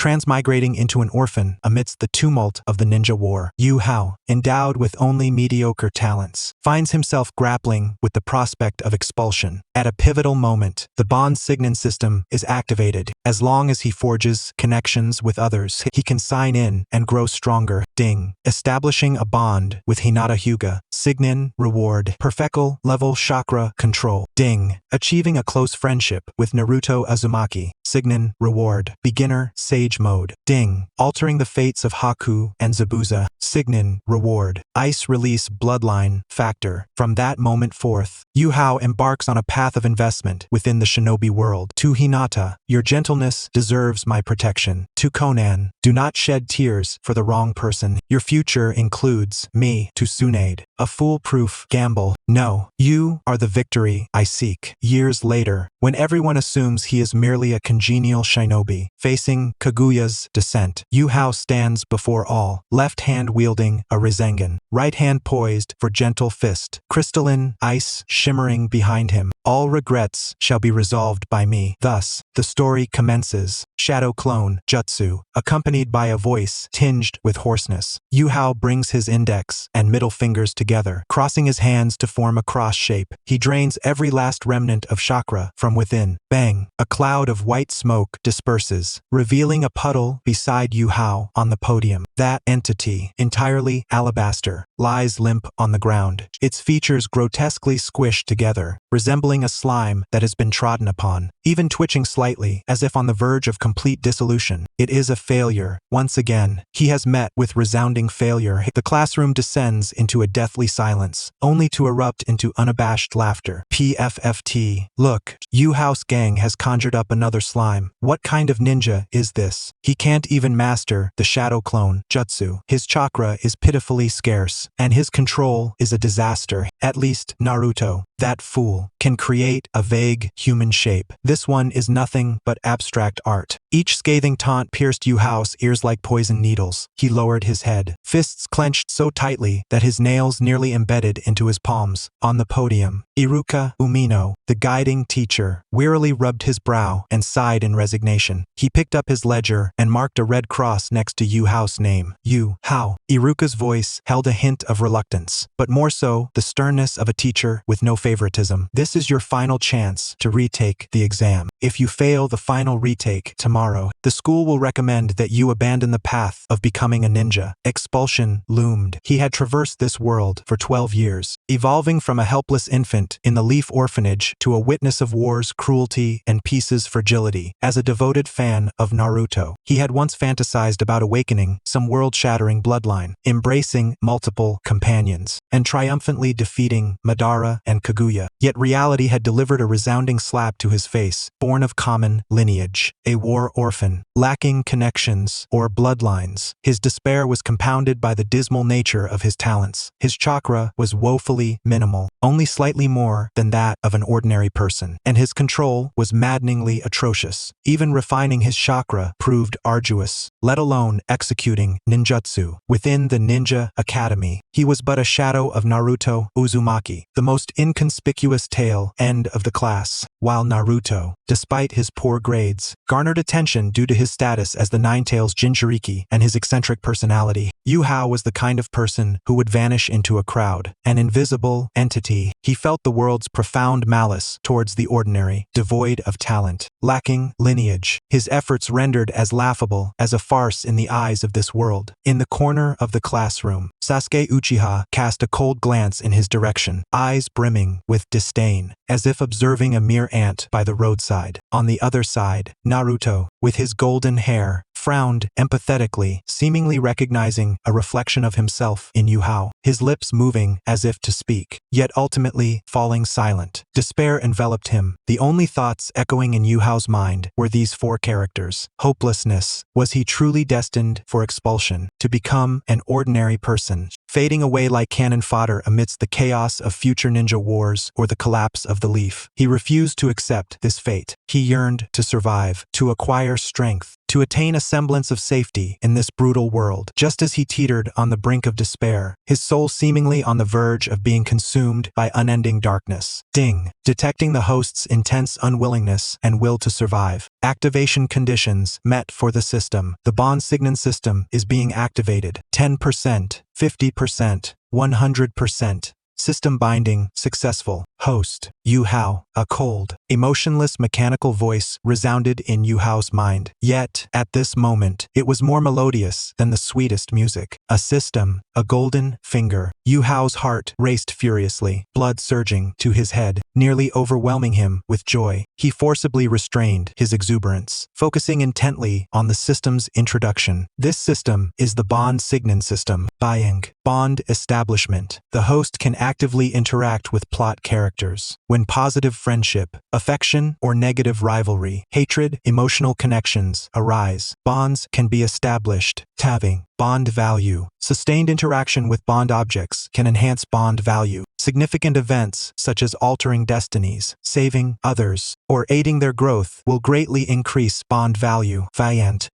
transmigrating into an orphan amidst the tumult of the ninja war. Yu Hao, endowed with only mediocre talents, finds himself grappling with the prospect of expulsion. At a pivotal moment, the bond signin system is activated. As long as he forges connections with others, he can sign in and grow stronger. Ding. Establishing a bond with Hinata Hyuga. Signin, reward, perfectal, level, chakra, control. Ding. Achieving a close friendship with Naruto Uzumaki. Signin, reward, beginner, sage mode. Ding. Altering the fates of Haku and Zabuza. Signin, reward, ice release bloodline, factor. From that moment forth, Yu Hao embarks on a path of investment within the shinobi world. To Hinata, your gentleness deserves my protection. To Konan, do not shed tears for the wrong person. Your future includes me. To Tsunade, a foolproof gamble. No, you are the victory I seek. Years later, when everyone assumes he is merely a congenial shinobi, facing Kaguya's descent, Yu Hao stands before all, left hand wielding a Rasengan, right hand poised for gentle fist, crystalline ice shimmering behind him. All regrets shall be resolved by me. Thus, the story commences. Shadow clone, jutsu, accompanied by a voice tinged with hoarseness. Yu Hao brings his index and middle fingers together, crossing his hands to form a cross shape. He drains every last remnant of chakra from within. Bang! A cloud of white smoke disperses, revealing a puddle beside Yu Hao on the podium. That entity, entirely alabaster, lies limp on the ground, its features grotesquely squished together, resembling a slime that has been trodden upon, even twitching slightly as if on the verge of complete dissolution. It is a failure. Once again, he has met with resounding failure. The classroom descends into a deathly silence, only to erupt into unabashed laughter. PFFT. Look, Yu Hao's gang has conjured up another slime. What kind of ninja is this? He can't even master the shadow clone jutsu. His chakra is pitifully scarce, and his control is a disaster. At least Naruto, that fool, can create a vague human shape. This one is nothing but abstract art. Each scathing taunt pierced Yu Hao's ears like poison needles. He lowered his head, fists clenched so tightly that his nails nearly embedded into his palms. On the podium, Iruka Umino, the guiding teacher, wearily rubbed his brow and sighed in resignation. He picked up his ledger and marked a red cross next to Yu Hao's name. Yu Hao. Iruka's voice held a hint of reluctance, but more so the sternness of a teacher with no favoritism. This is your final chance to retake the exam. If you fail the final retake tomorrow, the school will recommend that you abandon the path of becoming a ninja. Expulsion loomed. He had traversed this world for 12 years, evolving from a helpless infant in the Leaf Orphanage to a witness of war's cruelty and peace's fragility. As a devoted fan of Naruto, he had once fantasized about awakening some world-shattering bloodline, embracing multiple companions, and triumphantly defeating Madara and Kaguya. Yet reality had delivered a resounding slap to his face. Born of common lineage, a war orphan, lacking connections or bloodlines, his despair was compounded by the dismal nature of his talents. His chakra was woefully minimal, only slightly more than that of an ordinary person, and his control was maddeningly atrocious. Even refining his chakra proved arduous, let alone executing ninjutsu. Within the ninja academy, he was but a shadow of Naruto Uzumaki, the most inconspicuous tail end of the class, while Naruto, despite his poor grades, garnered attention due to his status as the Nine-Tails Jinchuriki and his eccentric personality. Yu Hao was the kind of person who would vanish into a crowd, an invisible entity. He felt the world's profound malice towards the ordinary, devoid of talent, lacking lineage, his efforts rendered as laughable as a farce in the eyes of this world. In the corner of the classroom, Sasuke Uchiha cast a cold glance in his direction, eyes brimming with disdain, as if observing a mere ant by the roadside. On the other side, Naruto, with his golden hair, frowned empathetically, seemingly recognizing a reflection of himself in Yu Hao, his lips moving as if to speak, yet ultimately falling silent. Despair enveloped him. The only thoughts echoing in Yu Hao's mind were these four characters. Hopelessness. Was he truly destined for expulsion, to become an ordinary person? fading away like cannon fodder amidst the chaos of future ninja wars or the collapse of the leaf. He refused to accept this fate. He yearned to survive, to acquire strength, to attain a semblance of safety in this brutal world. Just as he teetered on the brink of despair, his soul seemingly on the verge of being consumed by unending darkness. Ding! Detecting the host's intense unwillingness and will to survive. Activation conditions met for the system. The bond signin system is being activated. 10%, 50%, 100%. System binding successful. Host, Yu Hao, a cold, emotionless mechanical voice resounded in Yu Hao's mind. Yet, at this moment, it was more melodious than the sweetest music. A system, a golden finger. Yu Hao's heart raced furiously, blood surging to his head, nearly overwhelming him with joy. He forcibly restrained his exuberance, focusing intently on the system's introduction. This system is the bond signin system. Buying, bond establishment. The host can actively interact with plot characters. When positive friendship, affection, or negative rivalry, hatred, emotional connections arise, bonds can be established. Having bond value. Sustained interaction with bond objects can enhance bond value. Significant events, such as altering destinies, saving others, or aiding their growth, will greatly increase bond value. Variant.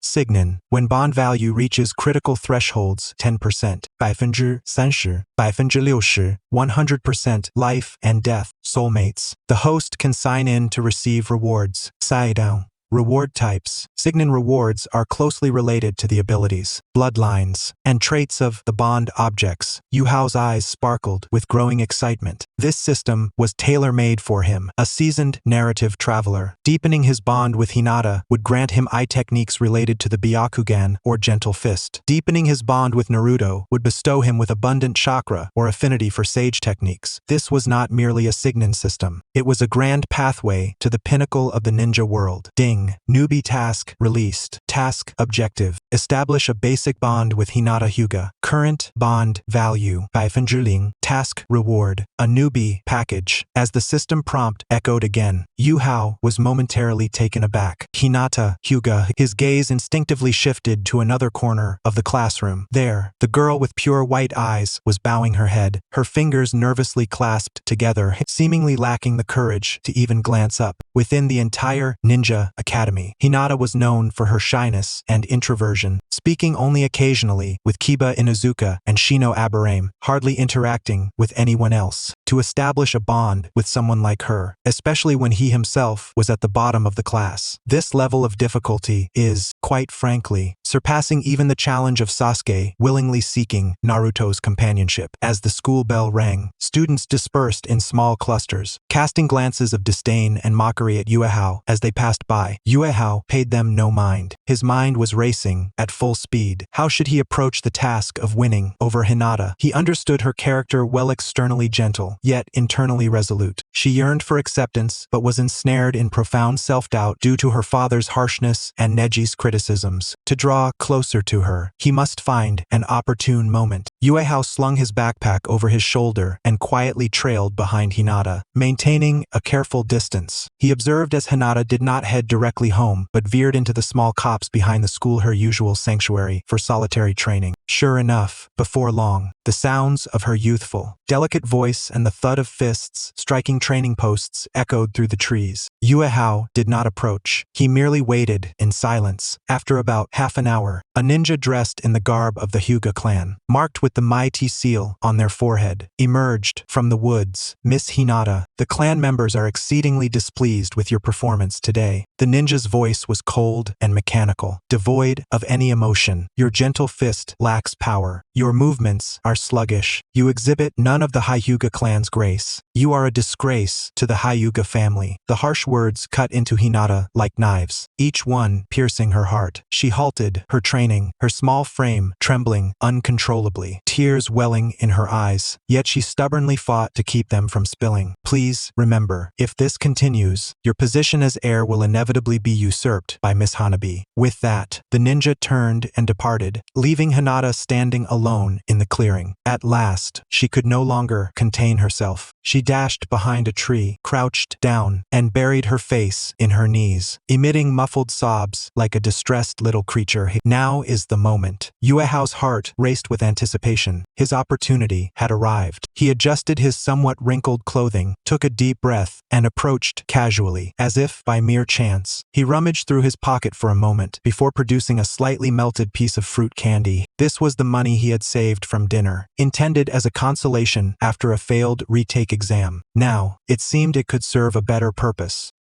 Signin, when bond value reaches critical thresholds 10%, 30%, 60%, 100%, life and death, soulmates. The host can sign in to receive rewards. Saidao. Reward types. Signin rewards are closely related to the abilities, bloodlines, and traits of the bond objects. Yu Hao's eyes sparkled with growing excitement. This system was tailor-made for him, a seasoned narrative traveler. Deepening his bond with Hinata would grant him eye techniques related to the Byakugan or gentle fist. Deepening his bond with Naruto would bestow him with abundant chakra or affinity for sage techniques. This was not merely a signin system. It was a grand pathway to the pinnacle of the ninja world. Ding. Newbie task released. Task objective. Establish a basic bond with Hinata Hyuga. Current bond value. 5%. Task reward. A newbie package. As the system prompt echoed again, Yu Hao was momentarily taken aback. Hinata Hyuga. His gaze instinctively shifted to another corner of the classroom. There, the girl with pure white eyes was bowing her head, her fingers nervously clasped together, seemingly lacking the courage to even glance up. Within the entire ninja academy, Hinata was known for her shyness and introversion, speaking only occasionally with Kiba Inuzuka and Shino Aburame, hardly interacting with anyone else. To establish a bond with someone like her, especially when he himself was at the bottom of the class. This level of difficulty is, quite frankly, surpassing even the challenge of Sasuke willingly seeking Naruto's companionship. As the school bell rang, students dispersed in small clusters, casting glances of disdain and mockery at Yu Hao as they passed by. Yu Hao paid them no mind. His mind was racing at full speed. How should he approach the task of winning over Hinata? He understood her character well, externally gentle, yet internally resolute. She yearned for acceptance, but was ensnared in profound self-doubt due to her father's harshness and Neji's criticisms. To draw closer to her, he must find an opportune moment. Yu Hao slung his backpack over his shoulder and quietly trailed behind Hinata, maintaining a careful distance. He observed as Hinata did not head directly home, but veered into the small copse behind the school, her usual sanctuary for solitary training. Sure enough, before long, the sounds of her youthful, delicate voice and the thud of fists striking training posts echoed through the trees. Yu Hao did not approach. He merely waited in silence. After about half an hour, a ninja dressed in the garb of the Hyuga clan, marked with the mighty seal on their forehead, emerged from the woods. Miss Hinata, the clan members are exceedingly displeased with your performance today. The ninja's voice was cold and mechanical, devoid of any emotion. Your gentle fist lacks power. Your movements are sluggish. You exhibit none of the Hyuga clan's grace. You are a disgrace to the Hyuga family. The harsh words cut into Hinata like knives, each one piercing her heart. She halted her training, her small frame trembling uncontrollably, tears welling in her eyes, yet she stubbornly fought to keep them from spilling. Please remember, if this continues, your position as heir will inevitably be usurped by Miss Hanabi. With that, the ninja turned and departed, leaving Hinata standing alone in the clearing. At last, she could no longer contain herself. She dashed behind a tree, crouched down, and buried her face in her knees, emitting muffled sobs like a distressed little creature. Now is the moment. Yuehao's heart raced with anticipation. His opportunity had arrived. He adjusted his somewhat wrinkled clothing, took a deep breath, and approached casually, as if by mere chance. He rummaged through his pocket for a moment before producing a slightly melted piece of fruit candy. This was the money he had saved from dinner, intended as a consolation after a failed retake exam. Now, it seemed it could serve a better purpose.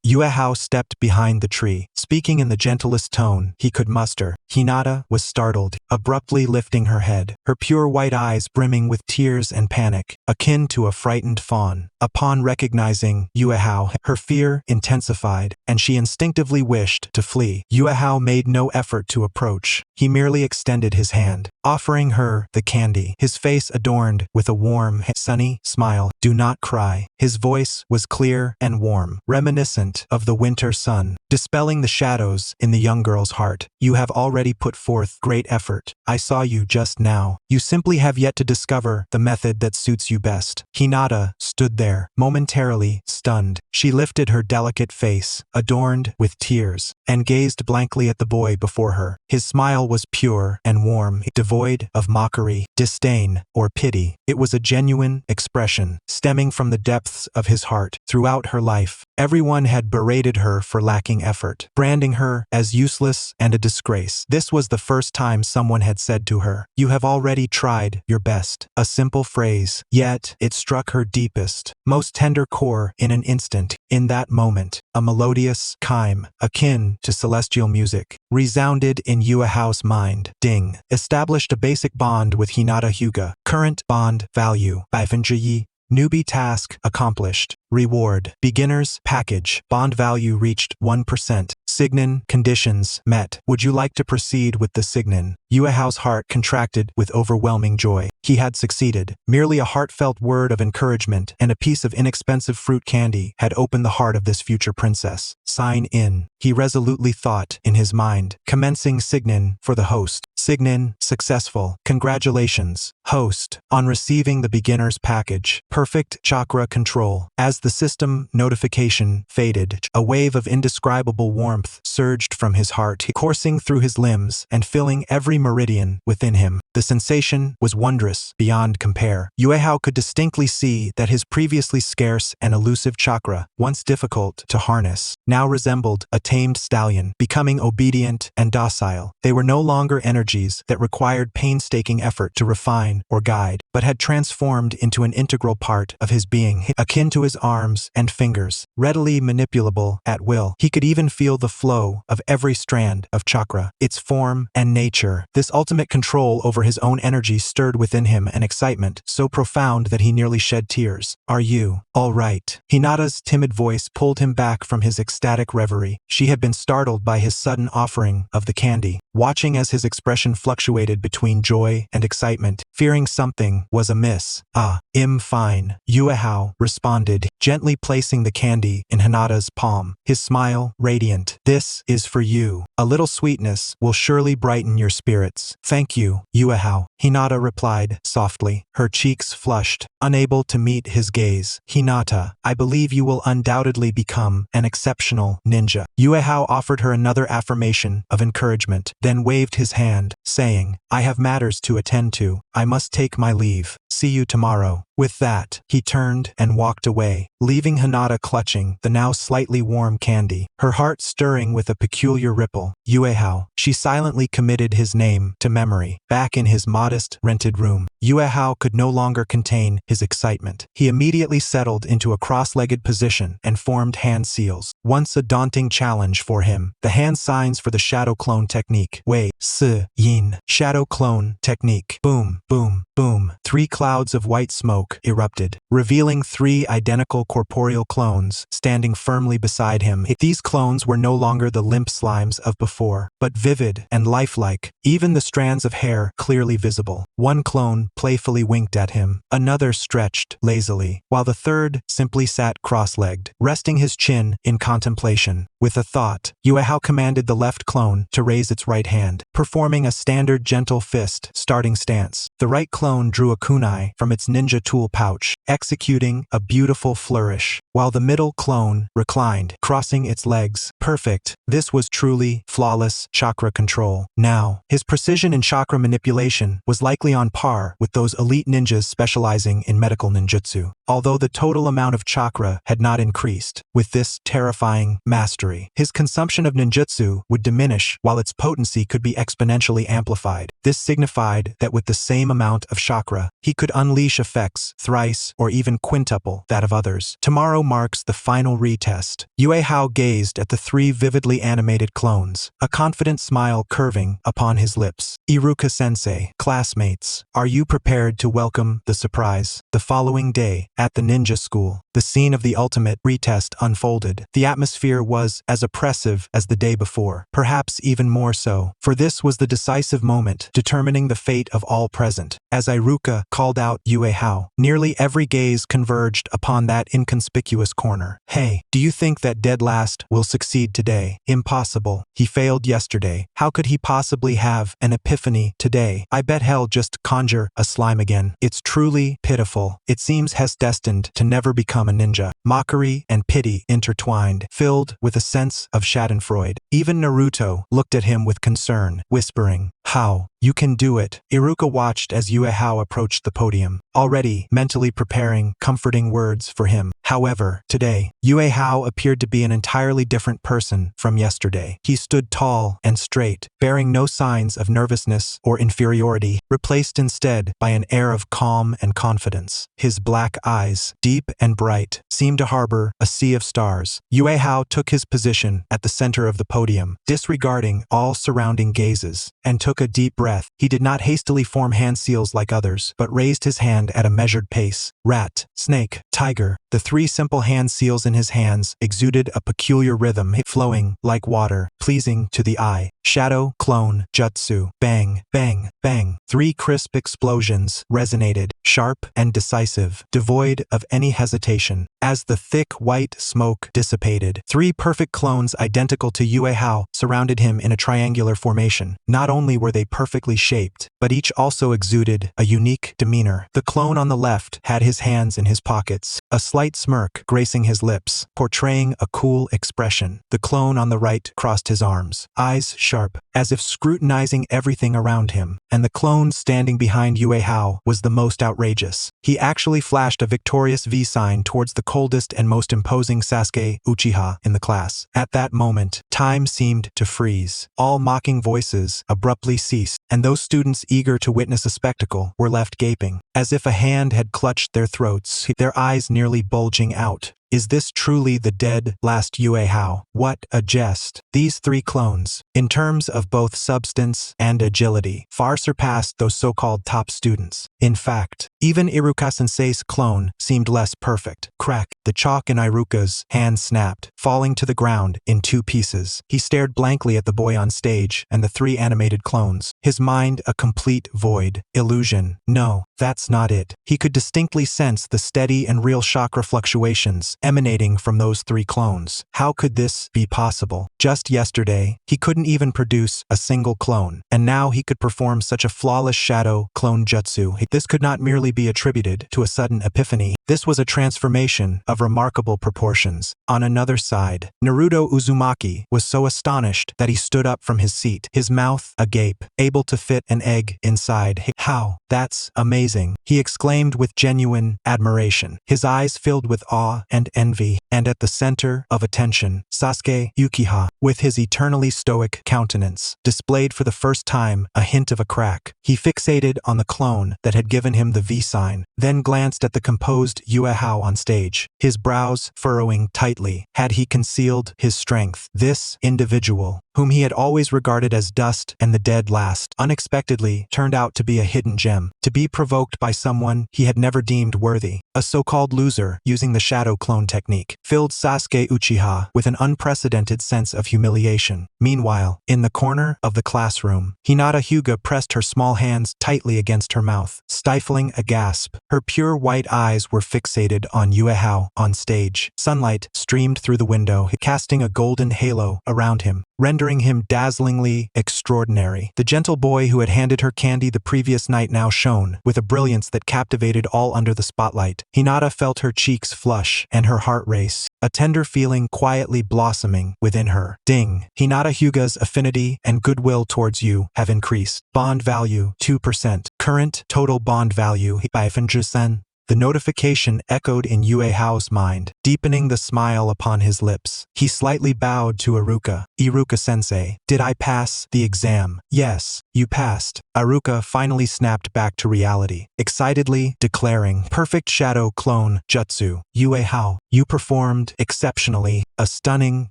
Yuehao stepped behind the tree, speaking in the gentlest tone he could muster. Hinata was startled, abruptly lifting her head, her pure white eyes brimming with tears and panic, akin to a frightened fawn. Upon recognizing Yuehao, her fear intensified, and she instinctively wished to flee. Yuehao made no effort to approach. He merely extended his hand, offering her the candy, his face adorned with a warm, sunny smile. "Do not cry." His voice was clear and warm, reminiscent of the winter sun, dispelling the shadows in the young girl's heart. "You have already put forth great effort. I saw you just now. You simply have yet to discover the method that suits you best." Hinata stood there, momentarily stunned. She lifted her delicate face, adorned with tears, and gazed blankly at the boy before her. His smile was pure and warm, devoid of mockery, disdain, or pity. It was a genuine expression, stemming from the depths of his heart. Throughout her life, everyone had berated her for lacking effort, branding her as useless and a disgrace. This was the first time someone had said to her, "You have already tried your best." A simple phrase, yet it struck her deepest, most tender core in an instant. In that moment, a melodious chime, akin to celestial music, resounded in Yuehao's mind. Ding. Established a basic bond with Hinata Hyuga. Current bond value 5%. Newbie task accomplished. Reward. Beginner's package. Bond value reached 1%. Signin conditions met. Would you like to proceed with the signin? Yuehao's heart contracted with overwhelming joy. He had succeeded. Merely a heartfelt word of encouragement and a piece of inexpensive fruit candy had opened the heart of this future princess. Sign in, he resolutely thought in his mind, commencing signin for the host. Signin successful. Congratulations, host, on receiving the beginner's package. Perfect chakra control. As the system notification faded, a wave of indescribable warmth surged from his heart, coursing through his limbs and filling every meridian within him. The sensation was wondrous beyond compare. Yuehao could distinctly see that his previously scarce and elusive chakra, once difficult to harness, now resembled a tamed stallion, becoming obedient and docile. They were no longer energies that required painstaking effort to refine or guide, but had transformed into an integral part of his being, akin to his arms and fingers, readily manipulable at will. He could even feel the flow of every strand of chakra, its form and nature. This ultimate control over his own energy stirred within him an excitement so profound that he nearly shed tears. "Are you all right?" Hinata's timid voice pulled him back from his ecstatic reverie. She had been startled by his sudden offering of the candy, watching as his expression fluctuated between joy and excitement, fearing something was amiss. "I'm fine," Yuehao responded, gently placing the candy in Hinata's palm, his smile radiant. "This is for you. A little sweetness will surely brighten your spirits." "Thank you, Yuehao," Hinata replied softly, her cheeks flushed, unable to meet his gaze. "Hinata, I believe you will undoubtedly become an exceptional ninja." Yuehao offered her another affirmation of encouragement, then waved his hand, saying, "I have matters to attend to. I must take my leave. See you tomorrow." With that, he turned and walked away, leaving Hinata clutching the now slightly warm candy, her heart stirring with a peculiar ripple. Yuehao. She silently committed his name to memory. Back in his modest, rented room, Yuehao could no longer contain his excitement. He immediately settled into a cross-legged position and formed hand seals. Once a daunting challenge for him, the hand signs for the shadow clone technique. Wei, Si, Yin. Shadow clone technique. Boom, boom, boom. 3 clouds of white smoke erupted, revealing 3 identical corporeal clones standing firmly beside him. These clones were no longer the limp slimes of before, but vivid and lifelike, even the strands of hair clearly visible. One clone playfully winked at him, another stretched lazily, while the third simply sat cross-legged, resting his chin in contemplation. With a thought, Yuehao commanded the left clone to raise its right hand, performing a standard gentle fist starting stance. The right clone drew a kunai from its ninja tool pouch, executing a beautiful flourish, while the middle clone reclined, crossing its legs. Perfect. This was truly flawless chakra control. Now, his precision in chakra manipulation was likely on par with those elite ninjas specializing in medical ninjutsu, although the total amount of chakra had not increased. With this terrifying mastery, his consumption of ninjutsu would diminish while its potency could be exponentially amplified. This signified that with the same amount of chakra, he could unleash effects thrice or even quintuple that of others. Tomorrow marks the final retest. Yue Hao gazed at the three vividly animated clones, a confident smile curving upon his lips. Iruka-sensei, classmates, are you prepared to welcome the surprise? The following day, at the ninja school, the scene of the ultimate retest unfolded. The atmosphere was as oppressive as the day before, perhaps even more so, for this was the decisive moment determining the fate of all present. As Iruka called out Yue Hao, nearly every gaze converged upon that inconspicuous corner. Hey, do you think that dead last will succeed today? Impossible. He failed yesterday. How could he possibly have an epiphany today? I bet hell just conjure a slime again. It's truly pitiful. It seems he's destined to never become a ninja. Mockery and pity intertwined, filled with a sense of schadenfreude. Even Naruto looked at him with concern, whispering, "How? You can do it." Iruka watched as Yue Hao approached the podium, already mentally preparing comforting words for him. However, today, Yue Hao appeared to be an entirely different person from yesterday. He stood tall and straight, bearing no signs of nervousness or inferiority, replaced instead by an air of calm and confidence. His black eyes, deep and bright, seemed to harbor a sea of stars. Yue Hao took his position at the center of the podium, disregarding all surrounding gazes, and took a deep breath. He did not hastily form hand seals like others, but raised his hand at a measured pace. Rat, snake, tiger. The three simple hand seals in his hands exuded a peculiar rhythm, flowing like water, pleasing to the eye. Shadow, clone, jutsu, bang, bang, bang. Three crisp explosions resonated, sharp and decisive, devoid of any hesitation. As the thick white smoke dissipated, three perfect clones identical to Yue Hao surrounded him in a triangular formation. Not only were they perfectly shaped, but each also exuded a unique demeanor. The clone on the left had his hands in his pockets, a slight smirk gracing his lips, portraying a cool expression. The clone on the right crossed his arms, eyes sharp, as if scrutinizing everything around him, and the clone standing behind Yue Hao was the most outrageous. He actually flashed a victorious V sign towards the coldest and most imposing Sasuke Uchiha in the class. At that moment, time seemed to freeze. All mocking voices abruptly ceased, and those students eager to witness a spectacle were left gaping, as if a hand had clutched their throats, their eyes nearly bulging out. Is this truly the dead last Yue Hao? What a jest. These three clones, in terms of both substance and agility, far surpassed those so-called top students. In fact, even Iruka-sensei's clone seemed less perfect. Crack, the chalk in Iruka's hand snapped, falling to the ground in two pieces. He stared blankly at the boy on stage and the three animated clones, his mind a complete void. Illusion. No, that's not it. He could distinctly sense the steady and real chakra fluctuations emanating from those three clones. How could this be possible? Just yesterday, he couldn't even produce a single clone, and now he could perform such a flawless shadow clone jutsu. This could not merely be attributed to a sudden epiphany. This was a transformation of remarkable proportions. On another side, Naruto Uzumaki was so astonished that he stood up from his seat, his mouth agape, able to fit an egg inside. How? That's amazing, he exclaimed with genuine admiration, his eyes filled with awe and envy. And at the center of attention, Sasuke Uchiha, with his eternally stoic countenance, displayed for the first time a hint of a crack. He fixated on the clone that had given him the V sign, then glanced at the composed Yue Hao on stage, his brows furrowing tightly. Had he concealed his strength? This individual, whom he had always regarded as dust and the dead last, unexpectedly turned out to be a hidden gem, to be provoked by someone he had never deemed worthy. A so-called loser, using the shadow clone technique, filled Sasuke Uchiha with an unprecedented sense of humiliation. Meanwhile, in the corner of the classroom, Hinata Hyuga pressed her small hands tightly against her mouth, stifling a gasp. Her pure white eyes were fixated on Yue Hao on stage. Sunlight streamed through the window, casting a golden halo around him. rendering him dazzlingly extraordinary. The gentle boy who had handed her candy the previous night now shone with a brilliance that captivated all under the spotlight. Hinata felt her cheeks flush and her heart race, a tender feeling quietly blossoming within her. Ding! Hinata Hyuga's affinity and goodwill towards you have increased. Bond value 2%. Current total bond value 5%. The notification echoed in Yue Hao's mind, deepening the smile upon his lips. He slightly bowed to Iruka. Iruka-sensei, did I pass the exam? Yes, you passed. Iruka finally snapped back to reality, excitedly declaring, perfect shadow clone jutsu. Yue Hao, you performed exceptionally, a stunning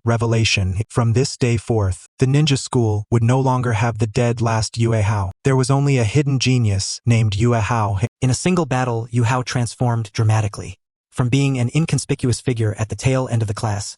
revelation. From this day forth, the ninja school would no longer have the dead last Yue Hao. There was only a hidden genius named Yue Hao. In a single battle, Yue Hao transformed dramatically. From being an inconspicuous figure at the tail end of the class,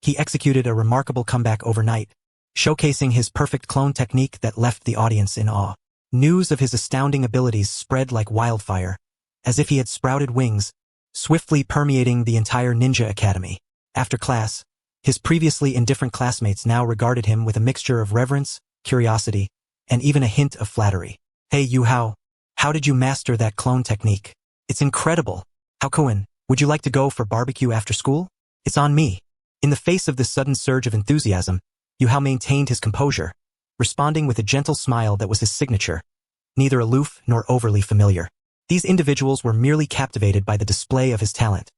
he executed a remarkable comeback overnight, showcasing his perfect clone technique that left the audience in awe. News of his astounding abilities spread like wildfire, as if he had sprouted wings, swiftly permeating the entire ninja academy. After class, his previously indifferent classmates now regarded him with a mixture of reverence, curiosity, and even a hint of flattery. Hey Yue Hao, how did you master that clone technique? It's incredible. Haku, would you like to go for barbecue after school? It's on me. In the face of this sudden surge of enthusiasm, Yue Hao maintained his composure, responding with a gentle smile that was his signature, neither aloof nor overly familiar. These individuals were merely captivated by the display of his talent.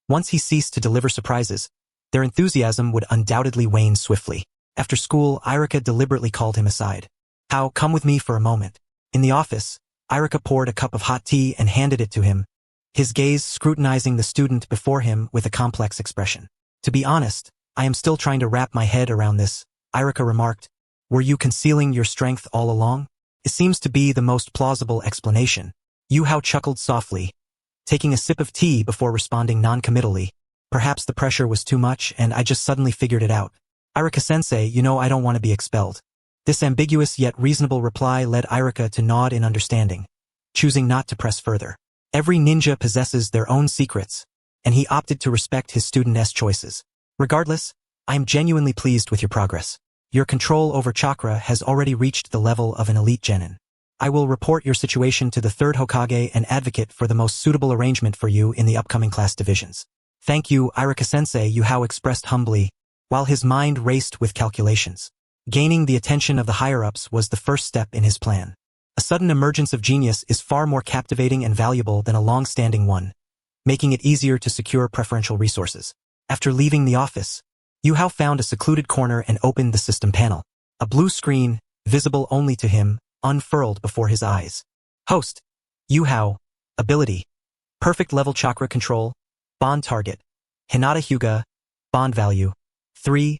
Once he ceased to deliver surprises, their enthusiasm would undoubtedly wane swiftly. After school, Iruka deliberately called him aside. Hao, come with me for a moment. In the office, Iruka poured a cup of hot tea and handed it to him, his gaze scrutinizing the student before him with a complex expression. To be honest, I am still trying to wrap my head around this, Iruka remarked. Were you concealing your strength all along? It seems to be the most plausible explanation. Yue Hao chuckled softly, taking a sip of tea before responding non-committally. Perhaps the pressure was too much and I just suddenly figured it out. Iruka-sensei, you know I don't want to be expelled. This ambiguous yet reasonable reply led Iruka to nod in understanding, choosing not to press further. Every ninja possesses their own secrets, and he opted to respect his student's choices. Regardless, I am genuinely pleased with your progress. Your control over chakra has already reached the level of an elite genin. I will report your situation to the third Hokage and advocate for the most suitable arrangement for you in the upcoming class divisions. Thank you, Iruka-sensei, Yue Hao expressed humbly, while his mind raced with calculations. Gaining the attention of the higher-ups was the first step in his plan. A sudden emergence of genius is far more captivating and valuable than a long-standing one, making it easier to secure preferential resources. After leaving the office, Yue Hao found a secluded corner and opened the system panel. A blue screen, visible only to him, unfurled before his eyes. Host, Yue Hao, ability, perfect level chakra control, bond target, Hinata Hyuga, bond value, 3,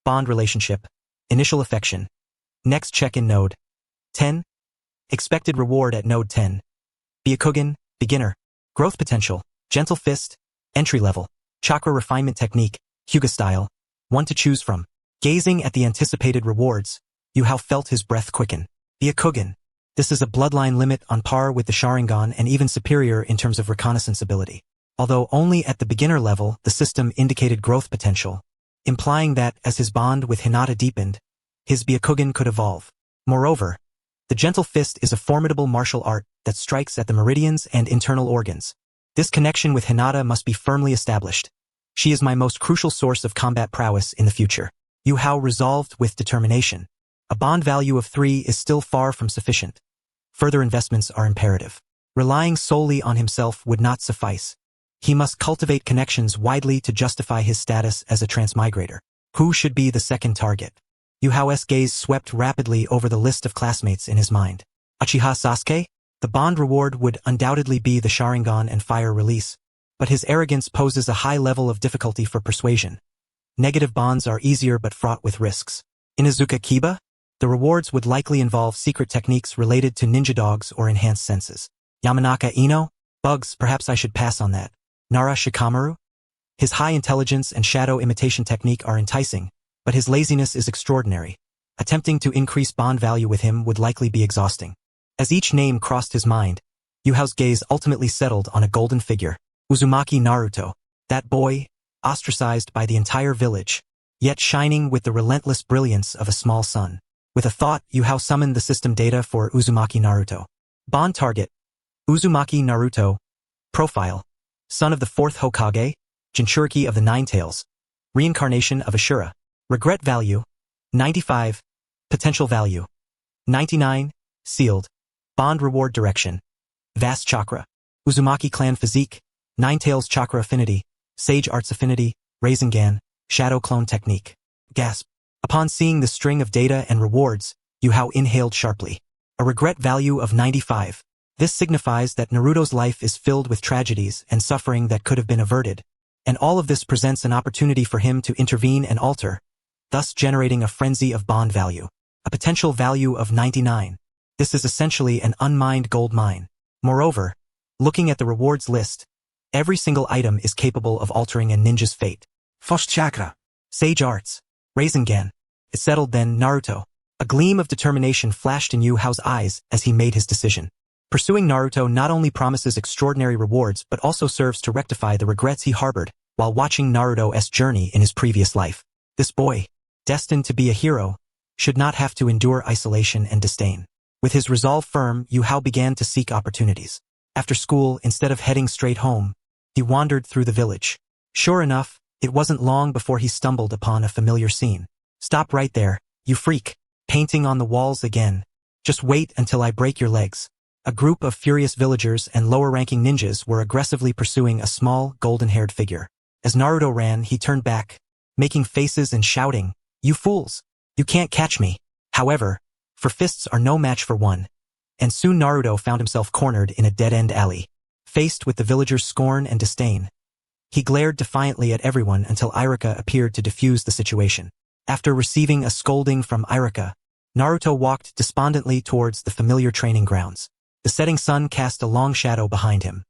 bond relationship, initial affection, next check-in node, 10, expected reward at node 10, Byakugan, beginner, growth potential, gentle fist, entry level, chakra refinement technique, Hyuga style, 1 to choose from. Gazing at the anticipated rewards, Yue Hao felt his breath quicken. Byakugan, this is a bloodline limit on par with the Sharingan and even superior in terms of reconnaissance ability. Although only at the beginner level, the system indicated growth potential, implying that as his bond with Hinata deepened, his Byakugan could evolve. Moreover, the gentle fist is a formidable martial art that strikes at the meridians and internal organs. This connection with Hinata must be firmly established. She is my most crucial source of combat prowess in the future. Yue Hao resolved with determination. A bond value of 3 is still far from sufficient. Further investments are imperative. Relying solely on himself would not suffice. He must cultivate connections widely to justify his status as a transmigrator. Who should be the second target? Yue Hao's gaze swept rapidly over the list of classmates in his mind. Uchiha Sasuke? The bond reward would undoubtedly be the Sharingan and fire release, but his arrogance poses a high level of difficulty for persuasion. Negative bonds are easier but fraught with risks. Inuzuka Kiba? The rewards would likely involve secret techniques related to ninja dogs or enhanced senses. Yamanaka Ino? Bugs, perhaps I should pass on that. Nara Shikamaru? His high intelligence and shadow imitation technique are enticing, but his laziness is extraordinary. Attempting to increase bond value with him would likely be exhausting. As each name crossed his mind, Yue Hao's gaze ultimately settled on a golden figure. Uzumaki Naruto. That boy, ostracized by the entire village, yet shining with the relentless brilliance of a small sun. With a thought, Yuhao summoned the system data for Uzumaki Naruto. Bond target: Uzumaki Naruto. Profile: son of the 4th Hokage, Jinchuriki of the Nine Tails, reincarnation of Ashura. Regret value: 95. Potential value: 99. Sealed. Bond reward direction: vast chakra. Uzumaki clan physique: Nine Tails chakra affinity, Sage arts affinity, Rasengan, shadow clone technique. Gasp. Upon seeing the string of data and rewards, Yuhao inhaled sharply. A regret value of 95. This signifies that Naruto's life is filled with tragedies and suffering that could have been averted, and all of this presents an opportunity for him to intervene and alter, thus generating a frenzy of bond value. A potential value of 99. This is essentially an unmined gold mine. Moreover, looking at the rewards list, every single item is capable of altering a ninja's fate. First chakra. Sage arts. Rasengan. It settled then, Naruto. A gleam of determination flashed in Yuhao's eyes as he made his decision. Pursuing Naruto not only promises extraordinary rewards but also serves to rectify the regrets he harbored while watching Naruto's journey in his previous life. This boy, destined to be a hero, should not have to endure isolation and disdain. With his resolve firm, Yuhao began to seek opportunities. After school, instead of heading straight home, he wandered through the village. Sure enough, it wasn't long before he stumbled upon a familiar scene. Stop right there, you freak. Painting on the walls again. Just wait until I break your legs. A group of furious villagers and lower-ranking ninjas were aggressively pursuing a small, golden-haired figure. As Naruto ran, he turned back, making faces and shouting, "You fools! You can't catch me!" However, for fists are no match for one, and soon Naruto found himself cornered in a dead-end alley. Faced with the villagers' scorn and disdain, he glared defiantly at everyone until Irika appeared to defuse the situation. After receiving a scolding from Irika, Naruto walked despondently towards the familiar training grounds. The setting sun cast a long shadow behind him.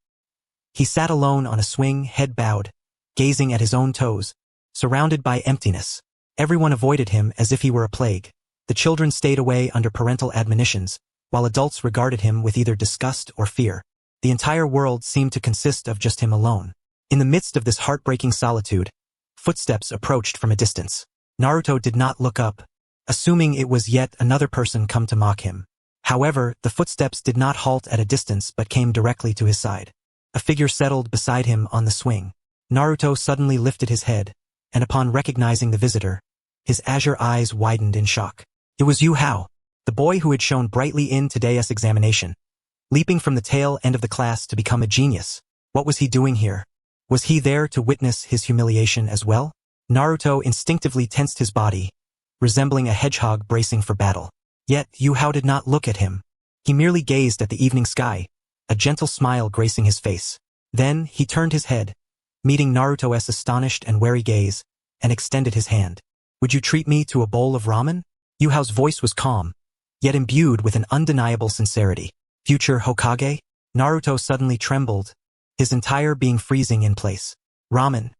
He sat alone on a swing, head bowed, gazing at his own toes, surrounded by emptiness. Everyone avoided him as if he were a plague. The children stayed away under parental admonitions, while adults regarded him with either disgust or fear. The entire world seemed to consist of just him alone. In the midst of this heartbreaking solitude, footsteps approached from a distance. Naruto did not look up, assuming it was yet another person come to mock him. However, the footsteps did not halt at a distance but came directly to his side. A figure settled beside him on the swing. Naruto suddenly lifted his head, and upon recognizing the visitor, his azure eyes widened in shock. It was Yuhao, the boy who had shone brightly in today's examination, leaping from the tail end of the class to become a genius. What was he doing here? Was he there to witness his humiliation as well? Naruto instinctively tensed his body, resembling a hedgehog bracing for battle. Yet Yuhao did not look at him. He merely gazed at the evening sky, a gentle smile gracing his face. Then he turned his head, meeting Naruto's astonished and wary gaze, and extended his hand. "Would you treat me to a bowl of ramen?" Yuhao's voice was calm, yet imbued with an undeniable sincerity. "Future Hokage?" Naruto suddenly trembled, his entire being freezing in place. "Ramen.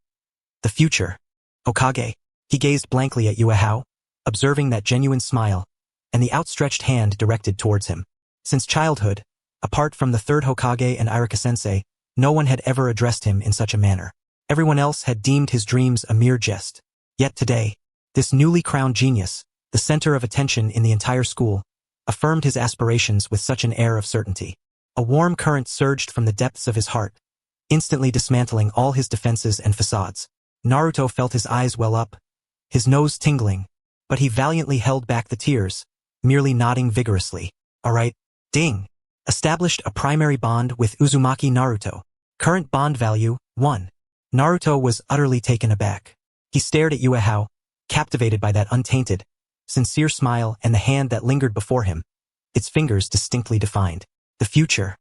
The future Hokage." He gazed blankly at Yuhao, observing that genuine smile, and the outstretched hand directed towards him. Since childhood, apart from the 3rd Hokage and Irika-sensei, no one had ever addressed him in such a manner. Everyone else had deemed his dreams a mere jest. Yet today, this newly crowned genius, the center of attention in the entire school, affirmed his aspirations with such an air of certainty. A warm current surged from the depths of his heart, instantly dismantling all his defenses and facades. Naruto felt his eyes well up, his nose tingling, but he valiantly held back the tears, merely nodding vigorously. "All right, ding." Established a primary bond with Uzumaki Naruto. Current bond value, 1. Naruto was utterly taken aback. He stared at Yuhao, captivated by that untainted, sincere smile and the hand that lingered before him, its fingers distinctly defined. The future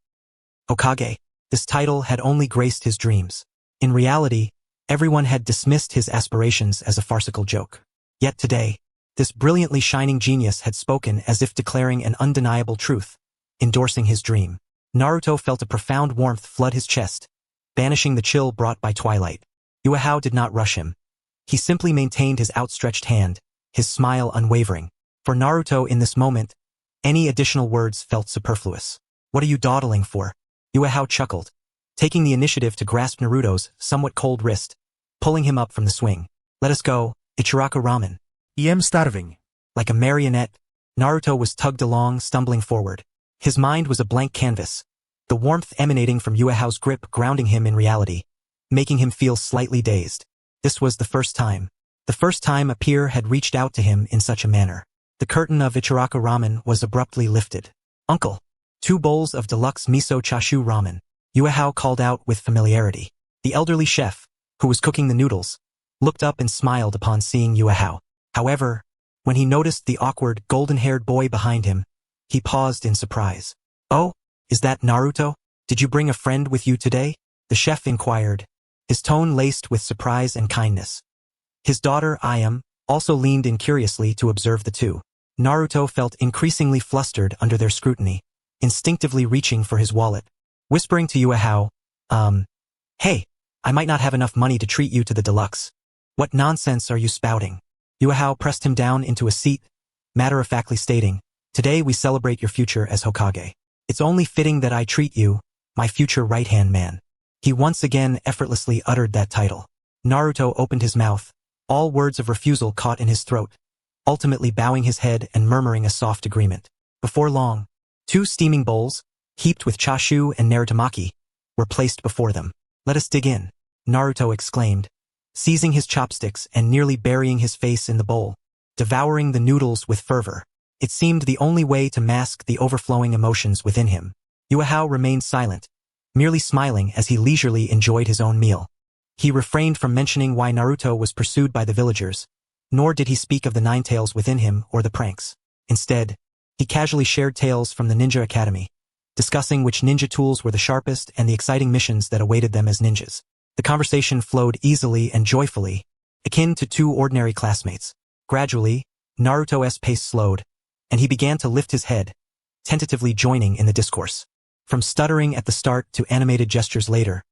Hokage. This title had only graced his dreams. In reality, everyone had dismissed his aspirations as a farcical joke. Yet today, this brilliantly shining genius had spoken as if declaring an undeniable truth, endorsing his dream. Naruto felt a profound warmth flood his chest, banishing the chill brought by twilight. Yuhao did not rush him. He simply maintained his outstretched hand, his smile unwavering. For Naruto in this moment, any additional words felt superfluous. "What are you dawdling for?" Yuhao chuckled, taking the initiative to grasp Naruto's somewhat cold wrist, pulling him up from the swing. "Let us go, Ichiraka ramen. I am starving. Like a marionette, Naruto was tugged along, stumbling forward. His mind was a blank canvas, the warmth emanating from Yuehao's grip grounding him in reality, making him feel slightly dazed. This was the first time. The first time a peer had reached out to him in such a manner. The curtain of Ichiraka ramen was abruptly lifted. "Uncle." 2 bowls of deluxe miso chashu ramen. Yuehao called out with familiarity. The elderly chef, who was cooking the noodles, looked up and smiled upon seeing Yuehao. However, when he noticed the awkward, golden-haired boy behind him, he paused in surprise. "Oh, is that Naruto? Did you bring a friend with you today?" The chef inquired, his tone laced with surprise and kindness. His daughter, Ayam, also leaned in curiously to observe the two. Naruto felt increasingly flustered under their scrutiny, instinctively reaching for his wallet. Whispering to Yuehao, "Hey, I might not have enough money to treat you to the deluxe. What nonsense are you spouting?" Yuehao pressed him down into a seat, matter-of-factly stating, "Today we celebrate your future as Hokage. It's only fitting that I treat you, my future right-hand man." He once again effortlessly uttered that title. Naruto opened his mouth, all words of refusal caught in his throat, ultimately bowing his head and murmuring a soft agreement. Before long, 2 steaming bowls, heaped with chashu and naritamaki, were placed before them. "Let us dig in," Naruto exclaimed, seizing his chopsticks and nearly burying his face in the bowl, devouring the noodles with fervor. It seemed the only way to mask the overflowing emotions within him. Yuehao remained silent, merely smiling as he leisurely enjoyed his own meal. He refrained from mentioning why Naruto was pursued by the villagers, nor did he speak of the 9 tails within him or the pranks. Instead, he casually shared tales from the Ninja Academy, discussing which ninja tools were the sharpest and the exciting missions that awaited them as ninjas. The conversation flowed easily and joyfully, akin to 2 ordinary classmates. Gradually, Naruto's pace slowed, and he began to lift his head, tentatively joining in the discourse. From stuttering at the start to animated gestures later,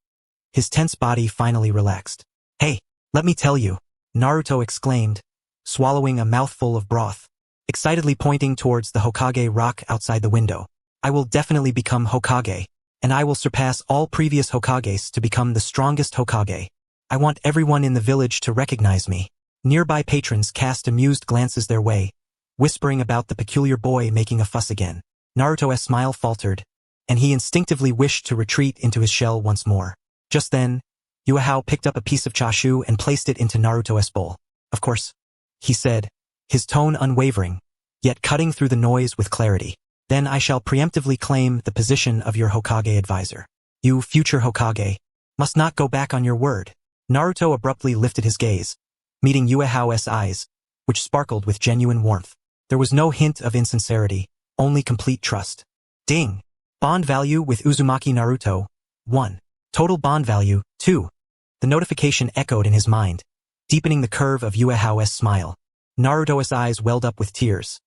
his tense body finally relaxed. "Hey, let me tell you," Naruto exclaimed, swallowing a mouthful of broth, excitedly pointing towards the Hokage rock outside the window. "I will definitely become Hokage, and I will surpass all previous Hokages to become the strongest Hokage. I want everyone in the village to recognize me." Nearby patrons cast amused glances their way, whispering about the peculiar boy making a fuss again. Naruto's smile faltered, and he instinctively wished to retreat into his shell once more. Just then, Yuehao picked up a piece of chashu and placed it into Naruto's bowl. "Of course," he said, his tone unwavering, yet cutting through the noise with clarity. "Then I shall preemptively claim the position of your Hokage advisor. You, future Hokage, must not go back on your word." Naruto abruptly lifted his gaze, meeting Yuehao's eyes, which sparkled with genuine warmth. There was no hint of insincerity, only complete trust. Ding! Bond value with Uzumaki Naruto, 1. Total bond value, 2. The notification echoed in his mind, deepening the curve of Yuehao's smile. Naruto's eyes welled up with tears.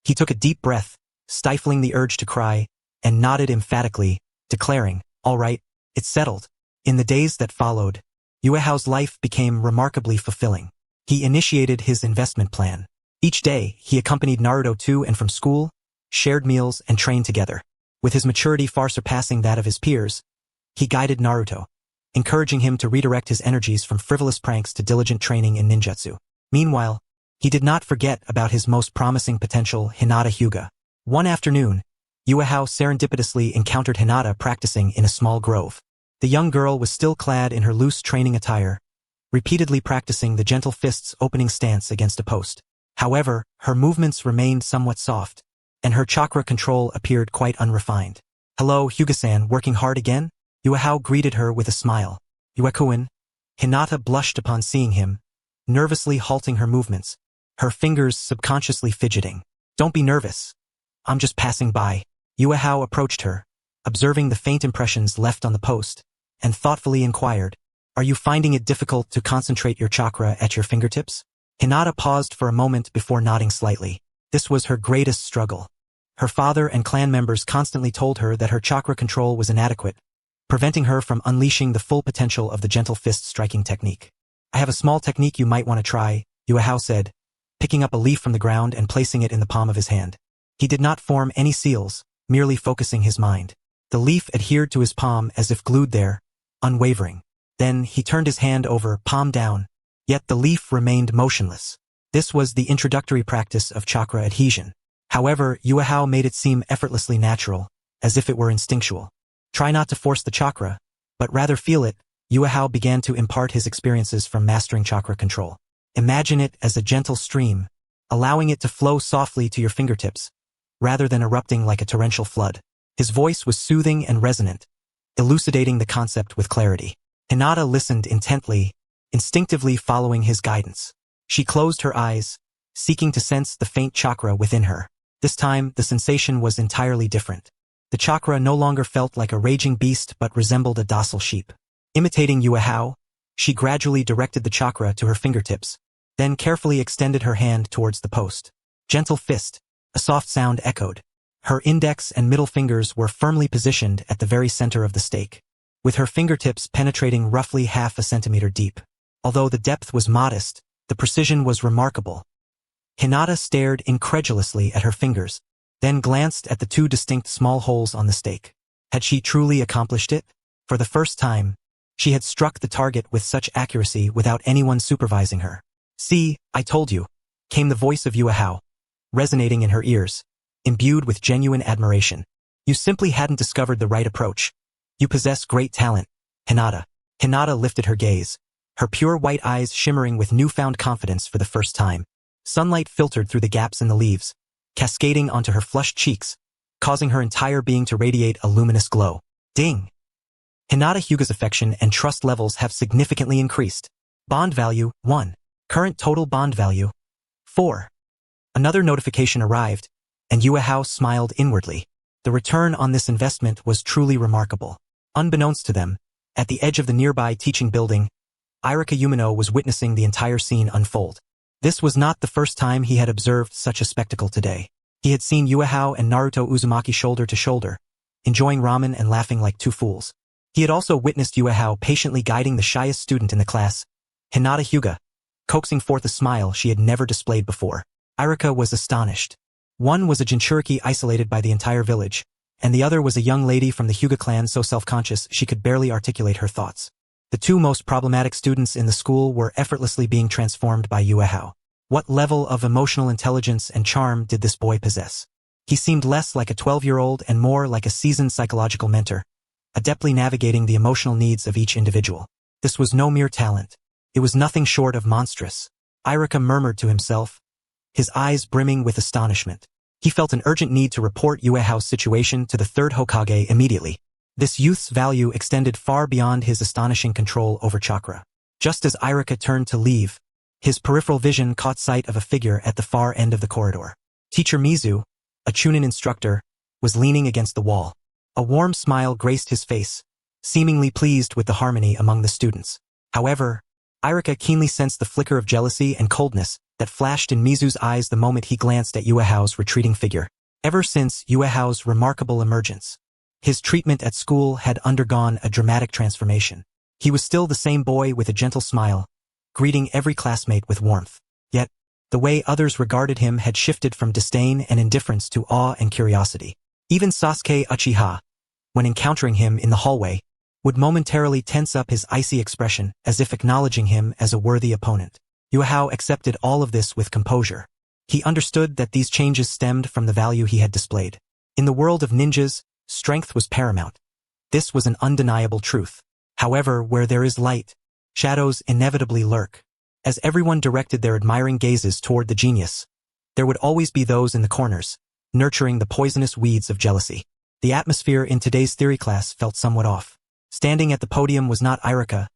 He took a deep breath, stifling the urge to cry, and nodded emphatically, declaring, "All right, it's settled." In the days that followed, Yuehao's life became remarkably fulfilling. He initiated his investment plan. Each day, he accompanied Naruto to and from school, shared meals, and trained together. With his maturity far surpassing that of his peers, he guided Naruto, encouraging him to redirect his energies from frivolous pranks to diligent training in ninjutsu. Meanwhile, he did not forget about his most promising potential, Hinata Hyuga. One afternoon, Yuehao serendipitously encountered Hinata practicing in a small grove. The young girl was still clad in her loose training attire, repeatedly practicing the gentle fist's opening stance against a post. However, her movements remained somewhat soft, and her chakra control appeared quite unrefined. "Hello, Hyuga-san, working hard again?" Yuehao greeted her with a smile. "Yuekuen." Hinata blushed upon seeing him, nervously halting her movements, her fingers subconsciously fidgeting. "Don't be nervous. I'm just passing by." Yuehao approached her, observing the faint impressions left on the post, and thoughtfully inquired, "Are you finding it difficult to concentrate your chakra at your fingertips?" Hinata paused for a moment before nodding slightly. This was her greatest struggle. Her father and clan members constantly told her that her chakra control was inadequate, preventing her from unleashing the full potential of the gentle fist striking technique. "I have a small technique you might want to try," Yuehao said, picking up a leaf from the ground and placing it in the palm of his hand. He did not form any seals, merely focusing his mind. The leaf adhered to his palm as if glued there, unwavering. Then he turned his hand over, palm down, Yet the leaf remained motionless. This was the introductory practice of chakra adhesion. However, Yuehao made it seem effortlessly natural, as if it were instinctual. Try not to force the chakra, but rather feel it. Yuehao began to impart his experiences from mastering chakra control. Imagine it as a gentle stream, allowing it to flow softly to your fingertips, rather than erupting like a torrential flood. His voice was soothing and resonant, elucidating the concept with clarity. Hinata listened intently, instinctively following his guidance. She closed her eyes, seeking to sense the faint chakra within her. This time, the sensation was entirely different. The chakra no longer felt like a raging beast but resembled a docile sheep. Imitating Yuehao, she gradually directed the chakra to her fingertips, then carefully extended her hand towards the post. Gentle fist, a soft sound echoed. Her index and middle fingers were firmly positioned at the very center of the stake, with her fingertips penetrating roughly half a centimeter deep. Although the depth was modest, the precision was remarkable. Hinata stared incredulously at her fingers, then glanced at the two distinct small holes on the stake. Had she truly accomplished it? For the first time, she had struck the target with such accuracy without anyone supervising her. "See, I told you," came the voice of Yuehao, resonating in her ears, imbued with genuine admiration. "You simply hadn't discovered the right approach. You possess great talent, Hinata." Hinata lifted her gaze, her pure white eyes shimmering with newfound confidence for the first time. Sunlight filtered through the gaps in the leaves, cascading onto her flushed cheeks, causing her entire being to radiate a luminous glow. Ding! Hinata Hyuga's affection and trust levels have significantly increased. Bond value, 1. Current total bond value, 4. Another notification arrived, and Yuehao smiled inwardly. The return on this investment was truly remarkable. Unbeknownst to them, at the edge of the nearby teaching building, Irika Umino was witnessing the entire scene unfold. This was not the first time he had observed such a spectacle today. He had seen Yuehao and Naruto Uzumaki shoulder to shoulder, enjoying ramen and laughing like two fools. He had also witnessed Yuehao patiently guiding the shyest student in the class, Hinata Hyuga, coaxing forth a smile she had never displayed before. Irika was astonished. One was a Jinchuriki isolated by the entire village, and the other was a young lady from the Hyuga clan so self-conscious she could barely articulate her thoughts. The two most problematic students in the school were effortlessly being transformed by Yuehao. What level of emotional intelligence and charm did this boy possess? He seemed less like a 12-year-old and more like a seasoned psychological mentor, adeptly navigating the emotional needs of each individual. This was no mere talent. It was nothing short of monstrous. Irika murmured to himself, his eyes brimming with astonishment. He felt an urgent need to report Yuehao's situation to the third Hokage immediately. This youth's value extended far beyond his astonishing control over chakra. Just as Irika turned to leave, his peripheral vision caught sight of a figure at the far end of the corridor. Teacher Mizu, a Chunin instructor, was leaning against the wall. A warm smile graced his face, seemingly pleased with the harmony among the students. However, Irika keenly sensed the flicker of jealousy and coldness that flashed in Mizu's eyes the moment he glanced at Yuehao's retreating figure. Ever since Yuehao's remarkable emergence, his treatment at school had undergone a dramatic transformation. He was still the same boy with a gentle smile, greeting every classmate with warmth. Yet, the way others regarded him had shifted from disdain and indifference to awe and curiosity. Even Sasuke Uchiha, when encountering him in the hallway, would momentarily tense up his icy expression as if acknowledging him as a worthy opponent. Yuehao accepted all of this with composure. He understood that these changes stemmed from the value he had displayed. In the world of ninjas, strength was paramount. This was an undeniable truth. However, where there is light, shadows inevitably lurk. As everyone directed their admiring gazes toward the genius, there would always be those in the corners, nurturing the poisonous weeds of jealousy. The atmosphere in today's theory class felt somewhat off. Standing at the podium was not Irika,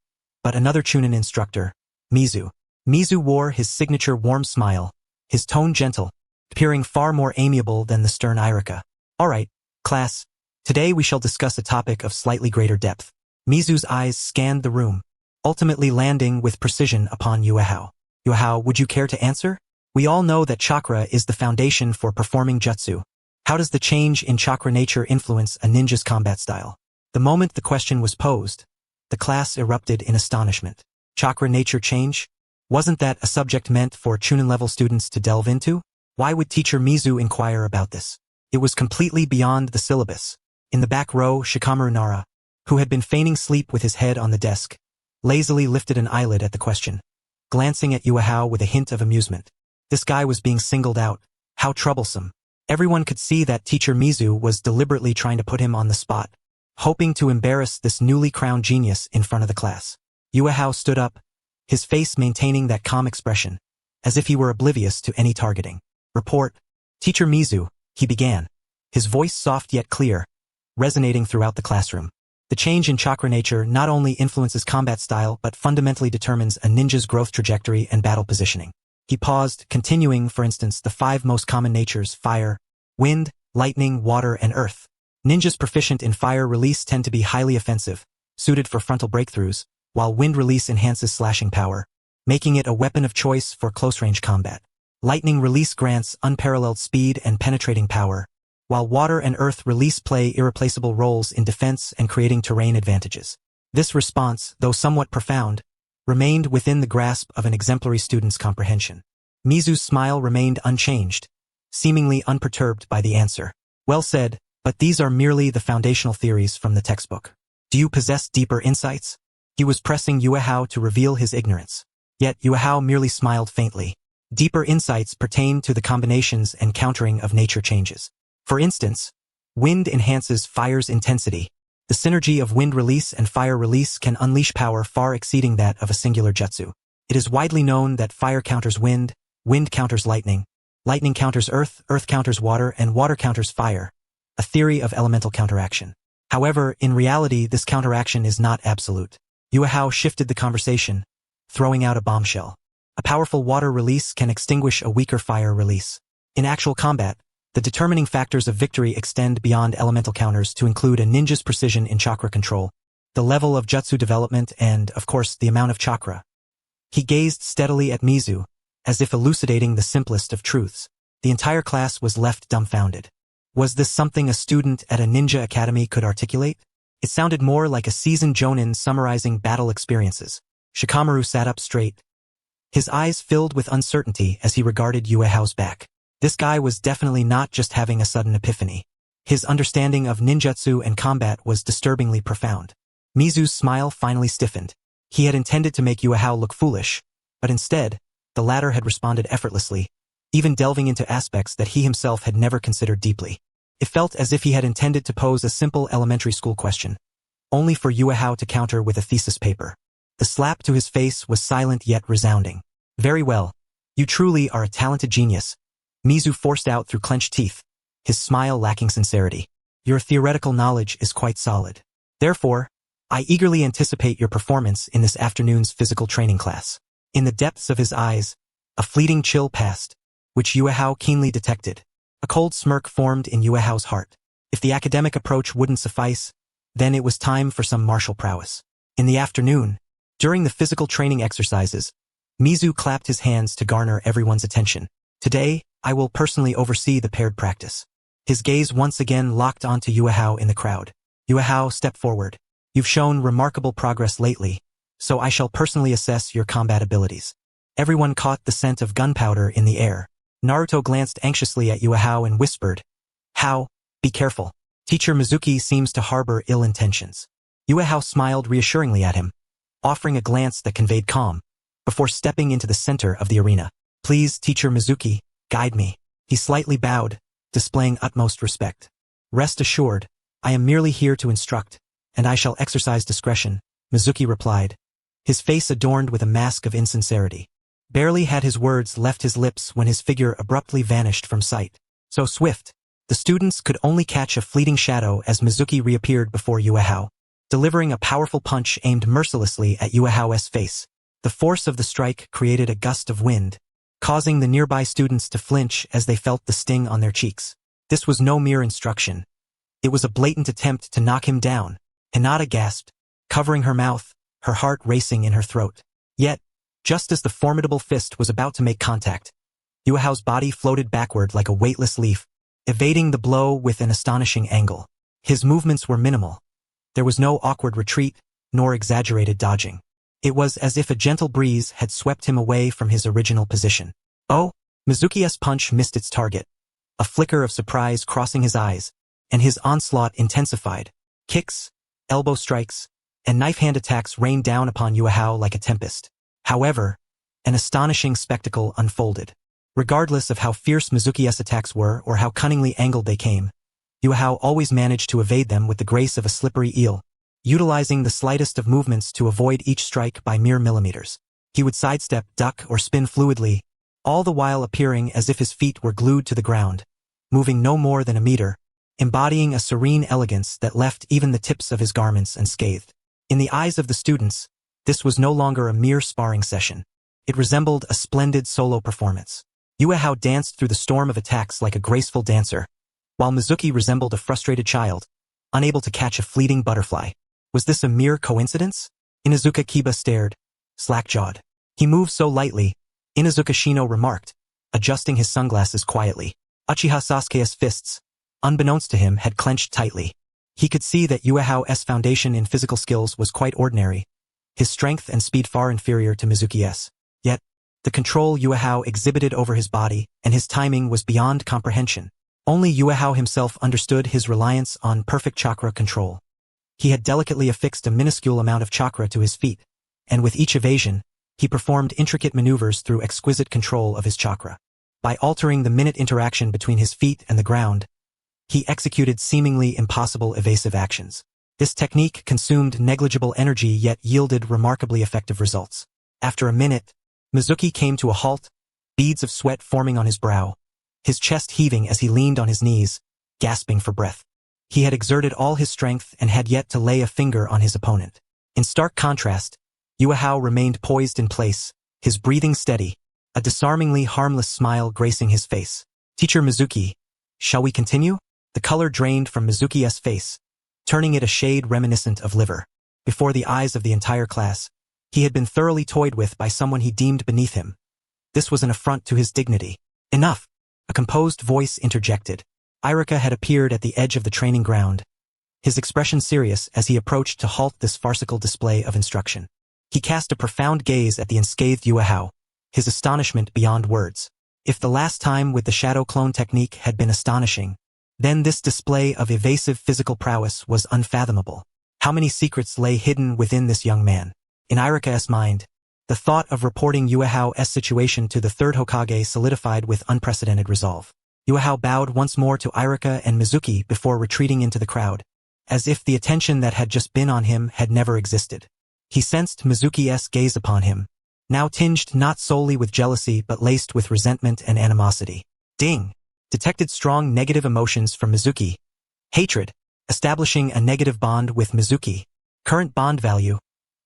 but another Chunin instructor, Mizu. Mizu wore his signature warm smile, his tone gentle, appearing far more amiable than the stern Irika. "All right, class, today we shall discuss a topic of slightly greater depth." Mizu's eyes scanned the room, ultimately landing with precision upon Yuehao. "Yuehao, would you care to answer? We all know that chakra is the foundation for performing jutsu. How does the change in chakra nature influence a ninja's combat style?" The moment the question was posed, the class erupted in astonishment. Chakra nature change? Wasn't that a subject meant for Chunin-level students to delve into? Why would teacher Mizu inquire about this? It was completely beyond the syllabus. In the back row, Shikamaru Nara, who had been feigning sleep with his head on the desk, lazily lifted an eyelid at the question. glancing at Yuehao with a hint of amusement. This guy was being singled out. How troublesome. Everyone could see that teacher Mizu was deliberately trying to put him on the spot, hoping to embarrass this newly crowned genius in front of the class. Yuehao stood up, his face maintaining that calm expression, as if he were oblivious to any targeting. Report. Teacher Mizu, he began, his voice soft yet clear, resonating throughout the classroom. The change in chakra nature not only influences combat style but fundamentally determines a ninja's growth trajectory and battle positioning. He paused, continuing, for instance, the 5 most common natures: fire, wind, lightning, water, and earth. Ninjas proficient in fire release tend to be highly offensive, suited for frontal breakthroughs, while wind release enhances slashing power, making it a weapon of choice for close-range combat. Lightning release grants unparalleled speed and penetrating power, while water and earth release play irreplaceable roles in defense and creating terrain advantages. This response, though somewhat profound, remained within the grasp of an exemplary student's comprehension. Mizu's smile remained unchanged, seemingly unperturbed by the answer. Well said, but these are merely the foundational theories from the textbook. Do you possess deeper insights? He was pressing Yuehao to reveal his ignorance. Yet Yuehao merely smiled faintly. Deeper insights pertain to the combinations and countering of nature changes. For instance, wind enhances fire's intensity. The synergy of wind release and fire release can unleash power far exceeding that of a singular jutsu. It is widely known that fire counters wind, wind counters lightning, lightning counters earth, earth counters water, and water counters fire, a theory of elemental counteraction. However, in reality, this counteraction is not absolute. Yuehao shifted the conversation, throwing out a bombshell. A powerful water release can extinguish a weaker fire release. In actual combat, the determining factors of victory extend beyond elemental counters to include a ninja's precision in chakra control, the level of jutsu development, and, of course, the amount of chakra. He gazed steadily at Mizu, as if elucidating the simplest of truths. The entire class was left dumbfounded. Was this something a student at a ninja academy could articulate? It sounded more like a seasoned jonin summarizing battle experiences. Shikamaru sat up straight, his eyes filled with uncertainty as he regarded Yuehao's back. This guy was definitely not just having a sudden epiphany. His understanding of ninjutsu and combat was disturbingly profound. Mizu's smile finally stiffened. He had intended to make Yuehao look foolish, but instead, the latter had responded effortlessly, even delving into aspects that he himself had never considered deeply. It felt as if he had intended to pose a simple elementary school question, only for Yuehao to counter with a thesis paper. The slap to his face was silent yet resounding. Very well. You truly are a talented genius, Mizu forced out through clenched teeth, his smile lacking sincerity. Your theoretical knowledge is quite solid. Therefore, I eagerly anticipate your performance in this afternoon's physical training class. In the depths of his eyes, a fleeting chill passed, which Yuehao keenly detected. A cold smirk formed in Yuehao's heart. If the academic approach wouldn't suffice, then it was time for some martial prowess. In the afternoon, during the physical training exercises, Mizu clapped his hands to garner everyone's attention. Today, I will personally oversee the paired practice. His gaze once again locked onto Yuehao in the crowd. Yuehao, step forward. You've shown remarkable progress lately, so I shall personally assess your combat abilities. Everyone caught the scent of gunpowder in the air. Naruto glanced anxiously at Yuehao and whispered, "How? Be careful. Teacher Mizuki seems to harbor ill intentions." Yuehao smiled reassuringly at him, offering a glance that conveyed calm, before stepping into the center of the arena. "Please, Teacher Mizuki, guide me." He slightly bowed, displaying utmost respect. "Rest assured, I am merely here to instruct, and I shall exercise discretion," Mizuki replied, his face adorned with a mask of insincerity. Barely had his words left his lips when his figure abruptly vanished from sight. So swift, the students could only catch a fleeting shadow as Mizuki reappeared before Yuehao, delivering a powerful punch aimed mercilessly at Yuehao's face. The force of the strike created a gust of wind, causing the nearby students to flinch as they felt the sting on their cheeks. This was no mere instruction. It was a blatant attempt to knock him down. Hinata gasped, covering her mouth, her heart racing in her throat. Yet, just as the formidable fist was about to make contact, Yuehao's body floated backward like a weightless leaf, evading the blow with an astonishing angle. His movements were minimal. There was no awkward retreat, nor exaggerated dodging. It was as if a gentle breeze had swept him away from his original position. Oh! Mizuki's punch missed its target, a flicker of surprise crossing his eyes, and his onslaught intensified. Kicks, elbow strikes, and knife-hand attacks rained down upon Yuehao like a tempest. However, An astonishing spectacle unfolded. Regardless of how fierce Mizuki's attacks were or how cunningly angled they came, Yuhao always managed to evade them with the grace of a slippery eel, utilizing the slightest of movements to avoid each strike by mere millimeters. He would sidestep, duck, or spin fluidly, all the while appearing as if his feet were glued to the ground, moving no more than a meter, embodying a serene elegance that left even the tips of his garments unscathed. In the eyes of the students, this was no longer a mere sparring session. It resembled a splendid solo performance. Yuhao danced through the storm of attacks like a graceful dancer, while Mizuki resembled a frustrated child, unable to catch a fleeting butterfly. Was this a mere coincidence? Inuzuka Kiba stared, slack-jawed. He moved so lightly, Inuzuka Shino remarked, adjusting his sunglasses quietly. Uchiha Sasuke's fists, unbeknownst to him, had clenched tightly. He could see that Yuhao's foundation in physical skills was quite ordinary, his strength and speed far inferior to Mizuki's. Yet, the control Yuhao exhibited over his body and his timing was beyond comprehension. Only Yuhao himself understood his reliance on perfect chakra control. He had delicately affixed a minuscule amount of chakra to his feet, and with each evasion, he performed intricate maneuvers through exquisite control of his chakra. By altering the minute interaction between his feet and the ground, he executed seemingly impossible evasive actions. This technique consumed negligible energy yet yielded remarkably effective results. After a minute, Mizuki came to a halt, beads of sweat forming on his brow, his chest heaving as he leaned on his knees, gasping for breath. He had exerted all his strength and had yet to lay a finger on his opponent. In stark contrast, Yuhao remained poised in place, his breathing steady, a disarmingly harmless smile gracing his face. Teacher Mizuki, shall we continue? The color drained from Mizuki's face, turning it a shade reminiscent of liver. Before the eyes of the entire class, he had been thoroughly toyed with by someone he deemed beneath him. This was an affront to his dignity. Enough! A composed voice interjected. Irika had appeared at the edge of the training ground, his expression serious as he approached to halt this farcical display of instruction. He cast a profound gaze at the unscathed Yuhao, his astonishment beyond words. If the last time with the shadow clone technique had been astonishing, then this display of evasive physical prowess was unfathomable. How many secrets lay hidden within this young man? In Irika's mind, the thought of reporting Yuhao's situation to the third Hokage solidified with unprecedented resolve. Yuhao bowed once more to Irika and Mizuki before retreating into the crowd, as if the attention that had just been on him had never existed. He sensed Mizuki's gaze upon him, now tinged not solely with jealousy but laced with resentment and animosity. Ding! Detected strong negative emotions from Mizuki. Hatred, establishing a negative bond with Mizuki. Current bond value,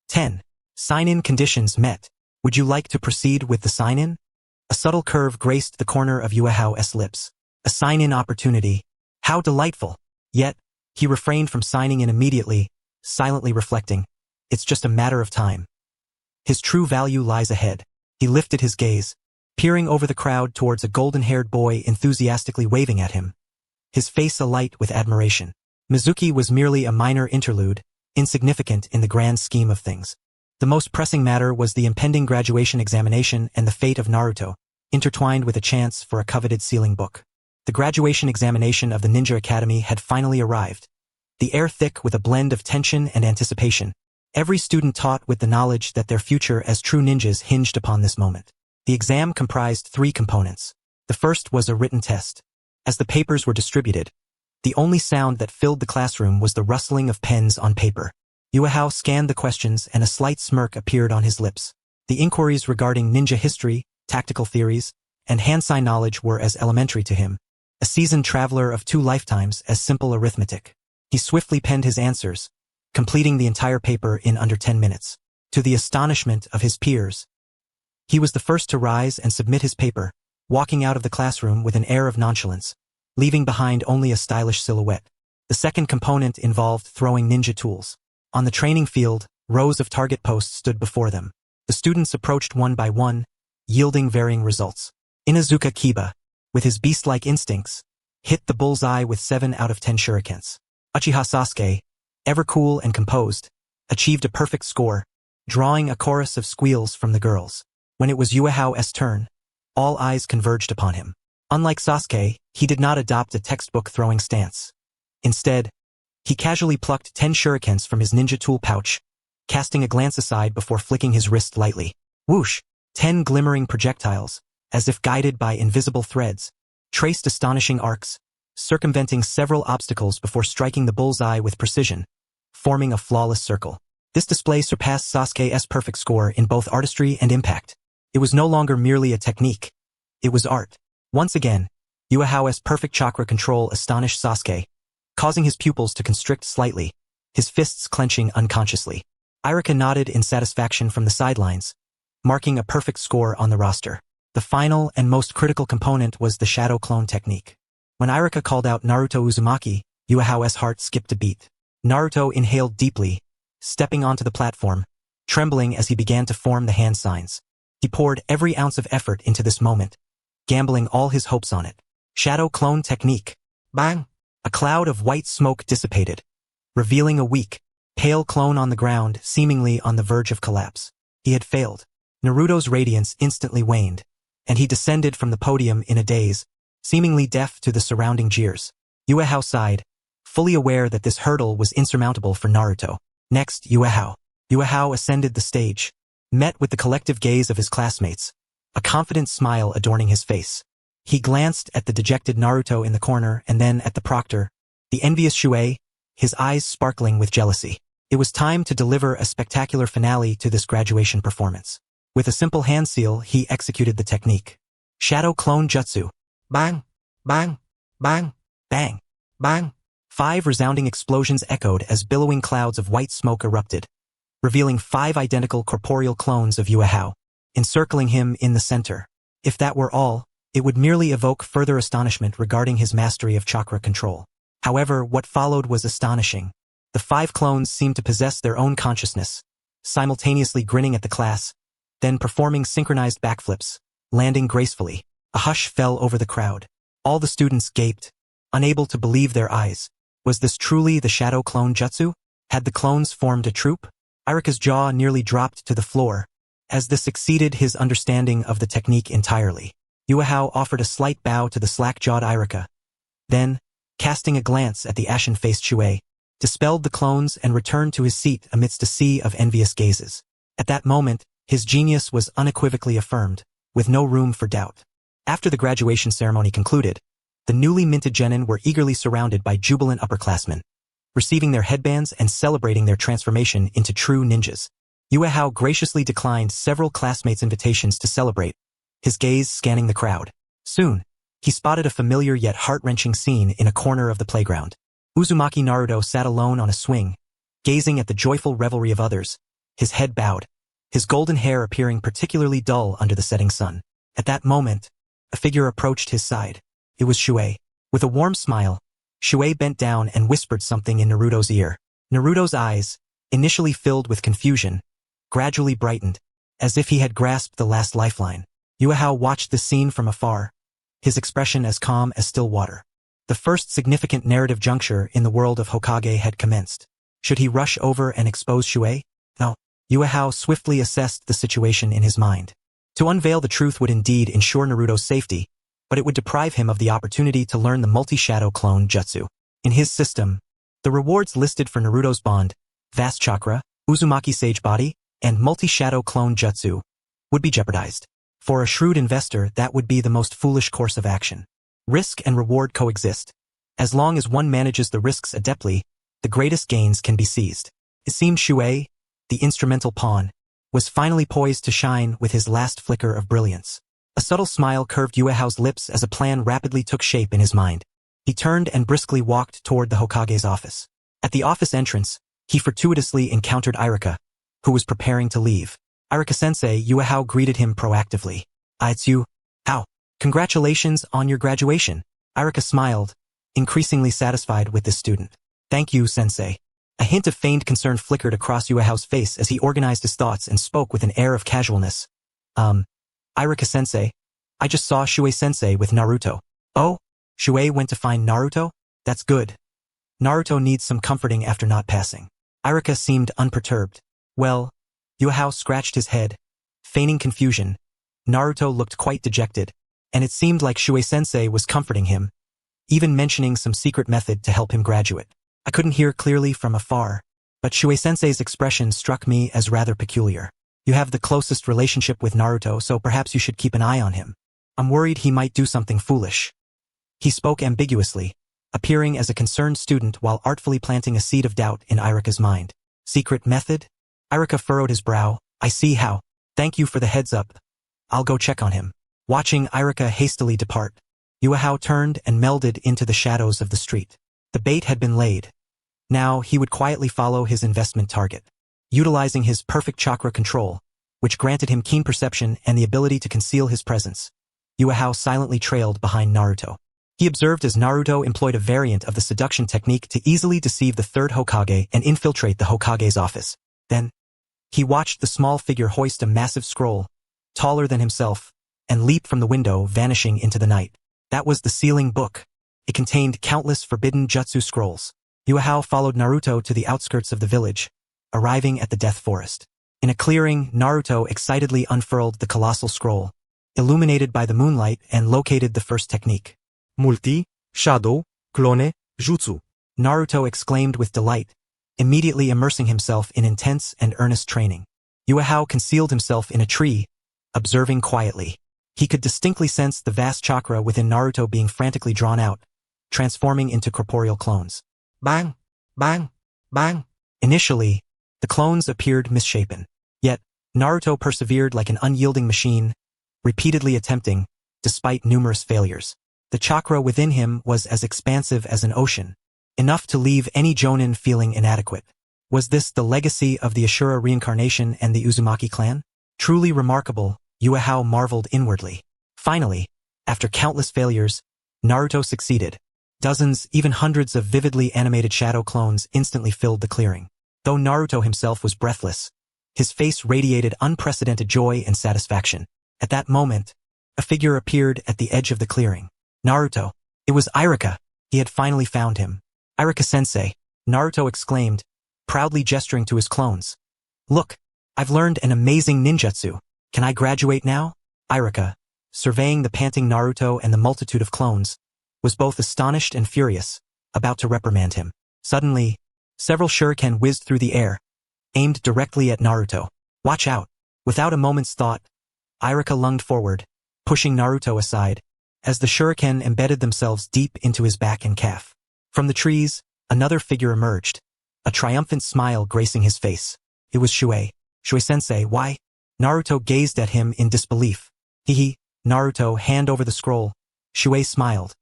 10. Sign-in conditions met. Would you like to proceed with the sign-in? A subtle curve graced the corner of Yuhao's lips. A sign-in opportunity. How delightful! Yet, he refrained from signing in immediately, silently reflecting. It's just a matter of time. His true value lies ahead. He lifted his gaze, peering over the crowd towards a golden-haired boy enthusiastically waving at him, his face alight with admiration. Mizuki was merely a minor interlude, insignificant in the grand scheme of things. The most pressing matter was the impending graduation examination and the fate of Naruto, intertwined with a chance for a coveted sealing book. The graduation examination of the Ninja Academy had finally arrived, the air thick with a blend of tension and anticipation. Every student taught with the knowledge that their future as true ninjas hinged upon this moment. The exam comprised 3 components. The first was a written test. As the papers were distributed, the only sound that filled the classroom was the rustling of pens on paper. Yuhao scanned the questions and a slight smirk appeared on his lips. The inquiries regarding ninja history, tactical theories, and hand-sign knowledge were as elementary to him, a seasoned traveler of 2 lifetimes as simple arithmetic. He swiftly penned his answers, completing the entire paper in under 10 minutes. To the astonishment of his peers, he was the first to rise and submit his paper, walking out of the classroom with an air of nonchalance, leaving behind only a stylish silhouette. The second component involved throwing ninja tools. On the training field, rows of target posts stood before them. The students approached one by one, yielding varying results. Inuzuka Kiba, with his beast-like instincts, hit the bullseye with 7 out of 10 shurikens. Uchiha Sasuke, ever cool and composed, achieved a perfect score, drawing a chorus of squeals from the girls. When it was Yuhao's turn, all eyes converged upon him. Unlike Sasuke, he did not adopt a textbook throwing stance. Instead, he casually plucked 10 shurikens from his ninja tool pouch, casting a glance aside before flicking his wrist lightly. Whoosh! 10 glimmering projectiles, as if guided by invisible threads, traced astonishing arcs, circumventing several obstacles before striking the bullseye with precision, forming a flawless circle. This display surpassed Sasuke's perfect score in both artistry and impact. It was no longer merely a technique. It was art. Once again, Yuahao's perfect chakra control astonished Sasuke, causing his pupils to constrict slightly, his fists clenching unconsciously. Iruka nodded in satisfaction from the sidelines, marking a perfect score on the roster. The final and most critical component was the shadow clone technique. When Iruka called out Naruto Uzumaki, Yuahao's heart skipped a beat. Naruto inhaled deeply, stepping onto the platform, trembling as he began to form the hand signs. He poured every ounce of effort into this moment, gambling all his hopes on it. Shadow clone technique. Bang! A cloud of white smoke dissipated, revealing a weak, pale clone on the ground, seemingly on the verge of collapse. He had failed. Naruto's radiance instantly waned, and he descended from the podium in a daze, seemingly deaf to the surrounding jeers. Yuahao sighed, fully aware that this hurdle was insurmountable for Naruto. Next, Yuahao. Yuahao ascended the stage, met with the collective gaze of his classmates, a confident smile adorning his face. He glanced at the dejected Naruto in the corner and then at the proctor, the envious Shuei, his eyes sparkling with jealousy. It was time to deliver a spectacular finale to this graduation performance. With a simple hand seal, he executed the technique. Shadow Clone Jutsu. Bang! Bang! Bang! Bang! Bang! 5 resounding explosions echoed as billowing clouds of white smoke erupted, revealing 5 identical corporeal clones of Yuahao, encircling him in the center. If that were all, it would merely evoke further astonishment regarding his mastery of chakra control. However, what followed was astonishing. The 5 clones seemed to possess their own consciousness, simultaneously grinning at the class, then performing synchronized backflips, landing gracefully. A hush fell over the crowd. All the students gaped, unable to believe their eyes. Was this truly the Shadow Clone Jutsu? Had the clones formed a troupe? Iruka's jaw nearly dropped to the floor, as this exceeded his understanding of the technique entirely. Yuahao offered a slight bow to the slack-jawed Iruka. Then, casting a glance at the ashen-faced Shuei, dispelled the clones and returned to his seat amidst a sea of envious gazes. At that moment, his genius was unequivocally affirmed, with no room for doubt. After the graduation ceremony concluded, the newly minted genin were eagerly surrounded by jubilant upperclassmen, receiving their headbands and celebrating their transformation into true ninjas. Yuahao graciously declined several classmates' invitations to celebrate, his gaze scanning the crowd. Soon, he spotted a familiar yet heart-wrenching scene in a corner of the playground. Uzumaki Naruto sat alone on a swing, gazing at the joyful revelry of others, his head bowed, his golden hair appearing particularly dull under the setting sun. At that moment, a figure approached his side. It was Shuei. With a warm smile, Shuei bent down and whispered something in Naruto's ear. Naruto's eyes, initially filled with confusion, gradually brightened, as if he had grasped the last lifeline. Yuahao watched the scene from afar, his expression as calm as still water. The first significant narrative juncture in the world of Hokage had commenced. Should he rush over and expose Shuei? No. Yuahao swiftly assessed the situation in his mind. To unveil the truth would indeed ensure Naruto's safety, but it would deprive him of the opportunity to learn the multi-shadow clone jutsu. In his system, the rewards listed for Naruto's bond, vast chakra, Uzumaki Sage Body, and multi-shadow clone jutsu, would be jeopardized. For a shrewd investor, that would be the most foolish course of action. Risk and reward coexist. As long as one manages the risks adeptly, the greatest gains can be seized. It seemed Shuei, the instrumental pawn, was finally poised to shine with his last flicker of brilliance. A subtle smile curved Yuahao's lips as a plan rapidly took shape in his mind. He turned and briskly walked toward the Hokage's office. At the office entrance, he fortuitously encountered Iruka, who was preparing to leave. Iruka-sensei, Yuahao greeted him proactively. It's you. How? Congratulations on your graduation. Iruka smiled, increasingly satisfied with this student. Thank you, sensei. A hint of feigned concern flickered across Yuahao's face as he organized his thoughts and spoke with an air of casualness. Iruka-sensei, I just saw Shuei-sensei with Naruto. Oh? Shuei went to find Naruto? That's good. Naruto needs some comforting after not passing. Iruka seemed unperturbed. Well, Yuahao scratched his head, feigning confusion. Naruto looked quite dejected, and it seemed like Shuei-sensei was comforting him, even mentioning some secret method to help him graduate. I couldn't hear clearly from afar, but Shuei-sensei's expression struck me as rather peculiar. You have the closest relationship with Naruto, so perhaps you should keep an eye on him. I'm worried he might do something foolish. He spoke ambiguously, appearing as a concerned student while artfully planting a seed of doubt in Irika's mind. Secret method? Irika furrowed his brow. I see how. Thank you for the heads up. I'll go check on him. Watching Irika hastily depart, Yuahao turned and melded into the shadows of the street. The bait had been laid. Now he would quietly follow his investment target. Utilizing his perfect chakra control, which granted him keen perception and the ability to conceal his presence, Yuahao silently trailed behind Naruto. He observed as Naruto employed a variant of the seduction technique to easily deceive the third Hokage and infiltrate the Hokage's office. Then, he watched the small figure hoist a massive scroll, taller than himself, and leap from the window, vanishing into the night. That was the sealing book. It contained countless forbidden jutsu scrolls. Yuahao followed Naruto to the outskirts of the village, arriving at the Death Forest. In a clearing, Naruto excitedly unfurled the colossal scroll, illuminated by the moonlight, and located the first technique. Multi, Shadow, Clone, Jutsu. Naruto exclaimed with delight, immediately immersing himself in intense and earnest training. Yuahao concealed himself in a tree, observing quietly. He could distinctly sense the vast chakra within Naruto being frantically drawn out, transforming into corporeal clones. Bang! Bang! Bang! Initially, the clones appeared misshapen. Yet, Naruto persevered like an unyielding machine, repeatedly attempting, despite numerous failures. The chakra within him was as expansive as an ocean, enough to leave any jonin feeling inadequate. Was this the legacy of the Ashura reincarnation and the Uzumaki clan? Truly remarkable, Yuahao marveled inwardly. Finally, after countless failures, Naruto succeeded. Dozens, even hundreds of vividly animated shadow clones instantly filled the clearing. Though Naruto himself was breathless, his face radiated unprecedented joy and satisfaction. At that moment, a figure appeared at the edge of the clearing. Naruto. It was Irika. He had finally found him. Irika-sensei, Naruto exclaimed, proudly gesturing to his clones. Look, I've learned an amazing ninjutsu. Can I graduate now? Irika, surveying the panting Naruto and the multitude of clones, was both astonished and furious, about to reprimand him. Suddenly, several shuriken whizzed through the air, aimed directly at Naruto. Watch out! Without a moment's thought, Irika lunged forward, pushing Naruto aside, as the shuriken embedded themselves deep into his back and calf. From the trees, another figure emerged, a triumphant smile gracing his face. It was Shuei. Shuei-sensei, why? Naruto gazed at him in disbelief. Hee. Naruto, hand over the scroll. Shuei smiled,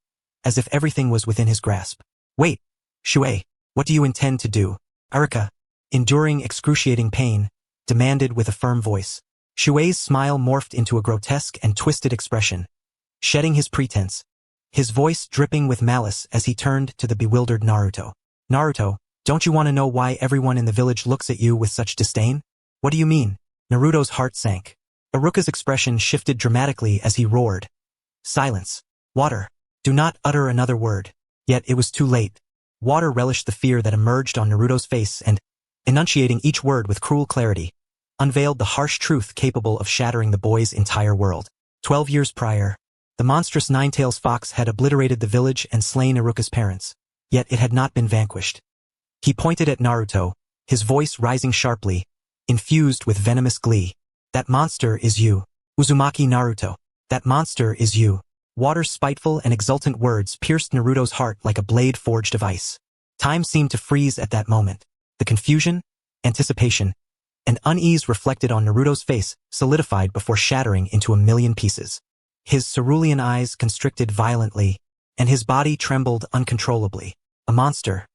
as if everything was within his grasp. Wait, Shuei, what do you intend to do? Irika, enduring excruciating pain, demanded with a firm voice. Shuei's smile morphed into a grotesque and twisted expression, shedding his pretense, his voice dripping with malice as he turned to the bewildered Naruto. Naruto, don't you want to know why everyone in the village looks at you with such disdain? What do you mean? Naruto's heart sank. Iruka's expression shifted dramatically as he roared. Silence. Water. Do not utter another word. Yet it was too late. Water relished the fear that emerged on Naruto's face and, enunciating each word with cruel clarity, unveiled the harsh truth capable of shattering the boy's entire world. 12 years prior, the monstrous Nine-Tails fox had obliterated the village and slain Iruka's parents, yet it had not been vanquished. He pointed at Naruto, his voice rising sharply, infused with venomous glee. That monster is you, Uzumaki Naruto. That monster is you. Water's spiteful and exultant words pierced Naruto's heart like a blade forged of ice. Time seemed to freeze at that moment. The confusion, anticipation, and unease reflected on Naruto's face solidified before shattering into a million pieces. His cerulean eyes constricted violently, and his body trembled uncontrollably. A monster.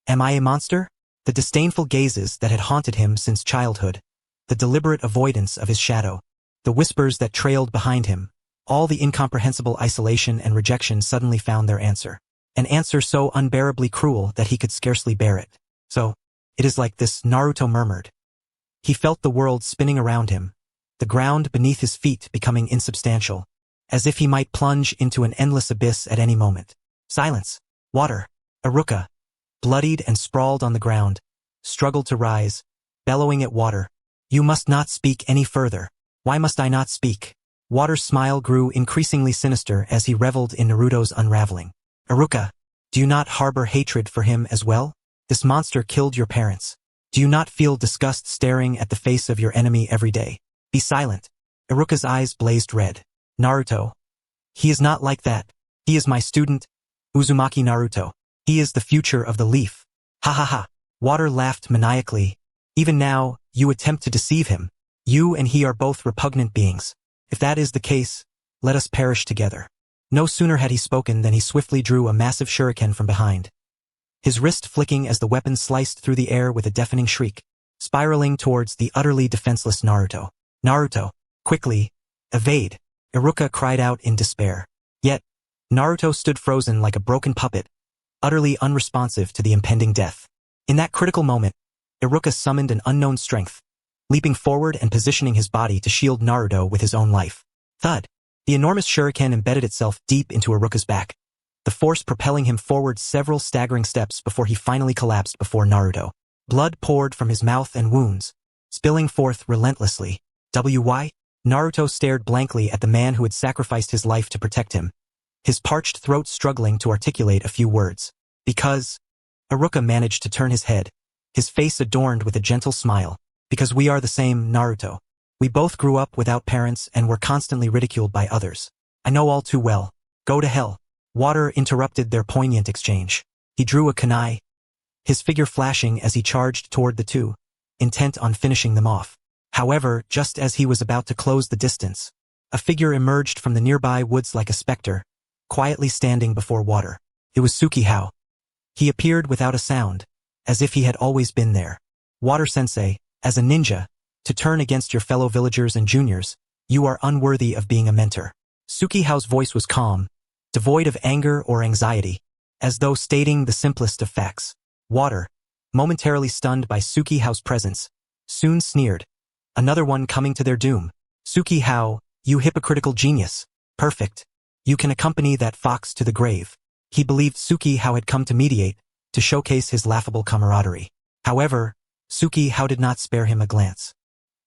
Am I a monster? The disdainful gazes that had haunted him since childhood, the deliberate avoidance of his shadow, the whispers that trailed behind him, all the incomprehensible isolation and rejection suddenly found their answer. An answer so unbearably cruel that he could scarcely bear it. So, it is like this, Naruto murmured. He felt the world spinning around him, the ground beneath his feet becoming insubstantial, as if he might plunge into an endless abyss at any moment. Silence. Water. Iruka, bloodied and sprawled on the ground, struggled to rise, bellowing at Water. You must not speak any further. Why must I not speak? Water's smile grew increasingly sinister as he reveled in Naruto's unraveling. Iruka, do you not harbor hatred for him as well? This monster killed your parents. Do you not feel disgust staring at the face of your enemy every day? Be silent. Iruka's eyes blazed red. Naruto. He is not like that. He is my student, Uzumaki Naruto. He is the future of the leaf. Ha ha ha. Water laughed maniacally. Even now, you attempt to deceive him. You and he are both repugnant beings. If that is the case, let us perish together. No sooner had he spoken than he swiftly drew a massive shuriken from behind, his wrist flicking as the weapon sliced through the air with a deafening shriek, spiraling towards the utterly defenseless Naruto. Naruto, quickly, evade, Iruka cried out in despair. Yet, Naruto stood frozen like a broken puppet, utterly unresponsive to the impending death. In that critical moment, Iruka summoned an unknown strength, leaping forward and positioning his body to shield Naruto with his own life. Thud! The enormous shuriken embedded itself deep into Iruka's back, the force propelling him forward several staggering steps before he finally collapsed before Naruto. Blood poured from his mouth and wounds, spilling forth relentlessly. Why? Naruto stared blankly at the man who had sacrificed his life to protect him, his parched throat struggling to articulate a few words. Because Iruka managed to turn his head, his face adorned with a gentle smile. Because we are the same, Naruto. We both grew up without parents and were constantly ridiculed by others. I know all too well. Go to hell. Water interrupted their poignant exchange. He drew a kunai, his figure flashing as he charged toward the two, intent on finishing them off. However, just as he was about to close the distance, a figure emerged from the nearby woods like a specter, quietly standing before water. It was Tsukihao. He appeared without a sound, as if he had always been there. Water-sensei, as a ninja, to turn against your fellow villagers and juniors, you are unworthy of being a mentor. Tsukihao's voice was calm, devoid of anger or anxiety, as though stating the simplest of facts. Water, momentarily stunned by Tsukihao's presence, soon sneered. Another one coming to their doom. Tsukihao, you hypocritical genius. Perfect. You can accompany that fox to the grave. He believed Tsukihao had come to mediate, to showcase his laughable camaraderie. However, Tsukihao did not spare him a glance.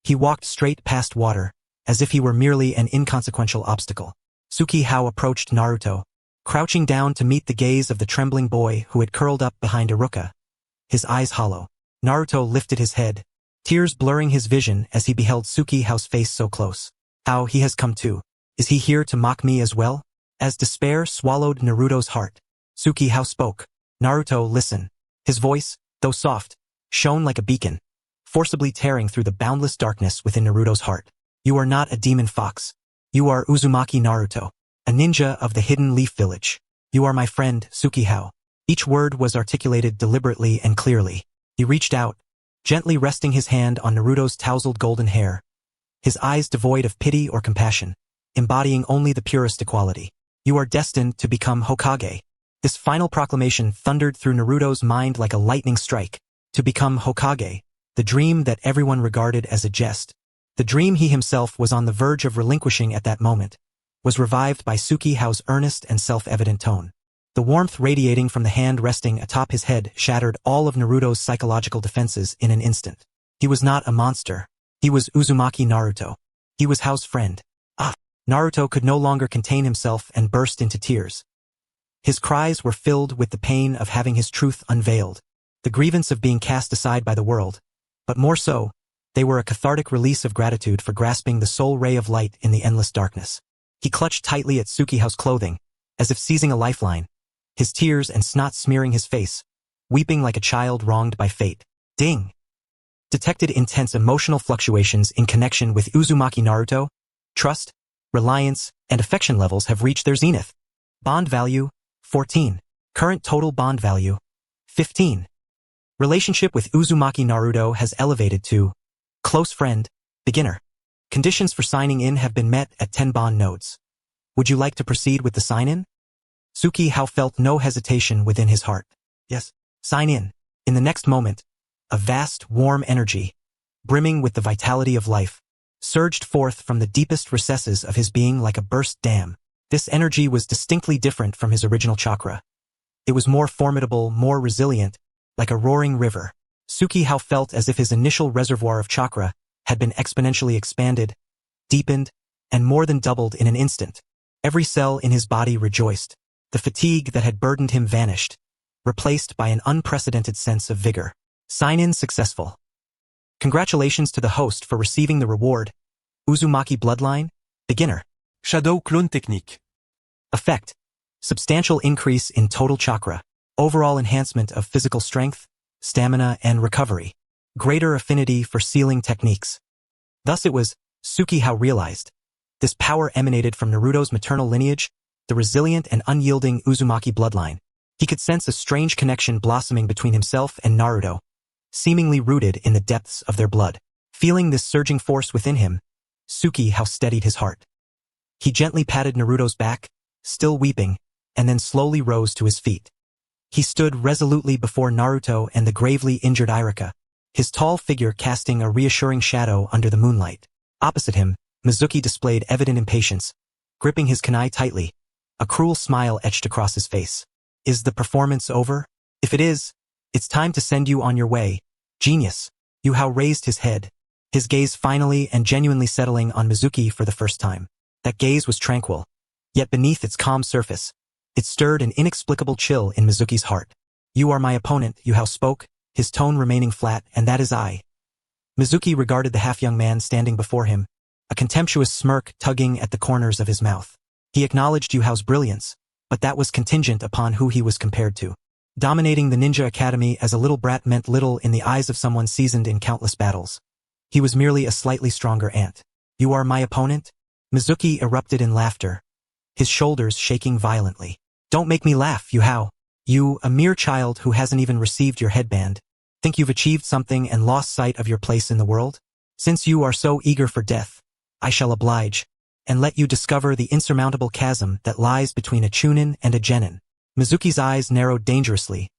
He walked straight past water, as if he were merely an inconsequential obstacle. Tsukihao approached Naruto, crouching down to meet the gaze of the trembling boy who had curled up behind Iruka, his eyes hollow. Naruto lifted his head, tears blurring his vision as he beheld Tsukihao's face so close. How he has come too. Is he here to mock me as well? As despair swallowed Naruto's heart, Tsukihao spoke. Naruto, listen. His voice, though soft, shone like a beacon, forcibly tearing through the boundless darkness within Naruto's heart. You are not a demon fox. You are Uzumaki Naruto, a ninja of the Hidden Leaf Village. You are my friend, Tsukihao. Each word was articulated deliberately and clearly. He reached out, gently resting his hand on Naruto's tousled golden hair, his eyes devoid of pity or compassion, embodying only the purest equality. You are destined to become Hokage. This final proclamation thundered through Naruto's mind like a lightning strike. To become Hokage, the dream that everyone regarded as a jest, the dream he himself was on the verge of relinquishing at that moment, was revived by Tsukihao's earnest and self-evident tone. The warmth radiating from the hand resting atop his head shattered all of Naruto's psychological defenses in an instant. He was not a monster. He was Uzumaki Naruto. He was Hao's friend. Naruto could no longer contain himself and burst into tears. His cries were filled with the pain of having his truth unveiled, the grievance of being cast aside by the world, but more so, they were a cathartic release of gratitude for grasping the sole ray of light in the endless darkness. He clutched tightly at Tsukihao's clothing, as if seizing a lifeline, his tears and snot smearing his face, weeping like a child wronged by fate. Ding! Detected intense emotional fluctuations in connection with Uzumaki Naruto. Trust, reliance, and affection levels have reached their zenith. Bond value, 14. Current total bond value, 15. Relationship with Uzumaki Naruto has elevated to close friend, beginner. Conditions for signing in have been met at 10 bond nodes. Would you like to proceed with the sign-in? Tsukihao felt no hesitation within his heart. Yes, sign in. In the next moment, a vast, warm energy, brimming with the vitality of life, surged forth from the deepest recesses of his being like a burst dam. This energy was distinctly different from his original chakra. It was more formidable, more resilient, like a roaring river. Tsukihao felt as if his initial reservoir of chakra had been exponentially expanded, deepened, and more than doubled in an instant. Every cell in his body rejoiced. The fatigue that had burdened him vanished, replaced by an unprecedented sense of vigor. Sign-in successful. Congratulations to the host for receiving the reward. Uzumaki Bloodline, Beginner. Shadow Clone Technique. Effect. Substantial increase in total chakra. Overall enhancement of physical strength, stamina, and recovery. Greater affinity for sealing techniques. Thus it was, Tsukihao realized. This power emanated from Naruto's maternal lineage, the resilient and unyielding Uzumaki bloodline. He could sense a strange connection blossoming between himself and Naruto, seemingly rooted in the depths of their blood. Feeling this surging force within him, Tsukihao steadied his heart. He gently patted Naruto's back, still weeping, and then slowly rose to his feet. He stood resolutely before Naruto and the gravely injured Irika, his tall figure casting a reassuring shadow under the moonlight. Opposite him, Mizuki displayed evident impatience, gripping his kunai tightly. A cruel smile etched across his face. Is the performance over? If it is, it's time to send you on your way. Genius. Hyuga raised his head, his gaze finally and genuinely settling on Mizuki for the first time. That gaze was tranquil, yet beneath its calm surface, it stirred an inexplicable chill in Mizuki's heart. You are my opponent, Hyuga spoke, his tone remaining flat, and that is I. Mizuki regarded the half-young man standing before him, a contemptuous smirk tugging at the corners of his mouth. He acknowledged Hyuga's brilliance, but that was contingent upon who he was compared to. Dominating the ninja academy as a little brat meant little in the eyes of someone seasoned in countless battles. He was merely a slightly stronger ant. You are my opponent? Mizuki erupted in laughter, his shoulders shaking violently. Don't make me laugh, Hyuga. You, a mere child who hasn't even received your headband, think you've achieved something and lost sight of your place in the world? Since you are so eager for death, I shall oblige, and let you discover the insurmountable chasm that lies between a Chunin and a Genin. Mizuki's eyes narrowed dangerously,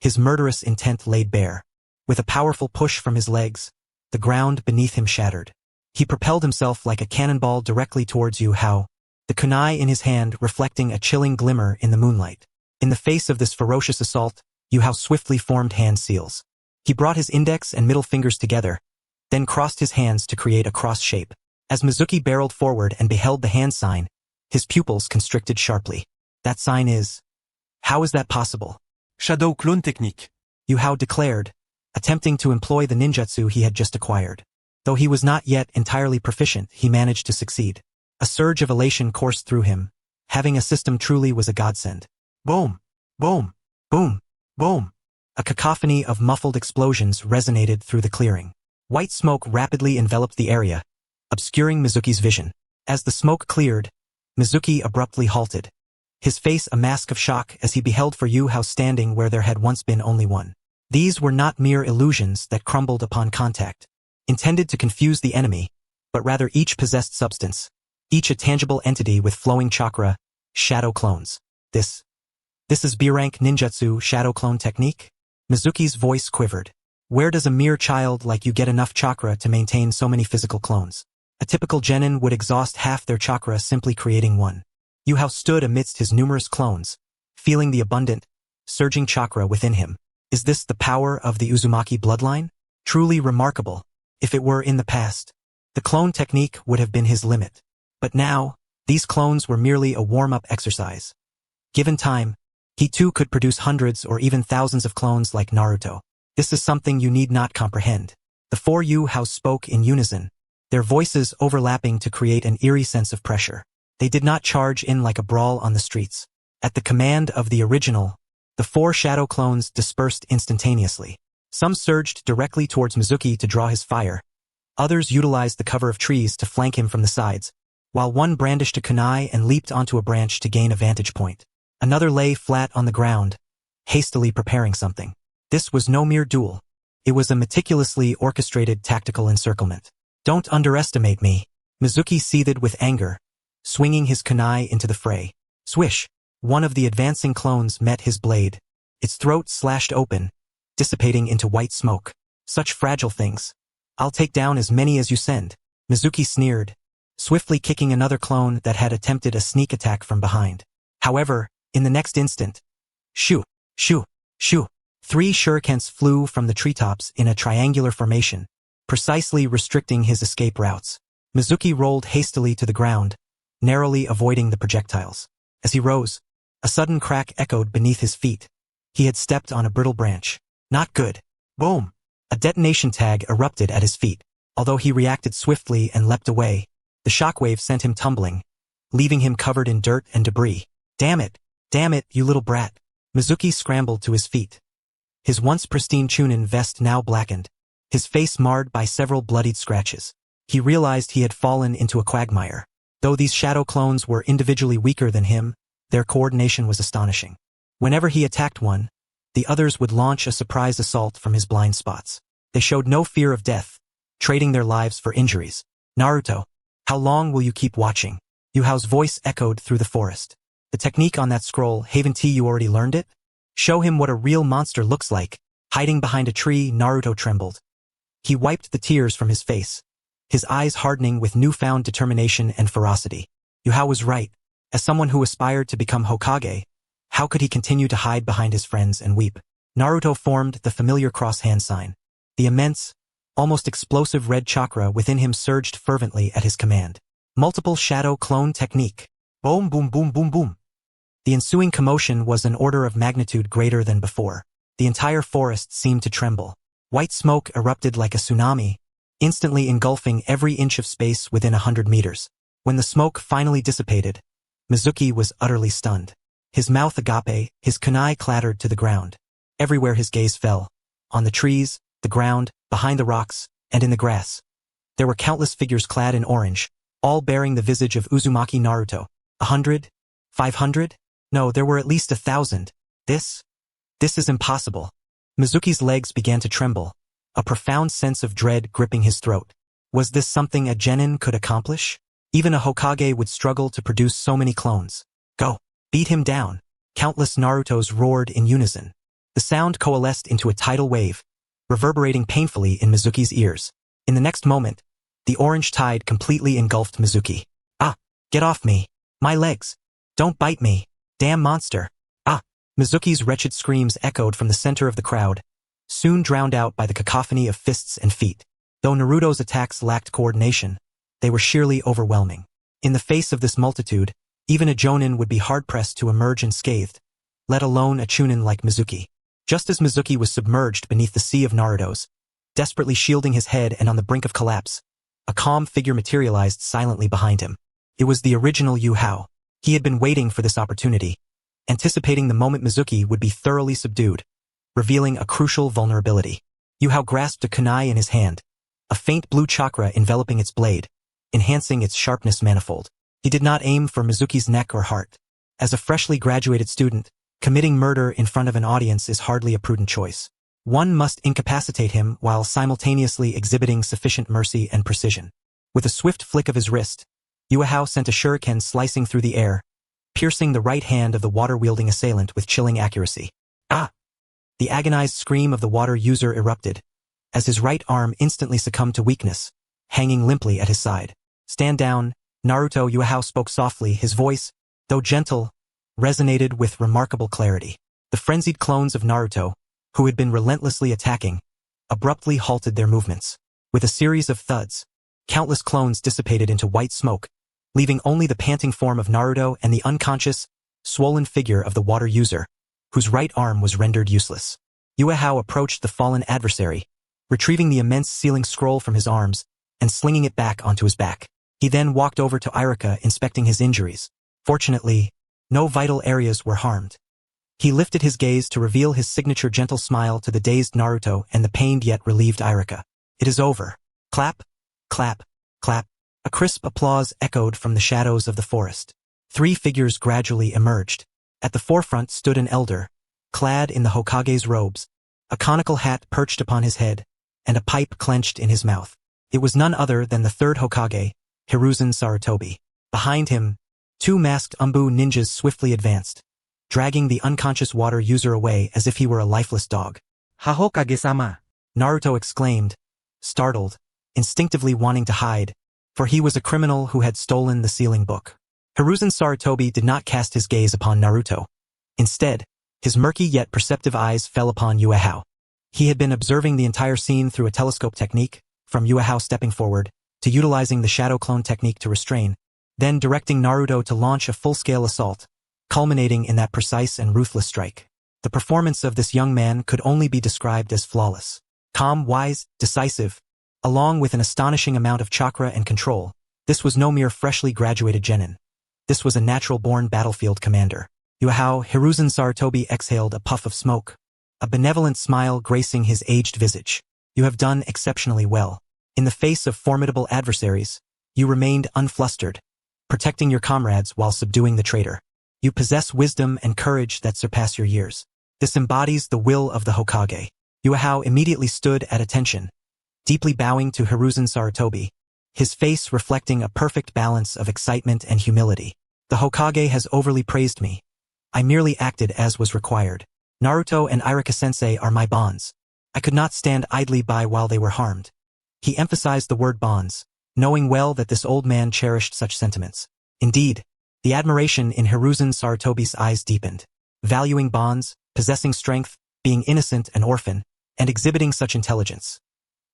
his murderous intent laid bare. With a powerful push from his legs, the ground beneath him shattered. He propelled himself like a cannonball directly towards Hyuga, the kunai in his hand reflecting a chilling glimmer in the moonlight. In the face of this ferocious assault, Hyuga swiftly formed hand seals. He brought his index and middle fingers together, then crossed his hands to create a cross shape. As Mizuki barreled forward and beheld the hand sign, his pupils constricted sharply. That sign is... How is that possible? Shadow Clone Technique. Hyuga declared, attempting to employ the ninjutsu he had just acquired. Though he was not yet entirely proficient, he managed to succeed. A surge of elation coursed through him. Having a system truly was a godsend. Boom! Boom! Boom! Boom! A cacophony of muffled explosions resonated through the clearing. White smoke rapidly enveloped the area, obscuring Mizuki's vision. As the smoke cleared, Mizuki abruptly halted, his face a mask of shock as he beheld Hyuga standing where there had once been only one. These were not mere illusions that crumbled upon contact, intended to confuse the enemy, but rather each possessed substance, each a tangible entity with flowing chakra, shadow clones. This is B-rank ninjutsu shadow clone technique? Mizuki's voice quivered. Where does a mere child like you get enough chakra to maintain so many physical clones? A typical genin would exhaust half their chakra simply creating one. Hyuga stood amidst his numerous clones, feeling the abundant, surging chakra within him. Is this the power of the Uzumaki bloodline? Truly remarkable. If it were in the past, the clone technique would have been his limit. But now, these clones were merely a warm-up exercise. Given time, he too could produce hundreds or even thousands of clones like Naruto. This is something you need not comprehend. The four Hyuga spoke in unison, their voices overlapping to create an eerie sense of pressure. They did not charge in like a brawl on the streets. At the command of the original, the four shadow clones dispersed instantaneously. Some surged directly towards Mizuki to draw his fire. Others utilized the cover of trees to flank him from the sides, while one brandished a kunai and leaped onto a branch to gain a vantage point. Another lay flat on the ground, hastily preparing something. This was no mere duel. It was a meticulously orchestrated tactical encirclement. Don't underestimate me. Mizuki seethed with anger, swinging his kunai into the fray. Swish! One of the advancing clones met his blade. Its throat slashed open, dissipating into white smoke. Such fragile things. I'll take down as many as you send. Mizuki sneered, swiftly kicking another clone that had attempted a sneak attack from behind. However, in the next instant, shoo, shoo, shoo, 3 shurikens flew from the treetops in a triangular formation, precisely restricting his escape routes. Mizuki rolled hastily to the ground, narrowly avoiding the projectiles. As he rose, a sudden crack echoed beneath his feet. He had stepped on a brittle branch. Not good. Boom! A detonation tag erupted at his feet. Although he reacted swiftly and leapt away, the shockwave sent him tumbling, leaving him covered in dirt and debris. Damn it, you little brat. Mizuki scrambled to his feet. His once pristine Chunin vest now blackened, his face marred by several bloodied scratches. He realized he had fallen into a quagmire. Though these shadow clones were individually weaker than him, their coordination was astonishing. Whenever he attacked one, the others would launch a surprise assault from his blind spots. They showed no fear of death, trading their lives for injuries. Naruto, how long will you keep watching? Yuhao's voice echoed through the forest. The technique on that scroll, haven't you already learned it? Show him what a real monster looks like. Hiding behind a tree, Naruto trembled. He wiped the tears from his face, his eyes hardening with newfound determination and ferocity. Yuhao was right. As someone who aspired to become Hokage, how could he continue to hide behind his friends and weep? Naruto formed the familiar cross-hand sign. The immense, almost explosive red chakra within him surged fervently at his command. Multiple shadow clone technique. Boom, boom, boom, boom, boom. The ensuing commotion was an order of magnitude greater than before. The entire forest seemed to tremble. White smoke erupted like a tsunami, instantly engulfing every inch of space within 100 meters. When the smoke finally dissipated, Mizuki was utterly stunned. His mouth agape, his kunai clattered to the ground. Everywhere his gaze fell. On the trees, the ground, behind the rocks, and in the grass. There were countless figures clad in orange, all bearing the visage of Uzumaki Naruto. 100? 500? No, there were at least 1,000. This is impossible. Mizuki's legs began to tremble, a profound sense of dread gripping his throat. Was this something a genin could accomplish? Even a Hokage would struggle to produce so many clones. Go! Beat him down! Countless Narutos roared in unison. The sound coalesced into a tidal wave, reverberating painfully in Mizuki's ears. In the next moment, the orange tide completely engulfed Mizuki. Ah! Get off me! My legs! Don't bite me! Damn monster! Ah! Mizuki's wretched screams echoed from the center of the crowd, soon drowned out by the cacophony of fists and feet. Though Naruto's attacks lacked coordination, they were sheerly overwhelming. In the face of this multitude, even a Jonin would be hard-pressed to emerge unscathed, let alone a Chunin like Mizuki. Just as Mizuki was submerged beneath the sea of Narutos, desperately shielding his head and on the brink of collapse, a calm figure materialized silently behind him. It was the original Yuhao. He had been waiting for this opportunity, anticipating the moment Mizuki would be thoroughly subdued, revealing a crucial vulnerability. Yuhao grasped a kunai in his hand, a faint blue chakra enveloping its blade, enhancing its sharpness manifold. He did not aim for Mizuki's neck or heart. As a freshly graduated student, committing murder in front of an audience is hardly a prudent choice. One must incapacitate him while simultaneously exhibiting sufficient mercy and precision. With a swift flick of his wrist, Yuhao sent a shuriken slicing through the air, piercing the right hand of the water-wielding assailant with chilling accuracy. Ah! The agonized scream of the water user erupted, as his right arm instantly succumbed to weakness, hanging limply at his side. Stand down, Naruto. Yuhao spoke softly, his voice, though gentle, resonated with remarkable clarity. The frenzied clones of Naruto, who had been relentlessly attacking, abruptly halted their movements. With a series of thuds, countless clones dissipated into white smoke, leaving only the panting form of Naruto and the unconscious, swollen figure of the water user, whose right arm was rendered useless. Yuhao approached the fallen adversary, retrieving the immense sealing scroll from his arms and slinging it back onto his back. He then walked over to Irika, inspecting his injuries. Fortunately, no vital areas were harmed. He lifted his gaze to reveal his signature gentle smile to the dazed Naruto and the pained yet relieved Irika. It is over. Clap, clap, clap. A crisp applause echoed from the shadows of the forest. 3 figures gradually emerged. At the forefront stood an elder, clad in the Hokage's robes, a conical hat perched upon his head, and a pipe clenched in his mouth. It was none other than the 3rd Hokage, Hiruzen Sarutobi. Behind him, 2 masked Umbu ninjas swiftly advanced, dragging the unconscious water user away as if he were a lifeless dog. Hokage-sama! Naruto exclaimed, startled, instinctively wanting to hide, for he was a criminal who had stolen the sealing book. Hiruzen Sarutobi did not cast his gaze upon Naruto. Instead, his murky yet perceptive eyes fell upon Yuhao. He had been observing the entire scene through a telescope technique, from Yuhao stepping forward, to utilizing the shadow clone technique to restrain, then directing Naruto to launch a full-scale assault, culminating in that precise and ruthless strike. The performance of this young man could only be described as flawless. Calm, wise, decisive, along with an astonishing amount of chakra and control. This was no mere freshly graduated genin. This was a natural-born battlefield commander. Yuhao Hiruzen Sarutobi exhaled a puff of smoke, a benevolent smile gracing his aged visage. You have done exceptionally well. In the face of formidable adversaries, you remained unflustered, protecting your comrades while subduing the traitor. You possess wisdom and courage that surpass your years. This embodies the will of the Hokage. Yuhao immediately stood at attention, deeply bowing to Hiruzen Sarutobi, his face reflecting a perfect balance of excitement and humility. The Hokage has overly praised me. I merely acted as was required. Naruto and Irika-sensei are my bonds. I could not stand idly by while they were harmed. He emphasized the word bonds, knowing well that this old man cherished such sentiments. Indeed, the admiration in Hiruzen Sarutobi's eyes deepened. Valuing bonds, possessing strength, being innocent and orphan, and exhibiting such intelligence.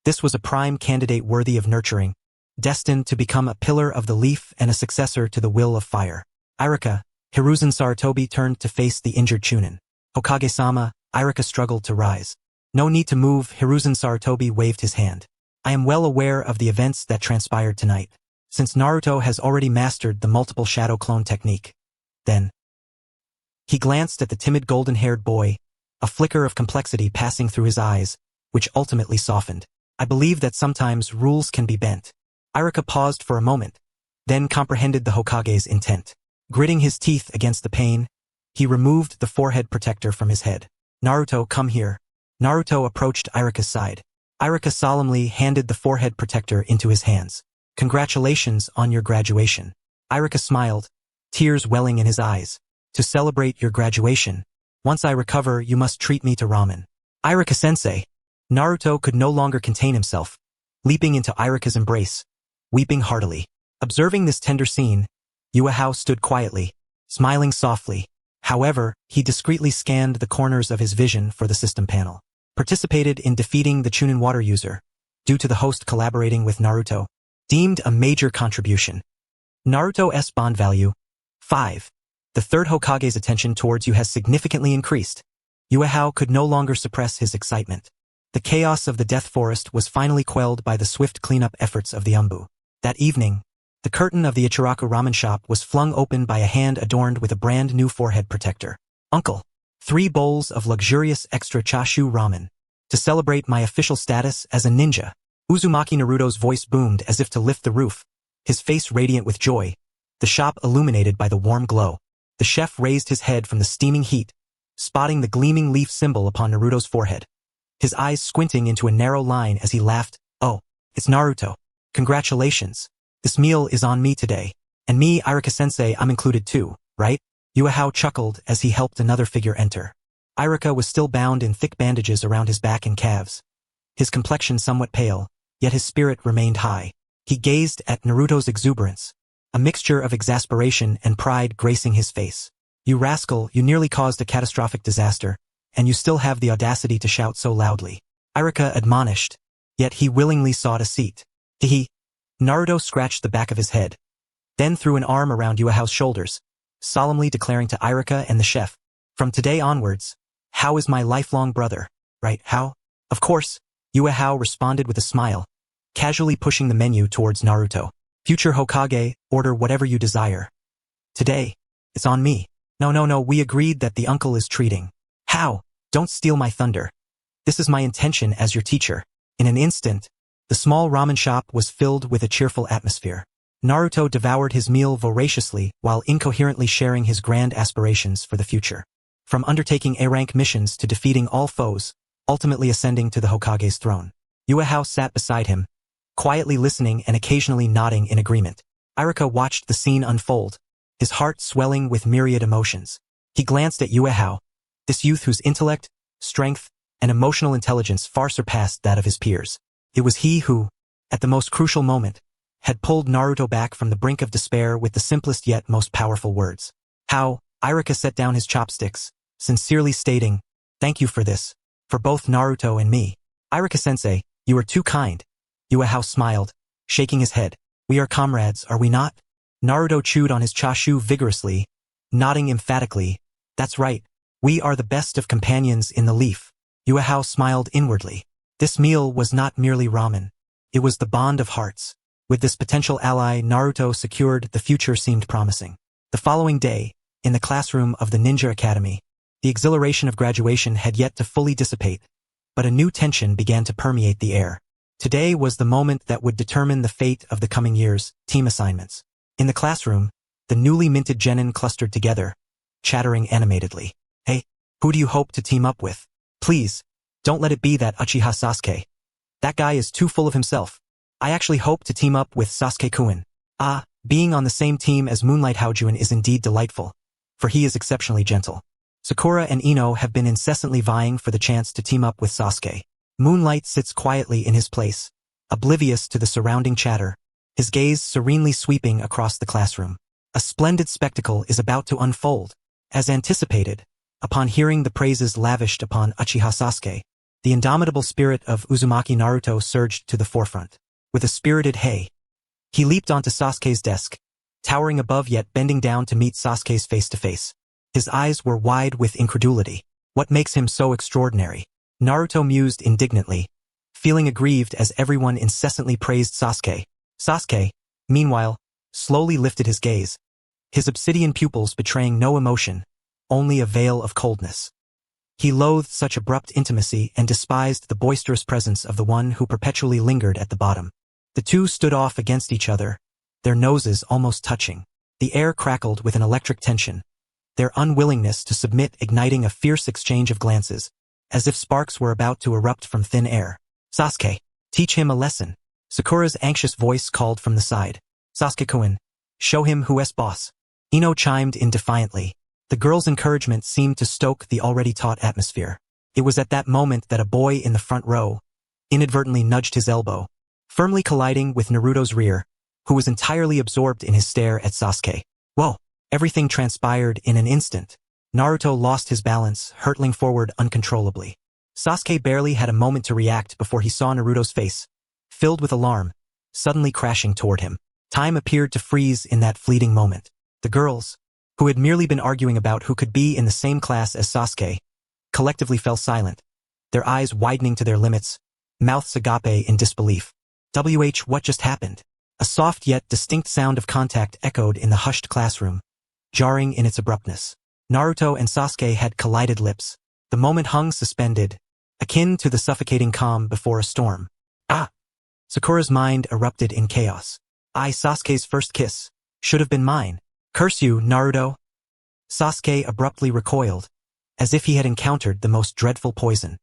This was a prime candidate worthy of nurturing, destined to become a pillar of the leaf and a successor to the will of fire. Irika, Hiruzen Sarutobi turned to face the injured Chunin. Hokage-sama, Irika struggled to rise. No need to move, Hiruzen Sarutobi waved his hand. I am well aware of the events that transpired tonight. Since Naruto has already mastered the multiple shadow clone technique. Then, he glanced at the timid golden-haired boy, a flicker of complexity passing through his eyes, which ultimately softened. I believe that sometimes rules can be bent. Irika paused for a moment, then comprehended the Hokage's intent. Gritting his teeth against the pain, he removed the forehead protector from his head. Naruto, come here. Naruto approached Irika's side. Irika solemnly handed the forehead protector into his hands. Congratulations on your graduation. Irika smiled, tears welling in his eyes. To celebrate your graduation, once I recover, you must treat me to ramen. Irika-sensei. Naruto could no longer contain himself, leaping into Irika's embrace, weeping heartily. Observing this tender scene, Yuhao stood quietly, smiling softly. However, he discreetly scanned the corners of his vision for the system panel. Participated in defeating the Chunin water user, due to the host collaborating with Naruto. Deemed a major contribution. Naruto's bond value. 5. The third Hokage's attention towards you has significantly increased. Yuhao could no longer suppress his excitement. The chaos of the Death Forest was finally quelled by the swift cleanup efforts of the Umbu. That evening, the curtain of the Ichiraku ramen shop was flung open by a hand adorned with a brand new forehead protector. Uncle, 3 bowls of luxurious extra chashu ramen. To celebrate my official status as a ninja. Uzumaki Naruto's voice boomed as if to lift the roof, his face radiant with joy, the shop illuminated by the warm glow. The chef raised his head from the steaming heat, spotting the gleaming leaf symbol upon Naruto's forehead. His eyes squinting into a narrow line as he laughed. Oh, it's Naruto. Congratulations. This meal is on me today. And me, Irika-sensei, I'm included too, right? Yuhao chuckled as he helped another figure enter. Irika was still bound in thick bandages around his back and calves. His complexion somewhat pale, yet his spirit remained high. He gazed at Naruto's exuberance, a mixture of exasperation and pride gracing his face. You rascal, you nearly caused a catastrophic disaster, and you still have the audacity to shout so loudly. Irika admonished, yet he willingly sought a seat. Hehe. Naruto scratched the back of his head, then threw an arm around Yuhao's shoulders, solemnly declaring to Irika and the chef, from today onwards, Hao is my lifelong brother, right, Hao? Of course, Yuhao responded with a smile, casually pushing the menu towards Naruto. Future Hokage, order whatever you desire. Today, it's on me. No, we agreed that the uncle is treating. Hao, don't steal my thunder. This is my intention as your teacher. In an instant, the small ramen shop was filled with a cheerful atmosphere. Naruto devoured his meal voraciously while incoherently sharing his grand aspirations for the future. From undertaking A-rank missions to defeating all foes, ultimately ascending to the Hokage's throne. Yuhao sat beside him, quietly listening and occasionally nodding in agreement. Irika watched the scene unfold, his heart swelling with myriad emotions. He glanced at Yuhao, this youth whose intellect, strength, and emotional intelligence far surpassed that of his peers. It was he who, at the most crucial moment, had pulled Naruto back from the brink of despair with the simplest yet most powerful words. How, Irika set down his chopsticks, sincerely stating, thank you for this, for both Naruto and me. Irika-sensei, you are too kind. Yuhao smiled, shaking his head. We are comrades, are we not? Naruto chewed on his chashu vigorously, nodding emphatically. That's right, we are the best of companions in the leaf. Yuhao smiled inwardly. This meal was not merely ramen. It was the bond of hearts. With this potential ally Naruto secured, the future seemed promising. The following day, in the classroom of the Ninja Academy, the exhilaration of graduation had yet to fully dissipate, but a new tension began to permeate the air. Today was the moment that would determine the fate of the coming year's team assignments. In the classroom, the newly minted genin clustered together, chattering animatedly. Hey, who do you hope to team up with? Please, don't let it be that Uchiha Sasuke. That guy is too full of himself. I actually hope to team up with Sasuke-kun. Being on the same team as Moonlight Hyojuin is indeed delightful, for he is exceptionally gentle. Sakura and Ino have been incessantly vying for the chance to team up with Sasuke. Moonlight sits quietly in his place, oblivious to the surrounding chatter, his gaze serenely sweeping across the classroom. A splendid spectacle is about to unfold. As anticipated, upon hearing the praises lavished upon Uchiha Sasuke, the indomitable spirit of Uzumaki Naruto surged to the forefront. With a spirited hey, he leaped onto Sasuke's desk, towering above yet bending down to meet Sasuke's face-to-face. His eyes were wide with incredulity. What makes him so extraordinary? Naruto mused indignantly, feeling aggrieved as everyone incessantly praised Sasuke. Sasuke, meanwhile, slowly lifted his gaze, his obsidian pupils betraying no emotion, only a veil of coldness. He loathed such abrupt intimacy and despised the boisterous presence of the one who perpetually lingered at the bottom. The two stood off against each other, their noses almost touching. The air crackled with an electric tension, their unwillingness to submit igniting a fierce exchange of glances, as if sparks were about to erupt from thin air. Sasuke, teach him a lesson. Sakura's anxious voice called from the side. Sasuke-kun, show him who's boss. Ino chimed in defiantly. The girl's encouragement seemed to stoke the already taut atmosphere. It was at that moment that a boy in the front row inadvertently nudged his elbow, firmly colliding with Naruto's rear, who was entirely absorbed in his stare at Sasuke. Whoa! Everything transpired in an instant. Naruto lost his balance, hurtling forward uncontrollably. Sasuke barely had a moment to react before he saw Naruto's face, filled with alarm, suddenly crashing toward him. Time appeared to freeze in that fleeting moment. The girls, who had merely been arguing about who could be in the same class as Sasuke, collectively fell silent, their eyes widening to their limits, mouths agape in disbelief. What just happened? A soft yet distinct sound of contact echoed in the hushed classroom, jarring in its abruptness. Naruto and Sasuke had collided lips. The moment hung suspended, akin to the suffocating calm before a storm. Sakura's mind erupted in chaos. Sasuke's first kiss. Should have been mine. Curse you, Naruto. Sasuke abruptly recoiled, as if he had encountered the most dreadful poison.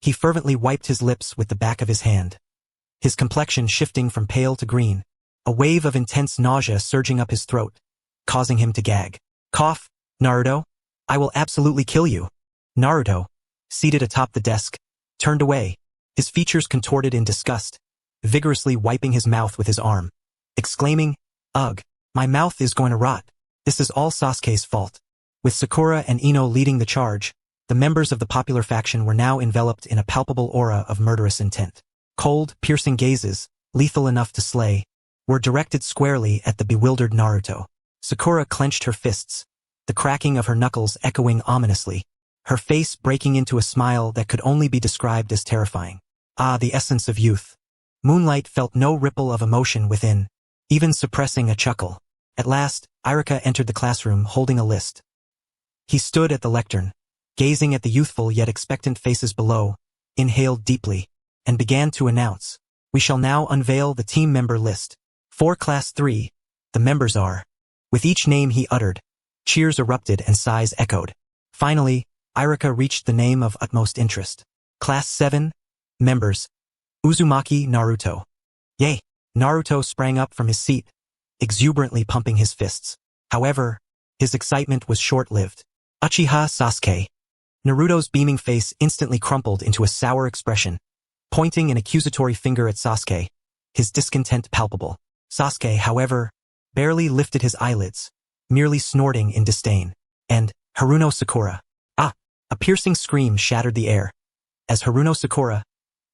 He fervently wiped his lips with the back of his hand, his complexion shifting from pale to green, a wave of intense nausea surging up his throat, causing him to gag. Cough, Naruto. I will absolutely kill you. Naruto, seated atop the desk, turned away, his features contorted in disgust, vigorously wiping his mouth with his arm, exclaiming, Ugh, my mouth is going to rot. This is all Sasuke's fault. With Sakura and Ino leading the charge, the members of the popular faction were now enveloped in a palpable aura of murderous intent. Cold, piercing gazes, lethal enough to slay, were directed squarely at the bewildered Naruto. Sakura clenched her fists, the cracking of her knuckles echoing ominously, her face breaking into a smile that could only be described as terrifying. The essence of youth. Moonlight felt no ripple of emotion within, even suppressing a chuckle. At last, Irika entered the classroom holding a list. He stood at the lectern, gazing at the youthful yet expectant faces below, inhaled deeply, and began to announce, We shall now unveil the team member list. For Class 3, the members are. With each name he uttered, cheers erupted and sighs echoed. Finally, Irika reached the name of utmost interest. Class 7, members. Uzumaki Naruto. Yay! Naruto sprang up from his seat, exuberantly pumping his fists. However, his excitement was short-lived. Uchiha Sasuke. Naruto's beaming face instantly crumpled into a sour expression, pointing an accusatory finger at Sasuke, his discontent palpable. Sasuke, however, barely lifted his eyelids, merely snorting in disdain. And Haruno Sakura. A piercing scream shattered the air, as Haruno Sakura,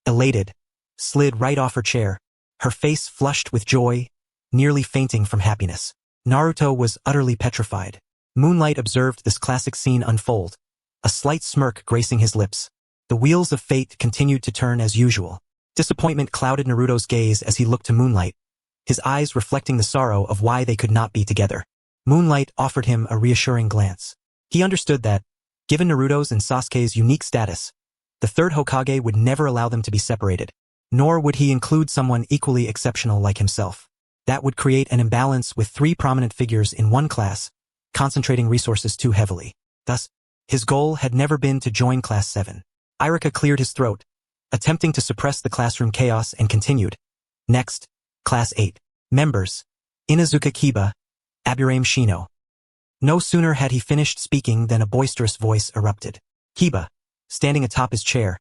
elated, slid right off her chair, her face flushed with joy, nearly fainting from happiness. Naruto was utterly petrified. Moonlight observed this classic scene unfold, a slight smirk gracing his lips. The wheels of fate continued to turn as usual. Disappointment clouded Naruto's gaze as he looked to Moonlight, his eyes reflecting the sorrow of why they could not be together. Moonlight offered him a reassuring glance. He understood that, given Naruto's and Sasuke's unique status, the third Hokage would never allow them to be separated, nor would he include someone equally exceptional like himself. That would create an imbalance with three prominent figures in one class, concentrating resources too heavily. Thus, his goal had never been to join Class 7. Iruka cleared his throat, attempting to suppress the classroom chaos, and continued. Next, Class 8. Members. Inuzuka Kiba, Aburame Shino. No sooner had he finished speaking than a boisterous voice erupted. Kiba, standing atop his chair,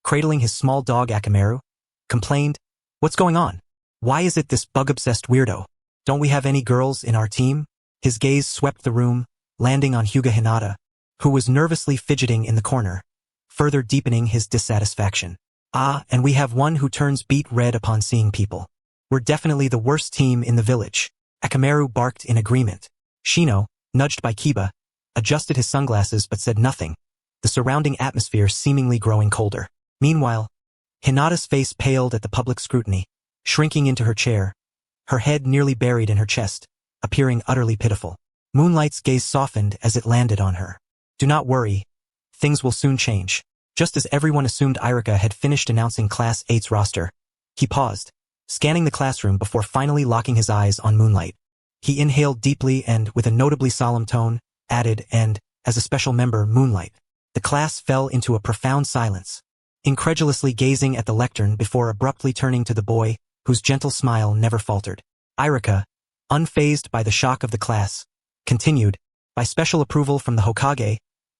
cradling his small dog Akamaru, complained, "What's going on? Why is it this bug-obsessed weirdo? Don't we have any girls in our team?" His gaze swept the room, landing on Hyuga Hinata, who was nervously fidgeting in the corner, further deepening his dissatisfaction. "Ah, and we have one who turns beet red upon seeing people. We're definitely the worst team in the village." Akamaru barked in agreement. Shino, nudged by Kiba, adjusted his sunglasses but said nothing, the surrounding atmosphere seemingly growing colder. Meanwhile, Hinata's face paled at the public scrutiny, shrinking into her chair, her head nearly buried in her chest, appearing utterly pitiful. Moonlight's gaze softened as it landed on her. "Do not worry, things will soon change." Just as everyone assumed Iruka had finished announcing Class 8's roster, he paused, scanning the classroom before finally locking his eyes on Moonlight. He inhaled deeply and, with a notably solemn tone, added, "And, as a special member, Moonlight." The class fell into a profound silence, incredulously gazing at the lectern before abruptly turning to the boy, whose gentle smile never faltered. Iruka, unfazed by the shock of the class, continued, "By special approval from the Hokage,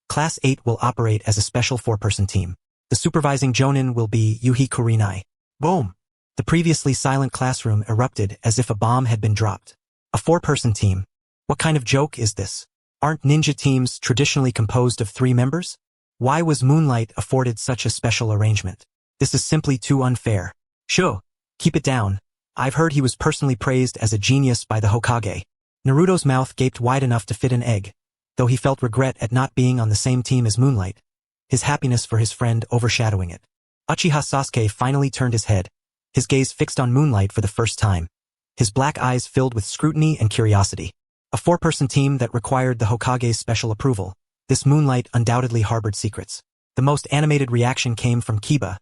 Class 8 will operate as a special 4-person team. The supervising jonin will be Yuhi Kurinai." Boom! The previously silent classroom erupted as if a bomb had been dropped. A 4-person team? What kind of joke is this? Aren't ninja teams traditionally composed of 3 members? Why was Moonlight afforded such a special arrangement? This is simply too unfair. Sho, keep it down. I've heard he was personally praised as a genius by the Hokage. Naruto's mouth gaped wide enough to fit an egg, though he felt regret at not being on the same team as Moonlight, his happiness for his friend overshadowing it. Uchiha Sasuke finally turned his head, his gaze fixed on Moonlight for the first time, his black eyes filled with scrutiny and curiosity. A 4-person team that required the Hokage's special approval. This Moonlight undoubtedly harbored secrets. The most animated reaction came from Kiba,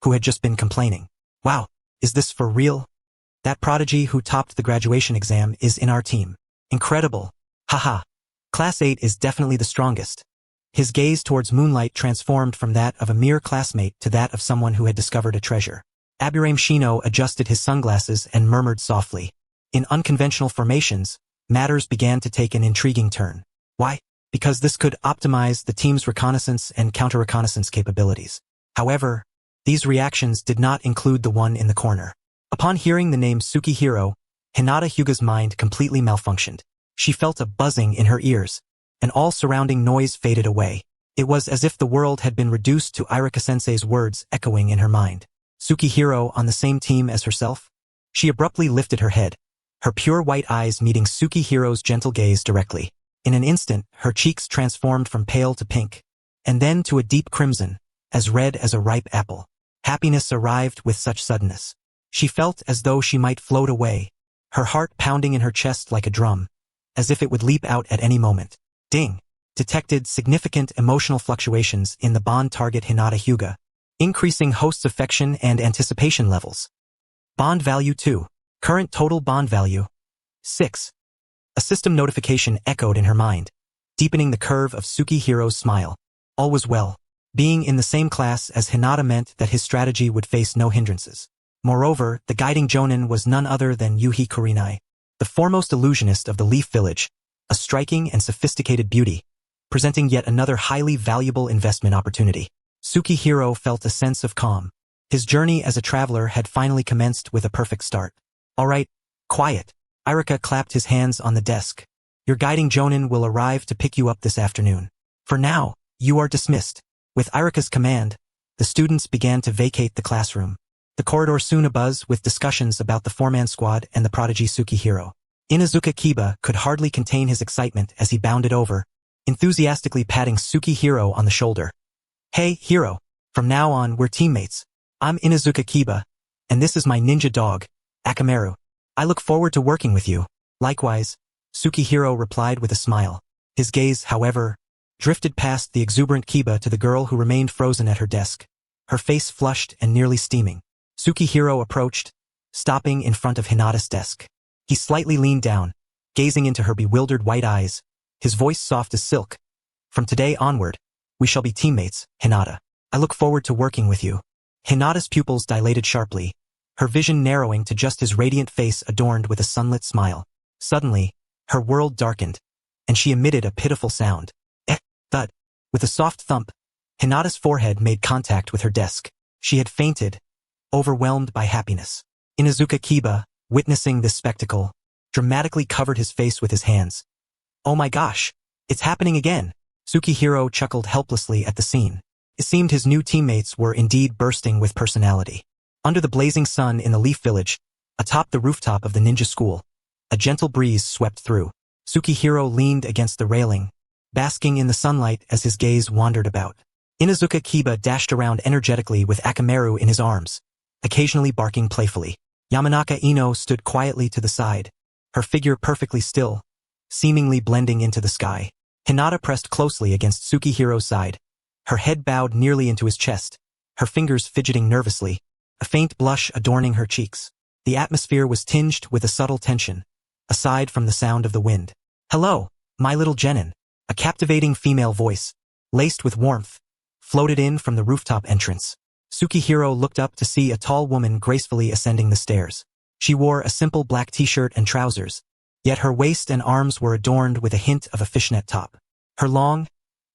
who had just been complaining. "Wow, is this for real? That prodigy who topped the graduation exam is in our team. Incredible. Haha. Class 8 is definitely the strongest." His gaze towards Moonlight transformed from that of a mere classmate to that of someone who had discovered a treasure. Aburame Shino adjusted his sunglasses and murmured softly. In unconventional formations, matters began to take an intriguing turn. Why? Because this could optimize the team's reconnaissance and counter-reconnaissance capabilities. However, these reactions did not include the one in the corner. Upon hearing the name Tsukihiro, Hinata Hyuga's mind completely malfunctioned. She felt a buzzing in her ears, and all surrounding noise faded away. It was as if the world had been reduced to Iruka-sensei's words echoing in her mind. Tsukihiro on the same team as herself? She abruptly lifted her head, her pure white eyes meeting Tsukihiro's gentle gaze directly. In an instant, her cheeks transformed from pale to pink, and then to a deep crimson, as red as a ripe apple. Happiness arrived with such suddenness. She felt as though she might float away, her heart pounding in her chest like a drum, as if it would leap out at any moment. Ding! Detected significant emotional fluctuations in the bond target Hinata Hyuga, increasing host's affection and anticipation levels. Bond value 2. Current total bond value 6. A system notification echoed in her mind, deepening the curve of Tsukihiro's smile. All was well. Being in the same class as Hinata meant that his strategy would face no hindrances. Moreover, the guiding jonin was none other than Yuhi Kurinai, the foremost illusionist of the Leaf Village, a striking and sophisticated beauty, presenting yet another highly valuable investment opportunity. Tsukihiro felt a sense of calm. His journey as a traveler had finally commenced with a perfect start. "All right, quiet." Iruka clapped his hands on the desk. "Your guiding jonin will arrive to pick you up this afternoon. For now, you are dismissed." With Iruka's command, the students began to vacate the classroom. The corridor soon abuzz with discussions about the 4-man squad and the prodigy Tsukihiro. Inuzuka Kiba could hardly contain his excitement as he bounded over, enthusiastically patting Tsukihiro on the shoulder. "Hey, hero, From now on, we're teammates. I'm Inuzuka Kiba, and this is my ninja dog, Akamaru. I look forward to working with you. Likewise, Tsukihiro replied with a smile. His gaze, however, drifted past the exuberant Kiba to the girl who remained frozen at her desk, her face flushed and nearly steaming. Tsukihiro approached, stopping in front of Hinata's desk. He slightly leaned down, gazing into her bewildered white eyes, his voice soft as silk. From today onward, we shall be teammates, Hinata. I look forward to working with you. Hinata's pupils dilated sharply, her vision narrowing to just his radiant face adorned with a sunlit smile. Suddenly, her world darkened, and she emitted a pitiful sound. Thud. With a soft thump, Hinata's forehead made contact with her desk. She had fainted, overwhelmed by happiness. Inuzuka Kiba, witnessing this spectacle, dramatically covered his face with his hands. Oh my gosh, it's happening again. Tsukihiro chuckled helplessly at the scene. It seemed his new teammates were indeed bursting with personality. Under the blazing sun in the Leaf Village, atop the rooftop of the ninja school, a gentle breeze swept through. Tsukihiro leaned against the railing, basking in the sunlight as his gaze wandered about. Inuzuka Kiba dashed around energetically with Akamaru in his arms, occasionally barking playfully. Yamanaka Ino stood quietly to the side, her figure perfectly still, seemingly blending into the sky. Hinata pressed closely against Tsukihiro's side, her head bowed nearly into his chest, her fingers fidgeting nervously, a faint blush adorning her cheeks. The atmosphere was tinged with a subtle tension, aside from the sound of the wind. Hello, my little genin. A captivating female voice, laced with warmth, floated in from the rooftop entrance. Tsukihiro looked up to see a tall woman gracefully ascending the stairs. She wore a simple black t-shirt and trousers, yet her waist and arms were adorned with a hint of a fishnet top. Her long,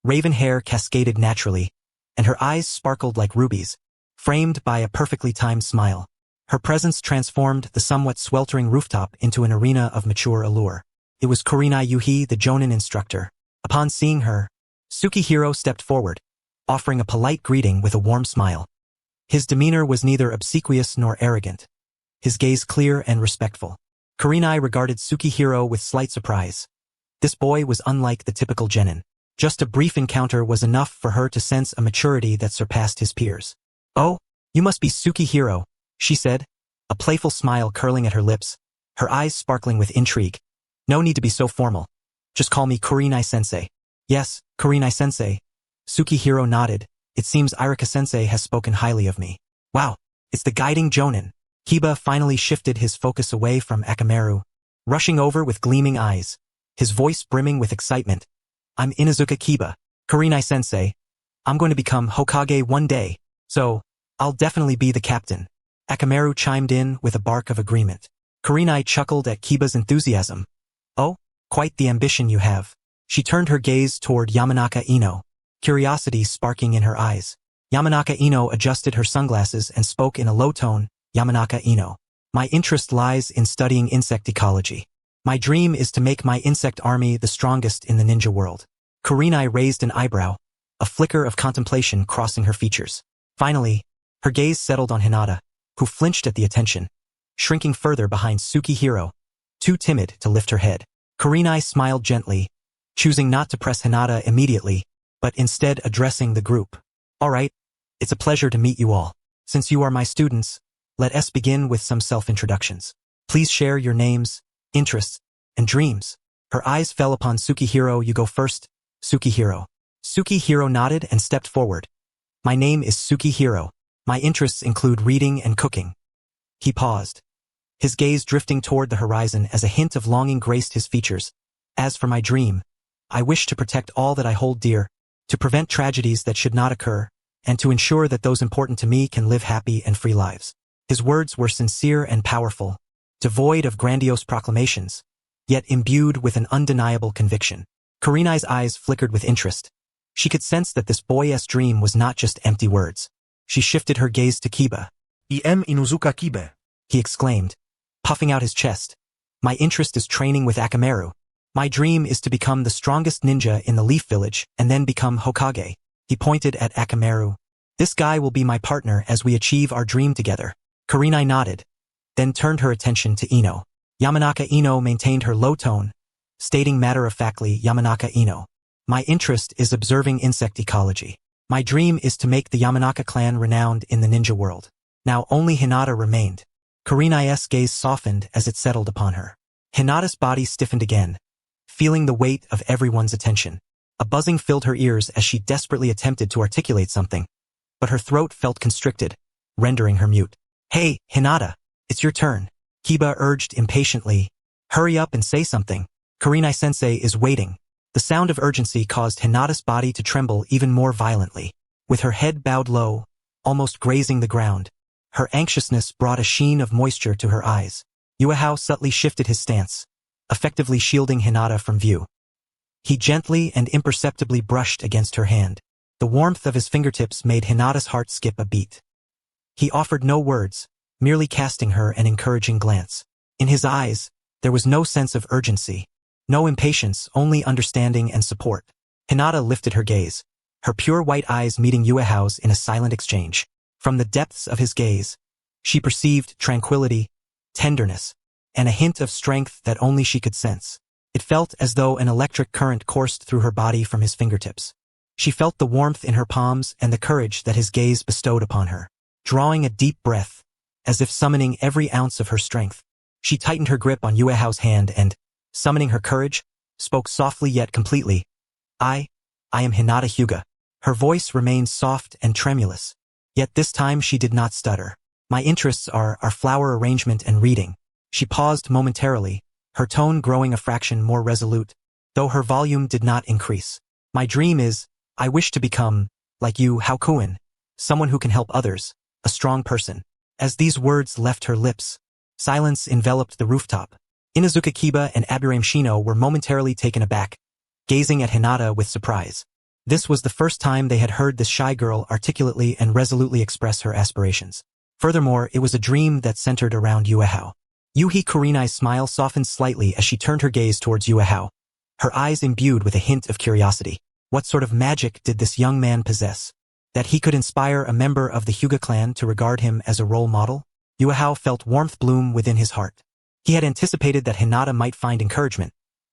raven hair cascaded naturally, and her eyes sparkled like rubies, framed by a perfectly timed smile. Her presence transformed the somewhat sweltering rooftop into an arena of mature allure. It was Kurenai Yuhi, the Jonin instructor. Upon seeing her, Tsukihiro stepped forward, offering a polite greeting with a warm smile. His demeanor was neither obsequious nor arrogant, his gaze clear and respectful. Kurenai regarded Tsukihiro with slight surprise. This boy was unlike the typical genin. Just a brief encounter was enough for her to sense a maturity that surpassed his peers. Oh, you must be Tsukihiro, she said, a playful smile curling at her lips, her eyes sparkling with intrigue. No need to be so formal. Just call me Kurenai-sensei. Yes, Kurenai-sensei. Tsukihiro nodded. It seems Irika-sensei has spoken highly of me. Wow, it's the guiding Jonin. Kiba finally shifted his focus away from Akamaru, rushing over with gleaming eyes, his voice brimming with excitement. I'm Inuzuka Kiba. Kurenai-sensei. I'm going to become Hokage one day, so I'll definitely be the captain. Akamaru chimed in with a bark of agreement. Kurenai chuckled at Kiba's enthusiasm. Oh, quite the ambition you have. She turned her gaze toward Yamanaka Ino, curiosity sparking in her eyes. Yamanaka Ino adjusted her sunglasses and spoke in a low tone. Yamanaka Ino. My interest lies in studying insect ecology. My dream is to make my insect army the strongest in the ninja world. Kurenai raised an eyebrow, a flicker of contemplation crossing her features. Finally, her gaze settled on Hinata, who flinched at the attention, shrinking further behind Tsukihiro, too timid to lift her head. Kurenai smiled gently, choosing not to press Hinata immediately, but instead addressing the group. All right, it's a pleasure to meet you all. Since you are my students, let us begin with some self-introductions. Please share your names, interests, and dreams. Her eyes fell upon Tsukihiro. You go first, Tsukihiro. Tsukihiro nodded and stepped forward. My name is Tsukihiro. My interests include reading and cooking. He paused, his gaze drifting toward the horizon as a hint of longing graced his features. As for my dream, I wish to protect all that I hold dear, to prevent tragedies that should not occur, and to ensure that those important to me can live happy and free lives. His words were sincere and powerful, devoid of grandiose proclamations, yet imbued with an undeniable conviction. Kurenai's eyes flickered with interest. She could sense that this boy-esque dream was not just empty words. She shifted her gaze to Kiba. I am Inuzuka Kiba, he exclaimed, puffing out his chest. My interest is training with Akamaru. My dream is to become the strongest ninja in the Leaf Village and then become Hokage. He pointed at Akamaru. This guy will be my partner as we achieve our dream together. Kurenai nodded, then turned her attention to Ino. Yamanaka Ino maintained her low tone, stating matter-of-factly, Yamanaka Ino. My interest is observing insect ecology. My dream is to make the Yamanaka clan renowned in the ninja world. Now only Hinata remained. Kurena's gaze softened as it settled upon her. Hinata's body stiffened again, feeling the weight of everyone's attention. A buzzing filled her ears as she desperately attempted to articulate something, but her throat felt constricted, rendering her mute. Hey, Hinata, it's your turn. Kiba urged impatiently. Hurry up and say something. Kurenai-sensei is waiting. The sound of urgency caused Hinata's body to tremble even more violently. With her head bowed low, almost grazing the ground, her anxiousness brought a sheen of moisture to her eyes. Yuehao subtly shifted his stance, effectively shielding Hinata from view. He gently and imperceptibly brushed against her hand. The warmth of his fingertips made Hinata's heart skip a beat. He offered no words, merely casting her an encouraging glance. In his eyes, there was no sense of urgency, no impatience, only understanding and support. Hinata lifted her gaze, her pure white eyes meeting Yuehao's in a silent exchange. From the depths of his gaze, she perceived tranquility, tenderness, and a hint of strength that only she could sense. It felt as though an electric current coursed through her body from his fingertips. She felt the warmth in her palms and the courage that his gaze bestowed upon her. Drawing a deep breath, as if summoning every ounce of her strength, she tightened her grip on Yuehao's hand and, summoning her courage, spoke softly yet completely. I am Hinata Hyuga. Her voice remained soft and tremulous, yet this time she did not stutter. My interests are flower arrangement and reading. She paused momentarily, her tone growing a fraction more resolute, though her volume did not increase. My dream is, I wish to become, like you, Haku, someone who can help others, a strong person. As these words left her lips, silence enveloped the rooftop. Inuzuka Kiba and Aburame Shino were momentarily taken aback, gazing at Hinata with surprise. This was the first time they had heard this shy girl articulately and resolutely express her aspirations. Furthermore, it was a dream that centered around Yuehao. Yuhi Kurenai's smile softened slightly as she turned her gaze towards Yuehao, her eyes imbued with a hint of curiosity. What sort of magic did this young man possess, that he could inspire a member of the Hyuga clan to regard him as a role model? Yuehao felt warmth bloom within his heart. He had anticipated that Hinata might find encouragement,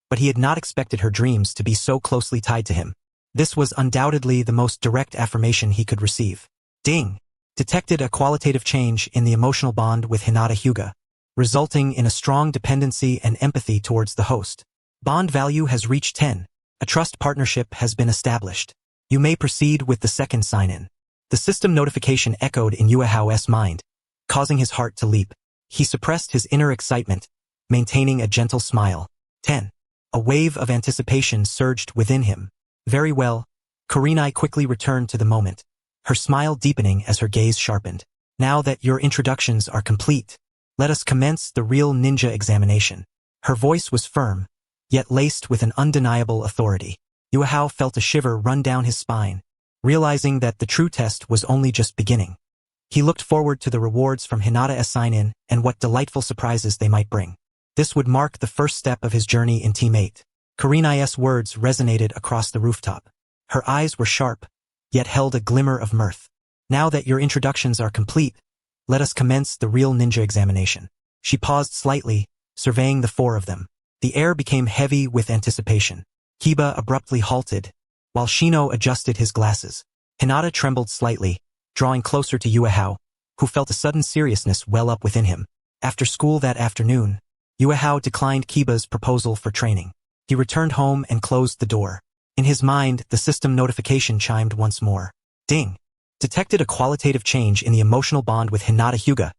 but he had not expected her dreams to be so closely tied to him. This was undoubtedly the most direct affirmation he could receive. Ding! Detected a qualitative change in the emotional bond with Hinata Hyuga, resulting in a strong dependency and empathy towards the host. Bond value has reached 10. A trust partnership has been established. You may proceed with the second sign-in. The system notification echoed in Yuehao's mind, causing his heart to leap. He suppressed his inner excitement, maintaining a gentle smile. 10. A wave of anticipation surged within him. Very well. Kurenai quickly returned to the moment, her smile deepening as her gaze sharpened. Now that your introductions are complete, let us commence the real ninja examination. Her voice was firm, yet laced with an undeniable authority. Yuehao felt a shiver run down his spine, realizing that the true test was only just beginning. He looked forward to the rewards from Hinata's sign-in and what delightful surprises they might bring. This would mark the first step of his journey in Team 8. Kurenai's words resonated across the rooftop. Her eyes were sharp, yet held a glimmer of mirth. Now that your introductions are complete, let us commence the real ninja examination. She paused slightly, surveying the four of them. The air became heavy with anticipation. Kiba abruptly halted, while Shino adjusted his glasses. Hinata trembled slightly, drawing closer to Yuehao, who felt a sudden seriousness well up within him. After school that afternoon, Yuehao declined Kiba's proposal for training. He returned home and closed the door. In his mind, the system notification chimed once more. Ding! Detected a qualitative change in the emotional bond with Hinata Hyuga,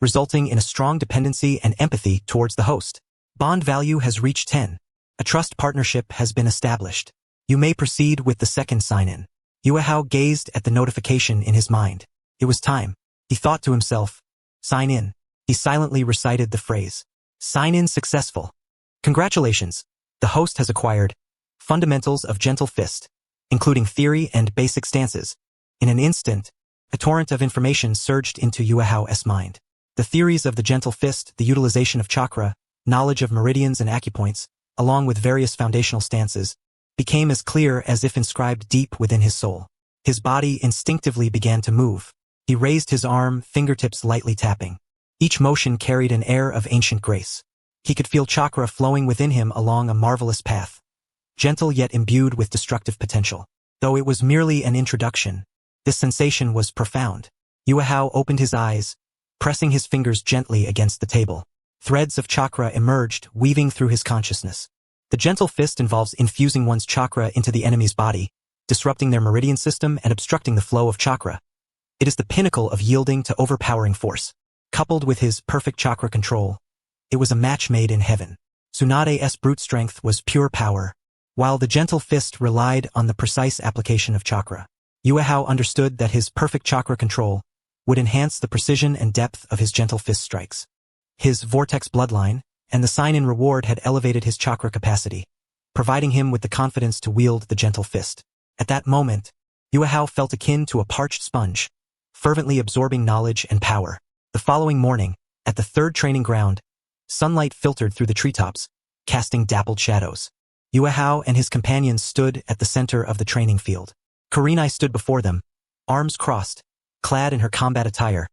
resulting in a strong dependency and empathy towards the host. Bond value has reached 10. A trust partnership has been established. You may proceed with the second sign-in. Yuehao gazed at the notification in his mind. It was time. He thought to himself. Sign in. He silently recited the phrase. Sign in successful. Congratulations. The host has acquired fundamentals of gentle fist, including theory and basic stances. In an instant, a torrent of information surged into Yuehao's mind. The theories of the gentle fist, the utilization of chakra, knowledge of meridians and acupoints, along with various foundational stances, became as clear as if inscribed deep within his soul. His body instinctively began to move. He raised his arm, fingertips lightly tapping. Each motion carried an air of ancient grace. He could feel chakra flowing within him along a marvelous path, gentle yet imbued with destructive potential. Though it was merely an introduction, this sensation was profound. Yuehao opened his eyes, pressing his fingers gently against the table. Threads of chakra emerged, weaving through his consciousness. The gentle fist involves infusing one's chakra into the enemy's body, disrupting their meridian system and obstructing the flow of chakra. It is the pinnacle of yielding to overpowering force. Coupled with his perfect chakra control, it was a match made in heaven. Tsunade's brute strength was pure power, while the gentle fist relied on the precise application of chakra. Yuehao understood that his perfect chakra control would enhance the precision and depth of his gentle fist strikes. His vortex bloodline and the sign-in reward had elevated his chakra capacity, providing him with the confidence to wield the gentle fist. At that moment, Yuehao felt akin to a parched sponge, fervently absorbing knowledge and power. The following morning, at the third training ground, sunlight filtered through the treetops, casting dappled shadows. Yuehao and his companions stood at the center of the training field. Kurenai stood before them, arms crossed, clad in her combat attire,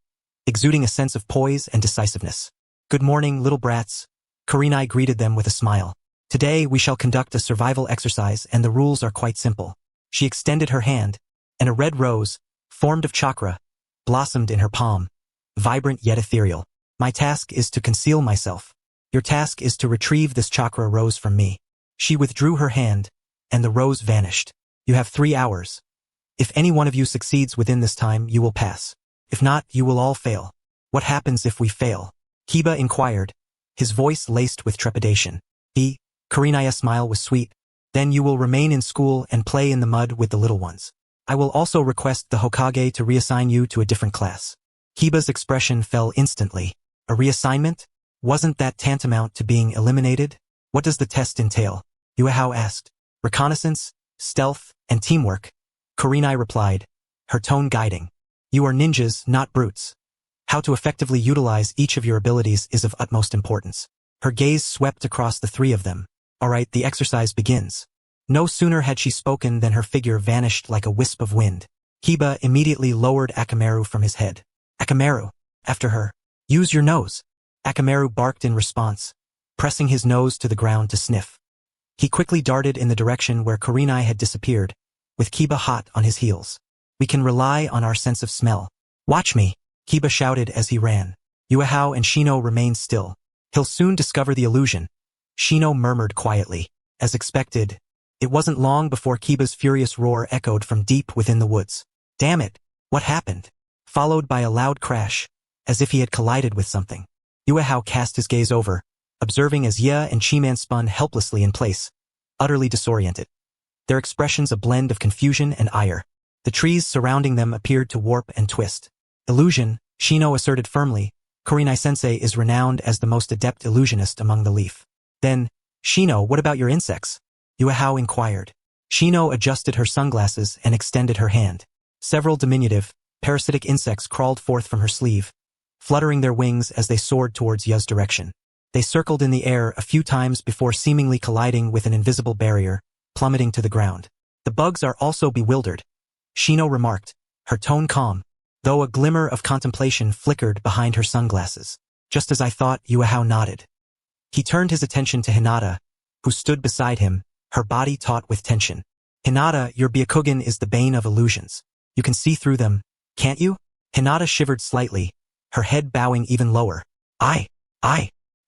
exuding a sense of poise and decisiveness. "Good morning, little brats." Kurenai greeted them with a smile. "Today we shall conduct a survival exercise and the rules are quite simple." She extended her hand, and a red rose, formed of chakra, blossomed in her palm, vibrant yet ethereal. "My task is to conceal myself. Your task is to retrieve this chakra rose from me." She withdrew her hand, and the rose vanished. "You have 3 hours. If any one of you succeeds within this time, you will pass. If not, you will all fail." "What happens if we fail?" Kiba inquired, his voice laced with trepidation. Kurenai's smile was sweet. "Then you will remain in school and play in the mud with the little ones. I will also request the Hokage to reassign you to a different class." Kiba's expression fell instantly. "A reassignment? Wasn't that tantamount to being eliminated?" "What does the test entail?" Yuehao asked. "Reconnaissance, stealth, and teamwork," Kurenai replied, her tone guiding. "You are ninjas, not brutes. How to effectively utilize each of your abilities is of utmost importance." Her gaze swept across the 3 of them. "All right, the exercise begins." No sooner had she spoken than her figure vanished like a wisp of wind. Kiba immediately lowered Akamaru from his head. "Akamaru, after her. Use your nose." Akamaru barked in response, pressing his nose to the ground to sniff. He quickly darted in the direction where Kurenai had disappeared, with Kiba hot on his heels. "We can rely on our sense of smell. Watch me," Kiba shouted as he ran. Yuehao and Shino remained still. "He'll soon discover the illusion," Shino murmured quietly. As expected, it wasn't long before Kiba's furious roar echoed from deep within the woods. "Damn it! What happened?" Followed by a loud crash, as if he had collided with something. Yuehao cast his gaze over, observing as Ye and Chiman spun helplessly in place, utterly disoriented. Their expressions a blend of confusion and ire. The trees surrounding them appeared to warp and twist. "Illusion," Shino asserted firmly. "Kurenai-sensei is renowned as the most adept illusionist among the leaf." "Then, Shino, what about your insects?" Yuehao inquired. Shino adjusted her sunglasses and extended her hand. Several diminutive, parasitic insects crawled forth from her sleeve, fluttering their wings as they soared towards Ye's direction. They circled in the air a few times before seemingly colliding with an invisible barrier, plummeting to the ground. "The bugs are also bewildered," Shino remarked, her tone calm, though a glimmer of contemplation flickered behind her sunglasses. "Just as I thought," Yuehao nodded. He turned his attention to Hinata, who stood beside him, her body taut with tension. "Hinata, your Byakugan is the bane of illusions. You can see through them, can't you?" Hinata shivered slightly, her head bowing even lower. I.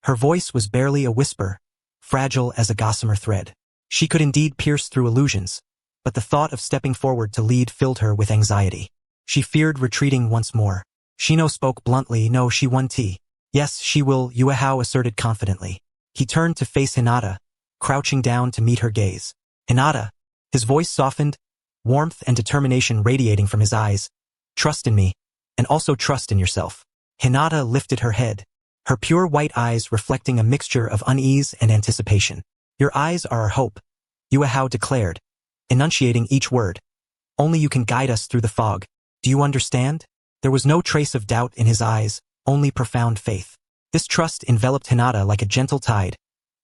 Her voice was barely a whisper, fragile as a gossamer thread. She could indeed pierce through illusions, but the thought of stepping forward to lead filled her with anxiety. She feared retreating once more. Shino spoke bluntly. "No, she won tea." "Yes, she will," Yuehao asserted confidently. He turned to face Hinata, crouching down to meet her gaze. "Hinata," his voice softened, warmth and determination radiating from his eyes. "Trust in me, and also trust in yourself." Hinata lifted her head, her pure white eyes reflecting a mixture of unease and anticipation. "Your eyes are our hope," Yuehao declared, enunciating each word. "Only you can guide us through the fog. Do you understand?" There was no trace of doubt in his eyes, only profound faith. This trust enveloped Hinata like a gentle tide,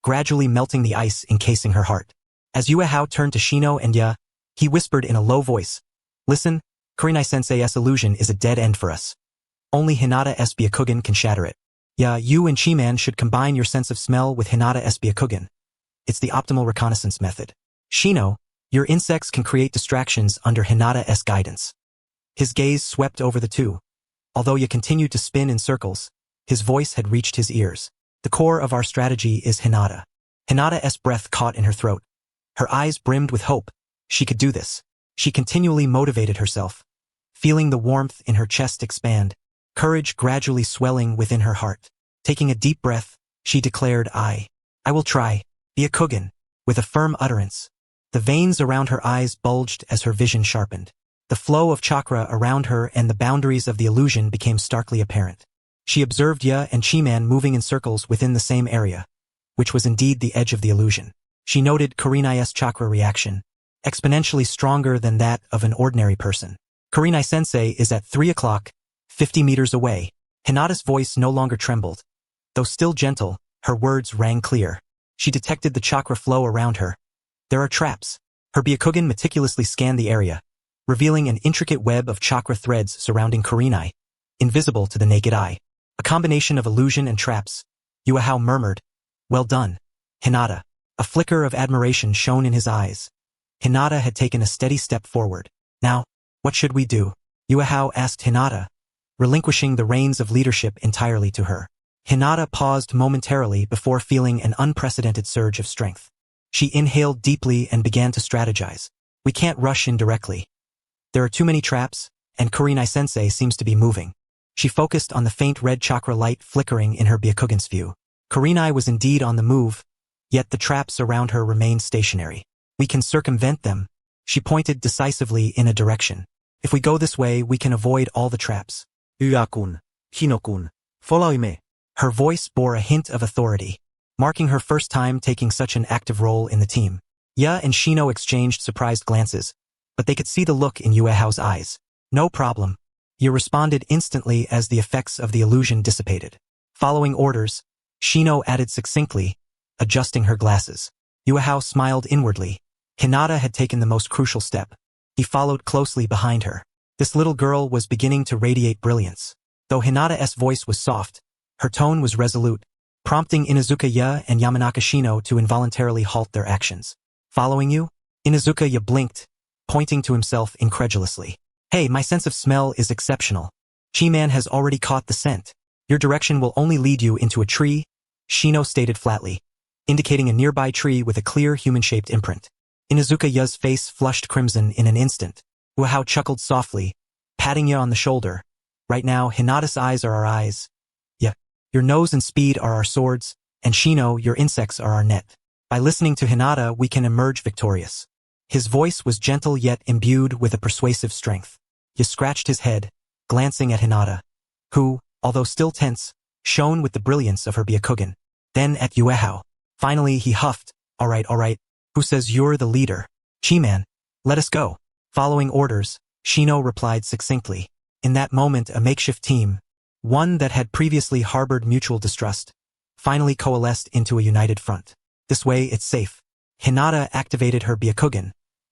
gradually melting the ice encasing her heart. As Yuehao turned to Shino and Ye, he whispered in a low voice, "Listen, Kurenai-sensei's illusion is a dead end for us. Only Hinata's Byakugan can shatter it. Yeah, you and Chiman should combine your sense of smell with Hinata's Byakugan. It's the optimal reconnaissance method." Shino, Your insects can create distractions under Hinata's guidance. His gaze swept over the two. Although you continued to spin in circles, his voice had reached his ears. The core of our strategy is Hinata. Hinata's breath caught in her throat. Her eyes brimmed with hope. She could do this. She continually motivated herself, feeling the warmth in her chest expand, courage gradually swelling within her heart. Taking a deep breath, she declared, I will try. Byakugan, with a firm utterance. The veins around her eyes bulged as her vision sharpened. The flow of chakra around her and the boundaries of the illusion became starkly apparent. She observed Ya and Chi-Man moving in circles within the same area, which was indeed the edge of the illusion. She noted Kurina's chakra reaction, exponentially stronger than that of an ordinary person. Kurinai-sensei is at 3 o'clock, 50 meters away. Hinata's voice no longer trembled. Though still gentle, her words rang clear. She detected the chakra flow around her. There are traps. Her Byakugan meticulously scanned the area, revealing an intricate web of chakra threads surrounding Kurinai, invisible to the naked eye. A combination of illusion and traps. Yuehao murmured, Well done, Hinata. A flicker of admiration shone in his eyes. Hinata had taken a steady step forward. Now, what should we do? Yuehao asked Hinata, relinquishing the reins of leadership entirely to her. Hinata paused momentarily before feeling an unprecedented surge of strength. She inhaled deeply and began to strategize. We can't rush in directly. There are too many traps, and Kurinai-sensei seems to be moving. She focused on the faint red chakra light flickering in her Byakugan's view. Kurinai was indeed on the move, yet the traps around her remained stationary. We can circumvent them. She pointed decisively in a direction. If we go this way, we can avoid all the traps. Uakun, Hinokun, follow me. Her voice bore a hint of authority, marking her first time taking such an active role in the team. Ya and Shino exchanged surprised glances, but they could see the look in Yuehao's eyes. No problem. Ya responded instantly as the effects of the illusion dissipated. Following orders, Shino added succinctly, adjusting her glasses. Yuehao smiled inwardly. Hinata had taken the most crucial step. He followed closely behind her. This little girl was beginning to radiate brilliance. Though Hinata's voice was soft, her tone was resolute, prompting Inuzuka Ya and Yamanaka Shino to involuntarily halt their actions. Following you? Inuzuka Ya blinked, pointing to himself incredulously. Hey, my sense of smell is exceptional. Chi-Man has already caught the scent. Your direction will only lead you into a tree, Shino stated flatly, indicating a nearby tree with a clear human-shaped imprint. Inuzuka Ya's face flushed crimson in an instant. Yuehao chuckled softly, patting Ya on the shoulder. Right now, Hinata's eyes are our eyes. Ya, your nose and speed are our swords, and Shino, your insects are our net. By listening to Hinata, we can emerge victorious. His voice was gentle yet imbued with a persuasive strength. Ya scratched his head, glancing at Hinata, who, although still tense, shone with the brilliance of her Byakugan. Then at Yuehao. Finally he huffed, all right, who says you're the leader? Chi-Man, let us go. Following orders, Shino replied succinctly. In that moment a makeshift team, one that had previously harbored mutual distrust, finally coalesced into a united front. This way it's safe. Hinata activated her Byakugan,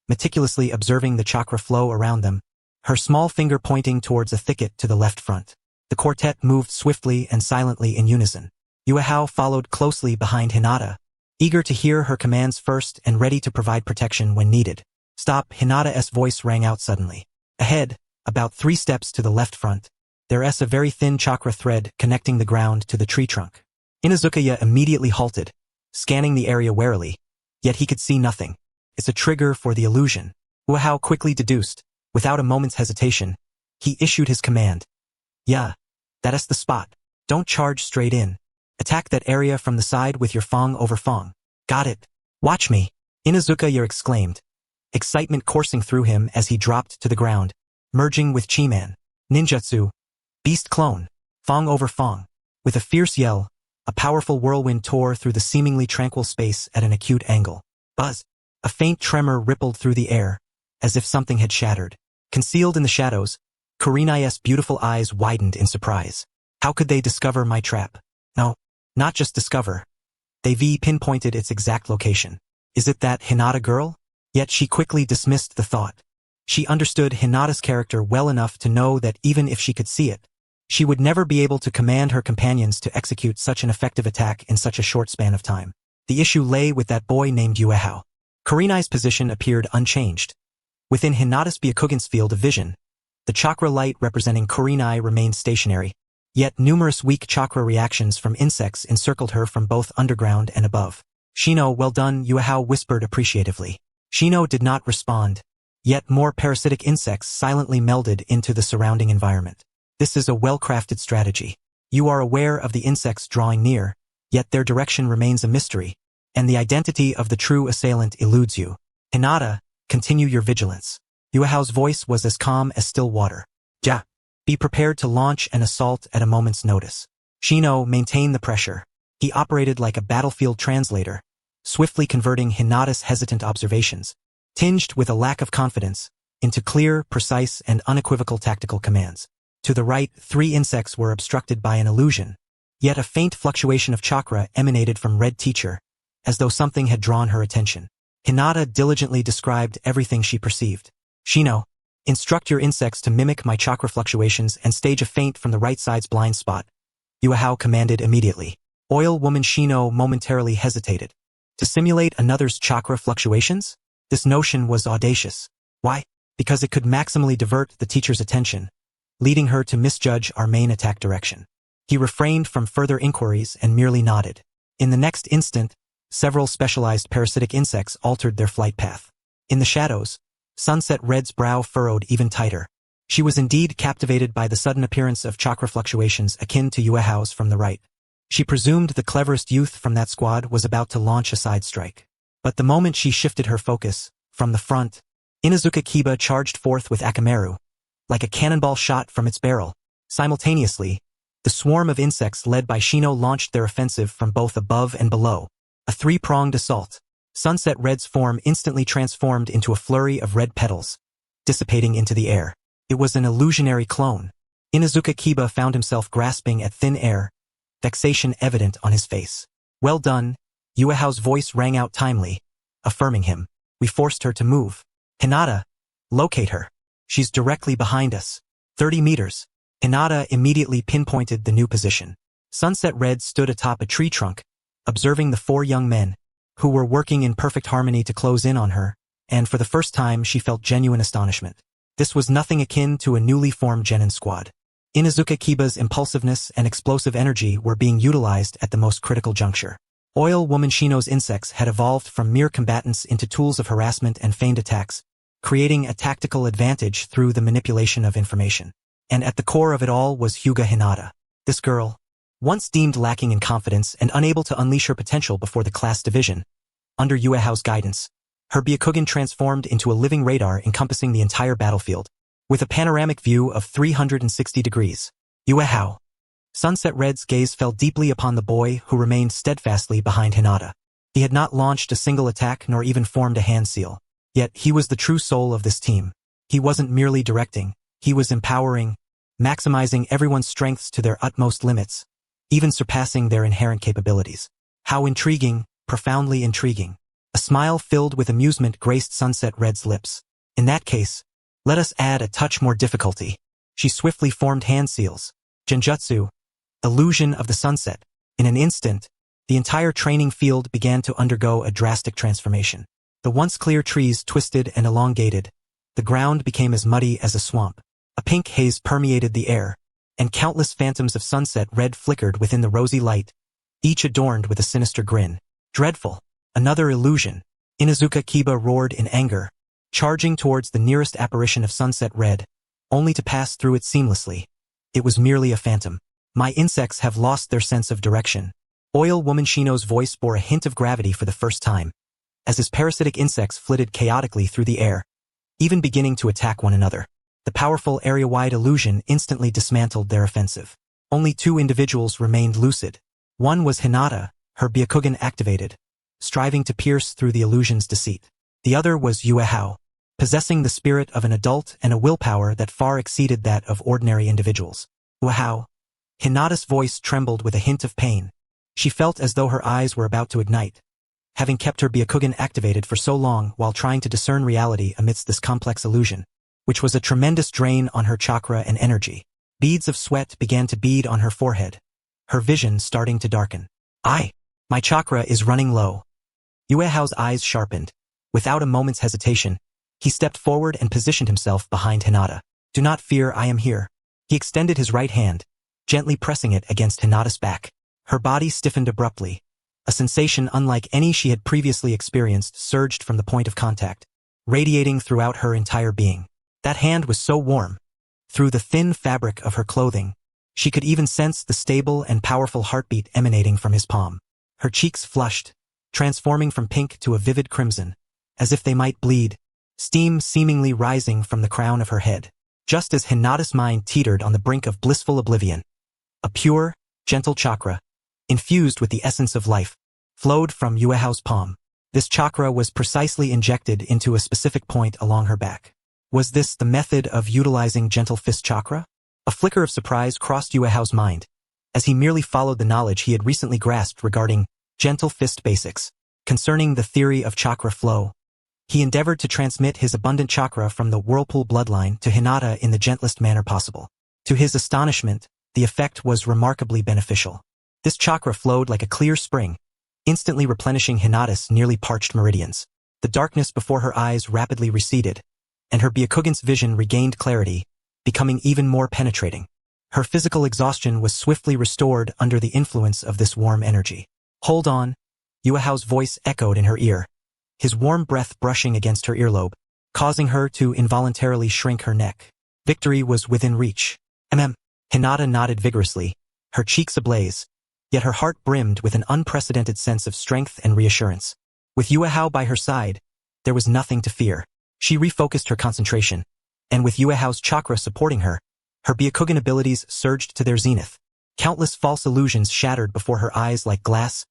meticulously observing the chakra flow around them, her small finger pointing towards a thicket to the left front. The quartet moved swiftly and silently in unison. Yuehao followed closely behind Hinata, eager to hear her commands first and ready to provide protection when needed. Stop! Hinata's voice rang out suddenly. Ahead, about 3 steps to the left front, there's a very thin chakra thread connecting the ground to the tree trunk. Inuzuka Ya immediately halted, scanning the area warily, yet he could see nothing. It's a trigger for the illusion. Yuehao quickly deduced. Without a moment's hesitation, he issued his command. Yeah, that's the spot. Don't charge straight in. Attack that area from the side with your Fong over Fong. Got it. Watch me. Inuzuka Ya exclaimed, excitement coursing through him as he dropped to the ground, merging with Chi-Man. Ninjutsu. Beast clone. Fong over Fong. With a fierce yell, a powerful whirlwind tore through the seemingly tranquil space at an acute angle. Buzz. A faint tremor rippled through the air, as if something had shattered. Concealed in the shadows, Kurinai's beautiful eyes widened in surprise. How could they discover my trap? No, not just discover. They pinpointed its exact location. Is it that Hinata girl? Yet she quickly dismissed the thought. She understood Hinata's character well enough to know that even if she could see it, she would never be able to command her companions to execute such an effective attack in such a short span of time. The issue lay with that boy named Yuehao. Kurenai's position appeared unchanged. Within Hinata's Byakugan's field of vision, the chakra light representing Kurenai remained stationary, yet numerous weak chakra reactions from insects encircled her from both underground and above. "Shino, well done," Yuehao whispered appreciatively. Shino did not respond, yet more parasitic insects silently melded into the surrounding environment. "This is a well-crafted strategy. You are aware of the insects drawing near, yet their direction remains a mystery, and the identity of the true assailant eludes you. Hinata, continue your vigilance." Yuehao's voice was as calm as still water. "Ja. Be prepared to launch an assault at a moment's notice." Shino maintained the pressure. He operated like a battlefield translator, swiftly converting Hinata's hesitant observations, tinged with a lack of confidence, into clear, precise, and unequivocal tactical commands. To the right, 3 insects were obstructed by an illusion, yet a faint fluctuation of chakra emanated from Red Teacher, as though something had drawn her attention. Hinata diligently described everything she perceived. "Shino, instruct your insects to mimic my chakra fluctuations and stage a feint from the right side's blind spot," Yuehao commanded immediately. Oil Woman Shino momentarily hesitated. To simulate another's chakra fluctuations? This notion was audacious. Why? Because it could maximally divert the teacher's attention, leading her to misjudge our main attack direction. He refrained from further inquiries and merely nodded. In the next instant, several specialized parasitic insects altered their flight path. In the shadows, Sunset Red's brow furrowed even tighter. She was indeed captivated by the sudden appearance of chakra fluctuations akin to Yuehao's from the right. She presumed the cleverest youth from that squad was about to launch a side strike. But the moment she shifted her focus, from the front, Inuzuka Kiba charged forth with Akamaru, like a cannonball shot from its barrel. Simultaneously, the swarm of insects led by Shino launched their offensive from both above and below. A 3-pronged assault. Sunset Red's form instantly transformed into a flurry of red petals, dissipating into the air. It was an illusionary clone. Inuzuka Kiba found himself grasping at thin air, vexation evident on his face. "Well done," Yuehao's voice rang out timely, affirming him. "We forced her to move. Hinata, locate her. She's directly behind us. 30 meters. Hinata immediately pinpointed the new position. Sunset Red stood atop a tree trunk, observing the 4 young men, who were working in perfect harmony to close in on her, and for the first time she felt genuine astonishment. This was nothing akin to a newly formed genin squad. Inuzuka Kiba's impulsiveness and explosive energy were being utilized at the most critical juncture. Oil Woman Shino's insects had evolved from mere combatants into tools of harassment and feigned attacks, creating a tactical advantage through the manipulation of information. And at the core of it all was Hyuga Hinata. This girl, once deemed lacking in confidence and unable to unleash her potential before the class division, under Yuehao's guidance, her Byakugan transformed into a living radar encompassing the entire battlefield, with a panoramic view of 360 degrees. Yuehao. Sunset Red's gaze fell deeply upon the boy who remained steadfastly behind Hinata. He had not launched a single attack nor even formed a hand seal. Yet he was the true soul of this team. He wasn't merely directing, he was empowering, maximizing everyone's strengths to their utmost limits, even surpassing their inherent capabilities. How intriguing, profoundly intriguing. A smile filled with amusement graced Sunset Red's lips. In that case, let us add a touch more difficulty. She swiftly formed hand seals. Genjutsu, illusion of the sunset. In an instant, the entire training field began to undergo a drastic transformation. The once clear trees twisted and elongated. The ground became as muddy as a swamp. A pink haze permeated the air, and countless phantoms of Sunset Red flickered within the rosy light, each adorned with a sinister grin. Dreadful. Another illusion. Inuzuka Kiba roared in anger, charging towards the nearest apparition of Sunset Red, only to pass through it seamlessly. It was merely a phantom. My insects have lost their sense of direction. Oil Woman Shino's voice bore a hint of gravity for the first time, as his parasitic insects flitted chaotically through the air, even beginning to attack one another. The powerful area-wide illusion instantly dismantled their offensive. Only 2 individuals remained lucid. One was Hinata, her Byakugan activated, striving to pierce through the illusion's deceit. The other was Yuehao, possessing the spirit of an adult and a willpower that far exceeded that of ordinary individuals. Yuehao. Hinata's voice trembled with a hint of pain. She felt as though her eyes were about to ignite, having kept her Byakugan activated for so long while trying to discern reality amidst this complex illusion, which was a tremendous drain on her chakra and energy. Beads of sweat began to bead on her forehead, her vision starting to darken. My chakra is running low. Yuehao's eyes sharpened. Without a moment's hesitation, he stepped forward and positioned himself behind Hinata. "Do not fear, I am here." He extended his right hand, gently pressing it against Hinata's back. Her body stiffened abruptly. A sensation unlike any she had previously experienced surged from the point of contact, radiating throughout her entire being. That hand was so warm. Through the thin fabric of her clothing, she could even sense the stable and powerful heartbeat emanating from his palm. Her cheeks flushed, transforming from pink to a vivid crimson, as if they might bleed, steam seemingly rising from the crown of her head. Just as Hinata's mind teetered on the brink of blissful oblivion, a pure, gentle chakra, infused with the essence of life, flowed from Yuehao's palm. This chakra was precisely injected into a specific point along her back. Was this the method of utilizing gentle fist chakra? A flicker of surprise crossed Yuehao's mind, as he merely followed the knowledge he had recently grasped regarding gentle fist basics. Concerning the theory of chakra flow, he endeavored to transmit his abundant chakra from the whirlpool bloodline to Hinata in the gentlest manner possible. To his astonishment, the effect was remarkably beneficial. This chakra flowed like a clear spring, instantly replenishing Hinata's nearly parched meridians. The darkness before her eyes rapidly receded, and her Byakugan's vision regained clarity, becoming even more penetrating. Her physical exhaustion was swiftly restored under the influence of this warm energy. "Hold on," Yuehao's voice echoed in her ear, his warm breath brushing against her earlobe, causing her to involuntarily shrink her neck. Victory was within reach. Hinata nodded vigorously, her cheeks ablaze, yet her heart brimmed with an unprecedented sense of strength and reassurance. With Yuehao by her side, there was nothing to fear. She refocused her concentration, and with Yuehao's chakra supporting her, her Byakugan abilities surged to their zenith. Countless false illusions shattered before her eyes like glass.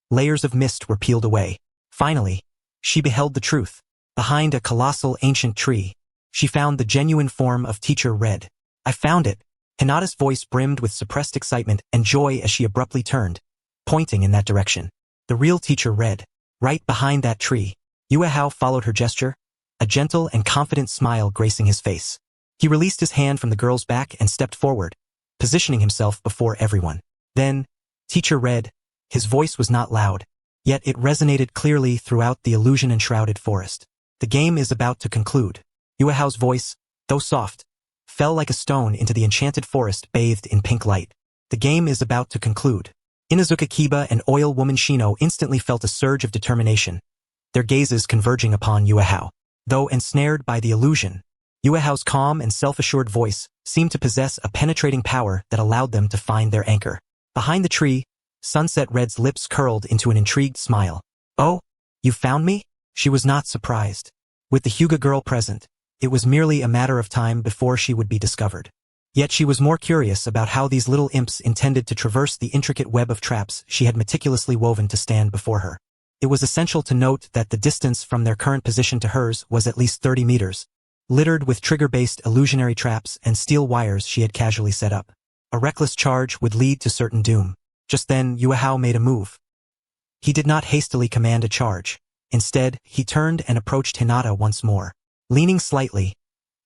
Layers of mist were peeled away. Finally, she beheld the truth. Behind a colossal ancient tree, she found the genuine form of Teacher Red. "I found it." Hinata's voice brimmed with suppressed excitement and joy as she abruptly turned, pointing in that direction. The real Teacher Red, right behind that tree. Yuehao followed her gesture, a gentle and confident smile gracing his face. He released his hand from the girl's back and stepped forward, positioning himself before everyone. Then, Teacher Red, his voice was not loud, yet it resonated clearly throughout the illusion-enshrouded forest. "The game is about to conclude." Yuehao's voice, though soft, fell like a stone into the enchanted forest bathed in pink light. "The game is about to conclude." Inazuka Kiba and Oil Woman Shino instantly felt a surge of determination, their gazes converging upon Yuehao. Though ensnared by the illusion, Yuehao's calm and self-assured voice seemed to possess a penetrating power that allowed them to find their anchor. Behind the tree, Sunset Red's lips curled into an intrigued smile. "Oh, you found me?" She was not surprised. With the Hyuga girl present, it was merely a matter of time before she would be discovered. Yet she was more curious about how these little imps intended to traverse the intricate web of traps she had meticulously woven to stand before her. It was essential to note that the distance from their current position to hers was at least 30 meters, littered with trigger-based illusionary traps and steel wires she had casually set up. A reckless charge would lead to certain doom. Just then, Yuehao made a move. He did not hastily command a charge. Instead, he turned and approached Hinata once more. Leaning slightly,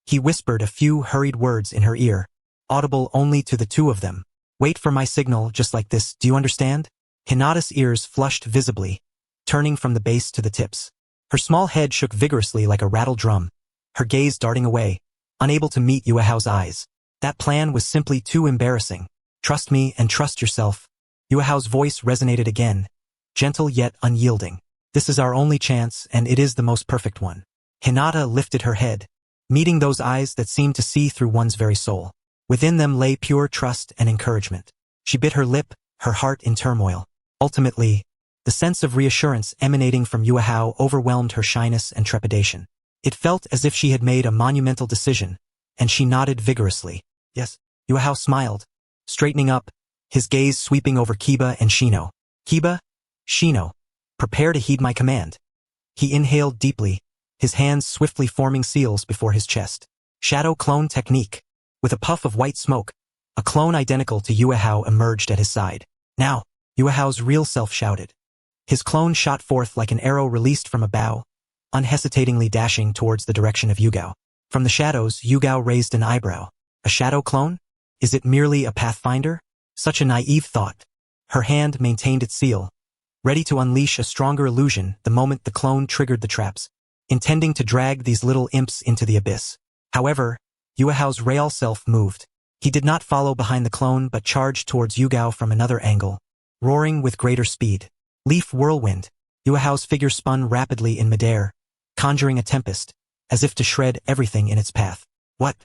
he whispered a few hurried words in her ear, audible only to the two of them. "Wait for my signal just like this, do you understand?" Hinata's ears flushed visibly, turning from the base to the tips. Her small head shook vigorously like a rattled drum, her gaze darting away, unable to meet Yuehao's eyes. That plan was simply too embarrassing. "Trust me and trust yourself." Yuehao's voice resonated again, gentle yet unyielding. "This is our only chance, and it is the most perfect one." Hinata lifted her head, meeting those eyes that seemed to see through one's very soul. Within them lay pure trust and encouragement. She bit her lip, her heart in turmoil. Ultimately, the sense of reassurance emanating from Yuehao overwhelmed her shyness and trepidation. It felt as if she had made a monumental decision, and she nodded vigorously. "Yes." Yuehao smiled, straightening up, his gaze sweeping over Kiba and Shino. "Kiba, Shino, prepare to heed my command." He inhaled deeply, his hands swiftly forming seals before his chest. Shadow clone technique. With a puff of white smoke, a clone identical to Yuehao emerged at his side. "Now!" Yuehao's real self shouted. His clone shot forth like an arrow released from a bow, unhesitatingly dashing towards the direction of Yugao. From the shadows, Yugao raised an eyebrow. "A shadow clone? Is it merely a pathfinder?" Such a naive thought. Her hand maintained its seal, ready to unleash a stronger illusion the moment the clone triggered the traps. intending to drag these little imps into the abyss. However, Yuahao's real self moved. He did not follow behind the clone but charged towards Yugao from another angle, roaring with greater speed. Leaf whirlwind. Yuahao's figure spun rapidly in midair, conjuring a tempest, as if to shred everything in its path. What?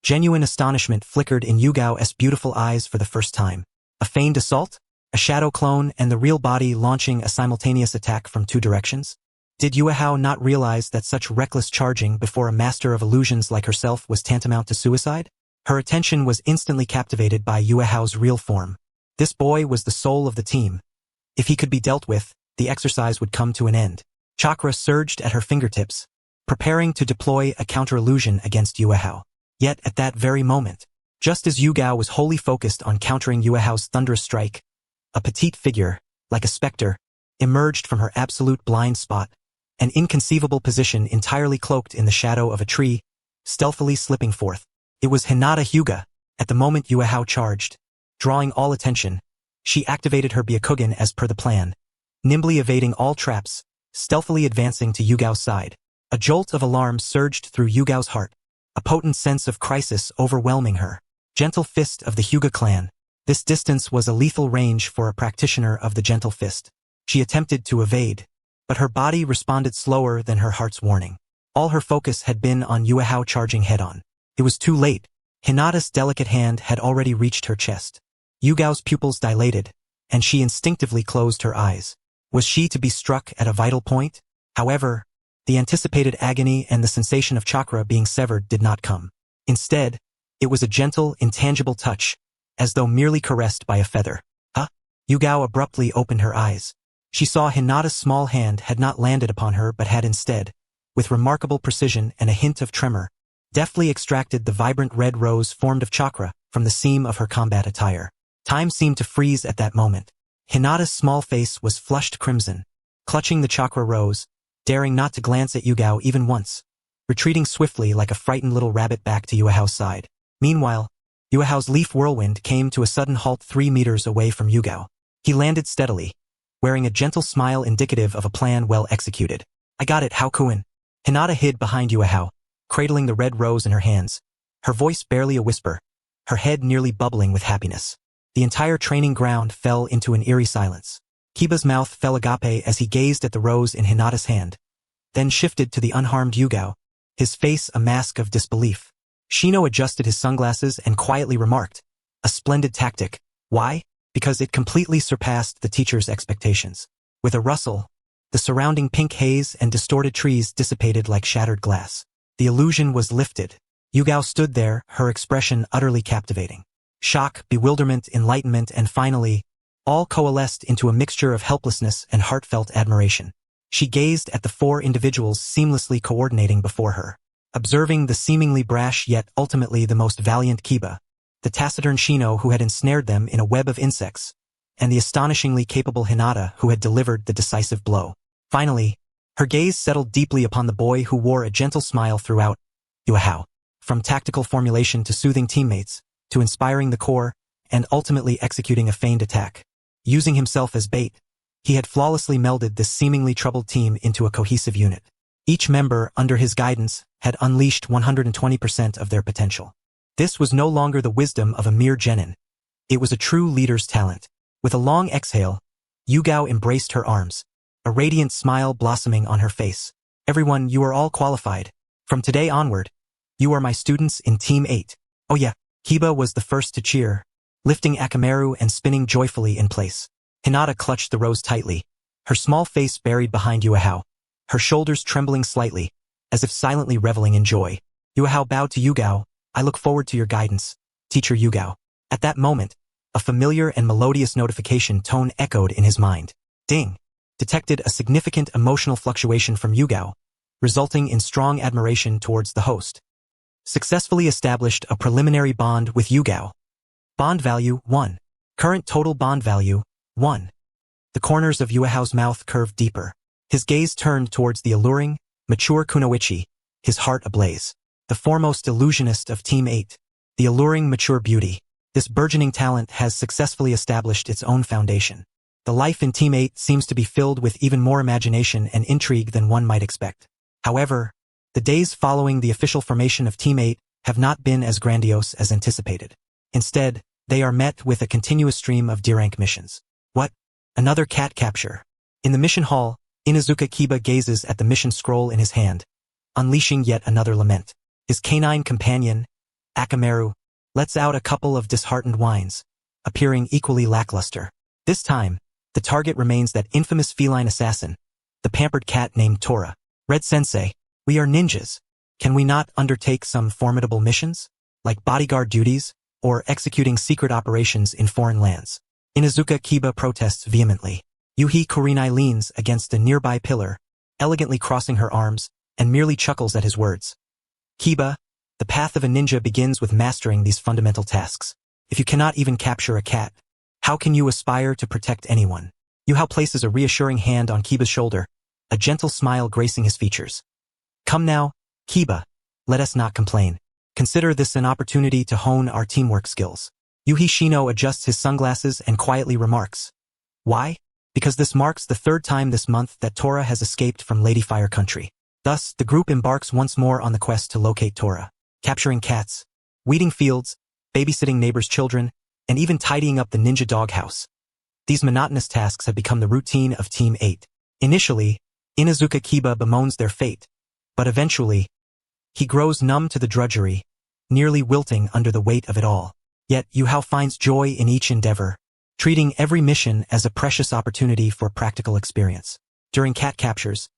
Genuine astonishment flickered in Yugao's beautiful eyes for the first time. A feigned assault? A shadow clone and the real body launching a simultaneous attack from two directions? Did Yuahao not realize that such reckless charging before a master of illusions like herself was tantamount to suicide? Her attention was instantly captivated by Yuahao's real form. This boy was the soul of the team. If he could be dealt with, the exercise would come to an end. Chakra surged at her fingertips, preparing to deploy a counter-illusion against Yuahao. Yet at that very moment, just as Yugao was wholly focused on countering Yuahao's thunderous strike, a petite figure, like a specter, emerged from her absolute blind spot, an inconceivable position entirely cloaked in the shadow of a tree, stealthily slipping forth. It was Hinata Hyuga. At the moment Yuahao charged, drawing all attention, she activated her Byakugan as per the plan, nimbly evading all traps, stealthily advancing to Yugao's side. A jolt of alarm surged through Yugao's heart, a potent sense of crisis overwhelming her. Gentle Fist of the Hyuga clan. This distance was a lethal range for a practitioner of the Gentle Fist. She attempted to evade, but her body responded slower than her heart's warning. All her focus had been on Yuahao charging head-on. It was too late. Hinata's delicate hand had already reached her chest. Yugao's pupils dilated, and she instinctively closed her eyes. Was she to be struck at a vital point? However, the anticipated agony and the sensation of chakra being severed did not come. Instead, it was a gentle, intangible touch, as though merely caressed by a feather. Huh? Yugao abruptly opened her eyes. She saw Hinata's small hand had not landed upon her but had instead, with remarkable precision and a hint of tremor, deftly extracted the vibrant red rose formed of chakra from the seam of her combat attire. Time seemed to freeze at that moment. Hinata's small face was flushed crimson, clutching the chakra rose, daring not to glance at Yugao even once, retreating swiftly like a frightened little rabbit back to Yuahao's side. Meanwhile, Yuahao's leaf whirlwind came to a sudden halt 3 meters away from Yugao. He landed steadily, wearing a gentle smile indicative of a plan well executed. I got it, Haku. Hinata hid behind Yuahao, cradling the red rose in her hands, her voice barely a whisper, her head nearly bubbling with happiness. The entire training ground fell into an eerie silence. Kiba's mouth fell agape as he gazed at the rose in Hinata's hand, then shifted to the unharmed Yugao, his face a mask of disbelief. Shino adjusted his sunglasses and quietly remarked, "A splendid tactic. Why? Because it completely surpassed the teacher's expectations." With a rustle, the surrounding pink haze and distorted trees dissipated like shattered glass. The illusion was lifted. Yugao stood there, her expression utterly captivating. Shock, bewilderment, enlightenment, and finally, all coalesced into a mixture of helplessness and heartfelt admiration. She gazed at the 4 individuals seamlessly coordinating before her, observing the seemingly brash yet ultimately the most valiant Kiba, the taciturn Shino who had ensnared them in a web of insects, and the astonishingly capable Hinata who had delivered the decisive blow. Finally, her gaze settled deeply upon the boy who wore a gentle smile throughout. Yuahao. From tactical formulation to soothing teammates, to inspiring the core, and ultimately executing a feigned attack. Using himself as bait, he had flawlessly melded this seemingly troubled team into a cohesive unit. Each member, under his guidance, had unleashed 120% of their potential. This was no longer the wisdom of a mere genin. It was a true leader's talent. With a long exhale, Yugao embraced her arms, a radiant smile blossoming on her face. Everyone, you are all qualified. From today onward, you are my students in Team 8. Oh yeah, Kiba was the first to cheer, lifting Akamaru and spinning joyfully in place. Hinata clutched the rose tightly, her small face buried behind Yuahao, her shoulders trembling slightly, as if silently reveling in joy. Yuahao bowed to Yugao. I look forward to your guidance, Teacher Yugao. At that moment, a familiar and melodious notification tone echoed in his mind. Ding! Detected a significant emotional fluctuation from Yugao, resulting in strong admiration towards the host. Successfully established a preliminary bond with Yugao. Bond value, 1. Current total bond value, 1. The corners of Yuahao's mouth curved deeper. His gaze turned towards the alluring, mature Kunoichi, his heart ablaze. The foremost illusionist of Team 8. The alluring mature beauty. This burgeoning talent has successfully established its own foundation. The life in Team 8 seems to be filled with even more imagination and intrigue than one might expect. However, the days following the official formation of Team 8 have not been as grandiose as anticipated. Instead, they are met with a continuous stream of D-rank missions. What? Another cat capture. In the mission hall, Inuzuka Kiba gazes at the mission scroll in his hand, unleashing yet another lament. His canine companion, Akamaru, lets out a couple of disheartened whines, appearing equally lackluster. This time, the target remains that infamous feline assassin, the pampered cat named Tora. Red Sensei, we are ninjas. Can we not undertake some formidable missions, like bodyguard duties, or executing secret operations in foreign lands? Inuzuka Kiba protests vehemently. Yuhi Kurinai leans against a nearby pillar, elegantly crossing her arms, and merely chuckles at his words. Kiba, the path of a ninja begins with mastering these fundamental tasks. If you cannot even capture a cat, how can you aspire to protect anyone? Yuhao places a reassuring hand on Kiba's shoulder, a gentle smile gracing his features. Come now, Kiba, let us not complain. Consider this an opportunity to hone our teamwork skills. Yuhi Shino adjusts his sunglasses and quietly remarks. Why? Because this marks the third time this month that Tora has escaped from Lady Fire Country. Thus, the group embarks once more on the quest to locate Tora, capturing cats, weeding fields, babysitting neighbors' children, and even tidying up the ninja doghouse. These monotonous tasks have become the routine of Team 8. Initially, Inuzuka Kiba bemoans their fate, but eventually, he grows numb to the drudgery, nearly wilting under the weight of it all. Yet Yuhao finds joy in each endeavor, treating every mission as a precious opportunity for practical experience. During cat captures,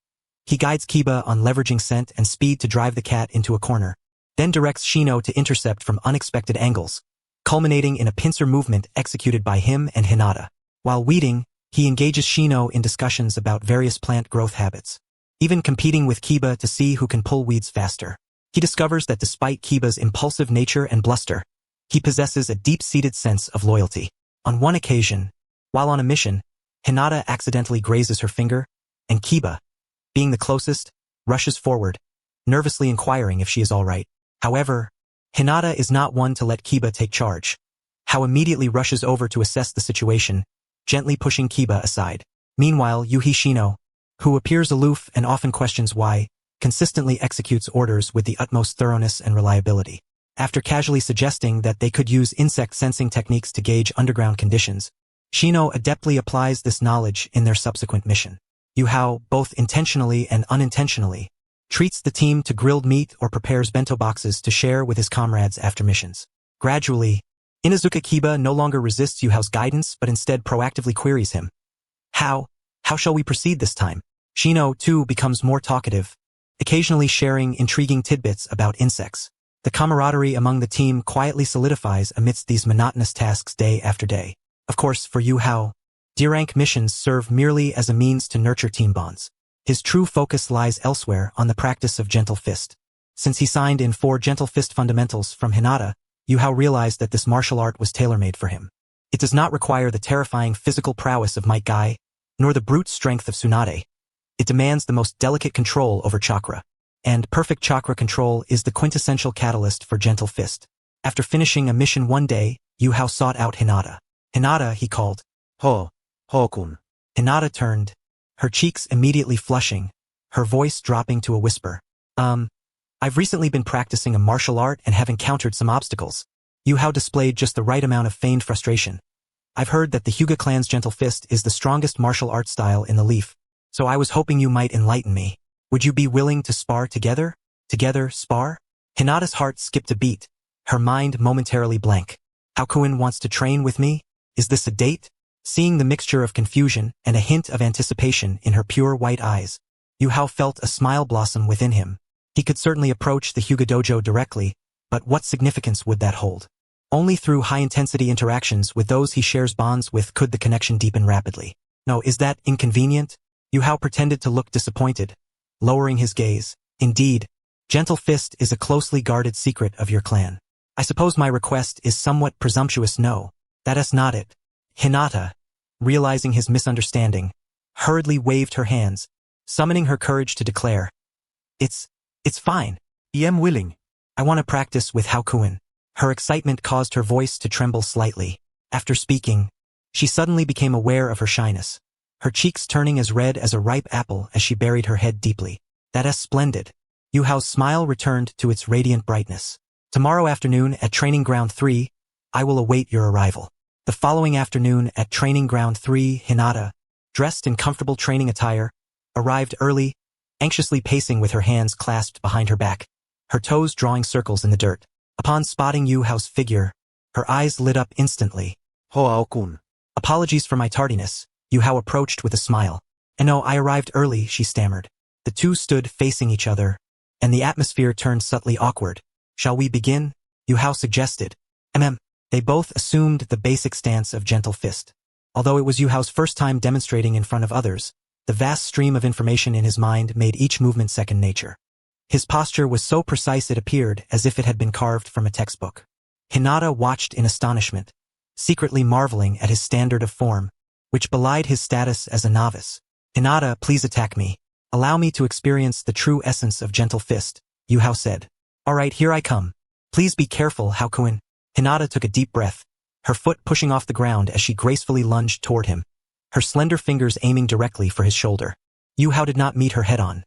he guides Kiba on leveraging scent and speed to drive the cat into a corner, then directs Shino to intercept from unexpected angles, culminating in a pincer movement executed by him and Hinata. While weeding, he engages Shino in discussions about various plant growth habits, even competing with Kiba to see who can pull weeds faster. He discovers that despite Kiba's impulsive nature and bluster, he possesses a deep-seated sense of loyalty. On one occasion, while on a mission, Hinata accidentally grazes her finger, and Kiba, being the closest, rushes forward, nervously inquiring if she is all right. However, Hinata is not one to let Kiba take charge. Hao immediately rushes over to assess the situation, gently pushing Kiba aside. Meanwhile, Yuhi Shino, who appears aloof and often questions why, consistently executes orders with the utmost thoroughness and reliability. After casually suggesting that they could use insect sensing techniques to gauge underground conditions, Shino adeptly applies this knowledge in their subsequent mission. Yuhao, both intentionally and unintentionally, treats the team to grilled meat or prepares bento boxes to share with his comrades after missions. Gradually, Inuzuka Kiba no longer resists Yuhao's guidance but instead proactively queries him. How shall we proceed this time? Shino, too, becomes more talkative, occasionally sharing intriguing tidbits about insects. The camaraderie among the team quietly solidifies amidst these monotonous tasks day after day. Of course, for Yuhao, D-rank missions serve merely as a means to nurture team bonds. His true focus lies elsewhere on the practice of gentle fist. Since he signed in 4 gentle fist fundamentals from Hinata, Yuhao realized that this martial art was tailor-made for him. It does not require the terrifying physical prowess of Might Guy, nor the brute strength of Tsunade. It demands the most delicate control over chakra. And perfect chakra control is the quintessential catalyst for gentle fist. After finishing a mission one day, Yuhao sought out Hinata. Hinata, he called. Ho-kun. Hinata turned, her cheeks immediately flushing, her voice dropping to a whisper. I've recently been practicing a martial art and have encountered some obstacles. Yuhao displayed just the right amount of feigned frustration. I've heard that the Hyuga clan's gentle fist is the strongest martial art style in the Leaf, so I was hoping you might enlighten me. Would you be willing to spar together? Together, spar? Hinata's heart skipped a beat, her mind momentarily blank. Haku wants to train with me? Is this a date? Seeing the mixture of confusion and a hint of anticipation in her pure white eyes, Yuhao felt a smile blossom within him. He could certainly approach the Hyuga dojo directly, but what significance would that hold? Only through high-intensity interactions with those he shares bonds with could the connection deepen rapidly. No, is that inconvenient? Yuhao pretended to look disappointed, lowering his gaze. Indeed, gentle fist is a closely guarded secret of your clan. I suppose my request is somewhat presumptuous. No, that is not it. Hinata, realizing his misunderstanding, hurriedly waved her hands, summoning her courage to declare. It's fine. I am willing. I want to practice with Haku. Her excitement caused her voice to tremble slightly. After speaking, she suddenly became aware of her shyness, her cheeks turning as red as a ripe apple as she buried her head deeply. That's splendid. Yuhao's smile returned to its radiant brightness. Tomorrow afternoon at Training Ground 3, I will await your arrival. The following afternoon at Training Ground 3, Hinata, dressed in comfortable training attire, arrived early, anxiously pacing with her hands clasped behind her back, her toes drawing circles in the dirt. Upon spotting Yuhao's figure, her eyes lit up instantly. Hoao-kun. Apologies for my tardiness, Yuhao approached with a smile. No, I arrived early, she stammered. The two stood facing each other, and the atmosphere turned subtly awkward. Shall we begin? Yuhao suggested. They both assumed the basic stance of gentle fist. Although it was Yuhao's first time demonstrating in front of others, the vast stream of information in his mind made each movement second nature. His posture was so precise it appeared as if it had been carved from a textbook. Hinata watched in astonishment, secretly marveling at his standard of form, which belied his status as a novice. Hinata, please attack me. Allow me to experience the true essence of gentle fist, Yuhao said. All right, here I come. Please be careful, Haku. Hinata took a deep breath, her foot pushing off the ground as she gracefully lunged toward him, her slender fingers aiming directly for his shoulder. Yuhao did not meet her head-on.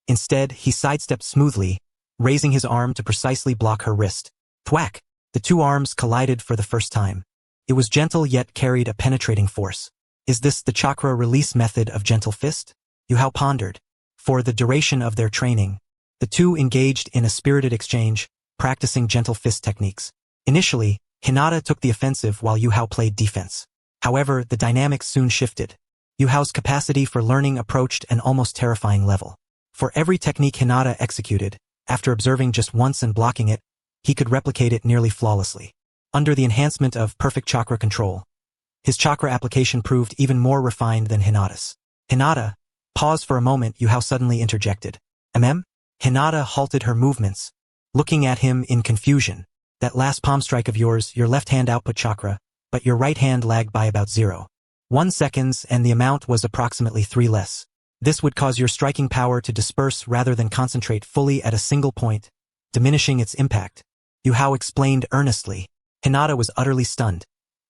Instead, he sidestepped smoothly, raising his arm to precisely block her wrist. Thwack! The two arms collided for the first time. It was gentle yet carried a penetrating force. Is this the chakra release method of gentle fist? Yuhao pondered. For the duration of their training, the two engaged in a spirited exchange, practicing gentle fist techniques. Initially, Hinata took the offensive while Yuhao played defense. However, the dynamics soon shifted. Yuhao's capacity for learning approached an almost terrifying level. For every technique Hinata executed, after observing just once and blocking it, he could replicate it nearly flawlessly. Under the enhancement of perfect chakra control, his chakra application proved even more refined than Hinata's. Hinata, pause for a moment, Yuhao suddenly interjected. Hinata halted her movements, looking at him in confusion. That last palm strike of yours, your left hand output chakra, but your right hand lagged by about 0.1 seconds and the amount was approximately 3 less. This would cause your striking power to disperse rather than concentrate fully at a single point, diminishing its impact. Yuhao explained earnestly. Hinata was utterly stunned,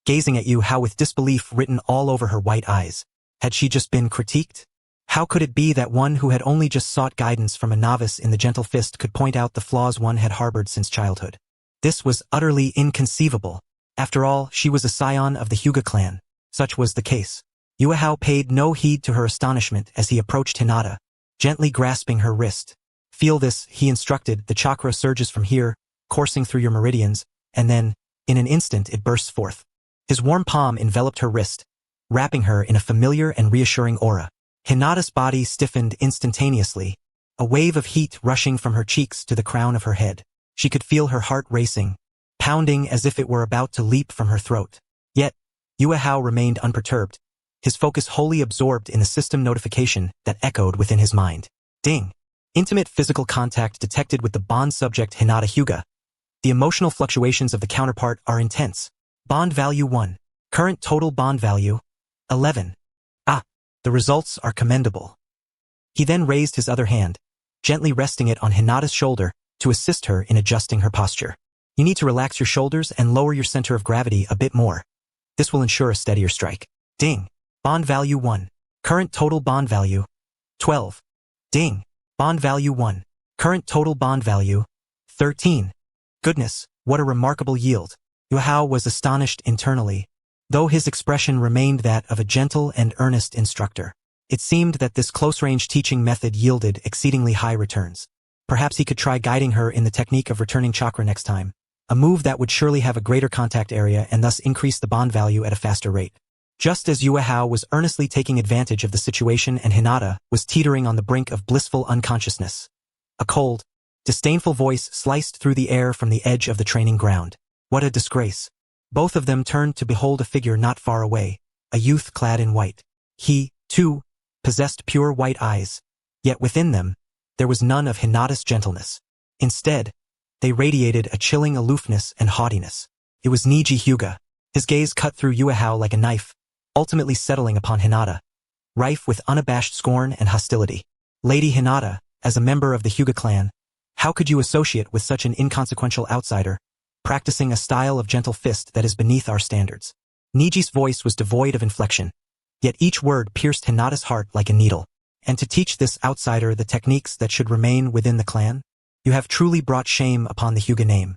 gazing at Yuhao with disbelief written all over her white eyes. Had she just been critiqued? How could it be that one who had only just sought guidance from a novice in the gentle fist could point out the flaws one had harbored since childhood? This was utterly inconceivable. After all, she was a scion of the Hyuga clan. Such was the case. Yuhao paid no heed to her astonishment as he approached Hinata, gently grasping her wrist. Feel this, he instructed, the chakra surges from here, coursing through your meridians, and then, in an instant it bursts forth. His warm palm enveloped her wrist, wrapping her in a familiar and reassuring aura. Hinata's body stiffened instantaneously, a wave of heat rushing from her cheeks to the crown of her head. She could feel her heart racing, pounding as if it were about to leap from her throat. Yet, Yuhao remained unperturbed, his focus wholly absorbed in the system notification that echoed within his mind. Ding! Intimate physical contact detected with the bond subject Hinata Hyuga. The emotional fluctuations of the counterpart are intense. Bond value 1. Current total bond value, 11. The results are commendable. He then raised his other hand, gently resting it on Hinata's shoulder to assist her in adjusting her posture. You need to relax your shoulders and lower your center of gravity a bit more. This will ensure a steadier strike. Ding! Bond value 1. Current total bond value, 12. Ding! Bond value 1. Current total bond value, 13. Goodness, what a remarkable yield. Yuhao was astonished internally, though his expression remained that of a gentle and earnest instructor. It seemed that this close-range teaching method yielded exceedingly high returns. Perhaps he could try guiding her in the technique of returning chakra next time, a move that would surely have a greater contact area and thus increase the bond value at a faster rate. Just as Yuhao was earnestly taking advantage of the situation and Hinata was teetering on the brink of blissful unconsciousness, a cold, disdainful voice sliced through the air from the edge of the training ground. What a disgrace. Both of them turned to behold a figure not far away, a youth clad in white. He, too, possessed pure white eyes, yet within them, there was none of Hinata's gentleness. Instead, they radiated a chilling aloofness and haughtiness. It was Niji Hyuga. His gaze cut through Yuhao like a knife, ultimately settling upon Hinata, rife with unabashed scorn and hostility. Lady Hinata, as a member of the Hyuga clan, how could you associate with such an inconsequential outsider, practicing a style of gentle fist that is beneath our standards? Niji's voice was devoid of inflection, yet each word pierced Hinata's heart like a needle. And to teach this outsider the techniques that should remain within the clan? You have truly brought shame upon the Hyuga name.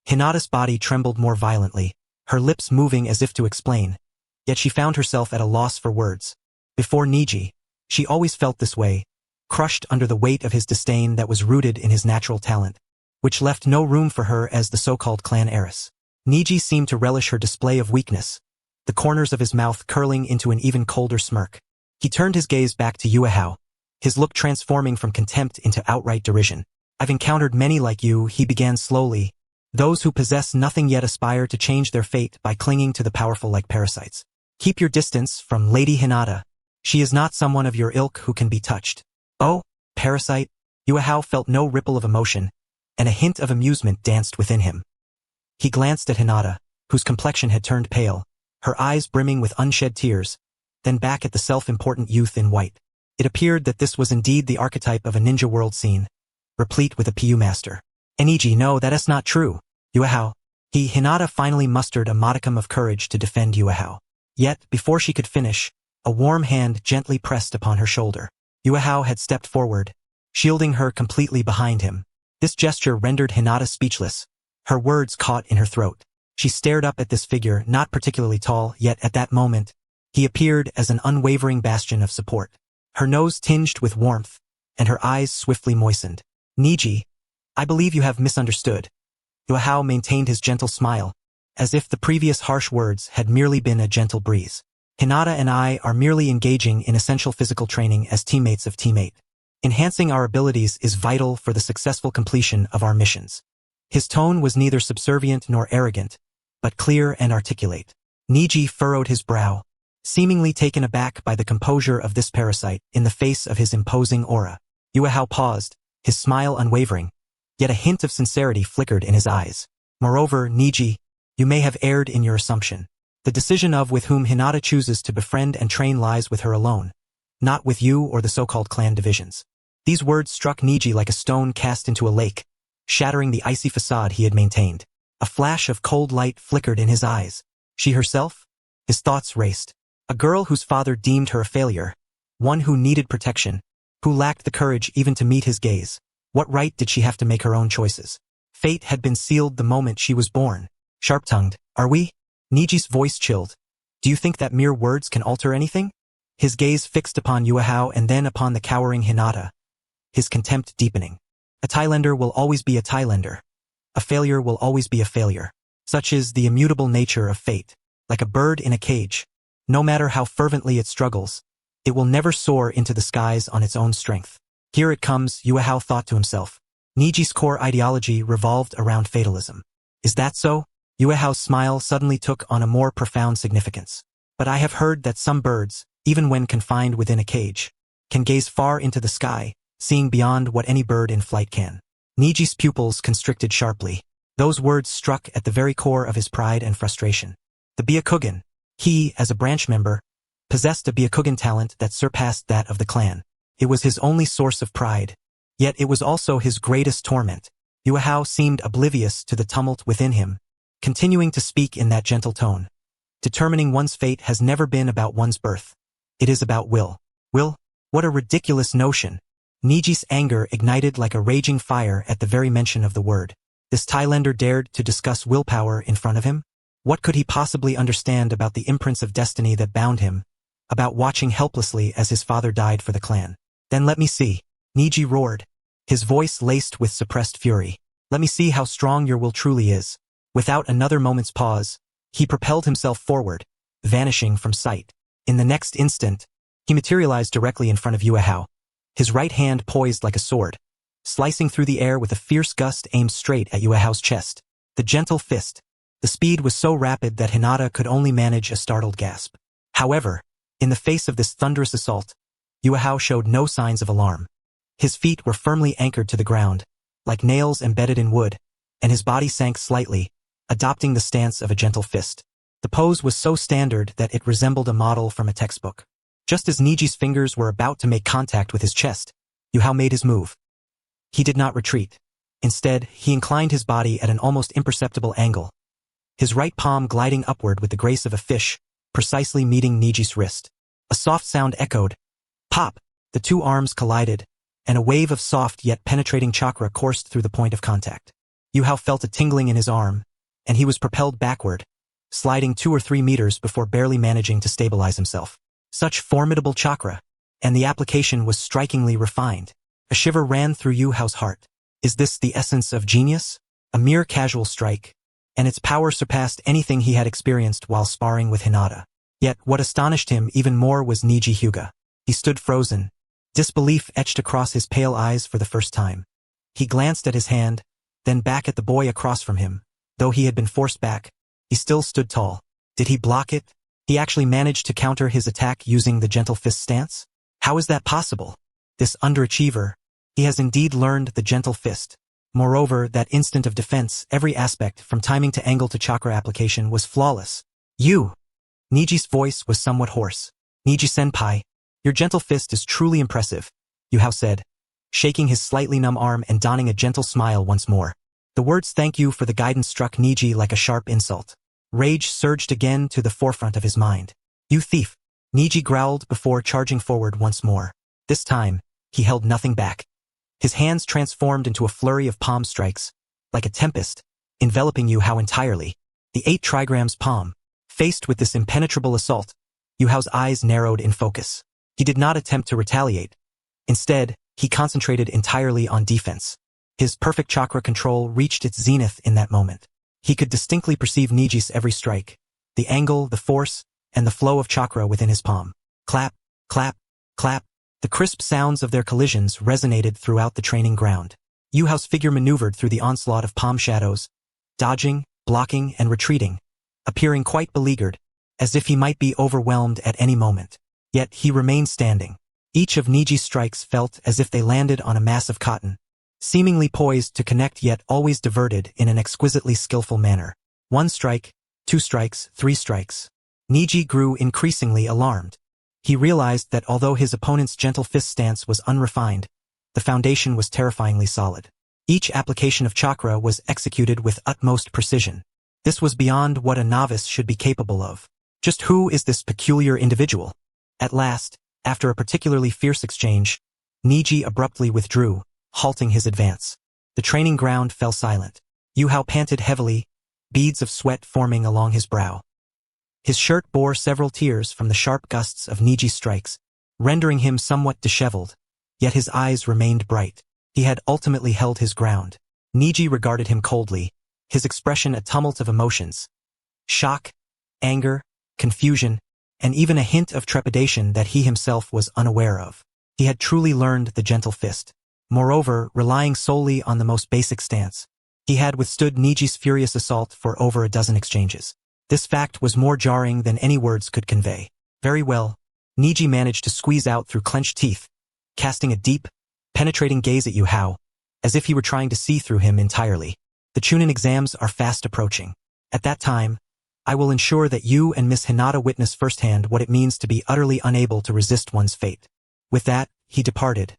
Hinata's body trembled more violently, her lips moving as if to explain, yet she found herself at a loss for words. Before Niji, she always felt this way, crushed under the weight of his disdain that was rooted in his natural talent, which left no room for her as the so-called clan heiress. Niji seemed to relish her display of weakness, the corners of his mouth curling into an even colder smirk. He turned his gaze back to Yuehao, his look transforming from contempt into outright derision. I've encountered many like you, he began slowly, those who possess nothing yet aspire to change their fate by clinging to the powerful like parasites. Keep your distance from Lady Hinata. She is not someone of your ilk who can be touched. Oh, parasite? Yuehao felt no ripple of emotion, and a hint of amusement danced within him. He glanced at Hinata, whose complexion had turned pale, her eyes brimming with unshed tears, then back at the self-important youth in white. It appeared that this was indeed the archetype of a ninja world scene, replete with a PU master. Niji, no, that is not true. Yuehao. Hinata finally mustered a modicum of courage to defend Yuehao. Yet, before she could finish, a warm hand gently pressed upon her shoulder. Yuehao had stepped forward, shielding her completely behind him. This gesture rendered Hinata speechless, her words caught in her throat. She stared up at this figure, not particularly tall, yet at that moment, he appeared as an unwavering bastion of support. Her nose tinged with warmth, and her eyes swiftly moistened. Niji, I believe you have misunderstood. Yuehao maintained his gentle smile, as if the previous harsh words had merely been a gentle breeze. Hinata and I are merely engaging in essential physical training as teammates of Team 8. Enhancing our abilities is vital for the successful completion of our missions. His tone was neither subservient nor arrogant, but clear and articulate. Niji furrowed his brow, seemingly taken aback by the composure of this parasite in the face of his imposing aura. Yuehao paused, his smile unwavering, yet a hint of sincerity flickered in his eyes. Moreover, Niji, you may have erred in your assumption. The decision of with whom Hinata chooses to befriend and train lies with her alone, not with you or the so-called clan divisions. These words struck Niji like a stone cast into a lake, shattering the icy facade he had maintained. A flash of cold light flickered in his eyes. She herself? His thoughts raced. A girl whose father deemed her a failure, one who needed protection, who lacked the courage even to meet his gaze. What right did she have to make her own choices? Fate had been sealed the moment she was born. Sharp-tongued, are we? Niji's voice chilled. Do you think that mere words can alter anything? His gaze fixed upon Yuehao and then upon the cowering Hinata, his contempt deepening. A Thailander will always be a Thailander. A failure will always be a failure. Such is the immutable nature of fate. Like a bird in a cage, no matter how fervently it struggles, it will never soar into the skies on its own strength. Here it comes, Yuehao thought to himself. Niji's core ideology revolved around fatalism. Is that so? Yuehao's smile suddenly took on a more profound significance. But I have heard that some birds, even when confined within a cage, can gaze far into the sky, seeing beyond what any bird in flight can. Niji's pupils constricted sharply. Those words struck at the very core of his pride and frustration. The Byakugan, he, as a branch member, possessed a Byakugan talent that surpassed that of the clan. It was his only source of pride, yet it was also his greatest torment. Yuehao seemed oblivious to the tumult within him, continuing to speak in that gentle tone. Determining one's fate has never been about one's birth. It is about will. Will? What a ridiculous notion. Niji's anger ignited like a raging fire at the very mention of the word. This Thailander dared to discuss willpower in front of him? What could he possibly understand about the imprints of destiny that bound him, about watching helplessly as his father died for the clan? Then let me see. Niji roared, his voice laced with suppressed fury. Let me see how strong your will truly is. Without another moment's pause, he propelled himself forward, vanishing from sight. In the next instant, he materialized directly in front of Yuehao, his right hand poised like a sword, slicing through the air with a fierce gust aimed straight at Yuehao's chest. The gentle fist. The speed was so rapid that Hinata could only manage a startled gasp. However, in the face of this thunderous assault, Yuehao showed no signs of alarm. His feet were firmly anchored to the ground, like nails embedded in wood, and his body sank slightly, adopting the stance of a gentle fist. The pose was so standard that it resembled a model from a textbook. Just as Niji's fingers were about to make contact with his chest, Yuehao made his move. He did not retreat. Instead, he inclined his body at an almost imperceptible angle, his right palm gliding upward with the grace of a fish, precisely meeting Niji's wrist. A soft sound echoed. Pop! The two arms collided, and a wave of soft yet penetrating chakra coursed through the point of contact. Yuhao felt a tingling in his arm, and he was propelled backward, sliding 2 or 3 meters before barely managing to stabilize himself. Such formidable chakra, and the application was strikingly refined. A shiver ran through Yuhao's heart. Is this the essence of genius? A mere casual strike, and its power surpassed anything he had experienced while sparring with Hinata. Yet what astonished him even more was Niji Hyuga. He stood frozen, disbelief etched across his pale eyes for the first time. He glanced at his hand, then back at the boy across from him. Though he had been forced back, he still stood tall. Did he block it? He actually managed to counter his attack using the gentle fist stance? How is that possible? This underachiever, he has indeed learned the gentle fist. Moreover, that instant of defense, every aspect, from timing to angle to chakra application, was flawless. You! Niji's voice was somewhat hoarse. Niji-senpai, your gentle fist is truly impressive, Yuhao said, shaking his slightly numb arm and donning a gentle smile once more. The words thank you for the guidance struck Niji like a sharp insult. Rage surged again to the forefront of his mind. You thief! Niji growled before charging forward once more. This time, he held nothing back. His hands transformed into a flurry of palm strikes, like a tempest, enveloping Yuhao entirely. The 8 trigrams palm. Faced with this impenetrable assault, Yuhao's eyes narrowed in focus. He did not attempt to retaliate. Instead, he concentrated entirely on defense. His perfect chakra control reached its zenith in that moment. He could distinctly perceive Niji's every strike, the angle, the force, and the flow of chakra within his palm. Clap, clap, clap. The crisp sounds of their collisions resonated throughout the training ground. Yuhao's figure maneuvered through the onslaught of palm shadows, dodging, blocking, and retreating, appearing quite beleaguered, as if he might be overwhelmed at any moment. Yet he remained standing. Each of Niji's strikes felt as if they landed on a mass of cotton, seemingly poised to connect yet always diverted in an exquisitely skillful manner. 1 strike, 2 strikes, 3 strikes. Niji grew increasingly alarmed. He realized that although his opponent's gentle fist stance was unrefined, the foundation was terrifyingly solid. Each application of chakra was executed with utmost precision. This was beyond what a novice should be capable of. Just who is this peculiar individual? At last, after a particularly fierce exchange, Niji abruptly withdrew, halting his advance. The training ground fell silent. Yuhao panted heavily, beads of sweat forming along his brow. His shirt bore several tears from the sharp gusts of Niji's strikes, rendering him somewhat disheveled, yet his eyes remained bright. He had ultimately held his ground. Niji regarded him coldly, his expression a tumult of emotions. Shock, anger, confusion, and even a hint of trepidation that he himself was unaware of. He had truly learned the gentle fist. Moreover, relying solely on the most basic stance, he had withstood Niji's furious assault for over a dozen exchanges. This fact was more jarring than any words could convey. Very well, Niji managed to squeeze out through clenched teeth, casting a deep, penetrating gaze at Yuhao, as if he were trying to see through him entirely. The Chunin exams are fast approaching. At that time, I will ensure that you and Miss Hinata witness firsthand what it means to be utterly unable to resist one's fate. With that, he departed,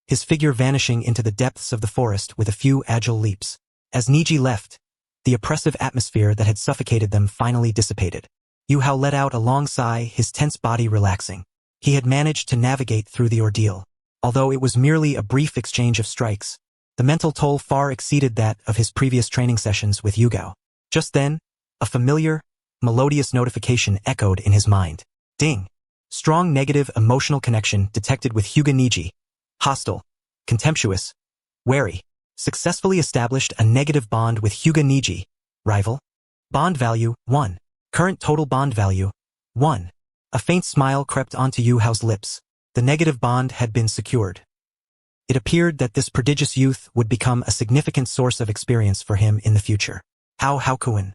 his figure vanishing into the depths of the forest with a few agile leaps. As Niji left, the oppressive atmosphere that had suffocated them finally dissipated. Yuhao let out a long sigh, his tense body relaxing. He had managed to navigate through the ordeal. Although it was merely a brief exchange of strikes, the mental toll far exceeded that of his previous training sessions with Hyuga. Just then, a familiar, melodious notification echoed in his mind. Ding! Strong negative emotional connection detected with Hyuga Niji. Hostile, contemptuous, wary. Successfully established a negative bond with Hyuga Niji. Rival. Bond value, 1. Current total bond value, 1. A faint smile crept onto Yuhao's lips. The negative bond had been secured. It appeared that this prodigious youth would become a significant source of experience for him in the future. Haku.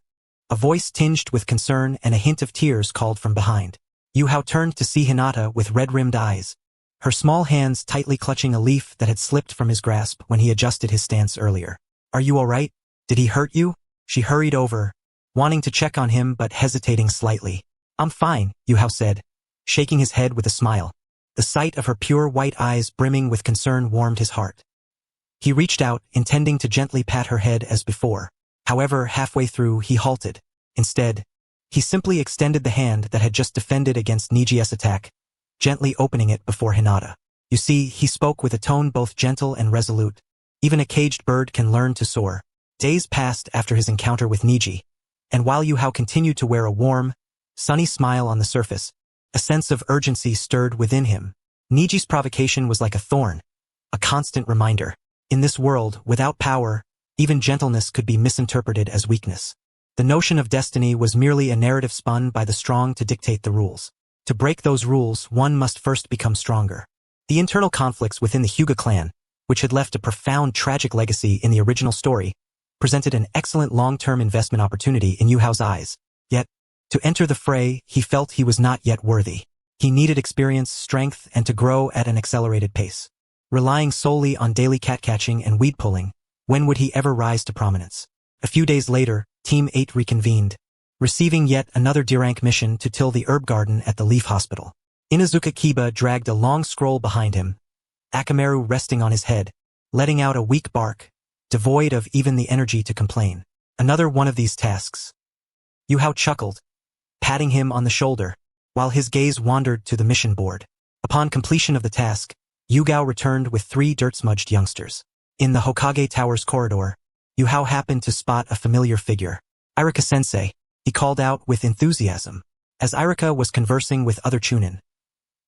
A voice tinged with concern and a hint of tears called from behind. Yuhao turned to see Hinata with red-rimmed eyes, her small hands tightly clutching a leaf that had slipped from his grasp when he adjusted his stance earlier. Are you all right? Did he hurt you? She hurried over, wanting to check on him but hesitating slightly. I'm fine, Yuhao said, shaking his head with a smile. The sight of her pure white eyes brimming with concern warmed his heart. He reached out, intending to gently pat her head as before. However, halfway through, he halted. Instead, he simply extended the hand that had just defended against Niji's attack, gently opening it before Hinata. You see, he spoke with a tone both gentle and resolute. Even a caged bird can learn to soar. Days passed after his encounter with Niji, and while Yu Hao continued to wear a warm, sunny smile on the surface, a sense of urgency stirred within him. Niji's provocation was like a thorn, a constant reminder. In this world, without power, even gentleness could be misinterpreted as weakness. The notion of destiny was merely a narrative spun by the strong to dictate the rules. To break those rules, one must first become stronger. The internal conflicts within the Hyuga clan, which had left a profound tragic legacy in the original story, presented an excellent long-term investment opportunity in Yu Hao's eyes. Yet, to enter the fray, he felt he was not yet worthy. He needed experience, strength, and to grow at an accelerated pace. Relying solely on daily cat-catching and weed-pulling, when would he ever rise to prominence? A few days later, Team 8 reconvened, receiving yet another D-rank mission to till the herb garden at the Leaf Hospital. Inuzuka Kiba dragged a long scroll behind him, Akamaru resting on his head, letting out a weak bark, devoid of even the energy to complain. Another one of these tasks. Yu Hao chuckled, patting him on the shoulder, while his gaze wandered to the mission board. Upon completion of the task, Yu Gao returned with 3 dirt-smudged youngsters. In the Hokage Tower's corridor, Yu Hao happened to spot a familiar figure. Irika-sensei, he called out with enthusiasm. As Irika was conversing with other Chunin,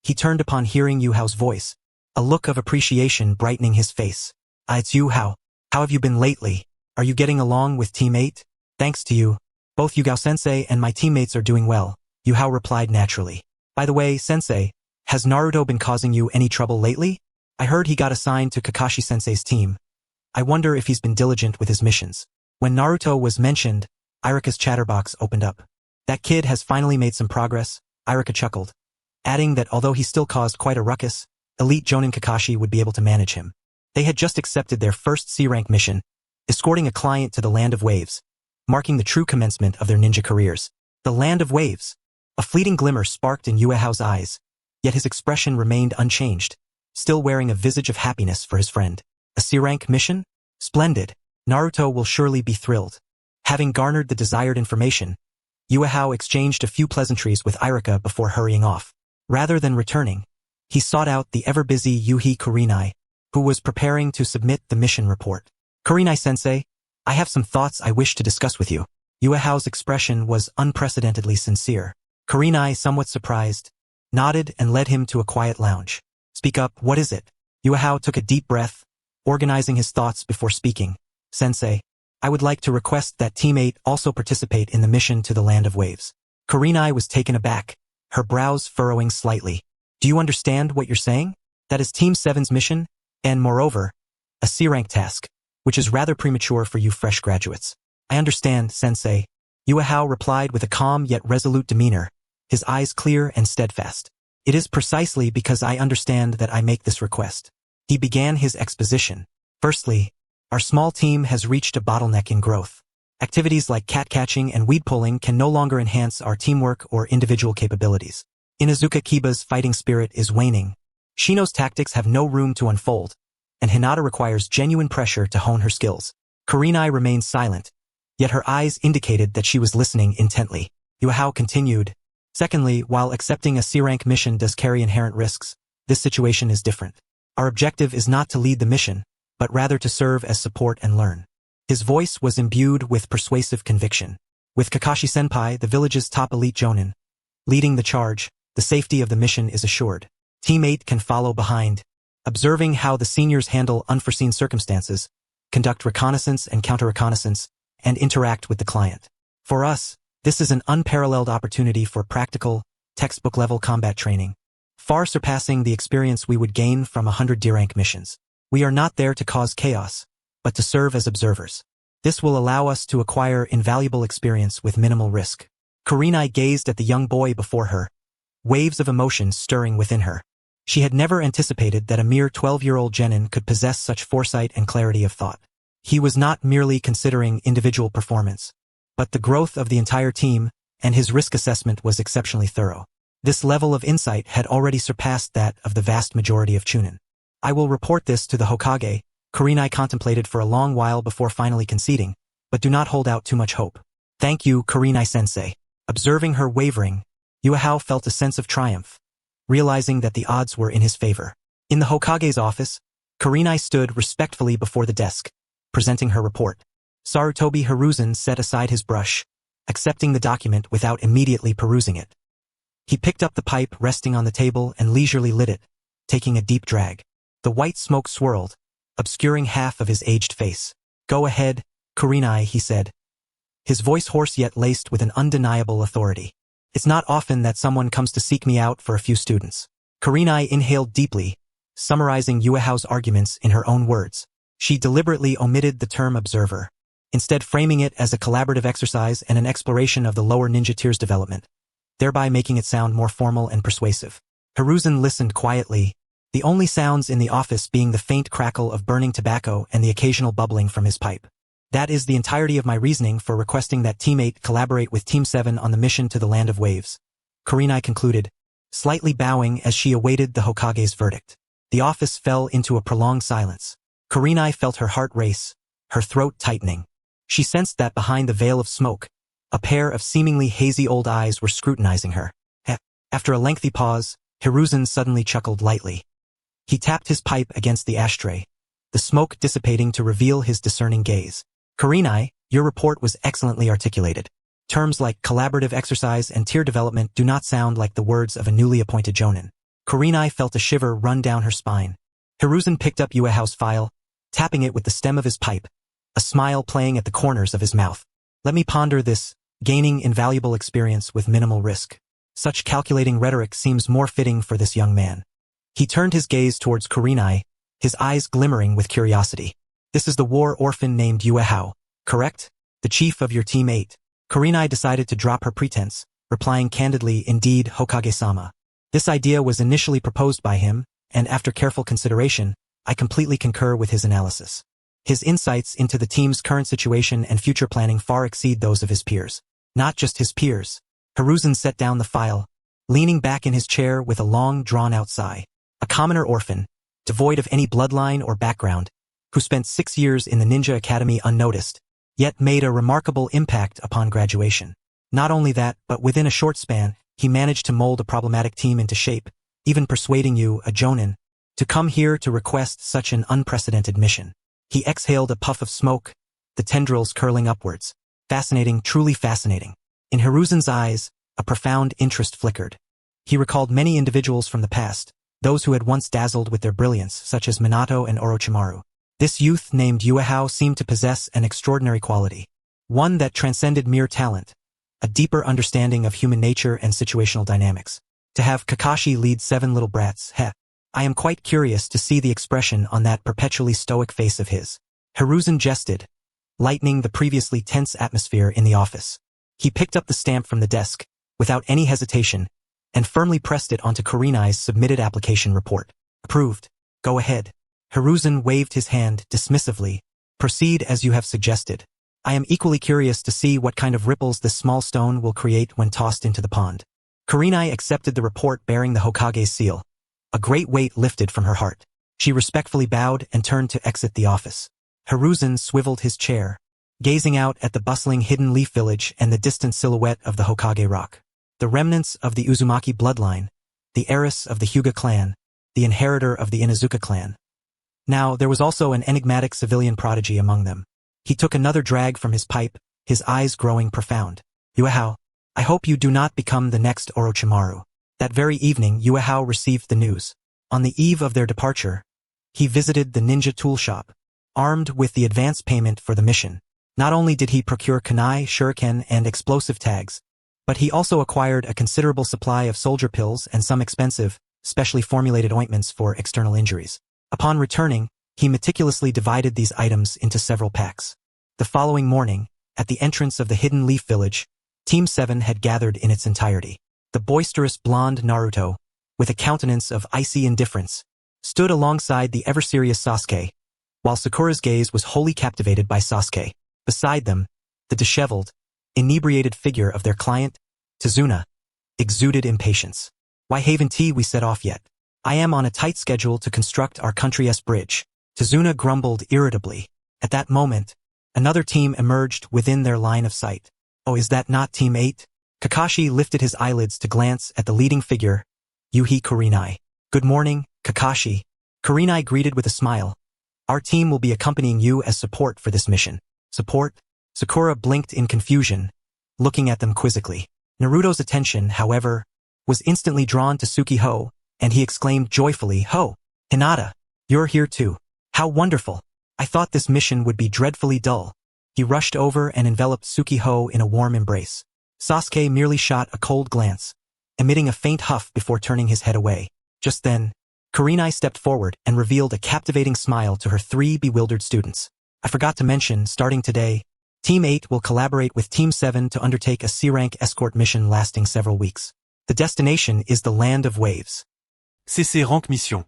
he turned upon hearing Yu Hao's voice, a look of appreciation brightening his face. It's Yu Hao. How have you been lately? Are you getting along with Team 8? Thanks to you, both Yu Gao-sensei and my teammates are doing well, Yu Hao replied naturally. By the way, sensei, has Naruto been causing you any trouble lately? I heard he got assigned to Kakashi-sensei's team. I wonder if he's been diligent with his missions. When Naruto was mentioned, Irika's chatterbox opened up. That kid has finally made some progress, Irika chuckled, adding that although he still caused quite a ruckus, elite Jonin Kakashi would be able to manage him. They had just accepted their first C-rank mission, escorting a client to the Land of Waves, marking the true commencement of their ninja careers. The Land of Waves. A fleeting glimmer sparked in Yu Hao's eyes, yet his expression remained unchanged, still wearing a visage of happiness for his friend. A C-rank mission? Splendid. Naruto will surely be thrilled. Having garnered the desired information, Yu Hao exchanged a few pleasantries with Irika before hurrying off. Rather than returning, he sought out the ever-busy Yuhi Kurenai, who was preparing to submit the mission report. Kurenai-sensei, I have some thoughts I wish to discuss with you. Yu Hao's expression was unprecedentedly sincere. Kurenai, somewhat surprised, nodded and led him to a quiet lounge. Speak up, what is it? Yu Hao took a deep breath, organizing his thoughts before speaking. Sensei, I would like to request that Team 8 also participate in the mission to the Land of Waves. Kurenai was taken aback, her brows furrowing slightly. Do you understand what you're saying? That is Team 7's mission, and moreover, a C-rank task, which is rather premature for you fresh graduates. I understand, sensei. Yu Hao replied with a calm yet resolute demeanor, his eyes clear and steadfast. It is precisely because I understand that I make this request. He began his exposition. Firstly, our small team has reached a bottleneck in growth. Activities like cat-catching and weed-pulling can no longer enhance our teamwork or individual capabilities. Inuzuka Kiba's fighting spirit is waning. Shino's tactics have no room to unfold, and Hinata requires genuine pressure to hone her skills. Kurenai remained silent, yet her eyes indicated that she was listening intently. Yu Hao continued. Secondly, while accepting a C-rank mission does carry inherent risks, this situation is different. Our objective is not to lead the mission, but rather to serve as support and learn. His voice was imbued with persuasive conviction. With Kakashi-senpai, the village's top elite jonin, leading the charge, the safety of the mission is assured. Team 8 can follow behind, observing how the seniors handle unforeseen circumstances, conduct reconnaissance and counter-reconnaissance, and interact with the client. For us, this is an unparalleled opportunity for practical, textbook-level combat training, far surpassing the experience we would gain from 100 D-rank missions. We are not there to cause chaos, but to serve as observers. This will allow us to acquire invaluable experience with minimal risk. Kurenai gazed at the young boy before her, waves of emotion stirring within her. She had never anticipated that a mere 12-year-old genin could possess such foresight and clarity of thought. He was not merely considering individual performance, but the growth of the entire team, and his risk assessment was exceptionally thorough. This level of insight had already surpassed that of the vast majority of Chunin. I will report this to the Hokage, Kurenai contemplated for a long while before finally conceding, but do not hold out too much hope. Thank you, Kurenai-sensei. Observing her wavering, Yu Hao felt a sense of triumph, realizing that the odds were in his favor. In the Hokage's office, Kurenai stood respectfully before the desk, presenting her report. Sarutobi Hiruzen set aside his brush, accepting the document without immediately perusing it. He picked up the pipe resting on the table and leisurely lit it, taking a deep drag. The white smoke swirled, obscuring half of his aged face. "Go ahead, Kurenai," he said, his voice hoarse yet laced with an undeniable authority. "It's not often that someone comes to seek me out for a few students." Kurenai inhaled deeply, summarizing Yuahao's arguments in her own words. She deliberately omitted the term observer, instead framing it as a collaborative exercise and an exploration of the lower ninja tier's development, thereby making it sound more formal and persuasive. Hiruzen listened quietly, the only sounds in the office being the faint crackle of burning tobacco and the occasional bubbling from his pipe. "That is the entirety of my reasoning for requesting that Team 8 collaborate with Team 7 on the mission to the Land of Waves," Kurenai concluded, slightly bowing as she awaited the Hokage's verdict. The office fell into a prolonged silence. Kurenai felt her heart race, her throat tightening. She sensed that behind the veil of smoke, a pair of seemingly hazy old eyes were scrutinizing her. After a lengthy pause, Hiruzen suddenly chuckled lightly. He tapped his pipe against the ashtray, the smoke dissipating to reveal his discerning gaze. "Kurenai, your report was excellently articulated. Terms like collaborative exercise and tier development do not sound like the words of a newly appointed jonin." Kurenai felt a shiver run down her spine. Hiruzen picked up Yuahao's file, tapping it with the stem of his pipe, a smile playing at the corners of his mouth. "Let me ponder this, gaining invaluable experience with minimal risk." Such calculating rhetoric seems more fitting for this young man. He turned his gaze towards Kurenai, his eyes glimmering with curiosity. "This is the war orphan named Yuahao, correct? The chief of your Team 8. Kurenai decided to drop her pretense, replying candidly, "Indeed, Hokage-sama. This idea was initially proposed by him, and after careful consideration, I completely concur with his analysis. His insights into the team's current situation and future planning far exceed those of his peers." Not just his peers. Hiruzen set down the file, leaning back in his chair with a long, drawn-out sigh. A commoner orphan, devoid of any bloodline or background, who spent 6 years in the Ninja Academy unnoticed, yet made a remarkable impact upon graduation. Not only that, but within a short span, he managed to mold a problematic team into shape, even persuading you, a jonin, to come here to request such an unprecedented mission. He exhaled a puff of smoke, the tendrils curling upwards. Fascinating, truly fascinating. In Hiruzen's eyes, a profound interest flickered. He recalled many individuals from the past, those who had once dazzled with their brilliance, such as Minato and Orochimaru. This youth named Yuahao seemed to possess an extraordinary quality, one that transcended mere talent, a deeper understanding of human nature and situational dynamics. To have Kakashi lead 7 little brats, I am quite curious to see the expression on that perpetually stoic face of his. Hiruzen jested, lightening the previously tense atmosphere in the office. He picked up the stamp from the desk, without any hesitation, and firmly pressed it onto Kurenai's submitted application report. "Approved. Go ahead." Hiruzen waved his hand dismissively. "Proceed as you have suggested. I am equally curious to see what kind of ripples this small stone will create when tossed into the pond." Kurenai accepted the report bearing the Hokage's seal. A great weight lifted from her heart. She respectfully bowed and turned to exit the office. Hiruzen swiveled his chair, gazing out at the bustling Hidden Leaf Village and the distant silhouette of the Hokage Rock. The remnants of the Uzumaki bloodline, the heiress of the Hyuga clan, the inheritor of the Inuzuka clan. Now, there was also an enigmatic civilian prodigy among them. He took another drag from his pipe, his eyes growing profound. "Yuahao, I hope you do not become the next Orochimaru." That very evening, Yuahao received the news. On the eve of their departure, he visited the ninja tool shop, armed with the advance payment for the mission. Not only did he procure kunai, shuriken, and explosive tags, but he also acquired a considerable supply of soldier pills and some expensive, specially formulated ointments for external injuries. Upon returning, he meticulously divided these items into several packs. The following morning, at the entrance of the Hidden Leaf Village, Team 7 had gathered in its entirety. The boisterous blonde Naruto, with a countenance of icy indifference, stood alongside the ever-serious Sasuke, while Sakura's gaze was wholly captivated by Sasuke. Beside them, the disheveled, inebriated figure of their client, Tsunade, exuded impatience. "Why haven't we set off yet? I am on a tight schedule to construct our country's bridge." Tsunade grumbled irritably. At that moment, another team emerged within their line of sight. "Oh, is that not Team 8? Kakashi lifted his eyelids to glance at the leading figure, Yuhi Kurenai. "Good morning, Kakashi." Kurenai greeted with a smile. Our team will be accompanying you as support for this mission. Support? Sakura blinked in confusion, looking at them quizzically. Naruto's attention, however, was instantly drawn to Sukiho, and he exclaimed joyfully, "Ho! Hinata, you're here too. How wonderful! I thought this mission would be dreadfully dull." He rushed over and enveloped Sukiho in a warm embrace. Sasuke merely shot a cold glance, emitting a faint huff before turning his head away. Just then, Kurenai stepped forward and revealed a captivating smile to her 3 bewildered students. I forgot to mention, starting today, Team 8 will collaborate with Team 7 to undertake a C-rank escort mission lasting several weeks. The destination is the Land of Waves. CC rank mission.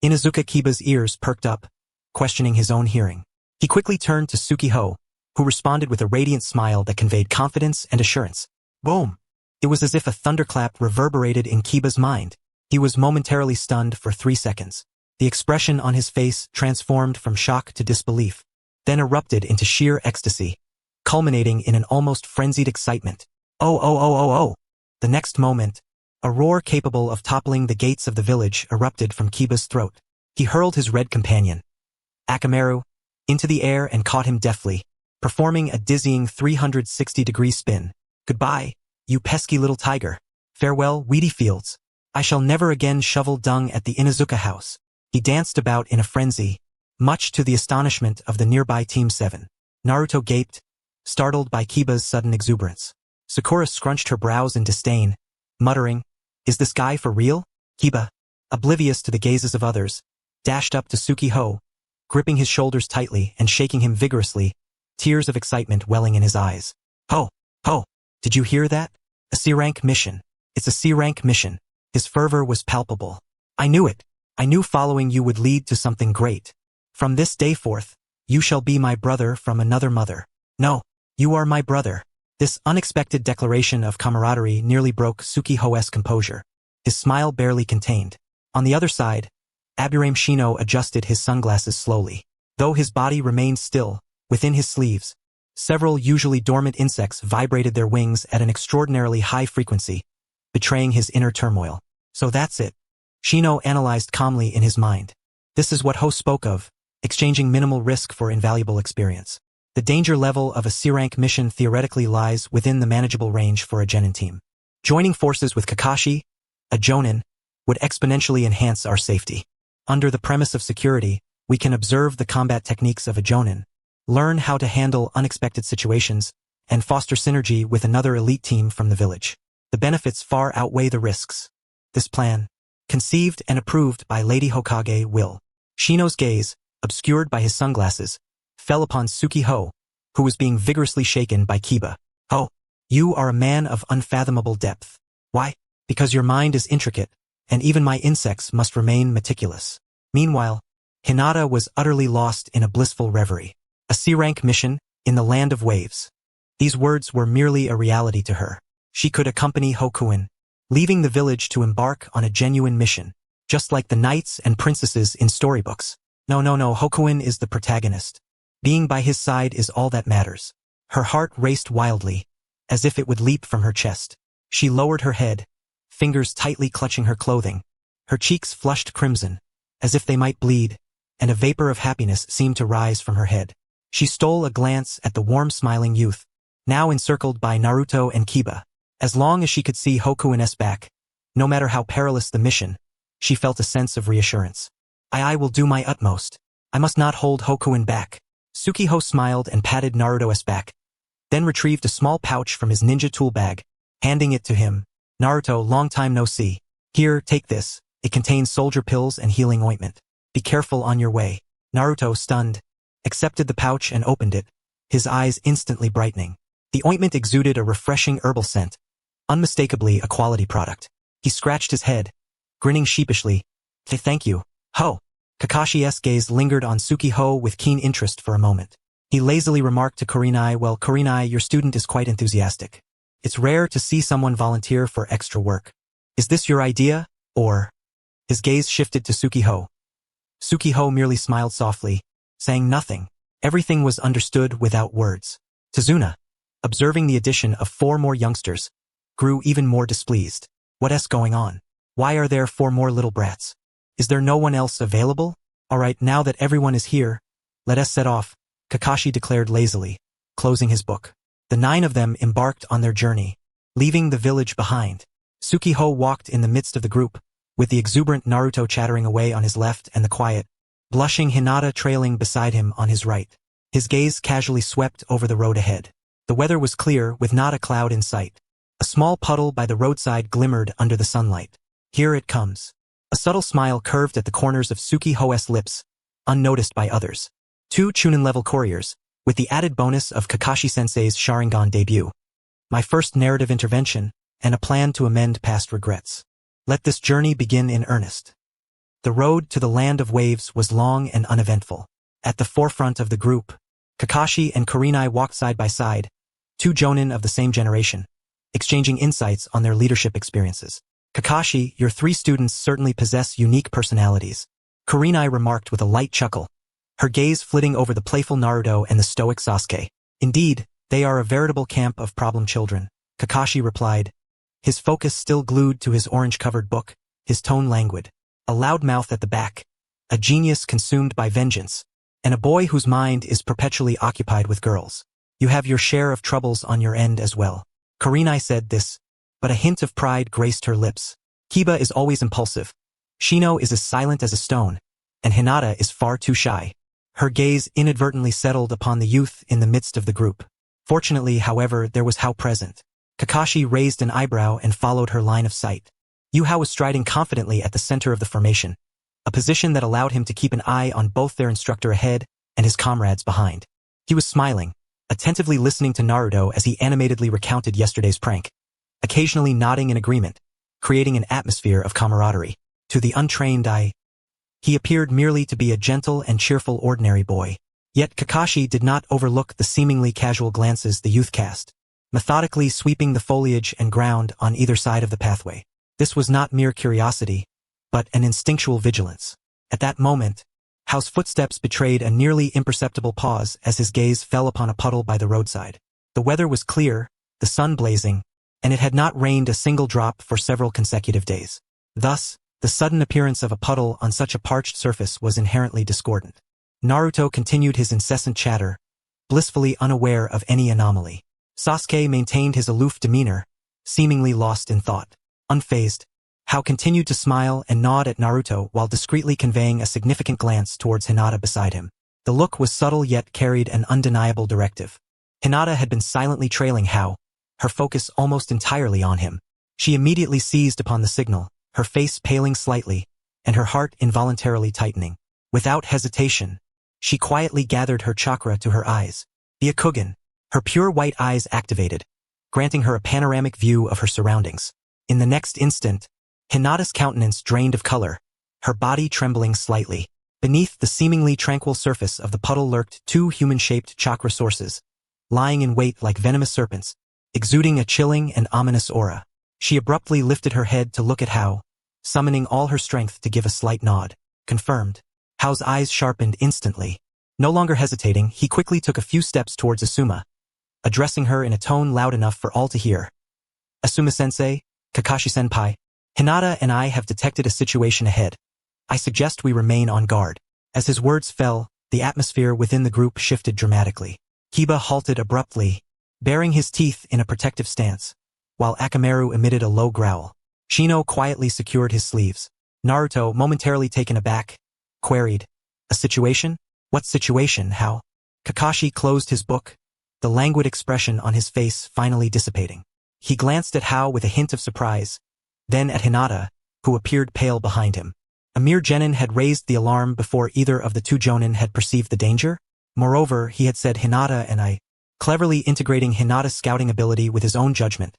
Inuzuka Kiba's ears perked up, questioning his own hearing. He quickly turned to Sukiho, who responded with a radiant smile that conveyed confidence and assurance. Boom! It was as if a thunderclap reverberated in Kiba's mind. He was momentarily stunned for 3 seconds. The expression on his face transformed from shock to disbelief, then erupted into sheer ecstasy, culminating in an almost frenzied excitement. Oh! The next moment, a roar capable of toppling the gates of the village erupted from Kiba's throat. He hurled his red companion, Akamaru, into the air and caught him deftly, performing a dizzying 360-degree spin. Goodbye, you pesky little tiger. Farewell, weedy fields. I shall never again shovel dung at the Inuzuka house. He danced about in a frenzy, much to the astonishment of the nearby Team 7. Naruto gaped, startled by Kiba's sudden exuberance. Sakura scrunched her brows in disdain, muttering, "Is this guy for real?" Kiba, oblivious to the gazes of others, dashed up to Sukiho, gripping his shoulders tightly and shaking him vigorously, tears of excitement welling in his eyes. Ho! Did you hear that? A C-rank mission. It's a C-rank mission. His fervor was palpable. I knew it. I knew following you would lead to something great. From this day forth, you shall be my brother from another mother. No, you are my brother. This unexpected declaration of camaraderie nearly broke Sukiho's composure. His smile barely contained. On the other side, Aburame Shino adjusted his sunglasses slowly. Though his body remained still, within his sleeves, several usually dormant insects vibrated their wings at an extraordinarily high frequency, betraying his inner turmoil. So that's it. Shino analyzed calmly in his mind. This is what Ho spoke of, exchanging minimal risk for invaluable experience. The danger level of a C-rank mission theoretically lies within the manageable range for a genin team. Joining forces with Kakashi, a jonin, would exponentially enhance our safety. Under the premise of security, we can observe the combat techniques of a jonin, learn how to handle unexpected situations, and foster synergy with another elite team from the village. The benefits far outweigh the risks. This plan, conceived and approved by Lady Hokage, will. Shino's gaze, obscured by his sunglasses, fell upon Sukiho, who was being vigorously shaken by Kiba. Oh, you are a man of unfathomable depth. Why? Because your mind is intricate, and even my insects must remain meticulous. Meanwhile, Hinata was utterly lost in a blissful reverie. A C-rank mission in the Land of Waves. These words were merely a reality to her. She could accompany Hokuin, leaving the village to embark on a genuine mission, just like the knights and princesses in storybooks. No, Hokuin is the protagonist. Being by his side is all that matters. Her heart raced wildly, as if it would leap from her chest. She lowered her head, fingers tightly clutching her clothing. Her cheeks flushed crimson, as if they might bleed, and a vapor of happiness seemed to rise from her head. She stole a glance at the warm smiling youth, now encircled by Naruto and Kiba. As long as she could see Hokuin's back, no matter how perilous the mission, she felt a sense of reassurance. I will do my utmost. I must not hold Hokuin back. Sukiho smiled and patted Naruto's back, then retrieved a small pouch from his ninja tool bag, handing it to him. Naruto, long time no see. Here, take this. It contains soldier pills and healing ointment. Be careful on your way. Naruto, stunned, accepted the pouch and opened it, his eyes instantly brightening. The ointment exuded a refreshing herbal scent, unmistakably a quality product. He scratched his head, grinning sheepishly. Thank you. Ho! Kakashi's gaze lingered on Sukiho with keen interest for a moment. He lazily remarked to Kurenai, well, Kurenai, your student is quite enthusiastic. It's rare to see someone volunteer for extra work. Is this your idea, or? His gaze shifted to Sukiho. Sukiho merely smiled softly, saying nothing. Everything was understood without words. Tsunade, observing the addition of 4 more youngsters, grew even more displeased. What's going on? Why are there 4 more little brats? Is there no one else available? Alright, now that everyone is here, let us set off, Kakashi declared lazily, closing his book. The 9 of them embarked on their journey, leaving the village behind. Sukiho walked in the midst of the group, with the exuberant Naruto chattering away on his left and the quiet, blushing Hinata trailing beside him on his right. His gaze casually swept over the road ahead. The weather was clear, with not a cloud in sight. A small puddle by the roadside glimmered under the sunlight. Here it comes. A subtle smile curved at the corners of Sukiho's lips, unnoticed by others. 2 Chunin-level couriers, with the added bonus of Kakashi-sensei's Sharingan debut. My first narrative intervention, and a plan to amend past regrets. Let this journey begin in earnest. The road to the land of waves was long and uneventful. At the forefront of the group, Kakashi and Kurenai walked side by side, 2 jonin of the same generation, exchanging insights on their leadership experiences. Kakashi, your 3 students certainly possess unique personalities, Kurenai remarked with a light chuckle, her gaze flitting over the playful Naruto and the stoic Sasuke. Indeed, they are a veritable camp of problem children, Kakashi replied, his focus still glued to his orange-covered book, his tone languid. A loud mouth at the back, a genius consumed by vengeance, and a boy whose mind is perpetually occupied with girls. You have your share of troubles on your end as well. Kurenai said this, but a hint of pride graced her lips. Kiba is always impulsive. Shino is as silent as a stone, and Hinata is far too shy. Her gaze inadvertently settled upon the youth in the midst of the group. Fortunately, however, there was Hao present. Kakashi raised an eyebrow and followed her line of sight. Hao was striding confidently at the center of the formation, a position that allowed him to keep an eye on both their instructor ahead and his comrades behind. He was smiling, attentively listening to Naruto as he animatedly recounted yesterday's prank, occasionally nodding in agreement, creating an atmosphere of camaraderie. To the untrained eye, he appeared merely to be a gentle and cheerful ordinary boy. Yet Kakashi did not overlook the seemingly casual glances the youth cast, methodically sweeping the foliage and ground on either side of the pathway. This was not mere curiosity, but an instinctual vigilance. At that moment, Hao's footsteps betrayed a nearly imperceptible pause as his gaze fell upon a puddle by the roadside. The weather was clear, the sun blazing, and it had not rained a single drop for several consecutive days. Thus, the sudden appearance of a puddle on such a parched surface was inherently discordant. Naruto continued his incessant chatter, blissfully unaware of any anomaly. Sasuke maintained his aloof demeanor, seemingly lost in thought. Unfazed, Hao continued to smile and nod at Naruto while discreetly conveying a significant glance towards Hinata beside him. The look was subtle yet carried an undeniable directive. Hinata had been silently trailing Hao, her focus almost entirely on him. She immediately seized upon the signal, her face paling slightly, and her heart involuntarily tightening. Without hesitation, she quietly gathered her chakra to her eyes. Byakugan, her pure white eyes activated, granting her a panoramic view of her surroundings. In the next instant, Hinata's countenance drained of color, her body trembling slightly. Beneath the seemingly tranquil surface of the puddle lurked 2 human-shaped chakra sources, lying in wait like venomous serpents, exuding a chilling and ominous aura. She abruptly lifted her head to look at Hao, summoning all her strength to give a slight nod. Confirmed. Hao's eyes sharpened instantly. No longer hesitating, he quickly took a few steps towards Asuma, addressing her in a tone loud enough for all to hear. Asuma-sensei, Kakashi-senpai, Hinata and I have detected a situation ahead. I suggest we remain on guard. As his words fell, the atmosphere within the group shifted dramatically. Kiba halted abruptly, baring his teeth in a protective stance, while Akamaru emitted a low growl. Shino quietly secured his sleeves. Naruto, momentarily taken aback, queried, "A situation? What situation, Hao?" Kakashi closed his book, the languid expression on his face finally dissipating. He glanced at Hao with a hint of surprise, then at Hinata, who appeared pale behind him. A mere genin had raised the alarm before either of the 2 jonin had perceived the danger. Moreover, he had said Hinata and I, cleverly integrating Hinata's scouting ability with his own judgment,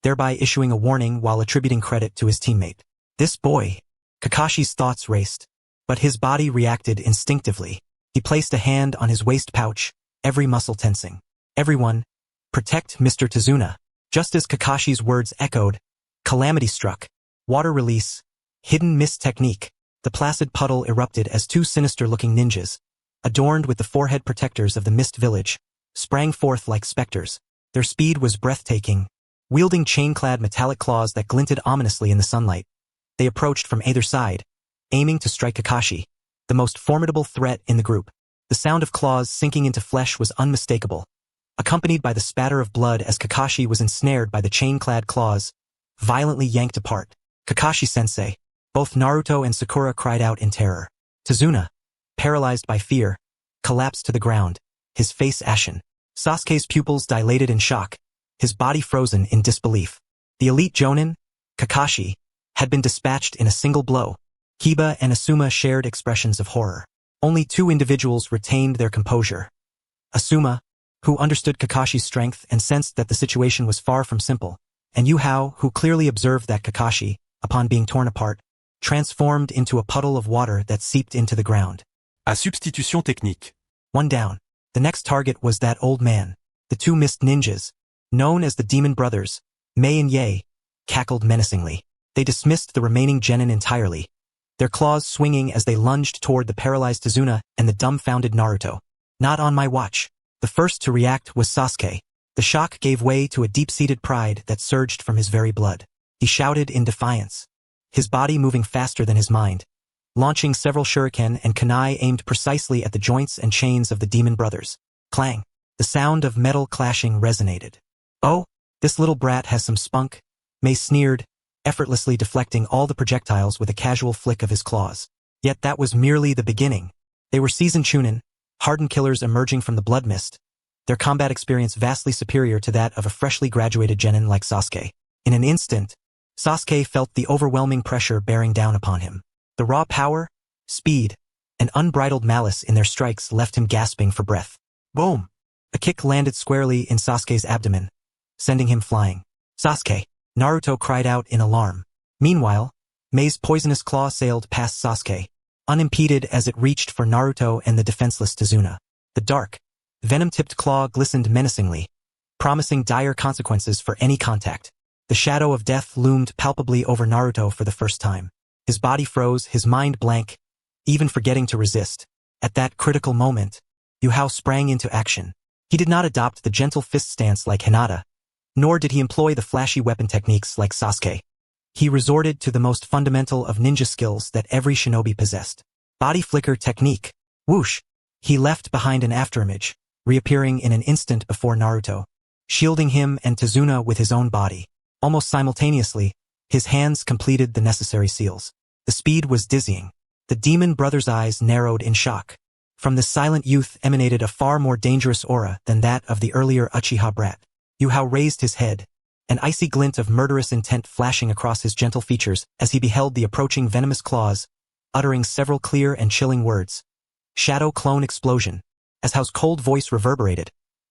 thereby issuing a warning while attributing credit to his teammate. This boy. Kakashi's thoughts raced, but his body reacted instinctively. He placed a hand on his waist pouch, every muscle tensing. Everyone, protect Mr. Tazuna. Just as Kakashi's words echoed, calamity struck. Water release, hidden mist technique. The placid puddle erupted as 2 sinister-looking ninjas, adorned with the forehead protectors of the mist village, sprang forth like specters. Their speed was breathtaking. Wielding chain-clad metallic claws that glinted ominously in the sunlight, they approached from either side, aiming to strike Kakashi, the most formidable threat in the group. The sound of claws sinking into flesh was unmistakable, accompanied by the spatter of blood as Kakashi was ensnared by the chain-clad claws, violently yanked apart. Kakashi-sensei. Both Naruto and Sakura cried out in terror. Tsunade, paralyzed by fear, collapsed to the ground, his face ashen. Sasuke's pupils dilated in shock, his body frozen in disbelief. The elite Jonin, Kakashi, had been dispatched in a single blow. Kiba and Asuma shared expressions of horror. Only two individuals retained their composure. Asuma, who understood Kakashi's strength and sensed that the situation was far from simple, and Yuhao, who clearly observed that Kakashi, upon being torn apart, transformed into a puddle of water that seeped into the ground. À substitution technique. One down. The next target was that old man. The two mist ninjas, known as the Demon Brothers, Mei and Ye, cackled menacingly. They dismissed the remaining genin entirely, their claws swinging as they lunged toward the paralyzed Tsunade and the dumbfounded Naruto. Not on my watch. The first to react was Sasuke. The shock gave way to a deep-seated pride that surged from his very blood. He shouted in defiance, his body moving faster than his mind, launching several shuriken and kunai aimed precisely at the joints and chains of the Demon Brothers. Clang! The sound of metal clashing resonated. Oh, this little brat has some spunk, Mei sneered, effortlessly deflecting all the projectiles with a casual flick of his claws. Yet that was merely the beginning. They were seasoned chunin, hardened killers emerging from the blood mist, their combat experience vastly superior to that of a freshly graduated genin like Sasuke. In an instant, Sasuke felt the overwhelming pressure bearing down upon him. The raw power, speed, and unbridled malice in their strikes left him gasping for breath. Boom! A kick landed squarely in Sasuke's abdomen, sending him flying. Sasuke! Naruto cried out in alarm. Meanwhile, Mei's poisonous claw sailed past Sasuke, unimpeded as it reached for Naruto and the defenseless Tsunade. The dark, venom-tipped claw glistened menacingly, promising dire consequences for any contact. The shadow of death loomed palpably over Naruto for the first time. His body froze, his mind blank, even forgetting to resist. At that critical moment, Yuhao sprang into action. He did not adopt the gentle fist stance like Hinata, nor did he employ the flashy weapon techniques like Sasuke. He resorted to the most fundamental of ninja skills that every shinobi possessed. Body flicker technique. Whoosh! He left behind an afterimage, reappearing in an instant before Naruto, shielding him and Tsunade with his own body. Almost simultaneously, his hands completed the necessary seals. The speed was dizzying. The Demon Brothers' eyes narrowed in shock. From the silent youth emanated a far more dangerous aura than that of the earlier Uchiha brat. Yuhao raised his head, an icy glint of murderous intent flashing across his gentle features as he beheld the approaching venomous claws, uttering several clear and chilling words. Shadow clone explosion. As Hao's cold voice reverberated,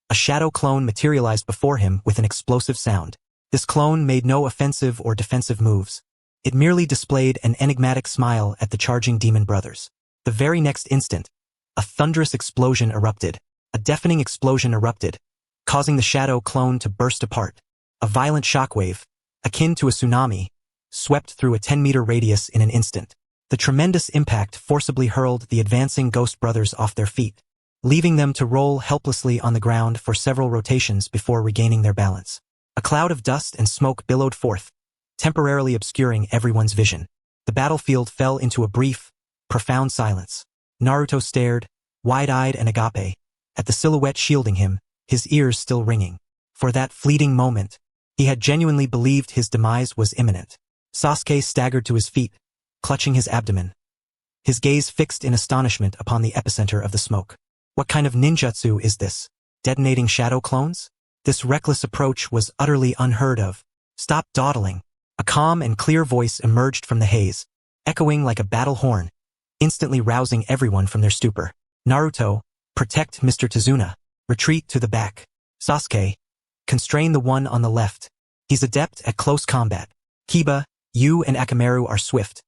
a shadow clone materialized before him with an explosive sound. This clone made no offensive or defensive moves. It merely displayed an enigmatic smile at the charging Demon Brothers. The very next instant, a thunderous explosion erupted. A deafening explosion erupted, causing the shadow clone to burst apart. A violent shockwave, akin to a tsunami, swept through a 10-meter radius in an instant. The tremendous impact forcibly hurled the advancing Ghost Brothers off their feet, leaving them to roll helplessly on the ground for several rotations before regaining their balance. A cloud of dust and smoke billowed forth, temporarily obscuring everyone's vision. The battlefield fell into a brief, profound silence. Naruto stared, wide-eyed and agape, at the silhouette shielding him, his ears still ringing. For that fleeting moment, he had genuinely believed his demise was imminent. Sasuke staggered to his feet, clutching his abdomen, his gaze fixed in astonishment upon the epicenter of the smoke. What kind of ninjutsu is this? Detonating shadow clones? This reckless approach was utterly unheard of. Stop dawdling. A calm and clear voice emerged from the haze, echoing like a battle horn, instantly rousing everyone from their stupor. Naruto, protect Mr. Tsunade. Retreat to the back. Sasuke, constrain the one on the left. He's adept at close combat. Kiba, you and Akamaru are swift.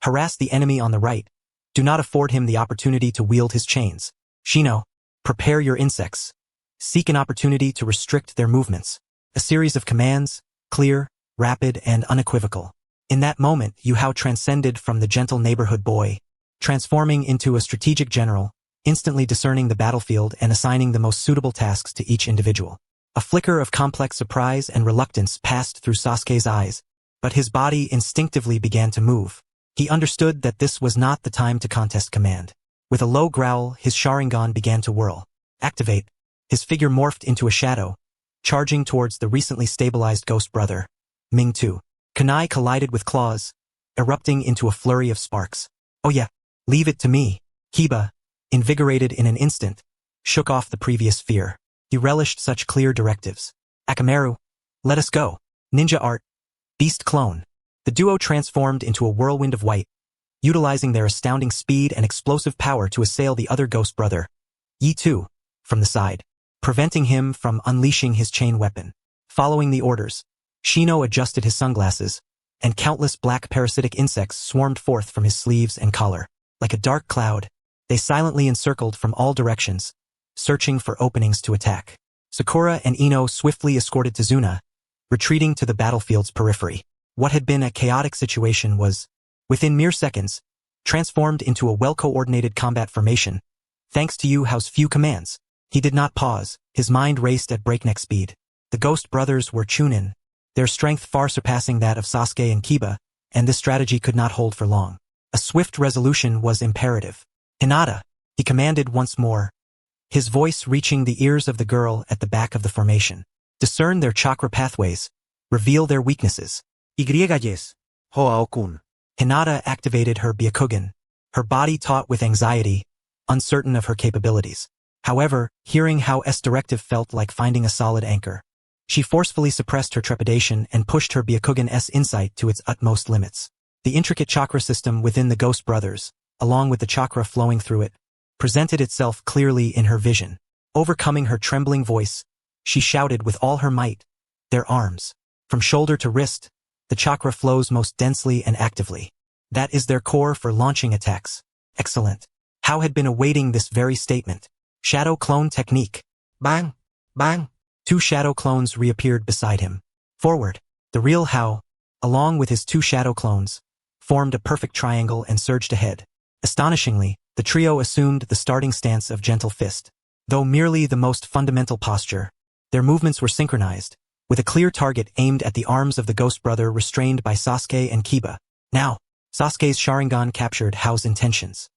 Harass the enemy on the right. Do not afford him the opportunity to wield his chains. Shino, prepare your insects. Seek an opportunity to restrict their movements. A series of commands, clear, rapid, and unequivocal. In that moment, Yuhao transcended from the gentle neighborhood boy, transforming into a strategic general, instantly discerning the battlefield and assigning the most suitable tasks to each individual. A flicker of complex surprise and reluctance passed through Sasuke's eyes, but his body instinctively began to move. He understood that this was not the time to contest command. With a low growl, his Sharingan began to whirl. Activate. His figure morphed into a shadow, charging towards the recently stabilized ghost brother, Ming Tu. Kunai collided with claws, erupting into a flurry of sparks. Oh yeah, leave it to me. Kiba, invigorated in an instant, shook off the previous fear. He relished such clear directives. Akamaru, let us go. Ninja art. Beast clone. The duo transformed into a whirlwind of white, utilizing their astounding speed and explosive power to assail the other ghost brother, Yi Tu, from the side, preventing him from unleashing his chain weapon. Following the orders, Shino adjusted his sunglasses, and countless black parasitic insects swarmed forth from his sleeves and collar. Like a dark cloud, they silently encircled from all directions, searching for openings to attack. Sakura and Ino swiftly escorted Tazuna, retreating to the battlefield's periphery. What had been a chaotic situation was, within mere seconds, transformed into a well-coordinated combat formation, thanks to Yu Hao's few commands. He did not pause, his mind raced at breakneck speed. The ghost brothers were Chunin, their strength far surpassing that of Sasuke and Kiba, and this strategy could not hold for long. A swift resolution was imperative. Hinata, he commanded once more, his voice reaching the ears of the girl at the back of the formation. Discern their chakra pathways, reveal their weaknesses. Yes. Ho-Aokun. Hinata activated her Byakugan, her body taut with anxiety, uncertain of her capabilities. However, hearing how S directive felt like finding a solid anchor. She forcefully suppressed her trepidation and pushed her Byakugan S insight to its utmost limits. The intricate chakra system within the Ghost Brothers, along with the chakra flowing through it, presented itself clearly in her vision. Overcoming her trembling voice, she shouted with all her might, their arms. From shoulder to wrist, the chakra flows most densely and actively. That is their core for launching attacks. Excellent. Hao had been awaiting this very statement. Shadow clone technique. Bang! Bang! 2 shadow clones reappeared beside him. Forward. The real Hao, along with his 2 shadow clones, formed a perfect triangle and surged ahead. Astonishingly, the trio assumed the starting stance of gentle fist. Though merely the most fundamental posture, their movements were synchronized, with a clear target aimed at the arms of the ghost brother restrained by Sasuke and Kiba. Now, Sasuke's Sharingan captured Hao's intentions.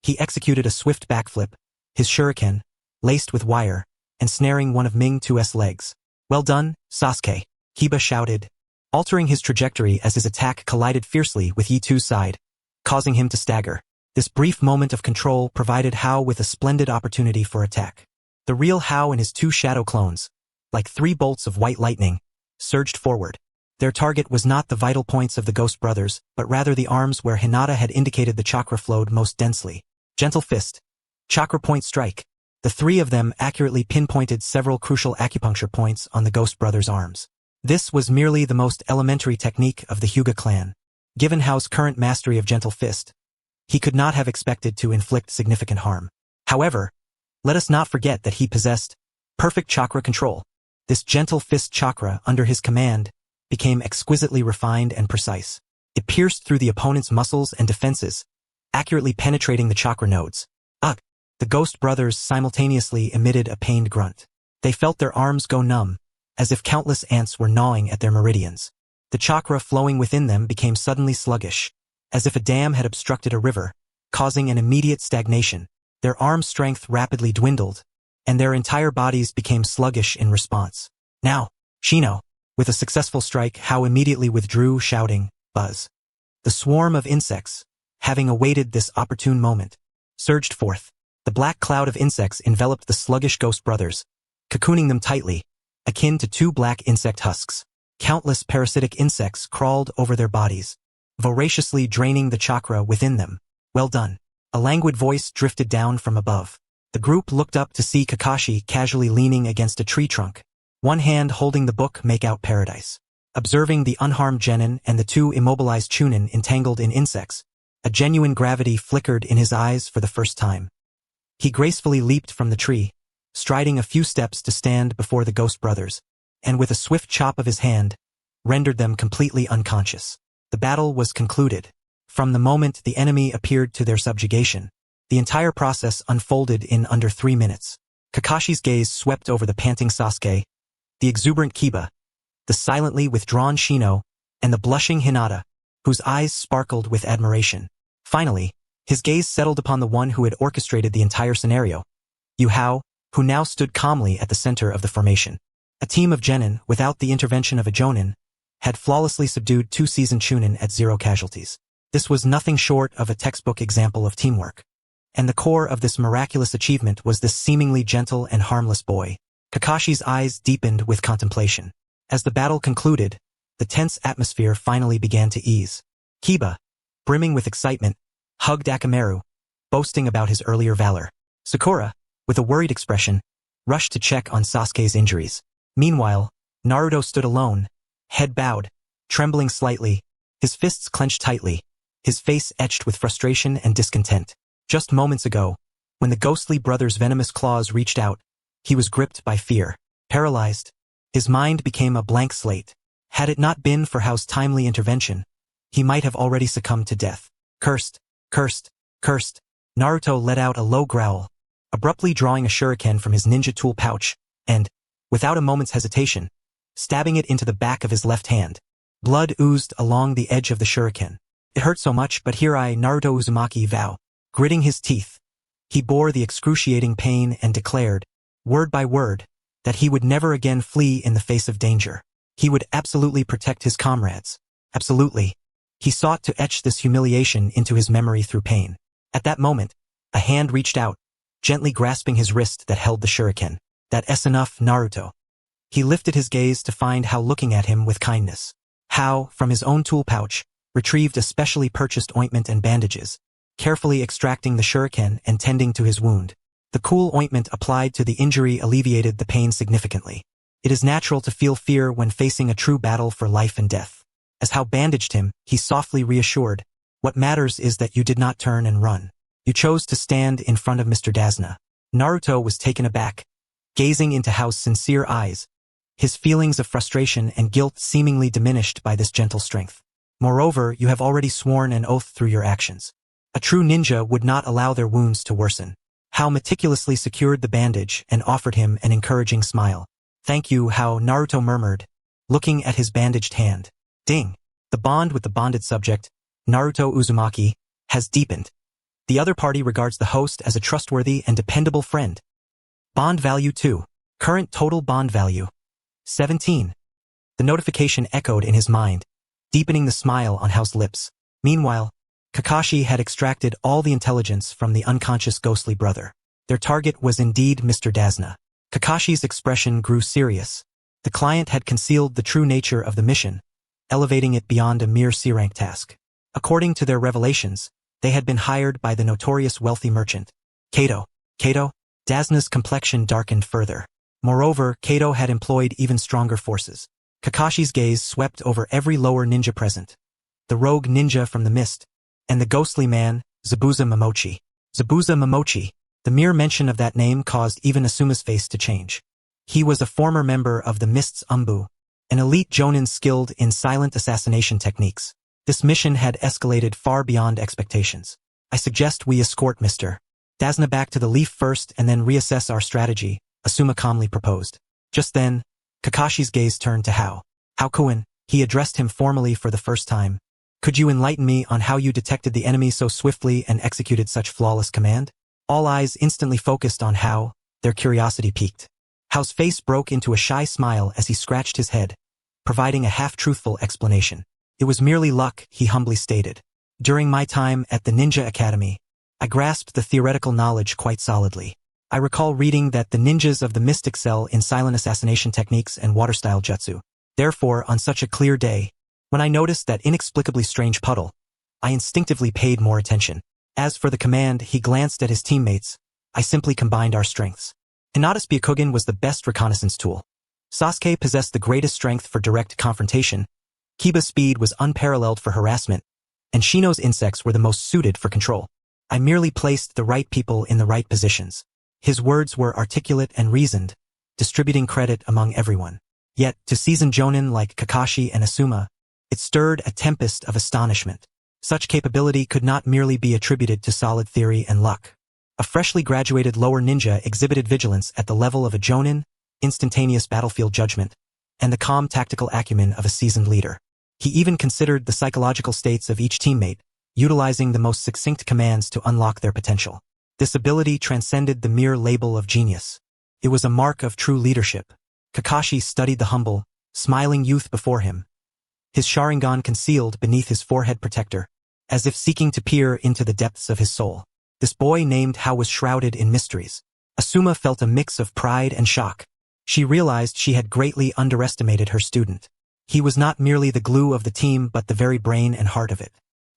He executed a swift backflip, his shuriken, laced with wire, and snaring one of Ming Tu's legs. Well done, Sasuke, Kiba shouted, altering his trajectory as his attack collided fiercely with Yi Tu's side, causing him to stagger. This brief moment of control provided Hao with a splendid opportunity for attack. The real Hao and his 2 shadow clones, like 3 bolts of white lightning, surged forward. Their target was not the vital points of the Ghost Brothers, but rather the arms where Hinata had indicated the chakra flowed most densely. Gentle fist. Chakra point strike. The 3 of them accurately pinpointed several crucial acupuncture points on the Ghost Brothers' arms. This was merely the most elementary technique of the Hyuga clan. Given Hao's current mastery of gentle fist, he could not have expected to inflict significant harm. However, let us not forget that he possessed perfect chakra control. This gentle fist chakra under his command became exquisitely refined and precise. It pierced through the opponent's muscles and defenses, accurately penetrating the chakra nodes. Ugh! The Ghost Brothers simultaneously emitted a pained grunt. They felt their arms go numb, as if countless ants were gnawing at their meridians. The chakra flowing within them became suddenly sluggish, as if a dam had obstructed a river, causing an immediate stagnation. Their arm strength rapidly dwindled, and their entire bodies became sluggish in response. Now, Shino! With a successful strike, Hao immediately withdrew, shouting, buzz. The swarm of insects, having awaited this opportune moment, surged forth. The black cloud of insects enveloped the sluggish Ghost Brothers, cocooning them tightly, akin to 2 black insect husks. Countless parasitic insects crawled over their bodies, voraciously draining the chakra within them. Well done. A languid voice drifted down from above. The group looked up to see Kakashi casually leaning against a tree trunk, one hand holding the book Make Out Paradise. Observing the unharmed genin and the 2 immobilized chunin entangled in insects, a genuine gravity flickered in his eyes for the first time. He gracefully leaped from the tree, striding a few steps to stand before the Ghost Brothers, and with a swift chop of his hand, rendered them completely unconscious. The battle was concluded. From the moment the enemy appeared to their subjugation, the entire process unfolded in under 3 minutes. Kakashi's gaze swept over the panting Sasuke, the exuberant Kiba, the silently withdrawn Shino, and the blushing Hinata, whose eyes sparkled with admiration. Finally, his gaze settled upon the one who had orchestrated the entire scenario, Yuhao, who now stood calmly at the center of the formation. A team of genin, without the intervention of a jonin, had flawlessly subdued 2 seasoned chunin at 0 casualties. This was nothing short of a textbook example of teamwork. And the core of this miraculous achievement was this seemingly gentle and harmless boy. Kakashi's eyes deepened with contemplation. As the battle concluded, the tense atmosphere finally began to ease. Kiba, brimming with excitement, hugged Akamaru, boasting about his earlier valor. Sakura, with a worried expression, rushed to check on Sasuke's injuries. Meanwhile, Naruto stood alone, head bowed, trembling slightly, his fists clenched tightly, his face etched with frustration and discontent. Just moments ago, when the ghostly brother's venomous claws reached out, he was gripped by fear. Paralyzed, his mind became a blank slate. Had it not been for Hao's timely intervention, he might have already succumbed to death. Cursed, cursed, cursed. Naruto let out a low growl, abruptly drawing a shuriken from his ninja tool pouch, and, without a moment's hesitation, stabbing it into the back of his left hand. Blood oozed along the edge of the shuriken. It hurt so much, but here Naruto Uzumaki vow. Gritting his teeth, he bore the excruciating pain and declared, word by word, that he would never again flee in the face of danger. He would absolutely protect his comrades. Absolutely. He sought to etch this humiliation into his memory through pain. At that moment, a hand reached out, gently grasping his wrist that held the shuriken. That's enough, Naruto. He lifted his gaze to find Hao looking at him with kindness. Hao, from his own tool pouch, retrieved a specially purchased ointment and bandages, carefully extracting the shuriken and tending to his wound. The cool ointment applied to the injury alleviated the pain significantly. It is natural to feel fear when facing a true battle for life and death. As Hao bandaged him, he softly reassured, "What matters is that you did not turn and run. You chose to stand in front of Mr. Dazna." Naruto was taken aback, gazing into Hao's sincere eyes, his feelings of frustration and guilt seemingly diminished by this gentle strength. "Moreover, you have already sworn an oath through your actions. A true ninja would not allow their wounds to worsen." Hao meticulously secured the bandage and offered him an encouraging smile. "Thank you, Hao," Naruto murmured, looking at his bandaged hand. Ding! The bond with the bonded subject, Naruto Uzumaki, has deepened. The other party regards the host as a trustworthy and dependable friend. Bond value 2. Current total bond value 17. The notification echoed in his mind, deepening the smile on Hao's lips. Meanwhile, Kakashi had extracted all the intelligence from the unconscious ghostly brother. Their target was indeed Mr. Dazna. Kakashi's expression grew serious. The client had concealed the true nature of the mission, elevating it beyond a mere C-rank task. According to their revelations, they had been hired by the notorious wealthy merchant, Kato. Dazna's complexion darkened further. Moreover, Kato had employed even stronger forces. Kakashi's gaze swept over every lower ninja present. The rogue ninja from the mist, and the ghostly man, Zabuza Momochi. Zabuza Momochi. The mere mention of that name caused even Asuma's face to change. He was a former member of the Mist's Umbu, an elite jonin skilled in silent assassination techniques. This mission had escalated far beyond expectations. "I suggest we escort Mr. Dazna back to the Leaf first and then reassess our strategy," Asuma calmly proposed. Just then, Kakashi's gaze turned to Hao. "Hakuin," he addressed him formally for the first time. "Could you enlighten me on how you detected the enemy so swiftly and executed such flawless command?" All eyes instantly focused on Hao, their curiosity piqued. Hao's face broke into a shy smile as he scratched his head, providing a half-truthful explanation. "It was merely luck," he humbly stated. "During my time at the Ninja Academy, I grasped the theoretical knowledge quite solidly. I recall reading that the ninjas of the Mist excel in silent assassination techniques and water-style jutsu. Therefore, on such a clear day, when I noticed that inexplicably strange puddle, I instinctively paid more attention. As for the command," he glanced at his teammates, "I simply combined our strengths. Hinata's Byakugan was the best reconnaissance tool. Sasuke possessed the greatest strength for direct confrontation, Kiba's speed was unparalleled for harassment, and Shino's insects were the most suited for control. I merely placed the right people in the right positions." His words were articulate and reasoned, distributing credit among everyone. Yet, to seasoned jonin like Kakashi and Asuma, it stirred a tempest of astonishment. Such capability could not merely be attributed to solid theory and luck. A freshly graduated lower ninja exhibited vigilance at the level of a jonin, instantaneous battlefield judgment, and the calm tactical acumen of a seasoned leader. He even considered the psychological states of each teammate, utilizing the most succinct commands to unlock their potential. This ability transcended the mere label of genius. It was a mark of true leadership. Kakashi studied the humble, smiling youth before him, his Sharingan concealed beneath his forehead protector, as if seeking to peer into the depths of his soul. This boy named Hao was shrouded in mysteries. Asuma felt a mix of pride and shock. She realized she had greatly underestimated her student. He was not merely the glue of the team but the very brain and heart of it.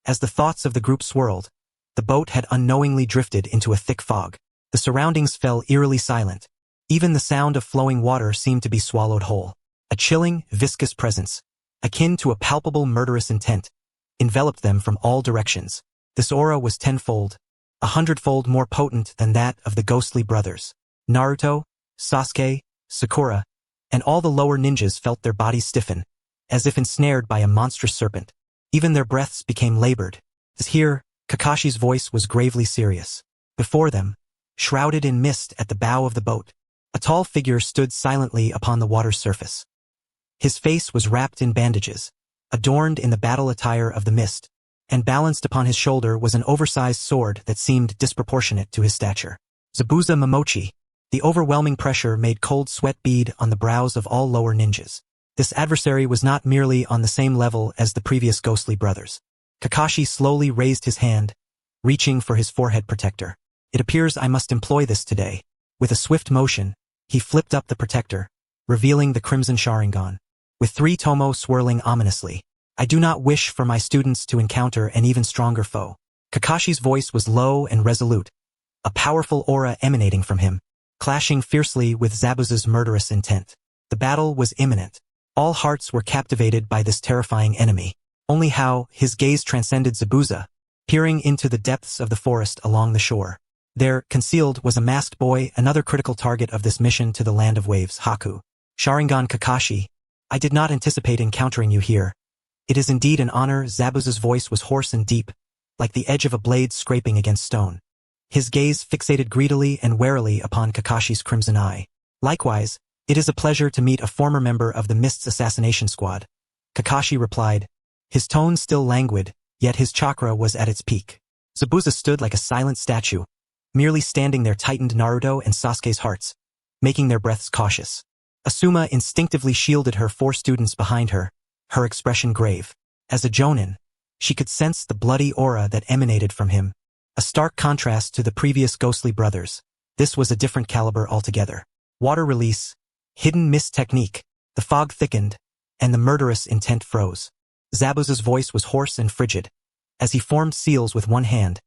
As the thoughts of the group swirled, the boat had unknowingly drifted into a thick fog. The surroundings fell eerily silent. Even the sound of flowing water seemed to be swallowed whole. A chilling, viscous presence, akin to a palpable murderous intent, enveloped them from all directions. This aura was tenfold, 100-fold more potent than that of the ghostly brothers. Naruto, Sasuke, Sakura, and all the lower ninjas felt their bodies stiffen, as if ensnared by a monstrous serpent. Even their breaths became labored. Here, Kakashi's voice was gravely serious. Before them, shrouded in mist at the bow of the boat, a tall figure stood silently upon the water's surface. His face was wrapped in bandages, adorned in the battle attire of the mist, and balanced upon his shoulder was an oversized sword that seemed disproportionate to his stature. Zabuza Momochi. The overwhelming pressure made cold sweat bead on the brows of all lower ninjas. This adversary was not merely on the same level as the previous ghostly brothers. Kakashi slowly raised his hand, reaching for his forehead protector. It appears I must employ this today. With a swift motion, he flipped up the protector, revealing the crimson Sharingan. With 3 tomo swirling ominously, I do not wish for my students to encounter an even stronger foe. Kakashi's voice was low and resolute, a powerful aura emanating from him, clashing fiercely with Zabuza's murderous intent. The battle was imminent. All hearts were captivated by this terrifying enemy. Only how his gaze transcended Zabuza, peering into the depths of the forest along the shore. There, concealed, was a masked boy, another critical target of this mission to the Land of Waves, Haku. Sharingan Kakashi, I did not anticipate encountering you here. It is indeed an honor. Zabuza's voice was hoarse and deep, like the edge of a blade scraping against stone. His gaze fixated greedily and warily upon Kakashi's crimson eye. Likewise, it is a pleasure to meet a former member of the Mist's assassination squad. Kakashi replied, his tone still languid, yet his chakra was at its peak. Zabuza stood like a silent statue, merely standing there tightened Naruto and Sasuke's hearts, making their breaths cautious. Asuma instinctively shielded her 4 students behind her, her expression grave. As a jonin, she could sense the bloody aura that emanated from him, a stark contrast to the previous ghostly brothers. This was a different caliber altogether. Water release, hidden mist technique, the fog thickened, and the murderous intent froze. Zabuza's voice was hoarse and frigid, as he formed seals with one hand,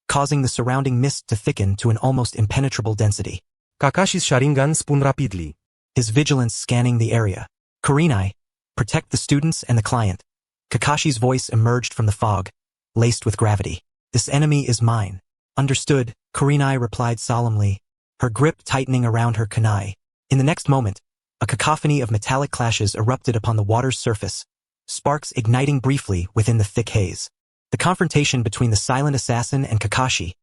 causing the surrounding mist to thicken to an almost impenetrable density. Kakashi's Sharingan spun rapidly, his vigilance scanning the area. Kurenai, protect the students and the client. Kakashi's voice emerged from the fog, laced with gravity. This enemy is mine. Understood, Kurenai replied solemnly, her grip tightening around her kunai. In the next moment, a cacophony of metallic clashes erupted upon the water's surface, sparks igniting briefly within the thick haze. The confrontation between the silent assassin and Kakashi,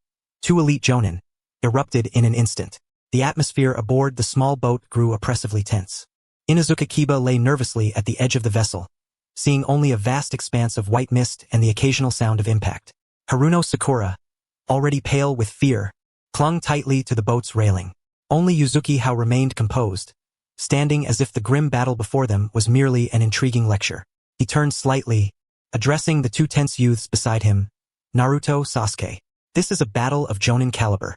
2 elite jonin, erupted in an instant. The atmosphere aboard the small boat grew oppressively tense. Inuzuka Kiba lay nervously at the edge of the vessel, seeing only a vast expanse of white mist and the occasional sound of impact. Haruno Sakura, already pale with fear, clung tightly to the boat's railing. Only Uzumaki Hao remained composed, standing as if the grim battle before them was merely an intriguing lecture. He turned slightly, addressing the 2 tense youths beside him, Naruto, Sasuke. This is a battle of jonin caliber.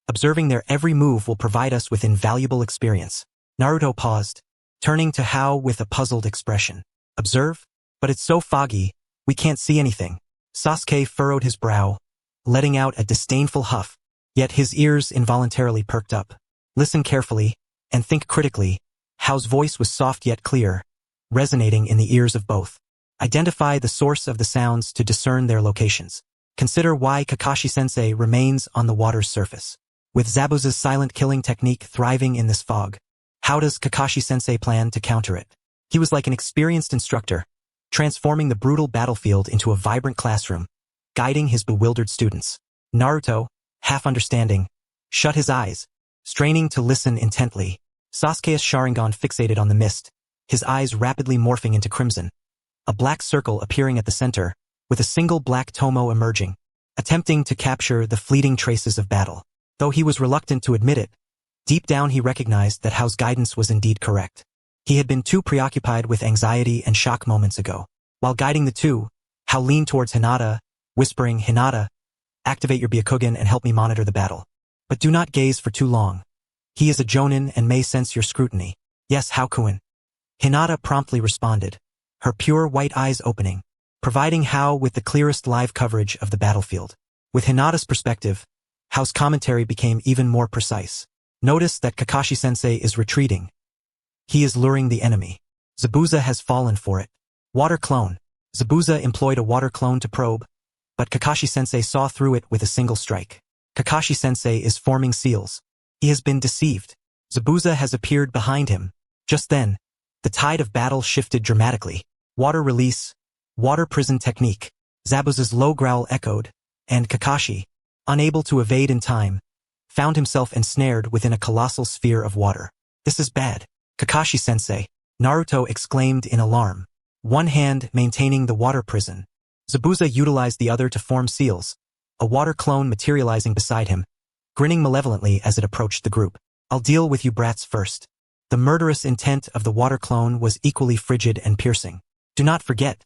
Observing their every move will provide us with invaluable experience. Naruto paused, turning to Hao with a puzzled expression. Observe? But it's so foggy, we can't see anything. Sasuke furrowed his brow, letting out a disdainful huff, yet his ears involuntarily perked up. Listen carefully, and think critically. Hao's voice was soft yet clear, resonating in the ears of both. Identify the source of the sounds to discern their locations. Consider why Kakashi-sensei remains on the water's surface. With Zabuza's silent killing technique thriving in this fog, how does Kakashi-sensei plan to counter it? He was like an experienced instructor, transforming the brutal battlefield into a vibrant classroom, guiding his bewildered students. Naruto, half understanding, shut his eyes, straining to listen intently. Sasuke's Sharingan fixated on the mist, his eyes rapidly morphing into crimson, a black circle appearing at the center, with a single black tomo emerging, attempting to capture the fleeting traces of battle. Though he was reluctant to admit it, deep down he recognized that Hao's guidance was indeed correct. He had been too preoccupied with anxiety and shock moments ago. While guiding the two, Hao leaned towards Hinata, whispering, "Hinata, activate your Byakugan and help me monitor the battle. But do not gaze for too long. He is a jonin and may sense your scrutiny." "Yes, Haku-kun." Hinata promptly responded, her pure white eyes opening, providing Hao with the clearest live coverage of the battlefield. With Hinata's perspective, Hao's commentary became even more precise. "Notice that Kakashi-sensei is retreating. He is luring the enemy. Zabuza has fallen for it." Water clone. Zabuza employed a water clone to probe, but Kakashi-sensei saw through it with a single strike. Kakashi-sensei is forming seals. He has been deceived. Zabuza has appeared behind him. Just then, the tide of battle shifted dramatically. Water release, water prison technique. Zabuza's low growl echoed, and Kakashi, unable to evade in time, found himself ensnared within a colossal sphere of water. "This is bad. Kakashi-sensei," Naruto exclaimed in alarm, one hand maintaining the water prison. Zabuza utilized the other to form seals, a water clone materializing beside him, grinning malevolently as it approached the group. "I'll deal with you brats first." The murderous intent of the water clone was equally frigid and piercing. "Do not forget,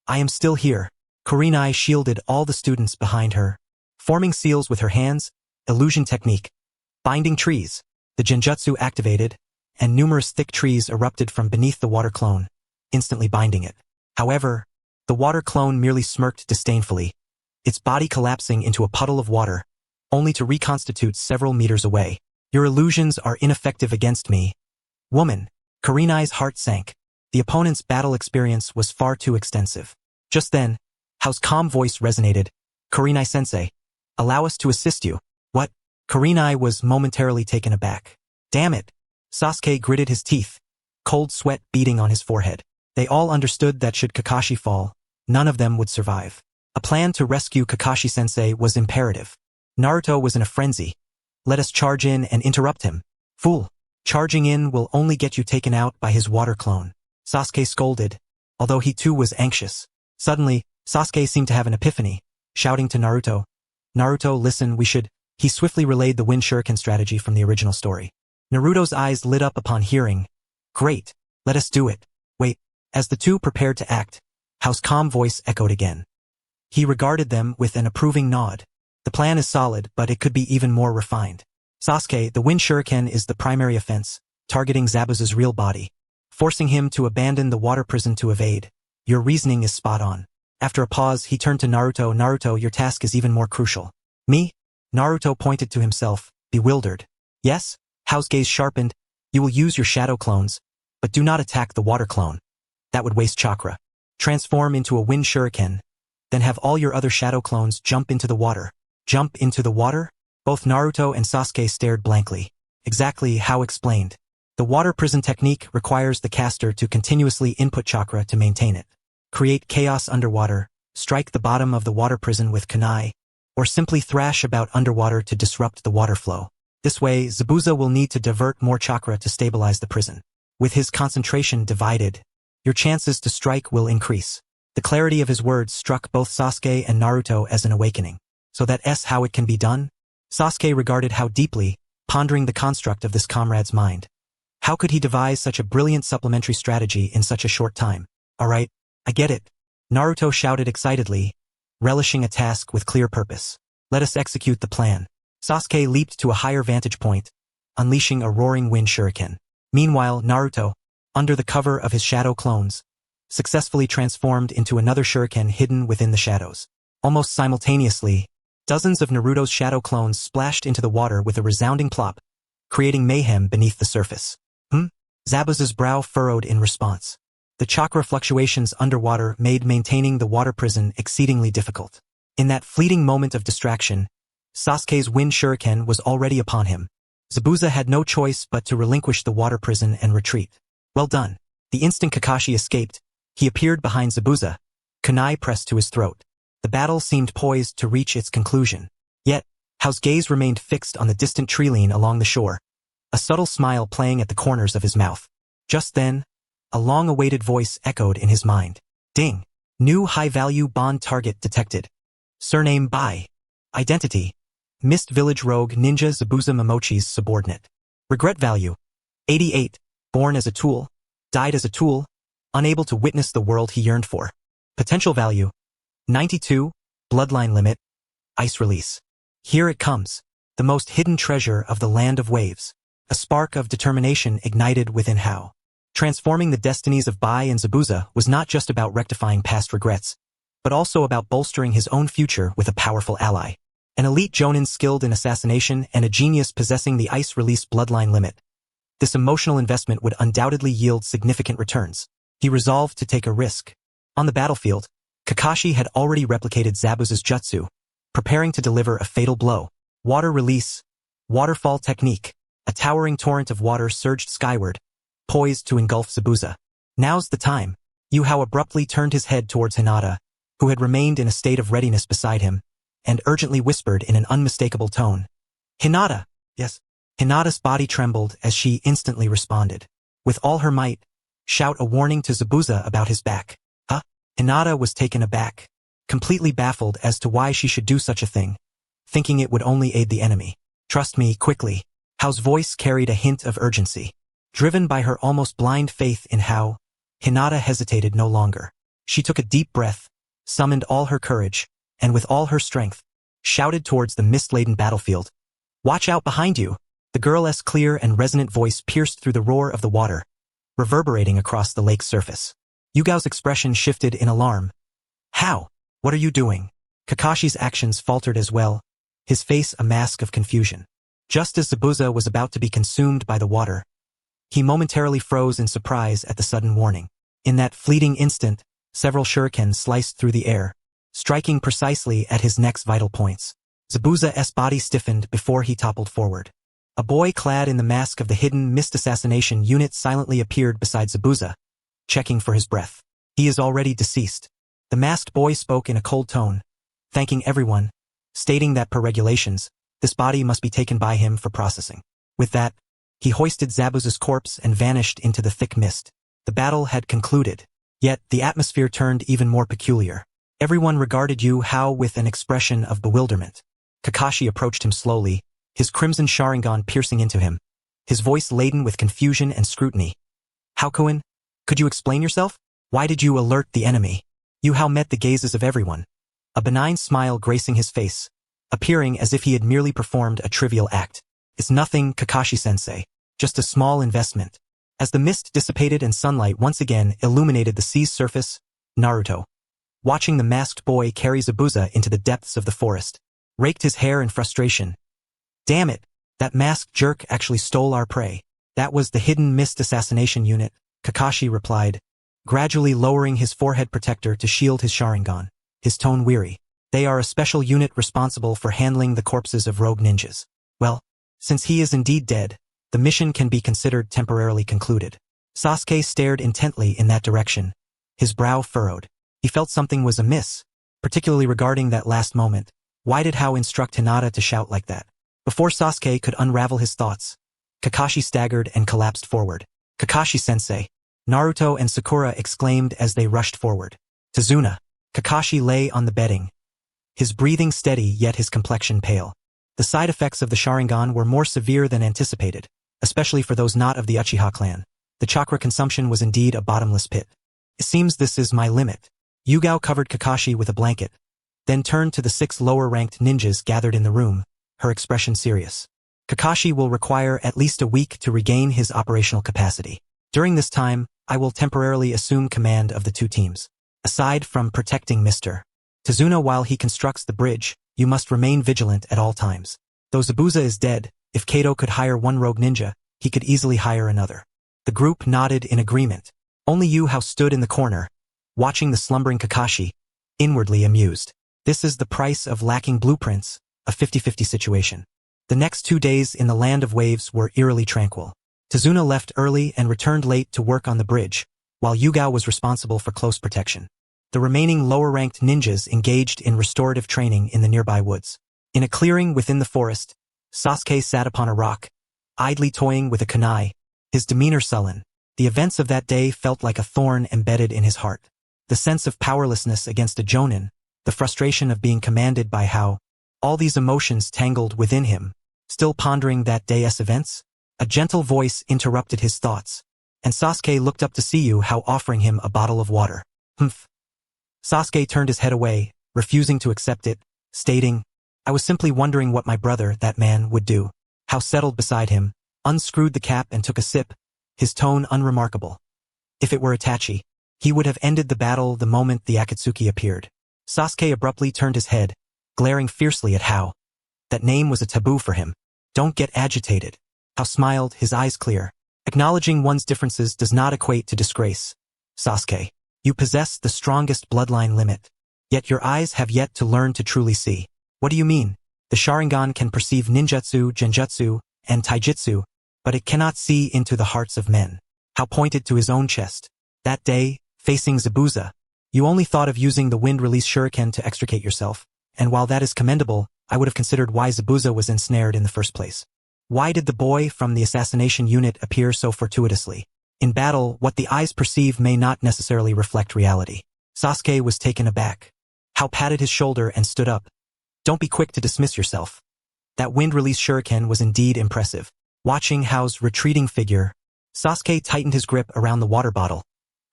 I am still here." Kurenai shielded all the students behind her, forming seals with her hands, illusion technique, binding trees. The genjutsu activated, and numerous thick trees erupted from beneath the water clone, instantly binding it. However, the water clone merely smirked disdainfully, its body collapsing into a puddle of water, only to reconstitute several meters away. "Your illusions are ineffective against me, woman." Kurenai's heart sank. The opponent's battle experience was far too extensive. Just then, Hao's calm voice resonated. "Kurenai-sensei, allow us to assist you." "What?" Kurenai was momentarily taken aback. "Damn it." Sasuke gritted his teeth, cold sweat beading on his forehead. They all understood that should Kakashi fall, none of them would survive. A plan to rescue Kakashi-sensei was imperative. Naruto was in a frenzy. "Let us charge in and interrupt him." "Fool. Charging in will only get you taken out by his water clone," Sasuke scolded, although he too was anxious. Suddenly, Sasuke seemed to have an epiphany, shouting to Naruto, "Naruto, listen, we should..." He swiftly relayed the Wind Shuriken strategy from the original story. Naruto's eyes lit up upon hearing, "Great, let us do it." "Wait." As the two prepared to act, Hao's calm voice echoed again. He regarded them with an approving nod. "The plan is solid, but it could be even more refined. Sasuke, the Wind Shuriken is the primary offense, targeting Zabuza's real body, forcing him to abandon the water prison to evade. Your reasoning is spot on." After a pause, he turned to Naruto. "Naruto, your task is even more crucial." "Me?" Naruto pointed to himself, bewildered. "Yes?" Hao's gaze sharpened. "You will use your shadow clones, but do not attack the water clone. That would waste chakra. Transform into a Wind Shuriken, then have all your other shadow clones jump into the water." "Jump into the water?" Both Naruto and Sasuke stared blankly. Exactly, Hao explained. The water prison technique requires the caster to continuously input chakra to maintain it. Create chaos underwater, strike the bottom of the water prison with kunai, or simply thrash about underwater to disrupt the water flow. This way, Zabuza will need to divert more chakra to stabilize the prison. With his concentration divided, your chances to strike will increase. The clarity of his words struck both Sasuke and Naruto as an awakening. "So that's how it can be done?" Sasuke regarded Hao deeply, pondering the construct of this comrade's mind. How could he devise such a brilliant supplementary strategy in such a short time? "All right, I get it," Naruto shouted excitedly, relishing a task with clear purpose. "Let us execute the plan." Sasuke leaped to a higher vantage point, unleashing a roaring Wind Shuriken. Meanwhile, Naruto, under the cover of his shadow clones, successfully transformed into another shuriken hidden within the shadows. Almost simultaneously, dozens of Naruto's shadow clones splashed into the water with a resounding plop, creating mayhem beneath the surface. Zabuza's brow furrowed in response. The chakra fluctuations underwater made maintaining the water prison exceedingly difficult. In that fleeting moment of distraction, Sasuke's Wind Shuriken was already upon him. Zabuza had no choice but to relinquish the water prison and retreat. Well done. The instant Kakashi escaped, he appeared behind Zabuza, kunai pressed to his throat. The battle seemed poised to reach its conclusion. Yet, Hao's gaze remained fixed on the distant tree line along the shore, a subtle smile playing at the corners of his mouth. Just then, a long-awaited voice echoed in his mind. Ding. New high-value bond target detected. Surname Bai. Identity. Mist Village Rogue Ninja Zabuza Momochi's subordinate. Regret value. 88. Born as a tool. Died as a tool. Unable to witness the world he yearned for. Potential value. 92. Bloodline limit. Ice release. Here it comes. The most hidden treasure of the Land of Waves. A spark of determination ignited within Hao. Transforming the destinies of Bai and Zabuza was not just about rectifying past regrets, but also about bolstering his own future with a powerful ally. An elite jonin skilled in assassination and a genius possessing the ice release bloodline limit. This emotional investment would undoubtedly yield significant returns. He resolved to take a risk. On the battlefield, Kakashi had already replicated Zabuza's jutsu, preparing to deliver a fatal blow. Water release. Waterfall technique. A towering torrent of water surged skyward, poised to engulf Zabuza. Now's the time. Yu-Hao abruptly turned his head towards Hinata, who had remained in a state of readiness beside him, and urgently whispered in an unmistakable tone. Hinata! Yes. Hinata's body trembled as she instantly responded. With all her might, shout a warning to Zabuza about his back. Huh? Hinata was taken aback, completely baffled as to why she should do such a thing, thinking it would only aid the enemy. Trust me, quickly. Hao's voice carried a hint of urgency. Driven by her almost blind faith in Hao, Hinata hesitated no longer. She took a deep breath, summoned all her courage, and with all her strength, shouted towards the mist-laden battlefield. Watch out behind you! The girl's clear and resonant voice pierced through the roar of the water, reverberating across the lake's surface. Yugao's expression shifted in alarm. How? What are you doing? Kakashi's actions faltered as well, his face a mask of confusion. Just as Zabuza was about to be consumed by the water, he momentarily froze in surprise at the sudden warning. In that fleeting instant, several shurikens sliced through the air, striking precisely at his neck's vital points. Zabuza's body stiffened before he toppled forward. A boy clad in the mask of the hidden mist assassination unit silently appeared beside Zabuza, checking for his breath. He is already deceased. The masked boy spoke in a cold tone, thanking everyone, stating that per regulations, this body must be taken by him for processing. With that, he hoisted Zabuza's corpse and vanished into the thick mist. The battle had concluded, yet the atmosphere turned even more peculiar. Everyone regarded Yu-Hao with an expression of bewilderment. Kakashi approached him slowly, his crimson Sharingan piercing into him, his voice laden with confusion and scrutiny. Hakuin, could you explain yourself? Why did you alert the enemy? Yu-Hao met the gazes of everyone, a benign smile gracing his face, appearing as if he had merely performed a trivial act. It's nothing, Kakashi-sensei, just a small investment. As the mist dissipated and sunlight once again illuminated the sea's surface, Naruto, watching the masked boy carry Zabuza into the depths of the forest, raked his hair in frustration. Damn it, that masked jerk actually stole our prey. That was the hidden mist assassination unit, Kakashi replied, gradually lowering his forehead protector to shield his Sharingan, his tone weary. They are a special unit responsible for handling the corpses of rogue ninjas. Well, since he is indeed dead, the mission can be considered temporarily concluded. Sasuke stared intently in that direction, his brow furrowed. He felt something was amiss, particularly regarding that last moment. Why did Hao instruct Hinata to shout like that? Before Sasuke could unravel his thoughts, Kakashi staggered and collapsed forward. Kakashi-sensei, Naruto and Sakura exclaimed as they rushed forward. Tazuna. Kakashi lay on the bedding, his breathing steady yet his complexion pale. The side effects of the Sharingan were more severe than anticipated, especially for those not of the Uchiha clan. The chakra consumption was indeed a bottomless pit. It seems this is my limit. Yugao covered Kakashi with a blanket, then turned to the 6 lower-ranked ninjas gathered in the room, her expression serious. Kakashi will require at least a week to regain his operational capacity. During this time, I will temporarily assume command of the 2 teams. Aside from protecting Mr. Tazuna while he constructs the bridge, you must remain vigilant at all times. Though Zabuza is dead, if Kato could hire 1 rogue ninja, he could easily hire another. The group nodded in agreement. Only Yu-Hao stood in the corner, watching the slumbering Kakashi, inwardly amused. This is the price of lacking blueprints, a 50-50 situation. The next 2 days in the Land of Waves were eerily tranquil. Tazuna left early and returned late to work on the bridge, while Yugao was responsible for close protection. The remaining lower-ranked ninjas engaged in restorative training in the nearby woods. In a clearing within the forest, Sasuke sat upon a rock, idly toying with a kunai, his demeanor sullen. The events of that day felt like a thorn embedded in his heart. the sense of powerlessness against a jonin, the frustration of being commanded by how, all these emotions tangled within him. Still pondering that day's events? A gentle voice interrupted his thoughts, and Sasuke looked up to see How offering him a bottle of water. Humph. Sasuke turned his head away, refusing to accept it, stating, I was simply wondering what my brother, that man, would do. How settled beside him, unscrewed the cap and took a sip, his tone unremarkable. If it were Itachi, he would have ended the battle the moment the Akatsuki appeared. Sasuke abruptly turned his head, glaring fiercely at How. That name was a taboo for him. Don't get agitated. How smiled, his eyes clear. Acknowledging one's differences does not equate to disgrace. Sasuke, you possess the strongest bloodline limit. Yet your eyes have yet to learn to truly see. What do you mean? The Sharingan can perceive ninjutsu, genjutsu, and taijutsu, but it cannot see into the hearts of men. How pointed to his own chest. That day, facing Zabuza, you only thought of using the wind-release shuriken to extricate yourself, and while that is commendable, I would have considered why Zabuza was ensnared in the first place. Why did the boy from the assassination unit appear so fortuitously? In battle, what the eyes perceive may not necessarily reflect reality. Sasuke was taken aback. How patted his shoulder and stood up. Don't be quick to dismiss yourself. That wind-release shuriken was indeed impressive. Watching Hao's retreating figure, Sasuke tightened his grip around the water bottle,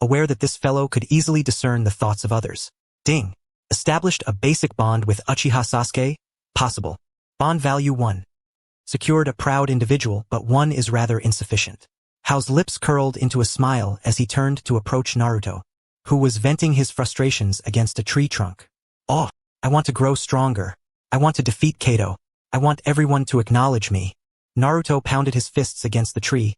aware that this fellow could easily discern the thoughts of others. Ding. Established a basic bond with Uchiha Sasuke? Possible. Bond value 1. Secured a proud individual, but 1 is rather insufficient. Hao's lips curled into a smile as he turned to approach Naruto, who was venting his frustrations against a tree trunk. Oh, I want to grow stronger. I want to defeat Kato. I want everyone to acknowledge me. Naruto pounded his fists against the tree,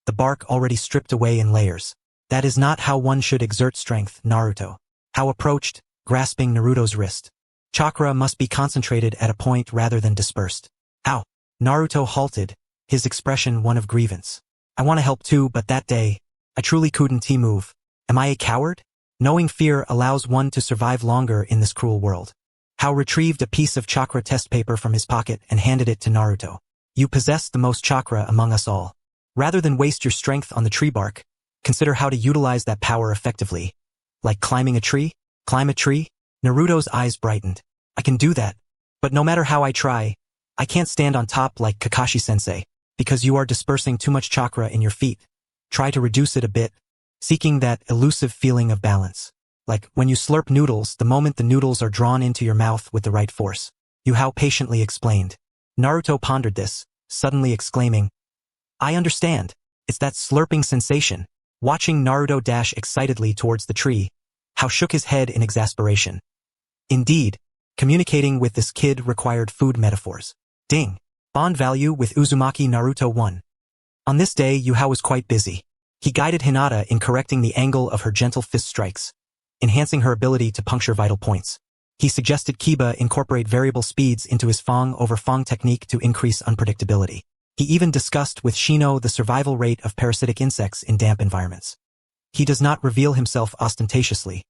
the bark already stripped away in layers. That is not how one should exert strength, Naruto. Hao approached, grasping Naruto's wrist. Chakra must be concentrated at a point rather than dispersed. Ow! Naruto halted, his expression one of grievance. I want to help too, but that day, I truly couldn't move. Am I a coward? Knowing fear allows one to survive longer in this cruel world. Hao retrieved a piece of chakra test paper from his pocket and handed it to Naruto. You possess the most chakra among us all. Rather than waste your strength on the tree bark, consider how to utilize that power effectively. Like climbing a tree? Climb a tree? Naruto's eyes brightened. I can do that. But no matter how I try, I can't stand on top like Kakashi-sensei, because you are dispersing too much chakra in your feet. Try to reduce it a bit, seeking that elusive feeling of balance. Like when you slurp noodles, the moment the noodles are drawn into your mouth with the right force. Hao patiently explained. Naruto pondered this, suddenly exclaiming, I understand. It's that slurping sensation. Watching Naruto dash excitedly towards the tree, Hao shook his head in exasperation. Indeed, communicating with this kid required food metaphors. Ding. Bond value with Uzumaki Naruto 1. On this day, Hao was quite busy. He guided Hinata in correcting the angle of her gentle fist strikes, enhancing her ability to puncture vital points. He suggested Kiba incorporate variable speeds into his Fong over Fong technique to increase unpredictability. He even discussed with Shino the survival rate of parasitic insects in damp environments. He does not reveal himself ostentatiously,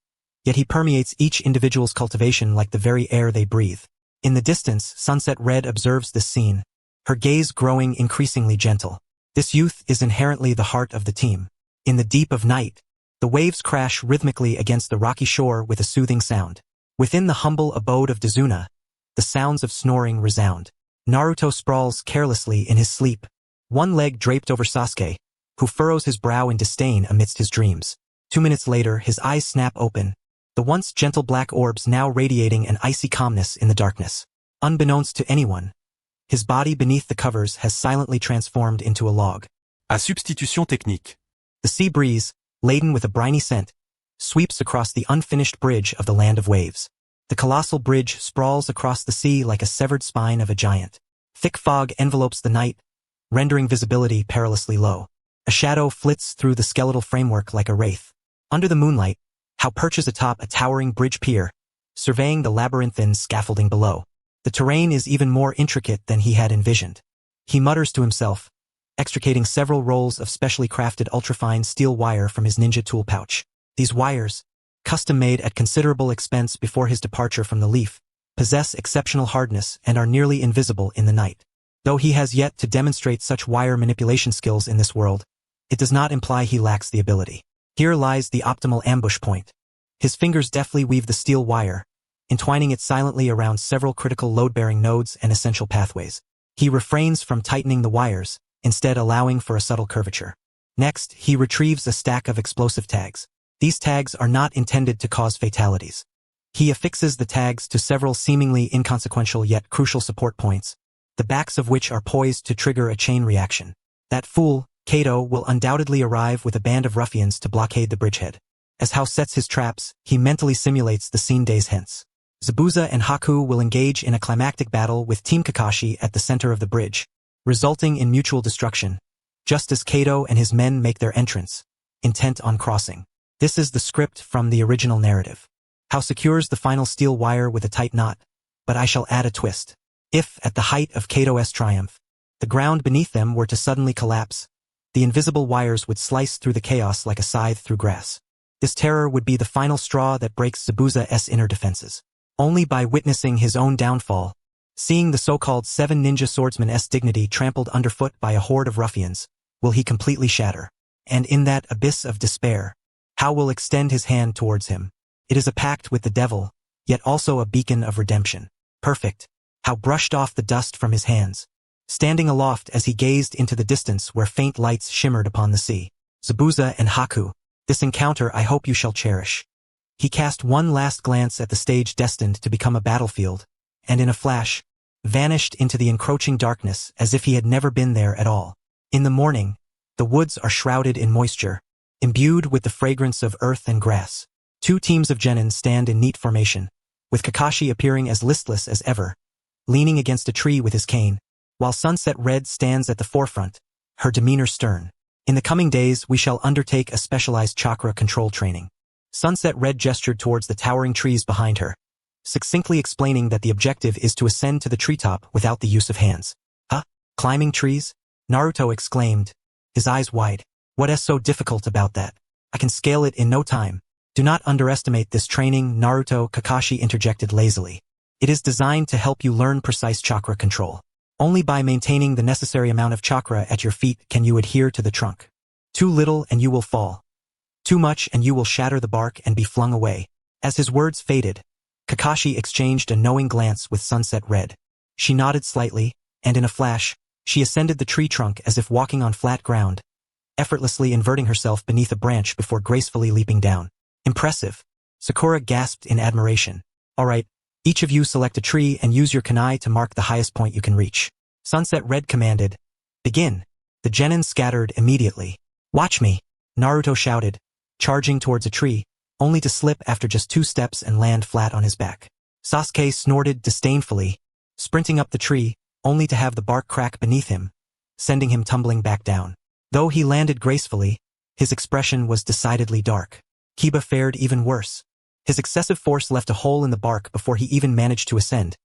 yet he permeates each individual's cultivation like the very air they breathe. In the distance, Sunset Red observes this scene, her gaze growing increasingly gentle. This youth is inherently the heart of the team. In the deep of night, the waves crash rhythmically against the rocky shore with a soothing sound. Within the humble abode of Dazuna, the sounds of snoring resound. Naruto sprawls carelessly in his sleep, one leg draped over Sasuke, who furrows his brow in disdain amidst his dreams. 2 minutes later, his eyes snap open, the once gentle black orbs now radiating an icy calmness in the darkness. Unbeknownst to anyone, his body beneath the covers has silently transformed into a log. À substitution technique. The sea breeze, laden with a briny scent, sweeps across the unfinished bridge of the land of waves. The colossal bridge sprawls across the sea like a severed spine of a giant. Thick fog envelopes the night, rendering visibility perilously low. A shadow flits through the skeletal framework like a wraith. Under the moonlight, Hao perches atop a towering bridge pier, surveying the labyrinthine scaffolding below. The terrain is even more intricate than he had envisioned. He mutters to himself, extricating several rolls of specially crafted ultrafine steel wire from his ninja tool pouch. These wires, custom-made at considerable expense before his departure from the Leaf, possess exceptional hardness and are nearly invisible in the night. Though he has yet to demonstrate such wire manipulation skills in this world, it does not imply he lacks the ability. Here lies the optimal ambush point. His fingers deftly weave the steel wire, entwining it silently around several critical load-bearing nodes and essential pathways. He refrains from tightening the wires, instead allowing for a subtle curvature. Next, he retrieves a stack of explosive tags. These tags are not intended to cause fatalities. He affixes the tags to several seemingly inconsequential yet crucial support points, the backs of which are poised to trigger a chain reaction. That fool, Kato, will undoubtedly arrive with a band of ruffians to blockade the bridgehead. As Hao sets his traps, he mentally simulates the scene days hence. Zabuza and Haku will engage in a climactic battle with Team Kakashi at the center of the bridge, resulting in mutual destruction, just as Kato and his men make their entrance, intent on crossing. This is the script from the original narrative. Hao secures the final steel wire with a tight knot, but I shall add a twist. If, at the height of Kato's triumph, the ground beneath them were to suddenly collapse, the invisible wires would slice through the chaos like a scythe through grass. This terror would be the final straw that breaks Zabuza's inner defenses. Only by witnessing his own downfall, seeing the so-called 7 ninja swordsman's dignity trampled underfoot by a horde of ruffians, will he completely shatter. And in that abyss of despair, Hao will extend his hand towards him. It is a pact with the devil, yet also a beacon of redemption. Perfect. Hao brushed off the dust from his hands, standing aloft as he gazed into the distance where faint lights shimmered upon the sea. Zabuza and Haku, this encounter I hope you shall cherish. He cast one last glance at the stage destined to become a battlefield, and in a flash, vanished into the encroaching darkness as if he had never been there at all. In the morning, the woods are shrouded in moisture, imbued with the fragrance of earth and grass. 2 teams of genin stand in neat formation, with Kakashi appearing as listless as ever, leaning against a tree with his cane, while Sunset Red stands at the forefront, her demeanor stern. In the coming days we shall undertake a specialized chakra control training. Sunset Red gestured towards the towering trees behind her, succinctly explaining that the objective is to ascend to the treetop without the use of hands. Huh? Climbing trees? Naruto exclaimed, his eyes wide. What is so difficult about that? I can scale it in no time. Do not underestimate this training, Naruto, Kakashi interjected lazily. It is designed to help you learn precise chakra control. Only by maintaining the necessary amount of chakra at your feet can you adhere to the trunk. Too little and you will fall. Too much and you will shatter the bark and be flung away. As his words faded, Kakashi exchanged a knowing glance with Sunset Red. She nodded slightly, and in a flash, she ascended the tree trunk as if walking on flat ground, effortlessly inverting herself beneath a branch before gracefully leaping down. Impressive. Sakura gasped in admiration. All right, each of you select a tree and use your kunai to mark the highest point you can reach. Sunset Red commanded. Begin. The genin scattered immediately. Watch me, Naruto shouted, charging towards a tree, only to slip after just 2 steps and land flat on his back. Sasuke snorted disdainfully, sprinting up the tree, only to have the bark crack beneath him, sending him tumbling back down. Though he landed gracefully, his expression was decidedly dark. Kiba fared even worse. His excessive force left a hole in the bark before he even managed to ascend,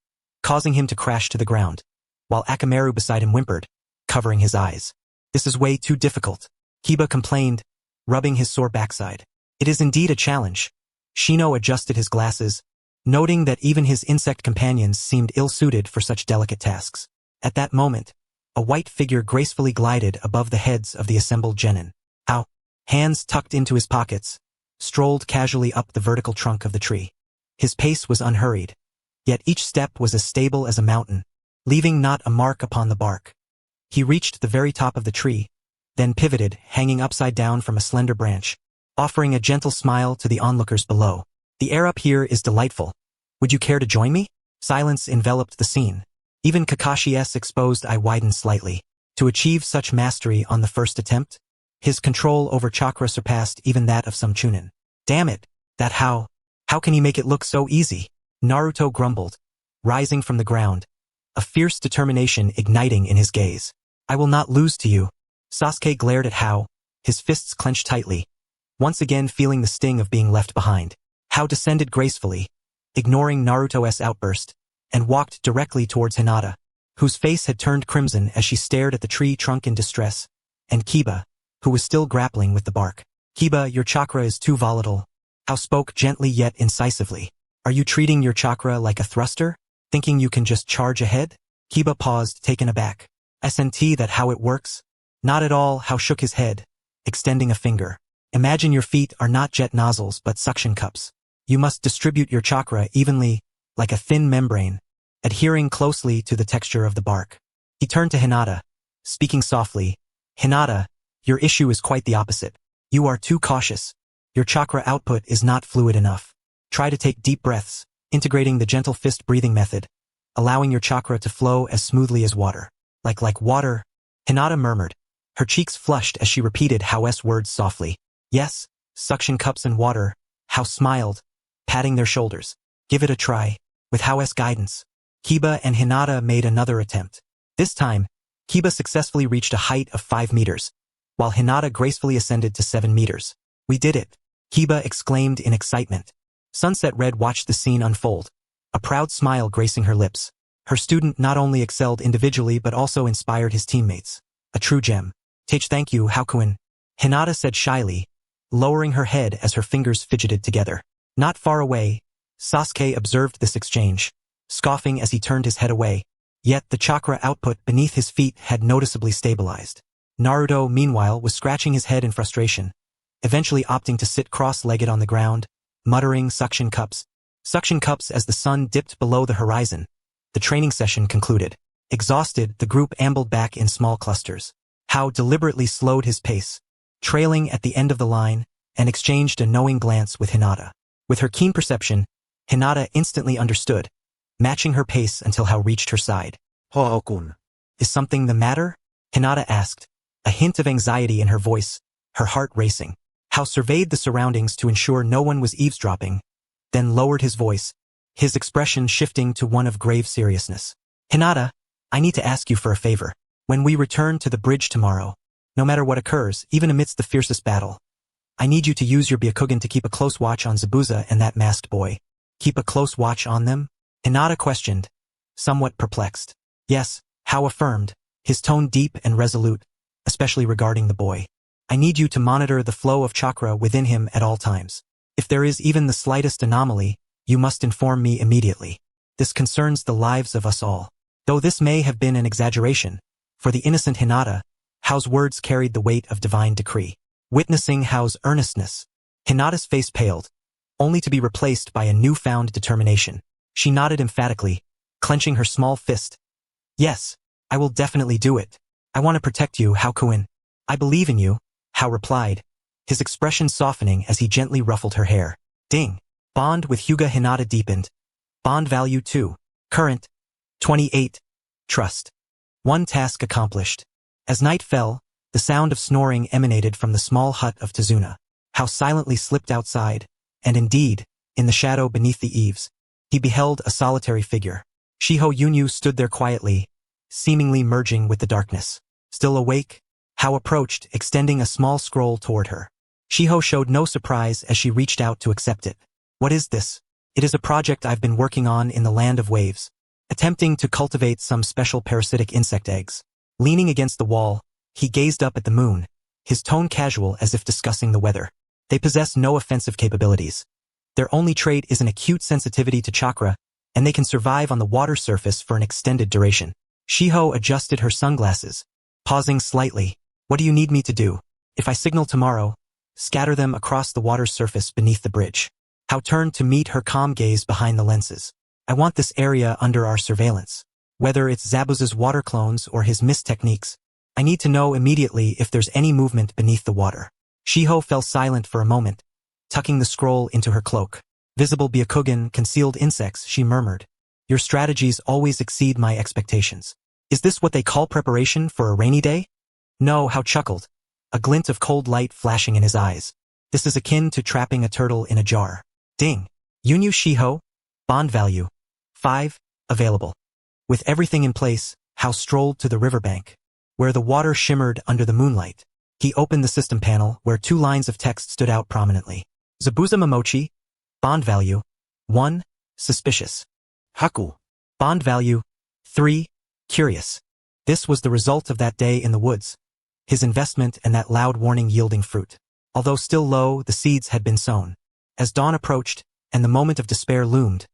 causing him to crash to the ground, while Akamaru beside him whimpered, covering his eyes. This is way too difficult, Kiba complained, rubbing his sore backside. It is indeed a challenge. Shino adjusted his glasses, noting that even his insect companions seemed ill-suited for such delicate tasks. At that moment, a white figure gracefully glided above the heads of the assembled genin. Hao, hands tucked into his pockets, strolled casually up the vertical trunk of the tree. His pace was unhurried, yet each step was as stable as a mountain, leaving not a mark upon the bark. He reached the very top of the tree, then pivoted, hanging upside down from a slender branch, offering a gentle smile to the onlookers below. The air up here is delightful. Would you care to join me? Silence enveloped the scene. Even Kakashi's exposed eye widened slightly. To achieve such mastery on the first attempt, his control over chakra surpassed even that of some chunin. Damn it, that how can he make it look so easy? Naruto grumbled, rising from the ground, a fierce determination igniting in his gaze. I will not lose to you. Sasuke glared at Hao, his fists clenched tightly, once again feeling the sting of being left behind. Hao descended gracefully, ignoring Naruto's outburst, and walked directly towards Hinata, whose face had turned crimson as she stared at the tree trunk in distress, and Kiba, who was still grappling with the bark. Kiba, your chakra is too volatile. Hao spoke gently yet incisively. Are you treating your chakra like a thruster, thinking you can just charge ahead? Kiba paused, taken aback. SNT that how it works? Not at all. Hao shook his head, extending a finger. Imagine your feet are not jet nozzles but suction cups. You must distribute your chakra evenly, like a thin membrane, adhering closely to the texture of the bark. He turned to Hinata, speaking softly. Hinata, your issue is quite the opposite. You are too cautious. Your chakra output is not fluid enough. Try to take deep breaths, integrating the gentle fist breathing method, allowing your chakra to flow as smoothly as water. Like water, Hinata murmured. Her cheeks flushed as she repeated Hao's words softly. Yes, suction cups and water. Hao smiled, patting their shoulders. Give it a try. With Hao's guidance, Kiba and Hinata made another attempt. This time, Kiba successfully reached a height of 5 meters, while Hinata gracefully ascended to 7 meters. We did it, Kiba exclaimed in excitement. Sunset Red watched the scene unfold, a proud smile gracing her lips. Her student not only excelled individually but also inspired his teammates. A true gem. Thank you, Haku. Hinata said shyly, lowering her head as her fingers fidgeted together. Not far away, Sasuke observed this exchange, scoffing as he turned his head away. Yet the chakra output beneath his feet had noticeably stabilized. Naruto, meanwhile, was scratching his head in frustration, eventually opting to sit cross-legged on the ground, muttering suction cups. Suction cups as the sun dipped below the horizon. The training session concluded. Exhausted, the group ambled back in small clusters. Hao deliberately slowed his pace, trailing at the end of the line, and exchanged a knowing glance with Hinata. With her keen perception, Hinata instantly understood, matching her pace until Hao reached her side. Ho-kun. Is something the matter? Hinata asked, a hint of anxiety in her voice, her heart racing. Hao surveyed the surroundings to ensure no one was eavesdropping, then lowered his voice, his expression shifting to one of grave seriousness. Hinata, I need to ask you for a favor. When we return to the bridge tomorrow, no matter what occurs, even amidst the fiercest battle, I need you to use your Byakugan to keep a close watch on Zabuza and that masked boy. Keep a close watch on them? Hinata questioned, somewhat perplexed. Yes, Hao affirmed, his tone deep and resolute, especially regarding the boy. I need you to monitor the flow of chakra within him at all times. If there is even the slightest anomaly, you must inform me immediately. This concerns the lives of us all. Though this may have been an exaggeration, for the innocent Hinata, Hao's words carried the weight of divine decree. Witnessing Hao's earnestness, Hinata's face paled, only to be replaced by a newfound determination. She nodded emphatically, clenching her small fist. Yes, I will definitely do it. I want to protect you, Haku. I believe in you, Hao replied, his expression softening as he gently ruffled her hair. Ding. Bond with Hyuga Hinata deepened. Bond value 2. Current. 28. Trust. 1 task accomplished. As night fell, the sound of snoring emanated from the small hut of Tsunade. Hao silently slipped outside, and indeed, in the shadow beneath the eaves, he beheld a solitary figure. Shiho Yunyu stood there quietly, seemingly merging with the darkness. Still awake, Hao approached, extending a small scroll toward her. Shiho showed no surprise as she reached out to accept it. What is this? It is a project I've been working on in the land of waves, attempting to cultivate some special parasitic insect eggs. Leaning against the wall, he gazed up at the moon, his tone casual as if discussing the weather. They possess no offensive capabilities. Their only trait is an acute sensitivity to chakra, and they can survive on the water surface for an extended duration. Shiho adjusted her sunglasses, pausing slightly. What do you need me to do? If I signal tomorrow, scatter them across the water's surface beneath the bridge. Hao turned to meet her calm gaze behind the lenses. I want this area under our surveillance. Whether it's Zabuza's water clones or his mist techniques, I need to know immediately if there's any movement beneath the water. Shiho fell silent for a moment, tucking the scroll into her cloak. Visible Byakugan concealed insects, she murmured. Your strategies always exceed my expectations. Is this what they call preparation for a rainy day? No, Hao chuckled, a glint of cold light flashing in his eyes. This is akin to trapping a turtle in a jar. Ding. Yunyu Shiho. Bond value. 5. Available. With everything in place, Hao strolled to the riverbank, where the water shimmered under the moonlight. He opened the system panel, where 2 lines of text stood out prominently. Zabuza Momochi. Bond value. 1. Suspicious. Haku. Bond value. 3. Curious. This was the result of that day in the woods. His investment and that loud warning yielding fruit. Although still low, the seeds had been sown. As dawn approached, and the moment of despair loomed,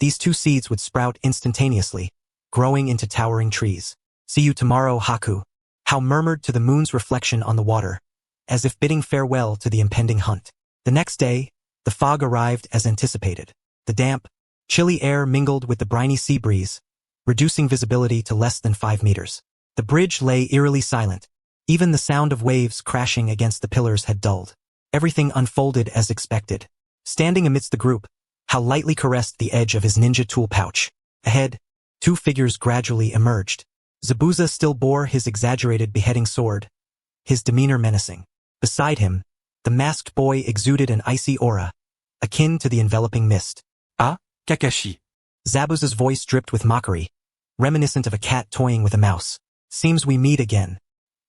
these 2 seeds would sprout instantaneously, growing into towering trees. See you tomorrow, Haku. Hao murmured to the moon's reflection on the water, as if bidding farewell to the impending hunt. The next day, The fog arrived as anticipated. The damp, chilly air mingled with the briny sea breeze, reducing visibility to less than 5 meters. The bridge lay eerily silent. Even the sound of waves crashing against the pillars had dulled. Everything unfolded as expected. Standing amidst the group, How lightly caressed the edge of his ninja tool pouch. Ahead, 2 figures gradually emerged. Zabuza still bore his exaggerated beheading sword, his demeanor menacing. Beside him, the masked boy exuded an icy aura, akin to the enveloping mist. Ah, Kakashi. Zabuza's voice dripped with mockery, reminiscent of a cat toying with a mouse. Seems we meet again.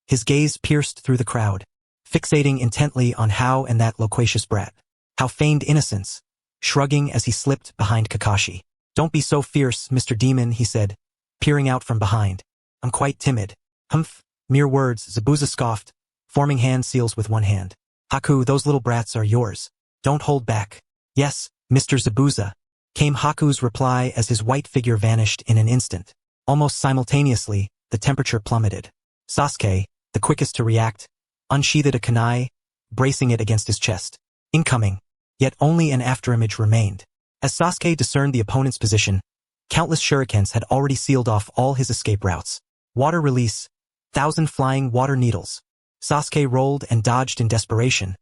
His gaze pierced through the crowd, fixating intently on How and that loquacious brat. How feigned innocence, shrugging as he slipped behind Kakashi. Don't be so fierce, Mr. Demon, he said, peering out from behind. I'm quite timid. Humph, mere words, Zabuza scoffed, forming hand seals with one hand. Haku, those little brats are yours. Don't hold back. Yes, Mr. Zabuza, came Haku's reply as his white figure vanished in an instant. Almost simultaneously, the temperature plummeted. Sasuke, the quickest to react, unsheathed a kunai, bracing it against his chest. Incoming. Yet only an afterimage remained. As Sasuke discerned the opponent's position, countless shurikens had already sealed off all his escape routes. Water release, 1,000 flying water needles. Sasuke rolled and dodged in desperation,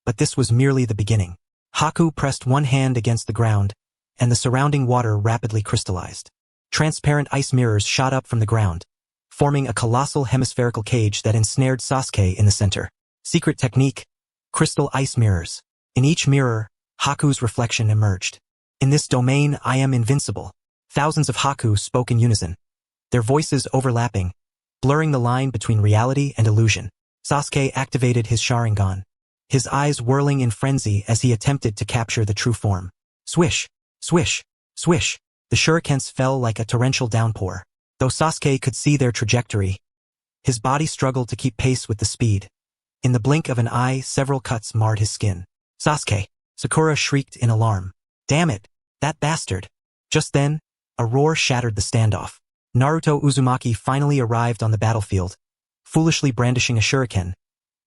but this was merely the beginning. Haku pressed one hand against the ground, and the surrounding water rapidly crystallized. Transparent ice mirrors shot up from the ground, forming a colossal hemispherical cage that ensnared Sasuke in the center. Secret technique, crystal ice mirrors. In each mirror, Haku's reflection emerged. In this domain, I am invincible. Thousands of Haku spoke in unison, their voices overlapping, blurring the line between reality and illusion. Sasuke activated his Sharingan, his eyes whirling in frenzy as he attempted to capture the true form. Swish, swish, swish. The shurikens fell like a torrential downpour. Though Sasuke could see their trajectory, his body struggled to keep pace with the speed. In the blink of an eye, several cuts marred his skin. Sasuke, Sakura shrieked in alarm. Damn it, that bastard. Just then, a roar shattered the standoff. Naruto Uzumaki finally arrived on the battlefield, foolishly brandishing a shuriken,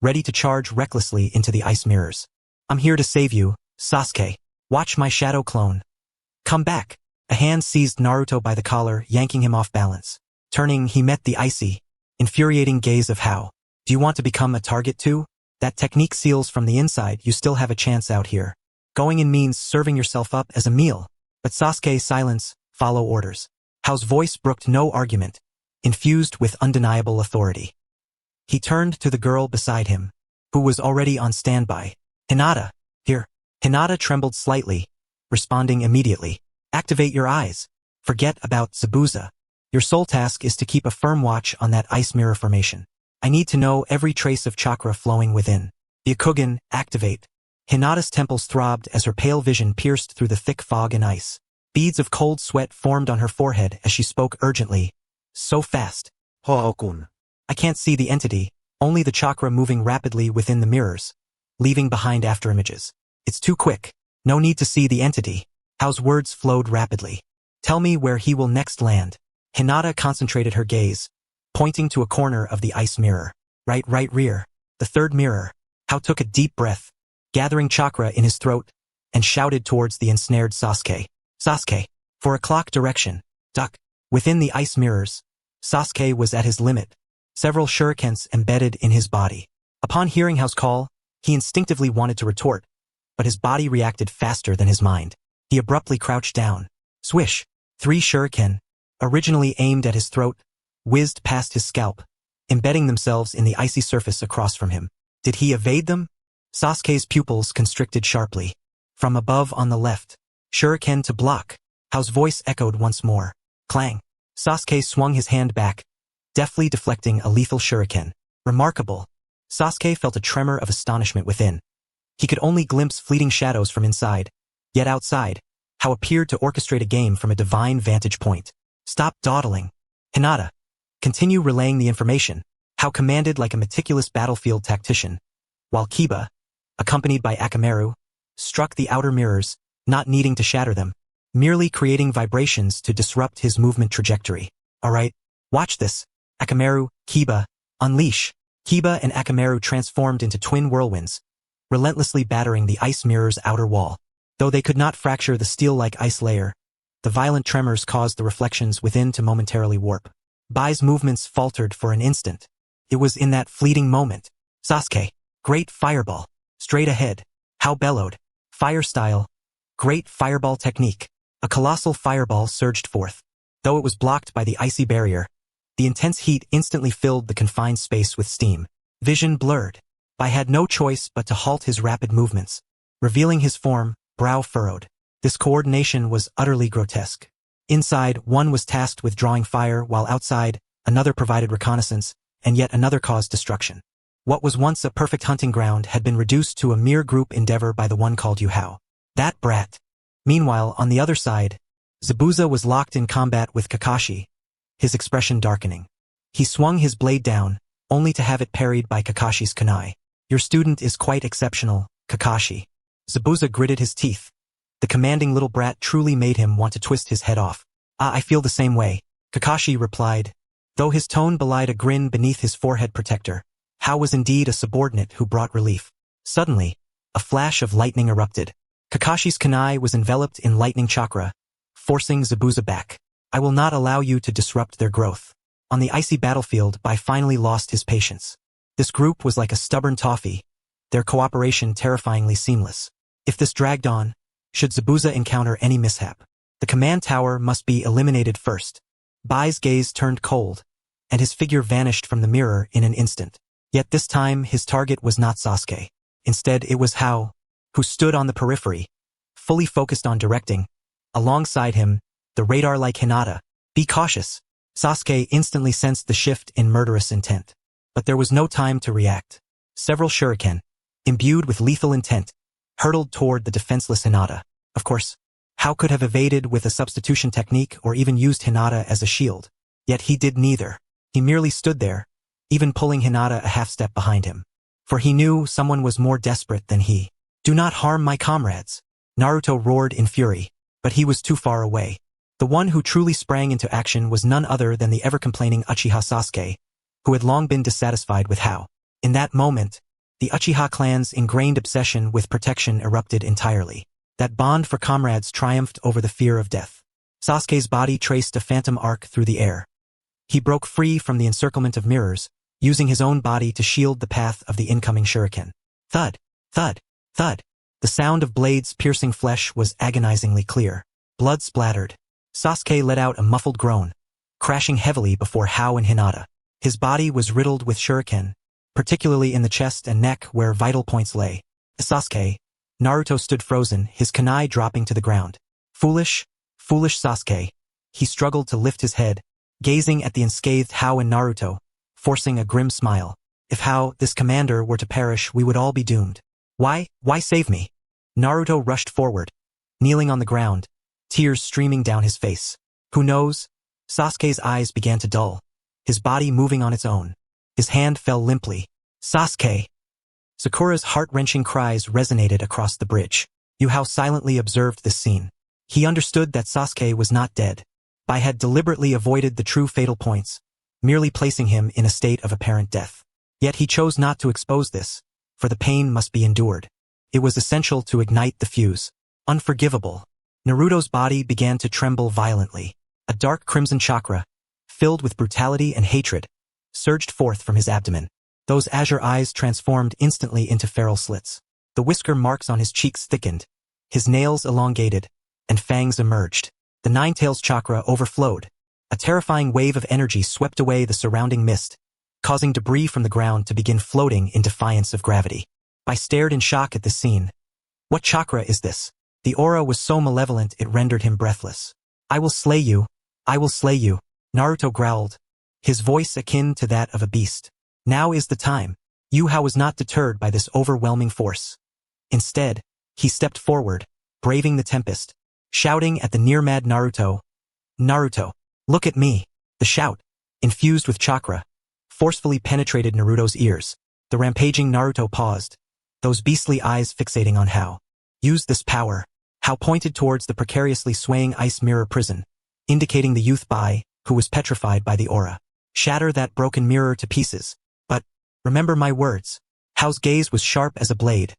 ready to charge recklessly into the ice mirrors. I'm here to save you, Sasuke. Watch my shadow clone. Come back. A hand seized Naruto by the collar, yanking him off balance. Turning, he met the icy, infuriating gaze of How. Do you want to become a target too? That technique seals from the inside. You still have a chance out here. Going in means serving yourself up as a meal. But Sasuke, silence, follow orders. How's voice brooked no argument, infused with undeniable authority. He turned to the girl beside him, who was already on standby. Hinata, here. Hinata trembled slightly, responding immediately. Activate your eyes. Forget about Zabuza. Your sole task is to keep a firm watch on that ice mirror formation. I need to know every trace of chakra flowing within. Byakugan, activate. Hinata's temples throbbed as her pale vision pierced through the thick fog and ice. Beads of cold sweat formed on her forehead as she spoke urgently. So fast. Hookun. I can't see the entity, only the chakra moving rapidly within the mirrors, leaving behind afterimages. It's too quick. No need to see the entity. How's words flowed rapidly. Tell me where he will next land. Hinata concentrated her gaze, pointing to a corner of the ice mirror. Right rear. The third mirror. How took a deep breath, gathering chakra in his throat, and shouted towards the ensnared Sasuke. Sasuke, for a clock direction. Duck. Within the ice mirrors, Sasuke was at his limit, several shurikens embedded in his body. Upon hearing How's call, he instinctively wanted to retort, but his body reacted faster than his mind. He abruptly crouched down. Swish. 3 shuriken, originally aimed at his throat, whizzed past his scalp, embedding themselves in the icy surface across from him. Did he evade them? Sasuke's pupils constricted sharply. From above on the left, shuriken to block. How's voice echoed once more. Clang. Sasuke swung his hand back, deftly deflecting a lethal shuriken. Remarkable. Sasuke felt a tremor of astonishment within. He could only glimpse fleeting shadows from inside, yet outside, How appeared to orchestrate a game from a divine vantage point. Stop dawdling. Hinata. Continue relaying the information. How commanded like a meticulous battlefield tactician, while Kiba, accompanied by Akamaru, struck the outer mirrors, not needing to shatter them, merely creating vibrations to disrupt his movement trajectory. Alright, watch this. Akamaru, Kiba, unleash. Kiba and Akamaru transformed into twin whirlwinds, relentlessly battering the ice mirror's outer wall. Though they could not fracture the steel-like ice layer, the violent tremors caused the reflections within to momentarily warp. Bai's movements faltered for an instant. It was in that fleeting moment. Sasuke, great fireball. Straight ahead. Hao bellowed. Fire style. Great fireball technique. A colossal fireball surged forth. Though it was blocked by the icy barrier, the intense heat instantly filled the confined space with steam. Vision blurred. Bai had no choice but to halt his rapid movements, revealing his form, brow furrowed. This coordination was utterly grotesque. Inside, one was tasked with drawing fire, while outside, another provided reconnaissance, and yet another caused destruction. What was once a perfect hunting ground had been reduced to a mere group endeavor by the one called Yuhao. That brat. Meanwhile, on the other side, Zabuza was locked in combat with Kakashi, his expression darkening. He swung his blade down, only to have it parried by Kakashi's kunai. Your student is quite exceptional, Kakashi. Zabuza gritted his teeth. The commanding little brat truly made him want to twist his head off. I feel the same way, Kakashi replied. Though his tone belied a grin beneath his forehead protector, Hao was indeed a subordinate who brought relief. Suddenly, a flash of lightning erupted. Kakashi's kunai was enveloped in lightning chakra, forcing Zabuza back. I will not allow you to disrupt their growth. On the icy battlefield, Bai finally lost his patience. This group was like a stubborn toffee, their cooperation terrifyingly seamless. If this dragged on, should Zabuza encounter any mishap, the command tower must be eliminated first. Bai's gaze turned cold, and his figure vanished from the mirror in an instant. Yet this time his target was not Sasuke. Instead it was Hao, who stood on the periphery, fully focused on directing. Alongside him, the radar-like Hinata. Be cautious. Sasuke instantly sensed the shift in murderous intent. But there was no time to react. Several shuriken, imbued with lethal intent, hurtled toward the defenseless Hinata. Of course, Hao could have evaded with a substitution technique or even used Hinata as a shield. Yet he did neither. He merely stood there, even pulling Hinata a half-step behind him. For he knew someone was more desperate than he. Do not harm my comrades. Naruto roared in fury, but he was too far away. The one who truly sprang into action was none other than the ever-complaining Uchiha Sasuke, who had long been dissatisfied with Hao. In that moment, the Uchiha clan's ingrained obsession with protection erupted entirely. That bond for comrades triumphed over the fear of death. Sasuke's body traced a phantom arc through the air. He broke free from the encirclement of mirrors, using his own body to shield the path of the incoming shuriken. Thud, thud, thud. The sound of blades piercing flesh was agonizingly clear. Blood splattered. Sasuke let out a muffled groan, crashing heavily before Hao and Hinata. His body was riddled with shuriken, particularly in the chest and neck where vital points lay. Sasuke. Naruto stood frozen, his kunai dropping to the ground. Foolish, foolish Sasuke. He struggled to lift his head, gazing at the unscathed Hao and Naruto, forcing a grim smile. If Hao, this commander, were to perish, we would all be doomed. Why save me? Naruto rushed forward, kneeling on the ground, tears streaming down his face. Who knows? Sasuke's eyes began to dull, his body moving on its own. His hand fell limply. Sasuke! Sakura's heart-wrenching cries resonated across the bridge. Yuhao silently observed this scene. He understood that Sasuke was not dead. Bai had deliberately avoided the true fatal points, merely placing him in a state of apparent death. Yet he chose not to expose this, for the pain must be endured. It was essential to ignite the fuse. Unforgivable. Naruto's body began to tremble violently. A dark crimson chakra, filled with brutality and hatred, surged forth from his abdomen. Those azure eyes transformed instantly into feral slits. The whisker marks on his cheeks thickened, his nails elongated, and fangs emerged. The Nine-Tails chakra overflowed. A terrifying wave of energy swept away the surrounding mist, causing debris from the ground to begin floating in defiance of gravity. I stared in shock at this scene. What chakra is this? The aura was so malevolent it rendered him breathless. I will slay you. I will slay you. Naruto growled, his voice akin to that of a beast. Now is the time. Yuhao was not deterred by this overwhelming force. Instead, he stepped forward, braving the tempest, shouting at the near-mad Naruto. Naruto, look at me. The shout, infused with chakra, forcefully penetrated Naruto's ears. The rampaging Naruto paused, those beastly eyes fixating on Hao. Use this power. Hao pointed towards the precariously swaying ice mirror prison, indicating the youth Bai, who was petrified by the aura. Shatter that broken mirror to pieces. But, remember my words. Hao's gaze was sharp as a blade,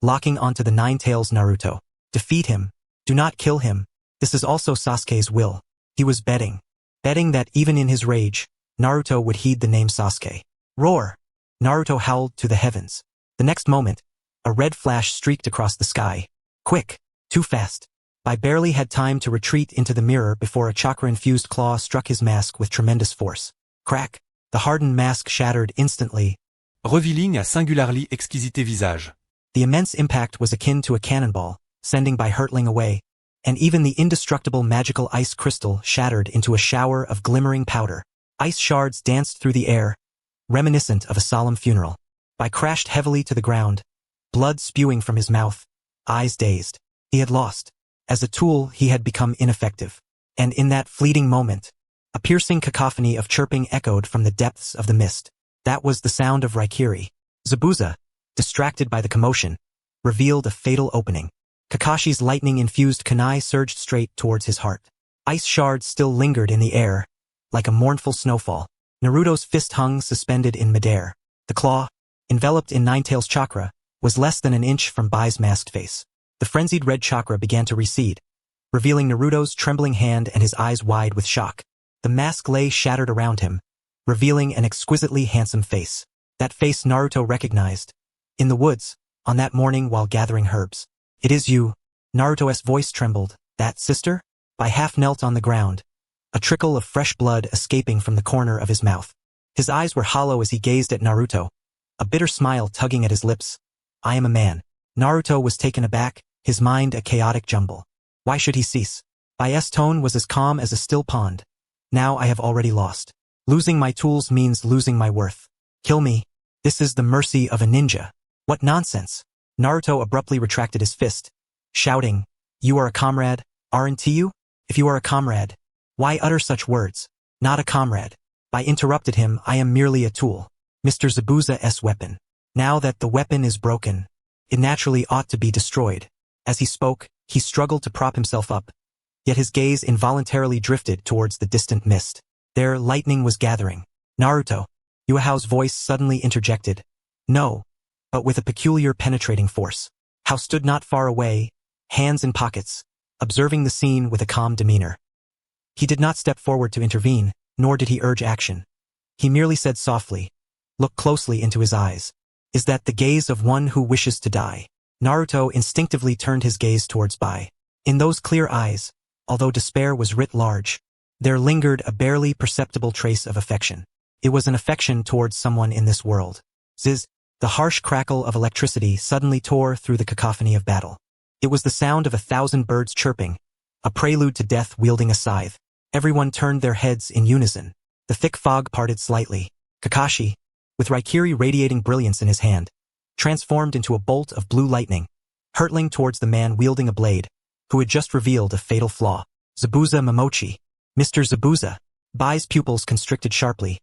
locking onto the Nine Tails Naruto. Defeat him. Do not kill him. This is also Sasuke's will. He was betting that even in his rage, Naruto would heed the name Sasuke. Roar! Naruto howled to the heavens. The next moment, a red flash streaked across the sky. Quick! Too fast. I barely had time to retreat into the mirror before a chakra-infused claw struck his mask with tremendous force. Crack! The hardened mask shattered instantly. Revealing a singularly exquisite visage. The immense impact was akin to a cannonball, sending by hurtling away, and even the indestructible magical ice crystal shattered into a shower of glimmering powder. Ice shards danced through the air, reminiscent of a solemn funeral. Bai crashed heavily to the ground, blood spewing from his mouth, eyes dazed. He had lost. As a tool, he had become ineffective. And in that fleeting moment, a piercing cacophony of chirping echoed from the depths of the mist. That was the sound of Raikiri. Zabuza, distracted by the commotion, revealed a fatal opening. Kakashi's lightning-infused kunai surged straight towards his heart. Ice shards still lingered in the air, like a mournful snowfall. Naruto's fist hung suspended in midair. The claw, enveloped in Ninetales chakra, was less than an inch from Bai's masked face. The frenzied red chakra began to recede, revealing Naruto's trembling hand and his eyes wide with shock. The mask lay shattered around him, revealing an exquisitely handsome face. That face Naruto recognized. In the woods, on that morning while gathering herbs. It is you. Naruto's voice trembled. That sister? Bai half knelt on the ground, a trickle of fresh blood escaping from the corner of his mouth. His eyes were hollow as he gazed at Naruto, a bitter smile tugging at his lips. I am a man. Naruto was taken aback, his mind a chaotic jumble. Why should he cease? Bai's tone was as calm as a still pond. Now I have already lost. Losing my tools means losing my worth. Kill me. This is the mercy of a ninja. What nonsense. Naruto abruptly retracted his fist, shouting, You are a comrade, aren't you? If you are a comrade, why utter such words? Not a comrade. Bai interrupted him. I am merely a tool. Mr. Zabuza's weapon. Now that the weapon is broken, it naturally ought to be destroyed. As he spoke, he struggled to prop himself up, yet his gaze involuntarily drifted towards the distant mist. There, lightning was gathering. Naruto. Yuhao's voice suddenly interjected. No, but with a peculiar penetrating force. Hao stood not far away, hands in pockets, observing the scene with a calm demeanor. He did not step forward to intervene, nor did he urge action. He merely said softly, Look closely into his eyes. Is that the gaze of one who wishes to die? Naruto instinctively turned his gaze towards Bai. In those clear eyes, although despair was writ large, there lingered a barely perceptible trace of affection. It was an affection towards someone in this world. Ziz, the harsh crackle of electricity suddenly tore through the cacophony of battle. It was the sound of 1,000 birds chirping, a prelude to death wielding a scythe. Everyone turned their heads in unison. The thick fog parted slightly. Kakashi, with Raikiri radiating brilliance in his hand, transformed into a bolt of blue lightning, hurtling towards the man wielding a blade, who had just revealed a fatal flaw. Zabuza Momochi. Mr. Zabuza. Bai's pupils constricted sharply.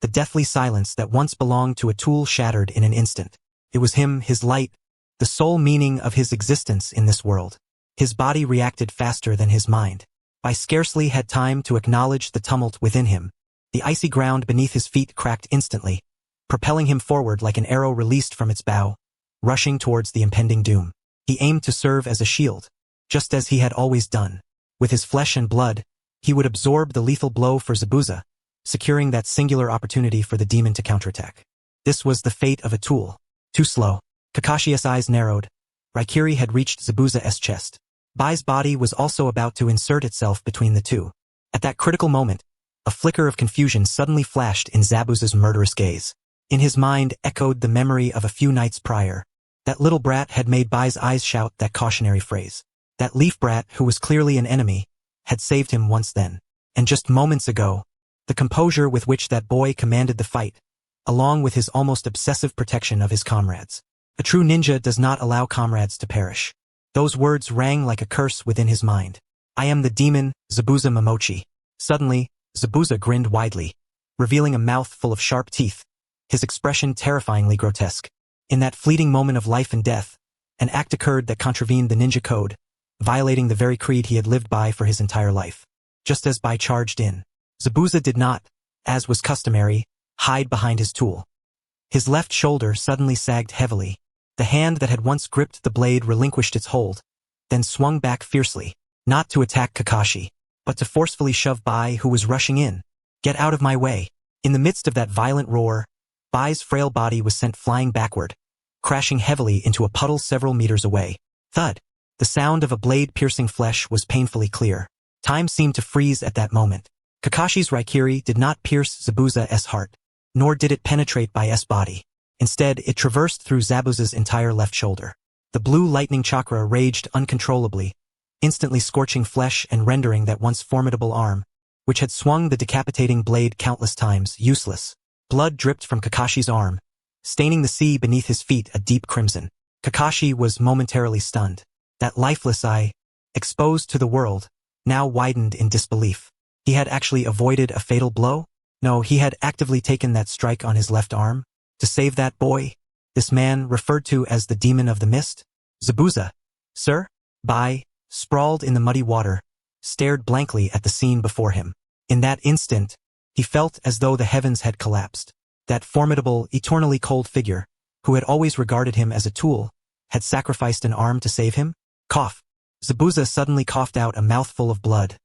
The deathly silence that once belonged to a tool shattered in an instant. It was him, his light, the sole meaning of his existence in this world. His body reacted faster than his mind. Bai scarcely had time to acknowledge the tumult within him. The icy ground beneath his feet cracked instantly, propelling him forward like an arrow released from its bow, rushing towards the impending doom. He aimed to serve as a shield, just as he had always done. With his flesh and blood, he would absorb the lethal blow for Zabuza, securing that singular opportunity for the demon to counterattack. This was the fate of a tool. Too slow. Kakashi's eyes narrowed. Raikiri had reached Zabuza's chest. Bai's body was also about to insert itself between the two. At that critical moment, a flicker of confusion suddenly flashed in Zabuza's murderous gaze. In his mind echoed the memory of a few nights prior. That little brat had made Bai's eyes shout that cautionary phrase. That leaf brat, who was clearly an enemy, had saved him once then. And just moments ago, the composure with which that boy commanded the fight, along with his almost obsessive protection of his comrades. A true ninja does not allow comrades to perish. Those words rang like a curse within his mind. I am the demon, Zabuza Momochi. Suddenly, Zabuza grinned widely, revealing a mouth full of sharp teeth, his expression terrifyingly grotesque. In that fleeting moment of life and death, an act occurred that contravened the ninja code, violating the very creed he had lived by for his entire life. Just as Bai charged in, Zabuza did not, as was customary, hide behind his tool. His left shoulder suddenly sagged heavily, The hand that had once gripped the blade relinquished its hold, then swung back fiercely, not to attack Kakashi, but to forcefully shove Bai, who was rushing in. Get out of my way. In the midst of that violent roar, Bai's frail body was sent flying backward, crashing heavily into a puddle several meters away. Thud. The sound of a blade piercing flesh was painfully clear. Time seemed to freeze at that moment. Kakashi's Raikiri did not pierce Zabuza's heart, nor did it penetrate Bai's body. Instead, it traversed through Zabuza's entire left shoulder. The blue lightning chakra raged uncontrollably, instantly scorching flesh and rendering that once formidable arm, which had swung the decapitating blade countless times, useless. Blood dripped from Kakashi's arm, staining the sea beneath his feet a deep crimson. Kakashi was momentarily stunned. That lifeless eye, exposed to the world, now widened in disbelief. He had actually avoided a fatal blow? No, he had actively taken that strike on his left arm to save that boy. This man, referred to as the Demon of the Mist? Zabuza. Sir? Bai, sprawled in the muddy water, stared blankly at the scene before him. In that instant, he felt as though the heavens had collapsed. That formidable, eternally cold figure, who had always regarded him as a tool, had sacrificed an arm to save him? Cough. Zabuza suddenly coughed out a mouthful of blood,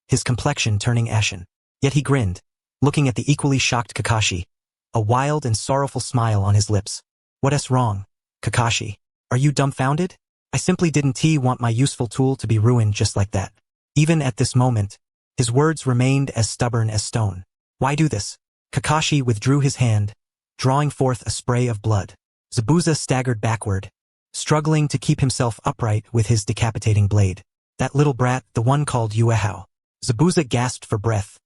his complexion turning ashen. Yet he grinned, looking at the equally shocked Kakashi, a wild and sorrowful smile on his lips. What's wrong, Kakashi? Are you dumbfounded? I simply didn't want my useful tool to be ruined just like that. Even at this moment, his words remained as stubborn as stone. Why do this? Kakashi withdrew his hand, drawing forth a spray of blood. Zabuza staggered backward, struggling to keep himself upright with his decapitating blade. That little brat, the one called Yuehao. Zabuza gasped for breath,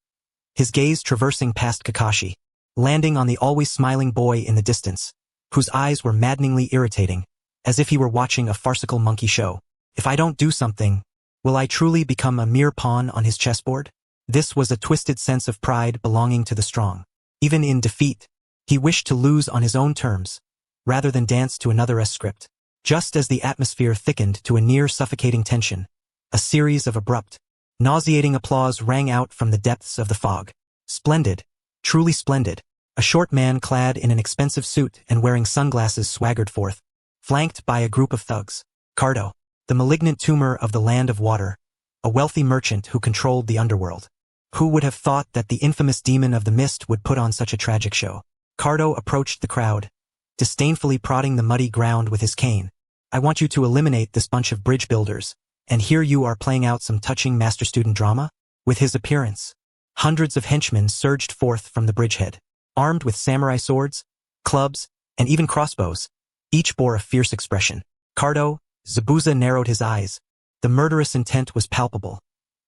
his gaze traversing past Kakashi, landing on the always smiling boy in the distance, whose eyes were maddeningly irritating, as if he were watching a farcical monkey show. If I don't do something, will I truly become a mere pawn on his chessboard? This was a twisted sense of pride belonging to the strong. Even in defeat, he wished to lose on his own terms, rather than dance to another's script. Just as the atmosphere thickened to a near suffocating tension, a series of abrupt, nauseating applause rang out from the depths of the fog. Splendid, truly splendid. A short man clad in an expensive suit and wearing sunglasses swaggered forth, flanked by a group of thugs. Cardo, the malignant tumor of the land of water, a wealthy merchant who controlled the underworld. Who would have thought that the infamous demon of the mist would put on such a tragic show? Cardo approached the crowd, disdainfully prodding the muddy ground with his cane. I want you to eliminate this bunch of bridge builders, and here you are playing out some touching master-student drama? With his appearance, hundreds of henchmen surged forth from the bridgehead, armed with samurai swords, clubs, and even crossbows. Each bore a fierce expression. Cardo, Zabuza narrowed his eyes. The murderous intent was palpable,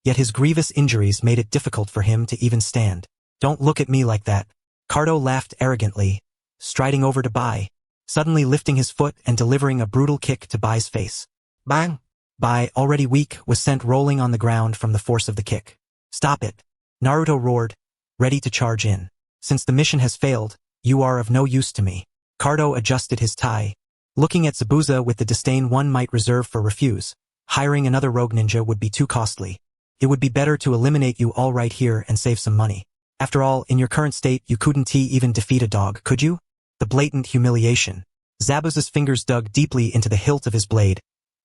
yet his grievous injuries made it difficult for him to even stand. Don't look at me like that. Cardo laughed arrogantly, striding over to Bai, suddenly lifting his foot and delivering a brutal kick to Bai's face. Bang! Bai, already weak, was sent rolling on the ground from the force of the kick. Stop it! Naruto roared, ready to charge in. Since the mission has failed, you are of no use to me. Cardo adjusted his tie, looking at Zabuza with the disdain one might reserve for refuse. Hiring another rogue ninja would be too costly. It would be better to eliminate you all right here and save some money. After all, in your current state, you couldn't even defeat a dog, could you? The blatant humiliation. Zabuza's fingers dug deeply into the hilt of his blade,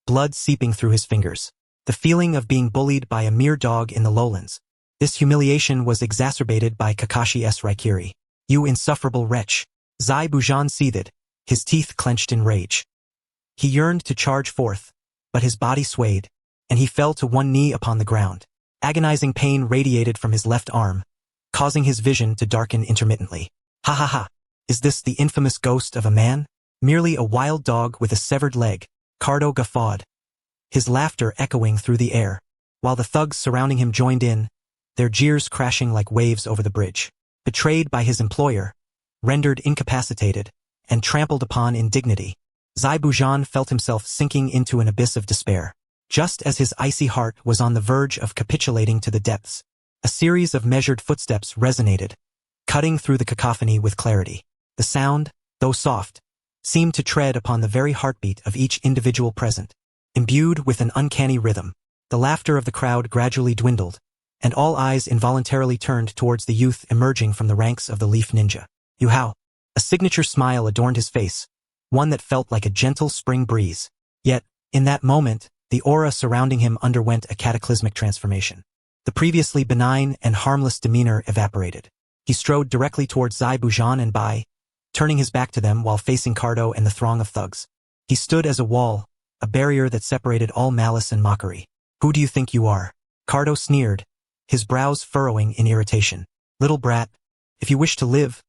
blood seeping through his fingers. The feeling of being bullied by a mere dog in the lowlands. This humiliation was exacerbated by Kakashi's Raikiri. You insufferable wretch. Zai Bujan seethed, his teeth clenched in rage. He yearned to charge forth, but his body swayed, and he fell to one knee upon the ground. Agonizing pain radiated from his left arm, causing his vision to darken intermittently. Ha ha ha! Is this the infamous ghost of a man? Merely a wild dog with a severed leg. Cardo guffawed, his laughter echoing through the air, while the thugs surrounding him joined in, their jeers crashing like waves over the bridge. Betrayed by his employer, rendered incapacitated, and trampled upon in dignity, Zai Bujan felt himself sinking into an abyss of despair. Just as his icy heart was on the verge of capitulating to the depths, a series of measured footsteps resonated, cutting through the cacophony with clarity. The sound, though soft, seemed to tread upon the very heartbeat of each individual present. Imbued with an uncanny rhythm, the laughter of the crowd gradually dwindled, and all eyes involuntarily turned towards the youth emerging from the ranks of the Leaf Ninja. Yuehao. A signature smile adorned his face, one that felt like a gentle spring breeze. Yet, in that moment, the aura surrounding him underwent a cataclysmic transformation. The previously benign and harmless demeanor evaporated. He strode directly towards Zabuza and Bai, turning his back to them while facing Cardo and the throng of thugs. He stood as a wall, a barrier that separated all malice and mockery. Who do you think you are? Cardo sneered, his brows furrowing in irritation. Little brat, if you wish to live,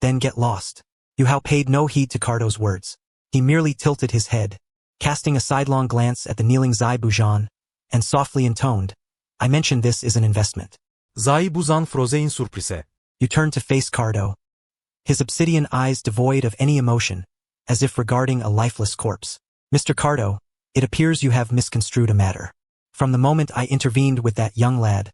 then get lost. Yuhao paid no heed to Cardo's words. He merely tilted his head, casting a sidelong glance at the kneeling Zabuza, and softly intoned, I mentioned this is an investment. Zaibuzan froze in surprise. You turned to face Cardo, his obsidian eyes devoid of any emotion, as if regarding a lifeless corpse. Mr. Cardo, it appears you have misconstrued a matter. From the moment I intervened with that young lad,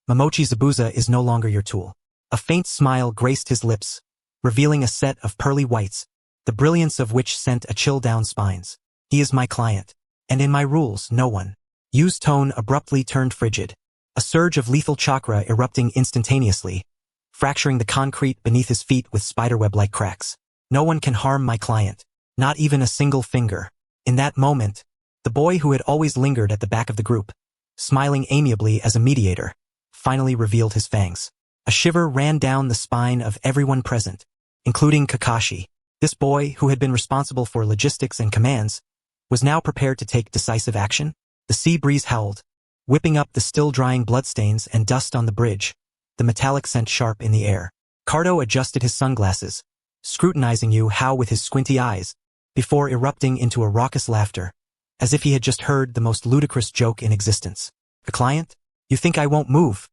Momochi Zabuza is no longer your tool. A faint smile graced his lips, revealing a set of pearly whites, the brilliance of which sent a chill down spines. He is my client, and in my rules no one. Yu's tone abruptly turned frigid, a surge of lethal chakra erupting instantaneously, fracturing the concrete beneath his feet with spiderweb-like cracks. No one can harm my client, not even a single finger. In that moment, the boy who had always lingered at the back of the group, smiling amiably as a mediator, finally revealed his fangs. A shiver ran down the spine of everyone present, including Kakashi. This boy, who had been responsible for logistics and commands, was now prepared to take decisive action. The sea breeze howled, whipping up the still-drying bloodstains and dust on the bridge, the metallic scent sharp in the air. Cardo adjusted his sunglasses, scrutinizing Yuhao with his squinty eyes, before erupting into a raucous laughter, as if he had just heard the most ludicrous joke in existence. The client? You think I won't move?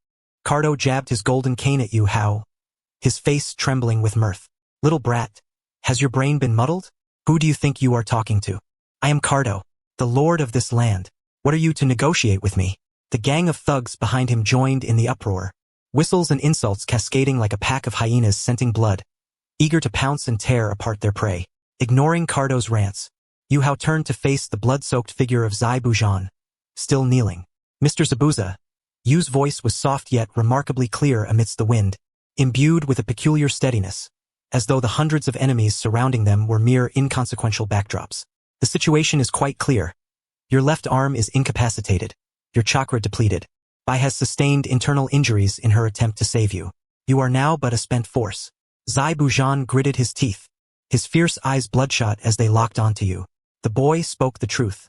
Cardo jabbed his golden cane at Yuhao, his face trembling with mirth. Little brat, has your brain been muddled? Who do you think you are talking to? I am Cardo, the lord of this land. What are you to negotiate with me? The gang of thugs behind him joined in the uproar, whistles and insults cascading like a pack of hyenas scenting blood, eager to pounce and tear apart their prey. Ignoring Cardo's rants, Yuhao turned to face the blood-soaked figure of Zabuza, still kneeling. Mr. Zabuza, Yu's voice was soft yet remarkably clear amidst the wind, imbued with a peculiar steadiness, as though the hundreds of enemies surrounding them were mere inconsequential backdrops. The situation is quite clear. Your left arm is incapacitated, your chakra depleted. Bai has sustained internal injuries in her attempt to save you. You are now but a spent force. Zabuza gritted his teeth, his fierce eyes bloodshot as they locked onto you. The boy spoke the truth.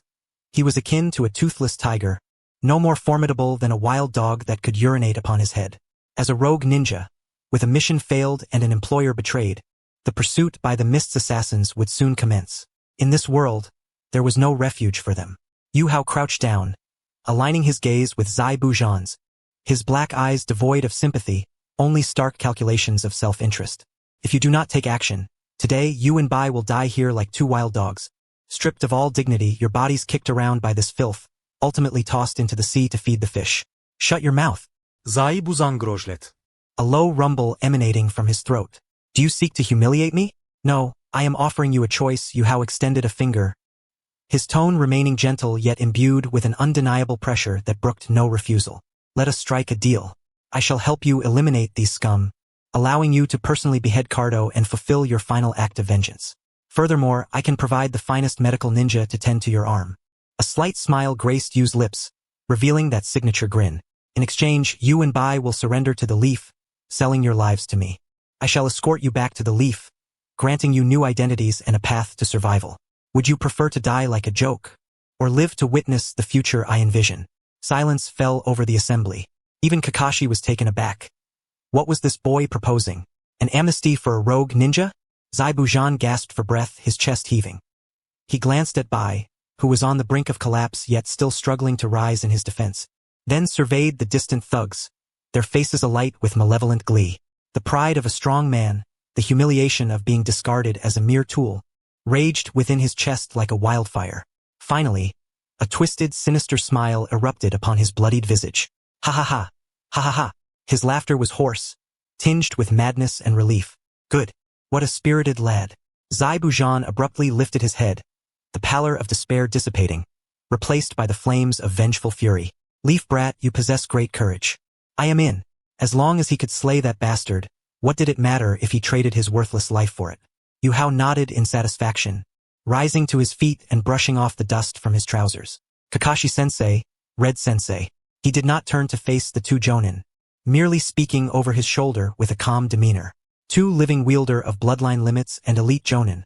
He was akin to a toothless tiger, no more formidable than a wild dog that could urinate upon his head. As a rogue ninja, with a mission failed and an employer betrayed, the pursuit by the Mist's assassins would soon commence. In this world, there was no refuge for them. Yuhao crouched down, aligning his gaze with Zabuza's, his black eyes devoid of sympathy, only stark calculations of self-interest. If you do not take action, today you and Bai will die here like two wild dogs. Stripped of all dignity, your bodies kicked around by this filth, ultimately tossed into the sea to feed the fish. Shut your mouth. Zaibuzan grozlet. A low rumble emanating from his throat. Do you seek to humiliate me? No, I am offering you a choice. Yuhao extended a finger, his tone remaining gentle yet imbued with an undeniable pressure that brooked no refusal. Let us strike a deal. I shall help you eliminate these scum, allowing you to personally behead Cardo and fulfill your final act of vengeance. Furthermore, I can provide the finest medical ninja to tend to your arm. A slight smile graced Yu's lips, revealing that signature grin. In exchange, you and Bai will surrender to the Leaf, selling your lives to me. I shall escort you back to the Leaf, granting you new identities and a path to survival. Would you prefer to die like a joke, or live to witness the future I envision? Silence fell over the assembly. Even Kakashi was taken aback. What was this boy proposing? An amnesty for a rogue ninja? Zabuza gasped for breath, his chest heaving. He glanced at Bai, who was on the brink of collapse yet still struggling to rise in his defense, then surveyed the distant thugs, their faces alight with malevolent glee. The pride of a strong man, the humiliation of being discarded as a mere tool, raged within his chest like a wildfire. Finally, a twisted, sinister smile erupted upon his bloodied visage. Ha ha ha, ha ha ha. His laughter was hoarse, tinged with madness and relief. Good. What a spirited lad. Zabuza abruptly lifted his head, the pallor of despair dissipating, replaced by the flames of vengeful fury. Leaf brat, you possess great courage. I am in. As long as he could slay that bastard, what did it matter if he traded his worthless life for it? Yuhao nodded in satisfaction, rising to his feet and brushing off the dust from his trousers. Kakashi-sensei, Red Sensei. He did not turn to face the two jonin, merely speaking over his shoulder with a calm demeanor. Two living wielder of bloodline limits and elite jonin,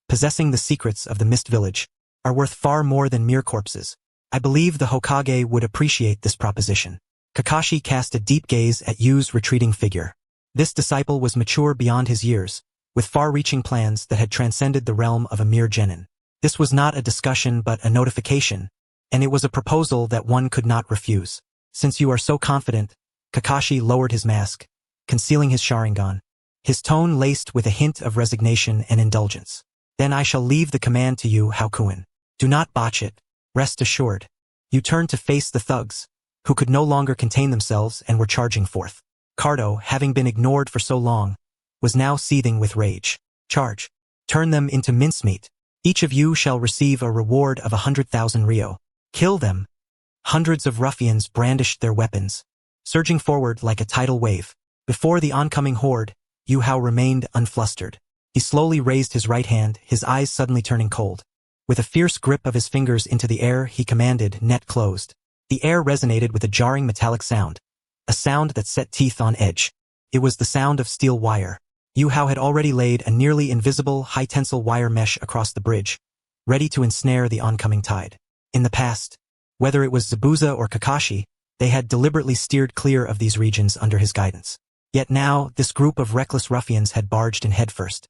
possessing the secrets of the Mist Village, are worth far more than mere corpses. I believe the Hokage would appreciate this proposition. Kakashi cast a deep gaze at Yu's retreating figure. This disciple was mature beyond his years, with far-reaching plans that had transcended the realm of a mere genin. This was not a discussion but a notification, and it was a proposal that one could not refuse. Since you are so confident, Kakashi lowered his mask, concealing his Sharingan, his tone laced with a hint of resignation and indulgence. Then I shall leave the command to you, Haku. Do not botch it. Rest assured. You turned to face the thugs, who could no longer contain themselves and were charging forth. Cardo, having been ignored for so long, was now seething with rage. Charge. Turn them into mincemeat. Each of you shall receive a reward of 100,000 ryo. Kill them. Hundreds of ruffians brandished their weapons, surging forward like a tidal wave. Before the oncoming horde, Yu Hao remained unflustered. He slowly raised his right hand, his eyes suddenly turning cold. With a fierce grip of his fingers into the air, he commanded, net closed. The air resonated with a jarring metallic sound, a sound that set teeth on edge. It was the sound of steel wire. Yu Hao had already laid a nearly invisible high-tensile wire mesh across the bridge, ready to ensnare the oncoming tide. In the past, whether it was Zabuza or Kakashi, they had deliberately steered clear of these regions under his guidance. Yet now, this group of reckless ruffians had barged in headfirst.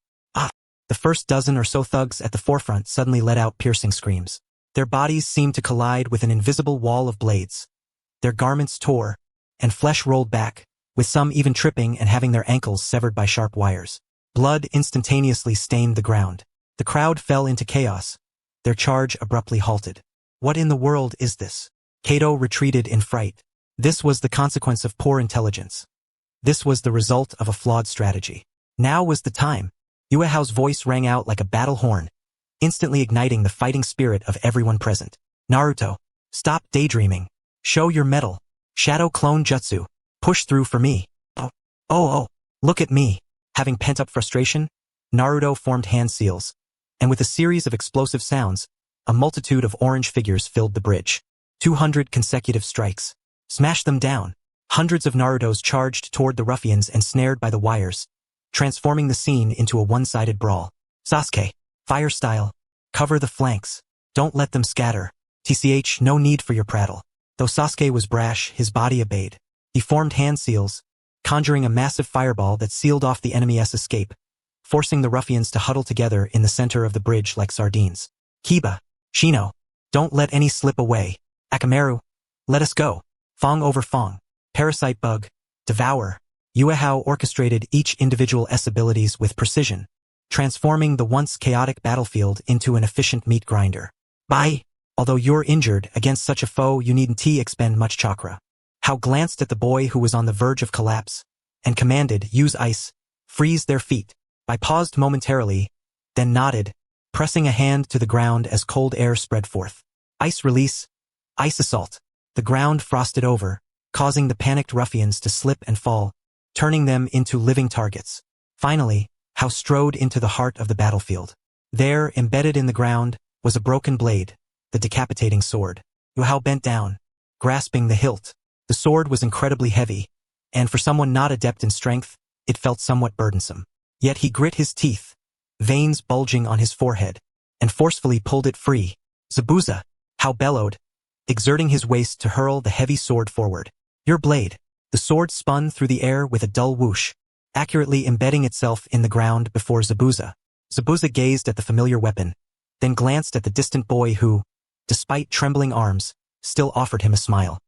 The first dozen or so thugs at the forefront suddenly let out piercing screams. Their bodies seemed to collide with an invisible wall of blades. Their garments tore, and flesh rolled back, with some even tripping and having their ankles severed by sharp wires. Blood instantaneously stained the ground. The crowd fell into chaos. Their charge abruptly halted. What in the world is this? Kato retreated in fright. This was the consequence of poor intelligence. This was the result of a flawed strategy. Now was the time. Yu Hao's voice rang out like a battle horn, instantly igniting the fighting spirit of everyone present. Naruto, stop daydreaming. Show your mettle. Shadow clone jutsu. Push through for me. Oh, look at me. Having pent-up frustration, Naruto formed hand seals, and with a series of explosive sounds, a multitude of orange figures filled the bridge. 200 consecutive strikes. Smash them down. Hundreds of Narutos charged toward the ruffians ensnared by the wires, transforming the scene into a one-sided brawl. Sasuke, fire style. Cover the flanks. Don't let them scatter. TCH, no need for your prattle. Though Sasuke was brash, his body obeyed. He formed hand seals, conjuring a massive fireball that sealed off the enemy's escape, forcing the ruffians to huddle together in the center of the bridge like sardines. Kiba, Shino, don't let any slip away. Akamaru, let us go. Fong over Fong. Parasite bug, devour. Yu Hao orchestrated each individual S abilities with precision, transforming the once chaotic battlefield into an efficient meat grinder. Although you're injured, against such a foe you needn't expend much chakra. Hao glanced at the boy who was on the verge of collapse, and commanded, use ice, freeze their feet. I paused momentarily, then nodded, pressing a hand to the ground as cold air spread forth. Ice release, ice assault. The ground frosted over, causing the panicked ruffians to slip and fall, turning them into living targets. Finally, Hao strode into the heart of the battlefield. There, embedded in the ground, was a broken blade, the decapitating sword. Yu Hao bent down, grasping the hilt. The sword was incredibly heavy, and for someone not adept in strength, it felt somewhat burdensome. Yet he grit his teeth, veins bulging on his forehead, and forcefully pulled it free. Zabuza, Hao bellowed, exerting his waist to hurl the heavy sword forward. Your blade. The sword spun through the air with a dull whoosh, accurately embedding itself in the ground before Zabuza. Zabuza gazed at the familiar weapon, then glanced at the distant boy who, despite trembling arms, still offered him a smile.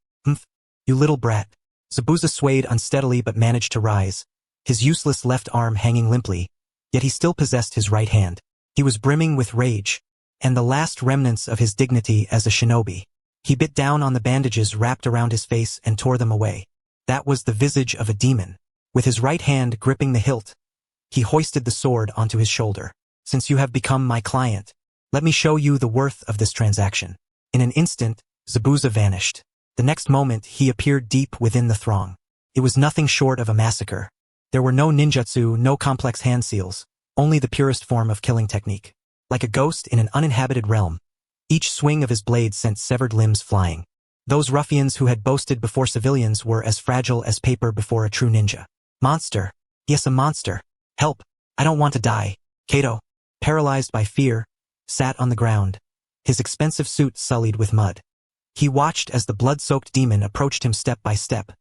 You little brat. Zabuza swayed unsteadily but managed to rise, his useless left arm hanging limply, yet he still possessed his right hand. He was brimming with rage, and the last remnants of his dignity as a shinobi. He bit down on the bandages wrapped around his face and tore them away. That was the visage of a demon. With his right hand gripping the hilt, he hoisted the sword onto his shoulder. Since you have become my client, let me show you the worth of this transaction. In an instant, Zabuza vanished. The next moment, he appeared deep within the throng. It was nothing short of a massacre. There were no ninjutsu, no complex hand seals, only the purest form of killing technique. like a ghost in an uninhabited realm. Each swing of his blade sent severed limbs flying. Those ruffians who had boasted before civilians were as fragile as paper before a true ninja. Monster. Yes, a monster. Help. I don't want to die. Kato, paralyzed by fear, sat on the ground, his expensive suit sullied with mud. He watched as the blood-soaked demon approached him step by step.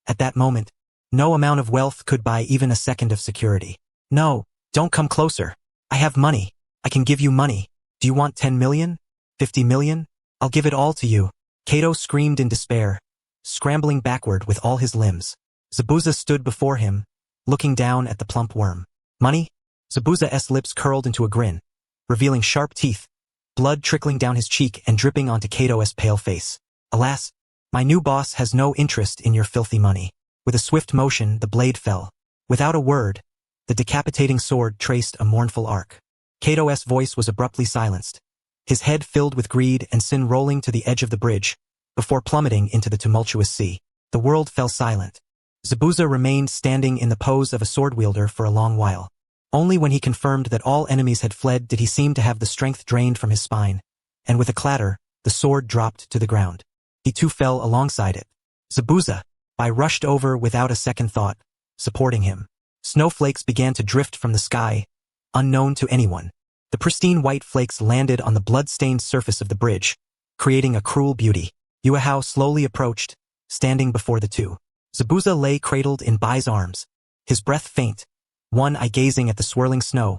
At that moment, no amount of wealth could buy even a second of security. No, don't come closer. I have money. I can give you money. Do you want 10 million? 50 million? I'll give it all to you. Kato screamed in despair, scrambling backward with all his limbs. Zabuza stood before him, looking down at the plump worm. Money? Zabuza's lips curled into a grin, revealing sharp teeth, blood trickling down his cheek and dripping onto Kato's pale face. Alas, my new boss has no interest in your filthy money. With a swift motion, the blade fell. Without a word, the decapitating sword traced a mournful arc. Kato's voice was abruptly silenced, his head filled with greed and sin rolling to the edge of the bridge, before plummeting into the tumultuous sea. The world fell silent. Zabuza remained standing in the pose of a sword wielder for a long while. Only when he confirmed that all enemies had fled did he seem to have the strength drained from his spine, and with a clatter, the sword dropped to the ground. He too fell alongside it. Zabuza! I rushed over without a second thought, supporting him. Snowflakes began to drift from the sky, unknown to anyone. The pristine white flakes landed on the blood-stained surface of the bridge, creating a cruel beauty. Yuehao slowly approached, standing before the two. Zabuza lay cradled in Bai's arms, his breath faint, one eye gazing at the swirling snow,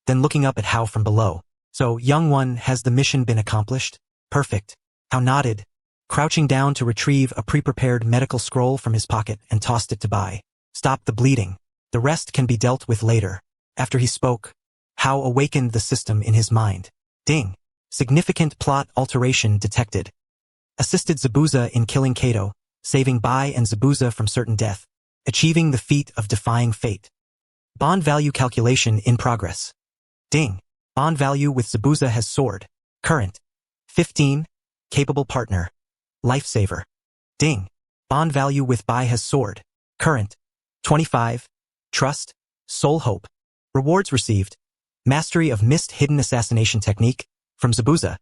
then looking up at Hao from below. So, young one, has the mission been accomplished? Perfect. Hao nodded, crouching down to retrieve a pre-prepared medical scroll from his pocket and tossed it to Bai. Stop the bleeding. The rest can be dealt with later. After he spoke, Hao awakened the system in his mind. Ding. Significant plot alteration detected. Assisted Zabuza in killing Kato, saving Bai and Zabuza from certain death, achieving the feat of defying fate. Bond value calculation in progress. Ding. Bond value with Zabuza has soared. Current. 15. Capable partner. Lifesaver. Ding. Bond value with Bai has soared. Current. 25. Trust. Soul hope. Rewards received. Mastery of Mist Hidden Assassination Technique, from Zabuza.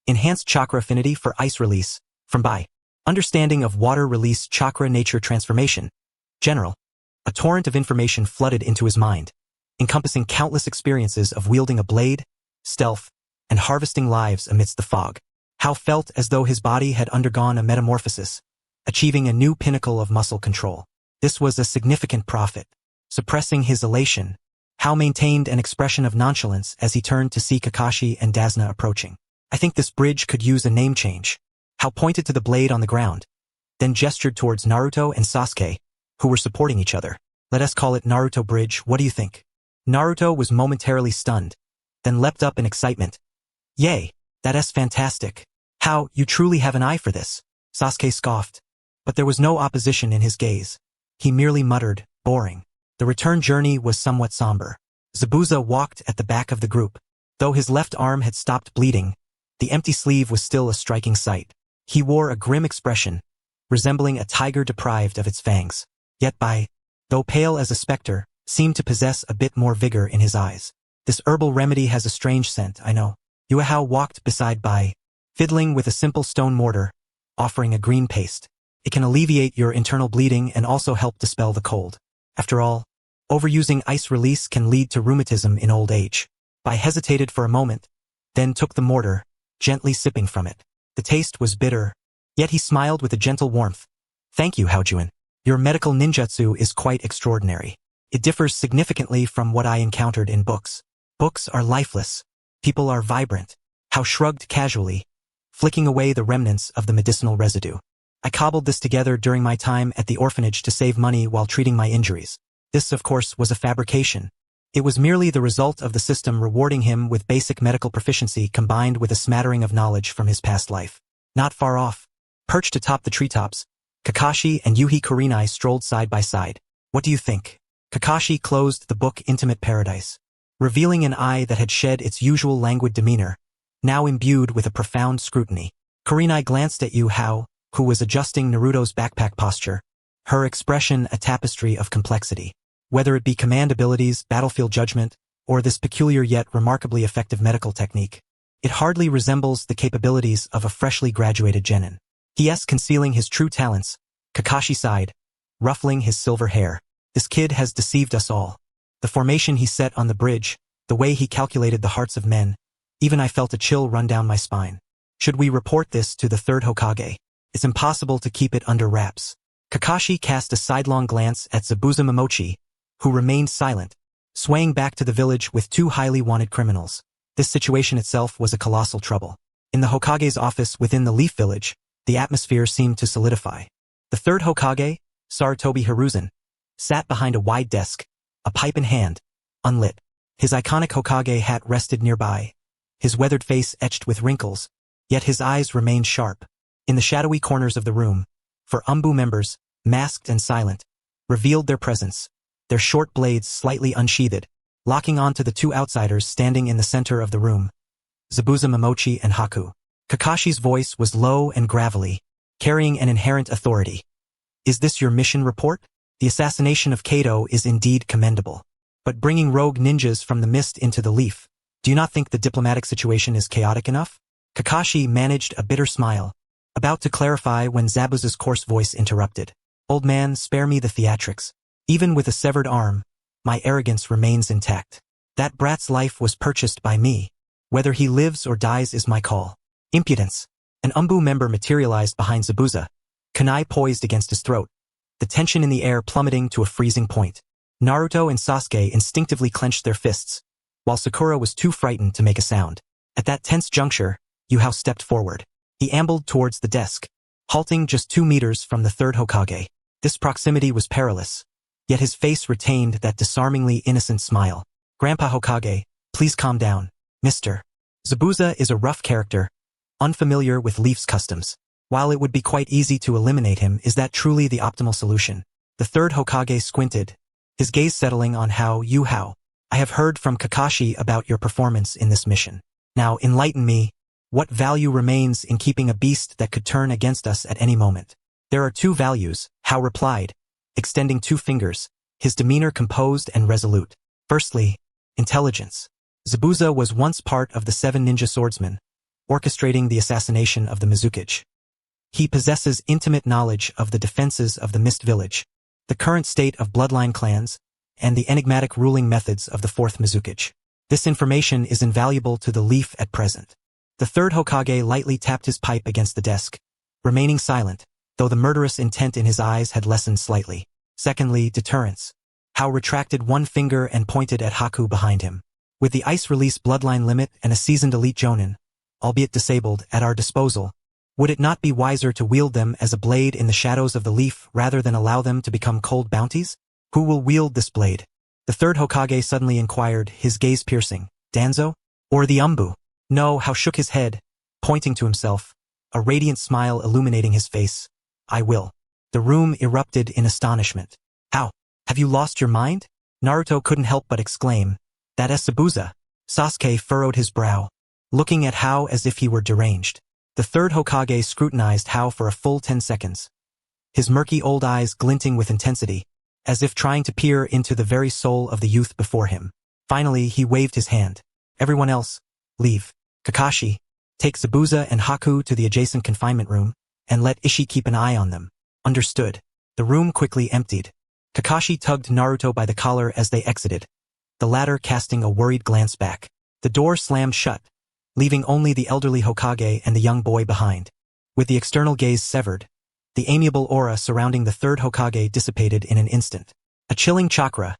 Enhanced Chakra Affinity for Ice Release, from Bai. Understanding of Water Release Chakra Nature Transformation. General. A torrent of information flooded into his mind, encompassing countless experiences of wielding a blade, stealth, and harvesting lives amidst the fog. Hao felt as though his body had undergone a metamorphosis, achieving a new pinnacle of muscle control. This was a significant profit. Suppressing his elation, Hao maintained an expression of nonchalance as he turned to see Kakashi and Dazna approaching. I think this bridge could use a name change. Hao pointed to the blade on the ground, then gestured towards Naruto and Sasuke, who were supporting each other. Let us call it Naruto Bridge, what do you think? Naruto was momentarily stunned, then leapt up in excitement. Yay, that's fantastic. Hao, you truly have an eye for this. Sasuke scoffed, but there was no opposition in his gaze. He merely muttered, boring. The return journey was somewhat somber. Zabuza walked at the back of the group. Though his left arm had stopped bleeding, the empty sleeve was still a striking sight. He wore a grim expression, resembling a tiger deprived of its fangs. Yet Bai, though pale as a specter, seemed to possess a bit more vigor in his eyes. This herbal remedy has a strange scent, I know. Yuehao walked beside Bai, fiddling with a simple stone mortar, offering a green paste. It can alleviate your internal bleeding and also help dispel the cold. After all, overusing ice release can lead to rheumatism in old age. Bai hesitated for a moment, then took the mortar, gently sipping from it. The taste was bitter, yet he smiled with a gentle warmth. Thank you, Haojuan. Your medical ninjutsu is quite extraordinary. It differs significantly from what I encountered in books. Books are lifeless. People are vibrant. Hao shrugged casually, flicking away the remnants of the medicinal residue. I cobbled this together during my time at the orphanage to save money while treating my injuries. This, of course, was a fabrication. It was merely the result of the system rewarding him with basic medical proficiency combined with a smattering of knowledge from his past life. Not far off, perched atop the treetops, Kakashi and Yuhi Kurenai strolled side by side. What do you think? Kakashi closed the book Intimate Paradise, revealing an eye that had shed its usual languid demeanor, now imbued with a profound scrutiny. Kurenai glanced at Yuehao, who was adjusting Naruto's backpack posture, her expression a tapestry of complexity. Whether it be command abilities, battlefield judgment, or this peculiar yet remarkably effective medical technique. It hardly resembles the capabilities of a freshly graduated genin. He concealing his true talents, Kakashi sighed, ruffling his silver hair. This kid has deceived us all. The formation he set on the bridge, the way he calculated the hearts of men, even I felt a chill run down my spine. Should we report this to the third Hokage? It's impossible to keep it under wraps. Kakashi cast a sidelong glance at Zabuza Momochi, who remained silent, swaying back to the village with two highly wanted criminals. This situation itself was a colossal trouble. In the Hokage's office within the Leaf Village, the atmosphere seemed to solidify. The third Hokage, Sarutobi Hiruzen, sat behind a wide desk, a pipe in hand, unlit. His iconic Hokage hat rested nearby, his weathered face etched with wrinkles, yet his eyes remained sharp. In the shadowy corners of the room, for Umbu members, masked and silent, revealed their presence, their short blades slightly unsheathed, locking onto the two outsiders standing in the center of the room, Zabuza Momochi and Haku. Kakashi's voice was low and gravelly, carrying an inherent authority. Is this your mission report? The assassination of Kato is indeed commendable. But bringing rogue ninjas from the mist into the leaf, do you not think the diplomatic situation is chaotic enough? Kakashi managed a bitter smile, about to clarify when Zabuza's coarse voice interrupted. Old man, spare me the theatrics. Even with a severed arm, my arrogance remains intact. That brat's life was purchased by me. Whether he lives or dies is my call. Impudence. An Umbu member materialized behind Zabuza, kunai poised against his throat, the tension in the air plummeting to a freezing point. Naruto and Sasuke instinctively clenched their fists, while Sakura was too frightened to make a sound. At that tense juncture, Yuhao stepped forward. He ambled towards the desk, halting just 2 meters from the third Hokage. This proximity was perilous, yet his face retained that disarmingly innocent smile. Grandpa Hokage, please calm down, Mr. Zabuza is a rough character, unfamiliar with Leaf's customs. While it would be quite easy to eliminate him, is that truly the optimal solution? The third Hokage squinted, his gaze settling on Yuhao. I have heard from Kakashi about your performance in this mission. Now enlighten me. What value remains in keeping a beast that could turn against us at any moment? There are 2 values, Hao replied, extending 2 fingers, his demeanor composed and resolute. Firstly, intelligence. Zabuza was once part of the 7 ninja swordsmen, orchestrating the assassination of the Mizukage. He possesses intimate knowledge of the defenses of the Mist Village, the current state of bloodline clans, and the enigmatic ruling methods of the 4th Mizukage. This information is invaluable to the Leaf at present. The third Hokage lightly tapped his pipe against the desk, remaining silent, though the murderous intent in his eyes had lessened slightly. Secondly, deterrence. Hao retracted 1 finger and pointed at Haku behind him. With the ice release bloodline limit and a seasoned elite jonin, albeit disabled, at our disposal, would it not be wiser to wield them as a blade in the shadows of the leaf rather than allow them to become cold bounties? Who will wield this blade? The third Hokage suddenly inquired, his gaze piercing. Danzo? Or the Umbu? No, Hao shook his head, pointing to himself, a radiant smile illuminating his face. I will. The room erupted in astonishment. How? Have you lost your mind? Naruto couldn't help but exclaim. That is Zabuza. Sasuke furrowed his brow, looking at Hao as if he were deranged. The third Hokage scrutinized Hao for a full 10 seconds, his murky old eyes glinting with intensity, as if trying to peer into the very soul of the youth before him. Finally, he waved his hand. Everyone else, leave. Kakashi, take Zabuza and Haku to the adjacent confinement room, and let Ishii keep an eye on them. Understood. The room quickly emptied. Kakashi tugged Naruto by the collar as they exited, the latter casting a worried glance back. The door slammed shut, leaving only the elderly Hokage and the young boy behind. With the external gaze severed, the amiable aura surrounding the third Hokage dissipated in an instant. A chilling chakra,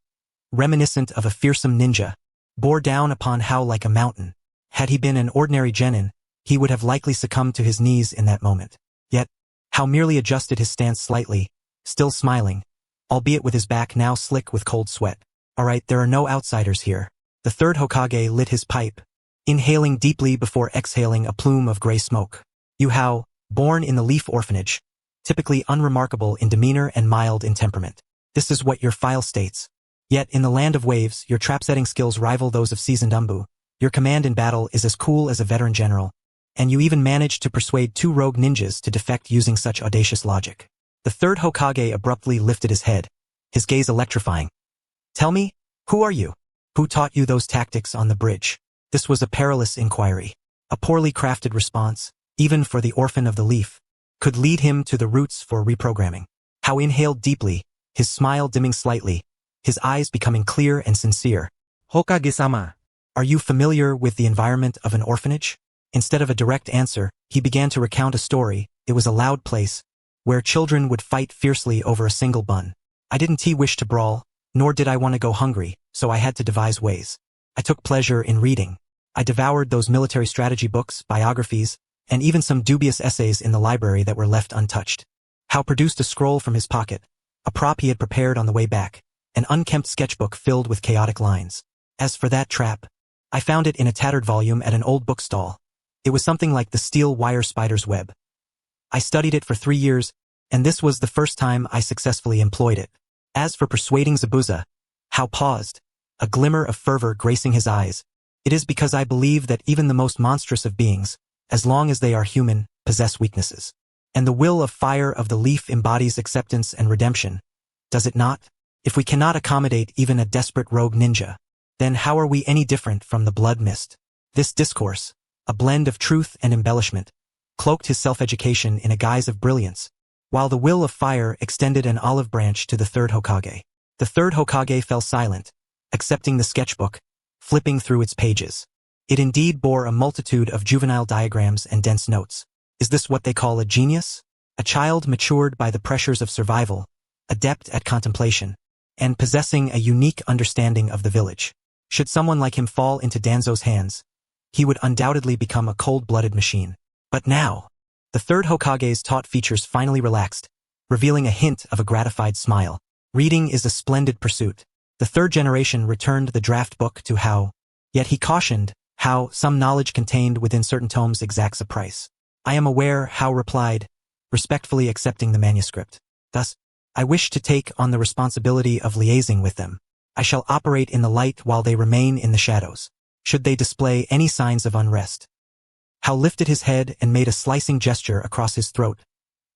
reminiscent of a fearsome ninja, bore down upon Hao like a mountain. Had he been an ordinary genin, he would have likely succumbed to his knees in that moment. Yet, Hao merely adjusted his stance slightly, still smiling, albeit with his back now slick with cold sweat. Alright, there are no outsiders here. The third Hokage lit his pipe, inhaling deeply before exhaling a plume of gray smoke. Yuhao, born in the Leaf Orphanage, typically unremarkable in demeanor and mild in temperament. This is what your file states. Yet, in the land of waves, your trap-setting skills rival those of seasoned Umbu. Your command in battle is as cool as a veteran general, and you even managed to persuade 2 rogue ninjas to defect using such audacious logic. The third Hokage abruptly lifted his head, his gaze electrifying. Tell me, who are you? Who taught you those tactics on the bridge? This was a perilous inquiry. A poorly crafted response, even for the orphan of the leaf, could lead him to the roots for reprogramming. How inhaled deeply, his smile dimming slightly, his eyes becoming clear and sincere. Hokage-sama. Are you familiar with the environment of an orphanage? Instead of a direct answer, he began to recount a story. It was a loud place, where children would fight fiercely over a single bun. I didn't wish to brawl, nor did I want to go hungry, so I had to devise ways. I took pleasure in reading. I devoured those military strategy books, biographies, and even some dubious essays in the library that were left untouched. How produced a scroll from his pocket, a prop he had prepared on the way back, an unkempt sketchbook filled with chaotic lines. As for that trap, I found it in a tattered volume at an old bookstall. It was something like the steel wire spider's web. I studied it for 3 years, and this was the first time I successfully employed it. As for persuading Zabuza, how paused, a glimmer of fervor gracing his eyes. It is because I believe that even the most monstrous of beings, as long as they are human, possess weaknesses. And the will of fire of the leaf embodies acceptance and redemption. Does it not? If we cannot accommodate even a desperate rogue ninja, then how are we any different from the blood mist? This discourse, a blend of truth and embellishment, cloaked his self-education in a guise of brilliance, while the will of fire extended an olive branch to the third Hokage. The third Hokage fell silent, accepting the sketchbook, flipping through its pages. It indeed bore a multitude of juvenile diagrams and dense notes. Is this what they call a genius? A child matured by the pressures of survival, adept at contemplation, and possessing a unique understanding of the village. Should someone like him fall into Danzo's hands, he would undoubtedly become a cold-blooded machine. But now, the third Hokage's taut features finally relaxed, revealing a hint of a gratified smile. Reading is a splendid pursuit. The third generation returned the draft book to How, yet he cautioned how some knowledge contained within certain tomes exacts a price. I am aware, How replied, respectfully accepting the manuscript. Thus, I wish to take on the responsibility of liaising with them. I shall operate in the light while they remain in the shadows. Should they display any signs of unrest? How lifted his head and made a slicing gesture across his throat,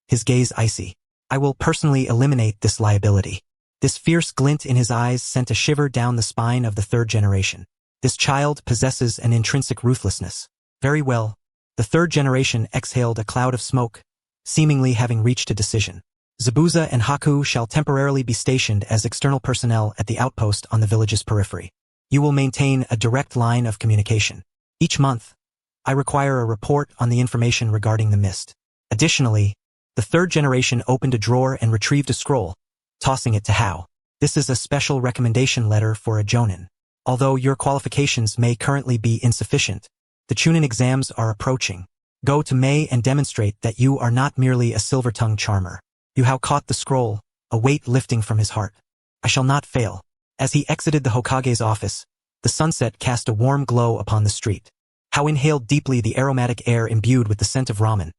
his gaze icy. I will personally eliminate this liability. This fierce glint in his eyes sent a shiver down the spine of the third generation. This child possesses an intrinsic ruthlessness. Very well. The third generation exhaled a cloud of smoke, seemingly having reached a decision. Zabuza and Haku shall temporarily be stationed as external personnel at the outpost on the village's periphery. You will maintain a direct line of communication. Each month, I require a report on the information regarding the mist. Additionally, the third generation opened a drawer and retrieved a scroll, tossing it to How. This is a special recommendation letter for a Jonin. Although your qualifications may currently be insufficient, the Chunin exams are approaching. Go to Mei and demonstrate that you are not merely a silver-tongued charmer. How caught the scroll, a weight lifting from his heart. I shall not fail. As he exited the Hokage's office, the sunset cast a warm glow upon the street. How inhaled deeply the aromatic air imbued with the scent of ramen,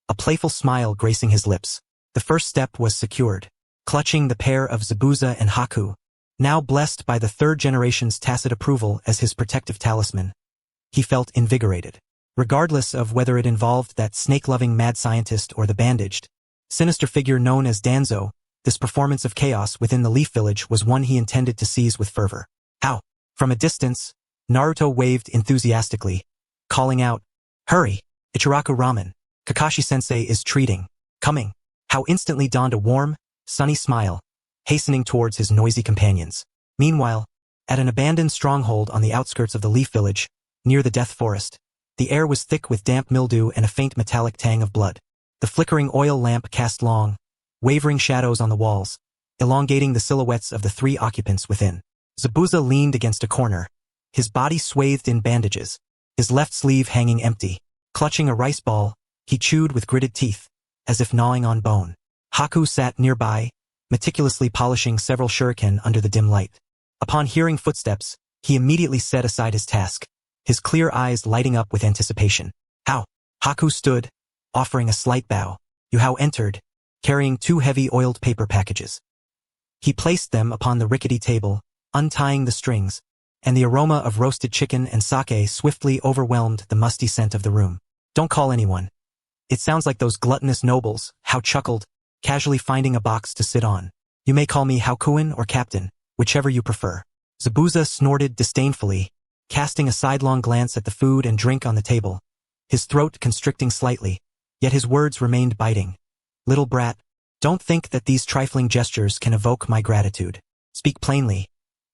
a playful smile gracing his lips. The first step was secured. Clutching the pair of Zabuza and Haku, now blessed by the third generation's tacit approval as his protective talisman, he felt invigorated. Regardless of whether it involved that snake-loving mad scientist or the bandaged, sinister figure known as Danzo, this performance of chaos within the Leaf Village was one he intended to seize with fervor. How? From a distance, Naruto waved enthusiastically, calling out, "Hurry! Ichiraku Ramen! Kakashi-sensei is treating. Coming!" How instantly donned a warm, sunny smile, hastening towards his noisy companions. Meanwhile, at an abandoned stronghold on the outskirts of the Leaf Village, near the Death Forest, the air was thick with damp mildew and a faint metallic tang of blood. The flickering oil lamp cast long, wavering shadows on the walls, elongating the silhouettes of the 3 occupants within. Zabuza leaned against a corner, his body swathed in bandages, his left sleeve hanging empty. Clutching a rice ball, he chewed with gritted teeth, as if gnawing on bone. Haku sat nearby, meticulously polishing several shuriken under the dim light. Upon hearing footsteps, he immediately set aside his task, his clear eyes lighting up with anticipation. How? Haku stood, offering a slight bow. How entered, carrying 2 heavy oiled paper packages. He placed them upon the rickety table, untying the strings, and the aroma of roasted chicken and sake swiftly overwhelmed the musty scent of the room. Don't call anyone. It sounds like those gluttonous nobles, How chuckled, casually finding a box to sit on. You may call me Hakuin or Captain, whichever you prefer. Zabuza snorted disdainfully, casting a sidelong glance at the food and drink on the table, his throat constricting slightly, yet his words remained biting. Little brat, don't think that these trifling gestures can evoke my gratitude. Speak plainly.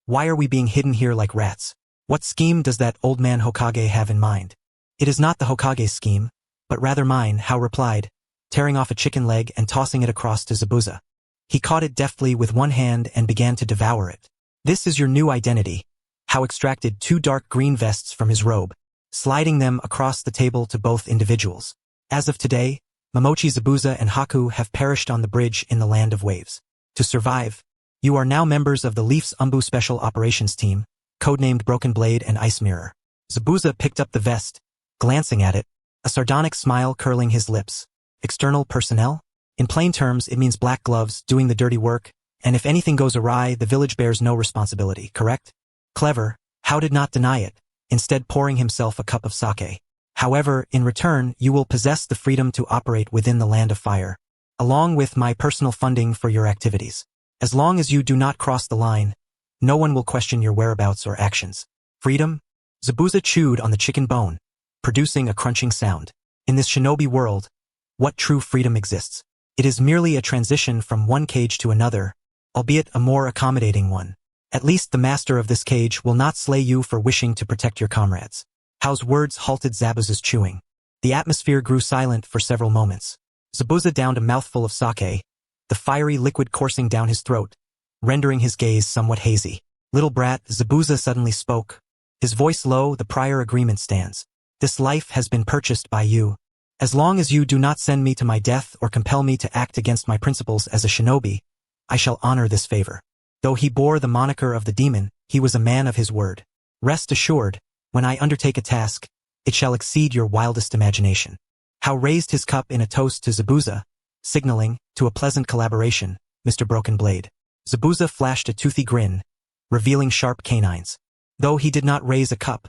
Why are we being hidden here like rats? What scheme does that old man Hokage have in mind? It is not the Hokage's scheme, but rather mine, Hao replied, tearing off a chicken leg and tossing it across to Zabuza. He caught it deftly with one hand and began to devour it. This is your new identity. Hao extracted 2 dark green vests from his robe, sliding them across the table to both individuals. As of today, Momochi Zabuza and Haku have perished on the bridge in the Land of Waves. To survive, you are now members of the Leaf's Umbu Special Operations Team, codenamed Broken Blade and Ice Mirror. Zabuza picked up the vest, glancing at it, a sardonic smile curling his lips. External personnel? In plain terms, it means black gloves doing the dirty work, and if anything goes awry, the village bears no responsibility, correct? Clever, Hao did not deny it, instead pouring himself a cup of sake. However, in return, you will possess the freedom to operate within the Land of Fire, along with my personal funding for your activities. As long as you do not cross the line, no one will question your whereabouts or actions. Freedom? Zabuza chewed on the chicken bone, producing a crunching sound. In this shinobi world, what true freedom exists? It is merely a transition from one cage to another, albeit a more accommodating one. At least the master of this cage will not slay you for wishing to protect your comrades. Hao's words halted Zabuza's chewing. The atmosphere grew silent for several moments. Zabuza downed a mouthful of sake, the fiery liquid coursing down his throat, rendering his gaze somewhat hazy. Little brat, Zabuza suddenly spoke. His voice low, the prior agreement stands. This life has been purchased by you. As long as you do not send me to my death or compel me to act against my principles as a shinobi, I shall honor this favor. Though he bore the moniker of the demon, he was a man of his word. Rest assured, when I undertake a task, it shall exceed your wildest imagination. Hao raised his cup in a toast to Zabuza, signaling, to a pleasant collaboration, Mr. Broken Blade. Zabuza flashed a toothy grin, revealing sharp canines. Though he did not raise a cup,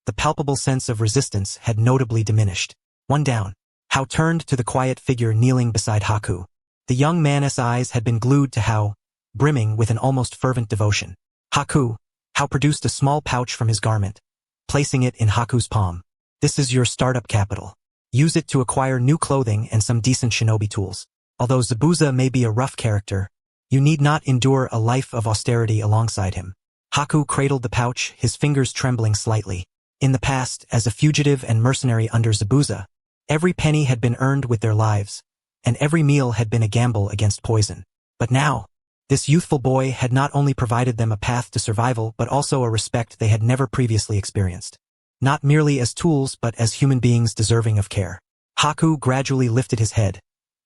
the palpable sense of resistance had notably diminished. One down. Hao turned to the quiet figure kneeling beside Haku. The young man's eyes had been glued to Hao, brimming with an almost fervent devotion. Haku, Hao produced a small pouch from his garment, placing it in Haku's palm. This is your startup capital. Use it to acquire new clothing and some decent shinobi tools. Although Zabuza may be a rough character, you need not endure a life of austerity alongside him. Haku cradled the pouch, his fingers trembling slightly. In the past, as a fugitive and mercenary under Zabuza, every penny had been earned with their lives, and every meal had been a gamble against poison. But now, this youthful boy had not only provided them a path to survival but also a respect they had never previously experienced. Not merely as tools but as human beings deserving of care. Haku gradually lifted his head,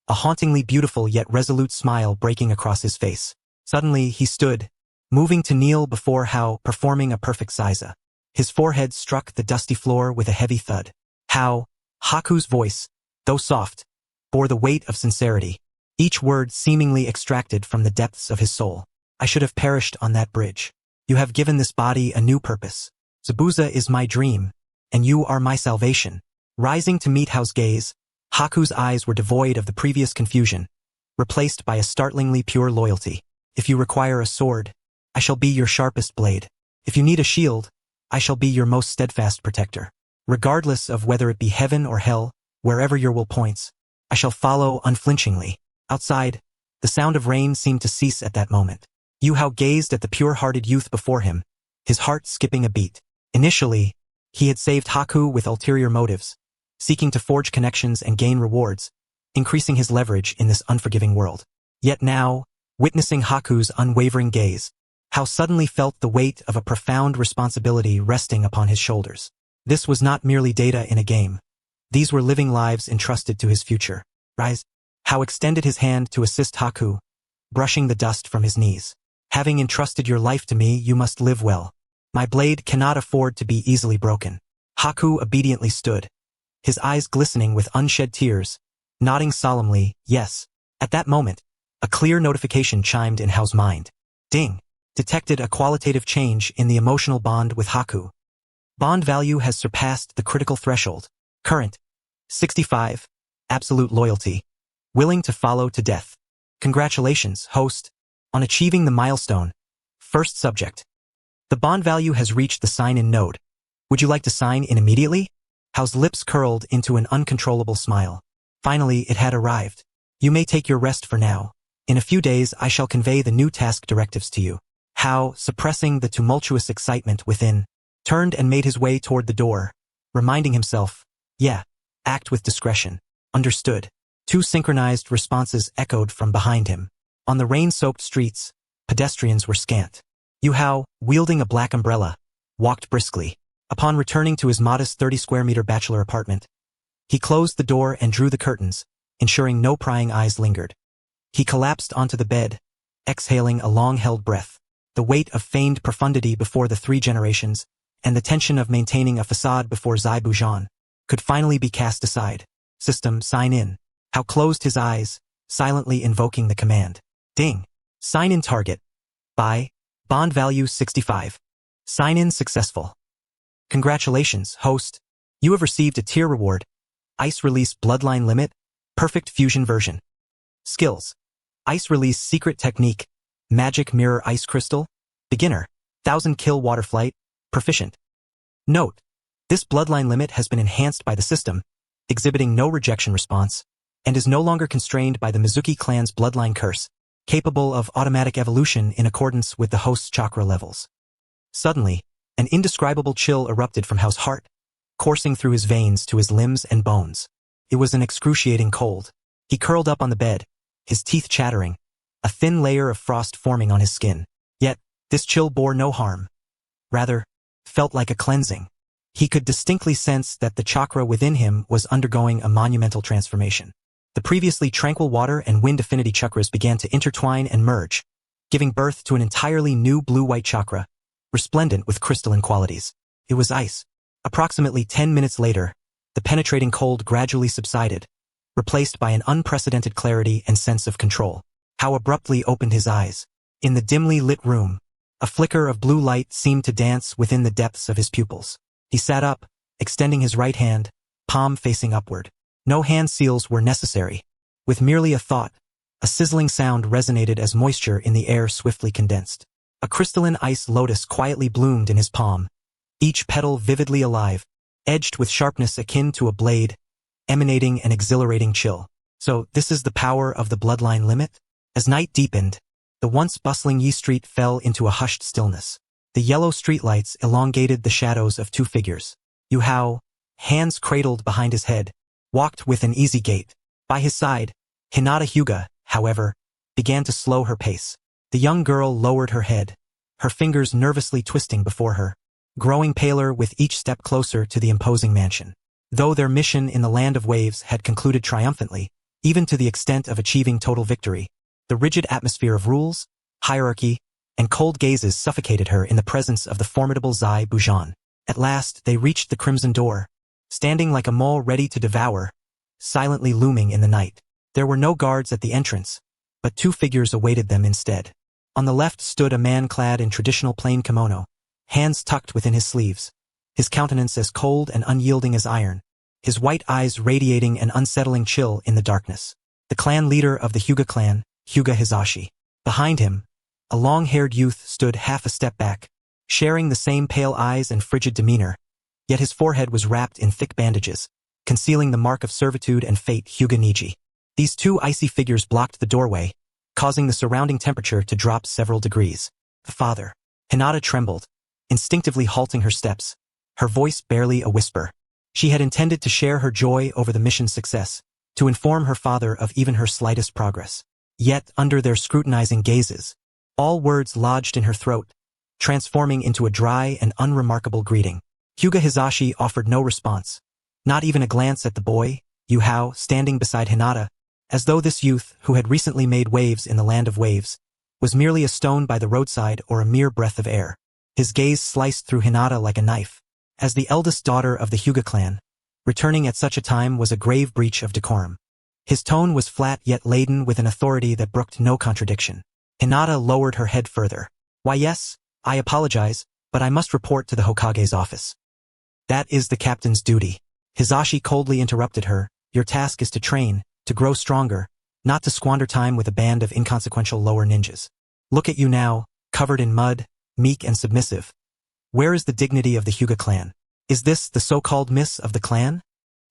a hauntingly beautiful yet resolute smile breaking across his face. Suddenly he stood, moving to kneel before Hao, performing a perfect seiza. His forehead struck the dusty floor with a heavy thud. Hao, Haku's voice, though soft, bore the weight of sincerity, each word seemingly extracted from the depths of his soul. I should have perished on that bridge. You have given this body a new purpose. Zabuza is my dream, and you are my salvation. Rising to meet Hao's gaze, Haku's eyes were devoid of the previous confusion, replaced by a startlingly pure loyalty. If you require a sword, I shall be your sharpest blade. If you need a shield, I shall be your most steadfast protector. Regardless of whether it be heaven or hell, wherever your will points, I shall follow unflinchingly. Outside, the sound of rain seemed to cease at that moment. Yu Hao gazed at the pure-hearted youth before him, his heart skipping a beat. Initially, he had saved Haku with ulterior motives, seeking to forge connections and gain rewards, increasing his leverage in this unforgiving world. Yet now, witnessing Haku's unwavering gaze, Hao suddenly felt the weight of a profound responsibility resting upon his shoulders. This was not merely data in a game. These were living lives entrusted to his future. Rise. Hao extended his hand to assist Haku, brushing the dust from his knees. Having entrusted your life to me, you must live well. My blade cannot afford to be easily broken. Haku obediently stood, his eyes glistening with unshed tears, nodding solemnly, yes. At that moment, a clear notification chimed in Hao's mind. Ding! Detected a qualitative change in the emotional bond with Haku. Bond value has surpassed the critical threshold. Current. 65. Absolute loyalty. Willing to follow to death. Congratulations, host, on achieving the milestone. First subject. The bond value has reached the sign-in node. Would you like to sign in immediately? Hao's lips curled into an uncontrollable smile. Finally, it had arrived. You may take your rest for now. In a few days, I shall convey the new task directives to you. Hao, suppressing the tumultuous excitement within, turned and made his way toward the door, reminding himself, yeah, act with discretion. Understood. Two synchronized responses echoed from behind him. On the rain-soaked streets, pedestrians were scant. Yu Hao, wielding a black umbrella, walked briskly. Upon returning to his modest 30-square-meter bachelor apartment, he closed the door and drew the curtains, ensuring no prying eyes lingered. He collapsed onto the bed, exhaling a long-held breath. The weight of feigned profundity before the 3 generations and the tension of maintaining a facade before Zabuza could finally be cast aside. System, sign in. Hao closed his eyes, silently invoking the command. Ding. Sign in target. By. Bond value 65. Sign in successful. Congratulations, host. You have received a tier reward. Ice Release Bloodline Limit. Perfect Fusion Version. Skills. Ice Release Secret Technique. Magic Mirror Ice Crystal. Beginner. 1000 Kill Water Flight. Proficient. Note. This bloodline limit has been enhanced by the system, exhibiting no rejection response, and is no longer constrained by the Mizuki clan's bloodline curse, capable of automatic evolution in accordance with the host's chakra levels. Suddenly, an indescribable chill erupted from Hao's heart, coursing through his veins to his limbs and bones. It was an excruciating cold. He curled up on the bed, his teeth chattering, a thin layer of frost forming on his skin. Yet, this chill bore no harm. Rather, felt like a cleansing. He could distinctly sense that the chakra within him was undergoing a monumental transformation. The previously tranquil water and wind affinity chakras began to intertwine and merge, giving birth to an entirely new blue-white chakra, resplendent with crystalline qualities. It was ice. Approximately 10 minutes later, the penetrating cold gradually subsided, replaced by an unprecedented clarity and sense of control. Hao abruptly opened his eyes. In the dimly lit room, a flicker of blue light seemed to dance within the depths of his pupils. He sat up, extending his right hand, palm facing upward. No hand seals were necessary. With merely a thought, a sizzling sound resonated as moisture in the air swiftly condensed. A crystalline ice lotus quietly bloomed in his palm, each petal vividly alive, edged with sharpness akin to a blade, emanating an exhilarating chill. So, this is the power of the bloodline limit? As night deepened, the once bustling Yi Street fell into a hushed stillness. The yellow streetlights elongated the shadows of 2 figures. Yu Hao, hands cradled behind his head, walked with an easy gait. By his side, Hinata Hyuga, however, began to slow her pace. The young girl lowered her head, her fingers nervously twisting before her, growing paler with each step closer to the imposing mansion. Though their mission in the Land of Waves had concluded triumphantly, even to the extent of achieving total victory, the rigid atmosphere of rules, hierarchy, and cold gazes suffocated her in the presence of the formidable Zabuza. At last, they reached the crimson door, standing like a mole ready to devour, silently looming in the night. There were no guards at the entrance, but 2 figures awaited them instead. On the left stood a man clad in traditional plain kimono, hands tucked within his sleeves, his countenance as cold and unyielding as iron, his white eyes radiating an unsettling chill in the darkness. The clan leader of the Hyuga clan, Hyuga Hinata. Behind him, a long-haired youth stood half a step back, sharing the same pale eyes and frigid demeanor, yet his forehead was wrapped in thick bandages, concealing the mark of servitude and fate Hyuga Niji. These 2 icy figures blocked the doorway, causing the surrounding temperature to drop several degrees. The father. Hinata trembled, instinctively halting her steps, her voice barely a whisper. She had intended to share her joy over the mission's success, to inform her father of even her slightest progress. Yet, under their scrutinizing gazes, all words lodged in her throat, transforming into a dry and unremarkable greeting. Hyuga Hinata offered no response, not even a glance at the boy, Yu Hao, standing beside Hinata, as though this youth, who had recently made waves in the Land of Waves, was merely a stone by the roadside or a mere breath of air. His gaze sliced through Hinata like a knife. As the eldest daughter of the Hyuga clan, returning at such a time was a grave breach of decorum. His tone was flat yet laden with an authority that brooked no contradiction. Hinata lowered her head further. Why yes, I apologize, but I must report to the Hokage's office. That is the captain's duty. Hizashi coldly interrupted her. Your task is to train, to grow stronger, not to squander time with a band of inconsequential lower ninjas. Look at you now, covered in mud, meek and submissive, Where is the dignity of the Hyuga clan? Is this the so-called miss of the clan?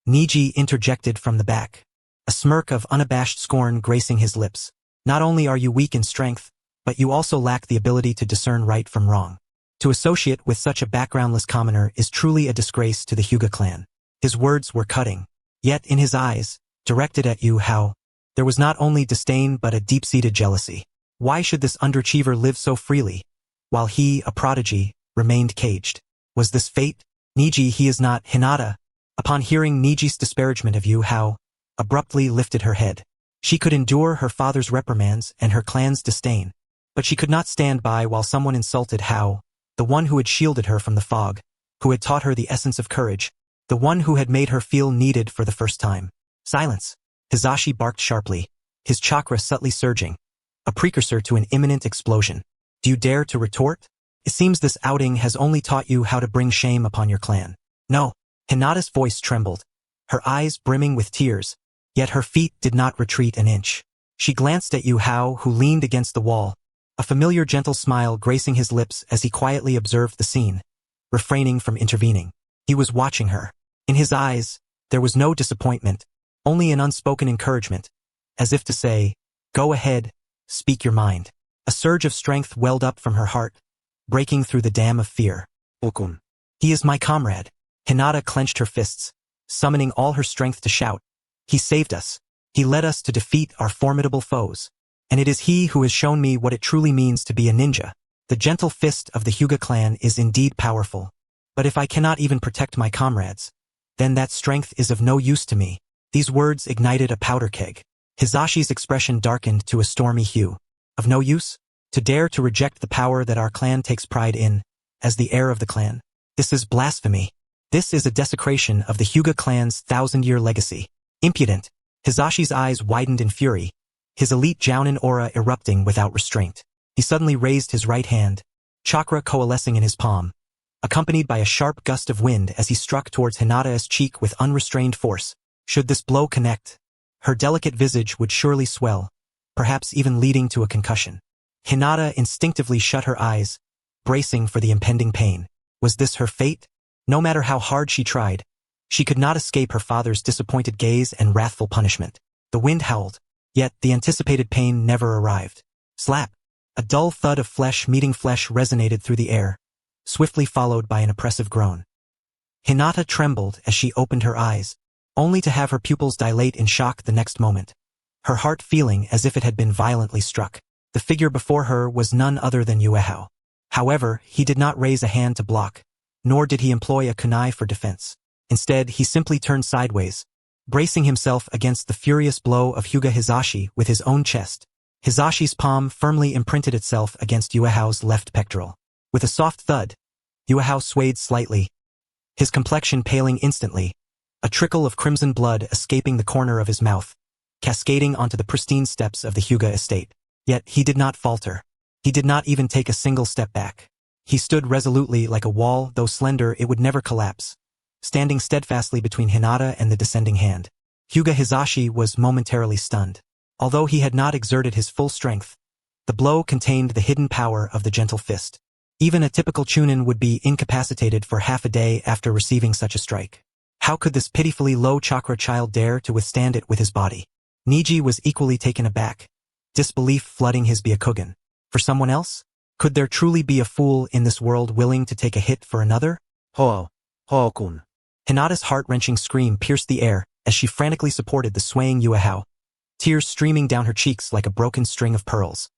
Niji interjected from the back, a smirk of unabashed scorn gracing his lips. Not only are you weak in strength, but you also lack the ability to discern right from wrong. To associate with such a backgroundless commoner is truly a disgrace to the Hyuga clan. His words were cutting. Yet in his eyes, directed at Yu Hao, there was not only disdain but a deep-seated jealousy. Why should this underachiever live so freely, while he, a prodigy, remained caged? Was this fate? Niji, he is not Hinata. Upon hearing Niji's disparagement of Yu Hao, abruptly lifted her head. She could endure her father's reprimands and her clan's disdain, but she could not stand by while someone insulted Hao, the one who had shielded her from the fog, who had taught her the essence of courage, the one who had made her feel needed for the first time. Silence. Hizashi barked sharply, his chakra subtly surging, a precursor to an imminent explosion. Do you dare to retort? It seems this outing has only taught you how to bring shame upon your clan. No. Hinata's voice trembled, her eyes brimming with tears, yet her feet did not retreat an inch. She glanced at Yu Hao, who leaned against the wall, a familiar gentle smile gracing his lips as he quietly observed the scene, refraining from intervening. He was watching her. In his eyes, there was no disappointment, only an unspoken encouragement, as if to say, go ahead, speak your mind. A surge of strength welled up from her heart, breaking through the dam of fear. Okun. He is my comrade. Hinata clenched her fists, summoning all her strength to shout. He saved us. He led us to defeat our formidable foes. And it is he who has shown me what it truly means to be a ninja. The gentle fist of the Hyuga clan is indeed powerful. But if I cannot even protect my comrades, then that strength is of no use to me. These words ignited a powder keg. Hizashi's expression darkened to a stormy hue. Of no use? To dare to reject the power that our clan takes pride in, as the heir of the clan. This is blasphemy. This is a desecration of the Hyuga clan's 1,000-year legacy. Impudent. Hizashi's eyes widened in fury, his elite Jounin aura erupting without restraint. He suddenly raised his right hand, chakra coalescing in his palm, accompanied by a sharp gust of wind as he struck towards Hinata's cheek with unrestrained force. Should this blow connect, her delicate visage would surely swell, perhaps even leading to a concussion. Hinata instinctively shut her eyes, bracing for the impending pain. Was this her fate? No matter how hard she tried, she could not escape her father's disappointed gaze and wrathful punishment. The wind howled, yet the anticipated pain never arrived. Slap! A dull thud of flesh meeting flesh resonated through the air, swiftly followed by an oppressive groan. Hinata trembled as she opened her eyes, only to have her pupils dilate in shock the next moment, her heart feeling as if it had been violently struck. The figure before her was none other than Yu Hao. However, he did not raise a hand to block, nor did he employ a kunai for defense. Instead, he simply turned sideways, bracing himself against the furious blow of Hyuga Hizashi with his own chest. Hizashi's palm firmly imprinted itself against Yu Hao's left pectoral. With a soft thud, Yu Hao swayed slightly, his complexion paling instantly, a trickle of crimson blood escaping the corner of his mouth, cascading onto the pristine steps of the Hyuga estate. Yet he did not falter. He did not even take a single step back. He stood resolutely like a wall, though slender it would never collapse, standing steadfastly between Hinata and the descending hand. Hyuga Hizashi was momentarily stunned. Although he had not exerted his full strength, the blow contained the hidden power of the gentle fist. Even a typical chunin would be incapacitated for half a day after receiving such a strike. How could this pitifully low chakra child dare to withstand it with his body? Niji was equally taken aback, disbelief flooding his Byakugan. For someone else? Could there truly be a fool in this world willing to take a hit for another? Ho-kun. Hinata's heart-wrenching scream pierced the air as she frantically supported the swaying Yu Hao, tears streaming down her cheeks like a broken string of pearls.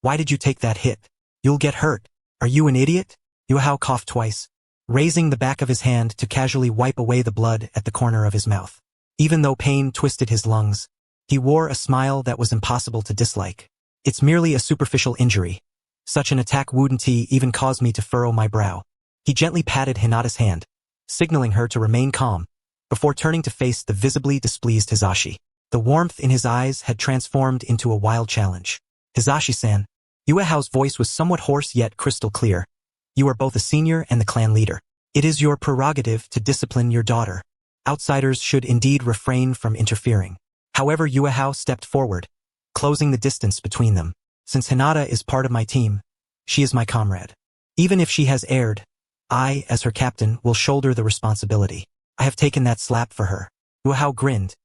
Why did you take that hit? You'll get hurt. Are you an idiot? Yu Hao coughed twice, raising the back of his hand to casually wipe away the blood at the corner of his mouth. Even though pain twisted his lungs, he wore a smile that was impossible to dislike. It's merely a superficial injury. Such an attack wouldn't even cause me to furrow my brow. He gently patted Hinata's hand, signaling her to remain calm, before turning to face the visibly displeased Hizashi. The warmth in his eyes had transformed into a wild challenge. Hizashi-san. Yu Hao's voice was somewhat hoarse yet crystal clear. You are both a senior and the clan leader. It is your prerogative to discipline your daughter. Outsiders should indeed refrain from interfering. However, Yu Hao stepped forward, closing the distance between them. Since Hinata is part of my team, she is my comrade. Even if she has erred, I, as her captain, will shoulder the responsibility. I have taken that slap for her. Yuhao grinned,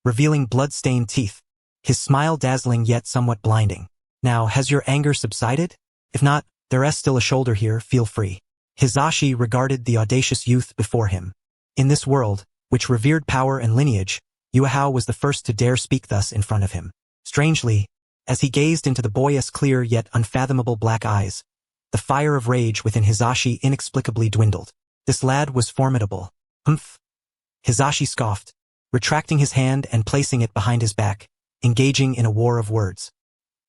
revealing blood-stained teeth, his smile dazzling yet somewhat blinding. Now, has your anger subsided? If not, there is still a shoulder here, feel free. Hizashi regarded the audacious youth before him. In this world, which revered power and lineage, Yuhao was the first to dare speak thus in front of him. Strangely, as he gazed into the boy's clear yet unfathomable black eyes, the fire of rage within Hizashi inexplicably dwindled. This lad was formidable. Humph. Hizashi scoffed, retracting his hand and placing it behind his back, engaging in a war of words.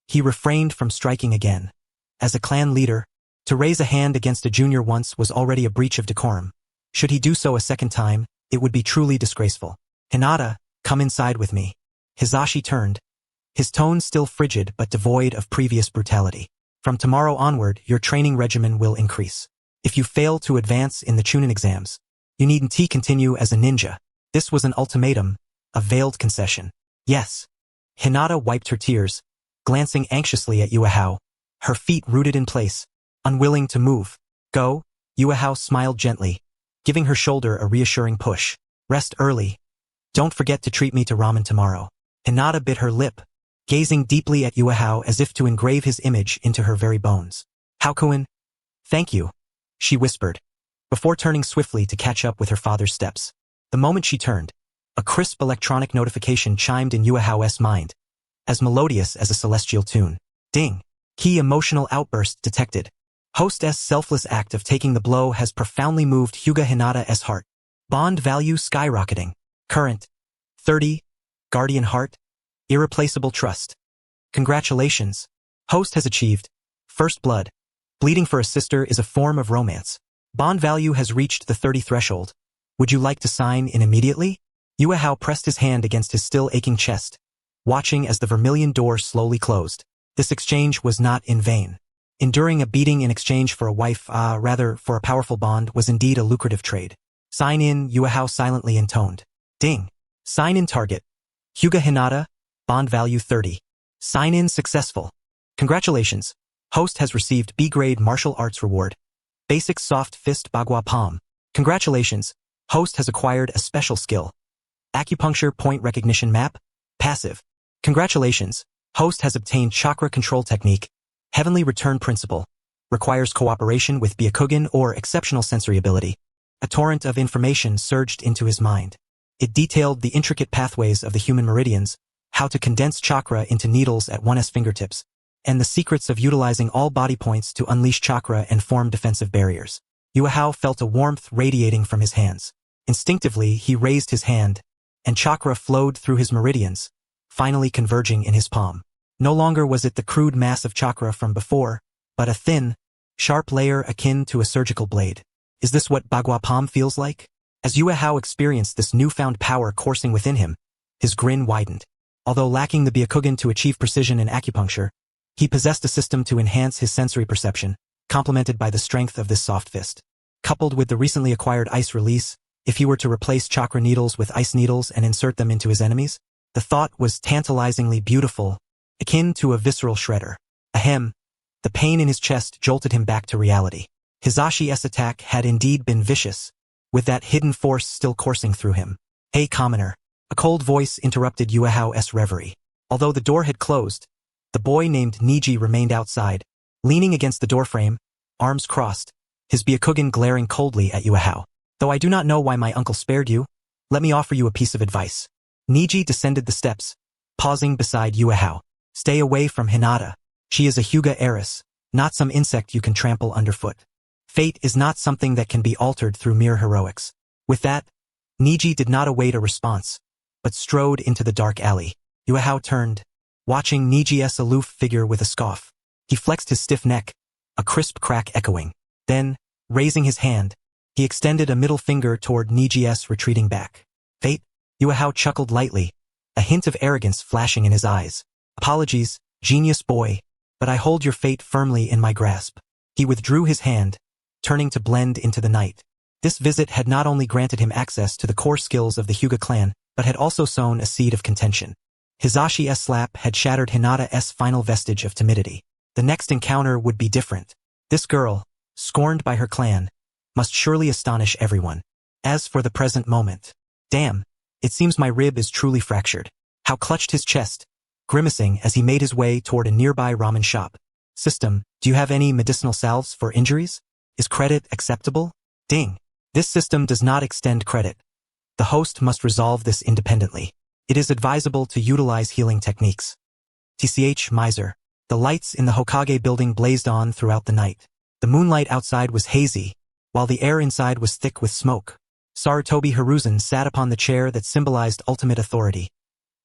He refrained from striking again. As a clan leader, to raise a hand against a junior once was already a breach of decorum. Should he do so a second time, it would be truly disgraceful. Hinata, come inside with me. Hizashi turned, his tone still frigid but devoid of previous brutality. From tomorrow onward, your training regimen will increase. If you fail to advance in the Chunin exams, you needn't continue as a ninja. This was an ultimatum, a veiled concession. Yes. Hinata wiped her tears, glancing anxiously at Yuhao, her feet rooted in place, unwilling to move. Go, Yuhao smiled gently, giving her shoulder a reassuring push. Rest early. Don't forget to treat me to ramen tomorrow. Hinata bit her lip, gazing deeply at Yuhao as if to engrave his image into her very bones. Haku, thank you, she whispered, before turning swiftly to catch up with her father's steps. The moment she turned, a crisp electronic notification chimed in Yuhao's mind, as melodious as a celestial tune. Ding! Key emotional outburst detected. Host's selfless act of taking the blow has profoundly moved Hyuga Hinata's heart. Bond value skyrocketing. Current. 30. Guardian heart. Irreplaceable trust. Congratulations. Host has achieved. First blood. Bleeding for a sister is a form of romance. Bond value has reached the 30 threshold. Would you like to sign in immediately? Yuhao pressed his hand against his still aching chest, watching as the vermilion door slowly closed. This exchange was not in vain. Enduring a beating in exchange for a wife, rather for a powerful bond, was indeed a lucrative trade. Sign in, Yuhao silently intoned. Ding. Sign in target. Hyuga Hinata, bond value 30. Sign in successful. Congratulations. Host has received B-grade martial arts reward. Basic soft fist bagua palm. Congratulations. Host has acquired a special skill. Acupuncture point recognition map. Passive. Congratulations. Host has obtained chakra control technique. Heavenly return principle. Requires cooperation with Byakugan or exceptional sensory ability. A torrent of information surged into his mind. It detailed the intricate pathways of the human meridians, how to condense chakra into needles at one's fingertips, and the secrets of utilizing all body points to unleash chakra and form defensive barriers. Yuhao felt a warmth radiating from his hands. Instinctively, he raised his hand, and chakra flowed through his meridians, finally converging in his palm. No longer was it the crude mass of chakra from before, but a thin, sharp layer akin to a surgical blade. Is this what bagua palm feels like? As Yuhao experienced this newfound power coursing within him, his grin widened. Although lacking the Byakugan to achieve precision in acupuncture, he possessed a system to enhance his sensory perception, complemented by the strength of this soft fist. Coupled with the recently acquired ice release, if he were to replace chakra needles with ice needles and insert them into his enemies, the thought was tantalizingly beautiful, akin to a visceral shredder. Ahem. The pain in his chest jolted him back to reality. Hizashi's attack had indeed been vicious, with that hidden force still coursing through him. Hey, commoner. A cold voice interrupted Yuhao's reverie. Although the door had closed, the boy named Niji remained outside, leaning against the doorframe, arms crossed, his Byakugan glaring coldly at Yuhao. Though I do not know why my uncle spared you, let me offer you a piece of advice. Niji descended the steps, pausing beside Yuhao. Stay away from Hinata. She is a Hyuga heiress, not some insect you can trample underfoot. Fate is not something that can be altered through mere heroics. With that, Niji did not await a response, but strode into the dark alley. Yuhao turned, watching Niji's aloof figure with a scoff. He flexed his stiff neck, a crisp crack echoing. Then, raising his hand, he extended a middle finger toward Niji's retreating back. Fate? Yuhao chuckled lightly, a hint of arrogance flashing in his eyes. Apologies, genius boy, but I hold your fate firmly in my grasp. He withdrew his hand, turning to blend into the night. This visit had not only granted him access to the core skills of the Hyuga clan, but had also sown a seed of contention. Hizashi's slap had shattered Hinata's final vestige of timidity. The next encounter would be different. This girl, scorned by her clan, must surely astonish everyone. As for the present moment, damn, it seems my rib is truly fractured. Hao clutched his chest, grimacing as he made his way toward a nearby ramen shop. System, do you have any medicinal salves for injuries? Is credit acceptable? Ding. This system does not extend credit. The host must resolve this independently. It is advisable to utilize healing techniques. TCH Miser. The lights in the Hokage building blazed on throughout the night. The moonlight outside was hazy, while the air inside was thick with smoke. Sarutobi Hiruzen sat upon the chair that symbolized ultimate authority,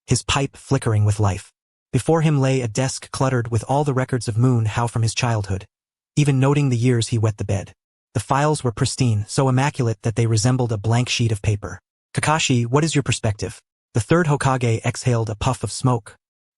his pipe flickering with life. Before him lay a desk cluttered with all the records of Moon Hao from his childhood, even noting the years he wet the bed. The files were pristine, so immaculate that they resembled a blank sheet of paper. Kakashi, what is your perspective? The third Hokage exhaled a puff of smoke,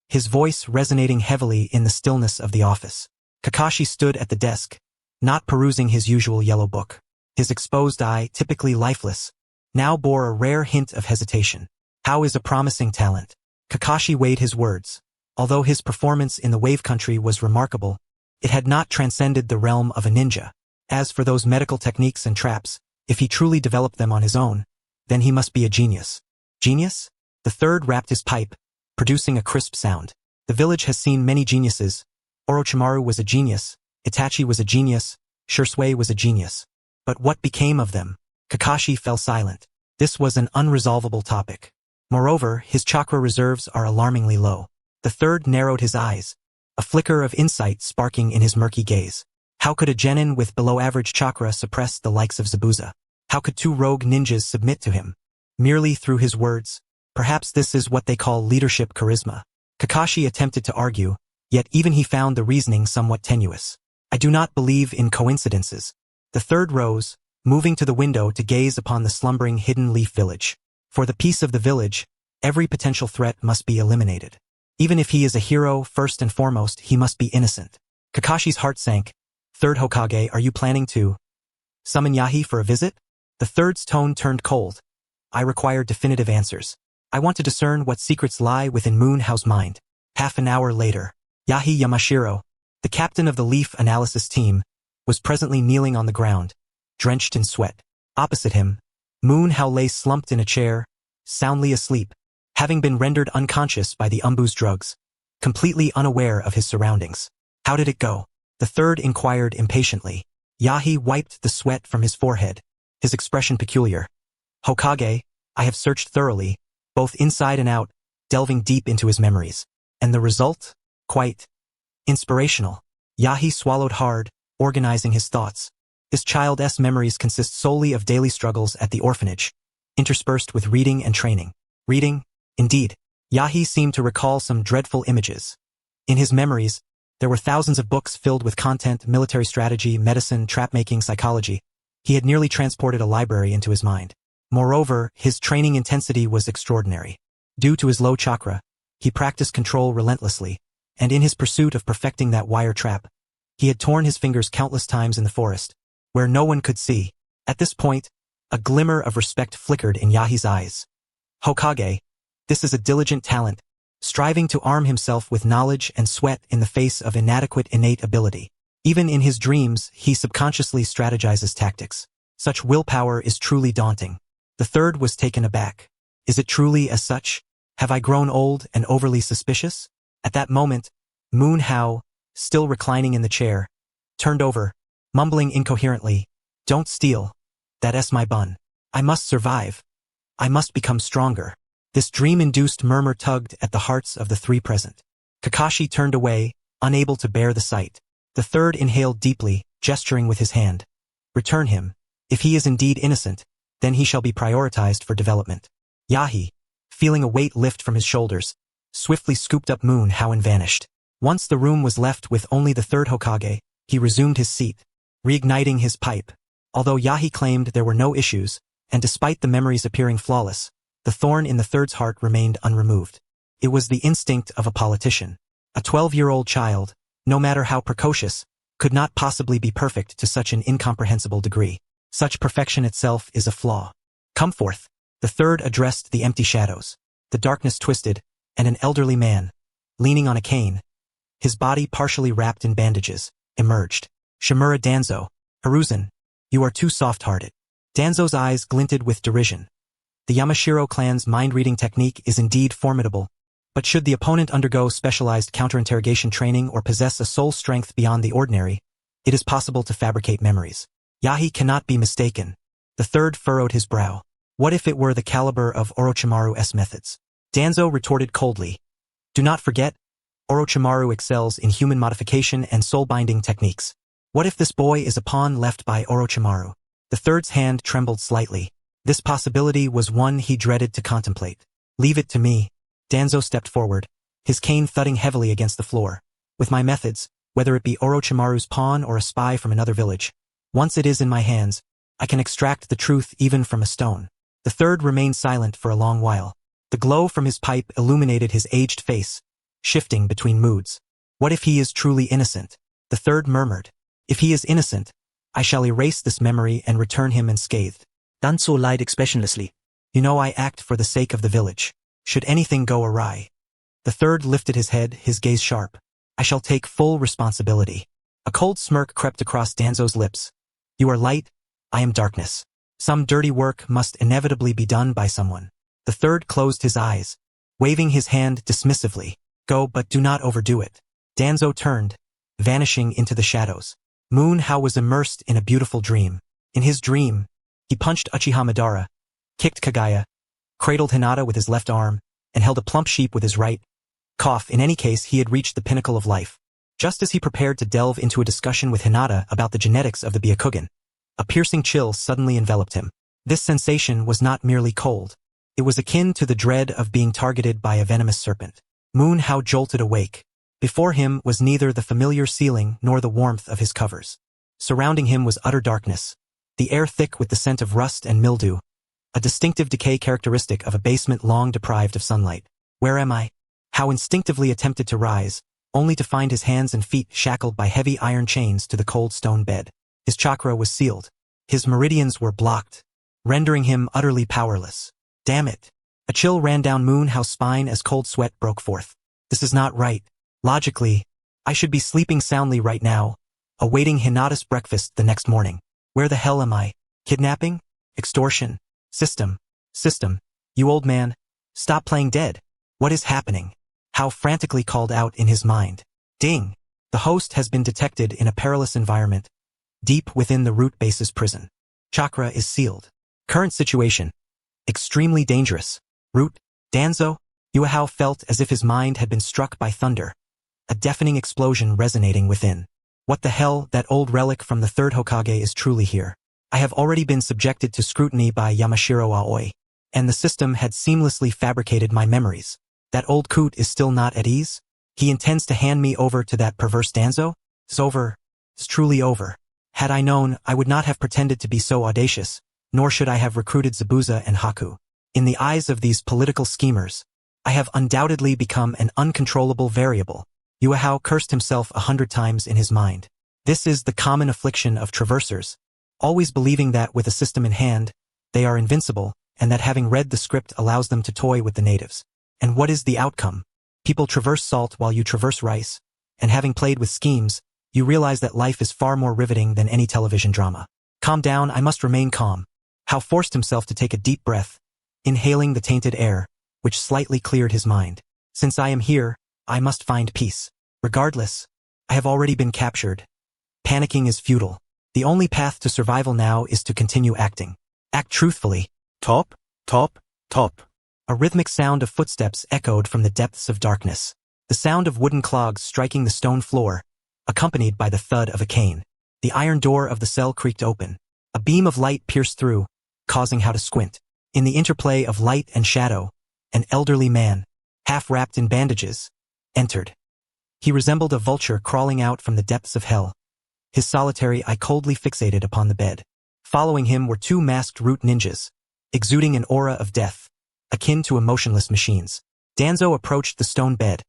his voice resonating heavily in the stillness of the office. Kakashi stood at the desk, not perusing his usual yellow book. His exposed eye, typically lifeless, now bore a rare hint of hesitation. Hao is a promising talent. Kakashi weighed his words. Although his performance in the Wave Country was remarkable, it had not transcended the realm of a ninja. As for those medical techniques and traps, if he truly developed them on his own, then he must be a genius. Genius? The third rapped his pipe, producing a crisp sound. The village has seen many geniuses. Orochimaru was a genius, Itachi was a genius, Shursui was a genius. But what became of them? Kakashi fell silent. This was an unresolvable topic. Moreover, his chakra reserves are alarmingly low. The third narrowed his eyes, a flicker of insight sparking in his murky gaze. How could a genin with below-average chakra suppress the likes of Zabuza? How could two rogue ninjas submit to him? Merely through his words? Perhaps this is what they call leadership charisma. Kakashi attempted to argue, yet even he found the reasoning somewhat tenuous. I do not believe in coincidences. The third rose, moving to the window to gaze upon the slumbering Hidden Leaf village. For the peace of the village, every potential threat must be eliminated. Even if he is a hero, first and foremost, he must be innocent. Kakashi's heart sank. Third Hokage, are you planning to summon Yahi for a visit? The third's tone turned cold. I require definitive answers. I want to discern what secrets lie within Moon Hao's mind. Half an hour later, Yahi Yamashiro, the captain of the Leaf Analysis team, was presently kneeling on the ground, drenched in sweat. Opposite him, Moon Hao lay slumped in a chair, soundly asleep, having been rendered unconscious by the Umbu's drugs, completely unaware of his surroundings. How did it go? The third inquired impatiently. Yahi wiped the sweat from his forehead, his expression peculiar. Hokage, I have searched thoroughly, both inside and out, delving deep into his memories. And the result? Quite inspirational. Yahi swallowed hard, organizing his thoughts. His child's memories consist solely of daily struggles at the orphanage, interspersed with reading and training. Reading? Indeed. Yahi seemed to recall some dreadful images. In his memories, there were thousands of books filled with content, military strategy, medicine, trap-making, psychology. He had nearly transported a library into his mind. Moreover, his training intensity was extraordinary. Due to his low chakra, he practiced control relentlessly, and in his pursuit of perfecting that wire trap, he had torn his fingers countless times in the forest, where no one could see. At this point, a glimmer of respect flickered in Yahi's eyes. Hokage, this is a diligent talent, striving to arm himself with knowledge and sweat in the face of inadequate innate ability. Even in his dreams, he subconsciously strategizes tactics. Such willpower is truly daunting. The third was taken aback. Is it truly as such? Have I grown old and overly suspicious? At that moment, Moon Hao, still reclining in the chair, turned over, mumbling incoherently, "Don't steal. That's my bun. I must survive. I must become stronger." This dream-induced murmur tugged at the hearts of the three present. Kakashi turned away, unable to bear the sight. The third inhaled deeply, gesturing with his hand. "Return him. If he is indeed innocent, then he shall be prioritized for development." Yahi, feeling a weight lift from his shoulders, swiftly scooped up Moon Hao and vanished. Once the room was left with only the third Hokage, he resumed his seat, reigniting his pipe. Although Yahi claimed there were no issues, and despite the memories appearing flawless, the thorn in the third's heart remained unremoved. It was the instinct of a politician. A 12-year-old child, no matter how precocious, could not possibly be perfect to such an incomprehensible degree. Such perfection itself is a flaw. "Come forth." The third addressed the empty shadows. The darkness twisted, and an elderly man, leaning on a cane, his body partially wrapped in bandages, emerged. "Shimura Danzo, Hiruzen, You are too soft-hearted. Danzo's eyes glinted with derision. The Yamashiro clan's mind-reading technique is indeed formidable, but should the opponent undergo specialized counterinterrogation training or possess a soul strength beyond the ordinary, it is possible to fabricate memories. Yahi cannot be mistaken. The third furrowed his brow. What if it were the caliber of Orochimaru's methods? Danzo retorted coldly. Do not forget, Orochimaru excels in human modification and soul-binding techniques. What if this boy is a pawn left by Orochimaru? The third's hand trembled slightly. This possibility was one he dreaded to contemplate. Leave it to me. Danzo stepped forward, his cane thudding heavily against the floor. With my methods, whether it be Orochimaru's pawn or a spy from another village, once it is in my hands, I can extract the truth even from a stone. The third remained silent for a long while. The glow from his pipe illuminated his aged face, shifting between moods. What if he is truly innocent? The third murmured. If he is innocent, I shall erase this memory and return him unscathed. Danzo lied expressionlessly. You know I act for the sake of the village. Should anything go awry. The third lifted his head, his gaze sharp. I shall take full responsibility. A cold smirk crept across Danzo's lips. You are light, I am darkness. Some dirty work must inevitably be done by someone. The third closed his eyes, waving his hand dismissively. Go, but do not overdo it. Danzo turned, vanishing into the shadows. Moon How was immersed in a beautiful dream. In his dream, he punched Uchiha Madara, kicked Kagaya, cradled Hinata with his left arm, and held a plump sheep with his right. In any case, he had reached the pinnacle of life. Just as he prepared to delve into a discussion with Hinata about the genetics of the Byakugan, a piercing chill suddenly enveloped him. This sensation was not merely cold. It was akin to the dread of being targeted by a venomous serpent. Moon How jolted awake. Before him was neither the familiar ceiling nor the warmth of his covers. Surrounding him was utter darkness, the air thick with the scent of rust and mildew, a distinctive decay characteristic of a basement long deprived of sunlight. Where am I? How instinctively attempted to rise, only to find his hands and feet shackled by heavy iron chains to the cold stone bed. His chakra was sealed. His meridians were blocked, rendering him utterly powerless. Damn it! A chill ran down Moon How's spine as cold sweat broke forth. This is not right. Logically, I should be sleeping soundly right now, awaiting Hinata's breakfast the next morning. Where the hell am I? Kidnapping? Extortion? System. You old man, stop playing dead. What is happening? How frantically called out in his mind. Ding! The host has been detected in a perilous environment, deep within the root base's prison. Chakra is sealed. Current situation. Extremely dangerous. Root, Danzo? Yuehao felt as if his mind had been struck by thunder. A deafening explosion resonating within. What the hell, that old relic from the third Hokage is truly here. I have already been subjected to scrutiny by Yamashiro Aoi, and the system had seamlessly fabricated my memories. That old coot is still not at ease? He intends to hand me over to that perverse Danzo? It's over. It's truly over. Had I known, I would not have pretended to be so audacious, nor should I have recruited Zabuza and Haku. In the eyes of these political schemers, I have undoubtedly become an uncontrollable variable. Yuehao cursed himself 100 times in his mind. This is the common affliction of traversers, always believing that with a system in hand, they are invincible, and that having read the script allows them to toy with the natives. And what is the outcome? People traverse salt while you traverse rice, and having played with schemes, you realize that life is far more riveting than any television drama. Calm down, I must remain calm. Hao forced himself to take a deep breath, inhaling the tainted air, which slightly cleared his mind. Since I am here, I must find peace. Regardless, I have already been captured. Panicking is futile. The only path to survival now is to continue acting. Act truthfully. Top. A rhythmic sound of footsteps echoed from the depths of darkness. The sound of wooden clogs striking the stone floor, accompanied by the thud of a cane. The iron door of the cell creaked open. A beam of light pierced through, causing Hao to squint. In the interplay of light and shadow, an elderly man, half wrapped in bandages, entered. He resembled a vulture crawling out from the depths of hell, his solitary eye coldly fixated upon the bed. Following him were two masked root ninjas, exuding an aura of death, akin to emotionless machines. Danzo approached the stone bed,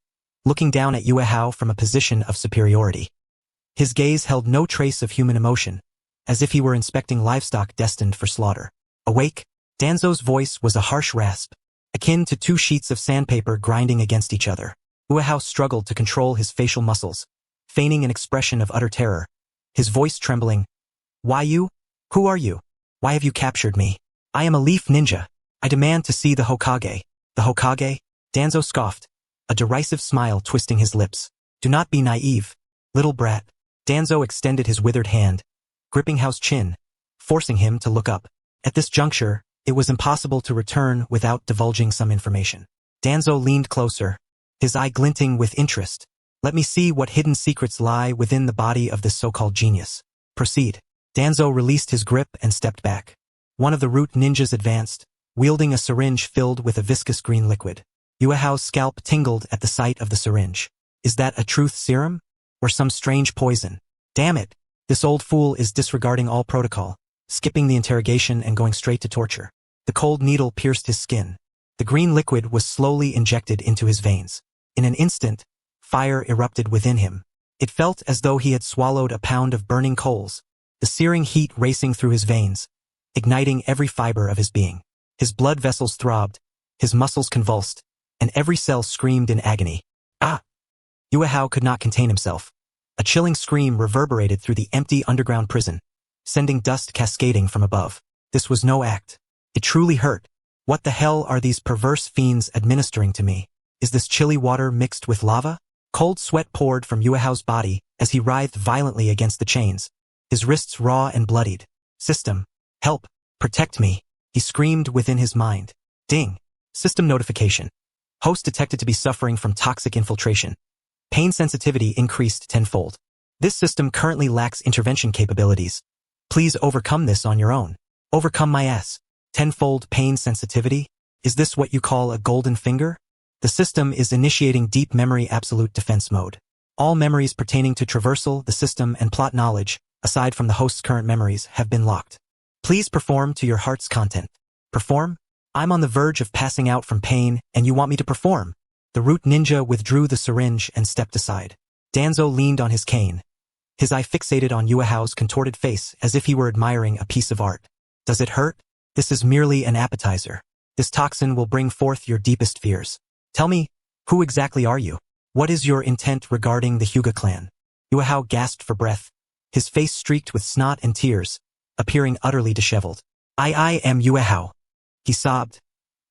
looking down at Yuehao from a position of superiority. His gaze held no trace of human emotion, as if he were inspecting livestock destined for slaughter. Awake? Danzo's voice was a harsh rasp, akin to two sheets of sandpaper grinding against each other. Yuehao struggled to control his facial muscles, feigning an expression of utter terror, his voice trembling. Why you? Who are you? Why have you captured me? I am a leaf ninja. I demand to see the Hokage. The Hokage? Danzo scoffed, a derisive smile twisting his lips. Do not be naive, little brat. Danzo extended his withered hand, gripping Hao's chin, forcing him to look up. At this juncture, it was impossible to return without divulging some information. Danzo leaned closer, his eye glinting with interest. Let me see what hidden secrets lie within the body of this so-called genius. Proceed. Danzo released his grip and stepped back. One of the root ninjas advanced, wielding a syringe filled with a viscous green liquid. Yuehao's scalp tingled at the sight of the syringe. Is that a truth serum? Or some strange poison? Damn it! This old fool is disregarding all protocol, skipping the interrogation and going straight to torture. The cold needle pierced his skin. The green liquid was slowly injected into his veins. In an instant, fire erupted within him. It felt as though he had swallowed a pound of burning coals, the searing heat racing through his veins, igniting every fiber of his being. His blood vessels throbbed, his muscles convulsed, and every cell screamed in agony. Ah! Yuehao could not contain himself. A chilling scream reverberated through the empty underground prison, sending dust cascading from above. This was no act. It truly hurt. What the hell are these perverse fiends administering to me? Is this chilly water mixed with lava? Cold sweat poured from Yuehao's body as he writhed violently against the chains, his wrists raw and bloodied. System, help, protect me, he screamed within his mind. Ding. System notification. Host detected to be suffering from toxic infiltration. Pain sensitivity increased tenfold. This system currently lacks intervention capabilities. Please overcome this on your own. Overcome my ass. Tenfold pain sensitivity? Is this what you call a golden finger? The system is initiating deep memory absolute defense mode. All memories pertaining to traversal, the system, and plot knowledge, aside from the host's current memories, have been locked. Please perform to your heart's content. Perform? I'm on the verge of passing out from pain, and you want me to perform? The root ninja withdrew the syringe and stepped aside. Danzo leaned on his cane, his eye fixated on Yuehao's contorted face as if he were admiring a piece of art. Does it hurt? This is merely an appetizer. This toxin will bring forth your deepest fears. Tell me, who exactly are you? What is your intent regarding the Hyuga clan? Yuehao gasped for breath, his face streaked with snot and tears, appearing utterly disheveled. I am Yuehao. He sobbed,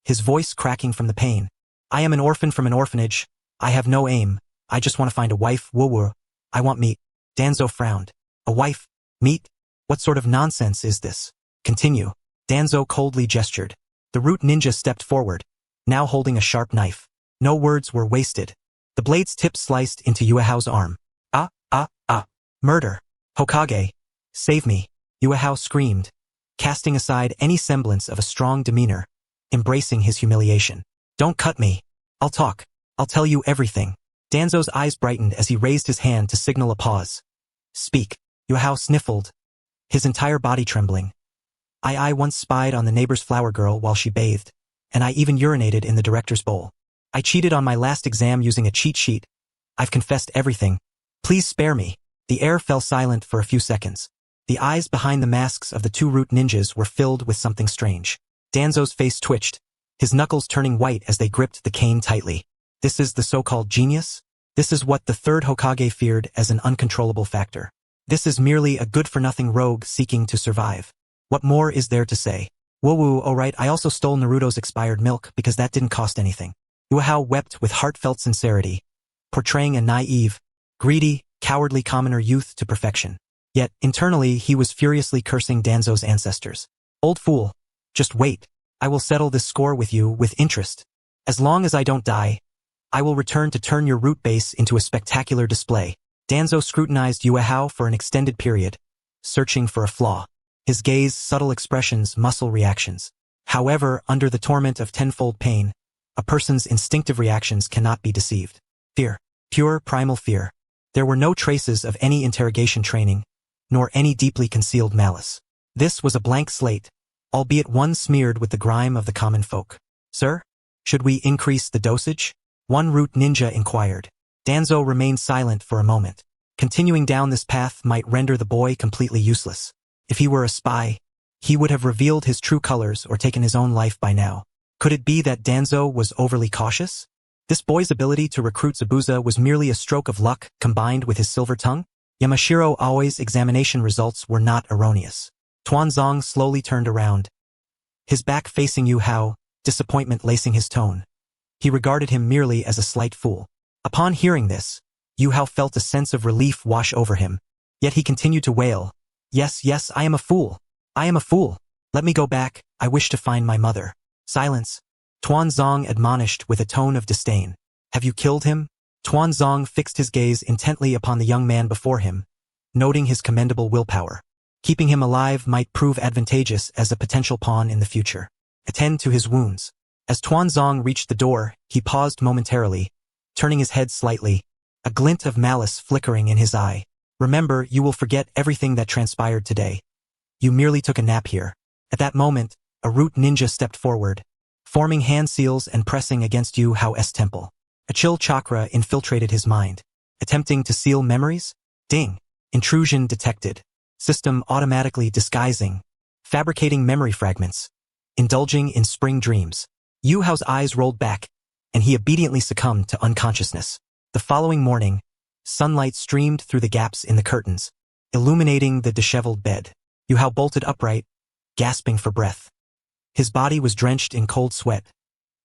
his voice cracking from the pain. I am an orphan from an orphanage. I have no aim. I just want to find a wife, woo-woo. I want meat. Danzo frowned. A wife? Meat? What sort of nonsense is this? Continue. Danzo coldly gestured. The root ninja stepped forward, now holding a sharp knife. No words were wasted. The blade's tip sliced into Yuehao's arm. Murder. Hokage. Save me. Yuehao screamed, casting aside any semblance of a strong demeanor, embracing his humiliation. Don't cut me. I'll talk. I'll tell you everything. Danzo's eyes brightened as he raised his hand to signal a pause. Speak. Yuehao sniffled, his entire body trembling. I once spied on the neighbor's flower girl while she bathed, and I even urinated in the director's bowl. I cheated on my last exam using a cheat sheet. I've confessed everything. Please spare me. The air fell silent for a few seconds. The eyes behind the masks of the two root ninjas were filled with something strange. Danzo's face twitched, his knuckles turning white as they gripped the cane tightly. This is the so-called genius? This is what the third Hokage feared as an uncontrollable factor. This is merely a good-for-nothing rogue seeking to survive. What more is there to say? Woo-woo, alright, I also stole Naruto's expired milk because that didn't cost anything. Yuehao wept with heartfelt sincerity, portraying a naive, greedy, cowardly commoner youth to perfection. Yet, internally, he was furiously cursing Danzo's ancestors. Old fool. Just wait. I will settle this score with you with interest. As long as I don't die, I will return to turn your root base into a spectacular display. Danzo scrutinized Yuehao for an extended period, searching for a flaw. His gaze, subtle expressions, muscle reactions. However, under the torment of tenfold pain, a person's instinctive reactions cannot be deceived. Fear. Pure, primal fear. There were no traces of any interrogation training, nor any deeply concealed malice. This was a blank slate, albeit one smeared with the grime of the common folk. Sir? Should we increase the dosage? One root ninja inquired. Danzo remained silent for a moment. Continuing down this path might render the boy completely useless. If he were a spy, he would have revealed his true colors or taken his own life by now. Could it be that Danzo was overly cautious? This boy's ability to recruit Zabuza was merely a stroke of luck combined with his silver tongue? Yamashiro Aoi's examination results were not erroneous. Tuanzong slowly turned around, his back facing Yu Hao, disappointment lacing his tone. He regarded him merely as a slight fool. Upon hearing this, Yu Hao felt a sense of relief wash over him. Yet he continued to wail. Yes, yes, I am a fool. I am a fool. Let me go back, I wish to find my mother. Silence. Tuanzong admonished with a tone of disdain. Have you killed him? Tuanzong fixed his gaze intently upon the young man before him, noting his commendable willpower. Keeping him alive might prove advantageous as a potential pawn in the future. Attend to his wounds. As Tuanzong reached the door, he paused momentarily, turning his head slightly, a glint of malice flickering in his eye. Remember, you will forget everything that transpired today. You merely took a nap here. At that moment, a root ninja stepped forward, forming hand seals and pressing against Yu Hao's temple. A chill chakra infiltrated his mind. Attempting to seal memories? Ding. Intrusion detected. System automatically disguising. Fabricating memory fragments. Indulging in spring dreams. Yu Hao's eyes rolled back, and he obediently succumbed to unconsciousness. The following morning, sunlight streamed through the gaps in the curtains, illuminating the disheveled bed. Yu Hao bolted upright, gasping for breath. His body was drenched in cold sweat,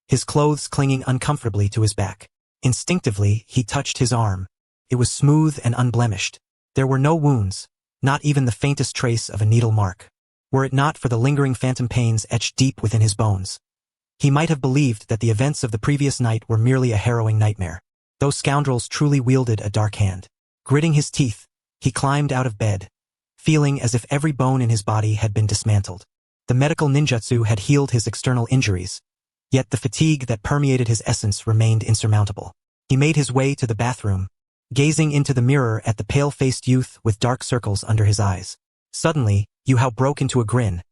his clothes clinging uncomfortably to his back. Instinctively, he touched his arm. It was smooth and unblemished. There were no wounds, not even the faintest trace of a needle mark. Were it not for the lingering phantom pains etched deep within his bones, he might have believed that the events of the previous night were merely a harrowing nightmare. Those scoundrels truly wielded a dark hand. Gritting his teeth, he climbed out of bed, feeling as if every bone in his body had been dismantled. The medical ninjutsu had healed his external injuries, yet the fatigue that permeated his essence remained insurmountable. He made his way to the bathroom, gazing into the mirror at the pale-faced youth with dark circles under his eyes. Suddenly, Yu Hao broke into a grin,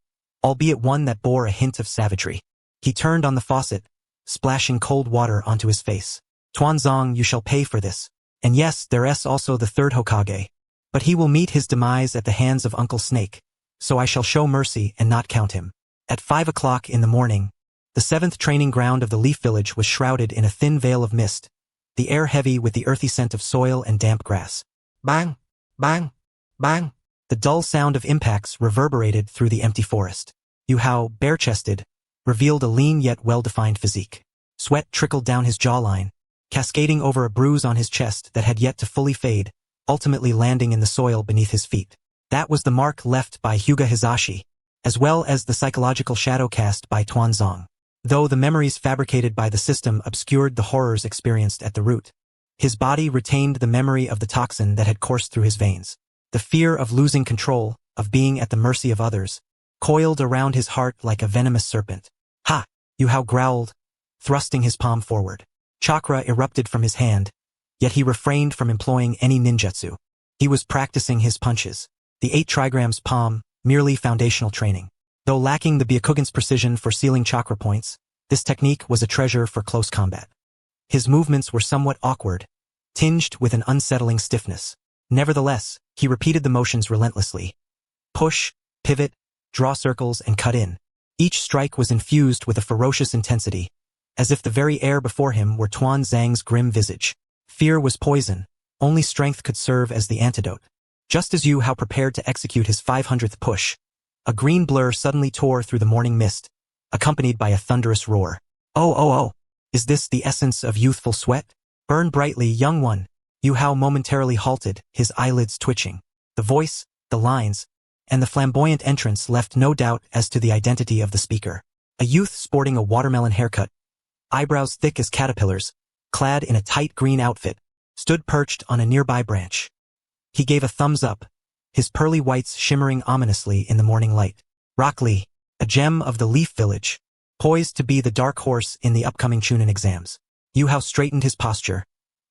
albeit one that bore a hint of savagery. He turned on the faucet, splashing cold water onto his face. Tuanzong, you shall pay for this. And yes, there's also the third Hokage. But he will meet his demise at the hands of Uncle Snake, so I shall show mercy and not count him. At 5 o'clock in the morning, the 7th training ground of the Leaf Village was shrouded in a thin veil of mist, the air heavy with the earthy scent of soil and damp grass. Bang! Bang! Bang! The dull sound of impacts reverberated through the empty forest. Yu Hao, bare-chested, revealed a lean yet well-defined physique. Sweat trickled down his jawline, cascading over a bruise on his chest that had yet to fully fade, ultimately landing in the soil beneath his feet. That was the mark left by Hyuga Hisashi, as well as the psychological shadow cast by Tuanzong. Though the memories fabricated by the system obscured the horrors experienced at the root, his body retained the memory of the toxin that had coursed through his veins. The fear of losing control, of being at the mercy of others, coiled around his heart like a venomous serpent. Ha! Yu Hao growled, thrusting his palm forward. Chakra erupted from his hand, yet he refrained from employing any ninjutsu. He was practicing his punches. The 8 trigrams palm, merely foundational training. Though lacking the Byakugan's precision for sealing chakra points, this technique was a treasure for close combat. His movements were somewhat awkward, tinged with an unsettling stiffness. Nevertheless, he repeated the motions relentlessly. Push, pivot, draw circles, and cut in. Each strike was infused with a ferocious intensity, as if the very air before him were Tuanzong's grim visage. Fear was poison. Only strength could serve as the antidote. Just as Yu Hao prepared to execute his 500th push, a green blur suddenly tore through the morning mist, accompanied by a thunderous roar. Oh! Is this the essence of youthful sweat? Burn brightly, young one. Yu Hao momentarily halted, his eyelids twitching. The voice, the lines, and the flamboyant entrance left no doubt as to the identity of the speaker. A youth sporting a watermelon haircut, eyebrows thick as caterpillars, clad in a tight green outfit, stood perched on a nearby branch. He gave a thumbs up, his pearly whites shimmering ominously in the morning light. Rock Lee, a gem of the Leaf Village, poised to be the dark horse in the upcoming Chunin exams. Yu Hao straightened his posture,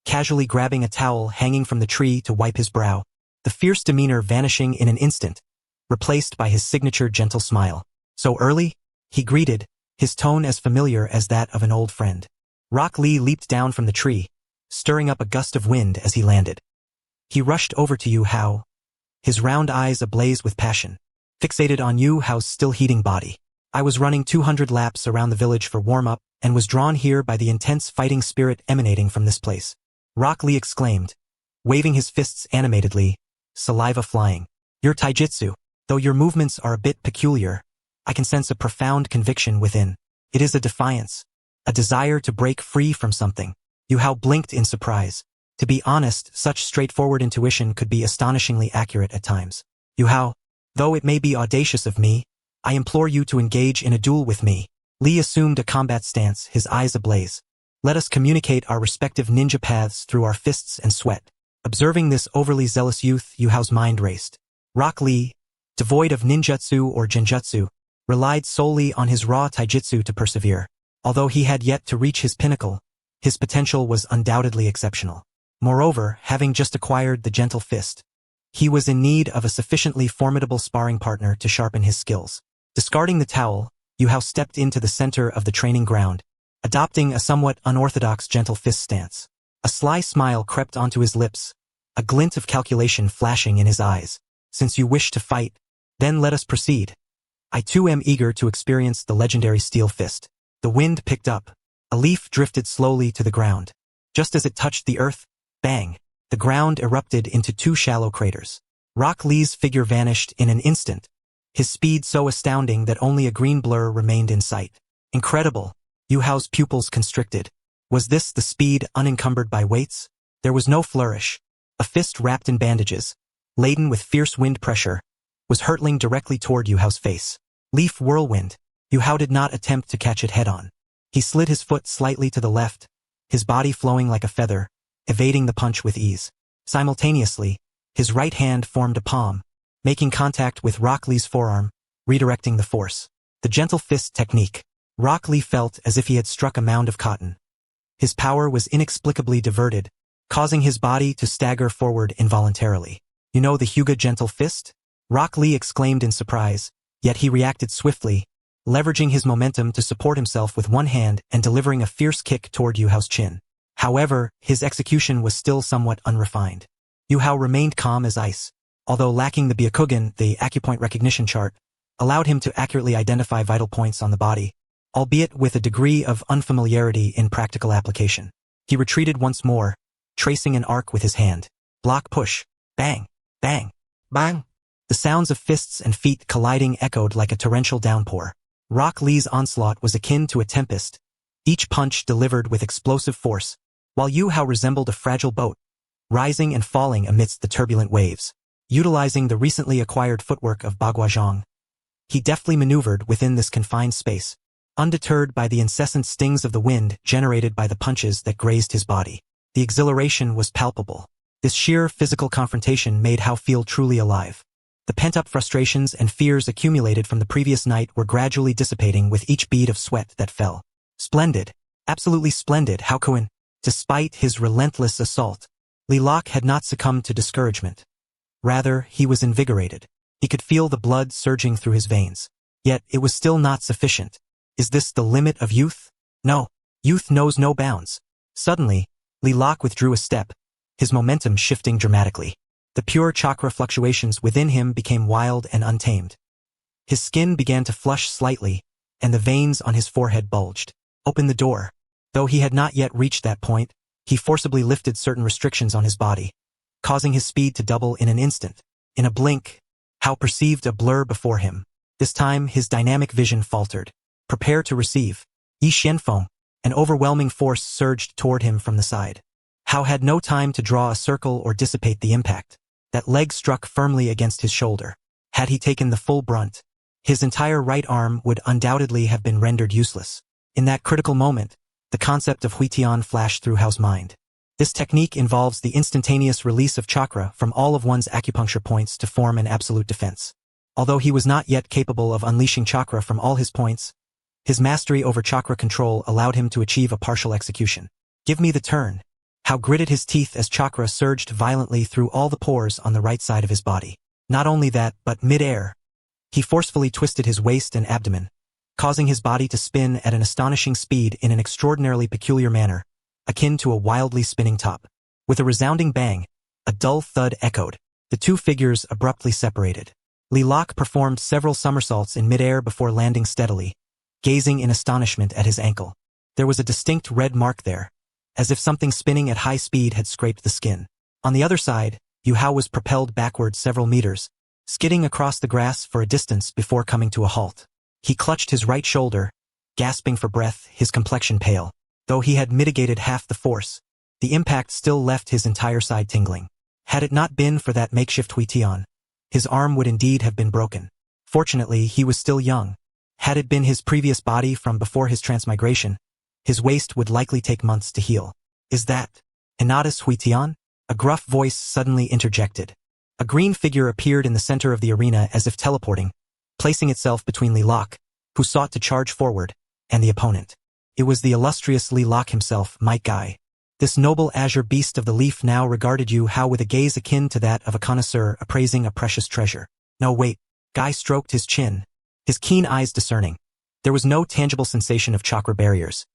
casually grabbing a towel hanging from the tree to wipe his brow, the fierce demeanor vanishing in an instant, replaced by his signature gentle smile. So early? He greeted, his tone as familiar as that of an old friend. Rock Lee leaped down from the tree, stirring up a gust of wind as he landed. He rushed over to Yu Hao, his round eyes ablaze with passion, fixated on Yu Hao's still heating body. I was running 200 laps around the village for warm-up and was drawn here by the intense fighting spirit emanating from this place. Rock Lee exclaimed, waving his fists animatedly, saliva flying. Your taijutsu. Though your movements are a bit peculiar, I can sense a profound conviction within. It is a defiance, a desire to break free from something. Yuhao blinked in surprise. To be honest, such straightforward intuition could be astonishingly accurate at times. Yuhao, though it may be audacious of me, I implore you to engage in a duel with me. Li assumed a combat stance, his eyes ablaze. Let us communicate our respective ninja paths through our fists and sweat. Observing this overly zealous youth, Yuhao's mind raced. Rock Lee, devoid of ninjutsu or genjutsu, relied solely on his raw taijutsu to persevere. Although he had yet to reach his pinnacle, his potential was undoubtedly exceptional. Moreover, having just acquired the gentle fist, he was in need of a sufficiently formidable sparring partner to sharpen his skills. Discarding the towel, Yuhao stepped into the center of the training ground, adopting a somewhat unorthodox gentle fist stance. A sly smile crept onto his lips, a glint of calculation flashing in his eyes. Since you wish to fight, then let us proceed. I too am eager to experience the legendary steel fist. The wind picked up. A leaf drifted slowly to the ground. Just as it touched the earth, bang, the ground erupted into 2 shallow craters. Rock Lee's figure vanished in an instant, his speed so astounding that only a green blur remained in sight. Incredible! Yuhao's pupils constricted. Was this the speed unencumbered by weights? There was no flourish. A fist wrapped in bandages, laden with fierce wind pressure, was hurtling directly toward Yuhao's face. Leaf whirlwind. Yuhao did not attempt to catch it head-on. He slid his foot slightly to the left, his body flowing like a feather, evading the punch with ease. Simultaneously, his right hand formed a palm, making contact with Rock Lee's forearm, redirecting the force. The gentle fist technique. Rock Lee felt as if he had struck a mound of cotton. His power was inexplicably diverted, causing his body to stagger forward involuntarily. You know the Hyuga gentle fist? Rock Lee exclaimed in surprise, yet he reacted swiftly, leveraging his momentum to support himself with one hand and delivering a fierce kick toward Yuhao's chin. However, his execution was still somewhat unrefined. Yuhao remained calm as ice, although lacking the Byakugan, the acupoint recognition chart, allowed him to accurately identify vital points on the body, albeit with a degree of unfamiliarity in practical application. He retreated once more, tracing an arc with his hand. Block push. Bang. Bang. Bang. The sounds of fists and feet colliding echoed like a torrential downpour. Rock Lee's onslaught was akin to a tempest, each punch delivered with explosive force, while Yuhao resembled a fragile boat, rising and falling amidst the turbulent waves. Utilizing the recently acquired footwork of Baguazhang, he deftly maneuvered within this confined space, undeterred by the incessant stings of the wind generated by the punches that grazed his body. The exhilaration was palpable. This sheer physical confrontation made Hao feel truly alive. The pent-up frustrations and fears accumulated from the previous night were gradually dissipating with each bead of sweat that fell. Splendid. Absolutely splendid, Haku. Despite his relentless assault, Li Lok had not succumbed to discouragement. Rather, he was invigorated. He could feel the blood surging through his veins. Yet, it was still not sufficient. Is this the limit of youth? No. Youth knows no bounds. Suddenly, Li Lok withdrew a step, his momentum shifting dramatically. The pure chakra fluctuations within him became wild and untamed. His skin began to flush slightly, and the veins on his forehead bulged. Open the door. Though he had not yet reached that point, he forcibly lifted certain restrictions on his body, causing his speed to double in an instant. In a blink, Hao perceived a blur before him. This time, his dynamic vision faltered. Prepare to receive. Yi Xianfeng. An overwhelming force surged toward him from the side. Hao had no time to draw a circle or dissipate the impact. That leg struck firmly against his shoulder. Had he taken the full brunt, his entire right arm would undoubtedly have been rendered useless. In that critical moment, the concept of Huitian flashed through Hao's mind. This technique involves the instantaneous release of chakra from all of one's acupuncture points to form an absolute defense. Although he was not yet capable of unleashing chakra from all his points, his mastery over chakra control allowed him to achieve a partial execution. Give me the turn. Hao gritted his teeth as chakra surged violently through all the pores on the right side of his body. Not only that, but mid-air, he forcefully twisted his waist and abdomen, causing his body to spin at an astonishing speed in an extraordinarily peculiar manner, akin to a wildly spinning top. With a resounding bang, a dull thud echoed. The two figures abruptly separated. Li Lok performed several somersaults in mid-air before landing steadily, gazing in astonishment at his ankle. There was a distinct red mark there, as if something spinning at high speed had scraped the skin. On the other side, Yuhao was propelled backward several meters, skidding across the grass for a distance before coming to a halt. He clutched his right shoulder, gasping for breath, his complexion pale. Though he had mitigated half the force, the impact still left his entire side tingling. Had it not been for that makeshift Huitian, his arm would indeed have been broken. Fortunately, he was still young. Had it been his previous body from before his transmigration, his waist would likely take months to heal. Is that Hinata's Huitian? A gruff voice suddenly interjected. A green figure appeared in the center of the arena as if teleporting, placing itself between Lilac, who sought to charge forward, and the opponent. It was the illustrious Lilac himself, Might Guy. This noble azure beast of the leaf now regarded Yu Hao with a gaze akin to that of a connoisseur appraising a precious treasure. No, wait. Guy stroked his chin, his keen eyes discerning. There was no tangible sensation of chakra barriers.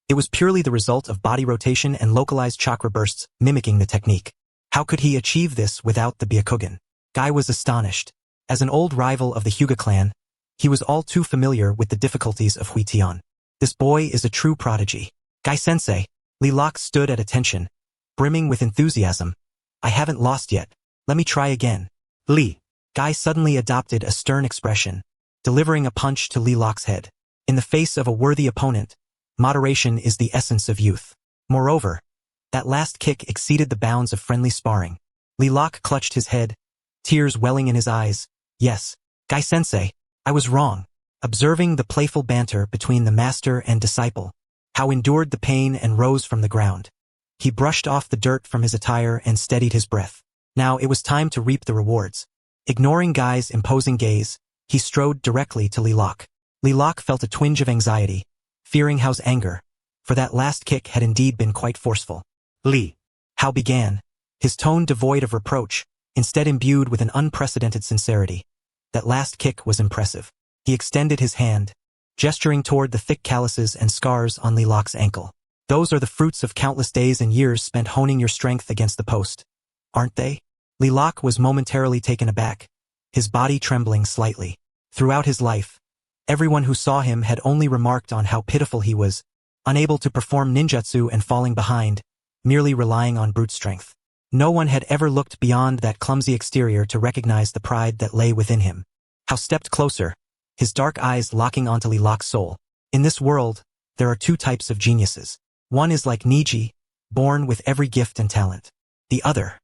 It was purely the result of body rotation and localized chakra bursts mimicking the technique. How could he achieve this without the Byakugan? Guy was astonished. As an old rival of the Hyuga clan, he was all too familiar with the difficulties of Huitian. This boy is a true prodigy. Guy-sensei. Lilac stood at attention, brimming with enthusiasm. I haven't lost yet. Let me try again. Li. Guy suddenly adopted a stern expression, delivering a punch to Lilac's head. In the face of a worthy opponent, moderation is the essence of youth. Moreover, that last kick exceeded the bounds of friendly sparring. Lilac clutched his head, tears welling in his eyes. Yes, Guy-sensei, I was wrong. Observing the playful banter between the master and disciple, Hao endured the pain and rose from the ground. He brushed off the dirt from his attire and steadied his breath. Now it was time to reap the rewards. Ignoring Guy's imposing gaze, he strode directly to Lilac. Lilac felt a twinge of anxiety, fearing Hao's anger, for that last kick had indeed been quite forceful. Li. Hao began, his tone devoid of reproach, instead imbued with an unprecedented sincerity. That last kick was impressive. He extended his hand, gesturing toward the thick calluses and scars on Lilac's ankle. Those are the fruits of countless days and years spent honing your strength against the post, aren't they? Lilac was momentarily taken aback, his body trembling slightly. Throughout his life, everyone who saw him had only remarked on how pitiful he was, unable to perform ninjutsu and falling behind, merely relying on brute strength. No one had ever looked beyond that clumsy exterior to recognize the pride that lay within him. Hao stepped closer, his dark eyes locking onto Lilac's soul. In this world, there are two types of geniuses. One is like Niji, born with every gift and talent. The other,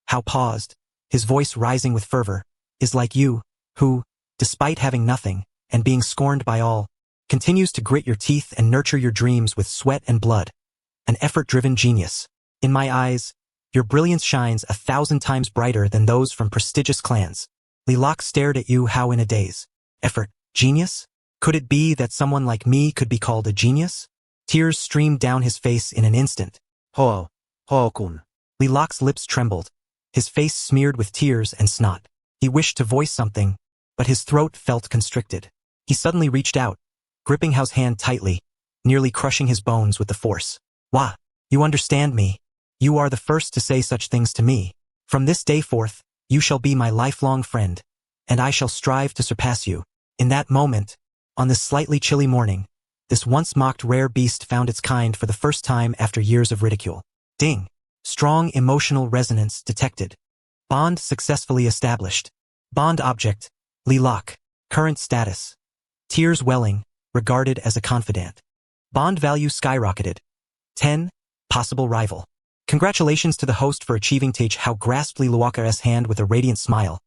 Hao paused, his voice rising with fervor, is like you, who, despite having nothing, and being scorned by all, continues to grit your teeth and nurture your dreams with sweat and blood. An effort-driven genius. In my eyes, your brilliance shines 1,000 times brighter than those from prestigious clans. Lilac stared at Yu Hao in a daze. Effort, genius? Could it be that someone like me could be called a genius? Tears streamed down his face in an instant. Ho-kun. Lilac's lips trembled, his face smeared with tears and snot. He wished to voice something, but his throat felt constricted. He suddenly reached out, gripping Hao's hand tightly, nearly crushing his bones with the force. Wah, you understand me. You are the first to say such things to me. From this day forth, you shall be my lifelong friend, and I shall strive to surpass you. In that moment, on this slightly chilly morning, this once mocked rare beast found its kind for the first time after years of ridicule. Ding! Strong emotional resonance detected. Bond successfully established. Bond object, Lilac. Current status. Tears welling, regarded as a confidant. Bond value skyrocketed. 10. Possible rival. Congratulations to the host for achieving Tage. Hao grasped Lilaca's hand with a radiant smile,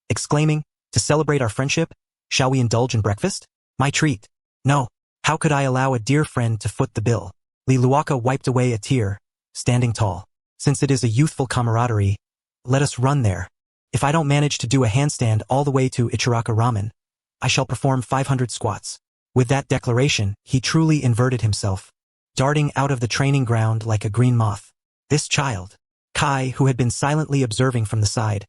exclaiming, to celebrate our friendship, shall we indulge in breakfast? My treat. No. How could I allow a dear friend to foot the bill? Lilaca wiped away a tear, standing tall. Since it is a youthful camaraderie, let us run there. If I don't manage to do a handstand all the way to Ichiraka Ramen, I shall perform 500 squats. With that declaration, he truly inverted himself, darting out of the training ground like a green moth. This child, Kai, who had been silently observing from the side,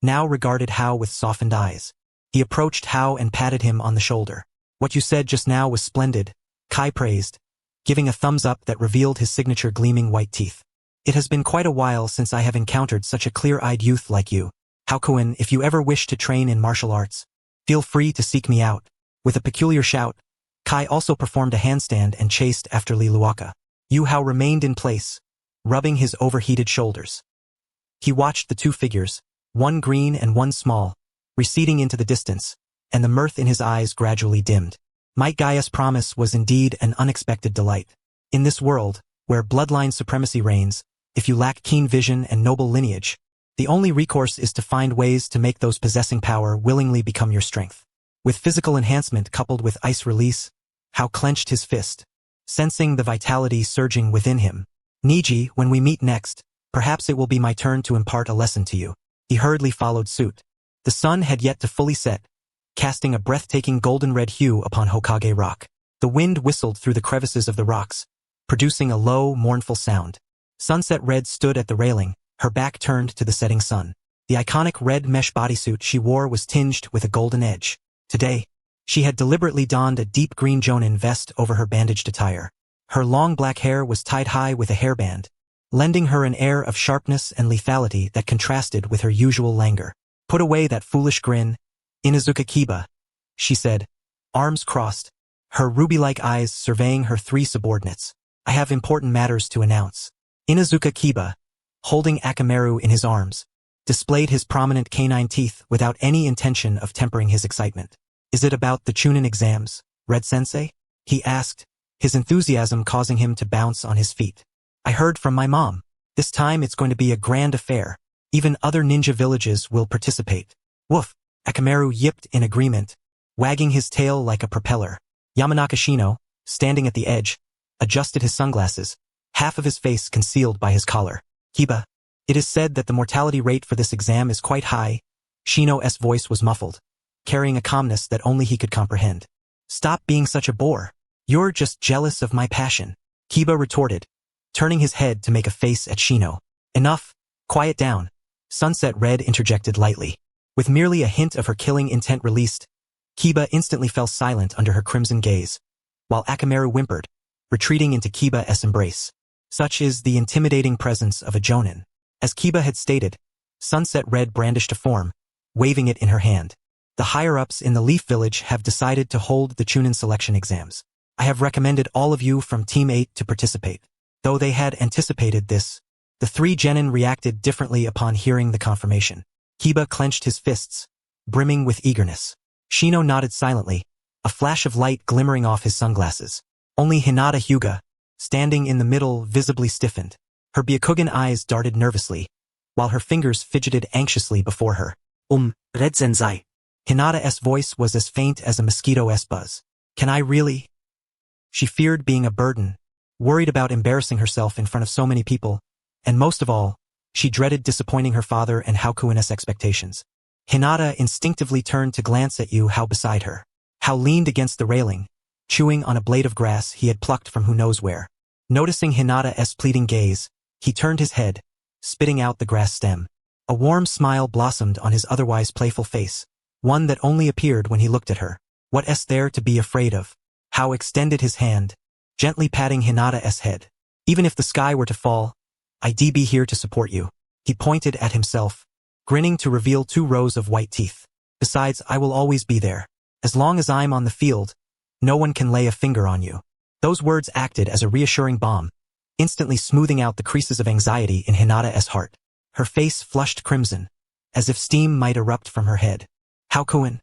now regarded Hao with softened eyes. He approached Hao and patted him on the shoulder. What you said just now was splendid, Kai praised, giving a thumbs up that revealed his signature gleaming white teeth. It has been quite a while since I have encountered such a clear-eyed youth like you. Hakuin, if you ever wish to train in martial arts, feel free to seek me out. With a peculiar shout, Kai also performed a handstand and chased after Lilaca. Yu Hao remained in place, rubbing his overheated shoulders. He watched the two figures, one green and one small, receding into the distance, and the mirth in his eyes gradually dimmed. Might Gaia's promise was indeed an unexpected delight. In this world, where bloodline supremacy reigns, if you lack keen vision and noble lineage, the only recourse is to find ways to make those possessing power willingly become your strength. With physical enhancement coupled with ice release, Hao clenched his fist, sensing the vitality surging within him. Niji, when we meet next, perhaps it will be my turn to impart a lesson to you. He hurriedly followed suit. The sun had yet to fully set, casting a breathtaking golden-red hue upon Hokage Rock. The wind whistled through the crevices of the rocks, producing a low, mournful sound. Sunset Red stood at the railing, her back turned to the setting sun. The iconic red mesh bodysuit she wore was tinged with a golden edge. Today, she had deliberately donned a deep green jonin vest over her bandaged attire. Her long black hair was tied high with a hairband, lending her an air of sharpness and lethality that contrasted with her usual languor. Put away that foolish grin, Inuzuka Kiba, she said, arms crossed, her ruby-like eyes surveying her three subordinates. I have important matters to announce. Inuzuka Kiba, holding Akamaru in his arms, displayed his prominent canine teeth without any intention of tempering his excitement. Is it about the Chunin exams, Red Sensei? He asked, his enthusiasm causing him to bounce on his feet. I heard from my mom. This time it's going to be a grand affair. Even other ninja villages will participate. Woof! Akamaru yipped in agreement, wagging his tail like a propeller. Yamanaka Shino, standing at the edge, adjusted his sunglasses, half of his face concealed by his collar. Kiba, it is said that the mortality rate for this exam is quite high. Shino's voice was muffled, carrying a calmness that only he could comprehend. Stop being such a bore. You're just jealous of my passion, Kiba retorted, turning his head to make a face at Shino. Enough, quiet down, Sunset Red interjected lightly. With merely a hint of her killing intent released, Kiba instantly fell silent under her crimson gaze, while Akamaru whimpered, retreating into Kiba's embrace. Such is the intimidating presence of a jonin. As Kiba had stated, Sunset Red brandished a form, waving it in her hand. The higher-ups in the Leaf Village have decided to hold the Chunin selection exams. I have recommended all of you from Team 8 to participate. Though they had anticipated this, the three genin reacted differently upon hearing the confirmation. Kiba clenched his fists, brimming with eagerness. Shino nodded silently, a flash of light glimmering off his sunglasses. Only Hinata Hyuga, standing in the middle, visibly stiffened. Her Byakugan eyes darted nervously, while her fingers fidgeted anxiously before her. Red Sensei. Hinata's voice was as faint as a mosquito's buzz. Can I really? She feared being a burden, worried about embarrassing herself in front of so many people, and most of all, she dreaded disappointing her father and Haku's expectations. Hinata instinctively turned to glance at Hao beside her. Hao leaned against the railing, chewing on a blade of grass he had plucked from who knows where. Noticing Hinata's pleading gaze, he turned his head, spitting out the grass stem. A warm smile blossomed on his otherwise playful face, one that only appeared when he looked at her. What's there to be afraid of? Hao extended his hand, gently patting Hinata's head. Even if the sky were to fall, I'd be here to support you. He pointed at himself, grinning to reveal 2 rows of white teeth. Besides, I will always be there. As long as I'm on the field, no one can lay a finger on you. Those words acted as a reassuring balm, instantly smoothing out the creases of anxiety in Hinata's heart. Her face flushed crimson, as if steam might erupt from her head. Haku,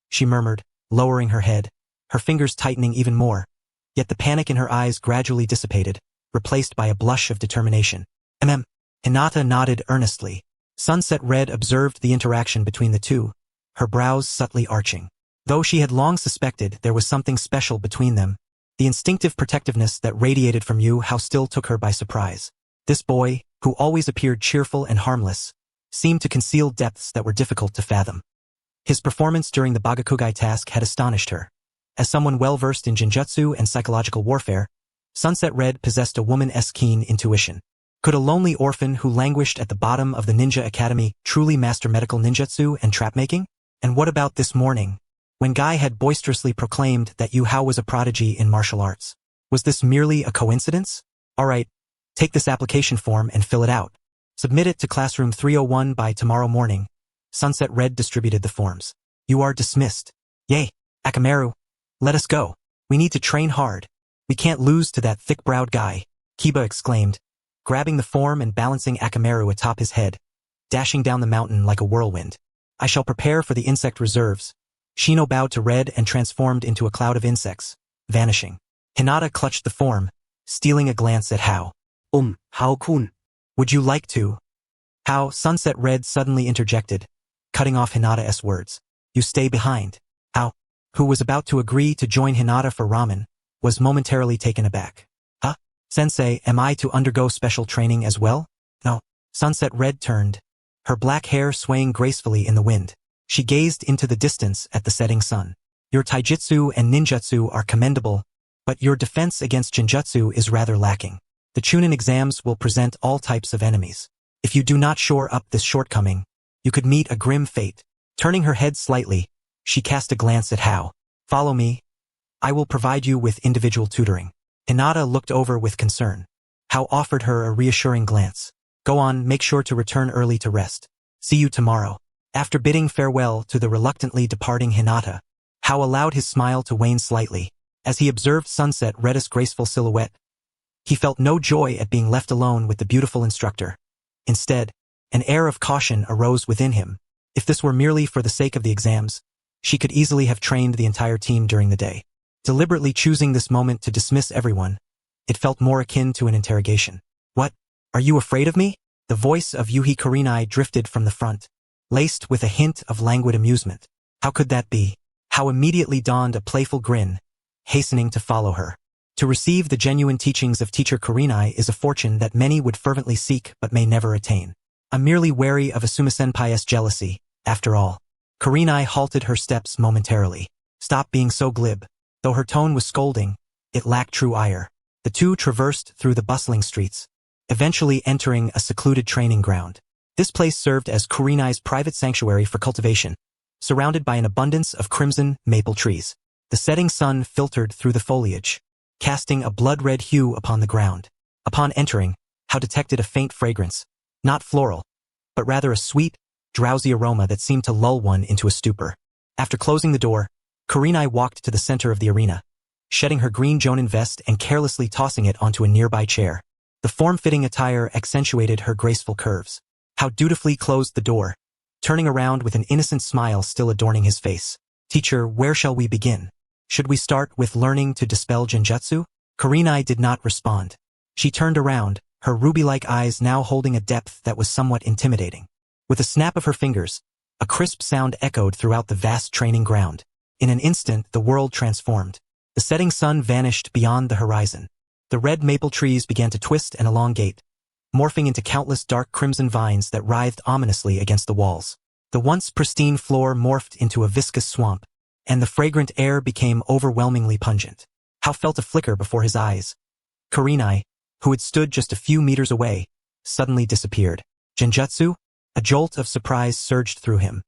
she murmured, lowering her head, her fingers tightening even more. Yet the panic in her eyes gradually dissipated, replaced by a blush of determination. Hinata nodded earnestly. Sunset Red observed the interaction between the two, her brows subtly arching. Though she had long suspected there was something special between them, the instinctive protectiveness that radiated from Hao still took her by surprise. This boy, who always appeared cheerful and harmless, seemed to conceal depths that were difficult to fathom. His performance during the Bagakugai task had astonished her. As someone well-versed in genjutsu and psychological warfare, Sunset Red possessed a woman's keen intuition. Could a lonely orphan who languished at the bottom of the ninja academy truly master medical ninjutsu and trap-making? And what about this morning, when Guy had boisterously proclaimed that Hao was a prodigy in martial arts? Was this merely a coincidence? Alright, take this application form and fill it out. Submit it to classroom 301 by tomorrow morning. Sunset Red distributed the forms. You are dismissed. Yay, Akamaru. Let us go. We need to train hard. We can't lose to that thick-browed guy, Kiba exclaimed, grabbing the form and balancing Akamaru atop his head, dashing down the mountain like a whirlwind. I shall prepare for the insect reserves. Shino bowed to Red and transformed into a cloud of insects, vanishing. Hinata clutched the form, stealing a glance at Hao. Hao-kun. Would you like to? Hao, Sunset Red suddenly interjected, cutting off Hinata's words. You stay behind. Hao, who was about to agree to join Hinata for ramen, was momentarily taken aback. Huh? Sensei, am I to undergo special training as well? No. Sunset Red turned, her black hair swaying gracefully in the wind. She gazed into the distance at the setting sun. Your taijutsu and ninjutsu are commendable, but your defense against genjutsu is rather lacking. The Chunin exams will present all types of enemies. If you do not shore up this shortcoming, you could meet a grim fate. Turning her head slightly, she cast a glance at Hao. Follow me. I will provide you with individual tutoring. Hinata looked over with concern. Hao offered her a reassuring glance. Go on, make sure to return early to rest. See you tomorrow. After bidding farewell to the reluctantly departing Hinata, Hao allowed his smile to wane slightly. As he observed Sunset Red's graceful silhouette, he felt no joy at being left alone with the beautiful instructor. Instead, an air of caution arose within him. If this were merely for the sake of the exams, she could easily have trained the entire team during the day. Deliberately choosing this moment to dismiss everyone, it felt more akin to an interrogation. What? Are you afraid of me? The voice of Yuhi Kurenai drifted from the front, laced with a hint of languid amusement. How could that be? Hao immediately donned a playful grin, hastening to follow her. To receive the genuine teachings of Teacher Kurenai is a fortune that many would fervently seek but may never attain. I'm merely wary of Asuma-senpai's jealousy, after all. Kurenai halted her steps momentarily. Stop being so glib. Though her tone was scolding, it lacked true ire. The two traversed through the bustling streets, eventually entering a secluded training ground. This place served as Kurenai's private sanctuary for cultivation, surrounded by an abundance of crimson maple trees. The setting sun filtered through the foliage, casting a blood-red hue upon the ground. Upon entering, Hao detected a faint fragrance, not floral, but rather a sweet, drowsy aroma that seemed to lull one into a stupor. After closing the door, Kurenai walked to the center of the arena, shedding her green jonin vest and carelessly tossing it onto a nearby chair. The form-fitting attire accentuated her graceful curves. Hao dutifully closed the door, turning around with an innocent smile still adorning his face. Teacher, where shall we begin? Should we start with learning to dispel genjutsu? Kurenai did not respond. She turned around, her ruby-like eyes now holding a depth that was somewhat intimidating. With a snap of her fingers, a crisp sound echoed throughout the vast training ground. In an instant, the world transformed. The setting sun vanished beyond the horizon. The red maple trees began to twist and elongate, morphing into countless dark crimson vines that writhed ominously against the walls. The once pristine floor morphed into a viscous swamp, and the fragrant air became overwhelmingly pungent. Hao felt a flicker before his eyes. Kurenai, who had stood just a few meters away, suddenly disappeared. Genjutsu? A jolt of surprise surged through him.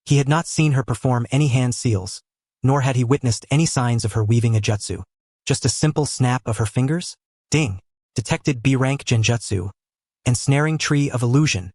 He had not seen her perform any hand seals, nor had he witnessed any signs of her weaving a jutsu. Just a simple snap of her fingers? Ding! Detected B-rank genjutsu. Ensnaring tree of illusion.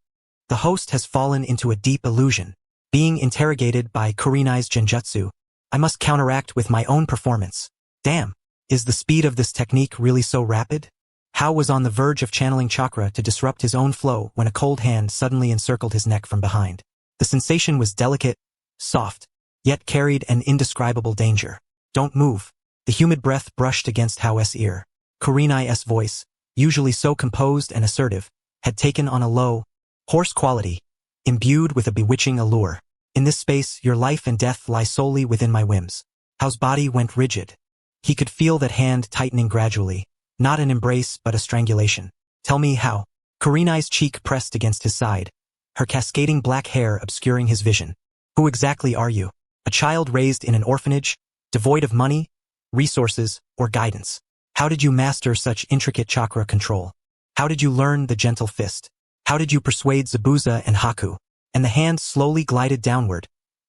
The host has fallen into a deep illusion. Being interrogated by Kurenai's genjutsu, I must counteract with my own performance. Damn! Is the speed of this technique really so rapid? Hao was on the verge of channeling chakra to disrupt his own flow when a cold hand suddenly encircled his neck from behind. The sensation was delicate, soft, yet carried an indescribable danger. Don't move. The humid breath brushed against Hao's ear. Kurenai's voice, usually so composed and assertive, had taken on a low, hoarse quality, imbued with a bewitching allure. In this space, your life and death lie solely within my whims. Hao's body went rigid. He could feel that hand tightening gradually, not an embrace but a strangulation. Tell me how. Kurenai's cheek pressed against his side, her cascading black hair obscuring his vision. Who exactly are you? A child raised in an orphanage, devoid of money, resources, or guidance. How did you master such intricate chakra control? How did you learn the gentle fist? How did you persuade Zabuza and Haku? And the hand slowly glided downward,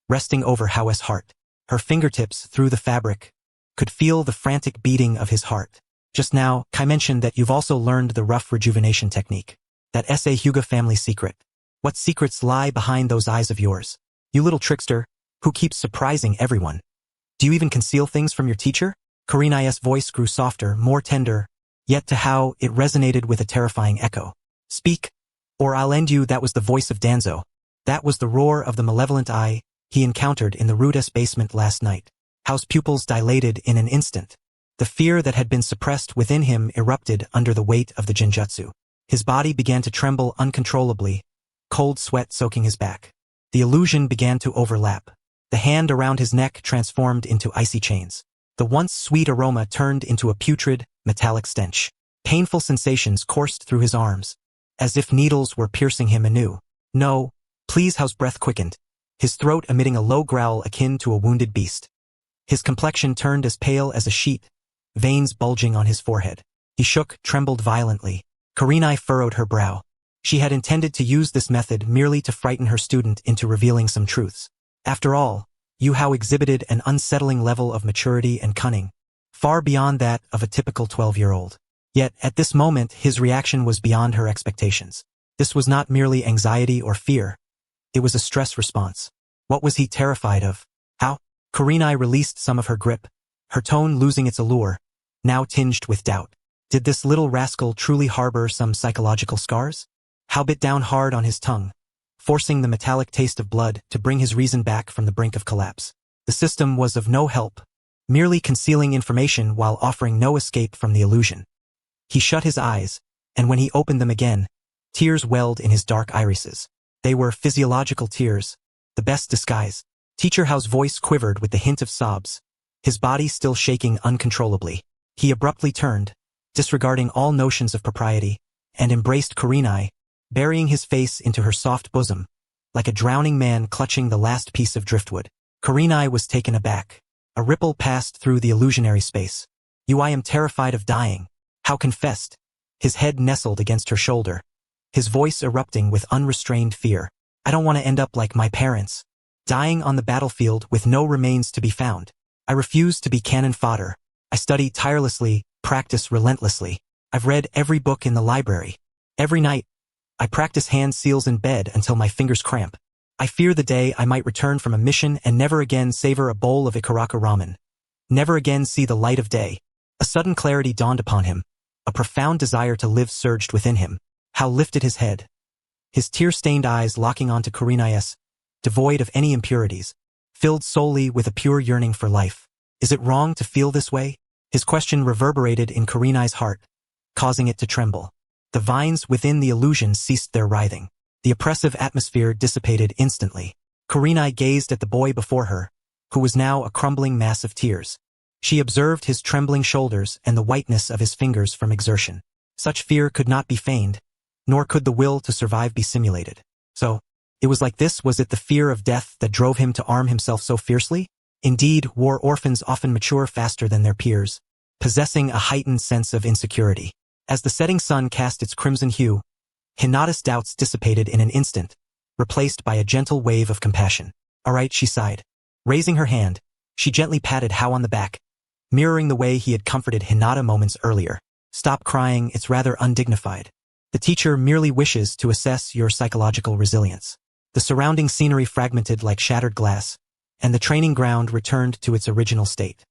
resting over Hao's heart. Her fingertips, through the fabric, could feel the frantic beating of his heart. Just now, Kai mentioned that you've also learned the rough rejuvenation technique. That S.A. Hyuga family secret. What secrets lie behind those eyes of yours? You little trickster, who keeps surprising everyone. Do you even conceal things from your teacher? Kurenai's voice grew softer, more tender, yet to Hao it resonated with a terrifying echo. Speak, or I'll end you. That was the voice of Danzo, That was the roar of the malevolent eye he encountered in the Rude's basement last night. Hao's pupils dilated in an instant. The fear that had been suppressed within him erupted under the weight of the genjutsu. His body began to tremble uncontrollably, cold sweat soaking his back. The illusion began to overlap. The hand around his neck transformed into icy chains. The once sweet aroma turned into a putrid, metallic stench. Painful sensations coursed through his arms, as if needles were piercing him anew. No, please. Hao's breath quickened, his throat emitting a low growl akin to a wounded beast. His complexion turned as pale as a sheet, veins bulging on his forehead. He shook, trembled violently. Kurenai furrowed her brow. She had intended to use this method merely to frighten her student into revealing some truths. After all, Yu Hao exhibited an unsettling level of maturity and cunning, far beyond that of a typical 12-year-old. Yet, at this moment, his reaction was beyond her expectations. This was not merely anxiety or fear. It was a stress response. What was he terrified of? How? Kurenai released some of her grip, her tone losing its allure, now tinged with doubt. Did this little rascal truly harbor some psychological scars? Hao bit down hard on his tongue, forcing the metallic taste of blood to bring his reason back from the brink of collapse. The system was of no help, merely concealing information while offering no escape from the illusion. He shut his eyes, and when he opened them again, tears welled in his dark irises. They were physiological tears, the best disguise. Teacher Hao's voice quivered with the hint of sobs, his body still shaking uncontrollably. He abruptly turned, disregarding all notions of propriety, and embraced Kurenai, burying his face into her soft bosom, like a drowning man clutching the last piece of driftwood. Kurenai was taken aback. A ripple passed through the illusionary space. I am terrified of dying, Hao confessed, his head nestled against her shoulder, his voice erupting with unrestrained fear. I don't want to end up like my parents, dying on the battlefield with no remains to be found. I refuse to be cannon fodder. I study tirelessly, practice relentlessly. I've read every book in the library. Every night, I practice hand seals in bed until my fingers cramp. I fear the day I might return from a mission and never again savor a bowl of Ikaraka ramen. Never again see the light of day. A sudden clarity dawned upon him. A profound desire to live surged within him. Hao lifted his head, his tear-stained eyes locking onto Kurenai's, devoid of any impurities, filled solely with a pure yearning for life. Is it wrong to feel this way? His question reverberated in Kurenai's heart, causing it to tremble. The vines within the illusion ceased their writhing. The oppressive atmosphere dissipated instantly. Kurenai gazed at the boy before her, who was now a crumbling mass of tears. She observed his trembling shoulders and the whiteness of his fingers from exertion. Such fear could not be feigned, nor could the will to survive be simulated. So, it was like this. Was it the fear of death that drove him to arm himself so fiercely? Indeed, war orphans often mature faster than their peers, possessing a heightened sense of insecurity. As the setting sun cast its crimson hue, Hinata's doubts dissipated in an instant, replaced by a gentle wave of compassion. All right, she sighed. Raising her hand, she gently patted Hao on the back, mirroring the way he had comforted Hinata moments earlier. Stop crying, it's rather undignified. The teacher merely wishes to assess your psychological resilience. The surrounding scenery fragmented like shattered glass, and the training ground returned to its original state.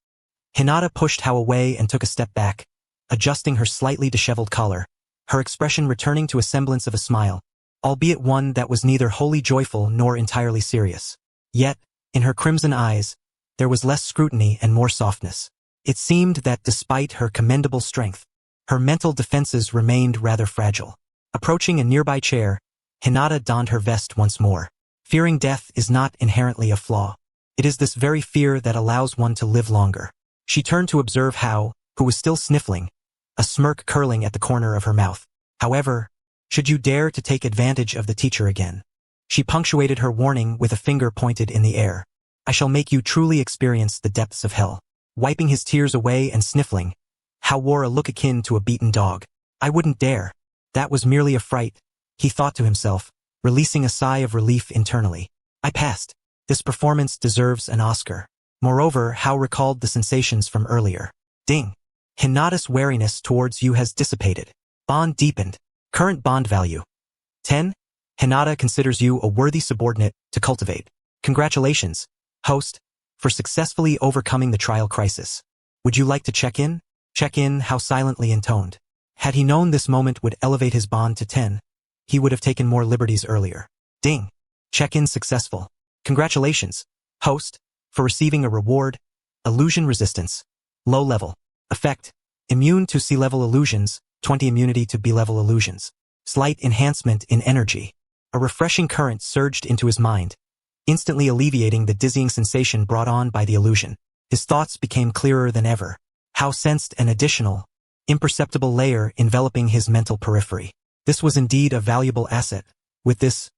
Hinata pushed Hao away and took a step back, adjusting her slightly disheveled collar, her expression returning to a semblance of a smile, albeit one that was neither wholly joyful nor entirely serious. Yet, in her crimson eyes, there was less scrutiny and more softness. It seemed that despite her commendable strength, her mental defenses remained rather fragile. Approaching a nearby chair, Hinata donned her vest once more. Fearing death is not inherently a flaw. It is this very fear that allows one to live longer. She turned to observe Hao, who was still sniffling, a smirk curling at the corner of her mouth. However, should you dare to take advantage of the teacher again? She punctuated her warning with a finger pointed in the air. I shall make you truly experience the depths of hell. Wiping his tears away and sniffling, Hao wore a look akin to a beaten dog. I wouldn't dare. That was merely a fright, he thought to himself, releasing a sigh of relief internally. I passed. This performance deserves an Oscar. Moreover, Hao recalled the sensations from earlier. Ding. Hinata's wariness towards you has dissipated. Bond deepened. Current bond value. 10. Hinata considers you a worthy subordinate to cultivate. Congratulations, host, for successfully overcoming the trial crisis. Would you like to check in? Check in, Hao silently intoned. Had he known this moment would elevate his bond to 10, he would have taken more liberties earlier. Ding. Check-in successful. Congratulations, host, for receiving a reward. Illusion resistance. Low level. Effect. Immune to C-level illusions, 20 immunity to B-level illusions. Slight enhancement in energy. A refreshing current surged into his mind, instantly alleviating the dizzying sensation brought on by the illusion. His thoughts became clearer than ever. How sensed an additional, imperceptible layer enveloping his mental periphery. This was indeed a valuable asset. With this,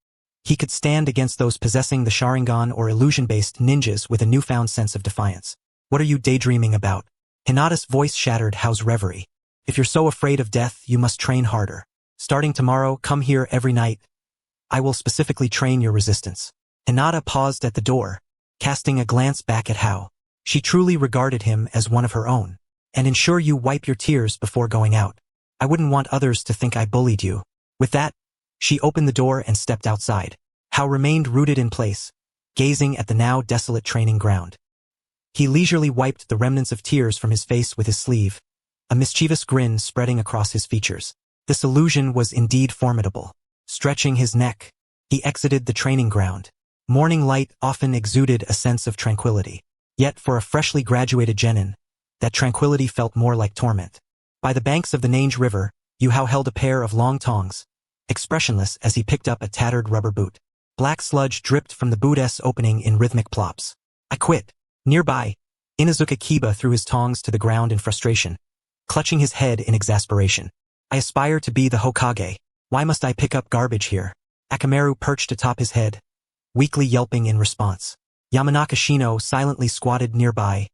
he could stand against those possessing the Sharingan or illusion-based ninjas with a newfound sense of defiance. What are you daydreaming about? Hinata's voice shattered Hao's reverie. If you're so afraid of death, you must train harder. Starting tomorrow, come here every night. I will specifically train your resistance. Hinata paused at the door, casting a glance back at Hao. She truly regarded him as one of her own. And ensure you wipe your tears before going out. I wouldn't want others to think I bullied you. With that, she opened the door and stepped outside. Hao remained rooted in place, gazing at the now desolate training ground. He leisurely wiped the remnants of tears from his face with his sleeve, a mischievous grin spreading across his features. This illusion was indeed formidable. Stretching his neck, he exited the training ground. Morning light often exuded a sense of tranquility. Yet for a freshly graduated genin, that tranquility felt more like torment. By the banks of the Nange River, Yu Hao held a pair of long tongs, expressionless as he picked up a tattered rubber boot. Black sludge dripped from the boot's opening in rhythmic plops. I quit. Nearby, Inuzuka Kiba threw his tongs to the ground in frustration, clutching his head in exasperation. I aspire to be the Hokage. Why must I pick up garbage here? Akamaru perched atop his head, weakly yelping in response. Yamanaka Shino silently squatted nearby,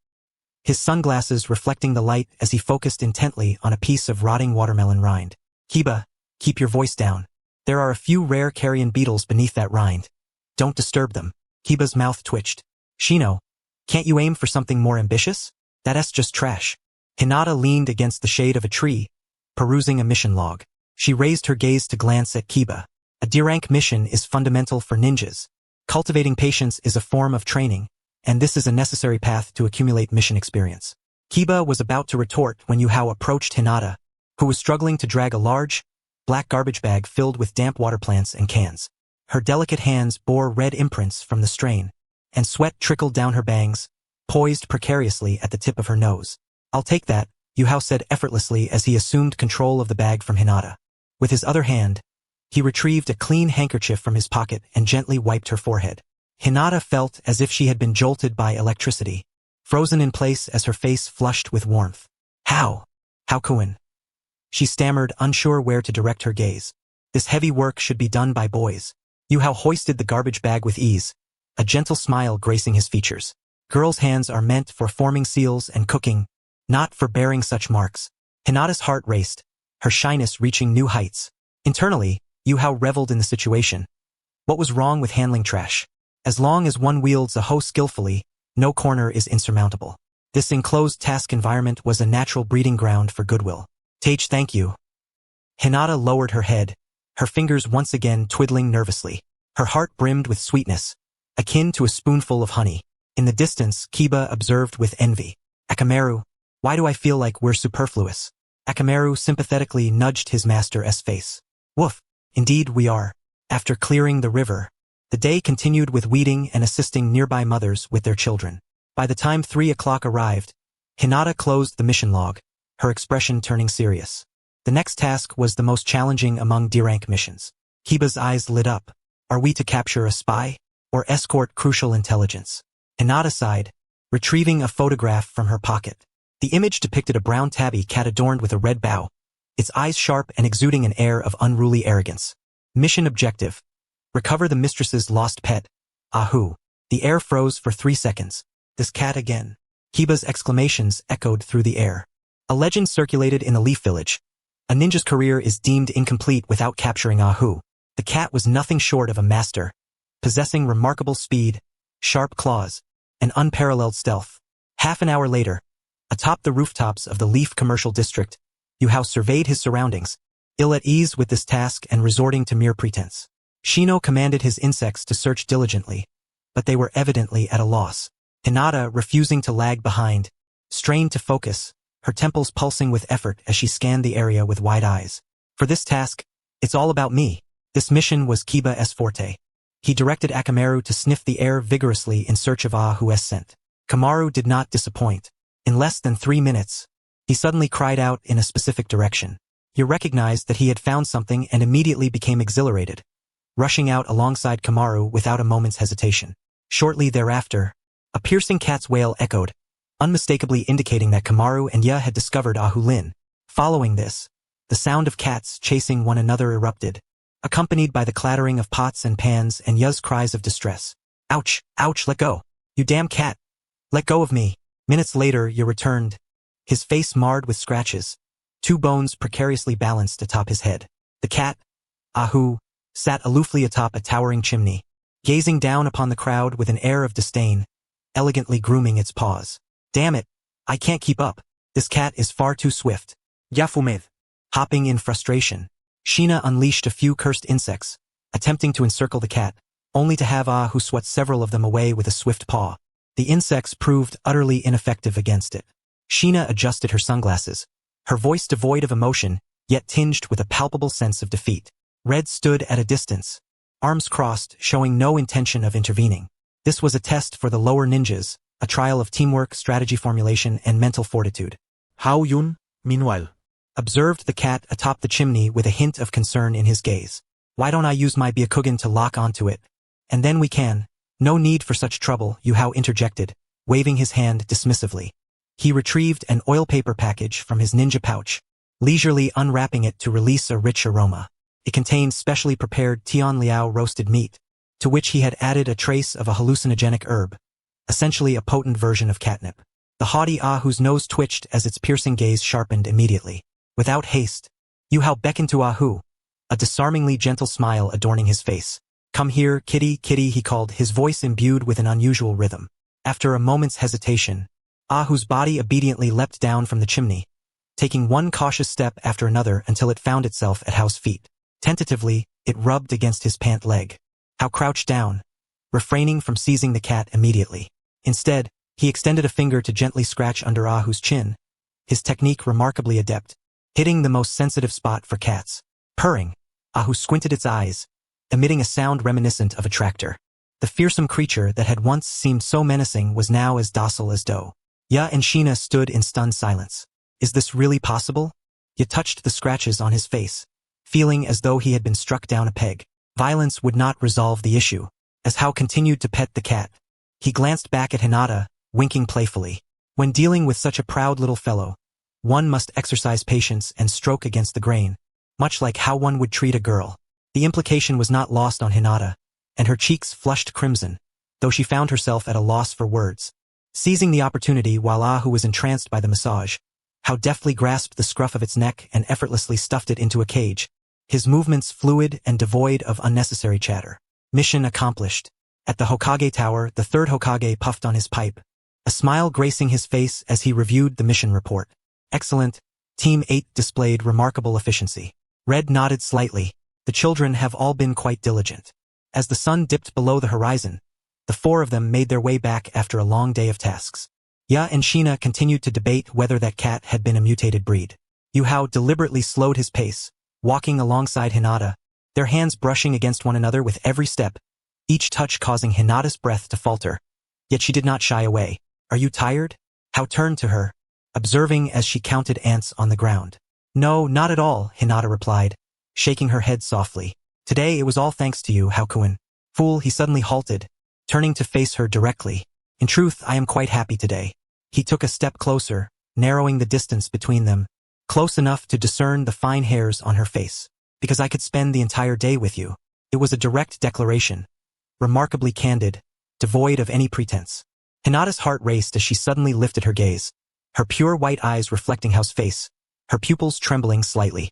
his sunglasses reflecting the light as he focused intently on a piece of rotting watermelon rind. Kiba, keep your voice down. There are a few rare carrion beetles beneath that rind. Don't disturb them. Kiba's mouth twitched. Shino, can't you aim for something more ambitious? That's just trash. Hinata leaned against the shade of a tree, perusing a mission log. She raised her gaze to glance at Kiba. A D-rank mission is fundamental for ninjas. Cultivating patience is a form of training, and this is a necessary path to accumulate mission experience. Kiba was about to retort when Yu Hao approached Hinata, who was struggling to drag a large, black garbage bag filled with damp water plants and cans. Her delicate hands bore red imprints from the strain, and sweat trickled down her bangs, poised precariously at the tip of her nose. I'll take that, Yu Hao said effortlessly as he assumed control of the bag from Hinata. With his other hand, he retrieved a clean handkerchief from his pocket and gently wiped her forehead. Hinata felt as if she had been jolted by electricity, frozen in place as her face flushed with warmth. How Konan? She stammered, unsure where to direct her gaze. This heavy work should be done by boys. Yu Hao hoisted the garbage bag with ease, a gentle smile gracing his features. Girls' hands are meant for forming seals and cooking, not for bearing such marks. Hinata's heart raced, her shyness reaching new heights. Internally, Yu Hao reveled in the situation. What was wrong with handling trash? As long as one wields a hoe skillfully, no corner is insurmountable. This enclosed task environment was a natural breeding ground for goodwill. Tage, thank you. Hinata lowered her head, her fingers once again twiddling nervously. Her heart brimmed with sweetness, akin to a spoonful of honey. In the distance, Kiba observed with envy. Akamaru, why do I feel like we're superfluous? Akamaru sympathetically nudged his master's face. Woof, indeed we are. After clearing the river, the day continued with weeding and assisting nearby mothers with their children. By the time 3 o'clock arrived, Hinata closed the mission log, her expression turning serious. The next task was the most challenging among D-rank missions. Kiba's eyes lit up. Are we to capture a spy, or escort crucial intelligence? Hinata sighed, retrieving a photograph from her pocket. The image depicted a brown tabby cat adorned with a red bow, its eyes sharp and exuding an air of unruly arrogance. Mission objective: recover the mistress's lost pet. Ahoo. The air froze for 3 seconds. This cat again. Kiba's exclamations echoed through the air. A legend circulated in the Leaf Village. A ninja's career is deemed incomplete without capturing Ahoo. The cat was nothing short of a master, possessing remarkable speed, sharp claws, and unparalleled stealth. Half an hour later, atop the rooftops of the Leaf Commercial District, Yu Hao surveyed his surroundings, ill at ease with this task and resorting to mere pretense. Shino commanded his insects to search diligently, but they were evidently at a loss. Hinata, refusing to lag behind, strained to focus, her temples pulsing with effort as she scanned the area with wide eyes. For this task, it's all about me. This mission was Kiba's forte. He directed Akamaru to sniff the air vigorously in search of Ahu's scent. Kamaru did not disappoint. In less than 3 minutes, he suddenly cried out in a specific direction. He recognized that he had found something and immediately became exhilarated, rushing out alongside Kamaru without a moment's hesitation. Shortly thereafter, a piercing cat's wail echoed, unmistakably indicating that Kamaru and Ya had discovered Ahulin. Following this, the sound of cats chasing one another erupted, accompanied by the clattering of pots and pans and Ya's cries of distress. Ouch, ouch, let go. You damn cat. Let go of me. Minutes later, Ya returned, his face marred with scratches, 2 bones precariously balanced atop his head. The cat, Ahu, sat aloofly atop a towering chimney, gazing down upon the crowd with an air of disdain, elegantly grooming its paws. Damn it, I can't keep up. This cat is far too swift. Yafumed. Hopping in frustration, Sheena unleashed a few cursed insects, attempting to encircle the cat, only to have Ahu swat several of them away with a swift paw. The insects proved utterly ineffective against it. Sheena adjusted her sunglasses, her voice devoid of emotion, yet tinged with a palpable sense of defeat. Red stood at a distance, arms crossed, showing no intention of intervening. This was a test for the lower ninjas, a trial of teamwork, strategy formulation, and mental fortitude. Hao Yun, meanwhile, observed the cat atop the chimney with a hint of concern in his gaze. Why don't I use my Byakugan to lock onto it? And then we can. No need for such trouble, Yuhao interjected, waving his hand dismissively. He retrieved an oil paper package from his ninja pouch, leisurely unwrapping it to release a rich aroma. It contained specially prepared Tian Liao roasted meat, to which he had added a trace of a hallucinogenic herb, essentially a potent version of catnip. The haughty Ahu's nose twitched as its piercing gaze sharpened immediately. Without haste, Yuhao beckoned to Ahu, a disarmingly gentle smile adorning his face. Come here, kitty, kitty, he called, his voice imbued with an unusual rhythm. After a moment's hesitation, Ahu's body obediently leapt down from the chimney, taking one cautious step after another until it found itself at Hao's feet. Tentatively, it rubbed against his pant leg. Hao crouched down, refraining from seizing the cat immediately. Instead, he extended a finger to gently scratch under Ahu's chin, his technique remarkably adept, hitting the most sensitive spot for cats. Purring, Ahu squinted its eyes, emitting a sound reminiscent of a tractor. The fearsome creature that had once seemed so menacing was now as docile as dough. Ya and Sheena stood in stunned silence. Is this really possible? Ya touched the scratches on his face, feeling as though he had been struck down a peg. Violence would not resolve the issue. As Hao continued to pet the cat, he glanced back at Hinata, winking playfully. When dealing with such a proud little fellow, one must exercise patience and stroke against the grain, much like how one would treat a girl. The implication was not lost on Hinata, and her cheeks flushed crimson, though she found herself at a loss for words. Seizing the opportunity while Ahu was entranced by the massage, Hao deftly grasped the scruff of its neck and effortlessly stuffed it into a cage, his movements fluid and devoid of unnecessary chatter. Mission accomplished. At the Hokage Tower, the third Hokage puffed on his pipe, a smile gracing his face as he reviewed the mission report. Excellent. Team 8 displayed remarkable efficiency. Red nodded slightly. The children have all been quite diligent. As the sun dipped below the horizon, the 4 of them made their way back after a long day of tasks. Ya and Sheena continued to debate whether that cat had been a mutated breed. Yuhao deliberately slowed his pace, walking alongside Hinata, their hands brushing against one another with every step, each touch causing Hinata's breath to falter. Yet she did not shy away. Are you tired? Hao turned to her, observing as she counted ants on the ground. No, not at all, Hinata replied, shaking her head softly. Today it was all thanks to you, Hakuin. Fool, he suddenly halted, turning to face her directly. In truth, I am quite happy today. He took a step closer, narrowing the distance between them, close enough to discern the fine hairs on her face. Because I could spend the entire day with you. It was a direct declaration, remarkably candid, devoid of any pretense. Hinata's heart raced as she suddenly lifted her gaze, her pure white eyes reflecting Hao's face, her pupils trembling slightly.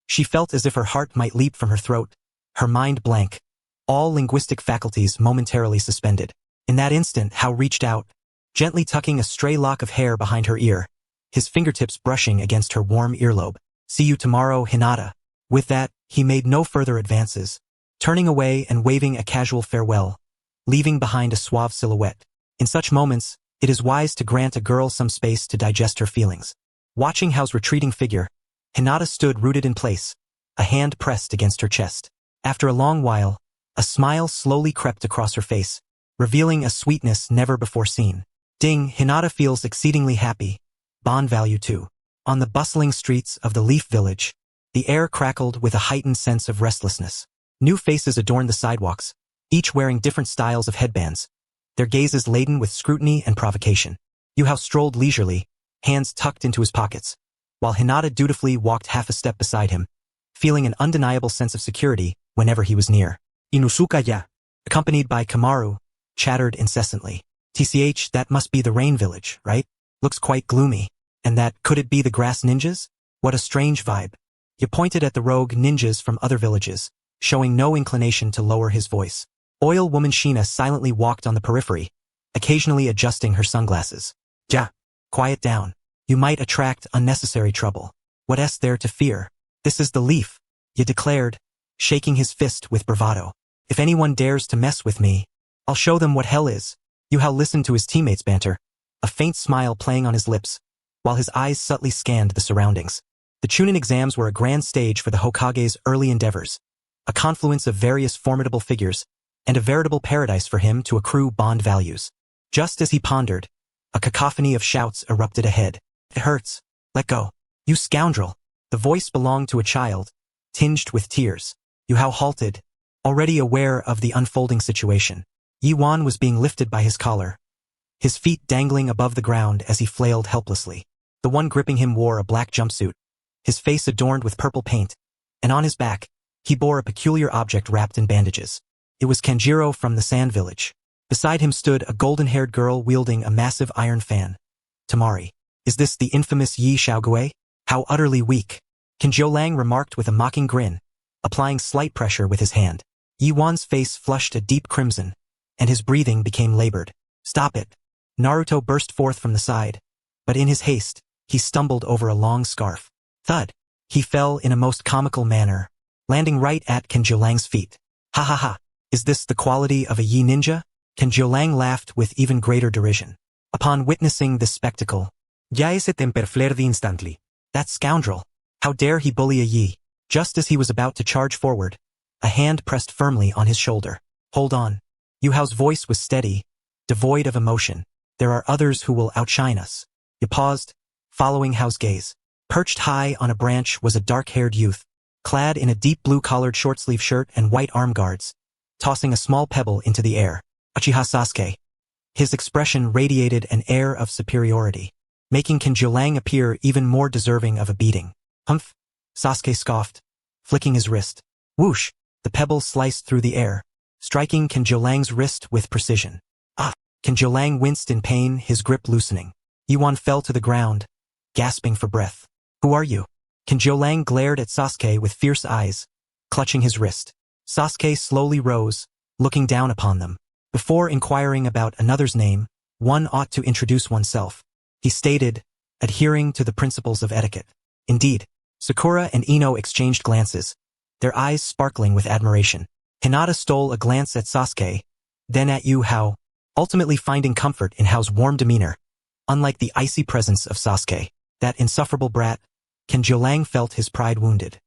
She felt as if her heart might leap from her throat, her mind blank, all linguistic faculties momentarily suspended. In that instant, Hao reached out, gently tucking a stray lock of hair behind her ear, his fingertips brushing against her warm earlobe. See you tomorrow, Hinata. With that, he made no further advances, turning away and waving a casual farewell, leaving behind a suave silhouette. In such moments, it is wise to grant a girl some space to digest her feelings. Watching Hao's retreating figure, Hinata stood rooted in place, a hand pressed against her chest. After a long while, A smile slowly crept across her face, revealing a sweetness never before seen. Ding, Hinata feels exceedingly happy. Bond value 2. On the bustling streets of the Leaf Village, the air crackled with a heightened sense of restlessness. New faces adorned the sidewalks, each wearing different styles of headbands, their gazes laden with scrutiny and provocation. Yuhao strolled leisurely, hands tucked into his pockets, while Hinata dutifully walked half a step beside him, feeling an undeniable sense of security whenever he was near. Inuzuka ya. Accompanied by Kamaru, chattered incessantly. TCH, that must be the Rain Village, right? Looks quite gloomy. And that, could it be the Grass Ninjas? What a strange vibe. He pointed at the rogue ninjas from other villages, showing no inclination to lower his voice. Oil woman Sheena silently walked on the periphery, occasionally adjusting her sunglasses. Ja. Quiet down. You might attract unnecessary trouble. What's there to fear? This is the Leaf, he declared, shaking his fist with bravado. If anyone dares to mess with me, I'll show them what hell is. Yuhao listened to his teammates' banter, a faint smile playing on his lips, while his eyes subtly scanned the surroundings. The Chunin exams were a grand stage for the Hokage's early endeavors, a confluence of various formidable figures, and a veritable paradise for him to accrue bond values. Just as he pondered, a cacophony of shouts erupted ahead. It hurts. Let go. You scoundrel. The voice belonged to a child, tinged with tears. Yuhao halted, already aware of the unfolding situation. Yi Wan was being lifted by his collar, his feet dangling above the ground as he flailed helplessly. The one gripping him wore a black jumpsuit, his face adorned with purple paint, and on his back, he bore a peculiar object wrapped in bandages. It was Kanjiro from the Sand Village. Beside him stood a golden-haired girl wielding a massive iron fan. Tamari. Is this the infamous Yi Xiaogue? How utterly weak. Kanjo Lang remarked with a mocking grin, applying slight pressure with his hand. Yi Wan's face flushed a deep crimson, and his breathing became labored. Stop it. Naruto burst forth from the side, but in his haste, he stumbled over a long scarf. Thud. He fell in a most comical manner, landing right at Kanjo Lang's feet. Ha ha ha. Is this the quality of a Yi ninja? Kanjo Lang laughed with even greater derision. Upon witnessing this spectacle, Ya ese temperflerdi instantly. that scoundrel! How dare he bully a Yi? Just as he was about to charge forward, a hand pressed firmly on his shoulder. Hold on. Yuhao's voice was steady, devoid of emotion. There are others who will outshine us. He paused, following Hao's gaze. Perched high on a branch was a dark-haired youth, clad in a deep blue-collared short-sleeve shirt and white arm guards, tossing a small pebble into the air. Uchiha Sasuke. His expression radiated an air of superiority, making Kanjo Lang appear even more deserving of a beating. Humph! Sasuke scoffed, flicking his wrist. Whoosh! The pebble sliced through the air, striking Kanjo Lang's wrist with precision. Ah! Kanjo Lang winced in pain, his grip loosening. Yi Wan fell to the ground, gasping for breath. Who are you? Kanjo Lang glared at Sasuke with fierce eyes, clutching his wrist. Sasuke slowly rose, looking down upon them. Before inquiring about another's name, one ought to introduce oneself, he stated, adhering to the principles of etiquette. Indeed, Sakura and Ino exchanged glances, their eyes sparkling with admiration. Hinata stole a glance at Sasuke, then at Hao, ultimately finding comfort in Hao's warm demeanor. Unlike the icy presence of Sasuke, that insufferable brat, Kanjo Lang felt his pride wounded.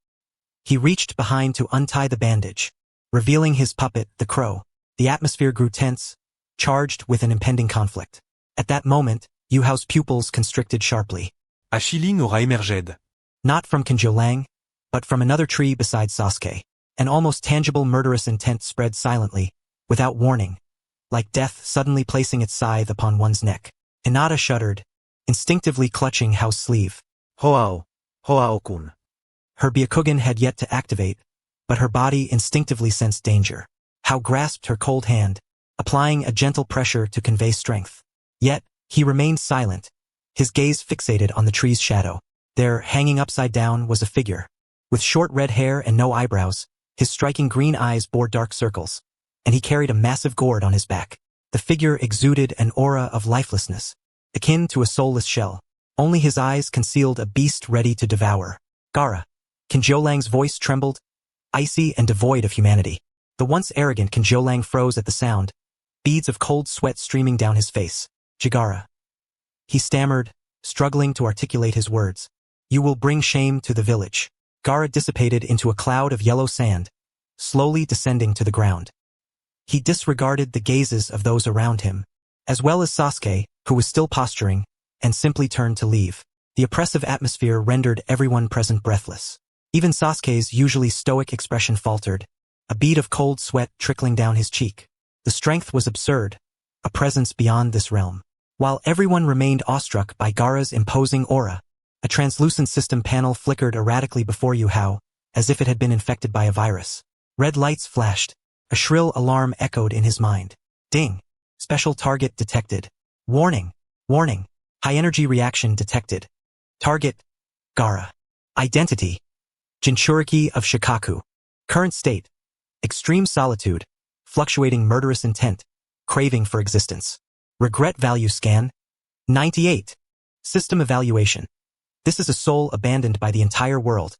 He reached behind to untie the bandage, revealing his puppet, the crow. The atmosphere grew tense, charged with an impending conflict. At that moment, Hao's pupils constricted sharply. A shilling aura émerged. Not from Kanjo Lang, but from another tree beside Sasuke. An almost tangible murderous intent spread silently, without warning, like death suddenly placing its scythe upon one's neck. Hinata shuddered, instinctively clutching Hao's sleeve. Hoao-kun. Her Byakugan had yet to activate, but her body instinctively sensed danger. Hao grasped her cold hand, applying a gentle pressure to convey strength. Yet, he remained silent, his gaze fixated on the tree's shadow. There, hanging upside down, was a figure. With short red hair and no eyebrows, his striking green eyes bore dark circles, and he carried a massive gourd on his back. The figure exuded an aura of lifelessness, akin to a soulless shell. Only his eyes concealed a beast ready to devour. Gaara. Kanjo Lang's voice trembled, icy and devoid of humanity. The once arrogant Kanjo Lang froze at the sound, beads of cold sweat streaming down his face. Jigara. He stammered, struggling to articulate his words. You will bring shame to the village. Gaara dissipated into a cloud of yellow sand, slowly descending to the ground. He disregarded the gazes of those around him, as well as Sasuke, who was still posturing, and simply turned to leave. The oppressive atmosphere rendered everyone present breathless. Even Sasuke's usually stoic expression faltered, a bead of cold sweat trickling down his cheek. The strength was absurd, a presence beyond this realm. While everyone remained awestruck by Gaara's imposing aura, a translucent system panel flickered erratically before Yuhao, as if it had been infected by a virus. Red lights flashed. A shrill alarm echoed in his mind. Ding! Special target detected. Warning! Warning! High-energy reaction detected. Target: Gaara. Identity: Jinchuriki of Shikaku. Current state: extreme solitude, fluctuating murderous intent, craving for existence. Regret value scan: 98. System evaluation: this is a soul abandoned by the entire world,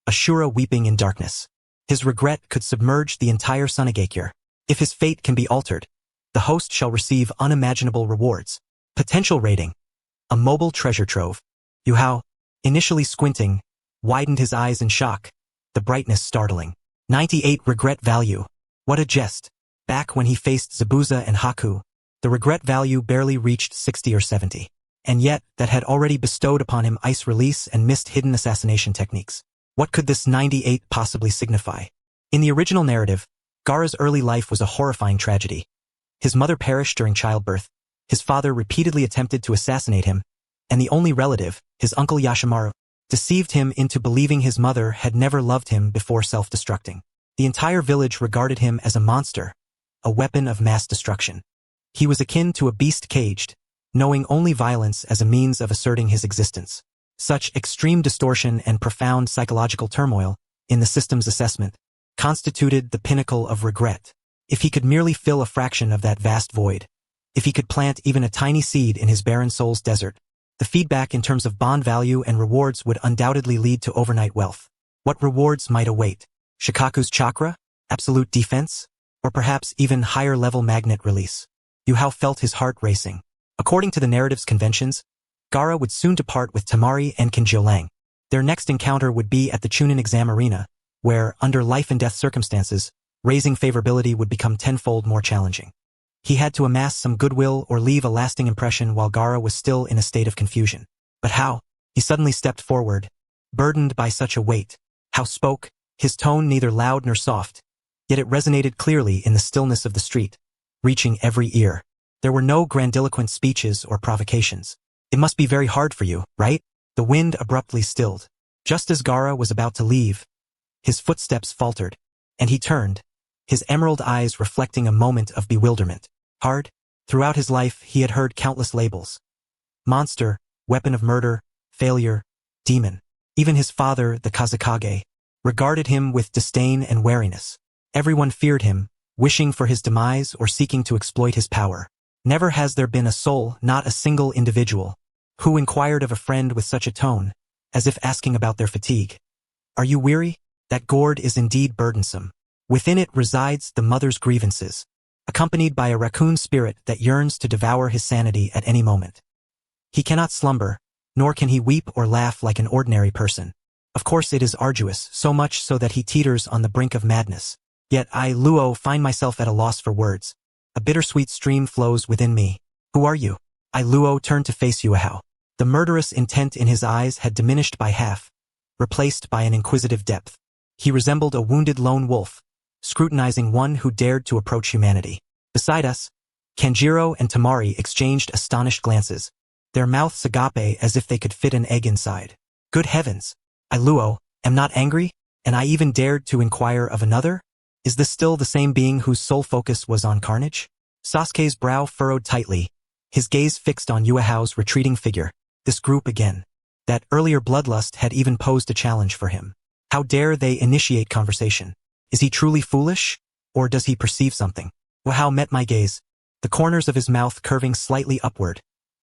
Ashura weeping in darkness. His regret could submerge the entire Tsunade. If his fate can be altered, the host shall receive unimaginable rewards. Potential rating: a mobile treasure trove. Yuhao, initially squinting, widened his eyes in shock, the brightness startling. 98 regret value. What a jest. Back when he faced Zabuza and Haku, the regret value barely reached 60 or 70. And yet, that had already bestowed upon him ice release and missed hidden assassination techniques. What could this 98 possibly signify? In the original narrative, Gaara's early life was a horrifying tragedy. His mother perished during childbirth, his father repeatedly attempted to assassinate him, and the only relative, his uncle Yashimaru, deceived him into believing his mother had never loved him before self-destructing. The entire village regarded him as a monster, a weapon of mass destruction. He was akin to a beast caged, knowing only violence as a means of asserting his existence. Such extreme distortion and profound psychological turmoil, in the system's assessment, constituted the pinnacle of regret. If he could merely fill a fraction of that vast void, if he could plant even a tiny seed in his barren soul's desert, the feedback in terms of bond value and rewards would undoubtedly lead to overnight wealth. What rewards might await? Shikaku's chakra? Absolute defense? Or perhaps even higher-level magnet release? Yuhao felt his heart racing. According to the narrative's conventions, Gaara would soon depart with Temari and Kinjiolang. Their next encounter would be at the Chunin exam arena, where, under life-and-death circumstances, raising favorability would become tenfold more challenging. He had to amass some goodwill or leave a lasting impression while Gaara was still in a state of confusion. But how? He suddenly stepped forward, burdened by such a weight. How spoke, his tone neither loud nor soft, yet it resonated clearly in the stillness of the street, reaching every ear. There were no grandiloquent speeches or provocations. It must be very hard for you, right? The wind abruptly stilled. Just as Gaara was about to leave, his footsteps faltered, and he turned, his emerald eyes reflecting a moment of bewilderment. Hard? Throughout his life, he had heard countless labels. Monster, weapon of murder, failure, demon. Even his father, the Kazekage, regarded him with disdain and wariness. Everyone feared him, wishing for his demise or seeking to exploit his power. Never has there been a soul, not a single individual, who inquired of a friend with such a tone, as if asking about their fatigue. Are you weary? That gourd is indeed burdensome. Within it resides the mother's grievances, accompanied by a raccoon spirit that yearns to devour his sanity at any moment. He cannot slumber, nor can he weep or laugh like an ordinary person. Of course it is arduous, so much so that he teeters on the brink of madness. Yet I, Luo, find myself at a loss for words. A bittersweet stream flows within me. Who are you? I, Luo, turned to face Yuhao. The murderous intent in his eyes had diminished by half, replaced by an inquisitive depth. He resembled a wounded lone wolf, scrutinizing one who dared to approach humanity. Beside us, Kanjiro and Temari exchanged astonished glances, their mouths agape as if they could fit an egg inside. Good heavens! I, Luo, am not angry, and I even dared to inquire of another? Is this still the same being whose sole focus was on carnage? Sasuke's brow furrowed tightly, his gaze fixed on Yuhao's retreating figure. This group again. That earlier bloodlust had even posed a challenge for him. How dare they initiate conversation? Is he truly foolish, or does he perceive something? Yuhao met my gaze, the corners of his mouth curving slightly upward,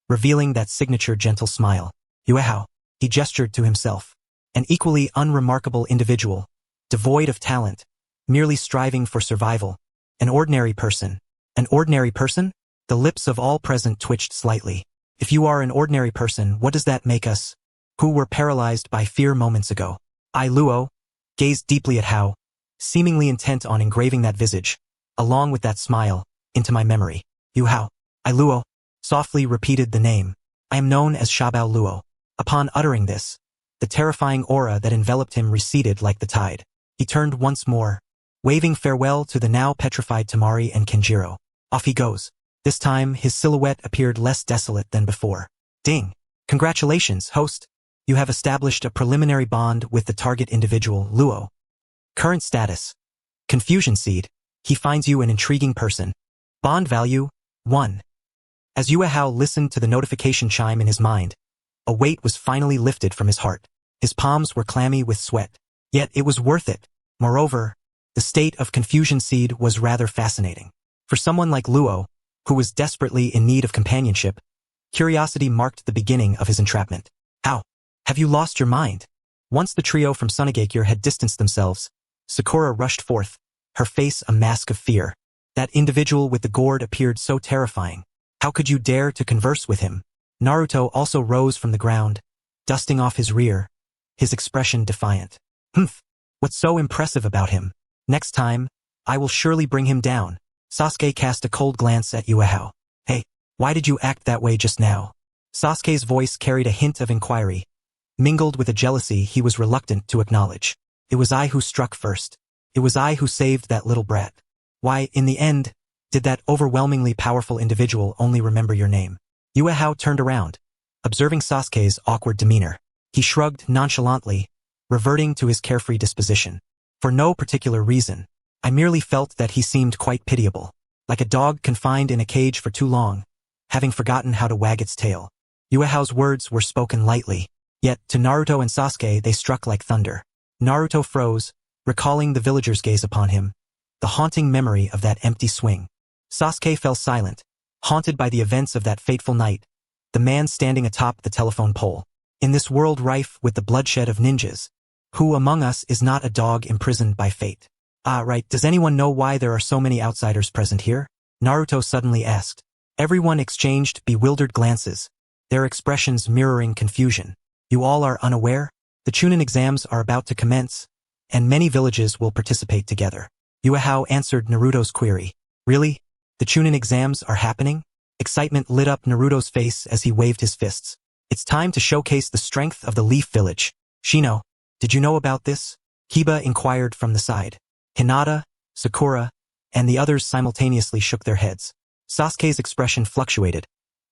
revealing that signature gentle smile. Yuhao, he gestured to himself, an equally unremarkable individual, devoid of talent, merely striving for survival. An ordinary person. An ordinary person? The lips of all present twitched slightly. If you are an ordinary person, what does that make us, who were paralyzed by fear moments ago? I, Luo, gazed deeply at Hao, seemingly intent on engraving that visage, along with that smile, into my memory. Yuhao. I Luo. Softly repeated the name. I am known as Shabao Luo. Upon uttering this, the terrifying aura that enveloped him receded like the tide. He turned once more, waving farewell to the now petrified Tamari and Kenjiro. Off he goes. This time, his silhouette appeared less desolate than before. Ding! Congratulations, host. You have established a preliminary bond with the target individual, Luo. Current status. Confusion seed. He finds you an intriguing person. Bond value, 1. As Yuehao listened to the notification chime in his mind, a weight was finally lifted from his heart. His palms were clammy with sweat. Yet it was worth it. Moreover, the state of confusion seed was rather fascinating. For someone like Luo, who was desperately in need of companionship, curiosity marked the beginning of his entrapment. How? Have you lost your mind? Once the trio from Tsunade had distanced themselves, Sakura rushed forth, her face a mask of fear. That individual with the gourd appeared so terrifying. How could you dare to converse with him? Naruto also rose from the ground, dusting off his rear, his expression defiant. Humph! What's so impressive about him? Next time, I will surely bring him down. Sasuke cast a cold glance at Yuehao. Hey, why did you act that way just now? Sasuke's voice carried a hint of inquiry, mingled with a jealousy he was reluctant to acknowledge. It was I who struck first. It was I who saved that little brat. Why, in the end, did that overwhelmingly powerful individual only remember your name? Yuehao turned around, observing Sasuke's awkward demeanor. He shrugged nonchalantly, reverting to his carefree disposition. For no particular reason, I merely felt that he seemed quite pitiable, like a dog confined in a cage for too long, having forgotten how to wag its tail. Yuehao's words were spoken lightly, yet to Naruto and Sasuke they struck like thunder. Naruto froze, recalling the villagers' gaze upon him, the haunting memory of that empty swing. Sasuke fell silent, haunted by the events of that fateful night, the man standing atop the telephone pole. In this world rife with the bloodshed of ninjas, who among us is not a dog imprisoned by fate? Ah, right, does anyone know why there are so many outsiders present here? Naruto suddenly asked. Everyone exchanged bewildered glances, their expressions mirroring confusion. You all are unaware? The Chunin exams are about to commence, and many villages will participate together. Yuehao answered Naruto's query. Really? The Chunin exams are happening? Excitement lit up Naruto's face as he waved his fists. It's time to showcase the strength of the Leaf Village. Shino, did you know about this? Kiba inquired from the side. Hinata, Sakura, and the others simultaneously shook their heads. Sasuke's expression fluctuated,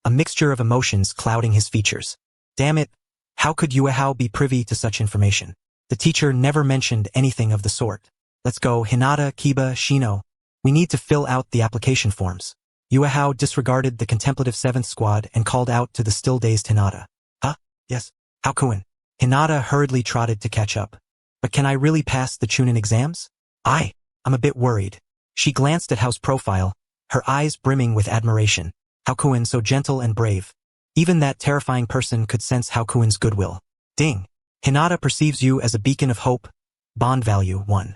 a mixture of emotions clouding his features. Damn it, how could Yuehao be privy to such information? The teacher never mentioned anything of the sort. Let's go, Hinata, Kiba, Shino. We need to fill out the application forms. Yuehao disregarded the contemplative 7th squad and called out to the still-dazed Hinata. Huh? Yes. Haku. Hinata hurriedly trotted to catch up. But can I really pass the Chunin exams? I'm a bit worried. She glanced at Hao's profile, her eyes brimming with admiration. Hakuin so gentle and brave. Even that terrifying person could sense Hakuin's goodwill. Ding. Hinata perceives you as a beacon of hope. Bond value, 1.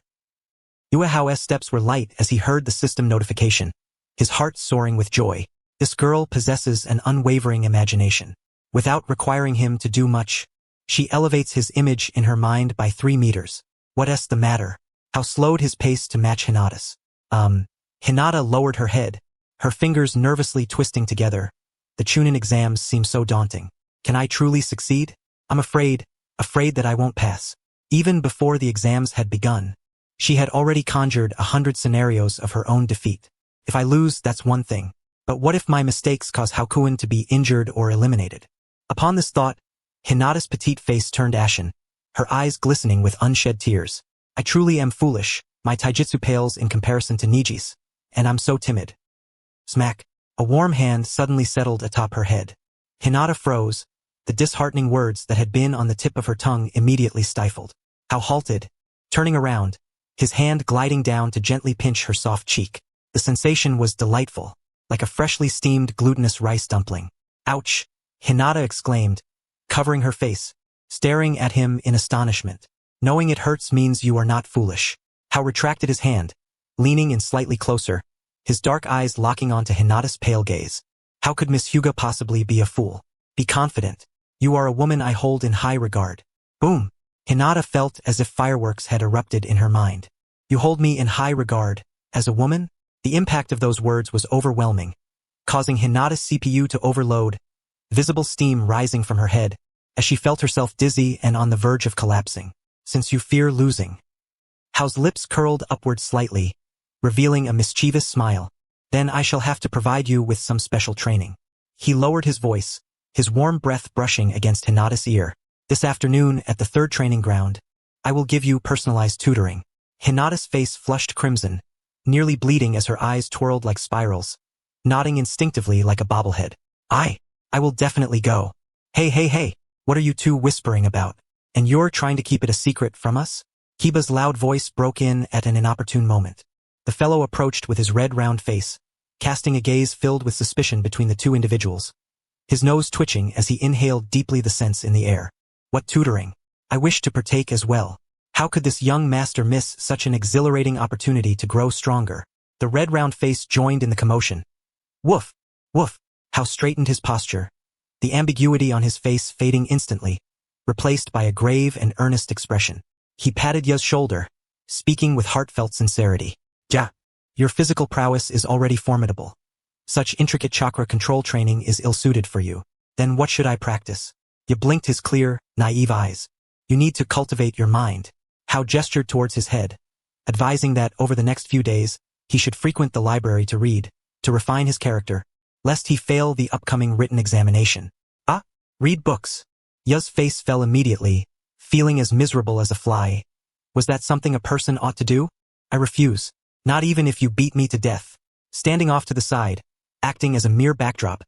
Yuehao's steps were light as he heard the system notification, his heart soaring with joy. This girl possesses an unwavering imagination. Without requiring him to do much, she elevates his image in her mind by 3 meters. What's the matter? Hao slowed his pace to match Hinata's. Hinata lowered her head, her fingers nervously twisting together. The Chunin exams seem so daunting. Can I truly succeed? I'm afraid that I won't pass. Even before the exams had begun, she had already conjured 100 scenarios of her own defeat. If I lose, that's one thing. But what if my mistakes cause Hakuin to be injured or eliminated? Upon this thought, Hinata's petite face turned ashen, her eyes glistening with unshed tears. I truly am foolish. My taijutsu pales in comparison to Niji's, and I'm so timid. Smack. A warm hand suddenly settled atop her head. Hinata froze, the disheartening words that had been on the tip of her tongue immediately stifled. Hao halted, turning around, his hand gliding down to gently pinch her soft cheek. The sensation was delightful, like a freshly steamed glutinous rice dumpling. Ouch! Hinata exclaimed, covering her face, staring at him in astonishment. Knowing it hurts means you are not foolish. Hao retracted his hand, leaning in slightly closer, his dark eyes locking onto Hinata's pale gaze. How could Miss Hyuga possibly be a fool? Be confident. You are a woman I hold in high regard. Boom! Hinata felt as if fireworks had erupted in her mind. You hold me in high regard, as a woman? The impact of those words was overwhelming, causing Hinata's CPU to overload, visible steam rising from her head, as she felt herself dizzy and on the verge of collapsing. Since you fear losing. Hao's lips curled upward slightly, revealing a mischievous smile. Then I shall have to provide you with some special training. He lowered his voice, his warm breath brushing against Hinata's ear. This afternoon, at the third training ground, I will give you personalized tutoring. Hinata's face flushed crimson, nearly bleeding as her eyes twirled like spirals, nodding instinctively like a bobblehead. I will definitely go. Hey, what are you two whispering about? And you're trying to keep it a secret from us? Kiba's loud voice broke in at an inopportune moment. The fellow approached with his red round face, casting a gaze filled with suspicion between the two individuals, his nose twitching as he inhaled deeply the scents in the air. What tutoring? I wish to partake as well. How could this young master miss such an exhilarating opportunity to grow stronger? The red round face joined in the commotion. Woof! Woof! Hao straightened his posture, the ambiguity on his face fading instantly, replaced by a grave and earnest expression. He patted Ya's shoulder, speaking with heartfelt sincerity. Ja, your physical prowess is already formidable. Such intricate chakra control training is ill-suited for you. Then what should I practice? Ya blinked his clear, naive eyes. You need to cultivate your mind. Hao gestured towards his head, advising that over the next few days, he should frequent the library to read, to refine his character, lest he fail the upcoming written examination. Read books. Ya's face fell immediately, feeling as miserable as a fly. Was that something a person ought to do? I refuse. Not even if you beat me to death. Standing off to the side, acting as a mere backdrop,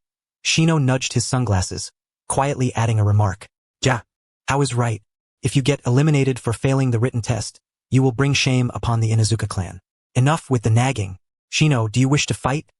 Shino nudged his sunglasses, quietly adding a remark. Ja, Hao is right. If you get eliminated for failing the written test, you will bring shame upon the Inuzuka clan. Enough with the nagging. Shino, do you wish to fight?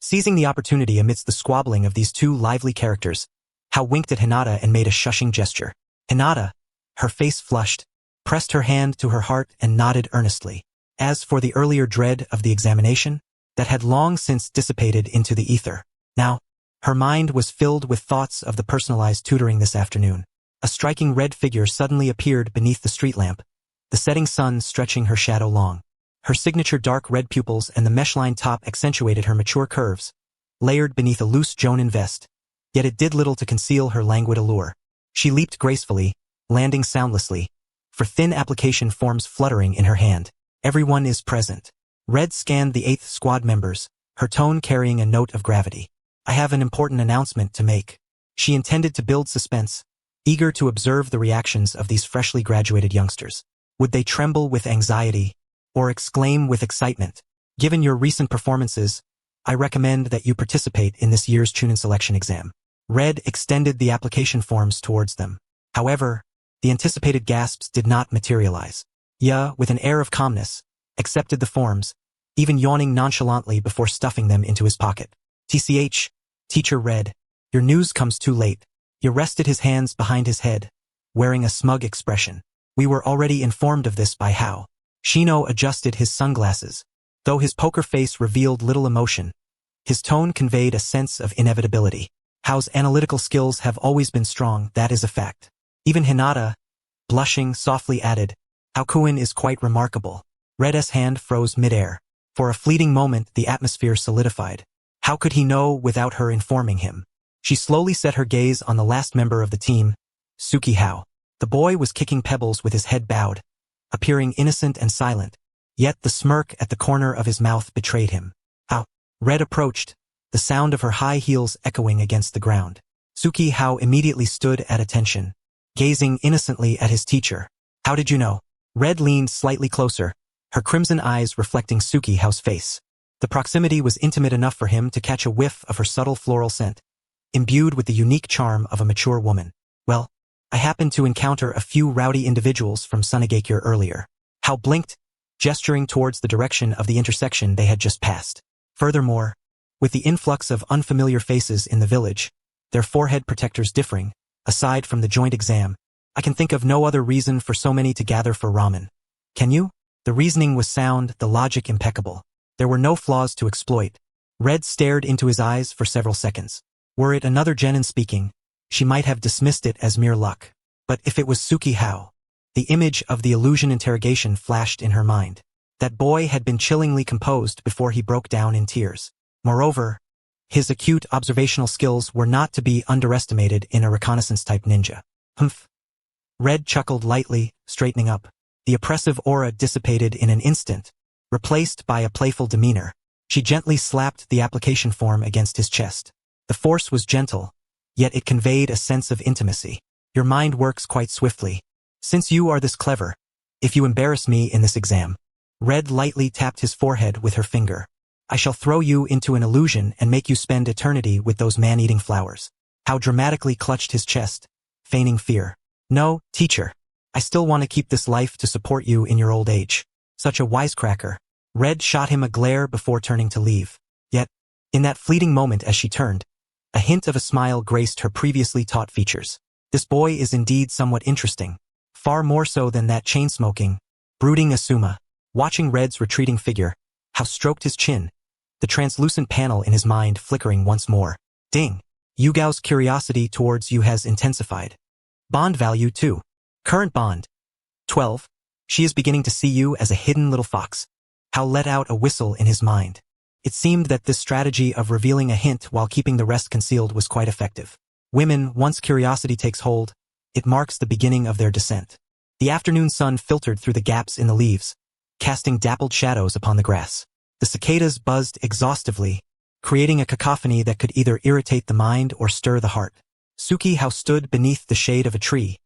Seizing the opportunity amidst the squabbling of these two lively characters, Hao winked at Hinata and made a shushing gesture. Hinata, her face flushed, pressed her hand to her heart and nodded earnestly. As for the earlier dread of the examination, that had long since dissipated into the ether. Now, her mind was filled with thoughts of the personalized tutoring this afternoon. A striking red figure suddenly appeared beneath the street lamp, the setting sun stretching her shadow long. Her signature dark red pupils and the mesh-lined top accentuated her mature curves, layered beneath a loose jonin vest. Yet it did little to conceal her languid allure. She leaped gracefully, landing soundlessly, for thin application forms fluttering in her hand. Everyone is present. Red scanned the 8th squad members, her tone carrying a note of gravity. I have an important announcement to make. She intended to build suspense, eager to observe the reactions of these freshly graduated youngsters. Would they tremble with anxiety, or exclaim with excitement? Given your recent performances, I recommend that you participate in this year's Chunin selection exam. Red extended the application forms towards them. However, the anticipated gasps did not materialize. Ya, with an air of calmness, accepted the forms, even yawning nonchalantly before stuffing them into his pocket. TCH, Teacher Red, your news comes too late. Ya rested his hands behind his head, wearing a smug expression. We were already informed of this by Hao. Shino adjusted his sunglasses. Though his poker face revealed little emotion, his tone conveyed a sense of inevitability. Hao's analytical skills have always been strong, that is a fact. Even Hinata, blushing, softly added, Hakuin is quite remarkable. Red's hand froze midair. For a fleeting moment the atmosphere solidified. How could he know without her informing him? She slowly set her gaze on the last member of the team, Suki Hao. The boy was kicking pebbles with his head bowed, appearing innocent and silent, yet the smirk at the corner of his mouth betrayed him. Hao. Red approached, the sound of her high heels echoing against the ground. Suki Hao immediately stood at attention, gazing innocently at his teacher. How did you know? Red leaned slightly closer, her crimson eyes reflecting Suki Hao's face. The proximity was intimate enough for him to catch a whiff of her subtle floral scent, imbued with the unique charm of a mature woman. Well, I happened to encounter a few rowdy individuals from Tsunade earlier. Hao blinked, gesturing towards the direction of the intersection they had just passed. Furthermore, with the influx of unfamiliar faces in the village, their forehead protectors differing, aside from the joint exam, I can think of no other reason for so many to gather for ramen. Can you? The reasoning was sound, the logic impeccable. There were no flaws to exploit. Red stared into his eyes for several seconds. Were it another genin speaking, she might have dismissed it as mere luck. But if it was Suki Hao, the image of the illusion interrogation flashed in her mind. That boy had been chillingly composed before he broke down in tears. Moreover, his acute observational skills were not to be underestimated in a reconnaissance-type ninja. Humph. Red chuckled lightly, straightening up. The oppressive aura dissipated in an instant, replaced by a playful demeanor. She gently slapped the application form against his chest. The force was gentle, yet it conveyed a sense of intimacy. Your mind works quite swiftly. Since you are this clever, if you embarrass me in this exam. Red lightly tapped his forehead with her finger. I shall throw you into an illusion and make you spend eternity with those man-eating flowers. How dramatically clutched his chest, feigning fear. No, teacher. I still want to keep this life to support you in your old age. Such a wisecracker. Red shot him a glare before turning to leave. Yet, in that fleeting moment as she turned, a hint of a smile graced her previously taught features. This boy is indeed somewhat interesting. Far more so than that chain-smoking, brooding Asuma. Watching Red's retreating figure, how stroked his chin, the translucent panel in his mind flickering once more. Ding! Yugao's curiosity towards you has intensified. Bond value 2. Current bond. 12. She is beginning to see you as a hidden little fox. How let out a whistle in his mind. It seemed that this strategy of revealing a hint while keeping the rest concealed was quite effective. Women, once curiosity takes hold, it marks the beginning of their descent. The afternoon sun filtered through the gaps in the leaves, casting dappled shadows upon the grass. The cicadas buzzed exhaustively, creating a cacophony that could either irritate the mind or stir the heart. Tsukihao stood beneath the shade of a tree,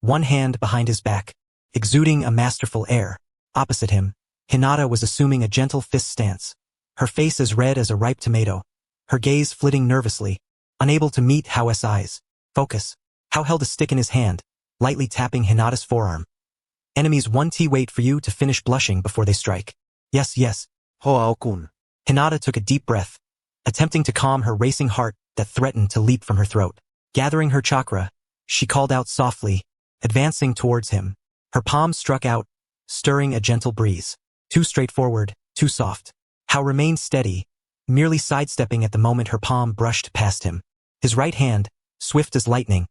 one hand behind his back, exuding a masterful air. Opposite him, Hinata was assuming a gentle fist stance, her face as red as a ripe tomato, her gaze flitting nervously, unable to meet Hao's eyes. Focus. Hao held a stick in his hand, lightly tapping Hinata's forearm. Enemies 1T wait for you to finish blushing before they strike. Yes, yes. Hoao-kun. Hinata took a deep breath, attempting to calm her racing heart that threatened to leap from her throat. Gathering her chakra, she called out softly, advancing towards him. Her palm struck out, stirring a gentle breeze. Too straightforward, too soft. Hao remained steady, merely sidestepping at the moment her palm brushed past him. His right hand, swift as lightning,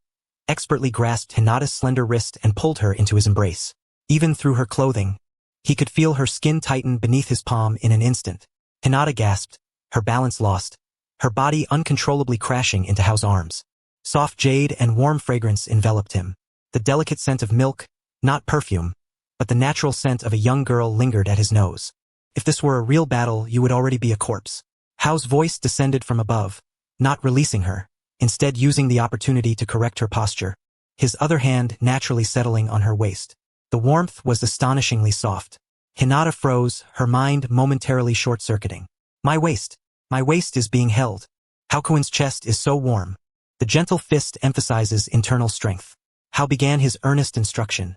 expertly grasped Hinata's slender wrist and pulled her into his embrace. Even through her clothing, he could feel her skin tighten beneath his palm in an instant. Hinata gasped, her balance lost, her body uncontrollably crashing into Hao's arms. Soft jade and warm fragrance enveloped him. The delicate scent of milk, not perfume, but the natural scent of a young girl lingered at his nose. If this were a real battle, you would already be a corpse. Hao's voice descended from above, not releasing her, instead using the opportunity to correct her posture, his other hand naturally settling on her waist. The warmth was astonishingly soft. Hinata froze, her mind momentarily short-circuiting. My waist is being held. Hakuin's chest is so warm. The gentle fist emphasizes internal strength. Hao began his earnest instruction,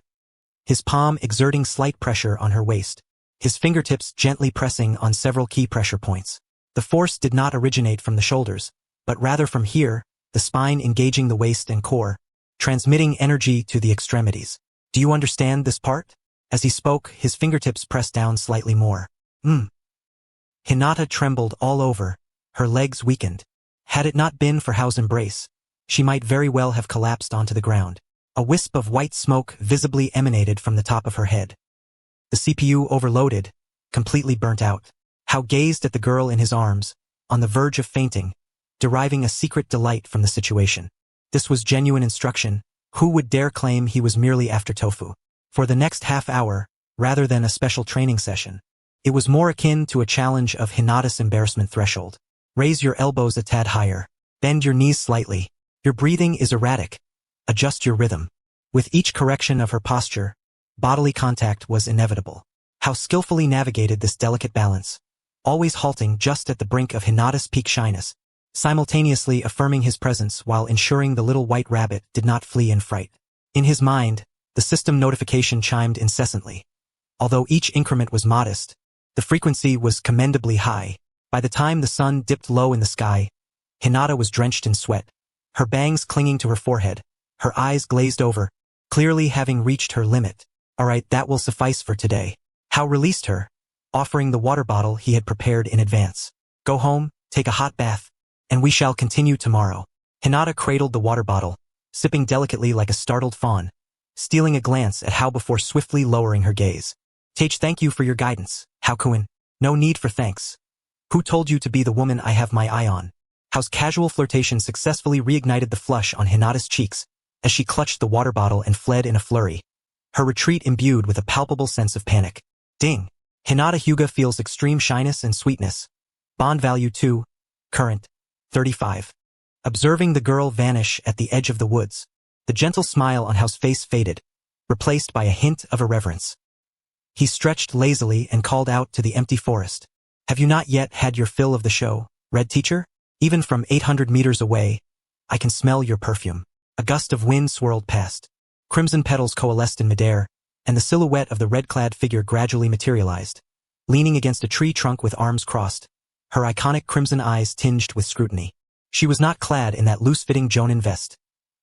his palm exerting slight pressure on her waist, his fingertips gently pressing on several key pressure points. The force did not originate from the shoulders, but rather from here, the spine engaging the waist and core, transmitting energy to the extremities. Do you understand this part? As he spoke, his fingertips pressed down slightly more. Hinata trembled all over, her legs weakened. Had it not been for Hao's embrace, she might very well have collapsed onto the ground. A wisp of white smoke visibly emanated from the top of her head. The CPU overloaded, completely burnt out. Hao gazed at the girl in his arms, on the verge of fainting, deriving a secret delight from the situation. This was genuine instruction. Who would dare claim he was merely after tofu? For the next half hour, rather than a special training session, it was more akin to a challenge of Hinata's embarrassment threshold. Raise your elbows a tad higher. Bend your knees slightly. Your breathing is erratic. Adjust your rhythm. With each correction of her posture, bodily contact was inevitable. How skillfully navigated this delicate balance, always halting just at the brink of Hinata's peak shyness, simultaneously affirming his presence while ensuring the little white rabbit did not flee in fright. In his mind, the system notification chimed incessantly. Although each increment was modest, the frequency was commendably high. By the time the sun dipped low in the sky, Hinata was drenched in sweat, her bangs clinging to her forehead, her eyes glazed over, clearly having reached her limit. All right, that will suffice for today. Hao released her, offering the water bottle he had prepared in advance. Go home, take a hot bath, and we shall continue tomorrow. Hinata cradled the water bottle, sipping delicately like a startled fawn, stealing a glance at Hao before swiftly lowering her gaze. Thank you for your guidance. Haku, no need for thanks. Who told you to be the woman I have my eye on? Hao's casual flirtation successfully reignited the flush on Hinata's cheeks as she clutched the water bottle and fled in a flurry, her retreat imbued with a palpable sense of panic. Ding! Hinata Hyuga feels extreme shyness and sweetness. Bond value 2, current, 35. Observing the girl vanish at the edge of the woods, the gentle smile on Hao's face faded, replaced by a hint of irreverence. He stretched lazily and called out to the empty forest. Have you not yet had your fill of the show, Red Teacher? Even from 800 meters away, I can smell your perfume. A gust of wind swirled past. Crimson petals coalesced in midair, and the silhouette of the red-clad figure gradually materialized, leaning against a tree trunk with arms crossed, her iconic crimson eyes tinged with scrutiny. She was not clad in that loose-fitting Jonin vest.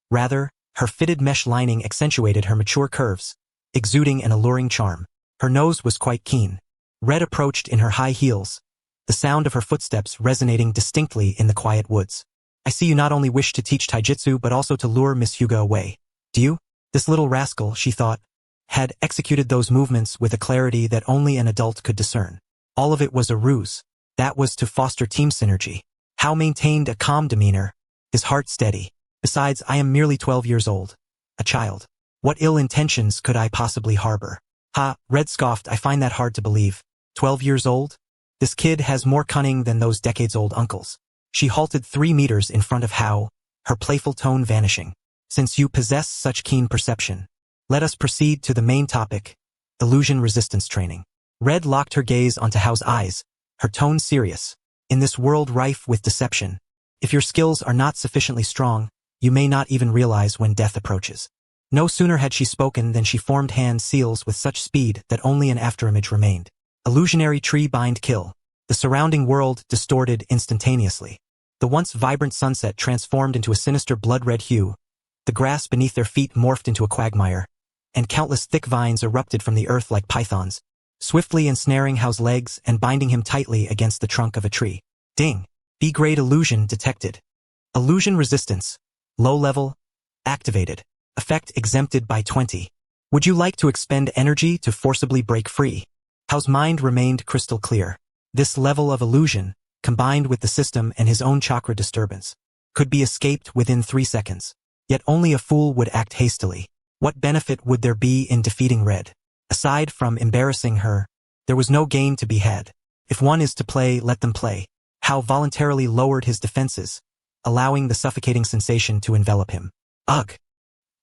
Rather, her fitted mesh lining accentuated her mature curves, exuding an alluring charm. Her nose was quite keen. Red approached in her high heels, the sound of her footsteps resonating distinctly in the quiet woods. I see you not only wish to teach taijutsu but also to lure Miss Hyuga away. Do you? This little rascal, she thought, had executed those movements with a clarity that only an adult could discern. All of it was a ruse. That was to foster team synergy. Hao maintained a calm demeanor, his heart steady. Besides, I am merely 12 years old. A child. What ill intentions could I possibly harbor? Ha, Red scoffed, I find that hard to believe. 12 years old? This kid has more cunning than those decades-old uncles. She halted 3 meters in front of Hao, her playful tone vanishing. Since you possess such keen perception, let us proceed to the main topic, illusion resistance training. Red locked her gaze onto Hao's eyes, her tone serious. In this world rife with deception, if your skills are not sufficiently strong, you may not even realize when death approaches. No sooner had she spoken than she formed hand seals with such speed that only an afterimage remained. Illusionary tree bind kill. The surrounding world distorted instantaneously. The once vibrant sunset transformed into a sinister blood-red hue. The grass beneath their feet morphed into a quagmire, and countless thick vines erupted from the earth like pythons, swiftly ensnaring Hao's legs and binding him tightly against the trunk of a tree. Ding! B-grade illusion detected. Illusion resistance. Low level. Activated. Effect exempted by 20. Would you like to expend energy to forcibly break free? Hao's mind remained crystal clear. This level of illusion, combined with the system and his own chakra disturbance, could be escaped within 3 seconds. Yet only a fool would act hastily. What benefit would there be in defeating Red? Aside from embarrassing her, there was no gain to be had. If one is to play, let them play. Hao voluntarily lowered his defenses, allowing the suffocating sensation to envelop him. Ugh!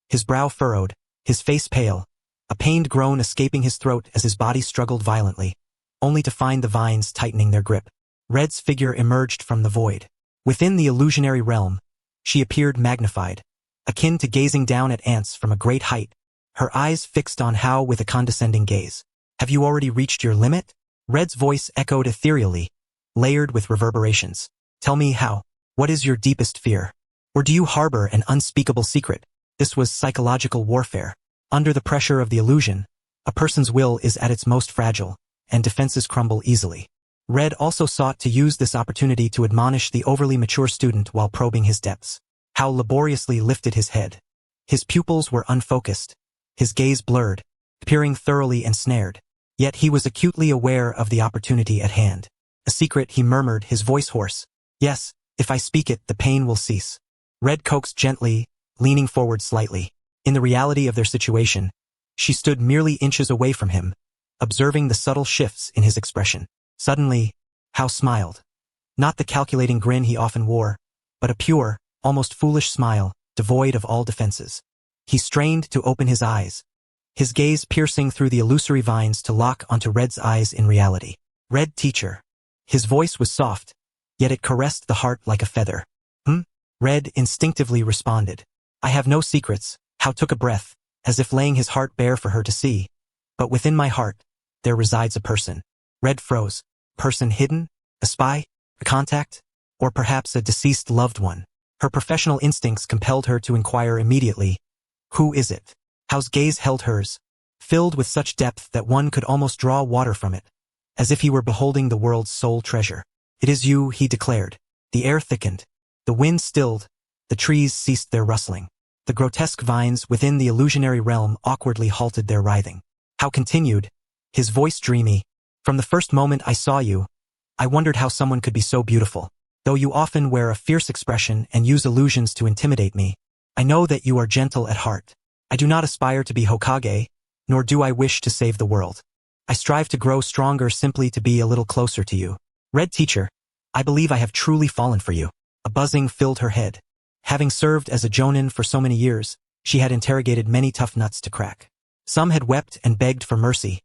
His brow furrowed, his face pale, a pained groan escaping his throat as his body struggled violently, only to find the vines tightening their grip. Red's figure emerged from the void. Within the illusionary realm, she appeared magnified, akin to gazing down at ants from a great height, her eyes fixed on Hao with a condescending gaze. Have you already reached your limit? Red's voice echoed ethereally, layered with reverberations. Tell me, Hao, what is your deepest fear? Or do you harbor an unspeakable secret? This was psychological warfare. Under the pressure of the illusion, a person's will is at its most fragile, and defenses crumble easily. Red also sought to use this opportunity to admonish the overly mature student while probing his depths. Hao laboriously lifted his head. His pupils were unfocused, his gaze blurred, appearing thoroughly ensnared. Yet he was acutely aware of the opportunity at hand. A secret, he murmured, his voice hoarse. Yes, if I speak it, the pain will cease. Red coaxed gently, leaning forward slightly. In the reality of their situation, she stood merely inches away from him, observing the subtle shifts in his expression. Suddenly, Hao smiled. Not the calculating grin he often wore, but a pure, almost foolish smile, devoid of all defenses. He strained to open his eyes, his gaze piercing through the illusory vines to lock onto Red's eyes in reality. Red Teacher. His voice was soft, yet it caressed the heart like a feather. Red instinctively responded. I have no secrets. Hao took a breath, as if laying his heart bare for her to see. But within my heart, there resides a person. Red froze. Person hidden? A spy? A contact? Or perhaps a deceased loved one? Her professional instincts compelled her to inquire immediately. Who is it? Hao's gaze held hers, filled with such depth that one could almost draw water from it, as if he were beholding the world's sole treasure. It is you, he declared. The air thickened. The wind stilled. The trees ceased their rustling. The grotesque vines within the illusionary realm awkwardly halted their writhing. Hao continued, his voice dreamy. From the first moment I saw you, I wondered how someone could be so beautiful. Though you often wear a fierce expression and use illusions to intimidate me, I know that you are gentle at heart. I do not aspire to be Hokage, nor do I wish to save the world. I strive to grow stronger simply to be a little closer to you. Red teacher, I believe I have truly fallen for you. A buzzing filled her head. Having served as a jonin for so many years, she had interrogated many tough nuts to crack. Some had wept and begged for mercy.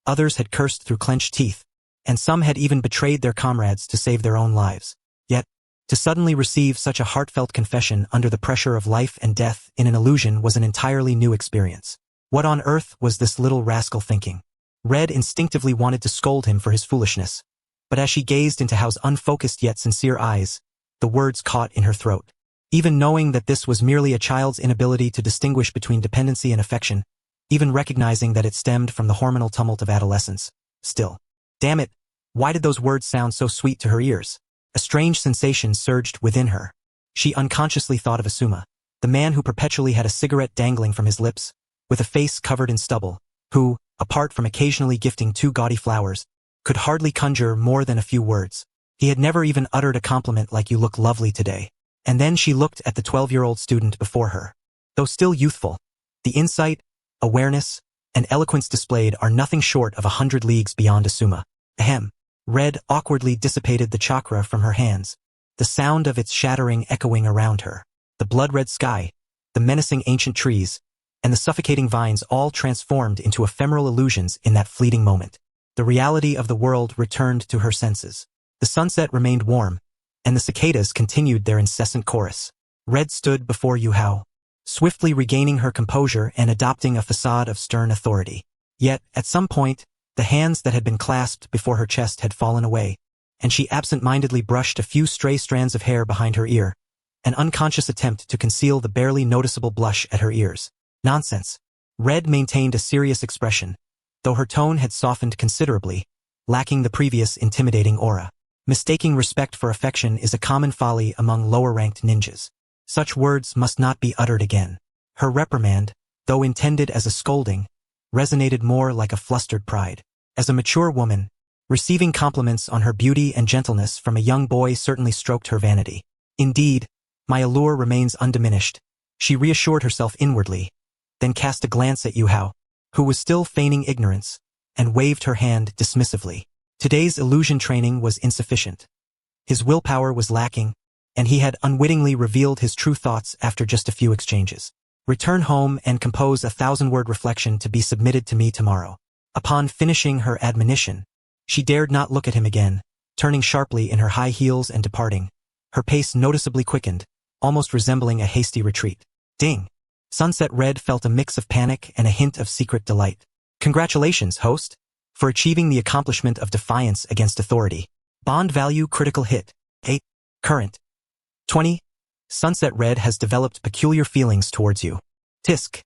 Others had cursed through clenched teeth. And some had even betrayed their comrades to save their own lives. Yet, to suddenly receive such a heartfelt confession under the pressure of life and death in an illusion was an entirely new experience. What on earth was this little rascal thinking? Red instinctively wanted to scold him for his foolishness. But as she gazed into Hao's unfocused yet sincere eyes, the words caught in her throat. Even knowing that this was merely a child's inability to distinguish between dependency and affection, even recognizing that it stemmed from the hormonal tumult of adolescence, still. Damn it, why did those words sound so sweet to her ears? A strange sensation surged within her. She unconsciously thought of Asuma, the man who perpetually had a cigarette dangling from his lips, with a face covered in stubble, who, apart from occasionally gifting 2 gaudy flowers, could hardly conjure more than a few words. He had never even uttered a compliment like "you look lovely today." And then she looked at the 12-year-old student before her. Though still youthful, the insight, awareness, and eloquence displayed are nothing short of 100 leagues beyond Asuma. Ahem. Red awkwardly dissipated the chakra from her hands, the sound of its shattering echoing around her. The blood-red sky, the menacing ancient trees, and the suffocating vines all transformed into ephemeral illusions in that fleeting moment. The reality of the world returned to her senses. The sunset remained warm, and the cicadas continued their incessant chorus. Red stood before Yu Hao, swiftly regaining her composure and adopting a facade of stern authority. Yet, at some point, the hands that had been clasped before her chest had fallen away, and she absent-mindedly brushed a few stray strands of hair behind her ear, an unconscious attempt to conceal the barely noticeable blush at her ears. Nonsense. Red maintained a serious expression, though her tone had softened considerably, lacking the previous intimidating aura. Mistaking respect for affection is a common folly among lower-ranked ninjas. Such words must not be uttered again. Her reprimand, though intended as a scolding, resonated more like a flustered pride. As a mature woman, receiving compliments on her beauty and gentleness from a young boy certainly stroked her vanity. Indeed, my allure remains undiminished, she reassured herself inwardly, then cast a glance at Yu Hao, who was still feigning ignorance, and waved her hand dismissively. Today's illusion training was insufficient. His willpower was lacking, and he had unwittingly revealed his true thoughts after just a few exchanges. Return home and compose a 1,000-word reflection to be submitted to me tomorrow. Upon finishing her admonition, she dared not look at him again, turning sharply in her high heels and departing. Her pace noticeably quickened, almost resembling a hasty retreat. Ding! Sunset Red felt a mix of panic and a hint of secret delight. Congratulations, host, for achieving the accomplishment of defiance against authority. Bond value critical hit. 8. Current. 20. Sunset Red has developed peculiar feelings towards you. Tisk.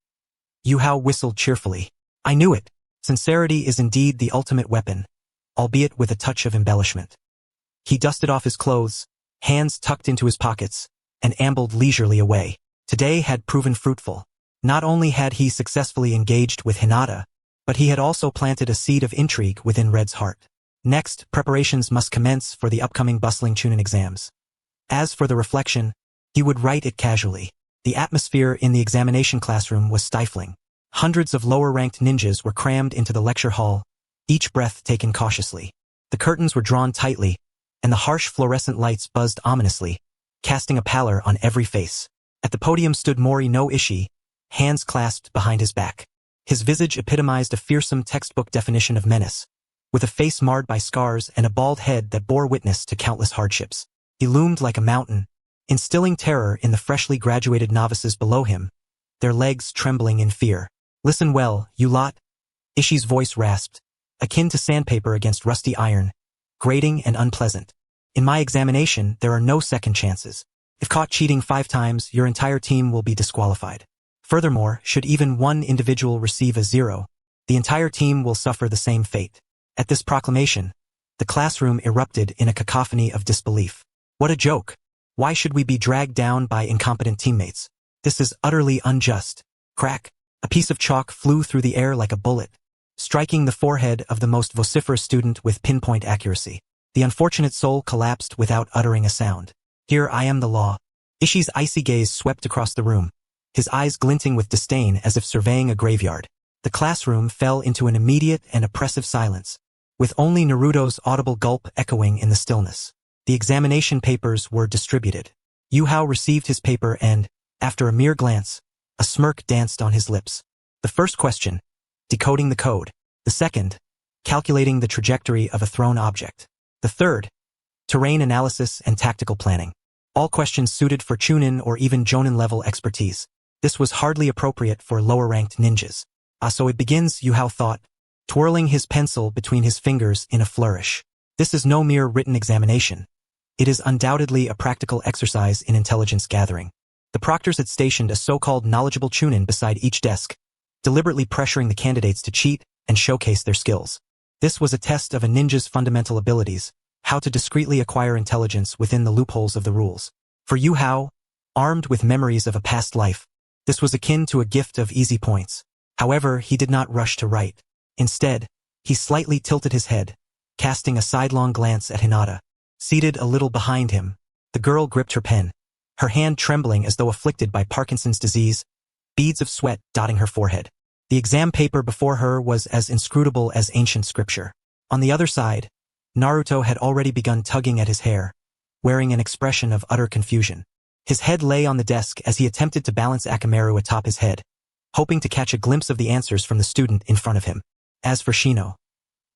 Yu Hao whistled cheerfully. I knew it. Sincerity is indeed the ultimate weapon, albeit with a touch of embellishment. He dusted off his clothes, hands tucked into his pockets, and ambled leisurely away. Today had proven fruitful. Not only had he successfully engaged with Hinata, but he had also planted a seed of intrigue within Red's heart. Next, preparations must commence for the upcoming bustling Chunin exams. As for the reflection, he would write it casually. The atmosphere in the examination classroom was stifling. Hundreds of lower-ranked ninjas were crammed into the lecture hall, each breath taken cautiously. The curtains were drawn tightly, and the harsh fluorescent lights buzzed ominously, casting a pallor on every face. At the podium stood Mori no Ishii, hands clasped behind his back. His visage epitomized a fearsome textbook definition of menace, with a face marred by scars and a bald head that bore witness to countless hardships. He loomed like a mountain, instilling terror in the freshly graduated novices below him, their legs trembling in fear. Listen well, you lot. Ishii's voice rasped, akin to sandpaper against rusty iron, grating and unpleasant. In my examination, there are no second chances. If caught cheating 5 times, your entire team will be disqualified. Furthermore, should even one individual receive a 0, the entire team will suffer the same fate. At this proclamation, the classroom erupted in a cacophony of disbelief. What a joke! Why should we be dragged down by incompetent teammates? This is utterly unjust. Crack! A piece of chalk flew through the air like a bullet, striking the forehead of the most vociferous student with pinpoint accuracy. The unfortunate soul collapsed without uttering a sound. Here I am the law. Ishii's icy gaze swept across the room, his eyes glinting with disdain as if surveying a graveyard. The classroom fell into an immediate and oppressive silence, with only Naruto's audible gulp echoing in the stillness. The examination papers were distributed. Yuhao received his paper and, after a mere glance, a smirk danced on his lips. The first question, decoding the code. The second, calculating the trajectory of a thrown object. The third, terrain analysis and tactical planning. All questions suited for Chunin or even Jonin-level expertise. This was hardly appropriate for lower-ranked ninjas. So it begins, Yuhao thought, twirling his pencil between his fingers in a flourish. This is no mere written examination. It is undoubtedly a practical exercise in intelligence gathering. The proctors had stationed a so-called knowledgeable Chunin beside each desk, deliberately pressuring the candidates to cheat and showcase their skills. This was a test of a ninja's fundamental abilities, how to discreetly acquire intelligence within the loopholes of the rules. For Yuhao, armed with memories of a past life, this was akin to a gift of easy points. However, he did not rush to write. Instead, he slightly tilted his head, casting a sidelong glance at Hinata. Seated a little behind him, the girl gripped her pen, her hand trembling as though afflicted by Parkinson's disease, beads of sweat dotting her forehead. The exam paper before her was as inscrutable as ancient scripture. On the other side, Naruto had already begun tugging at his hair, wearing an expression of utter confusion. His head lay on the desk as he attempted to balance Akamaru atop his head, hoping to catch a glimpse of the answers from the student in front of him. As for Shino,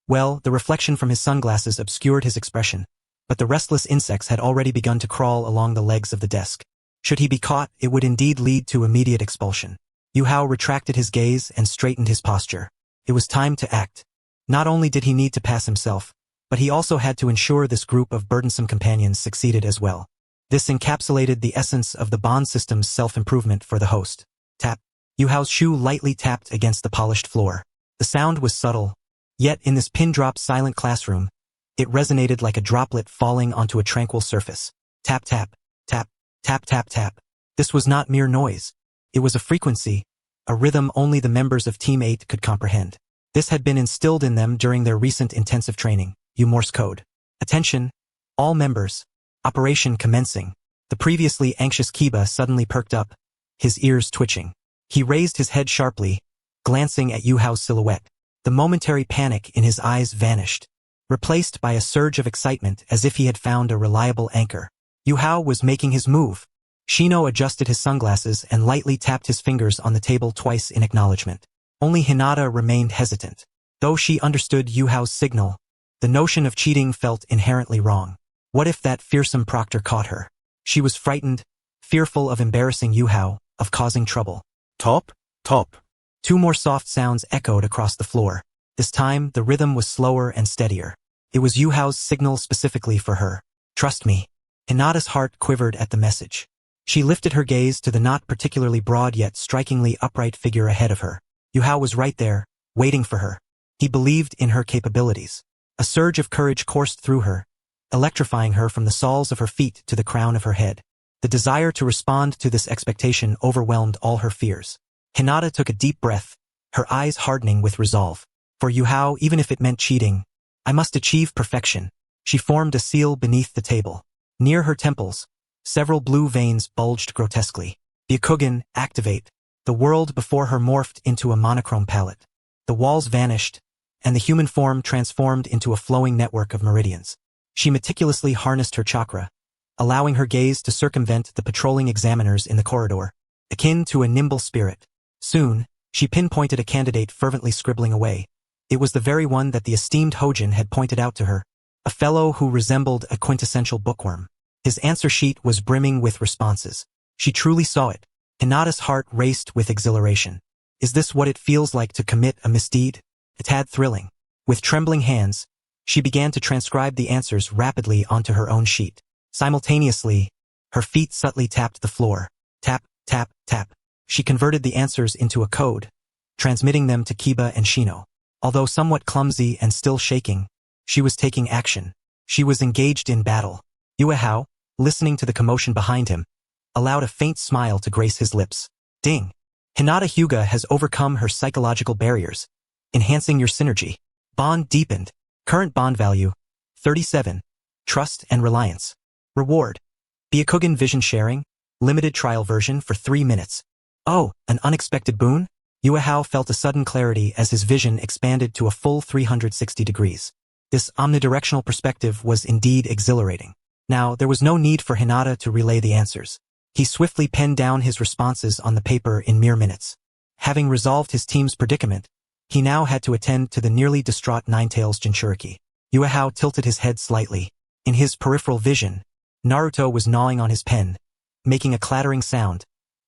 well, the reflection from his sunglasses obscured his expression, but the restless insects had already begun to crawl along the legs of the desk. Should he be caught, it would indeed lead to immediate expulsion. Yuhao retracted his gaze and straightened his posture. It was time to act. Not only did he need to pass himself, but he also had to ensure this group of burdensome companions succeeded as well. This encapsulated the essence of the bond system's self-improvement for the host. Tap. Yuhao's shoe lightly tapped against the polished floor. The sound was subtle, yet in this pin-drop silent classroom, it resonated like a droplet falling onto a tranquil surface. Tap tap, tap, tap tap tap. This was not mere noise. It was a frequency, a rhythm only the members of Team 8 could comprehend. This had been instilled in them during their recent intensive training. Morse code. Attention, all members. Operation commencing. The previously anxious Kiba suddenly perked up, his ears twitching. He raised his head sharply, glancing at Yuhao's silhouette. The momentary panic in his eyes vanished, replaced by a surge of excitement as if he had found a reliable anchor. Yuhao was making his move. Shino adjusted his sunglasses and lightly tapped his fingers on the table twice in acknowledgement. Only Hinata remained hesitant. Though she understood Yuhao's signal, the notion of cheating felt inherently wrong. What if that fearsome proctor caught her? She was frightened, fearful of embarrassing Yuhao, of causing trouble. Top, top. Two more soft sounds echoed across the floor. This time, the rhythm was slower and steadier. It was Yuhao's signal specifically for her. Trust me. Hinata's heart quivered at the message. She lifted her gaze to the not particularly broad yet strikingly upright figure ahead of her. Yuhao was right there, waiting for her. He believed in her capabilities. A surge of courage coursed through her, electrifying her from the soles of her feet to the crown of her head. The desire to respond to this expectation overwhelmed all her fears. Hinata took a deep breath, her eyes hardening with resolve. For Yuhao, even if it meant cheating, I must achieve perfection. She formed a seal beneath the table. Near her temples, several blue veins bulged grotesquely. Byakugan, activate. The world before her morphed into a monochrome palette. The walls vanished, and the human form transformed into a flowing network of meridians. She meticulously harnessed her chakra, allowing her gaze to circumvent the patrolling examiners in the corridor, akin to a nimble spirit. Soon, she pinpointed a candidate fervently scribbling away. It was the very one that the esteemed Hojin had pointed out to her, a fellow who resembled a quintessential bookworm. His answer sheet was brimming with responses. She truly saw it. Hinata's heart raced with exhilaration. Is this what it feels like to commit a misdeed? A tad thrilling. With trembling hands, she began to transcribe the answers rapidly onto her own sheet. Simultaneously, her feet subtly tapped the floor. Tap, tap, tap. She converted the answers into a code, transmitting them to Kiba and Shino. Although somewhat clumsy and still shaking, she was taking action. She was engaged in battle. Yuhao, listening to the commotion behind him, allowed a faint smile to grace his lips. Ding! Hinata Hyuga has overcome her psychological barriers, enhancing your synergy. Bond deepened. Current bond value, 37. Trust and reliance. Reward, Byakugan vision sharing, limited trial version for 3 minutes. Oh, an unexpected boon? Yuehao felt a sudden clarity as his vision expanded to a full 360 degrees. This omnidirectional perspective was indeed exhilarating. Now, there was no need for Hinata to relay the answers. He swiftly penned down his responses on the paper in mere minutes. Having resolved his team's predicament, he now had to attend to the nearly distraught Ninetales Jinchuriki. Yuehao tilted his head slightly. In his peripheral vision, Naruto was gnawing on his pen, making a clattering sound,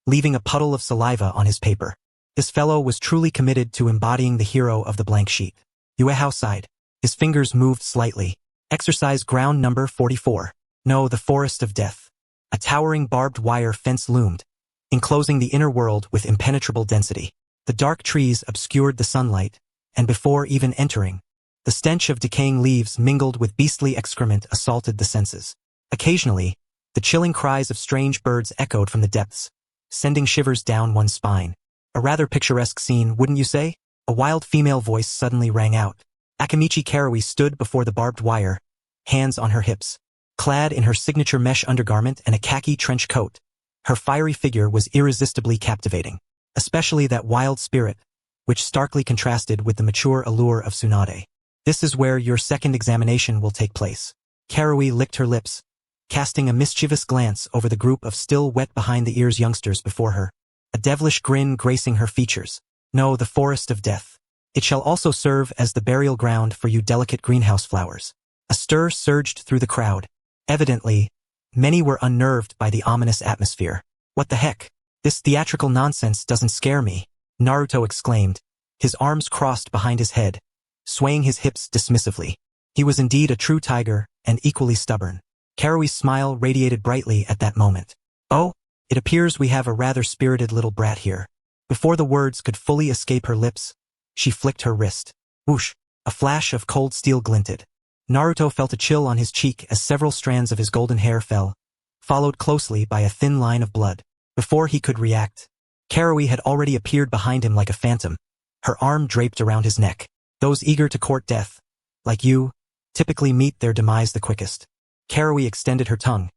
leaving a puddle of saliva on his paper. This fellow was truly committed to embodying the hero of the blank sheet. Yuehao sighed. His fingers moved slightly. Exercise ground number 44. No, the forest of death. A towering barbed wire fence loomed, enclosing the inner world with impenetrable density. The dark trees obscured the sunlight, and before even entering, the stench of decaying leaves mingled with beastly excrement assaulted the senses. Occasionally, the chilling cries of strange birds echoed from the depths, sending shivers down one's spine. A rather picturesque scene, wouldn't you say? A wild female voice suddenly rang out. Akimichi Karui stood before the barbed wire, hands on her hips. Clad in her signature mesh undergarment and a khaki trench coat, her fiery figure was irresistibly captivating, especially that wild spirit, which starkly contrasted with the mature allure of Tsunade. This is where your second examination will take place. Karui licked her lips, casting a mischievous glance over the group of still wet-behind-the-ears youngsters before her, a devilish grin gracing her features. No, the forest of death. It shall also serve as the burial ground for you delicate greenhouse flowers. A stir surged through the crowd. Evidently, many were unnerved by the ominous atmosphere. What the heck? This theatrical nonsense doesn't scare me, Naruto exclaimed, his arms crossed behind his head, swaying his hips dismissively. He was indeed a true tiger, and equally stubborn. Karui's smile radiated brightly at that moment. Oh, it appears we have a rather spirited little brat here. Before the words could fully escape her lips, she flicked her wrist. Whoosh! A flash of cold steel glinted. Naruto felt a chill on his cheek as several strands of his golden hair fell, followed closely by a thin line of blood. Before he could react, Karui had already appeared behind him like a phantom, her arm draped around his neck. Those eager to court death, like you, typically meet their demise the quickest. Karui extended her tongue,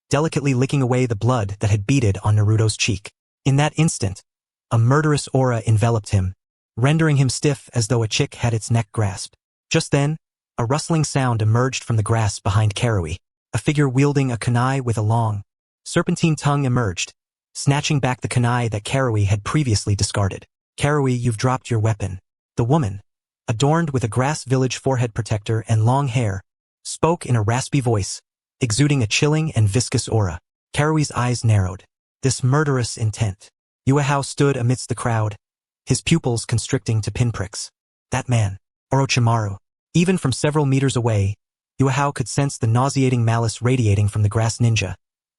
delicately licking away the blood that had beaded on Naruto's cheek. In that instant, a murderous aura enveloped him, rendering him stiff as though a chick had its neck grasped. Just then, a rustling sound emerged from the grass behind Karui. A figure wielding a kunai with a long, serpentine tongue emerged, snatching back the kunai that Karui had previously discarded. Karui, you've dropped your weapon. The woman, adorned with a grass village forehead protector and long hair, spoke in a raspy voice, exuding a chilling and viscous aura. Karui's eyes narrowed. This murderous intent. Yuehao stood amidst the crowd, his pupils constricting to pinpricks. That man, Orochimaru. Even from several meters away, Yuehao could sense the nauseating malice radiating from the grass ninja,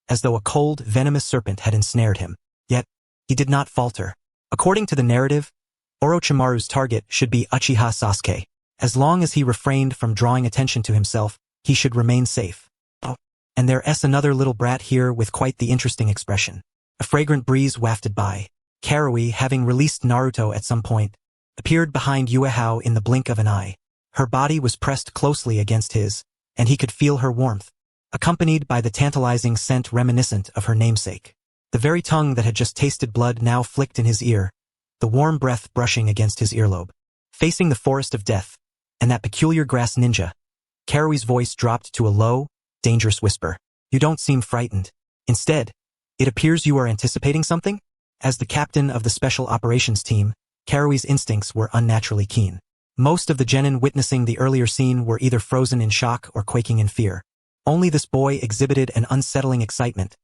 as though a cold, venomous serpent had ensnared him. Yet, he did not falter. According to the narrative, Orochimaru's target should be Uchiha Sasuke. As long as he refrained from drawing attention to himself, he should remain safe. Oh, and there's another little brat here with quite the interesting expression. A fragrant breeze wafted by. Karui, having released Naruto at some point, appeared behind Yuehao in the blink of an eye. Her body was pressed closely against his, and he could feel her warmth, accompanied by the tantalizing scent reminiscent of her namesake. The very tongue that had just tasted blood now flicked in his ear, the warm breath brushing against his earlobe. Facing the forest of death, and that peculiar grass ninja, Karui's voice dropped to a low, dangerous whisper. You don't seem frightened. Instead, it appears you are anticipating something? As the captain of the special operations team, Karui's instincts were unnaturally keen. Most of the genin witnessing the earlier scene were either frozen in shock or quaking in fear. Only this boy exhibited an unsettling excitement,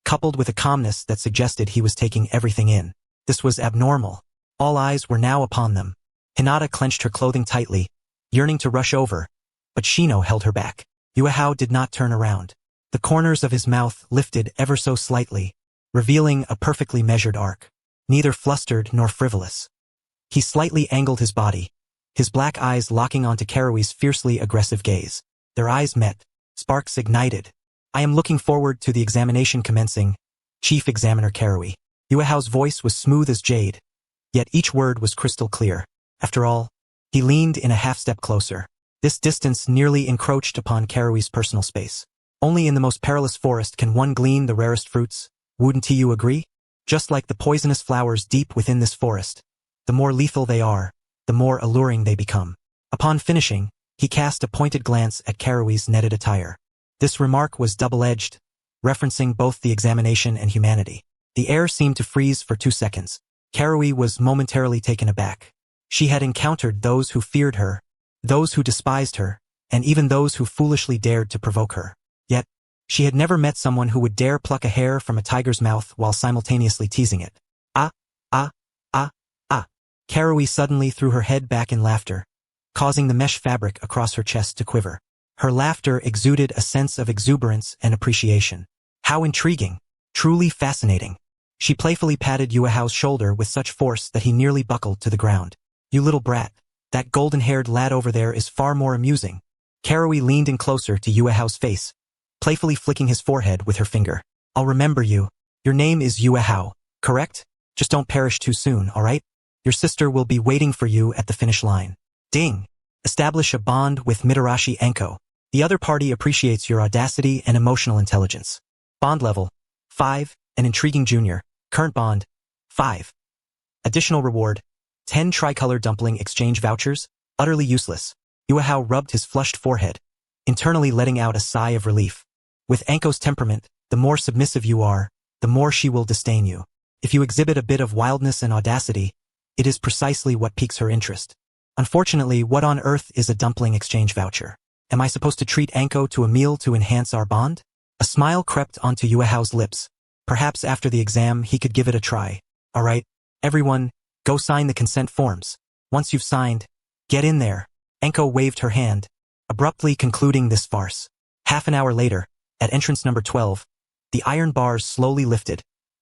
coupled with a calmness that suggested he was taking everything in. This was abnormal. All eyes were now upon them. Hinata clenched her clothing tightly, yearning to rush over, but Shino held her back. Yuehao did not turn around. The corners of his mouth lifted ever so slightly, revealing a perfectly measured arc, neither flustered nor frivolous. He slightly angled his body, his black eyes locking onto Karui's fiercely aggressive gaze. Their eyes met. Sparks ignited. I am looking forward to the examination commencing, Chief Examiner Karui. Yuehao's voice was smooth as jade, yet each word was crystal clear. After all, He leaned in a half-step closer. This distance nearly encroached upon Karui's personal space. Only in the most perilous forest can one glean the rarest fruits, wouldn't you agree? Just like the poisonous flowers deep within this forest, the more lethal they are, the more alluring they become. Upon finishing, he cast a pointed glance at Karui's netted attire. This remark was double-edged, referencing both the examination and humanity. The air seemed to freeze for 2 seconds. Karui was momentarily taken aback. She had encountered those who feared her, those who despised her, and even those who foolishly dared to provoke her. Yet, she had never met someone who would dare pluck a hair from a tiger's mouth while simultaneously teasing it. Ah, ah, ah, ah. Karui suddenly threw her head back in laughter, causing the mesh fabric across her chest to quiver. Her laughter exuded a sense of exuberance and appreciation. How intriguing! Truly fascinating. She playfully patted Yuahao's shoulder with such force that he nearly buckled to the ground. You little brat, that golden-haired lad over there is far more amusing. Karui leaned in closer to Yuahao's face, playfully flicking his forehead with her finger. I'll remember you. Your name is Yuahao, correct? Just don't perish too soon, alright? Your sister will be waiting for you at the finish line. Ding! Establish a bond with Mitarashi Anko. The other party appreciates your audacity and emotional intelligence. Bond level 5, an intriguing junior. Current bond 5. Additional reward 10 tricolor dumpling exchange vouchers. Utterly useless. Yuahao rubbed his flushed forehead, internally letting out a sigh of relief. With Anko's temperament, the more submissive you are, the more she will disdain you. If you exhibit a bit of wildness and audacity, it is precisely what piques her interest. Unfortunately, what on earth is a dumpling exchange voucher? Am I supposed to treat Anko to a meal to enhance our bond? A smile crept onto Yuahao's lips. Perhaps after the exam he could give it a try. Alright, everyone, go sign the consent forms. Once you've signed, get in there. Anko waved her hand, abruptly concluding this farce. Half an hour later, at entrance number 12, the iron bars slowly lifted,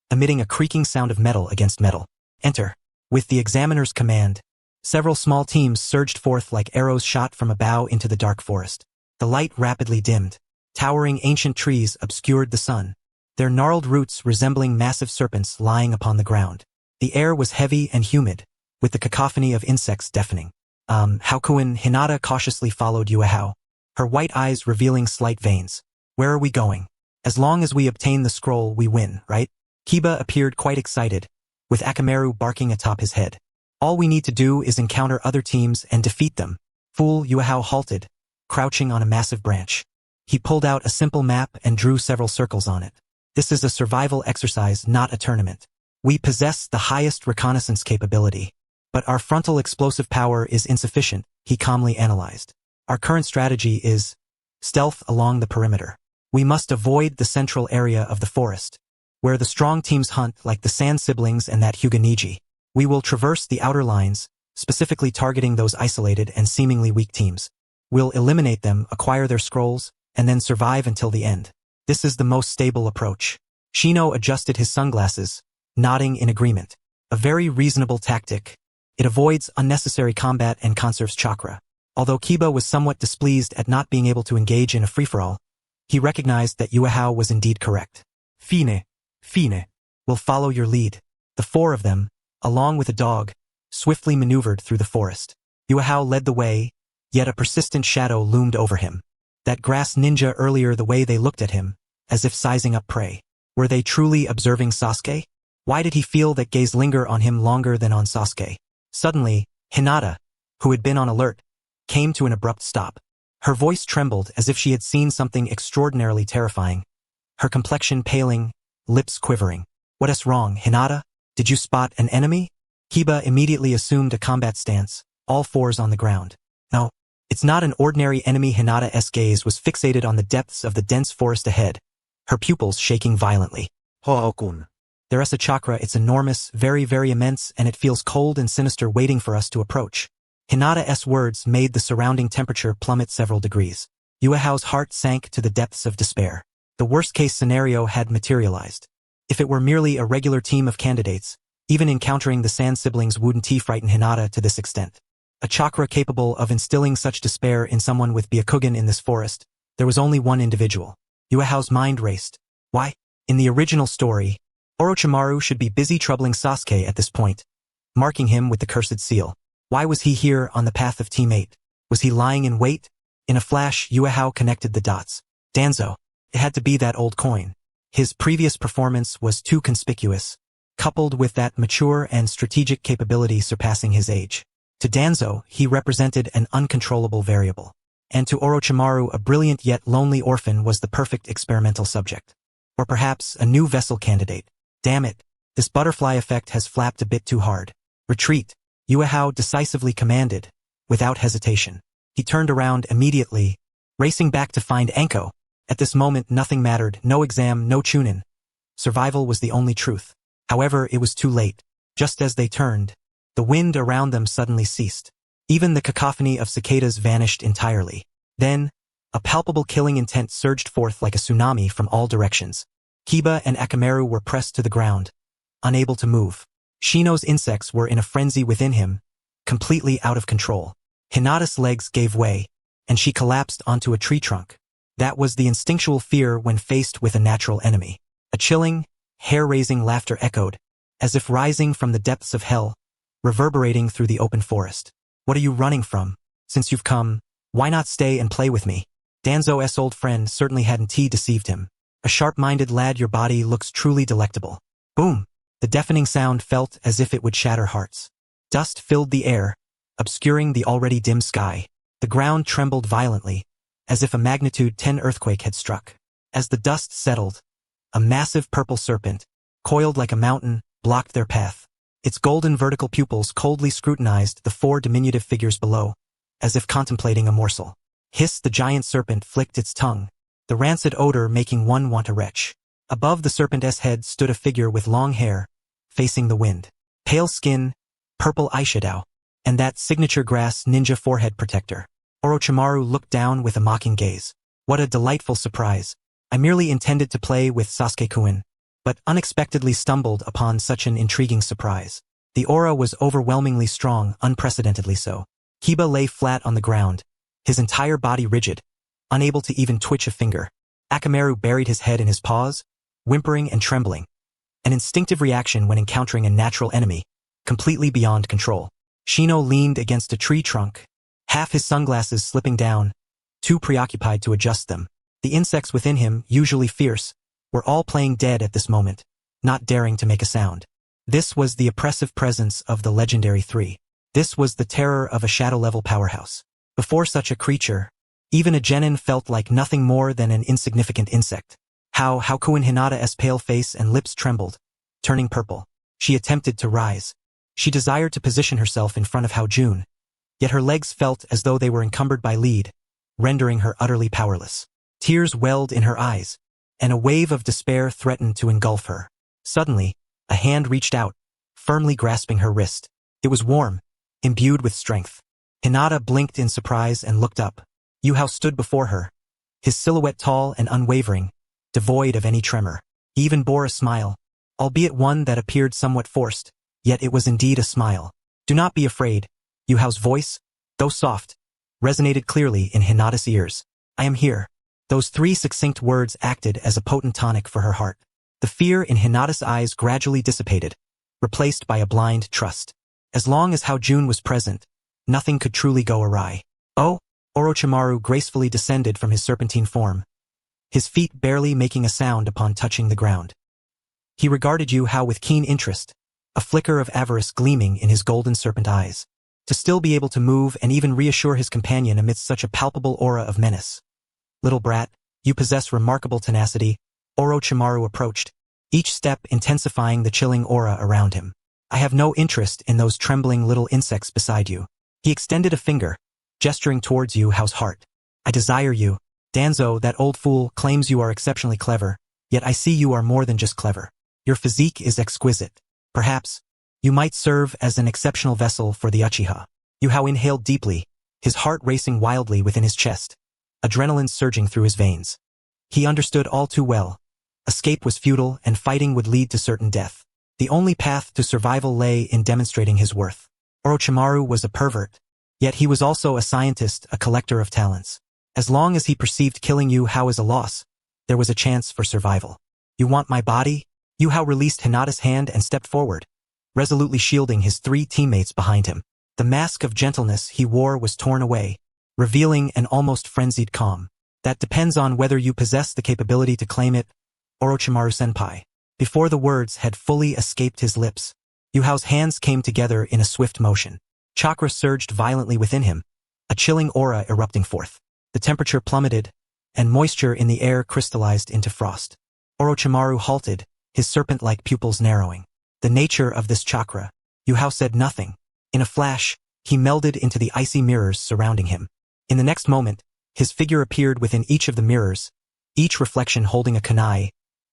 emitting a creaking sound of metal against metal. Enter. With the examiner's command, several small teams surged forth like arrows shot from a bow into the dark forest. The light rapidly dimmed. Towering ancient trees obscured the sun, their gnarled roots resembling massive serpents lying upon the ground. The air was heavy and humid, with the cacophony of insects deafening. Haku and Hinata cautiously followed Yuahao, her white eyes revealing slight veins. Where are we going? As long as we obtain the scroll, we win, right? Kiba appeared quite excited, with Akamaru barking atop his head. All we need to do is encounter other teams and defeat them. Fool, Yuahao halted, crouching on a massive branch. He pulled out a simple map and drew several circles on it. This is a survival exercise, not a tournament. We possess the highest reconnaissance capability, but our frontal explosive power is insufficient, he calmly analyzed. Our current strategy is stealth along the perimeter. We must avoid the central area of the forest, where the strong teams hunt like the Sand Siblings and that Hyuga Hinata. We will traverse the outer lines, specifically targeting those isolated and seemingly weak teams. We'll eliminate them, acquire their scrolls, and then survive until the end. This is the most stable approach. Shino adjusted his sunglasses, nodding in agreement. A very reasonable tactic. It avoids unnecessary combat and conserves chakra. Although Kiba was somewhat displeased at not being able to engage in a free-for-all, he recognized that Yuahao was indeed correct. Fine will follow your lead. The 4 of them, along with a dog, swiftly maneuvered through the forest. Yuahao led the way, yet a persistent shadow loomed over him. That grass ninja earlier, the way they looked at him, as if sizing up prey. Were they truly observing Sasuke? Why did he feel that gaze linger on him longer than on Sasuke? Suddenly, Hinata, who had been on alert, came to an abrupt stop. Her voice trembled as if she had seen something extraordinarily terrifying. Her complexion paling, lips quivering. What is wrong, Hinata? Did you spot an enemy? Kiba immediately assumed a combat stance, all 4s on the ground. No, it's not an ordinary enemy. Hinata's gaze was fixated on the depths of the dense forest ahead, her pupils shaking violently. Hoao-kun. There is a chakra, it's enormous, very, very immense, and it feels cold and sinister waiting for us to approach. Hinata's words made the surrounding temperature plummet several degrees. Yuahao's heart sank to the depths of despair. The worst-case scenario had materialized. If it were merely a regular team of candidates, even encountering the Sand Siblings wouldn't frighten Hinata to this extent. A chakra capable of instilling such despair in someone with Byakugan in this forest, there was only one individual. Yuahao's mind raced. Why? In the original story, Orochimaru should be busy troubling Sasuke at this point, marking him with the cursed seal. Why was he here on the path of Team 8? Was he lying in wait? In a flash, Yuehao connected the dots. Danzo. It had to be that old coin. His previous performance was too conspicuous, coupled with that mature and strategic capability surpassing his age. To Danzo, he represented an uncontrollable variable. And to Orochimaru, a brilliant yet lonely orphan was the perfect experimental subject. Or perhaps a new vessel candidate. Damn it, this butterfly effect has flapped a bit too hard. Retreat, Yuehao decisively commanded, without hesitation. He turned around immediately, racing back to find Anko. At this moment nothing mattered, no exam, no Chunin. Survival was the only truth. However, it was too late. Just as they turned, the wind around them suddenly ceased. Even the cacophony of cicadas vanished entirely. Then, a palpable killing intent surged forth like a tsunami from all directions. Kiba and Akamaru were pressed to the ground, unable to move. Shino's insects were in a frenzy within him, completely out of control. Hinata's legs gave way, and she collapsed onto a tree trunk. That was the instinctual fear when faced with a natural enemy. A chilling, hair-raising laughter echoed, as if rising from the depths of hell, reverberating through the open forest. What are you running from? Since you've come, why not stay and play with me? Danzo's old friend certainly hadn't deceived him. A sharp-minded lad, your body looks truly delectable. Boom! The deafening sound felt as if it would shatter hearts. Dust filled the air, obscuring the already dim sky. The ground trembled violently, as if a magnitude 10 earthquake had struck. As the dust settled, a massive purple serpent, coiled like a mountain, blocked their path. Its golden vertical pupils coldly scrutinized the four diminutive figures below, as if contemplating a morsel. Hiss, the giant serpent flicked its tongue, the rancid odor making one want to retch. Above the serpent's head stood a figure with long hair, facing the wind. Pale skin, purple eyeshadow, and that signature grass ninja forehead protector. Orochimaru looked down with a mocking gaze. What a delightful surprise. I merely intended to play with Sasuke-kun, but unexpectedly stumbled upon such an intriguing surprise. The aura was overwhelmingly strong, unprecedentedly so. Kiba lay flat on the ground, his entire body rigid, unable to even twitch a finger. Akamaru buried his head in his paws, whimpering and trembling. An instinctive reaction when encountering a natural enemy, completely beyond control. Shino leaned against a tree trunk, half his sunglasses slipping down, too preoccupied to adjust them. The insects within him, usually fierce, were all playing dead at this moment, not daring to make a sound. This was the oppressive presence of the legendary three. This was the terror of a shadow-level powerhouse. Before such a creature, even a genin felt like nothing more than an insignificant insect. Haku and Hinata's pale face and lips trembled, turning purple. She attempted to rise. She desired to position herself in front of Haojun, yet her legs felt as though they were encumbered by lead, rendering her utterly powerless. Tears welled in her eyes, and a wave of despair threatened to engulf her. Suddenly, a hand reached out, firmly grasping her wrist. It was warm, imbued with strength. Hinata blinked in surprise and looked up. Yuehao stood before her, his silhouette tall and unwavering, devoid of any tremor. He even bore a smile, albeit one that appeared somewhat forced, yet it was indeed a smile. Do not be afraid. Yuehao's voice, though soft, resonated clearly in Hinata's ears. I am here. Those three succinct words acted as a potent tonic for her heart. The fear in Hinata's eyes gradually dissipated, replaced by a blind trust. As long as Haojun was present, nothing could truly go awry. Oh! Orochimaru gracefully descended from his serpentine form, his feet barely making a sound upon touching the ground. He regarded Yuehao with keen interest, a flicker of avarice gleaming in his golden serpent eyes. To still be able to move and even reassure his companion amidst such a palpable aura of menace. Little brat, you possess remarkable tenacity, Orochimaru approached, each step intensifying the chilling aura around him. I have no interest in those trembling little insects beside you. He extended a finger, gesturing towards Yuehao's heart. I desire you. Danzo, that old fool, claims you are exceptionally clever, yet I see you are more than just clever. Your physique is exquisite. Perhaps, you might serve as an exceptional vessel for the Uchiha. Yuehao inhaled deeply, his heart racing wildly within his chest, adrenaline surging through his veins. He understood all too well. Escape was futile and fighting would lead to certain death. The only path to survival lay in demonstrating his worth. Orochimaru was a pervert, yet he was also a scientist, a collector of talents. As long as he perceived killing Yuehao as a loss, there was a chance for survival. You want my body? Yuehao released Hinata's hand and stepped forward, resolutely shielding his three teammates behind him. The mask of gentleness he wore was torn away, revealing an almost frenzied calm. That depends on whether you possess the capability to claim it, Orochimaru-senpai. Before the words had fully escaped his lips, Yuhao's hands came together in a swift motion. Chakra surged violently within him, a chilling aura erupting forth. The temperature plummeted, and moisture in the air crystallized into frost. Orochimaru halted, his serpent-like pupils narrowing. The nature of this chakra. Yuhao said nothing. In a flash, he melded into the icy mirrors surrounding him. In the next moment, his figure appeared within each of the mirrors, each reflection holding a kunai,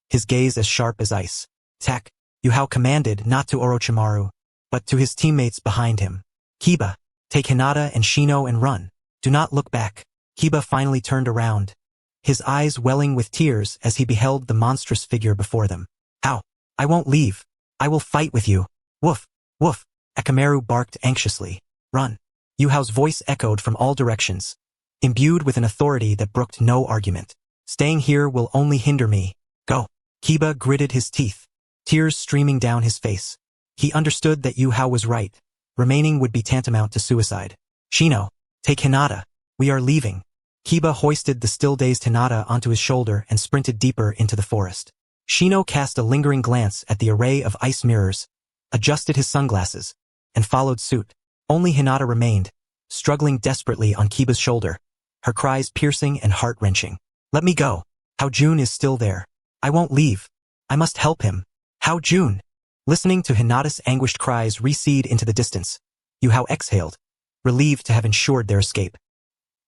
his gaze as sharp as ice. "Attack," Yuhao commanded, not to Orochimaru, but to his teammates behind him. "Kiba, take Hinata and Shino and run. Do not look back." Kiba finally turned around, his eyes welling with tears as he beheld the monstrous figure before them. "How? I won't leave. I will fight with you." "Woof, woof," Akamaru barked anxiously. "Run." Yuhao's voice echoed from all directions, imbued with an authority that brooked no argument. "Staying here will only hinder me. Go." Kiba gritted his teeth, tears streaming down his face. He understood that Yuhao was right. Remaining would be tantamount to suicide. "Shino, take Hinata. We are leaving." Kiba hoisted the still-dazed Hinata onto his shoulder and sprinted deeper into the forest. Shino cast a lingering glance at the array of ice mirrors, adjusted his sunglasses, and followed suit. Only Hinata remained, struggling desperately on Kiba's shoulder, her cries piercing and heart-wrenching. "Let me go. Hao Jun is still there. I won't leave. I must help him. Hao Jun." Listening to Hinata's anguished cries recede into the distance, Yuhao exhaled, relieved to have ensured their escape.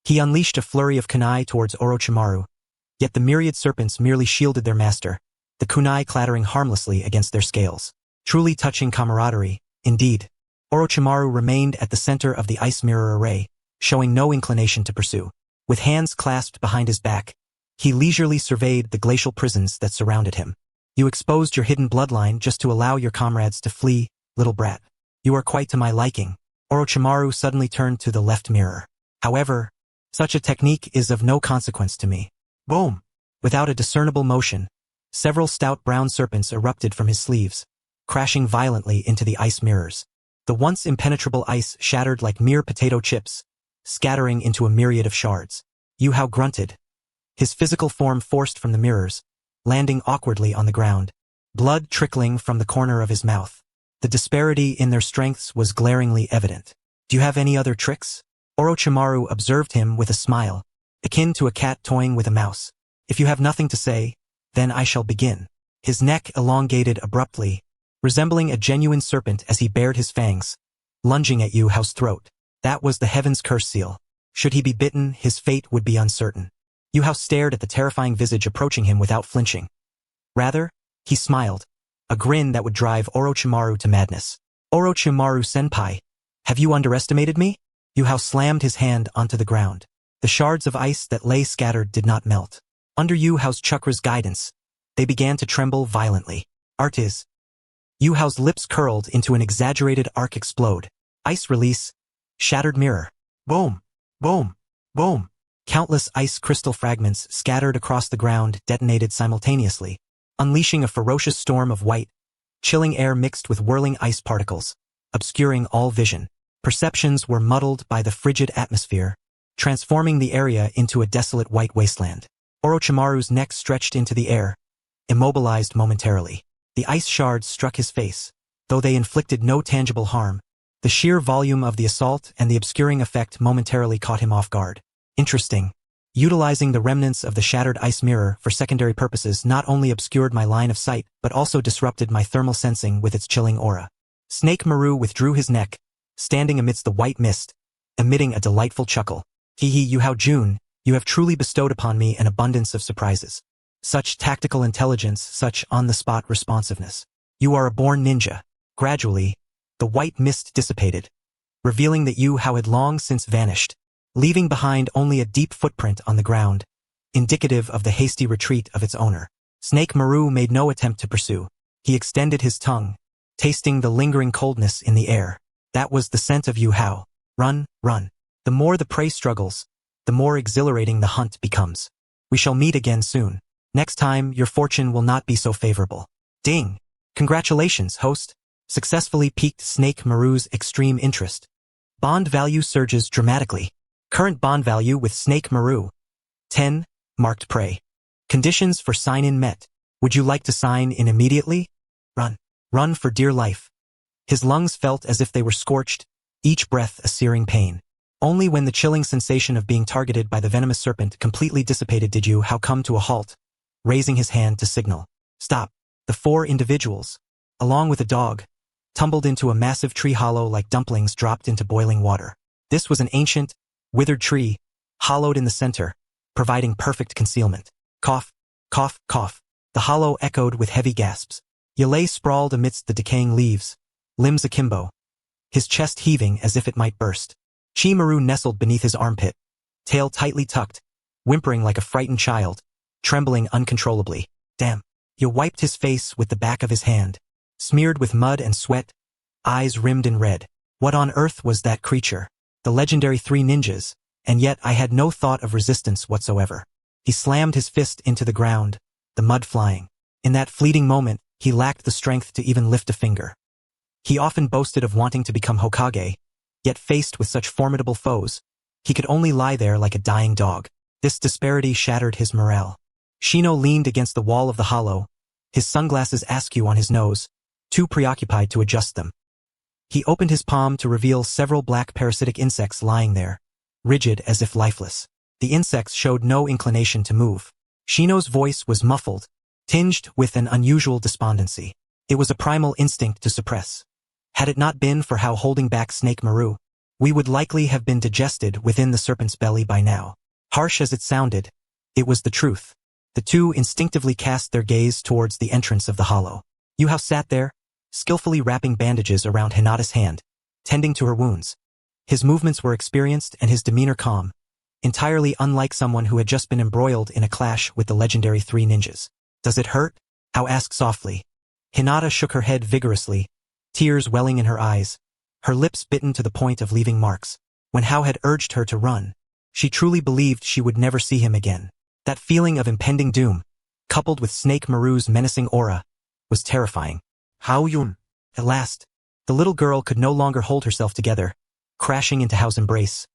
He unleashed a flurry of kunai towards Orochimaru, yet the myriad serpents merely shielded their master, the kunai clattering harmlessly against their scales. Truly touching camaraderie, indeed. Orochimaru remained at the center of the ice mirror array, showing no inclination to pursue. With hands clasped behind his back, he leisurely surveyed the glacial prisons that surrounded him. "You exposed your hidden bloodline just to allow your comrades to flee, little brat. You are quite to my liking." Orochimaru suddenly turned to the left mirror. "However, such a technique is of no consequence to me." Boom! Without a discernible motion, several stout brown serpents erupted from his sleeves, crashing violently into the ice mirrors. The once impenetrable ice shattered like mere potato chips, scattering into a myriad of shards. Yuhao grunted, his physical form forced from the mirrors, landing awkwardly on the ground, blood trickling from the corner of his mouth. The disparity in their strengths was glaringly evident. "Do you have any other tricks?" Orochimaru observed him with a smile, akin to a cat toying with a mouse. "If you have nothing to say, then I shall begin." His neck elongated abruptly, resembling a genuine serpent as he bared his fangs, lunging at Yuhao's throat. That was the heaven's curse seal. Should he be bitten, his fate would be uncertain. Yuhao stared at the terrifying visage approaching him without flinching. Rather, he smiled, a grin that would drive Orochimaru to madness. "Orochimaru-senpai, have you underestimated me?" Yuhao slammed his hand onto the ground. The shards of ice that lay scattered did not melt. Under Yuhao's chakra's guidance, they began to tremble violently. "Artiz." Yuhao's lips curled into an exaggerated arc explode. Ice release. Shattered mirror. Boom! Boom! Boom! Countless ice crystal fragments scattered across the ground detonated simultaneously, unleashing a ferocious storm of white, chilling air mixed with whirling ice particles, obscuring all vision. Perceptions were muddled by the frigid atmosphere, transforming the area into a desolate white wasteland. Orochimaru's neck stretched into the air, immobilized momentarily. The ice shards struck his face, though they inflicted no tangible harm. The sheer volume of the assault and the obscuring effect momentarily caught him off guard. Interesting. Utilizing the remnants of the shattered ice mirror for secondary purposes not only obscured my line of sight, but also disrupted my thermal sensing with its chilling aura. Snake Maru withdrew his neck, standing amidst the white mist, emitting a delightful chuckle. "Hee Yuhao Jun, you have truly bestowed upon me an abundance of surprises. Such tactical intelligence, such on-the-spot responsiveness. You are a born ninja." Gradually, the white mist dissipated, revealing that Yuhao had long since vanished, leaving behind only a deep footprint on the ground, indicative of the hasty retreat of its owner. Snake Maru made no attempt to pursue. He extended his tongue, tasting the lingering coldness in the air. That was the scent of Yuhao. Run, run. The more the prey struggles, the more exhilarating the hunt becomes. We shall meet again soon. Next time, your fortune will not be so favorable. Ding! Congratulations, host. Successfully piqued Snake Maru's extreme interest. Bond value surges dramatically. Current bond value with Snake Maru. 10. Marked prey. Conditions for sign-in met. Would you like to sign in immediately? Run. Run for dear life. His lungs felt as if they were scorched, each breath a searing pain. Only when the chilling sensation of being targeted by the venomous serpent completely dissipated did Yu Hao come to a halt, raising his hand to signal. Stop. The 4 individuals, along with a dog, tumbled into a massive tree hollow like dumplings dropped into boiling water. This was an ancient, withered tree, hollowed in the center, providing perfect concealment. Cough, cough, cough. The hollow echoed with heavy gasps. He lay sprawled amidst the decaying leaves, limbs akimbo, his chest heaving as if it might burst. Chi Maru nestled beneath his armpit, tail tightly tucked, whimpering like a frightened child, trembling uncontrollably. Damn. He wiped his face with the back of his hand, smeared with mud and sweat, eyes rimmed in red. What on earth was that creature? The legendary 3 ninjas, and yet I had no thought of resistance whatsoever. He slammed his fist into the ground, the mud flying. In that fleeting moment, he lacked the strength to even lift a finger. He often boasted of wanting to become Hokage, yet faced with such formidable foes, he could only lie there like a dying dog. This disparity shattered his morale. Shino leaned against the wall of the hollow, his sunglasses askew on his nose, too preoccupied to adjust them. He opened his palm to reveal several black parasitic insects lying there, rigid as if lifeless. The insects showed no inclination to move. Shino's voice was muffled, tinged with an unusual despondency. It was a primal instinct to suppress. Had it not been for how holding back Snake Maru, we would likely have been digested within the serpent's belly by now. Harsh as it sounded, it was the truth. The 2 instinctively cast their gaze towards the entrance of the hollow. Yu Hao sat there, skillfully wrapping bandages around Hinata's hand, tending to her wounds. His movements were experienced and his demeanor calm, entirely unlike someone who had just been embroiled in a clash with the legendary 3 ninjas. Does it hurt? Hao asked softly. Hinata shook her head vigorously, tears welling in her eyes, her lips bitten to the point of leaving marks. When Hao had urged her to run, she truly believed she would never see him again. That feeling of impending doom, coupled with Snake Maru's menacing aura, was terrifying. Hao Yun. At last, the little girl could no longer hold herself together, crashing into Hao's embrace,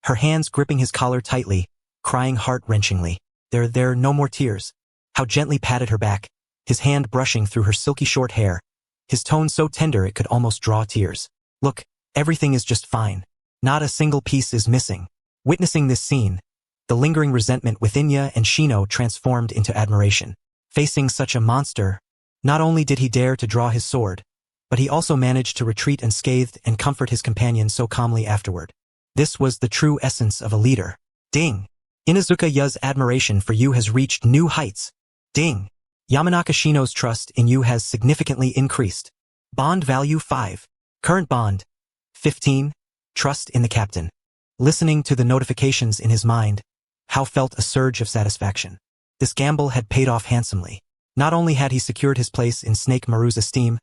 her hands gripping his collar tightly, crying heart-wrenchingly. There, no more tears. Hao gently patted her back, his hand brushing through her silky short hair, his tone so tender it could almost draw tears. Look, everything is just fine. Not a single piece is missing. Witnessing this scene, the lingering resentment within Nya and Shino transformed into admiration. Facing such a monster, not only did he dare to draw his sword, but he also managed to retreat unscathed and comfort his companion so calmly afterward. This was the true essence of a leader. Ding! Inuzuka Ya's admiration for Yu has reached new heights. Ding! Yamanaka Shino's trust in Yu has significantly increased. Bond value 5. Current bond 15. Trust in the captain. Listening to the notifications in his mind, Hao felt a surge of satisfaction. This gamble had paid off handsomely. Not only had he secured his place in Snake Maru's esteem,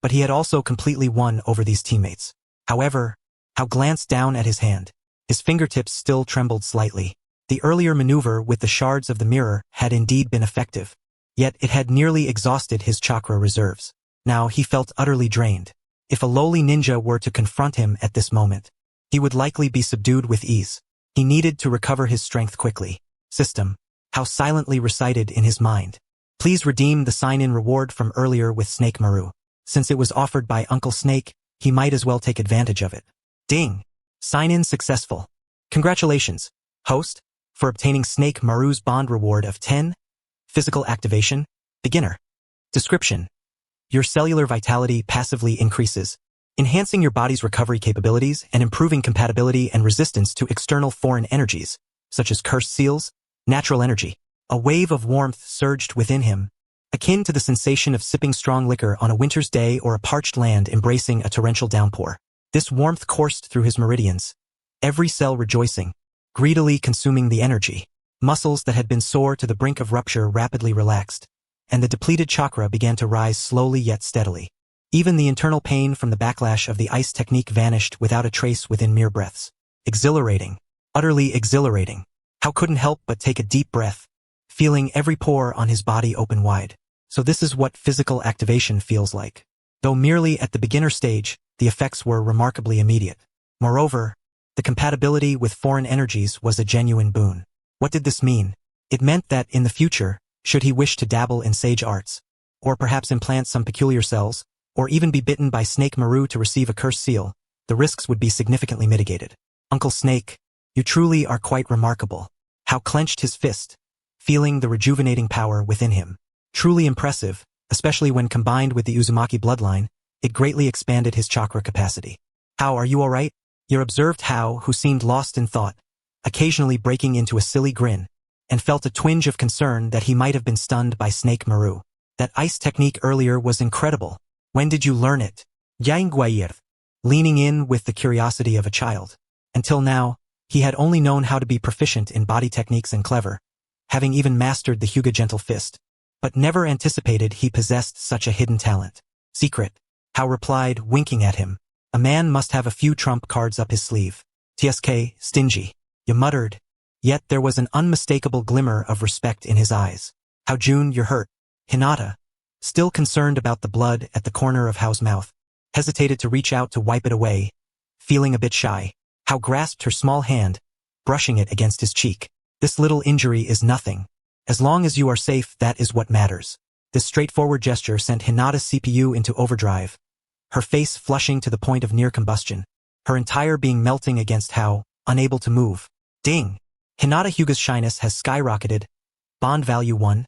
but he had also completely won over these teammates. However, Hao glanced down at his hand. His fingertips still trembled slightly. The earlier maneuver with the shards of the mirror had indeed been effective, yet it had nearly exhausted his chakra reserves. Now he felt utterly drained. If a lowly ninja were to confront him at this moment, he would likely be subdued with ease. He needed to recover his strength quickly. System. Hao silently recited in his mind. Please redeem the sign-in reward from earlier with Snake Maru. Since it was offered by Uncle Snake, he might as well take advantage of it. Ding! Sign-in successful. Congratulations, host, for obtaining Snake Maru's bond reward of 10. Physical activation. Beginner. Description. Your cellular vitality passively increases, enhancing your body's recovery capabilities and improving compatibility and resistance to external foreign energies, such as cursed seals, natural energy. A wave of warmth surged within him, akin to the sensation of sipping strong liquor on a winter's day or a parched land embracing a torrential downpour. This warmth coursed through his meridians, every cell rejoicing, greedily consuming the energy. Muscles that had been sore to the brink of rupture rapidly relaxed, and the depleted chakra began to rise slowly yet steadily. Even the internal pain from the backlash of the ice technique vanished without a trace within mere breaths. Exhilarating. Utterly exhilarating. Hao couldn't help but take a deep breath, feeling every pore on his body open wide. So this is what physical activation feels like. Though merely at the beginner stage, the effects were remarkably immediate. Moreover, the compatibility with foreign energies was a genuine boon. What did this mean? It meant that, in the future, should he wish to dabble in sage arts, or perhaps implant some peculiar cells, or even be bitten by Snake Maru to receive a cursed seal, the risks would be significantly mitigated. Uncle Snake, you truly are quite remarkable. How clenched his fist, feeling the rejuvenating power within him. Truly impressive, especially when combined with the Uzumaki bloodline, it greatly expanded his chakra capacity. How, are you alright? You observed How, who seemed lost in thought, occasionally breaking into a silly grin, and felt a twinge of concern that he might have been stunned by Snake Maru. That ice technique earlier was incredible. When did you learn it? Yainguayer, leaning in with the curiosity of a child. Until now, he had only known how to be proficient in body techniques and clever, having even mastered the Hyuga gentle fist, but never anticipated he possessed such a hidden talent. Secret, How replied, winking at him. A man must have a few trump cards up his sleeve. TSK, stingy. You muttered, yet there was an unmistakable glimmer of respect in his eyes. How, June, you're hurt. Hinata, still concerned about the blood at the corner of Hao's mouth, hesitated to reach out to wipe it away, feeling a bit shy. How grasped her small hand, brushing it against his cheek. This little injury is nothing. As long as you are safe, that is what matters. This straightforward gesture sent Hinata's CPU into overdrive, her face flushing to the point of near combustion, her entire being melting against Hao, unable to move. Ding! Hinata Hyuga's shyness has skyrocketed. Bond value 1.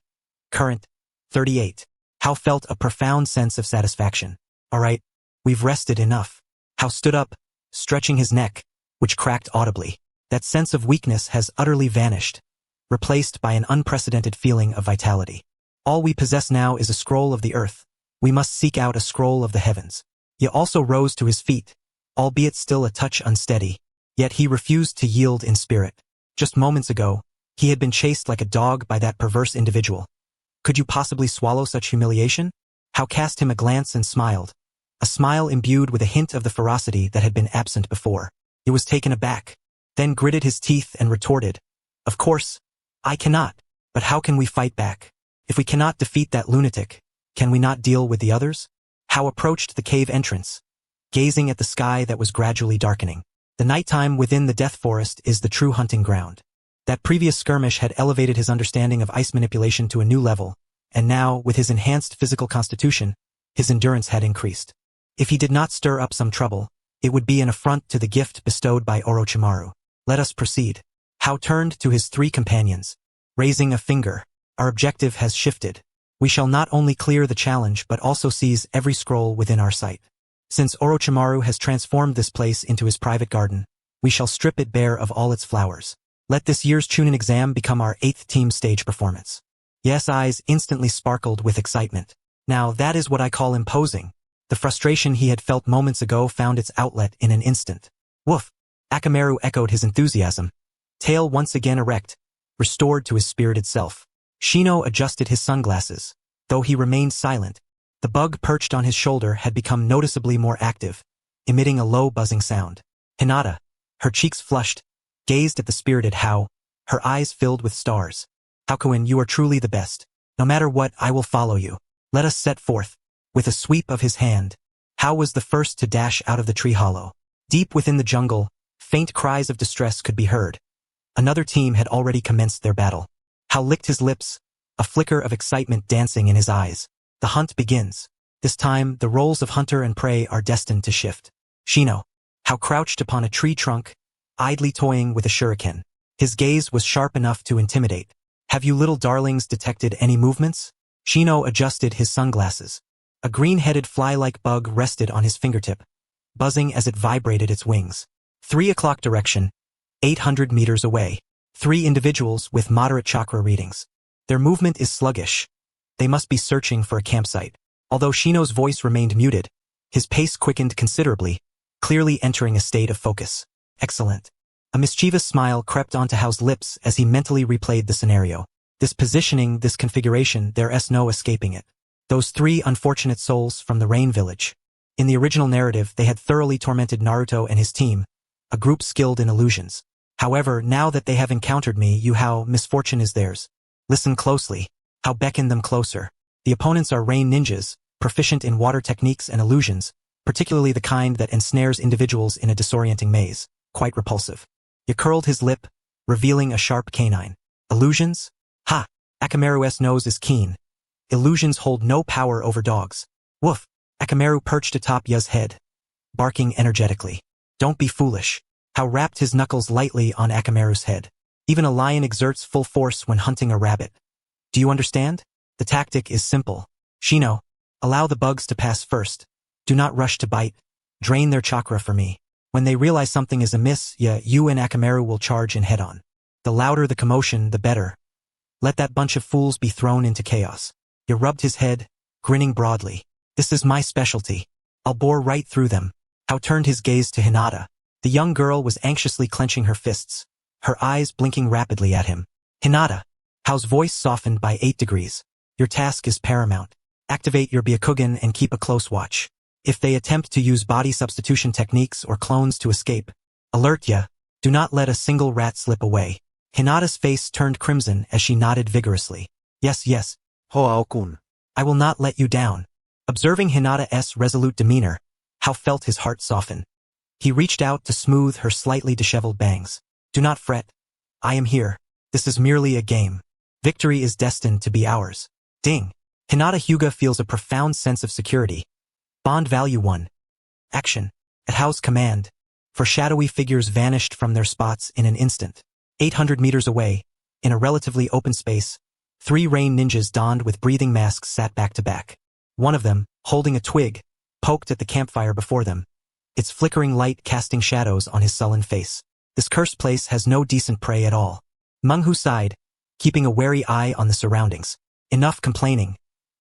Current, 38. Hao felt a profound sense of satisfaction. Alright, we've rested enough. Hao stood up, stretching his neck, which cracked audibly. That sense of weakness has utterly vanished, replaced by an unprecedented feeling of vitality. All we possess now is a scroll of the earth. We must seek out a scroll of the heavens. He also rose to his feet, albeit still a touch unsteady, yet he refused to yield in spirit. Just moments ago, he had been chased like a dog by that perverse individual. Could you possibly swallow such humiliation? Hao cast him a glance and smiled, a smile imbued with a hint of the ferocity that had been absent before. He was taken aback, then gritted his teeth and retorted, "Of course, I cannot, but how can we fight back? If we cannot defeat that lunatic, can we not deal with the others?" Hao approached the cave entrance, gazing at the sky that was gradually darkening. The nighttime within the Death Forest is the true hunting ground. That previous skirmish had elevated his understanding of ice manipulation to a new level, and now, with his enhanced physical constitution, his endurance had increased. If he did not stir up some trouble, it would be an affront to the gift bestowed by Orochimaru. Let us proceed. Hao turned to his 3 companions, raising a finger. Our objective has shifted. We shall not only clear the challenge but also seize every scroll within our sight. Since Orochimaru has transformed this place into his private garden, we shall strip it bare of all its flowers. Let this year's Chunin exam become our 8th team stage performance. Yes, eyes instantly sparkled with excitement. Now that is what I call imposing. The frustration he had felt moments ago found its outlet in an instant. Woof! Akamaru echoed his enthusiasm, tail once again erect, restored to his spirited self. Shino adjusted his sunglasses. Though he remained silent, the bug perched on his shoulder had become noticeably more active, emitting a low buzzing sound. Hinata, her cheeks flushed, gazed at the spirited Hao, her eyes filled with stars. Hakuin, you are truly the best. No matter what, I will follow you. Let us set forth. With a sweep of his hand, Hao was the first to dash out of the tree hollow. Deep within the jungle, faint cries of distress could be heard. Another team had already commenced their battle. Hao licked his lips, a flicker of excitement dancing in his eyes. The hunt begins. This time, the roles of hunter and prey are destined to shift. Shino, Hao crouched upon a tree trunk, idly toying with a shuriken. His gaze was sharp enough to intimidate. Have you little darlings detected any movements? Shino adjusted his sunglasses. A green-headed fly-like bug rested on his fingertip, buzzing as it vibrated its wings. 3 o'clock direction, 800 meters away. 3 individuals with moderate chakra readings. Their movement is sluggish. They must be searching for a campsite. Although Shino's voice remained muted, his pace quickened considerably, clearly entering a state of focus. Excellent. A mischievous smile crept onto Hao's lips as he mentally replayed the scenario. This positioning, this configuration, there's no escaping it. Those 3 unfortunate souls from the Rain Village. In the original narrative, they had thoroughly tormented Naruto and his team, a group skilled in illusions. However, now that they have encountered me, Hao, misfortune is theirs. Listen closely. Hao beckoned them closer. The opponents are rain ninjas, proficient in water techniques and illusions, particularly the kind that ensnares individuals in a disorienting maze, quite repulsive. He curled his lip, revealing a sharp canine. Illusions? Ha! Akamaru's nose is keen. Illusions hold no power over dogs. Woof! Akamaru perched atop Ya's head, barking energetically. Don't be foolish. How rapped his knuckles lightly on Akamaru's head. Even a lion exerts full force when hunting a rabbit. Do you understand? The tactic is simple. Shino, allow the bugs to pass first. Do not rush to bite. Drain their chakra for me. When they realize something is amiss, you and Akamaru will charge in head-on. The louder the commotion, the better. Let that bunch of fools be thrown into chaos. He rubbed his head, grinning broadly. This is my specialty. I'll bore right through them. How turned his gaze to Hinata. The young girl was anxiously clenching her fists, her eyes blinking rapidly at him. Hinata. Hao's voice softened by 8 degrees. Your task is paramount. Activate your Byakugan and keep a close watch. If they attempt to use body substitution techniques or clones to escape, alert ya. Do not let a single rat slip away. Hinata's face turned crimson as she nodded vigorously. Yes, yes. Hoao-kun. I will not let you down. Observing Hinata's resolute demeanor, Hao felt his heart soften. He reached out to smooth her slightly disheveled bangs. Do not fret. I am here. This is merely a game. Victory is destined to be ours. Ding. Hinata Hyuga feels a profound sense of security. Bond value 1. Action. At Hao's command, for shadowy figures vanished from their spots in an instant. 800 meters away, in a relatively open space, 3 rain ninjas donned with breathing masks sat back to back. One of them, holding a twig, poked at the campfire before them, its flickering light casting shadows on his sullen face. This cursed place has no decent prey at all. Menghu sighed, keeping a wary eye on the surroundings. Enough complaining.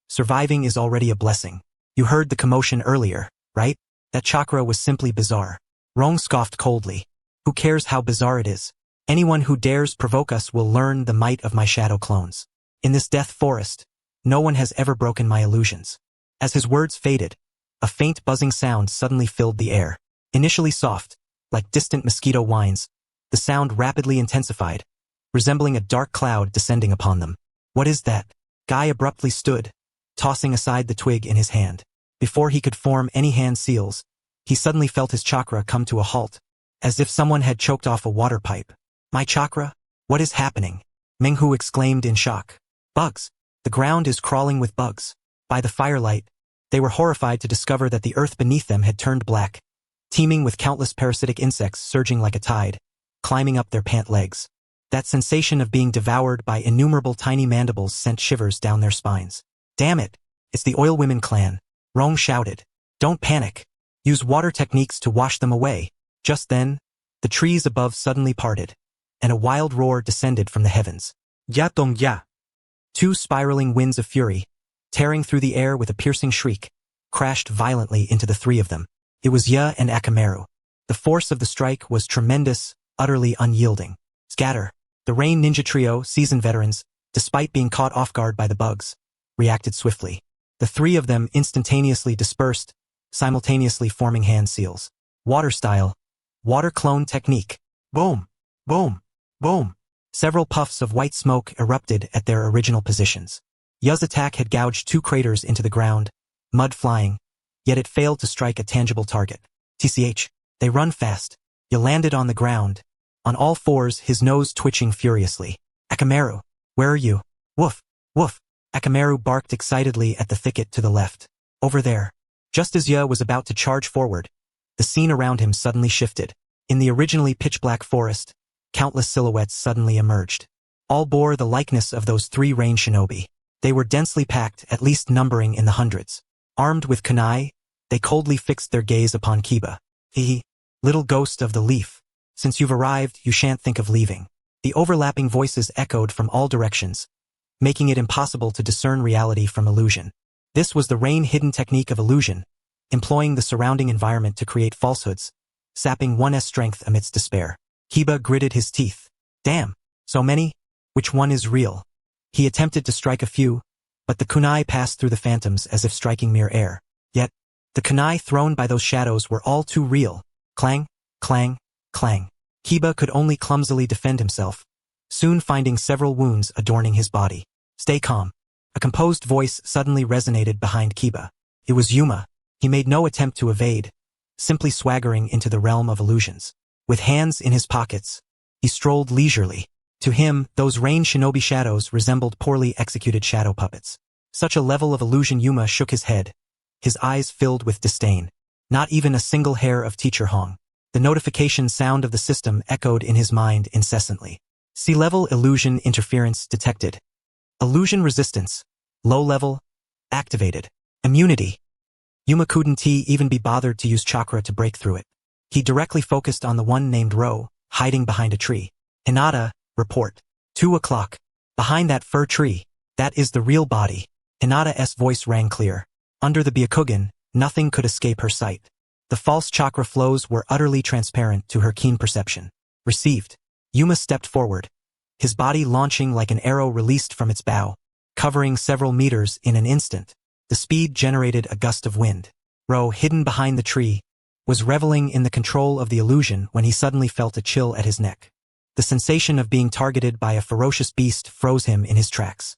Surviving is already a blessing. You heard the commotion earlier, right? That chakra was simply bizarre. Rong scoffed coldly. Who cares how bizarre it is? Anyone who dares provoke us will learn the might of my shadow clones. In this death forest, no one has ever broken my illusions. As his words faded, a faint buzzing sound suddenly filled the air. Initially soft, like distant mosquito whines, the sound rapidly intensified, resembling a dark cloud descending upon them. What is that? Guy abruptly stood, tossing aside the twig in his hand. Before he could form any hand seals, he suddenly felt his chakra come to a halt, as if someone had choked off a water pipe. My chakra? What is happening? Menghu exclaimed in shock. Bugs. The ground is crawling with bugs. By the firelight, they were horrified to discover that the earth beneath them had turned black, teeming with countless parasitic insects surging like a tide, climbing up their pant legs. That sensation of being devoured by innumerable tiny mandibles sent shivers down their spines. Damn it! It's the Oil Women clan. Rong shouted. Don't panic. Use water techniques to wash them away. Just then, the trees above suddenly parted, and a wild roar descended from the heavens. Ya tong ya. 2 spiraling winds of fury, tearing through the air with a piercing shriek, crashed violently into the 3 of them. It was Ya and Akamaru. The force of the strike was tremendous, utterly unyielding. Scatter. The Rain Ninja Trio, seasoned veterans, despite being caught off guard by the bugs, reacted swiftly. The 3 of them instantaneously dispersed, simultaneously forming hand seals. Water style. Water clone technique. Boom. Boom. Boom. Several puffs of white smoke erupted at their original positions. Ya's attack had gouged 2 craters into the ground, mud flying, yet it failed to strike a tangible target. TCH. They run fast. Ya landed on the ground, on all 4s, his nose twitching furiously. Akamaru, where are you? Woof, woof. Akamaru barked excitedly at the thicket to the left. Over there. Just as Ya was about to charge forward, the scene around him suddenly shifted. In the originally pitch-black forest, countless silhouettes suddenly emerged. All bore the likeness of those 3 rain shinobi. They were densely packed, at least numbering in the hundreds. Armed with kunai, they coldly fixed their gaze upon Kiba. Little ghost of the leaf. Since you've arrived, you shan't think of leaving. The overlapping voices echoed from all directions, making it impossible to discern reality from illusion. This was the rain-hidden technique of illusion, employing the surrounding environment to create falsehoods, sapping one's strength amidst despair. Kiba gritted his teeth. Damn, so many? Which one is real? He attempted to strike a few, but the kunai passed through the phantoms as if striking mere air. Yet, the kunai thrown by those shadows were all too real. Clang, clang, clang. Kiba could only clumsily defend himself, soon finding several wounds adorning his body. Stay calm. A composed voice suddenly resonated behind Kiba. It was Yuma. He made no attempt to evade, simply swaggering into the realm of illusions. With hands in his pockets, he strolled leisurely. To him, those rain shinobi shadows resembled poorly executed shadow puppets. Such a level of illusion. Yuma shook his head, his eyes filled with disdain. Not even a single hair of teacher Hong. The notification sound of the system echoed in his mind incessantly. C-level illusion interference detected. Illusion resistance. Low level. Activated. Immunity. Yuma couldn't even be bothered to use chakra to break through it. He directly focused on the one named Ro, hiding behind a tree. Hinata, report. 2 o'clock. Behind that fir tree. That is the real body. Hinata's voice rang clear. Under the Byakugan, nothing could escape her sight. The false chakra flows were utterly transparent to her keen perception. Received. Yuma stepped forward, his body launching like an arrow released from its bow, covering several meters in an instant. The speed generated a gust of wind. Ro, hidden behind the tree, was reveling in the control of the illusion when he suddenly felt a chill at his neck. The sensation of being targeted by a ferocious beast froze him in his tracks.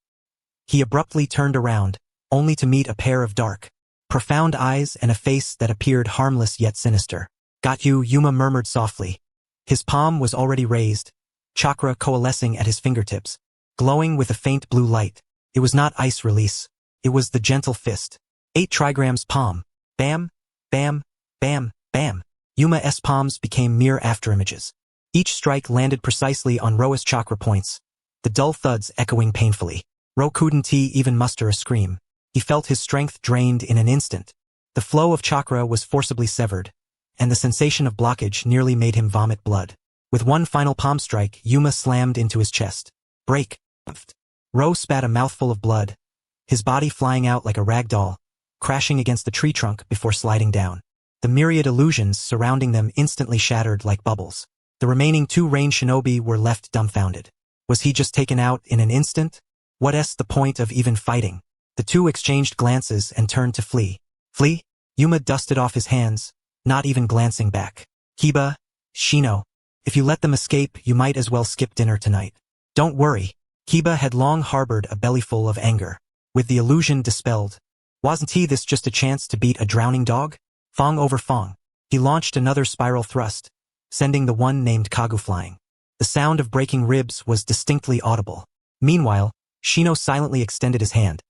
He abruptly turned around, only to meet a pair of dark, profound eyes and a face that appeared harmless yet sinister. Got you, Yuma murmured softly. His palm was already raised, chakra coalescing at his fingertips, glowing with a faint blue light. It was not ice release. It was the gentle fist. 8 trigrams palm. Bam, bam, bam, bam. Yuma's palms became mere afterimages. Each strike landed precisely on Ro's chakra points, the dull thuds echoing painfully. Ro couldn't even muster a scream. He felt his strength drained in an instant. The flow of chakra was forcibly severed, and the sensation of blockage nearly made him vomit blood. With one final palm strike, Yuma slammed into his chest. Break. Ro spat a mouthful of blood, his body flying out like a rag doll, crashing against the tree trunk before sliding down. The myriad illusions surrounding them instantly shattered like bubbles. The remaining 2 rain shinobi were left dumbfounded. Was he just taken out in an instant? What's the point of even fighting? The 2 exchanged glances and turned to flee. Flee? Yuma dusted off his hands, not even glancing back. Kiba, Shino, if you let them escape, you might as well skip dinner tonight. Don't worry. Kiba had long harbored a bellyful of anger. With the illusion dispelled, wasn't this just a chance to beat a drowning dog? Fong over Fong. He launched another spiral thrust, sending the one named Kagu flying. The sound of breaking ribs was distinctly audible. Meanwhile, Shino silently extended his hand,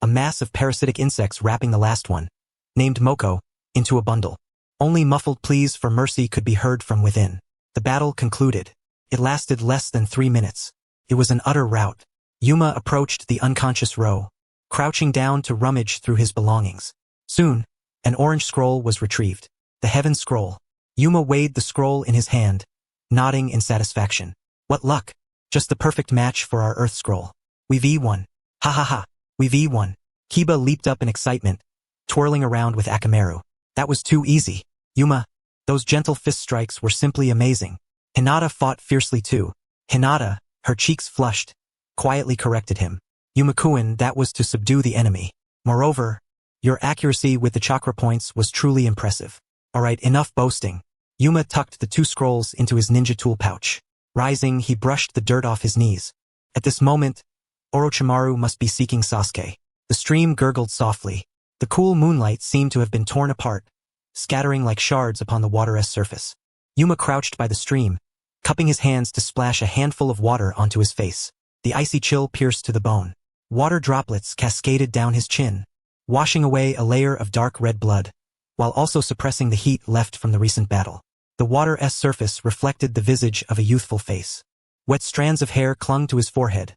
a mass of parasitic insects wrapping the last one, named Moko, into a bundle. Only muffled pleas for mercy could be heard from within. The battle concluded. It lasted less than 3 minutes. It was an utter rout. Yuma approached the unconscious Ro, crouching down to rummage through his belongings. Soon, an orange scroll was retrieved. The Heaven Scroll. Yuma weighed the scroll in his hand, nodding in satisfaction. What luck! Just the perfect match for our Earth Scroll. We've won. Ha ha ha. We've won. Kiba leaped up in excitement, twirling around with Akamaru. That was too easy. Yuma, those gentle fist strikes were simply amazing. Hinata fought fiercely too. Hinata, her cheeks flushed, quietly corrected him. Yuma-kun, that was to subdue the enemy. Moreover, your accuracy with the chakra points was truly impressive. Alright, enough boasting. Yuma tucked the 2 scrolls into his ninja tool pouch. Rising, he brushed the dirt off his knees. At this moment, Orochimaru must be seeking Sasuke. The stream gurgled softly. The cool moonlight seemed to have been torn apart, scattering like shards upon the water's surface. Yuma crouched by the stream, cupping his hands to splash a handful of water onto his face. The icy chill pierced to the bone. Water droplets cascaded down his chin, washing away a layer of dark red blood, while also suppressing the heat left from the recent battle. The water's surface reflected the visage of a youthful face. Wet strands of hair clung to his forehead,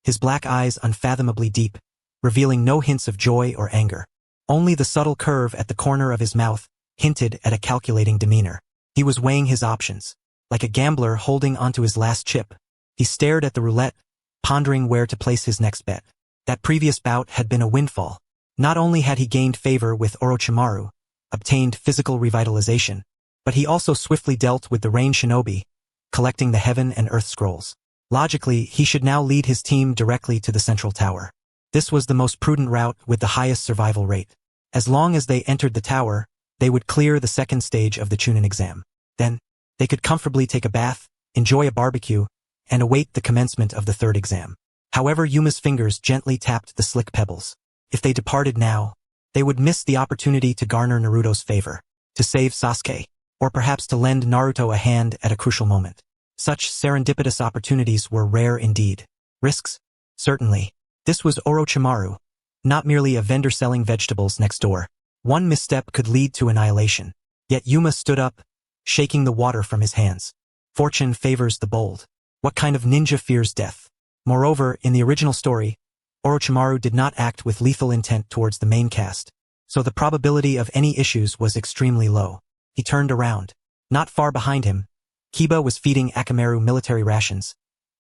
his black eyes unfathomably deep, revealing no hints of joy or anger. Only the subtle curve at the corner of his mouth hinted at a calculating demeanor. He was weighing his options. Like a gambler holding onto his last chip, he stared at the roulette, pondering where to place his next bet. That previous bout had been a windfall. Not only had he gained favor with Orochimaru, obtained physical revitalization, but he also swiftly dealt with the Rain Shinobi, collecting the Heaven and Earth Scrolls. Logically, he should now lead his team directly to the central tower. This was the most prudent route with the highest survival rate. As long as they entered the tower, they would clear the 2nd stage of the Chunin exam. Then, they could comfortably take a bath, enjoy a barbecue, and await the commencement of the 3rd exam. However, Yuma's fingers gently tapped the slick pebbles. If they departed now, They would miss the opportunity to garner Naruto's favor, to save Sasuke, or perhaps to lend Naruto a hand at a crucial moment. Such serendipitous opportunities were rare indeed. Risks? Certainly. This was Orochimaru, not merely a vendor selling vegetables next door. One misstep could lead to annihilation. Yet Yuma stood up, shaking the water from his hands. Fortune favors the bold. What kind of ninja fears death? Moreover, in the original story, Orochimaru did not act with lethal intent towards the main cast, so the probability of any issues was extremely low. He turned around. Not far behind him, Kiba was feeding Akamaru military rations.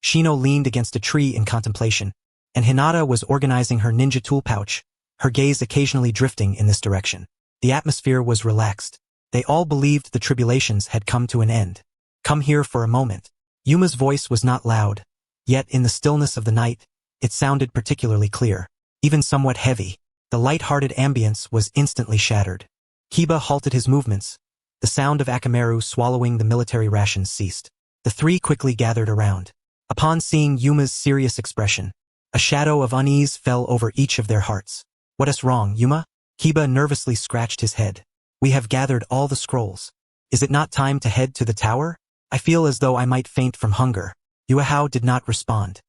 Shino leaned against a tree in contemplation, and Hinata was organizing her ninja tool pouch, her gaze occasionally drifting in this direction. The atmosphere was relaxed. They all believed the tribulations had come to an end. Come here for a moment. Yuma's voice was not loud, yet in the stillness of the night, it sounded particularly clear, even somewhat heavy. The light-hearted ambience was instantly shattered. Kiba halted his movements. The sound of Akamaru swallowing the military rations ceased. The three quickly gathered around. Upon seeing Yuma's serious expression, a shadow of unease fell over each of their hearts. What is wrong, Yuma? Kiba nervously scratched his head. We have gathered all the scrolls. Is it not time to head to the tower? I feel as though I might faint from hunger. Yuehao did not respond.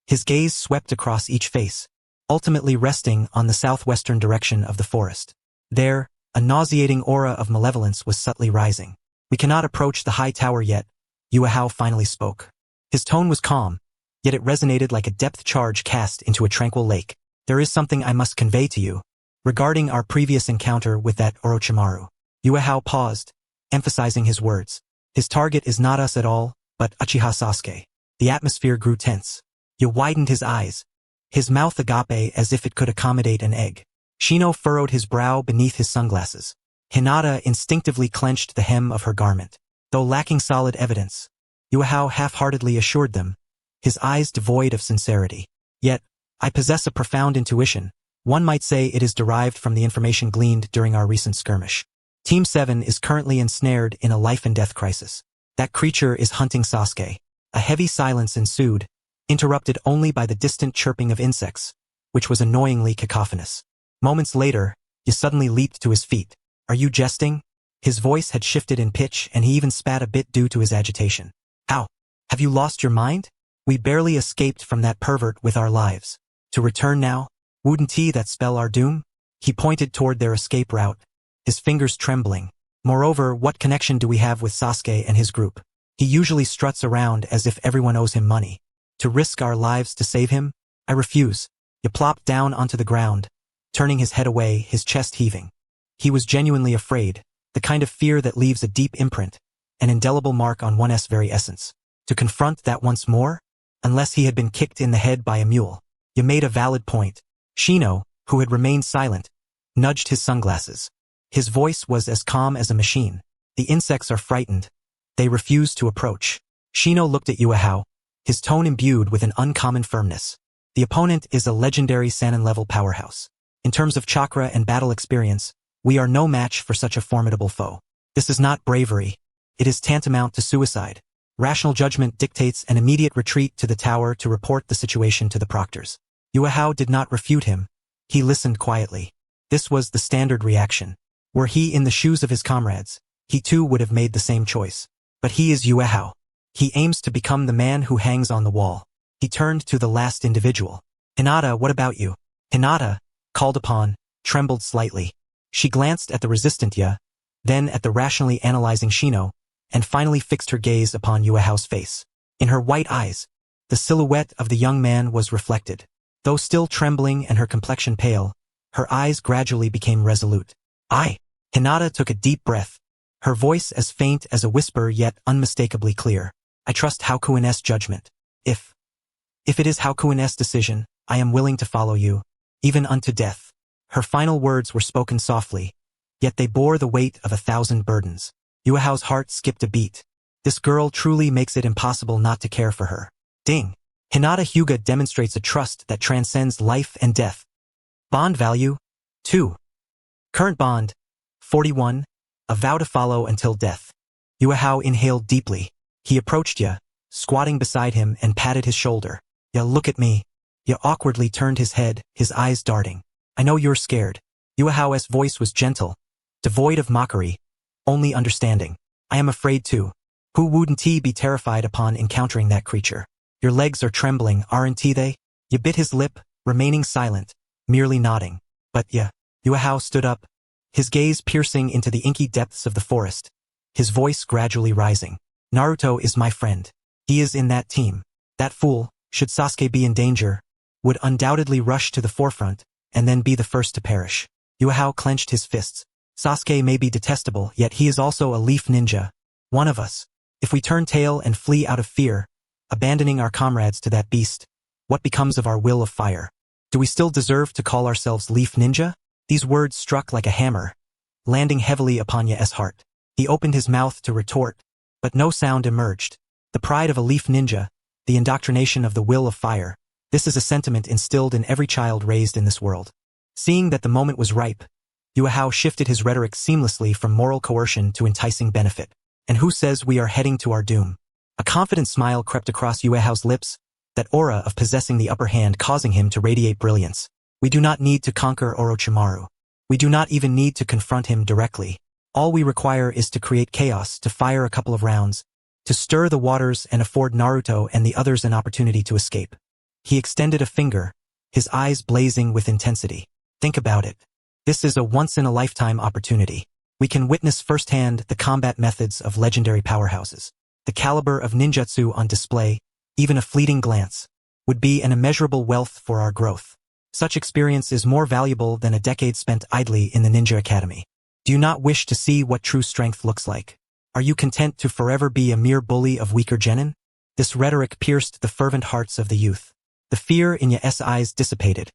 His gaze swept across each face, ultimately resting on the southwestern direction of the forest. There, a nauseating aura of malevolence was subtly rising. We cannot approach the high tower yet, Yuehao finally spoke. His tone was calm, yet it resonated like a depth charge cast into a tranquil lake. There is something I must convey to you, regarding our previous encounter with that Orochimaru. Yuehao paused, emphasizing his words. His target is not us at all, but Uchiha Sasuke. The atmosphere grew tense. He widened his eyes, his mouth agape as if it could accommodate an egg. Shino furrowed his brow beneath his sunglasses. Hinata instinctively clenched the hem of her garment. Though lacking solid evidence, Yuehao half-heartedly assured them, his eyes devoid of sincerity. Yet, I possess a profound intuition. One might say it is derived from the information gleaned during our recent skirmish. Team 7 is currently ensnared in a life-and-death crisis. That creature is hunting Sasuke. A heavy silence ensued, interrupted only by the distant chirping of insects, which was annoyingly cacophonous. Moments later, he suddenly leaped to his feet. Are you jesting? His voice had shifted in pitch and he even spat a bit due to his agitation. How? Have you lost your mind? We barely escaped from that pervert with our lives. To return now? Wouldn't that spell our doom? He pointed toward their escape route, his fingers trembling. Moreover, what connection do we have with Sasuke and his group? He usually struts around as if everyone owes him money. To risk our lives to save him? I refuse. He plopped down onto the ground, turning his head away, his chest heaving. He was genuinely afraid, the kind of fear that leaves a deep imprint, an indelible mark on one's very essence. To confront that once more? Unless he had been kicked in the head by a mule. You made a valid point. Shino, who had remained silent, nudged his sunglasses. His voice was as calm as a machine. The insects are frightened. They refuse to approach. Shino looked at Yuehao, his tone imbued with an uncommon firmness. The opponent is a legendary Sannin-level powerhouse. In terms of chakra and battle experience, we are no match for such a formidable foe. This is not bravery. It is tantamount to suicide. Rational judgment dictates an immediate retreat to the tower to report the situation to the proctors. Yuehao did not refute him. He listened quietly. This was the standard reaction. Were he in the shoes of his comrades, he too would have made the same choice. But he is Yuehao. He aims to become the man who hangs on the wall. He turned to the last individual. Hinata, what about you? Hinata, called upon, trembled slightly. She glanced at the resistant Ya, then at the rationally analyzing Shino, and finally fixed her gaze upon Yuehao's face. In her white eyes, the silhouette of the young man was reflected. Though still trembling and her complexion pale, her eyes gradually became resolute. Hinata took a deep breath, her voice as faint as a whisper yet unmistakably clear. I trust Hakuin's judgment. If it is Hakuin's decision, I am willing to follow you, even unto death. Her final words were spoken softly, yet they bore the weight of 1,000 burdens. Yuehao's heart skipped a beat. This girl truly makes it impossible not to care for her. Ding! Hinata Hyuga demonstrates a trust that transcends life and death. Bond value? 2. Current bond? 41. A vow to follow until death. Yuehao inhaled deeply. He approached Ya, squatting beside him and patted his shoulder. Ya, look at me. Ya awkwardly turned his head, his eyes darting. I know you're scared. Yuahao's voice was gentle, devoid of mockery, only understanding. I am afraid too. Who wouldn't be terrified upon encountering that creature? Your legs are trembling, aren't they? You bit his lip, remaining silent, merely nodding. But yeah. Yuahao stood up, his gaze piercing into the inky depths of the forest, his voice gradually rising. Naruto is my friend. He is in that team. That fool, should Sasuke be in danger, would undoubtedly rush to the forefront and then be the first to perish. Yuahao clenched his fists. Sasuke may be detestable, yet he is also a leaf ninja. One of us. If we turn tail and flee out of fear, abandoning our comrades to that beast, what becomes of our will of fire? Do we still deserve to call ourselves leaf ninja? These words struck like a hammer, landing heavily upon Ya's heart. He opened his mouth to retort, but no sound emerged. The pride of a leaf ninja, the indoctrination of the will of fire, this is a sentiment instilled in every child raised in this world. Seeing that the moment was ripe, Yuahao shifted his rhetoric seamlessly from moral coercion to enticing benefit. And who says we are heading to our doom? A confident smile crept across Yuahao's lips, that aura of possessing the upper hand causing him to radiate brilliance. We do not need to conquer Orochimaru. We do not even need to confront him directly. All we require is to create chaos, to fire a couple of rounds, to stir the waters and afford Naruto and the others an opportunity to escape. He extended a finger, his eyes blazing with intensity. Think about it. This is a once-in-a-lifetime opportunity. We can witness firsthand the combat methods of legendary powerhouses. The caliber of ninjutsu on display, even a fleeting glance, would be an immeasurable wealth for our growth. Such experience is more valuable than a decade spent idly in the Ninja Academy. Do you not wish to see what true strength looks like? Are you content to forever be a mere bully of weaker genin? This rhetoric pierced the fervent hearts of the youth. The fear in Ya's eyes dissipated,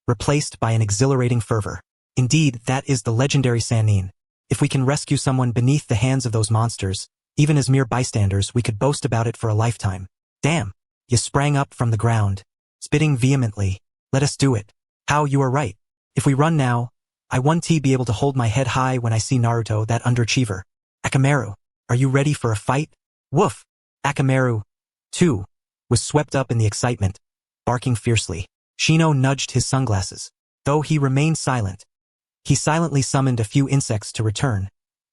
replaced by an exhilarating fervor. Indeed, that is the legendary Sannin. If we can rescue someone beneath the hands of those monsters, even as mere bystanders, we could boast about it for a lifetime. Damn! Ya sprang up from the ground, spitting vehemently. Let us do it. How, you are right. If we run now, I won't be able to hold my head high when I see Naruto, that underachiever. Akamaru, are you ready for a fight? Woof! Akamaru, too, was swept up in the excitement, barking fiercely. Shino nudged his sunglasses. Though he remained silent, he silently summoned a few insects to return,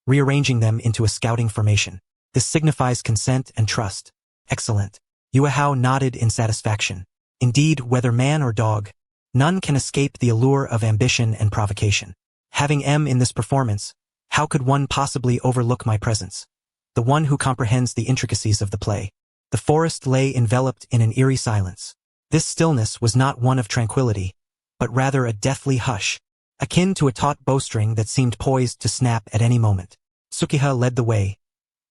rearranging them into a scouting formation. This signifies consent and trust. Excellent. Yuahao nodded in satisfaction. Indeed, whether man or dog, none can escape the allure of ambition and provocation. Having M in this performance, how could one possibly overlook my presence? The one who comprehends the intricacies of the play. The forest lay enveloped in an eerie silence. This stillness was not one of tranquility, but rather a deathly hush, akin to a taut bowstring that seemed poised to snap at any moment. Tsukiha led the way,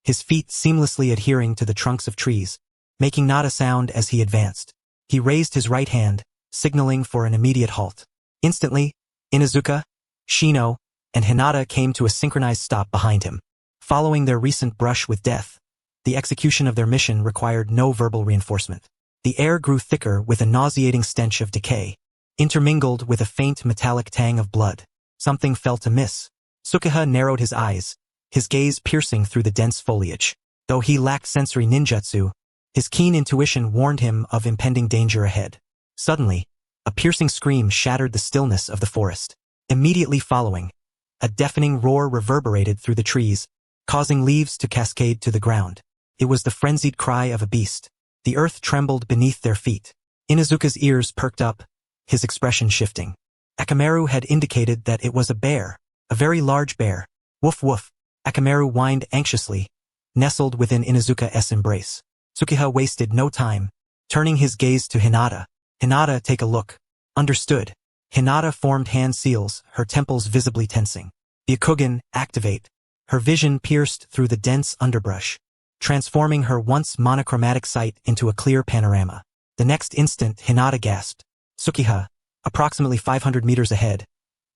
his feet seamlessly adhering to the trunks of trees, making not a sound as he advanced. He raised his right hand, signaling for an immediate halt. Instantly, Inuzuka, Shino, and Hinata came to a synchronized stop behind him. Following their recent brush with death, the execution of their mission required no verbal reinforcement. The air grew thicker with a nauseating stench of decay, intermingled with a faint metallic tang of blood. Something felt amiss. Tsukiha narrowed his eyes, his gaze piercing through the dense foliage. Though he lacked sensory ninjutsu, his keen intuition warned him of impending danger ahead. Suddenly, a piercing scream shattered the stillness of the forest. Immediately following, a deafening roar reverberated through the trees, causing leaves to cascade to the ground. It was the frenzied cry of a beast. The earth trembled beneath their feet. Inuzuka's ears perked up, his expression shifting. Akamaru had indicated that it was a bear, a very large bear. Woof woof. Akamaru whined anxiously, nestled within Inuzuka's embrace. Tsukiha wasted no time, turning his gaze to Hinata. Hinata, take a look. Understood. Hinata formed hand seals, her temples visibly tensing. Byakugan, activate. Her vision pierced through the dense underbrush, transforming her once monochromatic sight into a clear panorama. The next instant, Hinata gasped. Tsukiha, approximately 500 meters ahead,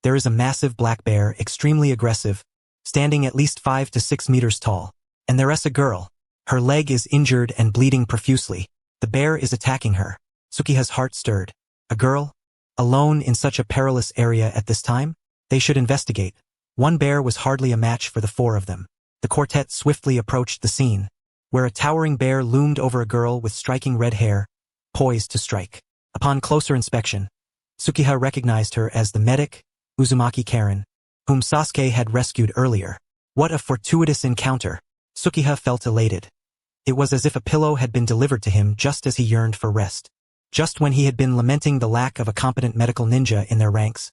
there is a massive black bear, extremely aggressive, standing at least 5 to 6 meters tall. And there's a girl. Her leg is injured and bleeding profusely. The bear is attacking her. Tsukiha's heart stirred. A girl? Alone in such a perilous area at this time? They should investigate. One bear was hardly a match for the four of them. The quartet swiftly approached the scene, where a towering bear loomed over a girl with striking red hair, poised to strike. Upon closer inspection, Tsukiha recognized her as the medic, Uzumaki Karen, whom Sasuke had rescued earlier. What a fortuitous encounter. Tsukiha felt elated. It was as if a pillow had been delivered to him just as he yearned for rest. Just when he had been lamenting the lack of a competent medical ninja in their ranks,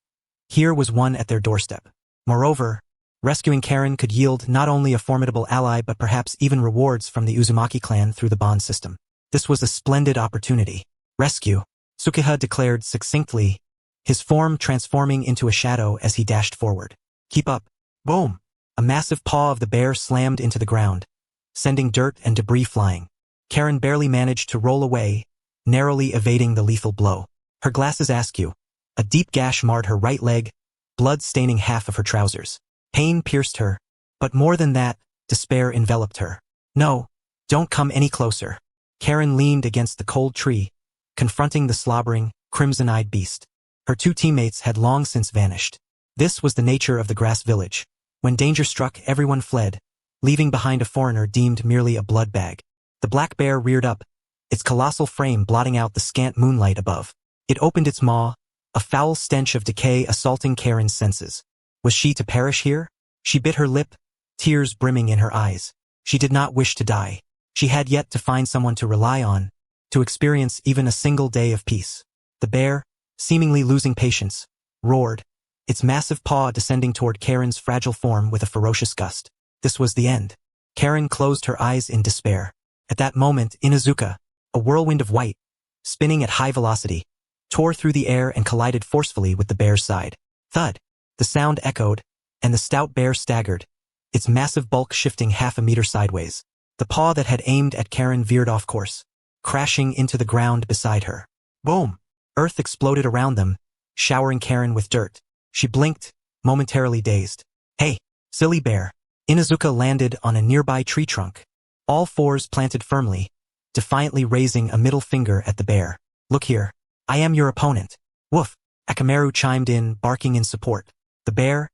here was one at their doorstep. Moreover, rescuing Karen could yield not only a formidable ally but perhaps even rewards from the Uzumaki clan through the bond system. This was a splendid opportunity. Rescue, Tsukiha declared succinctly, his form transforming into a shadow as he dashed forward. Keep up. Boom! A massive paw of the bear slammed into the ground, sending dirt and debris flying. Karen barely managed to roll away, narrowly evading the lethal blow. Her glasses askew. A deep gash marred her right leg, blood staining half of her trousers. Pain pierced her, but more than that, despair enveloped her. No, don't come any closer. Karen leaned against the cold tree, confronting the slobbering, crimson-eyed beast. Her two teammates had long since vanished. This was the nature of the grass village. When danger struck, everyone fled, leaving behind a foreigner deemed merely a blood bag. The black bear reared up, its colossal frame blotting out the scant moonlight above. It opened its maw, a foul stench of decay assaulting Karen's senses. Was she to perish here? She bit her lip, tears brimming in her eyes. She did not wish to die. She had yet to find someone to rely on, to experience even a single day of peace. The bear, seemingly losing patience, roared, its massive paw descending toward Karen's fragile form with a ferocious gust. This was the end. Karen closed her eyes in despair. At that moment, Inuzuka, a whirlwind of white, spinning at high velocity, tore through the air and collided forcefully with the bear's side. Thud! The sound echoed, and the stout bear staggered, its massive bulk shifting half a meter sideways. The paw that had aimed at Karen veered off course, crashing into the ground beside her. Boom! Earth exploded around them, showering Karen with dirt. She blinked, momentarily dazed. Hey, silly bear. Inuzuka landed on a nearby tree trunk, all fours planted firmly, defiantly raising a middle finger at the bear. Look here. I am your opponent. Woof! Akamaru chimed in, barking in support. The bear,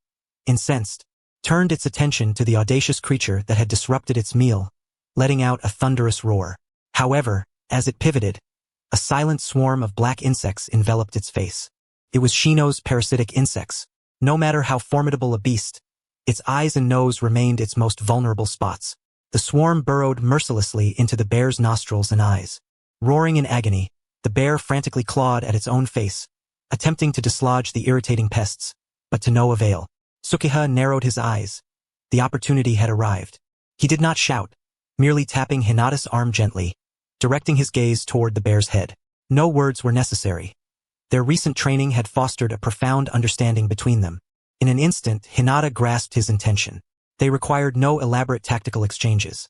incensed, turned its attention to the audacious creature that had disrupted its meal, letting out a thunderous roar. However, as it pivoted, a silent swarm of black insects enveloped its face. It was Shino's parasitic insects. No matter how formidable a beast, its eyes and nose remained its most vulnerable spots. The swarm burrowed mercilessly into the bear's nostrils and eyes. Roaring in agony, the bear frantically clawed at its own face, attempting to dislodge the irritating pests, but to no avail. Tsukiha narrowed his eyes. The opportunity had arrived. He did not shout, merely tapping Hinata's arm gently, directing his gaze toward the bear's head. No words were necessary. Their recent training had fostered a profound understanding between them. In an instant, Hinata grasped his intention. They required no elaborate tactical exchanges.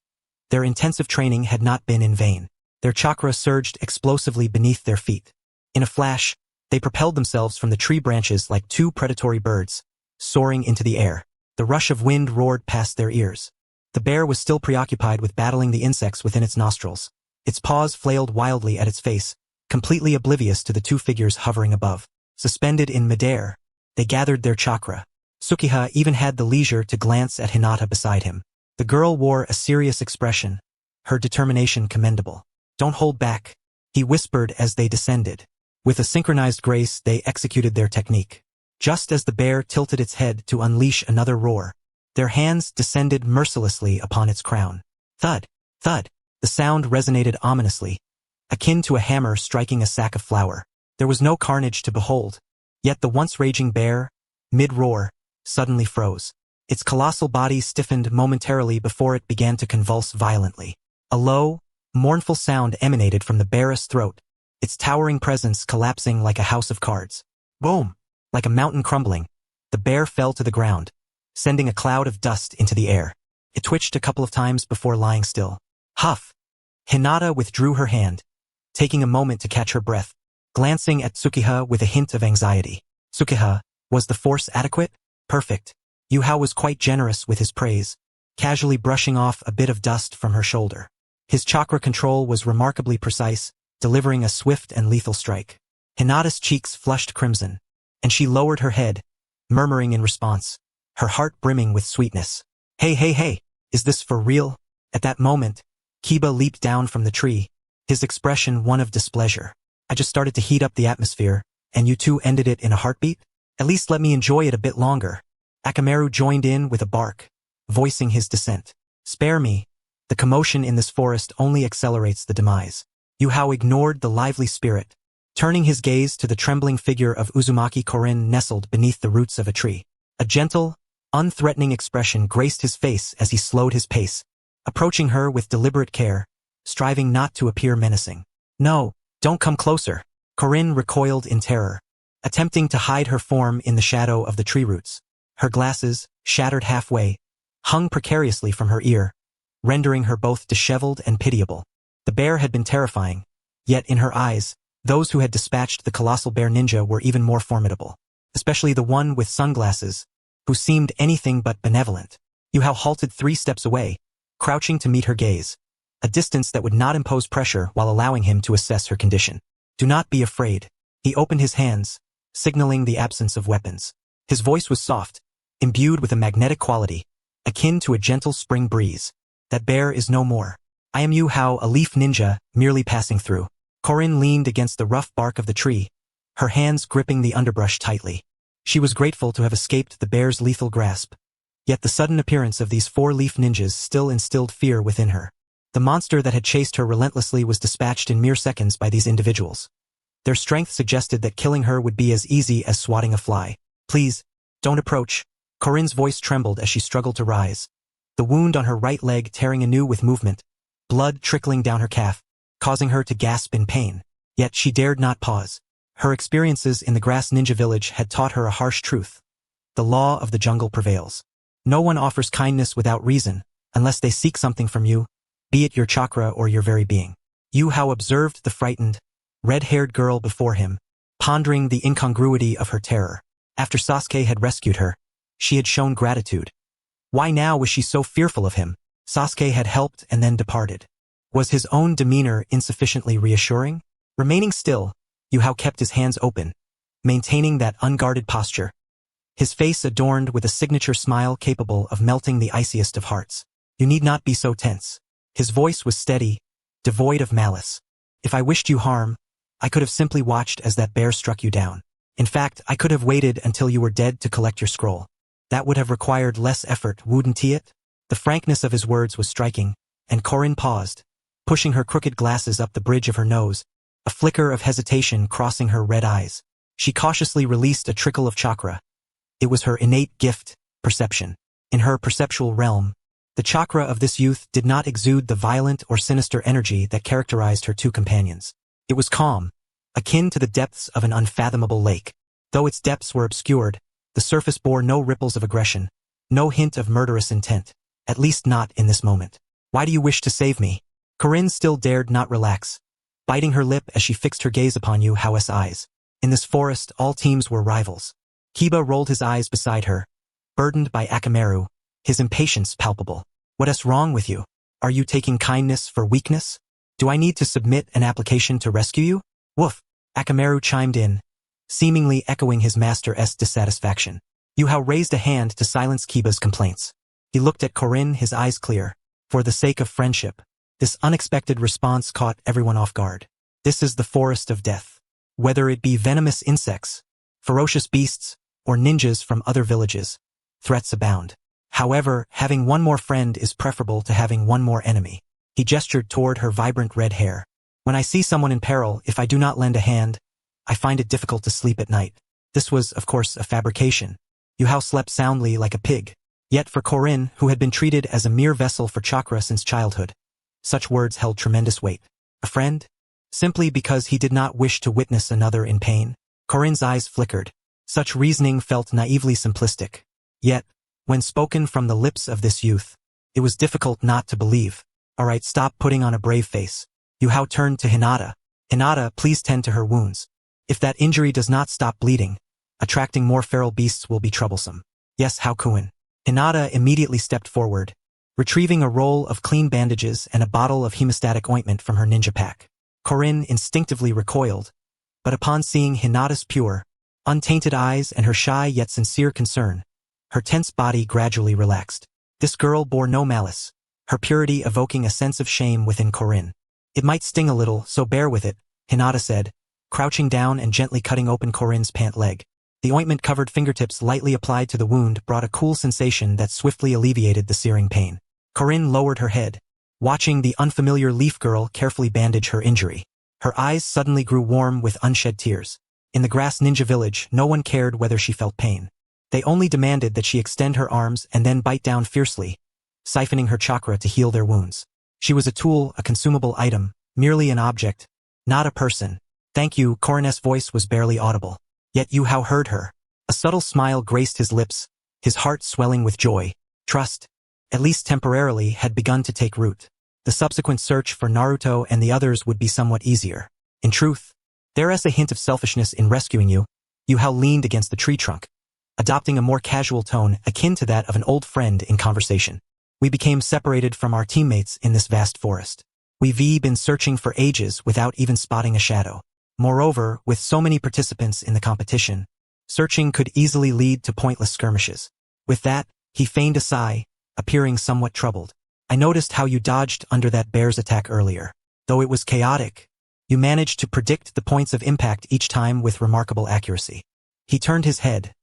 Their intensive training had not been in vain. Their chakra surged explosively beneath their feet. In a flash, they propelled themselves from the tree branches like two predatory birds, soaring into the air. The rush of wind roared past their ears. The bear was still preoccupied with battling the insects within its nostrils. Its paws flailed wildly at its face, completely oblivious to the two figures hovering above. Suspended in midair, they gathered their chakra. Tsukiha even had the leisure to glance at Hinata beside him. The girl wore a serious expression, her determination commendable. Don't hold back, he whispered as they descended. With a synchronized grace, they executed their technique. Just as the bear tilted its head to unleash another roar, their hands descended mercilessly upon its crown. Thud! Thud! The sound resonated ominously, akin to a hammer striking a sack of flour. There was no carnage to behold, yet the once raging bear, mid-roar, suddenly froze. Its colossal body stiffened momentarily before it began to convulse violently. A low, mournful sound emanated from the bear's throat, its towering presence collapsing like a house of cards. Boom! Like a mountain crumbling, the bear fell to the ground, sending a cloud of dust into the air. It twitched a couple of times before lying still. Huff! Hinata withdrew her hand, taking a moment to catch her breath, glancing at Tsukiha with a hint of anxiety. Tsukiha, was the force adequate? Perfect. Yuhao was quite generous with his praise, casually brushing off a bit of dust from her shoulder. His chakra control was remarkably precise, delivering a swift and lethal strike. Hinata's cheeks flushed crimson, and she lowered her head, murmuring in response, her heart brimming with sweetness. Hey, is this for real? At that moment, Kiba leaped down from the tree, his expression one of displeasure. I just started to heat up the atmosphere, and you two ended it in a heartbeat? At least let me enjoy it a bit longer. Akamaru joined in with a bark, voicing his dissent. Spare me. The commotion in this forest only accelerates the demise. Yuhao ignored the lively spirit, turning his gaze to the trembling figure of Uzumaki Konan nestled beneath the roots of a tree. A gentle, unthreatening expression graced his face as he slowed his pace, approaching her with deliberate care, striving not to appear menacing. No, don't come closer. Konan recoiled in terror, attempting to hide her form in the shadow of the tree roots. Her glasses, shattered halfway, hung precariously from her ear, rendering her both disheveled and pitiable. The bear had been terrifying, yet in her eyes, those who had dispatched the colossal bear ninja were even more formidable, especially the one with sunglasses, who seemed anything but benevolent. Yuhao halted 3 steps away, crouching to meet her gaze, a distance that would not impose pressure while allowing him to assess her condition. Do not be afraid. He opened his hands, signaling the absence of weapons. His voice was soft, imbued with a magnetic quality, akin to a gentle spring breeze. That bear is no more. I am Yuhao, a leaf ninja, merely passing through. Konan leaned against the rough bark of the tree, her hands gripping the underbrush tightly. She was grateful to have escaped the bear's lethal grasp, yet the sudden appearance of these 4 leaf ninjas still instilled fear within her. The monster that had chased her relentlessly was dispatched in mere seconds by these individuals. Their strength suggested that killing her would be as easy as swatting a fly. Please, don't approach. Korin's voice trembled as she struggled to rise, the wound on her right leg tearing anew with movement, blood trickling down her calf, causing her to gasp in pain. Yet she dared not pause. Her experiences in the grass ninja village had taught her a harsh truth. The law of the jungle prevails. No one offers kindness without reason, unless they seek something from you, be it your chakra or your very being. Yuhao observed the frightened, red-haired girl before him, pondering the incongruity of her terror. After Sasuke had rescued her, she had shown gratitude. Why now was she so fearful of him? Sasuke had helped and then departed. Was his own demeanor insufficiently reassuring? Remaining still, Yuhao kept his hands open, maintaining that unguarded posture, his face adorned with a signature smile capable of melting the iciest of hearts. You need not be so tense. His voice was steady, devoid of malice. If I wished you harm, I could have simply watched as that bear struck you down. In fact, I could have waited until you were dead to collect your scroll. That would have required less effort, wouldn't it? The frankness of his words was striking, and Konan paused, pushing her crooked glasses up the bridge of her nose, a flicker of hesitation crossing her red eyes. She cautiously released a trickle of chakra. It was her innate gift, perception. In her perceptual realm, the chakra of this youth did not exude the violent or sinister energy that characterized her 2 companions. It was calm, akin to the depths of an unfathomable lake. Though its depths were obscured, the surface bore no ripples of aggression, no hint of murderous intent, at least not in this moment. Why do you wish to save me? Konan still dared not relax, biting her lip as she fixed her gaze upon Yuhao's eyes. In this forest, all teams were rivals. Kiba rolled his eyes beside her, burdened by Akamaru, his impatience palpable. What is wrong with you? Are you taking kindness for weakness? Do I need to submit an application to rescue you? Woof! Akamaru chimed in, seemingly echoing his master's dissatisfaction. Yuhao raised a hand to silence Kiba's complaints. He looked at Konan, his eyes clear. For the sake of friendship. This unexpected response caught everyone off guard. This is the forest of death. Whether it be venomous insects, ferocious beasts, or ninjas from other villages, threats abound. However, having one more friend is preferable to having one more enemy. He gestured toward her vibrant red hair. When I see someone in peril, if I do not lend a hand, I find it difficult to sleep at night. This was, of course, a fabrication. Yuhao slept soundly like a pig. Yet for Konan, who had been treated as a mere vessel for chakra since childhood, such words held tremendous weight. A friend? Simply because he did not wish to witness another in pain? Koran's eyes flickered. Such reasoning felt naively simplistic. Yet, when spoken from the lips of this youth, it was difficult not to believe. All right, stop putting on a brave face. Yuhao turned to Hinata. Hinata, please tend to her wounds. If that injury does not stop bleeding, attracting more feral beasts will be troublesome. Yes, Haku. Hinata immediately stepped forward, retrieving a roll of clean bandages and a bottle of hemostatic ointment from her ninja pack. Konan instinctively recoiled, but upon seeing Hinata's pure, untainted eyes and her shy yet sincere concern, her tense body gradually relaxed. This girl bore no malice, her purity evoking a sense of shame within Konan. It might sting a little, so bear with it, Hinata said, crouching down and gently cutting open Koran's pant leg. The ointment-covered fingertips lightly applied to the wound brought a cool sensation that swiftly alleviated the searing pain. Corinne lowered her head, watching the unfamiliar leaf girl carefully bandage her injury. Her eyes suddenly grew warm with unshed tears. In the grass ninja village, no one cared whether she felt pain. They only demanded that she extend her arms and then bite down fiercely, siphoning her chakra to heal their wounds. She was a tool, a consumable item, merely an object, not a person. Thank you, Corinne's voice was barely audible. Yet Yuhao heard her. A subtle smile graced his lips, his heart swelling with joy. Trust, at least temporarily, had begun to take root. The subsequent search for Naruto and the others would be somewhat easier. In truth, there is a hint of selfishness in rescuing you. Yuhao leaned against the tree trunk, adopting a more casual tone akin to that of an old friend in conversation. We became separated from our teammates in this vast forest. We've been searching for ages without even spotting a shadow. Moreover, with so many participants in the competition, searching could easily lead to pointless skirmishes. With that, he feigned a sigh, appearing somewhat troubled. I noticed how you dodged under that bear's attack earlier. Though it was chaotic, you managed to predict the points of impact each time with remarkable accuracy. He turned his head,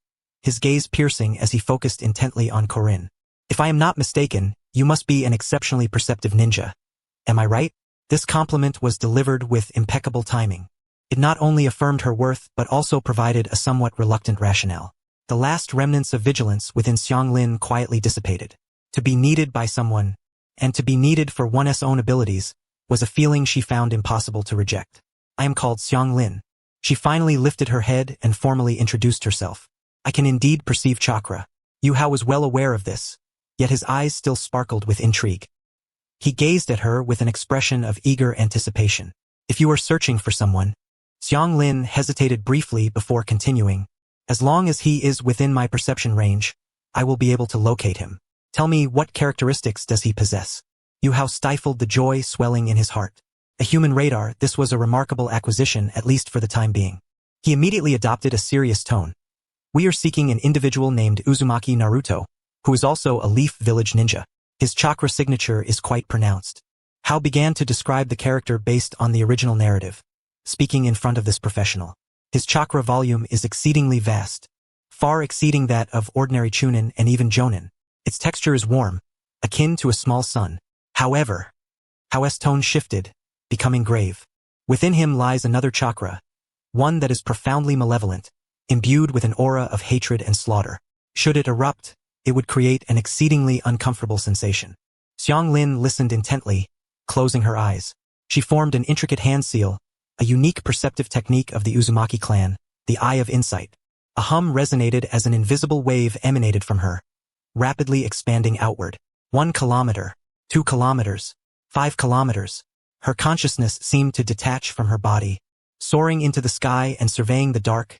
his gaze piercing as he focused intently on Corinne. If I am not mistaken, you must be an exceptionally perceptive ninja. Am I right? This compliment was delivered with impeccable timing. It not only affirmed her worth but also provided a somewhat reluctant rationale. The last remnants of vigilance within Xianglin quietly dissipated. To be needed by someone, and to be needed for one's own abilities, was a feeling she found impossible to reject. I am called Xianglin. She finally lifted her head and formally introduced herself. I can indeed perceive chakra. Yuhao was well aware of this, yet his eyes still sparkled with intrigue. He gazed at her with an expression of eager anticipation. If you are searching for someone, Xianglin hesitated briefly before continuing. As long as he is within my perception range, I will be able to locate him. Tell me, what characteristics does he possess? Yuhao stifled the joy swelling in his heart. A human radar, this was a remarkable acquisition, at least for the time being. He immediately adopted a serious tone. We are seeking an individual named Uzumaki Naruto, who is also a Leaf Village ninja. His chakra signature is quite pronounced. Hao began to describe the character based on the original narrative, speaking in front of this professional. His chakra volume is exceedingly vast, far exceeding that of ordinary chunin and even jonin. Its texture is warm, akin to a small sun. However, Hao's tone shifted, becoming grave. Within him lies another chakra, one that is profoundly malevolent, imbued with an aura of hatred and slaughter. Should it erupt, it would create an exceedingly uncomfortable sensation. Xianglin listened intently, closing her eyes. She formed an intricate hand seal, a unique perceptive technique of the Uzumaki clan, the Eye of Insight. A hum resonated as an invisible wave emanated from her, rapidly expanding outward. 1 kilometer, 2 kilometers, 5 kilometers. Her consciousness seemed to detach from her body, soaring into the sky and surveying the dark,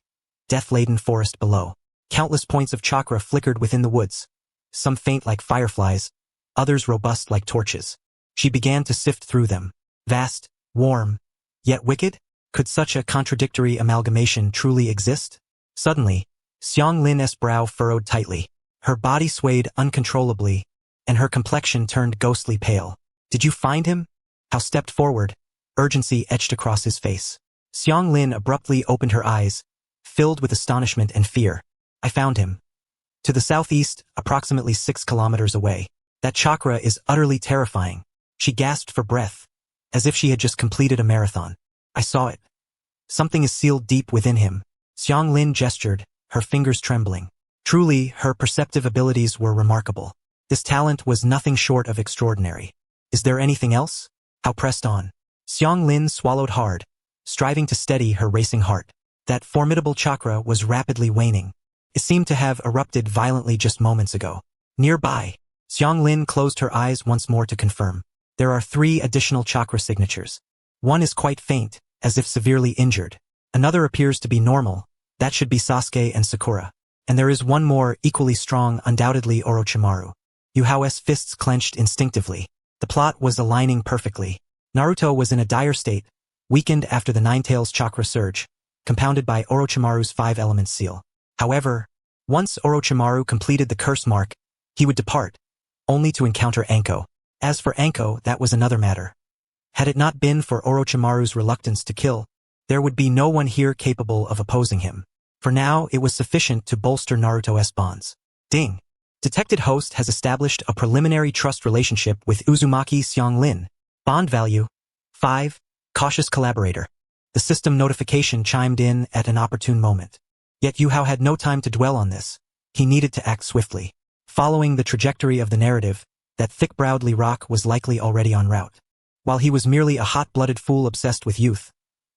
death-laden forest below. Countless points of chakra flickered within the woods, some faint like fireflies, others robust like torches. She began to sift through them. Vast, warm, yet wicked? Could such a contradictory amalgamation truly exist? Suddenly, Xianglin's brow furrowed tightly. Her body swayed uncontrollably, and her complexion turned ghostly pale. Did you find him? Hao stepped forward, urgency etched across his face. Xianglin abruptly opened her eyes, filled with astonishment and fear. I found him. To the southeast, approximately 6 kilometers away. That chakra is utterly terrifying. She gasped for breath, as if she had just completed a marathon. I saw it. Something is sealed deep within him. Xianglin gestured, her fingers trembling. Truly, her perceptive abilities were remarkable. This talent was nothing short of extraordinary. Is there anything else? Hao pressed on. Xianglin swallowed hard, striving to steady her racing heart. That formidable chakra was rapidly waning. It seemed to have erupted violently just moments ago. Nearby, Xianglin closed her eyes once more to confirm. There are 3 additional chakra signatures. One is quite faint, as if severely injured. Another appears to be normal. That should be Sasuke and Sakura. And there is one more, equally strong, undoubtedly Orochimaru. Yuhao's fists clenched instinctively. The plot was aligning perfectly. Naruto was in a dire state, weakened after the Ninetales chakra surge, compounded by Orochimaru's 5-element seal. However, once Orochimaru completed the curse mark, he would depart, only to encounter Anko. As for Anko, that was another matter. Had it not been for Orochimaru's reluctance to kill, there would be no one here capable of opposing him. For now, it was sufficient to bolster Naruto's bonds. Ding. Detected host has established a preliminary trust relationship with Uzumaki Sage. Bond value 5. Cautious collaborator. The system notification chimed in at an opportune moment. Yet Yuhao had no time to dwell on this. He needed to act swiftly. Following the trajectory of the narrative, that thick-browed Rock was likely already en route. While he was merely a hot-blooded fool obsessed with youth,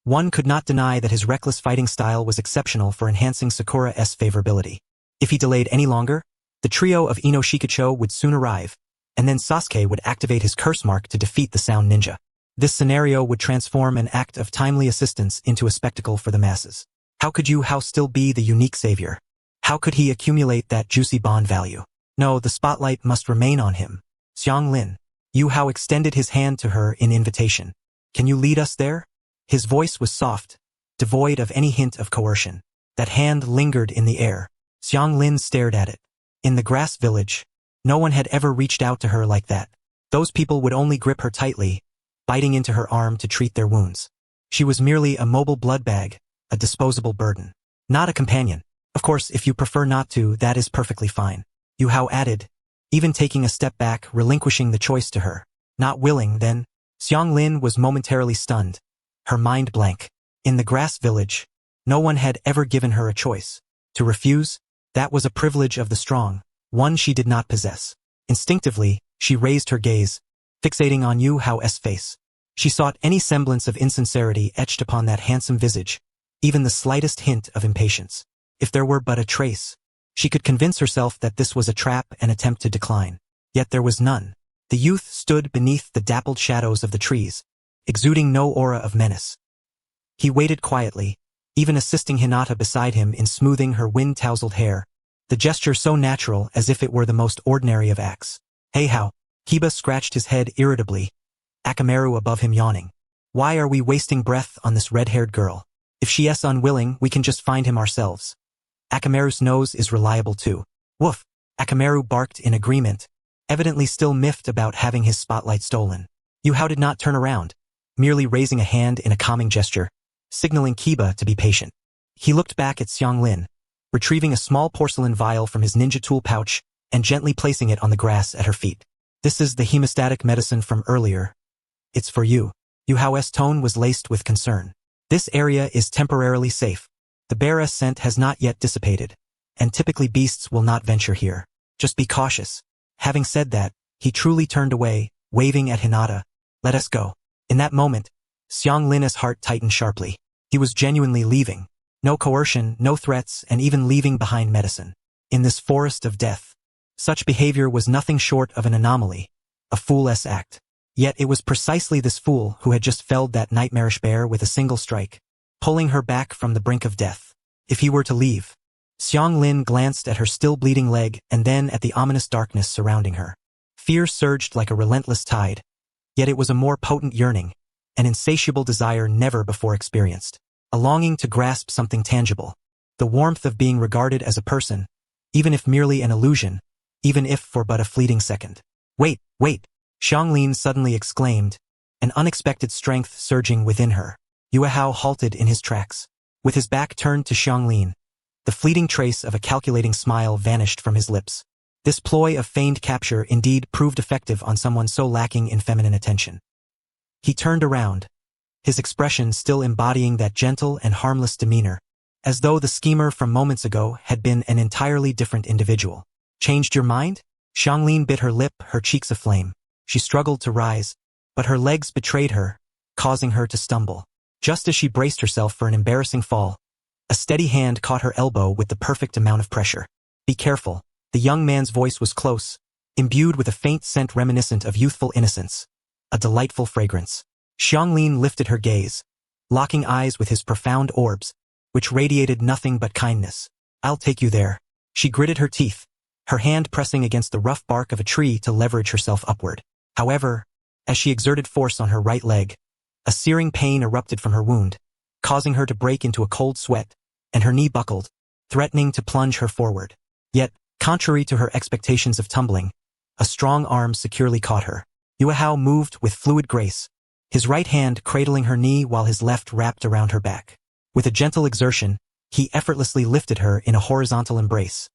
one could not deny that his reckless fighting style was exceptional for enhancing Sakura's favorability. If he delayed any longer, the trio of Ino Shikacho would soon arrive, and then Sasuke would activate his curse mark to defeat the Sound Ninja. This scenario would transform an act of timely assistance into a spectacle for the masses. How could Yuhao still be the unique savior? How could he accumulate that juicy bond value? No, the spotlight must remain on him. Xianglin. Yuhao extended his hand to her in invitation. Can you lead us there? His voice was soft, devoid of any hint of coercion. That hand lingered in the air. Xianglin stared at it. In the grass village, no one had ever reached out to her like that. Those people would only grip her tightly, biting into her arm to treat their wounds. She was merely a mobile blood bag, a disposable burden. Not a companion. Of course, if you prefer not to, that is perfectly fine. Yuhao added, even taking a step back, relinquishing the choice to her. Not willing, then. Xianglin was momentarily stunned, her mind blank. In the grass village, no one had ever given her a choice. To refuse, that was a privilege of the strong, one she did not possess. Instinctively, she raised her gaze, fixating on Yuhao's face. She sought any semblance of insincerity etched upon that handsome visage, even the slightest hint of impatience. If there were but a trace, she could convince herself that this was a trap and attempt to decline. Yet there was none. The youth stood beneath the dappled shadows of the trees, exuding no aura of menace. He waited quietly, even assisting Hinata beside him in smoothing her wind-tousled hair, the gesture so natural as if it were the most ordinary of acts. Hey how? Kiba scratched his head irritably, Akamaru above him yawning. Why are we wasting breath on this red-haired girl? If she is unwilling, we can just find him ourselves. Akamaru's nose is reliable too. Woof! Akamaru barked in agreement, evidently still miffed about having his spotlight stolen. Yuhao did not turn around, merely raising a hand in a calming gesture, signaling Kiba to be patient. He looked back at Xianglin, retrieving a small porcelain vial from his ninja tool pouch and gently placing it on the grass at her feet. This is the hemostatic medicine from earlier. It's for you. Yuhao's tone was laced with concern. This area is temporarily safe. The bear's scent has not yet dissipated, and typically beasts will not venture here. Just be cautious. Having said that, he truly turned away, waving at Hinata. Let us go. In that moment, Xianglin's heart tightened sharply. He was genuinely leaving. No coercion, no threats, and even leaving behind medicine. In this forest of death. Such behavior was nothing short of an anomaly, a fool's act. Yet it was precisely this fool who had just felled that nightmarish bear with a single strike, pulling her back from the brink of death. If he were to leave, Xianglin glanced at her still bleeding leg and then at the ominous darkness surrounding her. Fear surged like a relentless tide, yet it was a more potent yearning, an insatiable desire never before experienced. A longing to grasp something tangible, the warmth of being regarded as a person, even if merely an illusion, even if for but a fleeting second. Wait, wait! Xianglin suddenly exclaimed, an unexpected strength surging within her. Yuhao halted in his tracks. With his back turned to Xianglin, the fleeting trace of a calculating smile vanished from his lips. This ploy of feigned capture indeed proved effective on someone so lacking in feminine attention. He turned around, his expression still embodying that gentle and harmless demeanor, as though the schemer from moments ago had been an entirely different individual. Changed your mind? Xianglin bit her lip, her cheeks aflame. She struggled to rise, but her legs betrayed her, causing her to stumble. Just as she braced herself for an embarrassing fall, a steady hand caught her elbow with the perfect amount of pressure. Be careful. The young man's voice was close, imbued with a faint scent reminiscent of youthful innocence, a delightful fragrance. Xianglin lifted her gaze, locking eyes with his profound orbs, which radiated nothing but kindness. I'll take you there. She gritted her teeth, her hand pressing against the rough bark of a tree to leverage herself upward. However, as she exerted force on her right leg, a searing pain erupted from her wound, causing her to break into a cold sweat, and her knee buckled, threatening to plunge her forward. Yet, contrary to her expectations of tumbling, a strong arm securely caught her. Yuhao moved with fluid grace, his right hand cradling her knee while his left wrapped around her back. With a gentle exertion, He effortlessly lifted her in a horizontal embrace.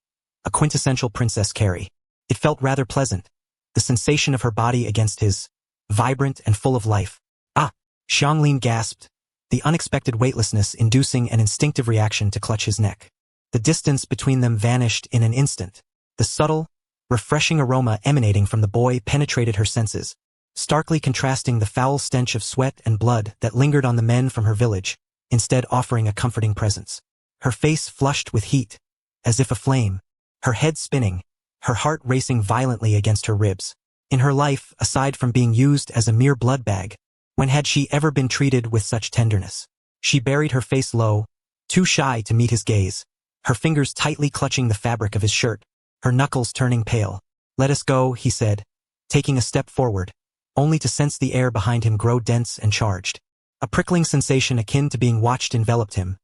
A quintessential princess carry. It felt rather pleasant. The sensation of her body against his, vibrant and full of life. Ah! Xianglin gasped, the unexpected weightlessness inducing an instinctive reaction to clutch his neck. The distance between them vanished in an instant. The subtle, refreshing aroma emanating from the boy penetrated her senses, starkly contrasting the foul stench of sweat and blood that lingered on the men from her village, instead offering a comforting presence. Her face flushed with heat, as if aflame, her head spinning, her heart racing violently against her ribs. In her life, aside from being used as a mere blood bag, when had she ever been treated with such tenderness? She buried her face low, too shy to meet his gaze, her fingers tightly clutching the fabric of his shirt, her knuckles turning pale. "Let us go," he said, taking a step forward, only to sense the air behind him grow dense and charged. A prickling sensation akin to being watched enveloped him,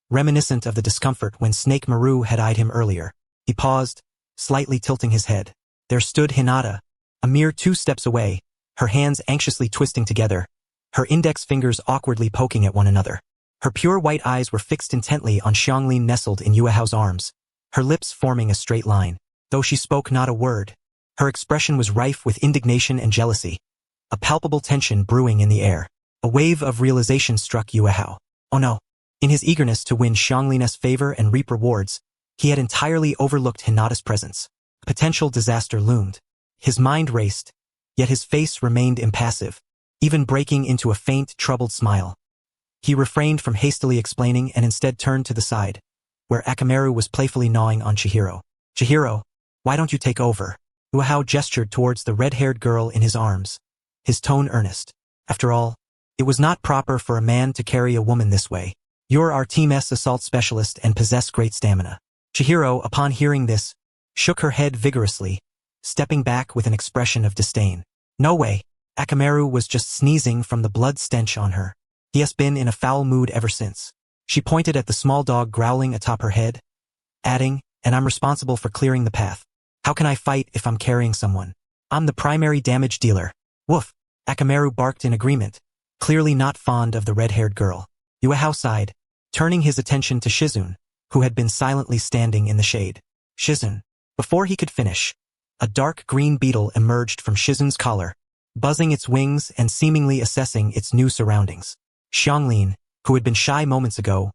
reminiscent of the discomfort when Snake Maru had eyed him earlier. He paused, slightly tilting his head. There stood Hinata, a mere 2 steps away, her hands anxiously twisting together, her index fingers awkwardly poking at one another. Her pure white eyes were fixed intently on Xianglin nestled in Yuehao's arms, her lips forming a straight line. Though she spoke not a word, her expression was rife with indignation and jealousy, a palpable tension brewing in the air. A wave of realization struck Yuehao. Oh no! In his eagerness to win Xianglin's favor and reap rewards, he had entirely overlooked Hinata's presence. A potential disaster loomed. His mind raced, yet his face remained impassive, even breaking into a faint, troubled smile. He refrained from hastily explaining and instead turned to the side, where Akamaru was playfully gnawing on Chihiro. "Chihiro, why don't you take over?" Yuehao gestured towards the red-haired girl in his arms, his tone earnest. After all, it was not proper for a man to carry a woman this way. "You're our Team S assault specialist and possess great stamina." Chihiro, upon hearing this, shook her head vigorously, stepping back with an expression of disdain. "No way. Akamaru was just sneezing from the blood stench on her. He has been in a foul mood ever since." She pointed at the small dog growling atop her head, adding, "And I'm responsible for clearing the path. How can I fight if I'm carrying someone? I'm the primary damage dealer." "Woof!" Akamaru barked in agreement, clearly not fond of the red-haired girl. Yuehao sighed, turning his attention to Shizune, who had been silently standing in the shade. "Shizune." Before he could finish, a dark green beetle emerged from Shizune's collar, buzzing its wings and seemingly assessing its new surroundings. Xianglin, who had been shy moments ago,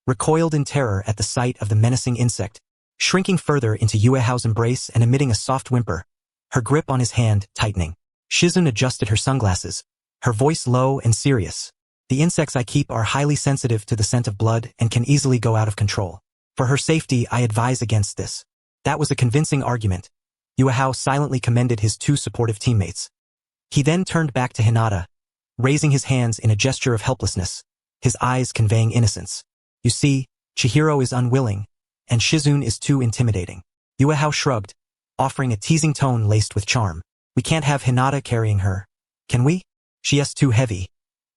recoiled in terror at the sight of the menacing insect, shrinking further into Yuehao's embrace and emitting a soft whimper, her grip on his hand tightening. Shizune adjusted her sunglasses, her voice low and serious. "The insects I keep are highly sensitive to the scent of blood and can easily go out of control. For her safety, I advise against this." That was a convincing argument. Yuehao silently commended his 2 supportive teammates. He then turned back to Hinata, raising his hands in a gesture of helplessness, his eyes conveying innocence. "You see, Chihiro is unwilling, and Shizune is too intimidating." Yuehao shrugged, offering a teasing tone laced with charm. "We can't have Hinata carrying her, can we? She is too heavy.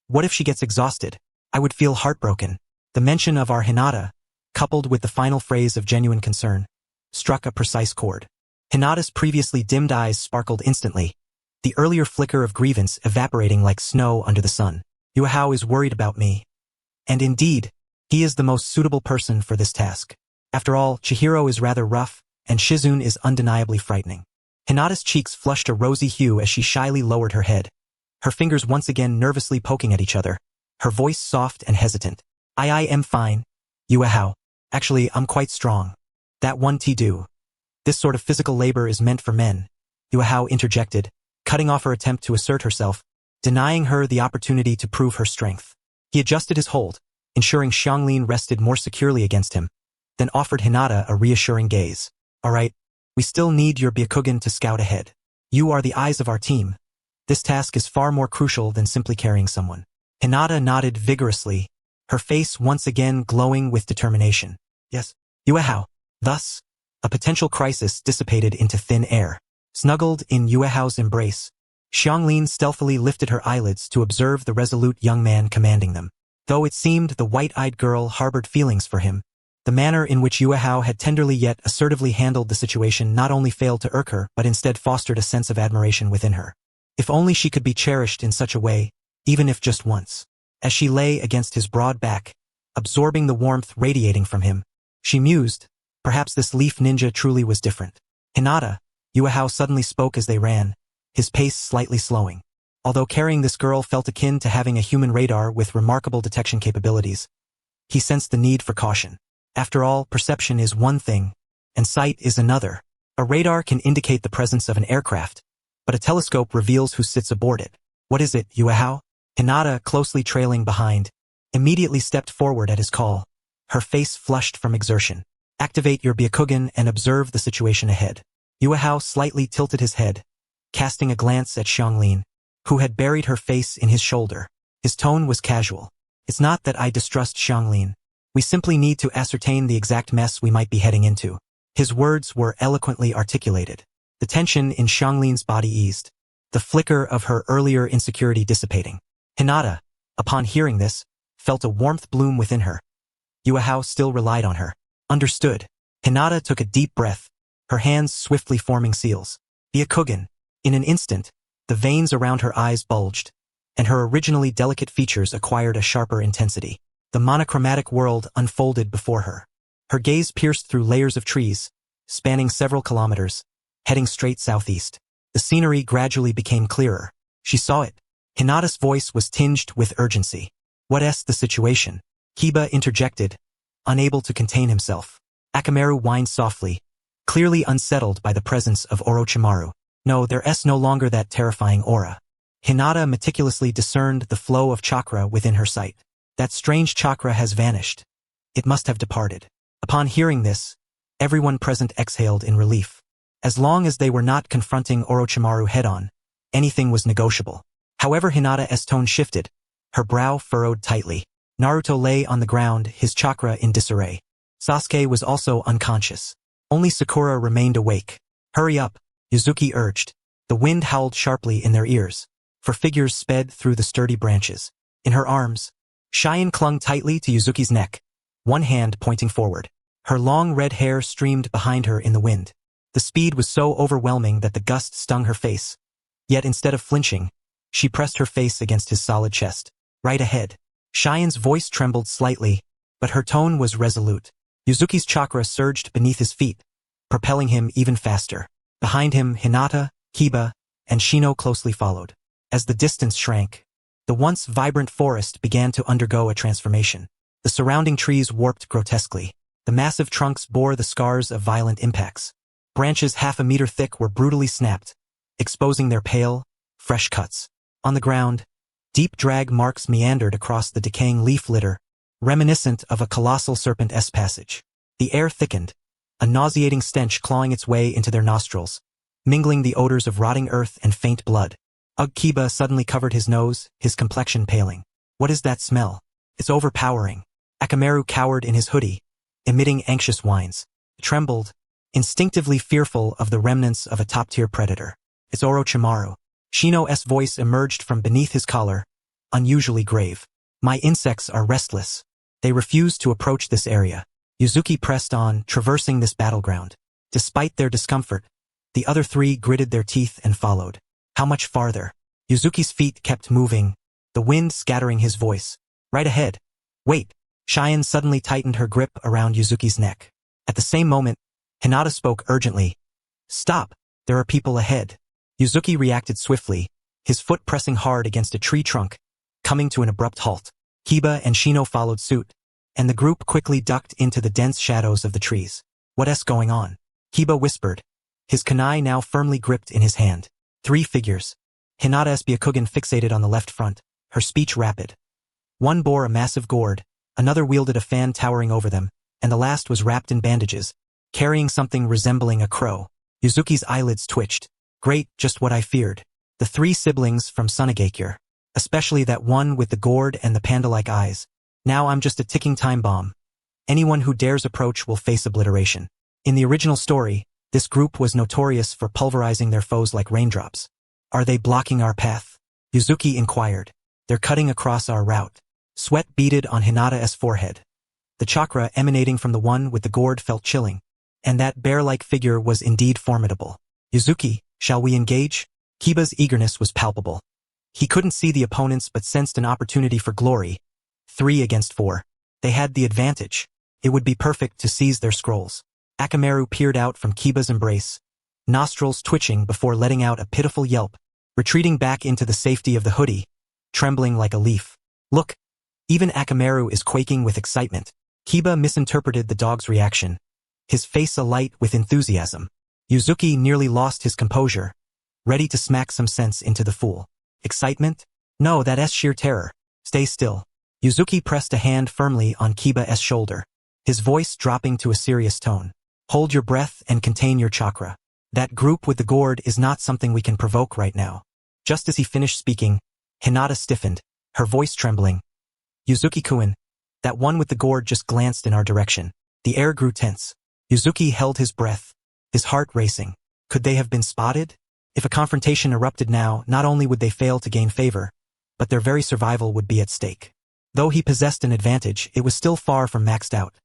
What if she gets exhausted? I would feel heartbroken." The mention of our Hinata, coupled with the final phrase of genuine concern, struck a precise chord. Hinata's previously dimmed eyes sparkled instantly, the earlier flicker of grievance evaporating like snow under the sun. "Yuehao is worried about me. And indeed, he is the most suitable person for this task. After all, Chihiro is rather rough, and Shizune is undeniably frightening." Hinata's cheeks flushed a rosy hue as she shyly lowered her head, her fingers once again nervously poking at each other, her voice soft and hesitant. I am fine, Yuehao. Actually, I'm quite strong. That one do. This sort of physical labor is meant for men," Yuehao interjected, cutting off her attempt to assert herself, denying her the opportunity to prove her strength. He adjusted his hold, ensuring Xianglin rested more securely against him, then offered Hinata a reassuring gaze. "All right, we still need your Byakugan to scout ahead. You are the eyes of our team. This task is far more crucial than simply carrying someone." Hinata nodded vigorously, her face once again glowing with determination. "Yes, Yuehao." Thus, a potential crisis dissipated into thin air. Snuggled in Yuehao's embrace, Xianglin stealthily lifted her eyelids to observe the resolute young man commanding them. Though it seemed the white-eyed girl harbored feelings for him, the manner in which Yuehao had tenderly yet assertively handled the situation not only failed to irk her but instead fostered a sense of admiration within her. If only she could be cherished in such a way, even if just once. As she lay against his broad back, absorbing the warmth radiating from him. She mused, perhaps this leaf ninja truly was different. Hinata, Yuehao suddenly spoke as they ran, his pace slightly slowing. Although carrying this girl felt akin to having a human radar with remarkable detection capabilities, he sensed the need for caution. After all, perception is one thing, and sight is another. A radar can indicate the presence of an aircraft, but a telescope reveals who sits aboard it. What is it, Yuehao? Hinata, closely trailing behind, immediately stepped forward at his call, her face flushed from exertion. Activate your Byakugan and observe the situation ahead. Yuehao slightly tilted his head, casting a glance at Xianglin, who had buried her face in his shoulder. His tone was casual. It's not that I distrust Xianglin. We simply need to ascertain the exact mess we might be heading into. His words were eloquently articulated. The tension in Xianglin's body eased, the flicker of her earlier insecurity dissipating. Hinata, upon hearing this, felt a warmth bloom within her. Yuehao still relied on her. Understood. Hinata took a deep breath, her hands swiftly forming seals. Byakugan. In an instant, the veins around her eyes bulged, and her originally delicate features acquired a sharper intensity. The monochromatic world unfolded before her. Her gaze pierced through layers of trees, spanning several kilometers, heading straight southeast. The scenery gradually became clearer. She saw it. Hinata's voice was tinged with urgency. What's the situation? Kiba interjected, unable to contain himself. Akamaru whined softly, clearly unsettled by the presence of Orochimaru. No, there's no longer that terrifying aura. Hinata meticulously discerned the flow of chakra within her sight. That strange chakra has vanished. It must have departed. Upon hearing this, everyone present exhaled in relief. As long as they were not confronting Orochimaru head-on, anything was negotiable. However, Hinata's tone shifted, her brow furrowed tightly. Naruto lay on the ground, his chakra in disarray. Sasuke was also unconscious. Only Sakura remained awake. Hurry up, Yuzuki urged. The wind howled sharply in their ears, for figures sped through the sturdy branches. In her arms, Cheyenne clung tightly to Yuzuki's neck, one hand pointing forward. Her long red hair streamed behind her in the wind. The speed was so overwhelming that the gust stung her face. Yet instead of flinching, she pressed her face against his solid chest. Right ahead. Cheyenne's voice trembled slightly, but her tone was resolute. Yuzuki's chakra surged beneath his feet, propelling him even faster. Behind him, Hinata, Kiba, and Shino closely followed. As the distance shrank, the once vibrant forest began to undergo a transformation. The surrounding trees warped grotesquely. The massive trunks bore the scars of violent impacts. Branches half a meter thick were brutally snapped, exposing their pale, fresh cuts. On the ground, deep drag marks meandered across the decaying leaf litter, reminiscent of a colossal serpent's passage. The air thickened, a nauseating stench clawing its way into their nostrils, mingling the odors of rotting earth and faint blood. Kiba suddenly covered his nose, his complexion paling. What is that smell? It's overpowering. Akamaru cowered in his hoodie, emitting anxious whines. He trembled, instinctively fearful of the remnants of a top-tier predator. It's Orochimaru. Shino's voice emerged from beneath his collar, unusually grave. My insects are restless. They refuse to approach this area. Yuzuki pressed on, traversing this battleground. Despite their discomfort, the other three gritted their teeth and followed. How much farther? Yuzuki's feet kept moving, the wind scattering his voice. Right ahead. Wait. Cheyenne suddenly tightened her grip around Yuzuki's neck. At the same moment, Hinata spoke urgently. Stop. There are people ahead. Yuzuki reacted swiftly, his foot pressing hard against a tree trunk, coming to an abrupt halt. Kiba and Shino followed suit, and the group quickly ducked into the dense shadows of the trees. What's going on? Kiba whispered, his kunai now firmly gripped in his hand. 3 figures. Hinata's Byakugan fixated on the left front, her speech rapid. One bore a massive gourd, another wielded a fan towering over them, and the last was wrapped in bandages, carrying something resembling a crow. Yuzuki's eyelids twitched. Great, just what I feared. The 3 siblings from Tsunade, especially that one with the gourd and the panda-like eyes. Now I'm just a ticking time bomb. Anyone who dares approach will face obliteration. In the original story, this group was notorious for pulverizing their foes like raindrops. Are they blocking our path? Yuzuki inquired. They're cutting across our route. Sweat beaded on Hinata's forehead. The chakra emanating from the one with the gourd felt chilling. And that bear-like figure was indeed formidable. Yuzuki, shall we engage? Kiba's eagerness was palpable. He couldn't see the opponents but sensed an opportunity for glory. 3 against 4. They had the advantage. It would be perfect to seize their scrolls. Akamaru peered out from Kiba's embrace, nostrils twitching before letting out a pitiful yelp, retreating back into the safety of the hoodie, trembling like a leaf. Look, even Akamaru is quaking with excitement. Kiba misinterpreted the dog's reaction, his face alight with enthusiasm. Yuzuki nearly lost his composure, ready to smack some sense into the fool. Excitement? No, that's sheer terror. Stay still. Yuzuki pressed a hand firmly on Kiba's shoulder, his voice dropping to a serious tone. Hold your breath and contain your chakra. That group with the gourd is not something we can provoke right now. Just as he finished speaking, Hinata stiffened, her voice trembling. Yuzuki-kun, that one with the gourd just glanced in our direction. The air grew tense. Yuzuki held his breath, his heart racing. Could they have been spotted? If a confrontation erupted now, not only would they fail to gain favor, but their very survival would be at stake. Though he possessed an advantage, it was still far from maxed out.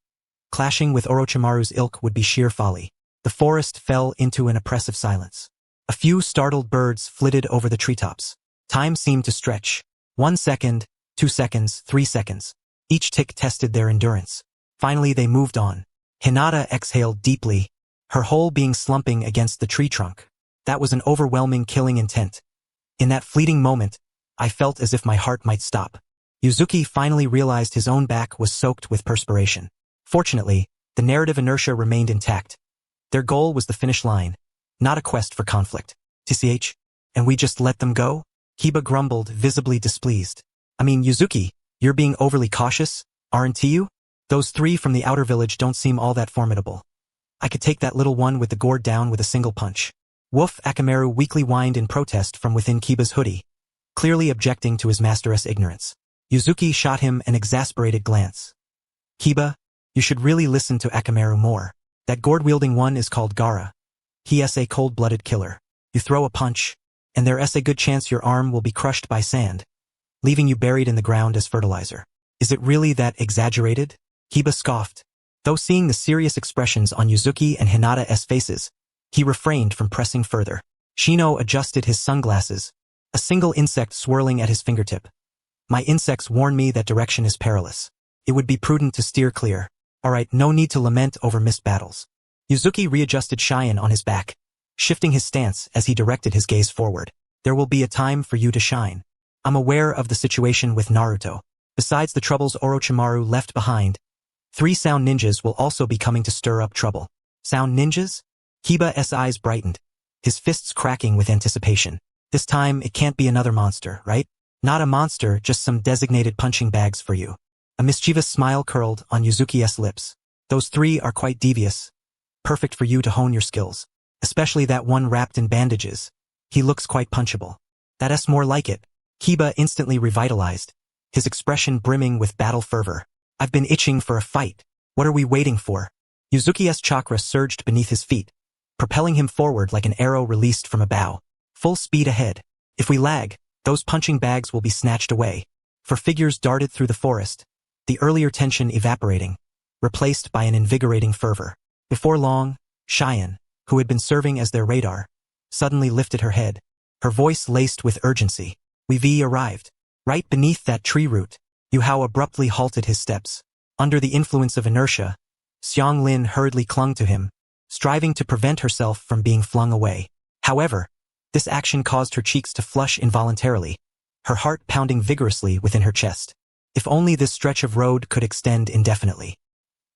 Clashing with Orochimaru's ilk would be sheer folly. The forest fell into an oppressive silence. A few startled birds flitted over the treetops. Time seemed to stretch. 1 second, 2 seconds, 3 seconds. Each tick tested their endurance. Finally they moved on. Hinata exhaled deeply, her whole being slumping against the tree trunk. That was an overwhelming killing intent. In that fleeting moment, I felt as if my heart might stop. Yuzuki finally realized his own back was soaked with perspiration. Fortunately, the narrative inertia remained intact. Their goal was the finish line, not a quest for conflict. TCH? And we just let them go? Kiba grumbled, visibly displeased. I mean, Yuzuki, you're being overly cautious, aren't you? Those 3 from the outer village don't seem all that formidable. I could take that little one with the gourd down with a single punch. Woof! Akamaru weakly whined in protest from within Kiba's hoodie, clearly objecting to his master's ignorance. Yuzuki shot him an exasperated glance. Kiba, you should really listen to Akamaru more. That gourd-wielding one is called Gaara. He is a cold-blooded killer. You throw a punch, and there is a good chance your arm will be crushed by sand, leaving you buried in the ground as fertilizer. Is it really that exaggerated? Kiba scoffed. Though seeing the serious expressions on Yuzuki and Hinata's faces, he refrained from pressing further. Shino adjusted his sunglasses, a single insect swirling at his fingertip. My insects warn me that direction is perilous. It would be prudent to steer clear. Alright, no need to lament over missed battles. Yuzuki readjusted Cheyenne on his back, shifting his stance as he directed his gaze forward. There will be a time for you to shine. I'm aware of the situation with Naruto. Besides the troubles Orochimaru left behind, 3 sound ninjas will also be coming to stir up trouble. Sound ninjas? Kiba's eyes brightened, his fists cracking with anticipation. This time, it can't be another monster, right? Not a monster, just some designated punching bags for you. A mischievous smile curled on Yuzuki's lips. Those 3 are quite devious. Perfect for you to hone your skills. Especially that one wrapped in bandages. He looks quite punchable. That's more like it. Kiba instantly revitalized, his expression brimming with battle fervor. I've been itching for a fight. What are we waiting for? Yuzuki's chakra surged beneath his feet, propelling him forward like an arrow released from a bow. Full speed ahead. If we lag, those punching bags will be snatched away. For figures darted through the forest, the earlier tension evaporating, replaced by an invigorating fervor. Before long, Cheyenne, who had been serving as their radar, suddenly lifted her head, her voice laced with urgency. We've arrived. Right beneath that tree root, Yuhao abruptly halted his steps. Under the influence of inertia, Xianglin hurriedly clung to him, striving to prevent herself from being flung away. However, this action caused her cheeks to flush involuntarily, her heart pounding vigorously within her chest. If only this stretch of road could extend indefinitely.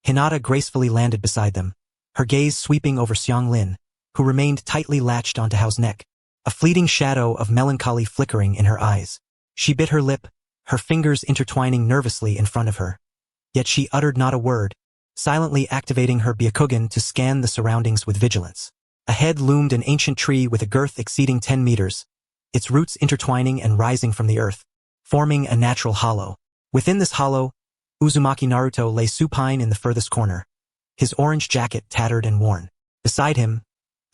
Hinata gracefully landed beside them, her gaze sweeping over Xianglin, who remained tightly latched onto Hao's neck, a fleeting shadow of melancholy flickering in her eyes. She bit her lip, her fingers intertwining nervously in front of her. Yet she uttered not a word, silently activating her Byakugan to scan the surroundings with vigilance. Ahead loomed an ancient tree with a girth exceeding 10 meters, its roots intertwining and rising from the earth, forming a natural hollow. Within this hollow, Uzumaki Naruto lay supine in the furthest corner, his orange jacket tattered and worn. Beside him,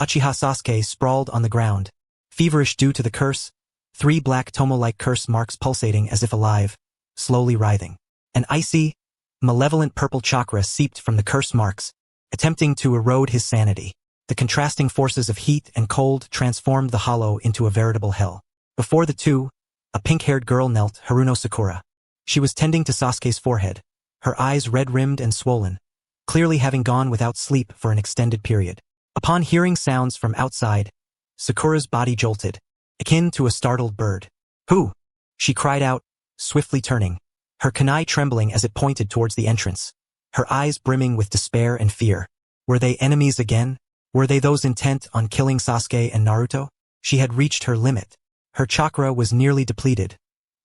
Uchiha Sasuke sprawled on the ground, feverish due to the curse, 3 black tomo-like curse marks pulsating as if alive, slowly writhing. An icy, malevolent purple chakra seeped from the curse marks, attempting to erode his sanity. The contrasting forces of heat and cold transformed the hollow into a veritable hell. Before the two, a pink-haired girl knelt, Haruno Sakura. She was tending to Sasuke's forehead, her eyes red-rimmed and swollen, clearly having gone without sleep for an extended period. Upon hearing sounds from outside, Sakura's body jolted, akin to a startled bird. "Who?" she cried out, swiftly turning, her kunai trembling as it pointed towards the entrance, her eyes brimming with despair and fear. Were they enemies again? Were they those intent on killing Sasuke and Naruto? She had reached her limit. Her chakra was nearly depleted,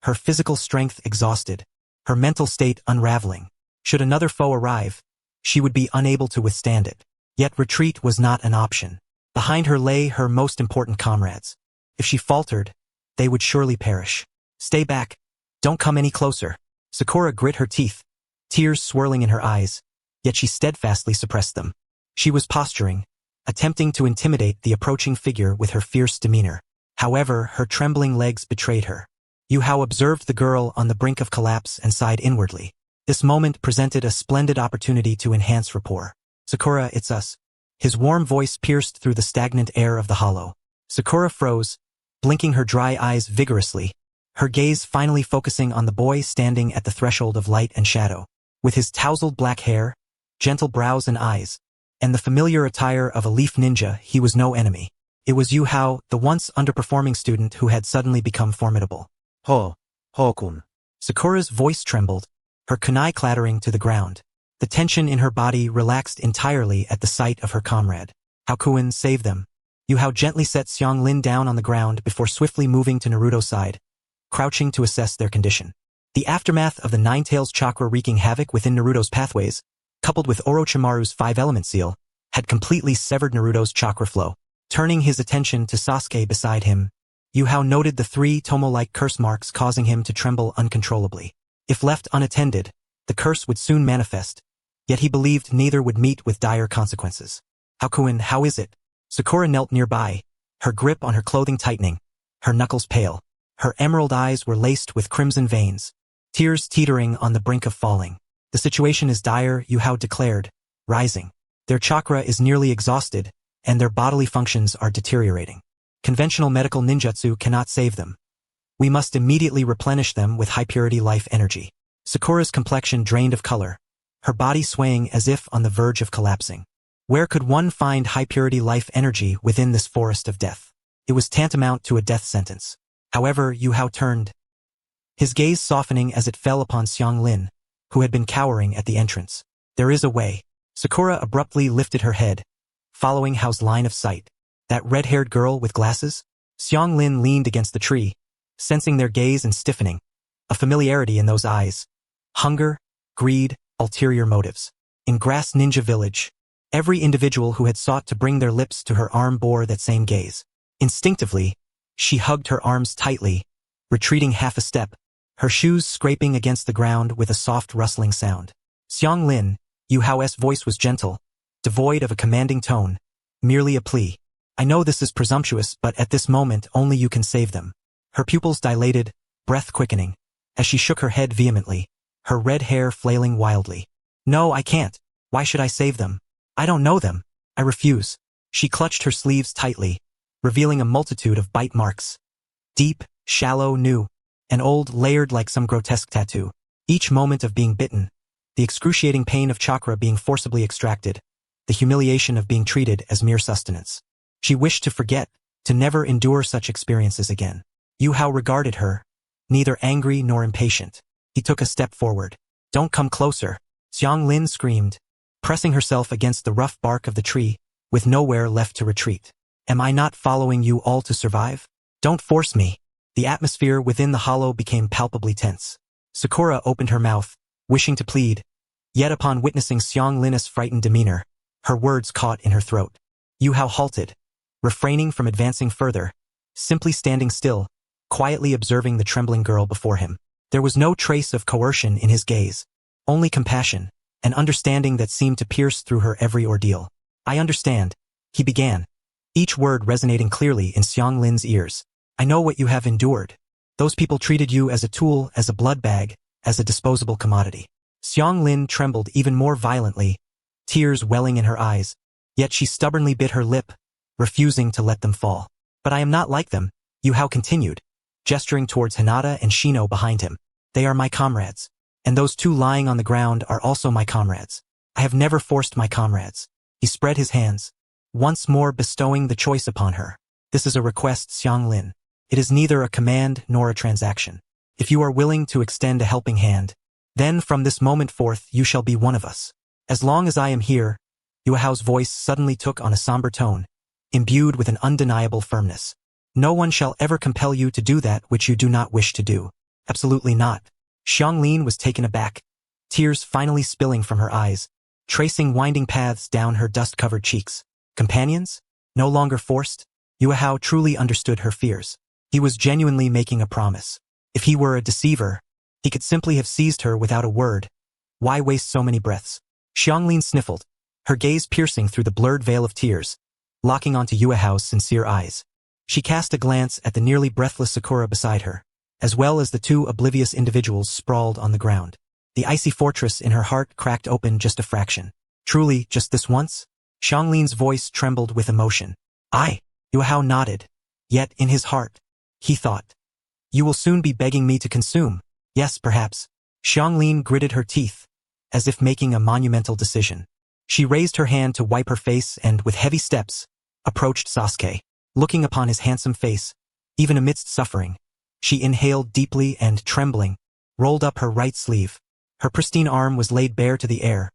her physical strength exhausted, her mental state unraveling. Should another foe arrive, she would be unable to withstand it. Yet retreat was not an option. Behind her lay her most important comrades. If she faltered, they would surely perish. "Stay back. Don't come any closer." Sakura grit her teeth, tears swirling in her eyes, yet she steadfastly suppressed them. She was posturing, attempting to intimidate the approaching figure with her fierce demeanor. However, her trembling legs betrayed her. Yuhao observed the girl on the brink of collapse and sighed inwardly. This moment presented a splendid opportunity to enhance rapport. "Sakura, it's us." His warm voice pierced through the stagnant air of the hollow. Sakura froze, blinking her dry eyes vigorously, her gaze finally focusing on the boy standing at the threshold of light and shadow. With his tousled black hair, gentle brows and eyes, and the familiar attire of a leaf ninja, he was no enemy. It was Yuhao, the once underperforming student who had suddenly become formidable. Ho-kun. Sakura's voice trembled, her kunai clattering to the ground. The tension in her body relaxed entirely at the sight of her comrade. Haku, save them. Yuhao gently set Xianglin down on the ground before swiftly moving to Naruto's side, crouching to assess their condition. The aftermath of the Nine-Tails chakra wreaking havoc within Naruto's pathways, coupled with Orochimaru's 5-element seal, had completely severed Naruto's chakra flow. Turning his attention to Sasuke beside him, Yuhao noted the 3 tomo-like curse marks causing him to tremble uncontrollably. If left unattended, the curse would soon manifest, yet he believed neither would meet with dire consequences. "Haku, how is it?" Sakura knelt nearby, her grip on her clothing tightening, her knuckles pale. Her emerald eyes were laced with crimson veins, tears teetering on the brink of falling. "The situation is dire," Yuhao declared, rising. "Their chakra is nearly exhausted, and their bodily functions are deteriorating. Conventional medical ninjutsu cannot save them. We must immediately replenish them with high-purity life energy." Sakura's complexion drained of color, her body swaying as if on the verge of collapsing. Where could one find high-purity life energy within this forest of death? It was tantamount to a death sentence. However, Yuhao turned, his gaze softening as it fell upon Xianglin, who had been cowering at the entrance. "There is a way." Sakura abruptly lifted her head, following Hao's line of sight. "That red-haired girl with glasses?" Xianglin leaned against the tree, sensing their gaze and stiffening, a familiarity in those eyes. Hunger, greed, ulterior motives. In Grass Ninja Village, every individual who had sought to bring their lips to her arm bore that same gaze. Instinctively, she hugged her arms tightly, retreating half a step, her shoes scraping against the ground with a soft rustling sound. "Xianglin," Yuhao's voice was gentle, devoid of a commanding tone, merely a plea. "I know this is presumptuous, but at this moment only you can save them." Her pupils dilated, breath quickening, as she shook her head vehemently, her red hair flailing wildly. "No, I can't. Why should I save them? I don't know them. I refuse." She clutched her sleeves tightly, revealing a multitude of bite marks. Deep, shallow, new, and old, layered like some grotesque tattoo. Each moment of being bitten, the excruciating pain of chakra being forcibly extracted, the humiliation of being treated as mere sustenance. She wished to forget, to never endure such experiences again. Yuhao regarded her, neither angry nor impatient. He took a step forward. "Don't come closer," Xianglin screamed, pressing herself against the rough bark of the tree, with nowhere left to retreat. "Am I not following you all to survive? Don't force me." The atmosphere within the hollow became palpably tense. Sakura opened her mouth, wishing to plead, yet upon witnessing Xianglin's frightened demeanor, her words caught in her throat. Yuhao halted, refraining from advancing further, simply standing still, quietly observing the trembling girl before him. There was no trace of coercion in his gaze, only compassion, an understanding that seemed to pierce through her every ordeal. "I understand," he began, each word resonating clearly in Xianglin's ears. "I know what you have endured. Those people treated you as a tool, as a blood bag, as a disposable commodity." Xianglin trembled even more violently, tears welling in her eyes, yet she stubbornly bit her lip, refusing to let them fall. "But I am not like them," Yuhao continued, gesturing towards Hinata and Shino behind him. "They are my comrades. And those two lying on the ground are also my comrades. I have never forced my comrades. He spread his hands, once more bestowing the choice upon her. This is a request, Xianglin. It is neither a command nor a transaction. If you are willing to extend a helping hand, then from this moment forth you shall be one of us. As long as I am here, Yuehao's voice suddenly took on a somber tone, imbued with an undeniable firmness. No one shall ever compel you to do that which you do not wish to do. Absolutely not. Xianglin was taken aback, tears finally spilling from her eyes, tracing winding paths down her dust-covered cheeks. Companions? No longer forced? Yuehao truly understood her fears. He was genuinely making a promise. If he were a deceiver, he could simply have seized her without a word. Why waste so many breaths? Xianglin sniffled, her gaze piercing through the blurred veil of tears, locking onto Yuehao's sincere eyes. She cast a glance at the nearly breathless Sakura beside her, as well as the two oblivious individuals sprawled on the ground. The icy fortress in her heart cracked open just a fraction. Truly, just this once? Xianglin's voice trembled with emotion. Yuehao nodded. Yet, in his heart, he thought, you will soon be begging me to consume. Yes, perhaps. Xianglin gritted her teeth, as if making a monumental decision. She raised her hand to wipe her face and, with heavy steps, approached Sasuke. Looking upon his handsome face, even amidst suffering, she inhaled deeply and, trembling, rolled up her right sleeve. Her pristine arm was laid bare to the air,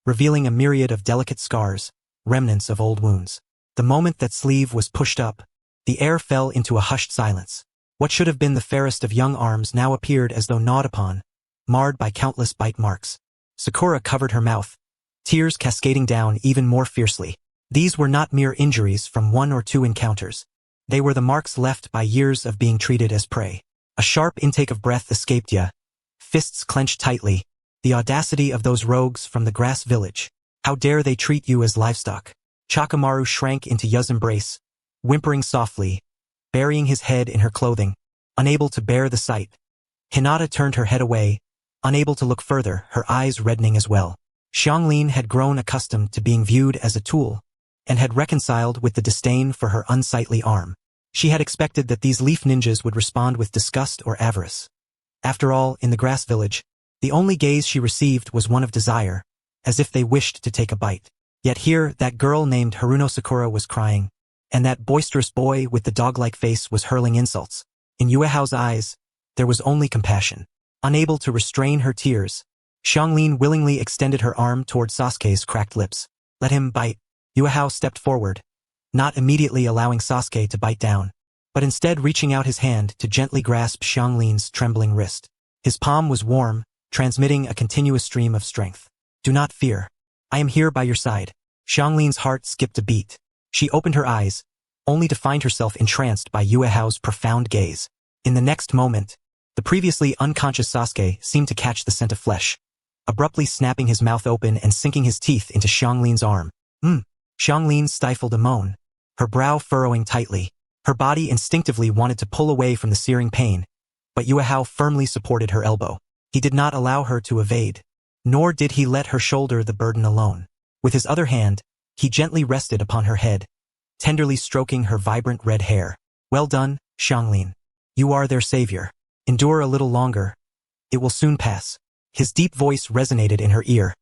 revealing a myriad of delicate scars, remnants of old wounds. The moment that sleeve was pushed up, the air fell into a hushed silence. What should have been the fairest of young arms now appeared as though gnawed upon, marred by countless bite marks. Sakura covered her mouth, tears cascading down even more fiercely. These were not mere injuries from one or two encounters. They were the marks left by years of being treated as prey. A sharp intake of breath escaped Ya. Fists clenched tightly. The audacity of those rogues from the grass village. How dare they treat you as livestock? Chakamaru shrank into Ya's embrace, whimpering softly, burying his head in her clothing, unable to bear the sight. Hinata turned her head away, unable to look further, her eyes reddening as well. Xianglin had grown accustomed to being viewed as a tool, and had reconciled with the disdain for her unsightly arm. She had expected that these leaf ninjas would respond with disgust or avarice. After all, in the grass village, the only gaze she received was one of desire, as if they wished to take a bite. Yet here, that girl named Haruno Sakura was crying, and that boisterous boy with the dog-like face was hurling insults. In Yuehao's eyes, there was only compassion. Unable to restrain her tears, Xianglin willingly extended her arm toward Sasuke's cracked lips. Let him bite. Yuehao stepped forward, not immediately allowing Sasuke to bite down, but instead reaching out his hand to gently grasp Xianglin's trembling wrist. His palm was warm, transmitting a continuous stream of strength. Do not fear. I am here by your side. Xianglin's heart skipped a beat. She opened her eyes, only to find herself entranced by Yuehao's profound gaze. In the next moment, the previously unconscious Sasuke seemed to catch the scent of flesh, abruptly snapping his mouth open and sinking his teeth into Xianglin's arm. Xianglin stifled a moan, her brow furrowing tightly. Her body instinctively wanted to pull away from the searing pain, but Yuehao firmly supported her elbow. He did not allow her to evade, nor did he let her shoulder the burden alone. With his other hand, he gently rested upon her head, tenderly stroking her vibrant red hair. Well done, Xianglin. You are their savior. Endure a little longer. It will soon pass. His deep voice resonated in her ear,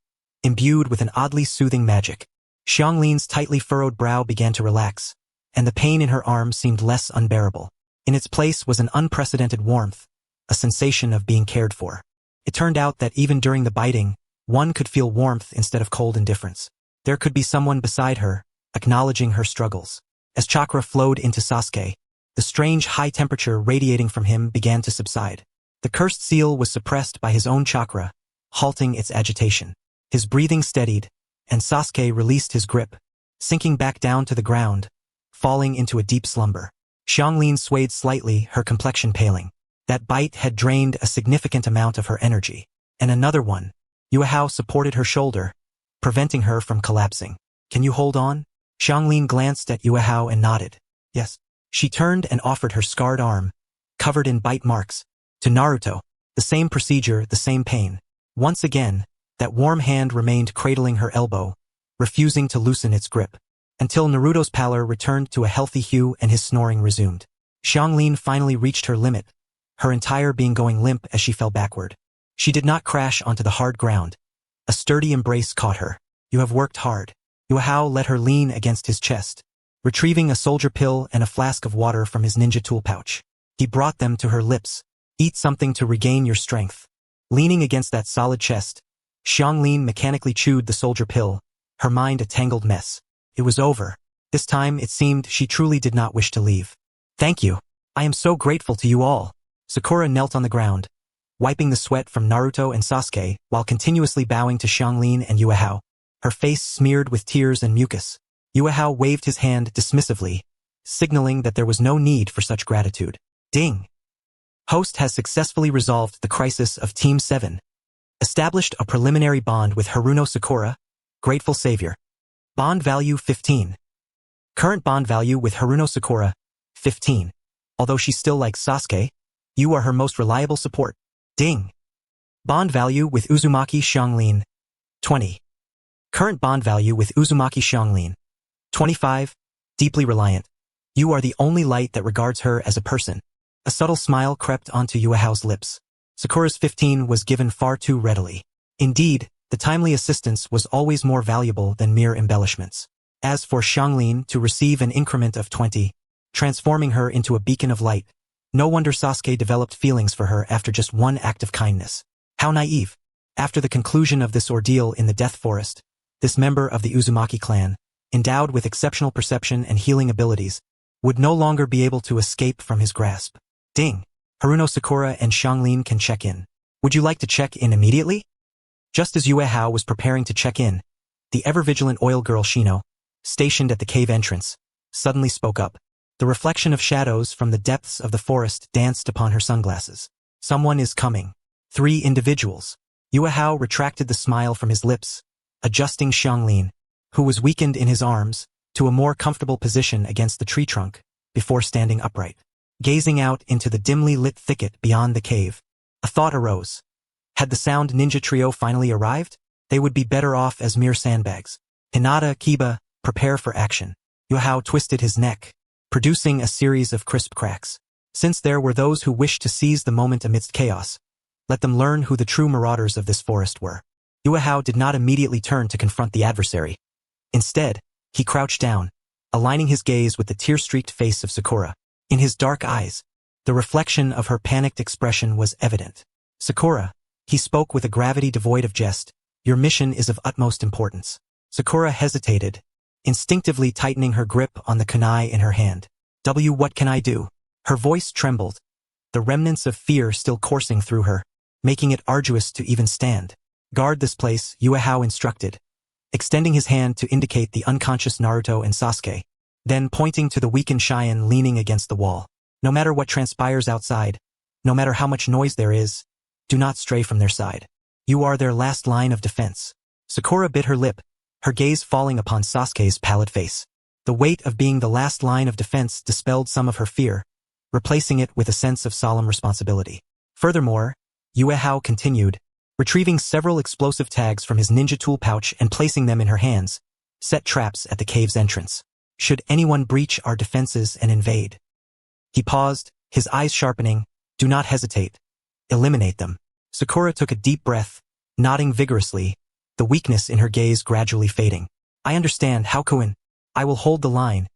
imbued with an oddly soothing magic. Xianglin's tightly furrowed brow began to relax, and the pain in her arm seemed less unbearable. In its place was an unprecedented warmth, a sensation of being cared for. It turned out that even during the biting, one could feel warmth instead of cold indifference. There could be someone beside her, acknowledging her struggles. As chakra flowed into Sasuke, the strange high temperature radiating from him began to subside. The cursed seal was suppressed by his own chakra, halting its agitation. His breathing steadied, and Sasuke released his grip, sinking back down to the ground, falling into a deep slumber. Xianglin swayed slightly, her complexion paling. That bite had drained a significant amount of her energy. And another one. Yuehao supported her shoulder, preventing her from collapsing. Can you hold on? Xianglin glanced at Yuehao and nodded. Yes. She turned and offered her scarred arm, covered in bite marks, to Naruto. The same procedure, the same pain. Once again, that warm hand remained cradling her elbow, refusing to loosen its grip, until Naruto's pallor returned to a healthy hue and his snoring resumed. Xianglin finally reached her limit, her entire being going limp as she fell backward. She did not crash onto the hard ground. A sturdy embrace caught her. You have worked hard. Yuehao let her lean against his chest. Retrieving a soldier pill and a flask of water from his ninja tool pouch, he brought them to her lips. Eat something to regain your strength. Leaning against that solid chest, Xianglin mechanically chewed the soldier pill, her mind a tangled mess. It was over. This time it seemed she truly did not wish to leave. Thank you. I am so grateful to you all. Sakura knelt on the ground, wiping the sweat from Naruto and Sasuke while continuously bowing to Xianglin and Yuehao, her face smeared with tears and mucus. Yuehao waved his hand dismissively, signaling that there was no need for such gratitude. Ding! Host has successfully resolved the crisis of Team 7. Established a preliminary bond with Haruno Sakura, grateful savior. Bond value 15. Current bond value with Haruno Sakura, 15. Although she still likes Sasuke, you are her most reliable support. Ding! Bond value with Uzumaki Xianglin, 20. Current bond value with Uzumaki Xianglin, 25. Deeply reliant. You are the only light that regards her as a person. A subtle smile crept onto Yuehao's lips. Sakura's 15 was given far too readily. Indeed, the timely assistance was always more valuable than mere embellishments. As for Xianglin to receive an increment of 20, transforming her into a beacon of light, no wonder Sasuke developed feelings for her after just one act of kindness. How naive. After the conclusion of this ordeal in the Death Forest, this member of the Uzumaki clan, endowed with exceptional perception and healing abilities, would no longer be able to escape from his grasp. Ding! Haruno Sakura and Xianglin can check in. Would you like to check in immediately? Just as Yuehao was preparing to check in, the ever-vigilant oil girl Shino, stationed at the cave entrance, suddenly spoke up. The reflection of shadows from the depths of the forest danced upon her sunglasses. Someone is coming. 3 individuals. Yuehao retracted the smile from his lips, adjusting Xianglin, who was weakened in his arms, to a more comfortable position against the tree trunk, before standing upright. Gazing out into the dimly lit thicket beyond the cave, a thought arose. Had the sound ninja trio finally arrived? They would be better off as mere sandbags. Hinata, Kiba, prepare for action. Yuehao twisted his neck, producing a series of crisp cracks. Since there were those who wished to seize the moment amidst chaos, let them learn who the true marauders of this forest were. Yuehao did not immediately turn to confront the adversary. Instead, he crouched down, aligning his gaze with the tear-streaked face of Sakura. In his dark eyes, the reflection of her panicked expression was evident. Sakura, he spoke with a gravity devoid of jest, your mission is of utmost importance. Sakura hesitated, instinctively tightening her grip on the kunai in her hand. What can I do? Her voice trembled, the remnants of fear still coursing through her, making it arduous to even stand. Guard this place, Yuehao instructed, extending his hand to indicate the unconscious Naruto and Sasuke, then pointing to the weakened Cheyenne leaning against the wall. No matter what transpires outside, no matter how much noise there is, do not stray from their side. You are their last line of defense. Sakura bit her lip, her gaze falling upon Sasuke's pallid face. The weight of being the last line of defense dispelled some of her fear, replacing it with a sense of solemn responsibility. Furthermore, Yuehao continued, retrieving several explosive tags from his ninja tool pouch and placing them in her hands, set traps at the cave's entrance. Should anyone breach our defenses and invade? He paused, his eyes sharpening. Do not hesitate. Eliminate them. Sakura took a deep breath, nodding vigorously, the weakness in her gaze gradually fading. I understand, Haku. I will hold the line,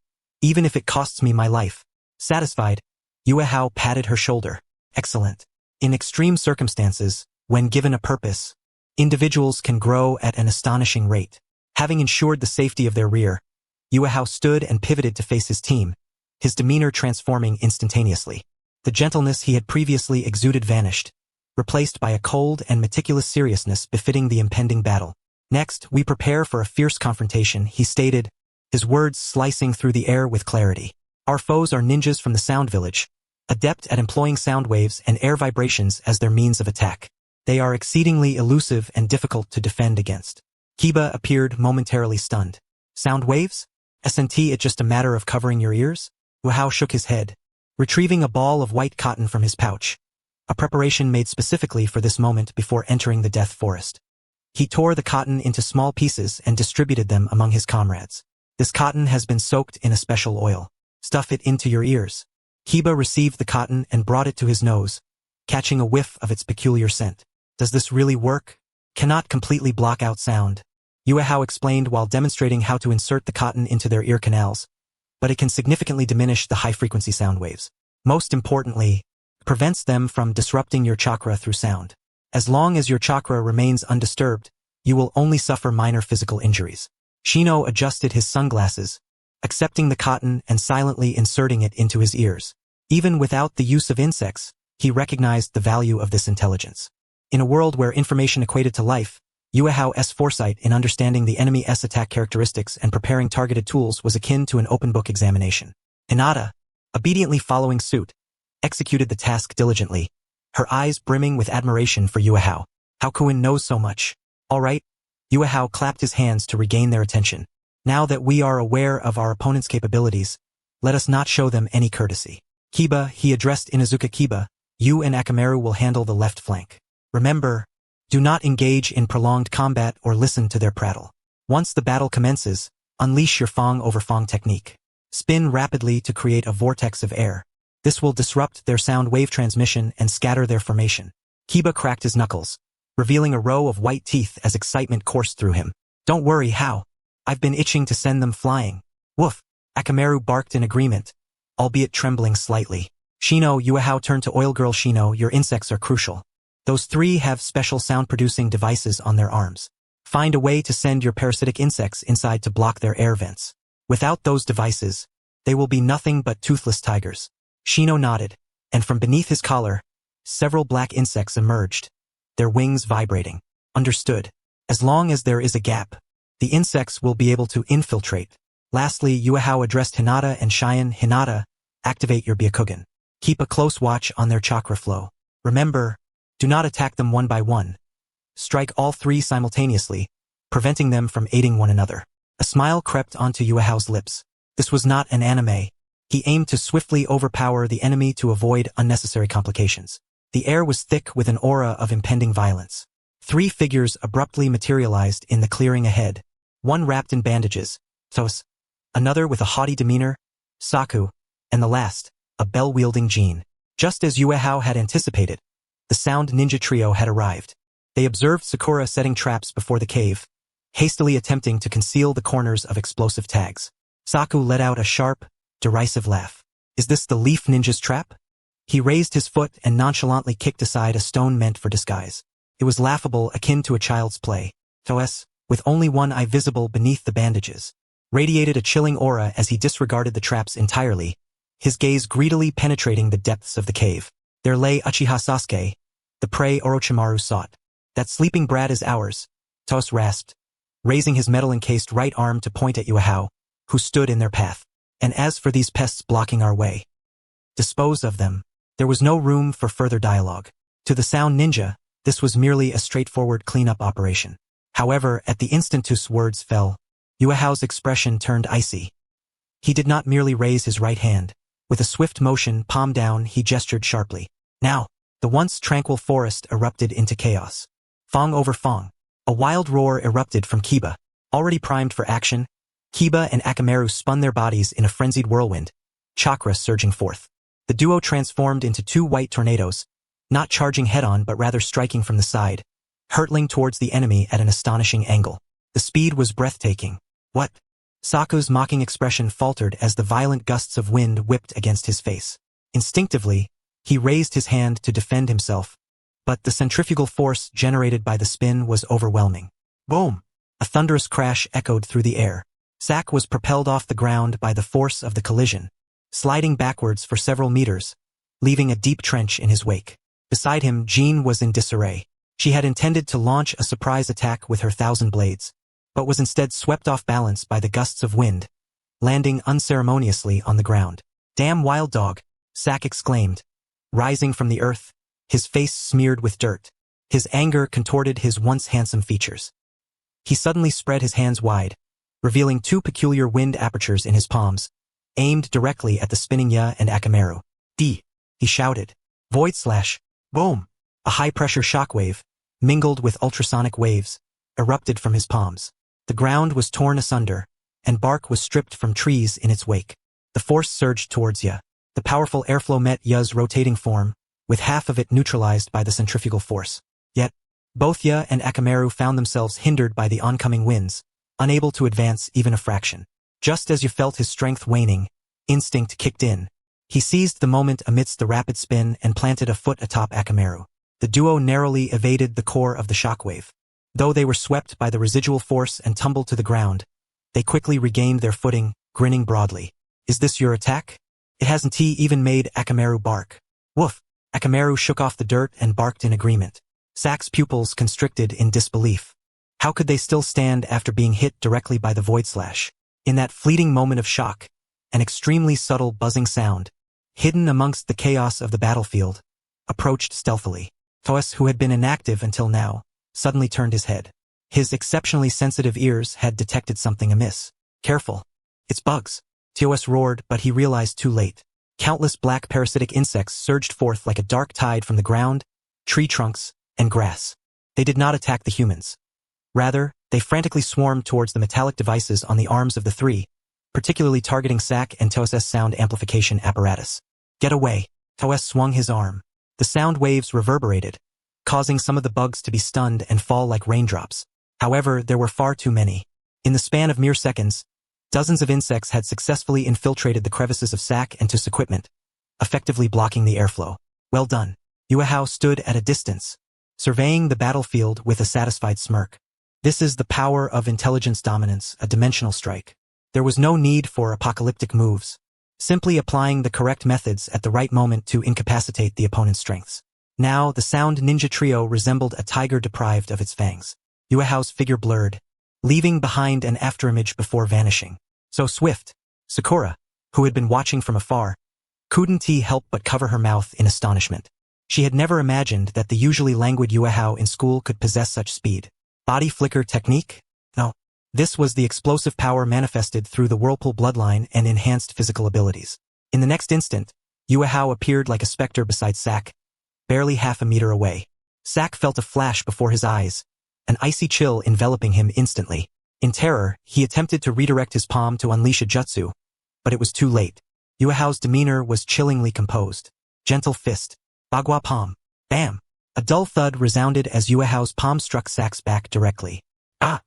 even if it costs me my life. Satisfied, Yuehao patted her shoulder. Excellent. In extreme circumstances, when given a purpose, individuals can grow at an astonishing rate. Having ensured the safety of their rear, Yuehao stood and pivoted to face his team, his demeanor transforming instantaneously. The gentleness he had previously exuded vanished, replaced by a cold and meticulous seriousness befitting the impending battle. Next, we prepare for a fierce confrontation, he stated, his words slicing through the air with clarity. Our foes are ninjas from the Sound Village, adept at employing sound waves and air vibrations as their means of attack. They are exceedingly elusive and difficult to defend against. Kiba appeared momentarily stunned. Sound waves? Isn't it just a matter of covering your ears? Yuehao shook his head, retrieving a ball of white cotton from his pouch, a preparation made specifically for this moment before entering the Death Forest. He tore the cotton into small pieces and distributed them among his comrades. This cotton has been soaked in a special oil. Stuff it into your ears. Kiba received the cotton and brought it to his nose, catching a whiff of its peculiar scent. Does this really work? Cannot completely block out sound. Yuehao explained while demonstrating how to insert the cotton into their ear canals, but it can significantly diminish the high-frequency sound waves. Most importantly, prevents them from disrupting your chakra through sound. As long as your chakra remains undisturbed, you will only suffer minor physical injuries. Shino adjusted his sunglasses, accepting the cotton and silently inserting it into his ears. Even without the use of insects, he recognized the value of this intelligence. In a world where information equated to life, Yuehao's foresight in understanding the enemy's attack characteristics and preparing targeted tools was akin to an open-book examination. Hinata, obediently following suit, executed the task diligently, her eyes brimming with admiration for Yuehao. How Konan knows so much. All right. Yuehao clapped his hands to regain their attention. Now that we are aware of our opponent's capabilities, let us not show them any courtesy. Kiba, he addressed Inuzuka. Kiba, you and Akamaru will handle the left flank. Remember, do not engage in prolonged combat or listen to their prattle. Once the battle commences, unleash your Fong over Fong technique. Spin rapidly to create a vortex of air. This will disrupt their sound wave transmission and scatter their formation. Kiba cracked his knuckles, revealing a row of white teeth as excitement coursed through him. Don't worry, Hao. I've been itching to send them flying. Woof. Akamaru barked in agreement, albeit trembling slightly. Shino, Yuehao turned to Oil Girl. Shino, your insects are crucial. Those three have special sound-producing devices on their arms. Find a way to send your parasitic insects inside to block their air vents. Without those devices, they will be nothing but toothless tigers. Shino nodded, and from beneath his collar, several black insects emerged, their wings vibrating. Understood. As long as there is a gap, the insects will be able to infiltrate. Lastly, Yuehao addressed Hinata and Cheyenne. Hinata, activate your Byakugan. Keep a close watch on their chakra flow. Remember, do not attack them one by one. Strike all three simultaneously, preventing them from aiding one another. A smile crept onto Yuehao's lips. This was not an anime. He aimed to swiftly overpower the enemy to avoid unnecessary complications. The air was thick with an aura of impending violence. Three figures abruptly materialized in the clearing ahead. One wrapped in bandages, Tos, another with a haughty demeanor, Saku, and the last, a bell-wielding Jin. Just as Yuehao had anticipated, the sound ninja trio had arrived. They observed Sakura setting traps before the cave, hastily attempting to conceal the corners of explosive tags. Saku let out a sharp, derisive laugh. Is this the Leaf Ninja's trap? He raised his foot and nonchalantly kicked aside a stone meant for disguise. It was laughable, akin to a child's play. Tos, with only one eye visible beneath the bandages, radiated a chilling aura as he disregarded the traps entirely, his gaze greedily penetrating the depths of the cave. There lay Uchiha Sasuke, the prey Orochimaru sought. That sleeping brat is ours, Tos rasped, raising his metal-encased right arm to point at Yuehao, who stood in their path. And as for these pests blocking our way, dispose of them. There was no room for further dialogue. To the sound ninja, this was merely a straightforward cleanup operation. However, at the instant Tos' words fell, Yuehao's expression turned icy. He did not merely raise his right hand. With a swift motion, palm down, he gestured sharply. Now, the once tranquil forest erupted into chaos. Fong over Fong. A wild roar erupted from Kiba. Already primed for action, Kiba and Akamaru spun their bodies in a frenzied whirlwind, chakra surging forth. The duo transformed into two white tornadoes, not charging head-on but rather striking from the side, hurtling towards the enemy at an astonishing angle. The speed was breathtaking. What? Saku's mocking expression faltered as the violent gusts of wind whipped against his face. Instinctively, he raised his hand to defend himself, but the centrifugal force generated by the spin was overwhelming. Boom! A thunderous crash echoed through the air. Sak was propelled off the ground by the force of the collision, sliding backwards for several meters, leaving a deep trench in his wake. Beside him, Jean was in disarray. She had intended to launch a surprise attack with her 1,000 blades, but was instead swept off balance by the gusts of wind, landing unceremoniously on the ground. Damn wild dog, Sak exclaimed, rising from the earth, his face smeared with dirt. His anger contorted his once handsome features. He suddenly spread his hands wide, revealing two peculiar wind apertures in his palms, aimed directly at the spinning Ya and Akamaru. D, he shouted. Void slash. Boom! A high-pressure shockwave, mingled with ultrasonic waves, erupted from his palms. The ground was torn asunder, and bark was stripped from trees in its wake. The force surged towards Ya. The powerful airflow met Ya's rotating form, with half of it neutralized by the centrifugal force. Yet, Both Ya and Akamaru found themselves hindered by the oncoming winds, unable to advance even a fraction. Just as you felt his strength waning, instinct kicked in. He seized the moment amidst the rapid spin and planted a foot atop Akamaru. The duo narrowly evaded the core of the shockwave. Though they were swept by the residual force and tumbled to the ground, they quickly regained their footing, grinning broadly. Is this your attack? It hasn't even made Akamaru bark. Woof! Akamaru shook off the dirt and barked in agreement. Sack's pupils constricted in disbelief. How could they still stand after being hit directly by the void slash? In that fleeting moment of shock, an extremely subtle buzzing sound, hidden amongst the chaos of the battlefield, approached stealthily. Toas, who had been inactive until now, suddenly turned his head. His exceptionally sensitive ears had detected something amiss. Careful! It's bugs! Toas roared, but he realized too late. Countless black parasitic insects surged forth like a dark tide from the ground, tree trunks, and grass. They did not attack the humans. Rather, they frantically swarmed towards the metallic devices on the arms of the three, particularly targeting Sack and Toas's sound amplification apparatus. Get away! Toas swung his arm. The sound waves reverberated, causing some of the bugs to be stunned and fall like raindrops. However, there were far too many. In the span of mere seconds, dozens of insects had successfully infiltrated the crevices of Sack and Toas's equipment, effectively blocking the airflow. Well done. Yuehao stood at a distance, surveying the battlefield with a satisfied smirk. This is the power of intelligence dominance, a dimensional strike. There was no need for apocalyptic moves, simply applying the correct methods at the right moment to incapacitate the opponent's strengths. Now, the sound ninja trio resembled a tiger deprived of its fangs. Yuehao's figure blurred, leaving behind an afterimage before vanishing. So swift, Sakura, who had been watching from afar, couldn't help but cover her mouth in astonishment. She had never imagined that the usually languid Yuehao in school could possess such speed. Body flicker technique? No. This was the explosive power manifested through the whirlpool bloodline and enhanced physical abilities. In the next instant, Yuehao appeared like a specter beside Sack, barely half a meter away. Sack felt a flash before his eyes, an icy chill enveloping him instantly. In terror, he attempted to redirect his palm to unleash a jutsu, but it was too late. Yuehao's demeanor was chillingly composed. Gentle fist. Bagua palm. Bam! A dull thud resounded as Yuehao's palm struck Sack's back directly. Ah!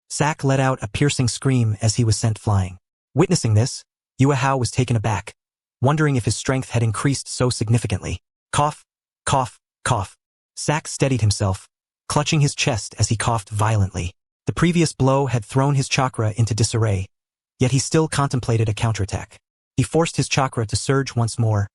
Sack let out a piercing scream as he was sent flying. Witnessing this, Yuehao was taken aback, wondering if his strength had increased so significantly. Cough, cough, cough. Sack steadied himself, clutching his chest as he coughed violently. The previous blow had thrown his chakra into disarray, yet he still contemplated a counterattack. He forced his chakra to surge once more,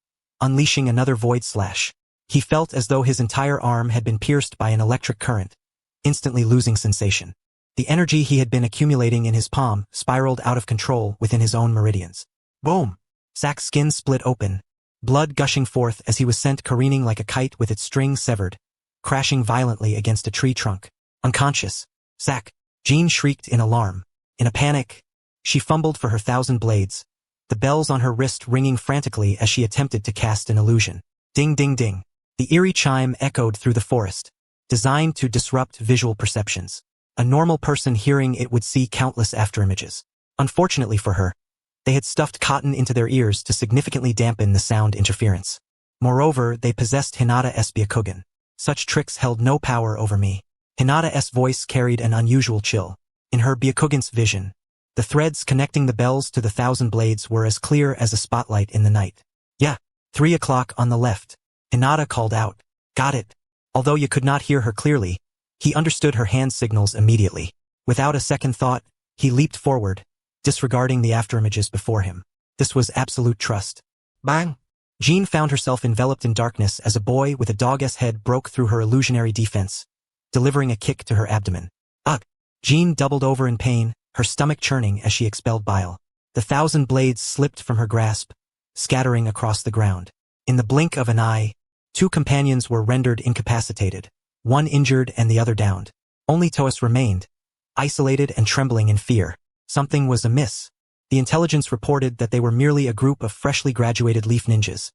unleashing another void slash. He felt as though his entire arm had been pierced by an electric current, instantly losing sensation. The energy he had been accumulating in his palm spiraled out of control within his own meridians. Boom! Sack's skin split open, blood gushing forth as he was sent careening like a kite with its string severed, crashing violently against a tree trunk. Unconscious. Sack! Jean shrieked in alarm. In a panic, she fumbled for her 1,000 blades, the bells on her wrist ringing frantically as she attempted to cast an illusion. Ding ding ding. The eerie chime echoed through the forest, designed to disrupt visual perceptions. A normal person hearing it would see countless afterimages. Unfortunately for her, they had stuffed cotton into their ears to significantly dampen the sound interference. Moreover, they possessed Hinata's Byakugan. Such tricks held no power over me. Hinata's voice carried an unusual chill. In her Byakugan's vision, the threads connecting the bells to the 1,000 blades were as clear as a spotlight in the night. Yeah, 3 o'clock on the left. Hinata called out. Got it. Although you could not hear her clearly, he understood her hand signals immediately. Without a second thought, he leaped forward, disregarding the afterimages before him. This was absolute trust. Bang! Jean found herself enveloped in darkness as a boy with a dog's head broke through her illusionary defense, delivering a kick to her abdomen. Ugh! Jean doubled over in pain, her stomach churning as she expelled bile. The 1,000 blades slipped from her grasp, scattering across the ground. In the blink of an eye, 2 companions were rendered incapacitated, one injured and the other downed. Only Toas remained, isolated and trembling in fear. Something was amiss. The intelligence reported that they were merely a group of freshly graduated leaf ninjas,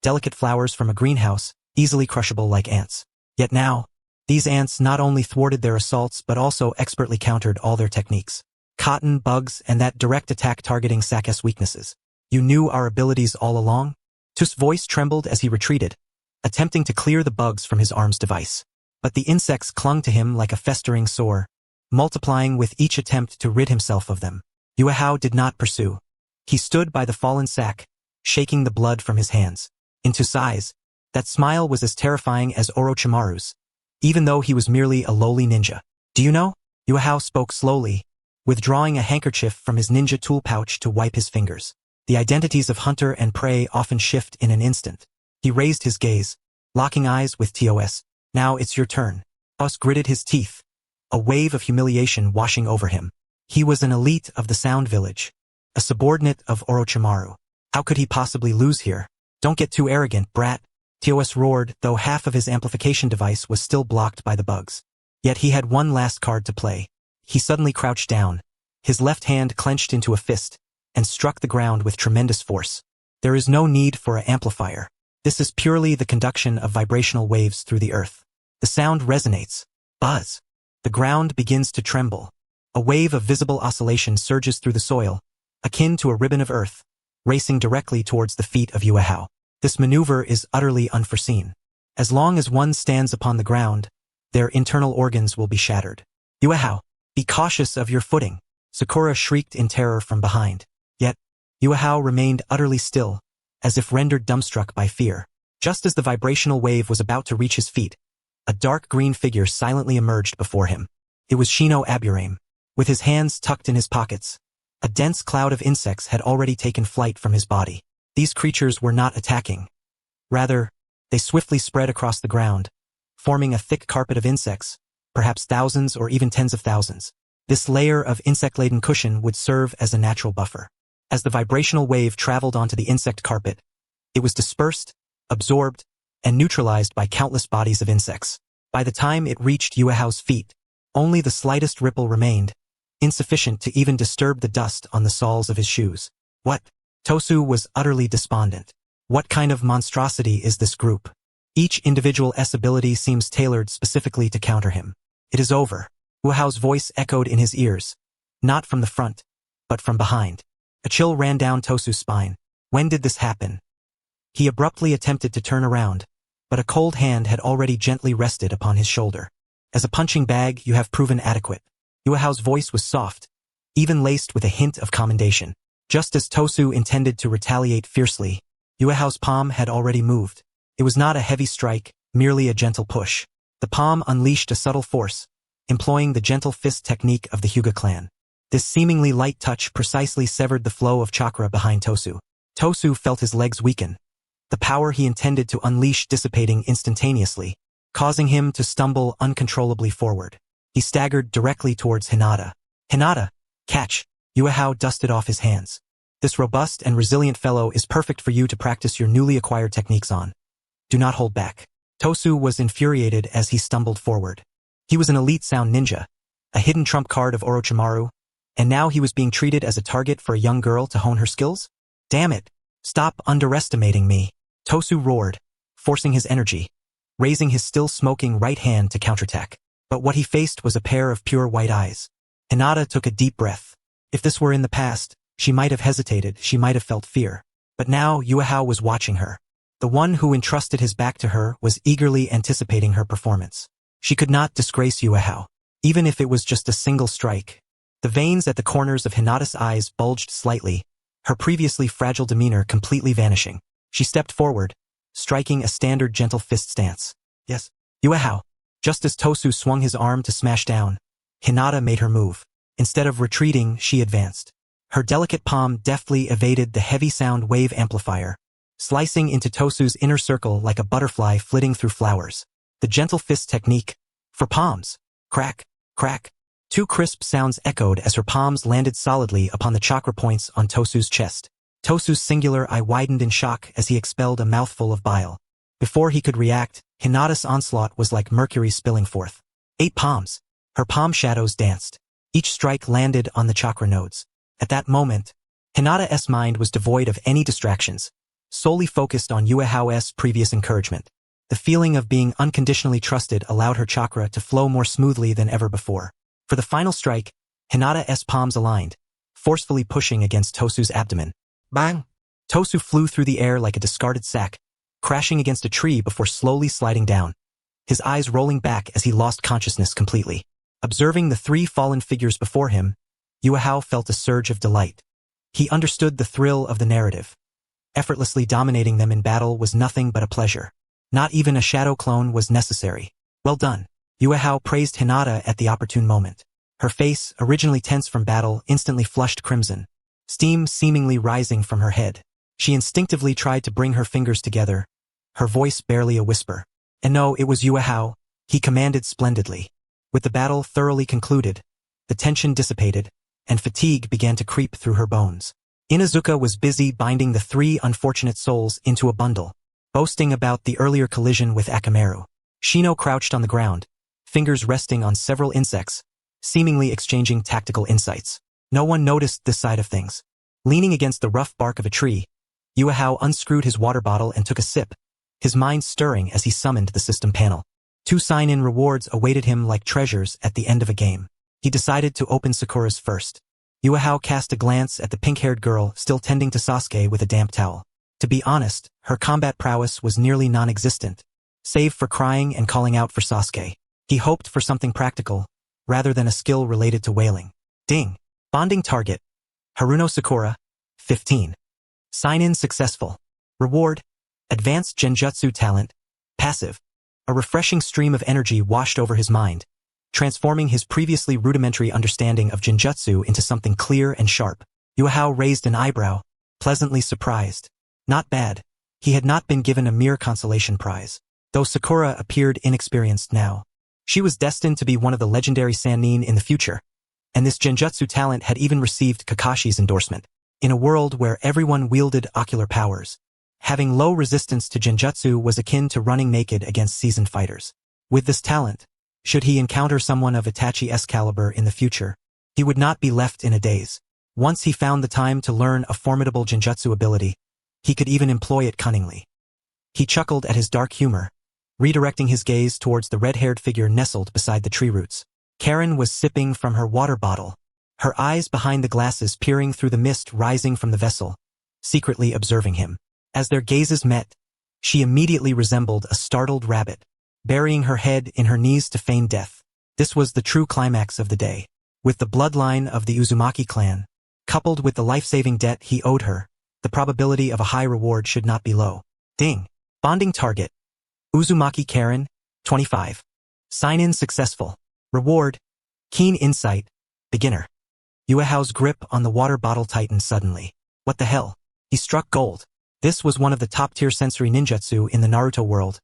delicate flowers from a greenhouse, easily crushable like ants. Yet now, these ants not only thwarted their assaults but also expertly countered all their techniques. Cotton, bugs, and that direct attack targeting Sack's weaknesses. You knew our abilities all along? Toas's voice trembled as he retreated, attempting to clear the bugs from his arm's device. but the insects clung to him like a festering sore, multiplying with each attempt to rid himself of them. Yuehao did not pursue. He stood by the fallen sack, shaking the blood from his hands. Into size, that smile was as terrifying as Orochimaru's, even though he was merely a lowly ninja. Do you know? Yuehao spoke slowly, withdrawing a handkerchief from his ninja tool pouch to wipe his fingers. The identities of hunter and prey often shift in an instant. He raised his gaze, locking eyes with TOS. Now it's your turn. TOS gritted his teeth, a wave of humiliation washing over him. He was an elite of the Sound Village, a subordinate of Orochimaru. How could he possibly lose here? Don't get too arrogant, brat. TOS roared, though half of his amplification device was still blocked by the bugs. Yet he had one last card to play. He suddenly crouched down, his left hand clenched into a fist, and struck the ground with tremendous force. There is no need for an amplifier. This is purely the conduction of vibrational waves through the earth. The sound resonates. Buzz. The ground begins to tremble. A wave of visible oscillation surges through the soil, akin to a ribbon of earth, racing directly towards the feet of Yuehao. This maneuver is utterly unforeseen. As long as one stands upon the ground, their internal organs will be shattered. Yuehao, be cautious of your footing, Sakura shrieked in terror from behind. Yet, Yuehao remained utterly still, as if rendered dumbstruck by fear. Just as the vibrational wave was about to reach his feet, a dark green figure silently emerged before him. It was Shino Aburame. With his hands tucked in his pockets, a dense cloud of insects had already taken flight from his body. These creatures were not attacking. Rather, they swiftly spread across the ground, forming a thick carpet of insects, perhaps thousands or even tens of thousands. This layer of insect-laden cushion would serve as a natural buffer. As the vibrational wave traveled onto the insect carpet, it was dispersed, absorbed, and neutralized by countless bodies of insects. By the time it reached Yuehao's feet, only the slightest ripple remained, insufficient to even disturb the dust on the soles of his shoes. What? Tosu was utterly despondent. What kind of monstrosity is this group? Each individual S ability seems tailored specifically to counter him. It is over. Yuehao's voice echoed in his ears, not from the front, but from behind. A chill ran down Tosu's spine. When did this happen? He abruptly attempted to turn around, but a cold hand had already gently rested upon his shoulder. As a punching bag, you have proven adequate. Yuehao's voice was soft, even laced with a hint of commendation. Just as Tosu intended to retaliate fiercely, Yuehao's palm had already moved. It was not a heavy strike, merely a gentle push. The palm unleashed a subtle force, employing the gentle fist technique of the Hyuga clan. This seemingly light touch precisely severed the flow of chakra behind Tosu. Tosu felt his legs weaken, the power he intended to unleash dissipating instantaneously, causing him to stumble uncontrollably forward. He staggered directly towards Hinata. Hinata, catch! Yuehao dusted off his hands. This robust and resilient fellow is perfect for you to practice your newly acquired techniques on. Do not hold back. Tosu was infuriated as he stumbled forward. He was an elite sound ninja, a hidden trump card of Orochimaru, and now he was being treated as a target for a young girl to hone her skills? Damn it! Stop underestimating me! Tosu roared, forcing his energy, raising his still smoking right hand to counterattack. But what he faced was a pair of pure white eyes. Hinata took a deep breath. If this were in the past, she might have hesitated, she might have felt fear. But now Yuehao was watching her. The one who entrusted his back to her was eagerly anticipating her performance. She could not disgrace Yuehao, even if it was just a single strike. The veins at the corners of Hinata's eyes bulged slightly, her previously fragile demeanor completely vanishing. She stepped forward, striking a standard gentle fist stance. Yes, Yuehao. Just as Tosu swung his arm to smash down, Hinata made her move. Instead of retreating, she advanced. Her delicate palm deftly evaded the heavy sound wave amplifier, slicing into Tosu's inner circle like a butterfly flitting through flowers. The gentle fist technique. For palms. Crack, crack. Two crisp sounds echoed as her palms landed solidly upon the chakra points on Tosu's chest. Tosu's singular eye widened in shock as he expelled a mouthful of bile. Before he could react, Hinata's onslaught was like mercury spilling forth. 8 palms. Her palm shadows danced. Each strike landed on the chakra nodes. At that moment, Hinata's mind was devoid of any distractions, solely focused on Yuehao's previous encouragement. The feeling of being unconditionally trusted allowed her chakra to flow more smoothly than ever before. For the final strike, Hinata's palms aligned, forcefully pushing against Tosu's abdomen. Bang! Tosu flew through the air like a discarded sack, crashing against a tree before slowly sliding down. his eyes rolling back as he lost consciousness completely. Observing the three fallen figures before him, Yuehao felt a surge of delight. He understood the thrill of the narrative. Effortlessly dominating them in battle was nothing but a pleasure. Not even a shadow clone was necessary. Well done. Yuehao praised Hinata at the opportune moment. Her face, originally tense from battle, instantly flushed crimson, steam seemingly rising from her head. She instinctively tried to bring her fingers together, her voice barely a whisper. And no, it was Yuehao. He commanded splendidly. With the battle thoroughly concluded, the tension dissipated, and fatigue began to creep through her bones. Inuzuka was busy binding the three unfortunate souls into a bundle, boasting about the earlier collision with Akamaru. Shino crouched on the ground, fingers resting on several insects, seemingly exchanging tactical insights. No one noticed this side of things. Leaning against the rough bark of a tree, Yuehao unscrewed his water bottle and took a sip, his mind stirring as he summoned the system panel. 2 sign-in rewards awaited him like treasures at the end of a game. He decided to open Sakura's first. Yuehao cast a glance at the pink-haired girl still tending to Sasuke with a damp towel. To be honest, her combat prowess was nearly non-existent, save for crying and calling out for Sasuke. He hoped for something practical, rather than a skill related to wailing. Ding! Bonding target. Haruno Sakura, 15. Sign-in successful. Reward. Advanced Genjutsu talent. Passive. A refreshing stream of energy washed over his mind, transforming his previously rudimentary understanding of Genjutsu into something clear and sharp. Yuehao raised an eyebrow, pleasantly surprised. Not bad. He had not been given a mere consolation prize, though Sakura appeared inexperienced now. She was destined to be one of the legendary Sannin in the future, and this Genjutsu talent had even received Kakashi's endorsement. In a world where everyone wielded ocular powers, having low resistance to Genjutsu was akin to running naked against seasoned fighters. With this talent, should he encounter someone of Itachi's caliber in the future, he would not be left in a daze. Once he found the time to learn a formidable Genjutsu ability, he could even employ it cunningly. He chuckled at his dark humor, redirecting his gaze towards the red-haired figure nestled beside the tree roots. Karen was sipping from her water bottle, her eyes behind the glasses peering through the mist rising from the vessel, secretly observing him. As their gazes met, she immediately resembled a startled rabbit, burying her head in her knees to feign death. This was the true climax of the day. With the bloodline of the Uzumaki clan, coupled with the life-saving debt he owed her, the probability of a high reward should not be low. Ding! Bonding target. Uzumaki Karen, 25. Sign-in successful. Reward. Keen insight. Beginner. Yuehao's grip on the water bottle tightened suddenly. What the hell? He struck gold. This was one of the top-tier sensory ninjutsu in the Naruto world,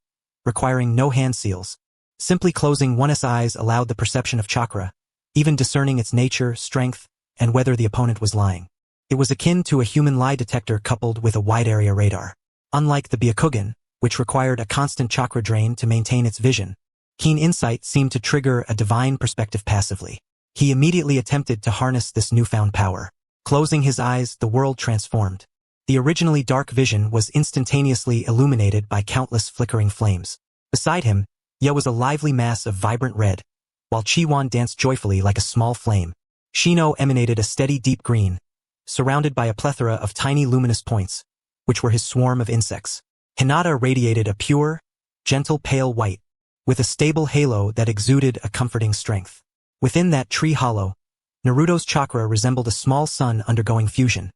requiring no hand seals. Simply closing one's eyes allowed the perception of chakra, even discerning its nature, strength, and whether the opponent was lying. It was akin to a human lie detector coupled with a wide-area radar. Unlike the Byakugan, which required a constant chakra drain to maintain its vision, keen insight seemed to trigger a divine perspective passively. He immediately attempted to harness this newfound power. Closing his eyes, the world transformed. The originally dark vision was instantaneously illuminated by countless flickering flames. Beside him, Ye was a lively mass of vibrant red, while Chiwon danced joyfully like a small flame. Shino emanated a steady deep green, surrounded by a plethora of tiny luminous points, which were his swarm of insects. Hinata radiated a pure, gentle pale white, with a stable halo that exuded a comforting strength. Within that tree hollow, Naruto's chakra resembled a small sun undergoing fusion,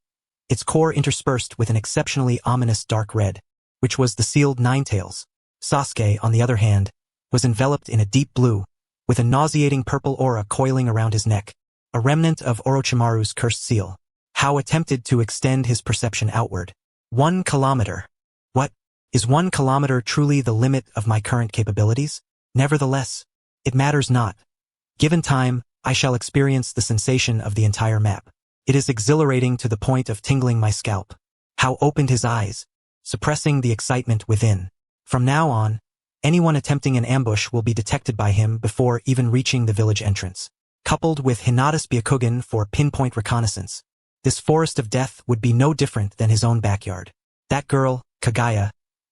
its core interspersed with an exceptionally ominous dark red, which was the sealed Ninetales. Sasuke, on the other hand, was enveloped in a deep blue, with a nauseating purple aura coiling around his neck, a remnant of Orochimaru's cursed seal. How attempted to extend his perception outward. 1 kilometer. What? Is 1 kilometer truly the limit of my current capabilities? Nevertheless, it matters not. Given time, I shall experience the sensation of the entire map. It is exhilarating to the point of tingling my scalp. How opened his eyes, suppressing the excitement within. From now on, anyone attempting an ambush will be detected by him before even reaching the village entrance. Coupled with Hinata's Byakugan for pinpoint reconnaissance, this forest of death would be no different than his own backyard. That girl, Kagaya,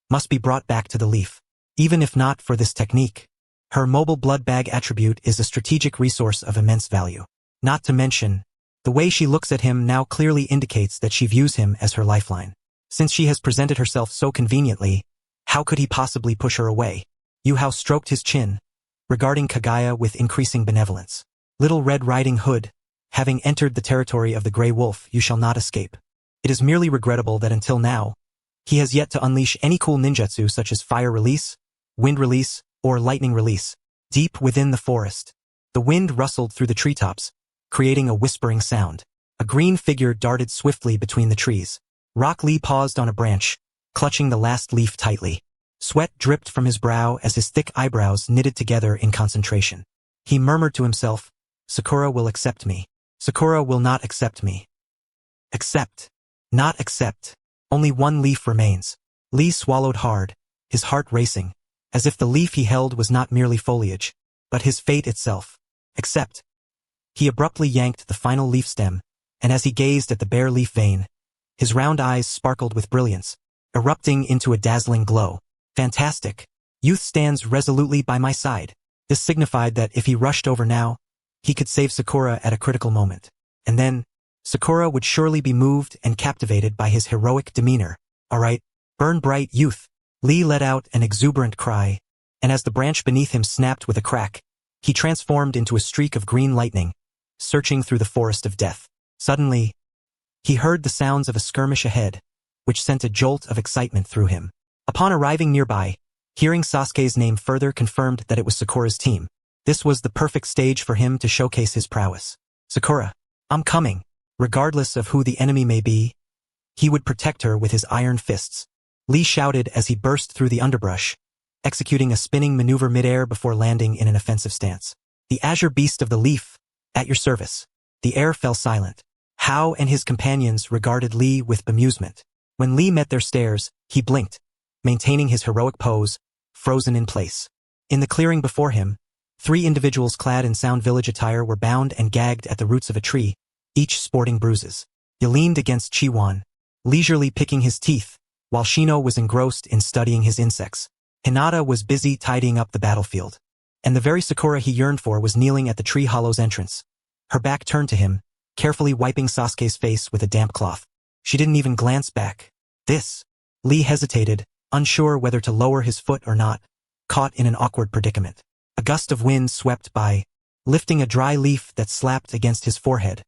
must be brought back to the leaf. Even if not for this technique, her mobile blood bag attribute is a strategic resource of immense value. Not to mention, the way she looks at him now clearly indicates that she views him as her lifeline. Since she has presented herself so conveniently, how could he possibly push her away? Yu Hao stroked his chin, regarding Kaguya with increasing benevolence. Little Red Riding Hood, having entered the territory of the Grey Wolf, you shall not escape. It is merely regrettable that until now, he has yet to unleash any cool ninjutsu such as fire release, wind release, or lightning release. Deep within the forest, the wind rustled through the treetops, creating a whispering sound. A green figure darted swiftly between the trees. Rock Lee paused on a branch, clutching the last leaf tightly. Sweat dripped from his brow as his thick eyebrows knitted together in concentration. He murmured to himself, Sakura will accept me. Sakura will not accept me. Accept. Not accept. Only one leaf remains. Lee swallowed hard, his heart racing, as if the leaf he held was not merely foliage, but his fate itself. Accept. He abruptly yanked the final leaf stem, and as he gazed at the bare leaf vein, his round eyes sparkled with brilliance, erupting into a dazzling glow. Fantastic. Youth stands resolutely by my side. This signified that if he rushed over now, he could save Sakura at a critical moment. And then, Sakura would surely be moved and captivated by his heroic demeanor. All right, burn bright, youth. Lee let out an exuberant cry, and as the branch beneath him snapped with a crack, he transformed into a streak of green lightning, searching through the forest of death. Suddenly, he heard the sounds of a skirmish ahead, which sent a jolt of excitement through him. Upon arriving nearby, hearing Sasuke's name further confirmed that it was Sakura's team. This was the perfect stage for him to showcase his prowess. Sakura, I'm coming. Regardless of who the enemy may be, he would protect her with his iron fists. Lee shouted as he burst through the underbrush, executing a spinning maneuver midair before landing in an offensive stance. The azure beast of the leaf, at your service. The air fell silent. Hao and his companions regarded Lee with bemusement. When Lee met their stares, he blinked, maintaining his heroic pose, frozen in place. In the clearing before him, 3 individuals clad in Sound Village attire were bound and gagged at the roots of a tree, each sporting bruises. He leaned against Chiwan, leisurely picking his teeth, while Shino was engrossed in studying his insects. Hinata was busy tidying up the battlefield. And the very Sakura he yearned for was kneeling at the tree hollow's entrance, her back turned to him, carefully wiping Sasuke's face with a damp cloth. She didn't even glance back. This. Lee hesitated, unsure whether to lower his foot or not, caught in an awkward predicament. A gust of wind swept by, lifting a dry leaf that slapped against his forehead,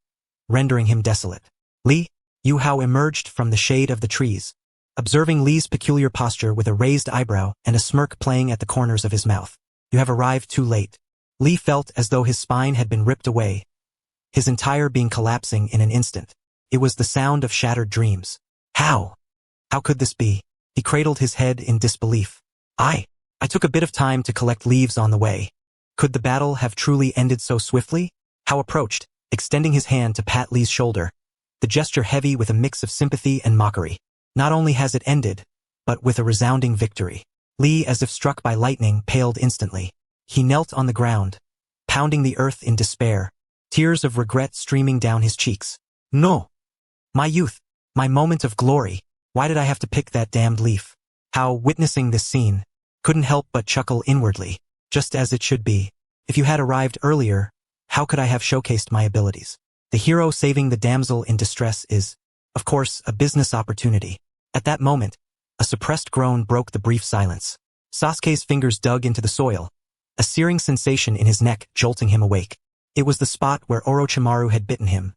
rendering him desolate. Lee? Yu Hao emerged from the shade of the trees, observing Lee's peculiar posture with a raised eyebrow and a smirk playing at the corners of his mouth. You have arrived too late. Lee felt as though his spine had been ripped away, his entire being collapsing in an instant. It was the sound of shattered dreams. How? How could this be? He cradled his head in disbelief. I took a bit of time to collect leaves on the way. Could the battle have truly ended so swiftly? Hao approached, extending his hand to pat Lee's shoulder, the gesture heavy with a mix of sympathy and mockery. Not only has it ended, but with a resounding victory. Lee, as if struck by lightning, paled instantly. He knelt on the ground, pounding the earth in despair, tears of regret streaming down his cheeks. No! My youth, my moment of glory, why did I have to pick that damned leaf? Hao, witnessing this scene, couldn't help but chuckle inwardly, just as it should be. If you had arrived earlier, how could I have showcased my abilities? The hero saving the damsel in distress is, of course, a business opportunity. At that moment, a suppressed groan broke the brief silence. Sasuke's fingers dug into the soil, a searing sensation in his neck jolting him awake. It was the spot where Orochimaru had bitten him,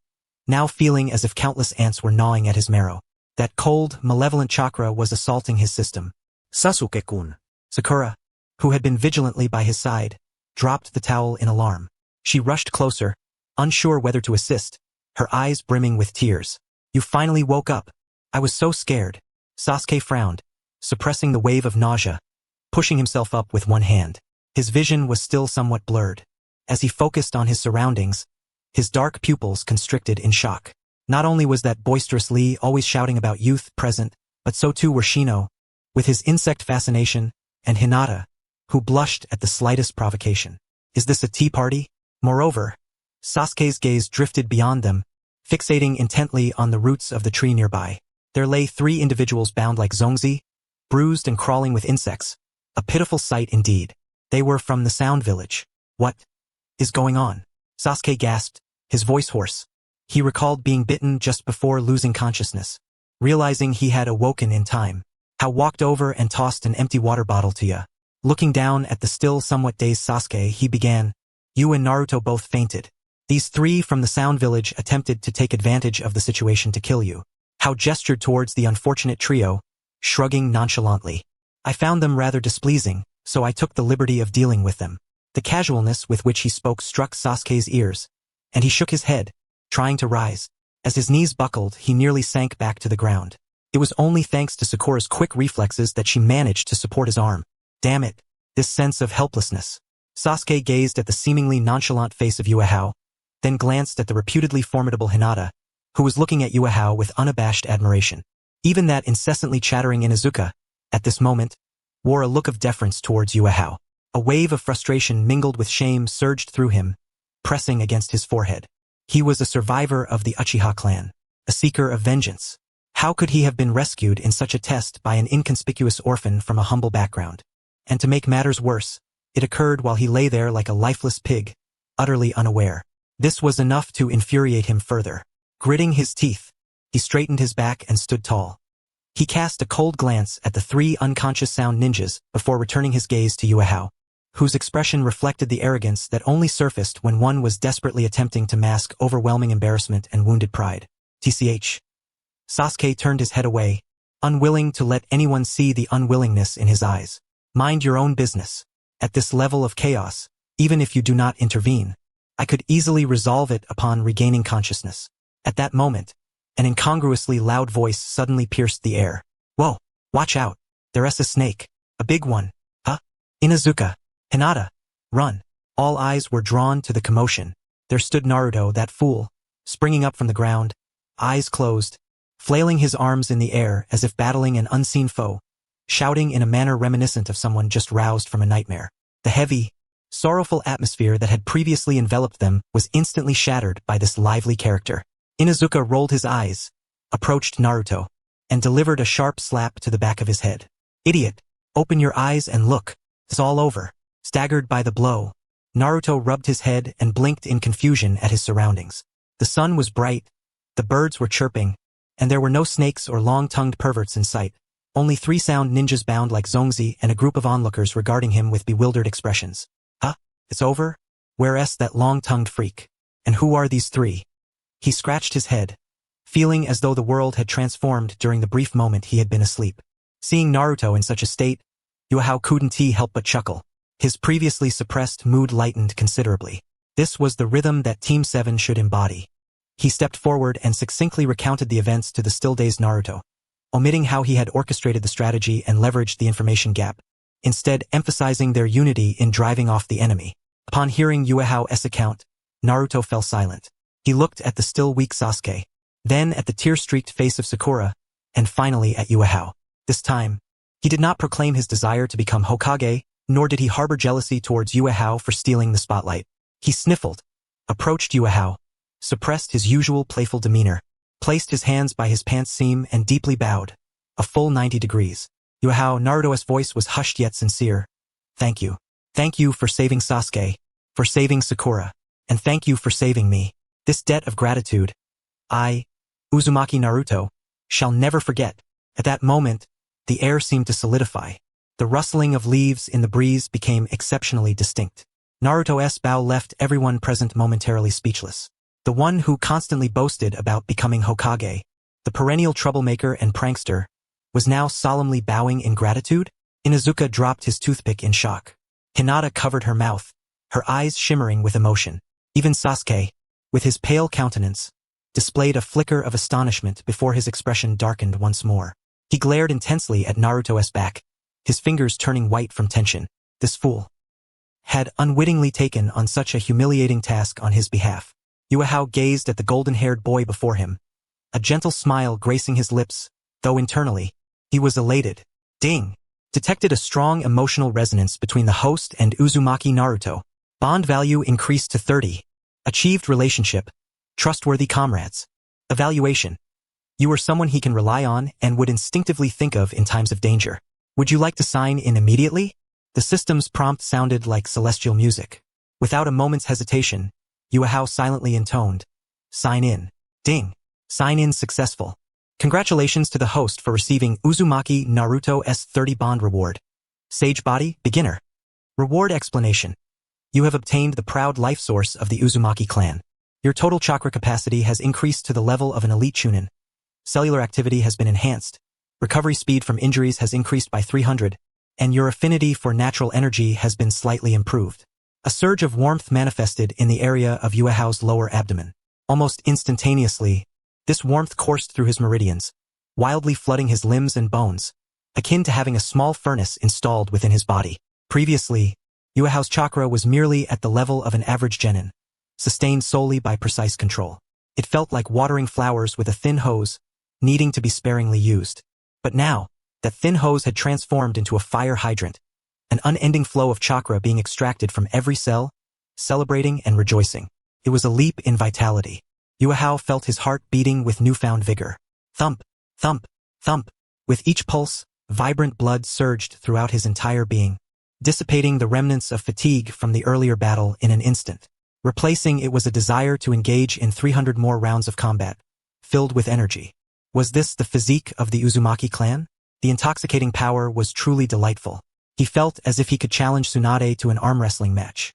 now feeling as if countless ants were gnawing at his marrow. That cold, malevolent chakra was assaulting his system. Sasuke-kun. Sakura, who had been vigilantly by his side, dropped the towel in alarm. She rushed closer, unsure whether to assist, her eyes brimming with tears. You finally woke up. I was so scared. Sasuke frowned, suppressing the wave of nausea, pushing himself up with one hand. His vision was still somewhat blurred. As he focused on his surroundings, his dark pupils constricted in shock. Not only was that boisterous Lee always shouting about youth present, but so too were Shino, with his insect fascination, and Hinata, who blushed at the slightest provocation. Is this a tea party? Moreover, Sasuke's gaze drifted beyond them, fixating intently on the roots of the tree nearby. There lay 3 individuals bound like zongzi, bruised and crawling with insects. A pitiful sight indeed. They were from the Sound Village. What is going on? Sasuke gasped, his voice hoarse. He recalled being bitten just before losing consciousness. Realizing he had awoken in time, Hao walked over and tossed an empty water bottle to Ya. Looking down at the still somewhat dazed Sasuke, he began. You and Naruto both fainted. These three from the Sound Village attempted to take advantage of the situation to kill you. How gestured towards the unfortunate trio, shrugging nonchalantly. I found them rather displeasing, so I took the liberty of dealing with them. The casualness with which he spoke struck Sasuke's ears, and he shook his head, trying to rise. As his knees buckled, he nearly sank back to the ground. It was only thanks to Sakura's quick reflexes that she managed to support his arm. Damn it, this sense of helplessness. Sasuke gazed at the seemingly nonchalant face of Yuehao, then glanced at the reputedly formidable Hinata, who was looking at Yuehao with unabashed admiration. Even that incessantly chattering Inuzuka, at this moment, wore a look of deference towards Yuehao. A wave of frustration mingled with shame surged through him, pressing against his forehead. He was a survivor of the Uchiha clan, a seeker of vengeance. How could he have been rescued in such a test by an inconspicuous orphan from a humble background? And to make matters worse, it occurred while he lay there like a lifeless pig, utterly unaware. This was enough to infuriate him further. Gritting his teeth, he straightened his back and stood tall. He cast a cold glance at the three unconscious sound ninjas before returning his gaze to Yuehao, whose expression reflected the arrogance that only surfaced when one was desperately attempting to mask overwhelming embarrassment and wounded pride. TCH. Sasuke turned his head away, unwilling to let anyone see the unwillingness in his eyes. Mind your own business. At this level of chaos, even if you do not intervene, I could easily resolve it upon regaining consciousness. At that moment, an incongruously loud voice suddenly pierced the air. Whoa, watch out, there's a snake. A big one. Huh? Inuzuka. Hinata. Run. All eyes were drawn to the commotion. There stood Naruto, that fool, springing up from the ground, eyes closed, flailing his arms in the air as if battling an unseen foe, shouting in a manner reminiscent of someone just roused from a nightmare. The heavy, sorrowful atmosphere that had previously enveloped them was instantly shattered by this lively character. Inuzuka rolled his eyes, approached Naruto, and delivered a sharp slap to the back of his head. Idiot, open your eyes and look. It's all over. Staggered by the blow, Naruto rubbed his head and blinked in confusion at his surroundings. The sun was bright, the birds were chirping, and there were no snakes or long-tongued perverts in sight. Only three sound ninjas bound like Zongzi and a group of onlookers regarding him with bewildered expressions. Huh? It's over? Where's that long-tongued freak? And who are these three? He scratched his head, feeling as though the world had transformed during the brief moment he had been asleep. Seeing Naruto in such a state, Yuehao couldn't help but chuckle. His previously suppressed mood lightened considerably. This was the rhythm that Team 7 should embody. He stepped forward and succinctly recounted the events to the still-dazed Naruto, omitting how he had orchestrated the strategy and leveraged the information gap, instead emphasizing their unity in driving off the enemy. Upon hearing Yuehao's account, Naruto fell silent. He looked at the still weak Sasuke, then at the tear-streaked face of Sakura, and finally at Yuehao. This time, he did not proclaim his desire to become Hokage, nor did he harbor jealousy towards Yuehao for stealing the spotlight. He sniffled, approached Yuehao, suppressed his usual playful demeanor, placed his hands by his pants seam and deeply bowed, a full 90 degrees. Yuehao, Naruto's voice was hushed yet sincere. Thank you. Thank you for saving Sasuke, for saving Sakura, and thank you for saving me. This debt of gratitude, I, Uzumaki Naruto, shall never forget. At that moment, the air seemed to solidify. The rustling of leaves in the breeze became exceptionally distinct. Naruto's bow left everyone present momentarily speechless. The one who constantly boasted about becoming Hokage, the perennial troublemaker and prankster, was now solemnly bowing in gratitude? Inuzuka dropped his toothpick in shock. Hinata covered her mouth, her eyes shimmering with emotion. Even Sasuke, with his pale countenance, displayed a flicker of astonishment before his expression darkened once more. He glared intensely at Naruto's back, his fingers turning white from tension. This fool had unwittingly taken on such a humiliating task on his behalf. Yuehao gazed at the golden-haired boy before him, a gentle smile gracing his lips, though internally, he was elated. Ding! Detected a strong emotional resonance between the host and Uzumaki Naruto. Bond value increased to 30. Achieved relationship. Trustworthy comrades. Evaluation. You are someone he can rely on and would instinctively think of in times of danger. Would you like to sign in immediately? The system's prompt sounded like celestial music. Without a moment's hesitation, Yuehao silently intoned, "Sign in." Ding. Sign in successful. Congratulations to the host for receiving Uzumaki Naruto's 30 bond reward. Sage Body, beginner. Reward explanation. You have obtained the proud life source of the Uzumaki clan. Your total chakra capacity has increased to the level of an elite chunin. Cellular activity has been enhanced. Recovery speed from injuries has increased by 300, and your affinity for natural energy has been slightly improved. A surge of warmth manifested in the area of Yuehao's lower abdomen. Almost instantaneously, this warmth coursed through his meridians, wildly flooding his limbs and bones, akin to having a small furnace installed within his body. Previously, Yuehao's chakra was merely at the level of an average genin, sustained solely by precise control. It felt like watering flowers with a thin hose, needing to be sparingly used. But now, that thin hose had transformed into a fire hydrant, an unending flow of chakra being extracted from every cell, celebrating and rejoicing. It was a leap in vitality. Yuehao felt his heart beating with newfound vigor. Thump, thump, thump. With each pulse, vibrant blood surged throughout his entire being, dissipating the remnants of fatigue from the earlier battle in an instant. Replacing it was a desire to engage in 300 more rounds of combat, filled with energy. Was this the physique of the Uzumaki clan? The intoxicating power was truly delightful. He felt as if he could challenge Tsunade to an arm wrestling match.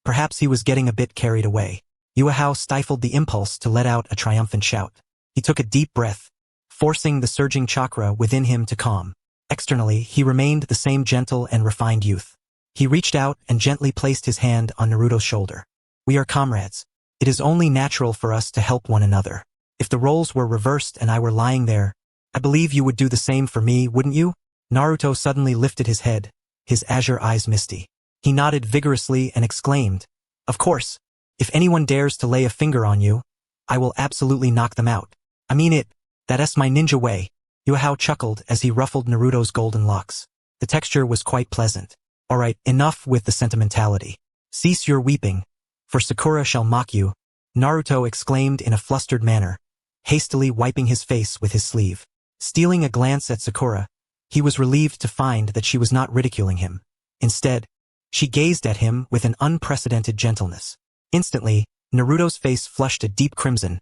Perhaps he was getting a bit carried away. Yuehao stifled the impulse to let out a triumphant shout. He took a deep breath, forcing the surging chakra within him to calm. Externally, he remained the same gentle and refined youth. He reached out and gently placed his hand on Naruto's shoulder. We are comrades. It is only natural for us to help one another. If the roles were reversed and I were lying there, I believe you would do the same for me, wouldn't you? Naruto suddenly lifted his head, his azure eyes misty. He nodded vigorously and exclaimed, "Of course, if anyone dares to lay a finger on you, I will absolutely knock them out. I mean it, that's my ninja way." Yuehao chuckled as he ruffled Naruto's golden locks. The texture was quite pleasant. "Alright, enough with the sentimentality. Cease your weeping, for Sakura shall mock you," Naruto exclaimed in a flustered manner, hastily wiping his face with his sleeve. Stealing a glance at Sakura, he was relieved to find that she was not ridiculing him. Instead, she gazed at him with an unprecedented gentleness. Instantly, Naruto's face flushed a deep crimson,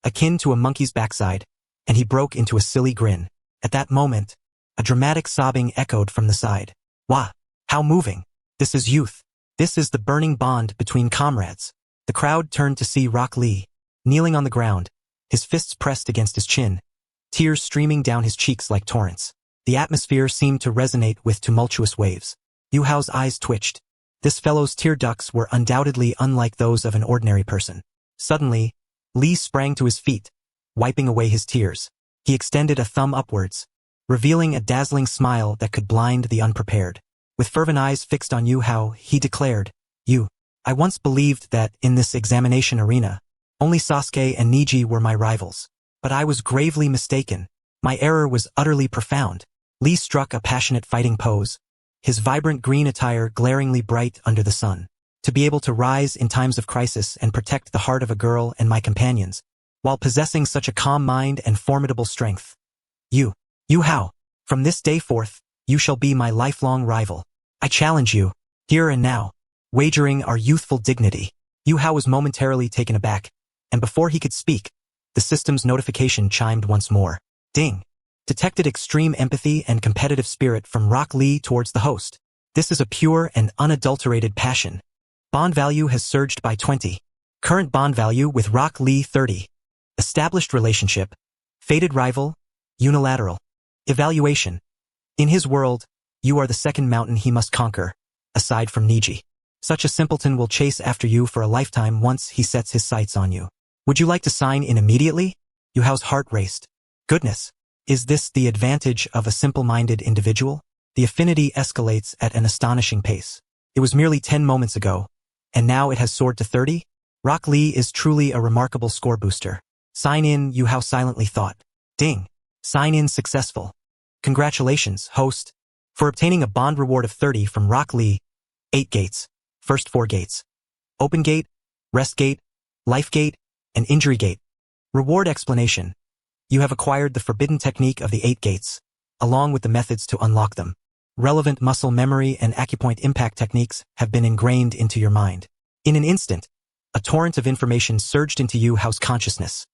akin to a monkey's backside, and he broke into a silly grin. At that moment, a dramatic sobbing echoed from the side. "Wah! How moving! This is youth. This is the burning bond between comrades." The crowd turned to see Rock Lee, kneeling on the ground, his fists pressed against his chin, tears streaming down his cheeks like torrents. The atmosphere seemed to resonate with tumultuous waves. Yuehao's eyes twitched. This fellow's tear ducts were undoubtedly unlike those of an ordinary person. Suddenly, Lee sprang to his feet, wiping away his tears. He extended a thumb upwards, revealing a dazzling smile that could blind the unprepared. With fervent eyes fixed on Yuehao, he declared, I once believed that, in this examination arena, only Sasuke and Neji were my rivals. But I was gravely mistaken. My error was utterly profound." Lee struck a passionate fighting pose, his vibrant green attire glaringly bright under the sun. "To be able to rise in times of crisis and protect the heart of a girl and my companions, while possessing such a calm mind and formidable strength. Yuehao, from this day forth, you shall be my lifelong rival. I challenge you, here and now, wagering our youthful dignity." Yuehao was momentarily taken aback, and before he could speak, the system's notification chimed once more. Ding! Detected extreme empathy and competitive spirit from Rock Lee towards the host. This is a pure and unadulterated passion. Bond value has surged by 20. Current bond value with Rock Lee 30. Established relationship. Fated rival. Unilateral. Evaluation. In his world, you are the second mountain he must conquer, aside from Neji. Such a simpleton will chase after you for a lifetime once he sets his sights on you. Would you like to sign in immediately? Yuehao's heart raced. Goodness, is this the advantage of a simple-minded individual? The affinity escalates at an astonishing pace. It was merely 10 moments ago, and now it has soared to 30? Rock Lee is truly a remarkable score booster. Sign in, Yuehao silently thought. Ding. Sign in successful. Congratulations, host. For obtaining a bond reward of 30 from Rock Lee, 8 gates. First 4 gates. Open gate, rest gate, life gate, and injury gate. Reward explanation. You have acquired the forbidden technique of the 8 gates, along with the methods to unlock them. Relevant muscle memory and acupoint impact techniques have been ingrained into your mind. In an instant, a torrent of information surged into Yuehao's consciousness.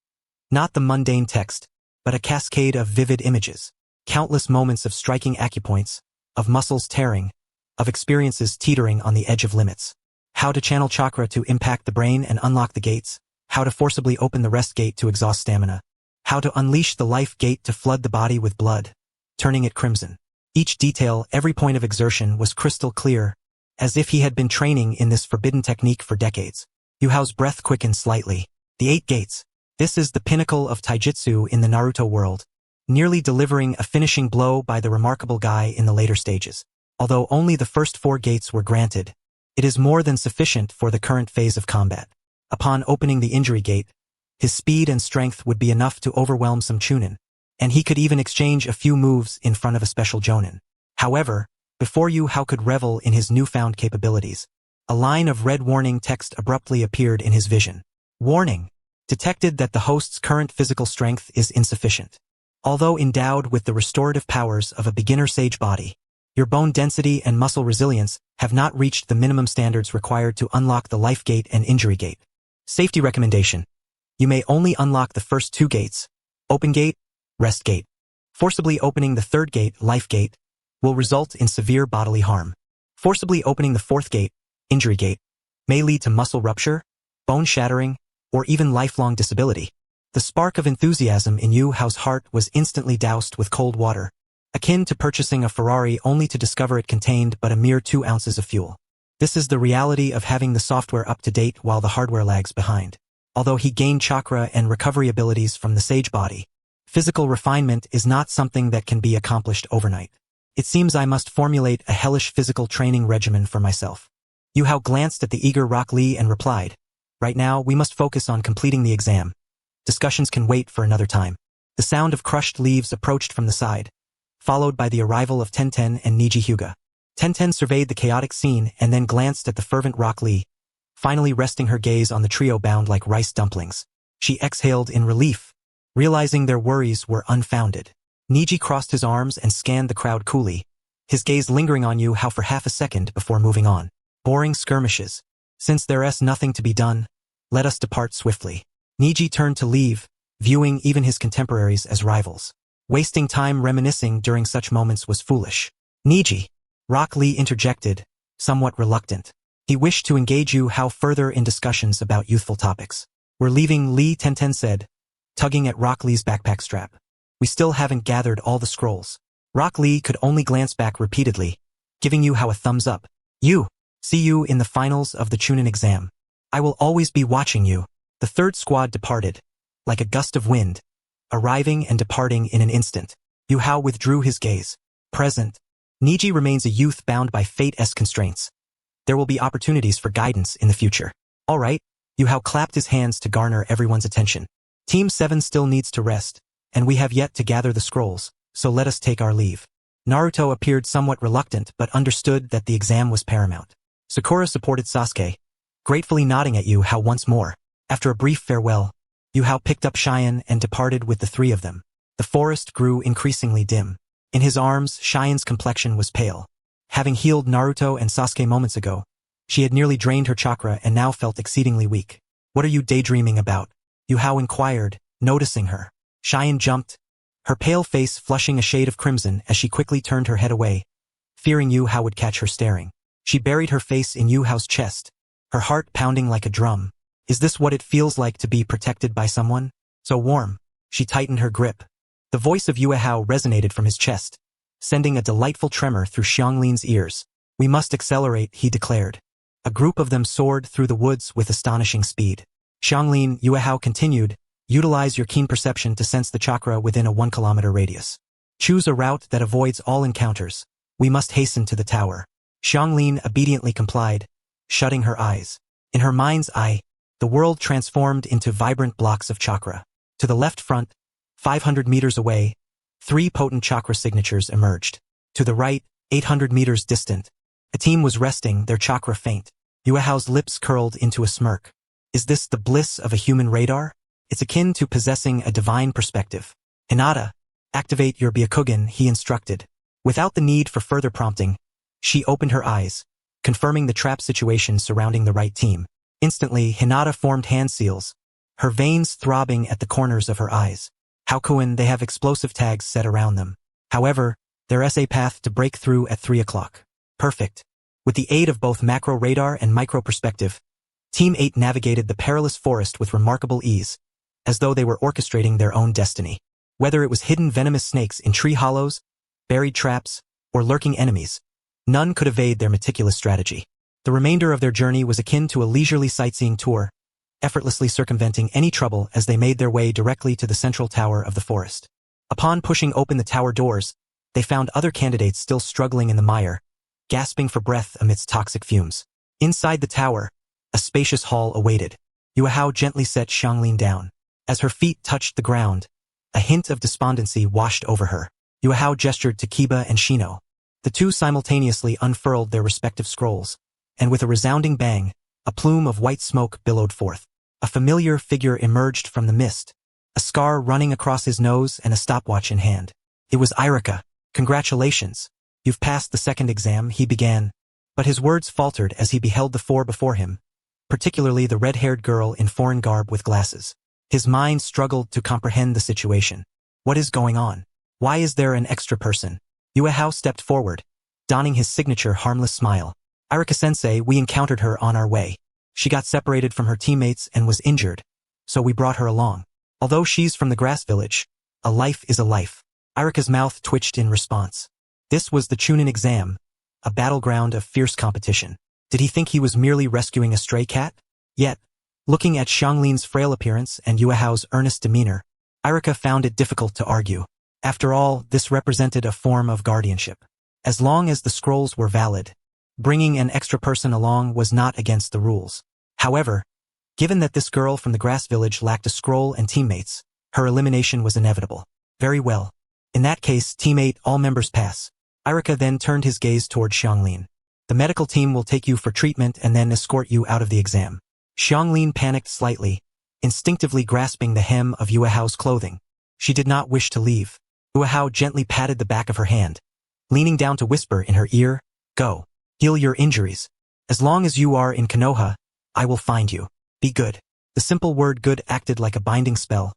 Not the mundane text, but a cascade of vivid images. Countless moments of striking acupoints, of muscles tearing, of experiences teetering on the edge of limits. How to channel chakra to impact the brain and unlock the gates, how to forcibly open the rest gate to exhaust stamina, how to unleash the life gate to flood the body with blood, turning it crimson. Each detail, every point of exertion was crystal clear, as if he had been training in this forbidden technique for decades. Yuhao's breath quickened slightly. The 8 gates. This is the pinnacle of taijutsu in the Naruto world, nearly delivering a finishing blow by the remarkable guy in the later stages. Although only the first 4 gates were granted, it is more than sufficient for the current phase of combat. Upon opening the injury gate, his speed and strength would be enough to overwhelm some chunin, and he could even exchange a few moves in front of a special jonin. However, before Yuhao could revel in his newfound capabilities, a line of red warning text abruptly appeared in his vision. Warning. Detected that the host's current physical strength is insufficient. Although endowed with the restorative powers of a beginner sage body, your bone density and muscle resilience have not reached the minimum standards required to unlock the life gate and injury gate. Safety recommendation. You may only unlock the first 2 gates, open gate, rest gate. Forcibly opening the 3rd gate, life gate, will result in severe bodily harm. Forcibly opening the 4th gate, injury gate, may lead to muscle rupture, bone shattering, or even lifelong disability. The spark of enthusiasm in Yuhao's heart was instantly doused with cold water, akin to purchasing a Ferrari only to discover it contained but a mere 2 ounces of fuel. This is the reality of having the software up to date while the hardware lags behind. Although he gained chakra and recovery abilities from the Sage Body, physical refinement is not something that can be accomplished overnight. It seems I must formulate a hellish physical training regimen for myself. Yuhao glanced at the eager Rock Lee and replied, "Right now, we must focus on completing the exam. Discussions can wait for another time." The sound of crushed leaves approached from the side, followed by the arrival of Tenten and Niji Hyuga. Tenten surveyed the chaotic scene and then glanced at the fervent Rock Lee, finally resting her gaze on the trio bound like rice dumplings. She exhaled in relief, realizing their worries were unfounded. Niji crossed his arms and scanned the crowd coolly, his gaze lingering on Yuhao for half a second before moving on. Boring skirmishes. Since there's nothing to be done, let us depart swiftly. Niji turned to leave, viewing even his contemporaries as rivals. Wasting time reminiscing during such moments was foolish. Niji, Rock Lee interjected, somewhat reluctant. He wished to engage Yuhao further in discussions about youthful topics. "We're leaving," Lee Tenten said, tugging at Rock Lee's backpack strap. "We still haven't gathered all the scrolls." Rock Lee could only glance back repeatedly, giving Yuhao a thumbs up. See you in the finals of the Chunin exam. I will always be watching you." The 3rd squad departed, like a gust of wind, arriving and departing in an instant. Yuhao withdrew his gaze. Present. Niji remains a youth bound by fate-esque constraints. There will be opportunities for guidance in the future. All right. Yuhao clapped his hands to garner everyone's attention. Team 7 still needs to rest, and we have yet to gather the scrolls, so let us take our leave. Naruto appeared somewhat reluctant but understood that the exam was paramount. Sakura supported Sasuke, gratefully nodding at Yuhao once more. After a brief farewell, Yuhao picked up Cheyenne and departed with the 3 of them. The forest grew increasingly dim. In his arms, Cheyenne's complexion was pale. Having healed Naruto and Sasuke moments ago, she had nearly drained her chakra and now felt exceedingly weak. "What are you daydreaming about?" Yuhao inquired, noticing her. Cheyenne jumped, her pale face flushing a shade of crimson as she quickly turned her head away, fearing Yuhao would catch her staring. She buried her face in Yuhao's chest, her heart pounding like a drum. Is this what it feels like to be protected by someone? So warm. She tightened her grip. The voice of Yuhao resonated from his chest, sending a delightful tremor through Xianglin's ears. "We must accelerate," he declared. A group of them soared through the woods with astonishing speed. "Xianglin," Yuhao continued, "utilize your keen perception to sense the chakra within a 1-kilometer radius. Choose a route that avoids all encounters. We must hasten to the tower." Xianglin obediently complied, shutting her eyes. In her mind's eye, the world transformed into vibrant blocks of chakra. To the left front, 500 meters away, 3 potent chakra signatures emerged. To the right, 800 meters distant, a team was resting, their chakra faint. Yuhao's lips curled into a smirk. Is this the bliss of a human radar? It's akin to possessing a divine perspective. "Hinata, activate your Byakugan," he instructed. Without the need for further prompting, she opened her eyes, confirming the trap situation surrounding the right team. Instantly, Hinata formed hand seals, her veins throbbing at the corners of her eyes. Haku and they have explosive tags set around them. However, Their SA path to break through at 3 o'clock. Perfect. With the aid of both macro radar and micro perspective, Team 8 navigated the perilous forest with remarkable ease, as though they were orchestrating their own destiny. Whether it was hidden venomous snakes in tree hollows, buried traps, or lurking enemies, none could evade their meticulous strategy. The remainder of their journey was akin to a leisurely sightseeing tour, effortlessly circumventing any trouble as they made their way directly to the central tower of the forest. Upon pushing open the tower doors, they found other candidates still struggling in the mire, gasping for breath amidst toxic fumes. Inside the tower, a spacious hall awaited. Yuehao gently set Xianglin down. As her feet touched the ground, a hint of despondency washed over her. Yuehao gestured to Kiba and Shino. The two simultaneously unfurled their respective scrolls, and with a resounding bang, a plume of white smoke billowed forth. A familiar figure emerged from the mist, a scar running across his nose and a stopwatch in hand. It was Irika. Congratulations. You've passed the second exam, he began, but his words faltered as he beheld the four before him, particularly the red-haired girl in foreign garb with glasses. His mind struggled to comprehend the situation. What is going on? Why is there an extra person? Yuehao stepped forward, donning his signature harmless smile. Irika-sensei, we encountered her on our way. She got separated from her teammates and was injured, so we brought her along. Although she's from the grass village, a life is a life. Irika's mouth twitched in response. This was the Chunin exam, a battleground of fierce competition. Did he think he was merely rescuing a stray cat? Yet, looking at Xianglin's frail appearance and Yuehao's earnest demeanor, Irika found it difficult to argue. After all, this represented a form of guardianship. As long as the scrolls were valid, bringing an extra person along was not against the rules. However, given that this girl from the grass village lacked a scroll and teammates, her elimination was inevitable. Very well. In that case, Team 8, all members pass. Irika then turned his gaze toward Xianglin. The medical team will take you for treatment and then escort you out of the exam. Xianglin panicked slightly, instinctively grasping the hem of Yuehao's clothing. She did not wish to leave. Yuehao gently patted the back of her hand, leaning down to whisper in her ear, "Go. Heal your injuries. As long as you are in Konoha, I will find you. Be good." The simple word good acted like a binding spell,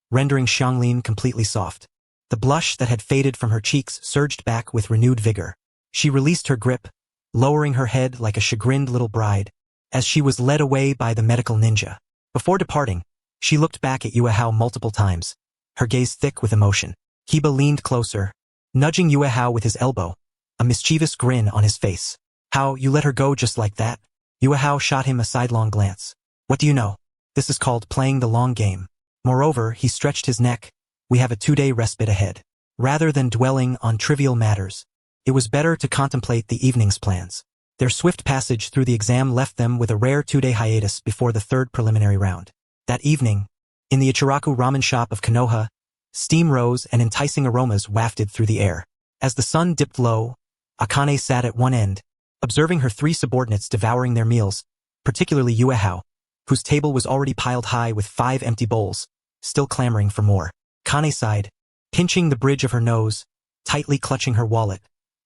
rendering Xianglin completely soft. The blush that had faded from her cheeks surged back with renewed vigor. She released her grip, lowering her head like a chagrined little bride, as she was led away by the medical ninja. Before departing, she looked back at Yuehao multiple times, her gaze thick with emotion. Kiba leaned closer, nudging Yuehao with his elbow, a mischievous grin on his face. "How, you let her go just like that?" Yuehao shot him a sidelong glance. "What do you know? This is called playing the long game." Moreover, he stretched his neck. "We have a 2-day respite ahead. Rather than dwelling on trivial matters, it was better to contemplate the evening's plans." Their swift passage through the exam left them with a rare 2-day hiatus before the third preliminary round. That evening, in the Ichiraku ramen shop of Konoha, steam rose and enticing aromas wafted through the air. As the sun dipped low, Akane sat at one end, observing her 3 subordinates devouring their meals, particularly Yuehao, whose table was already piled high with 5 empty bowls, still clamoring for more. Kane sighed, pinching the bridge of her nose, tightly clutching her wallet,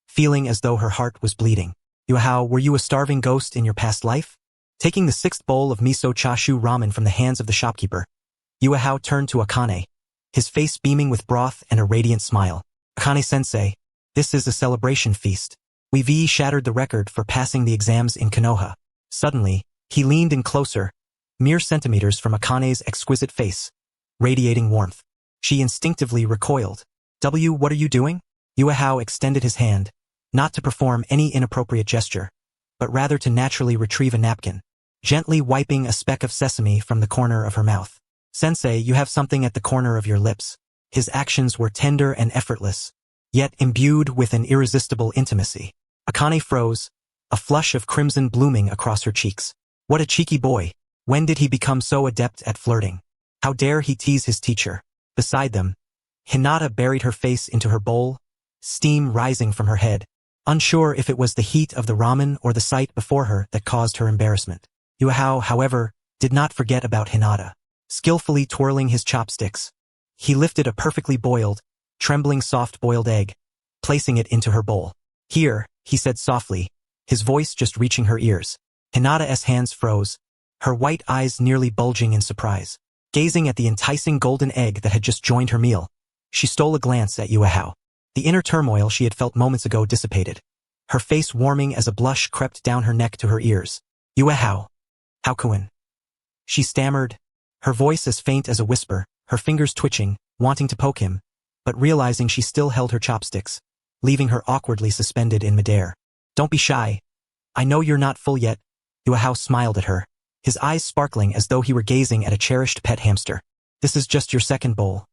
feeling as though her heart was bleeding. "Yuehao, were you a starving ghost in your past life?" Taking the 6th bowl of miso chashu ramen from the hands of the shopkeeper, Yuehao turned to Akane, his face beaming with broth and a radiant smile. "Akane-sensei, this is a celebration feast. We've shattered the record for passing the exams in Konoha." Suddenly, he leaned in closer, mere centimeters from Akane's exquisite face, radiating warmth. She instinctively recoiled. What are you doing?" Yuehao extended his hand, not to perform any inappropriate gesture, but rather to naturally retrieve a napkin, gently wiping a speck of sesame from the corner of her mouth. "Sensei, you have something at the corner of your lips." His actions were tender and effortless, yet imbued with an irresistible intimacy. Akane froze, a flush of crimson blooming across her cheeks. What a cheeky boy. When did he become so adept at flirting? How dare he tease his teacher? Beside them, Hinata buried her face into her bowl, steam rising from her head, unsure if it was the heat of the ramen or the sight before her that caused her embarrassment. Yuehao, however, did not forget about Hinata. Skillfully twirling his chopsticks, he lifted a perfectly boiled, trembling soft-boiled egg, placing it into her bowl. "Here," he said softly, his voice just reaching her ears. Hinata's hands froze, her white eyes nearly bulging in surprise. Gazing at the enticing golden egg that had just joined her meal, she stole a glance at Yuehao. The inner turmoil she had felt moments ago dissipated. Her face warming as a blush crept down her neck to her ears. How Konan. She stammered, her voice as faint as a whisper, her fingers twitching, wanting to poke him, but realizing she still held her chopsticks, leaving her awkwardly suspended in midair. Don't be shy. I know you're not full yet. Yuahao smiled at her, his eyes sparkling as though he were gazing at a cherished pet hamster. This is just your second bowl.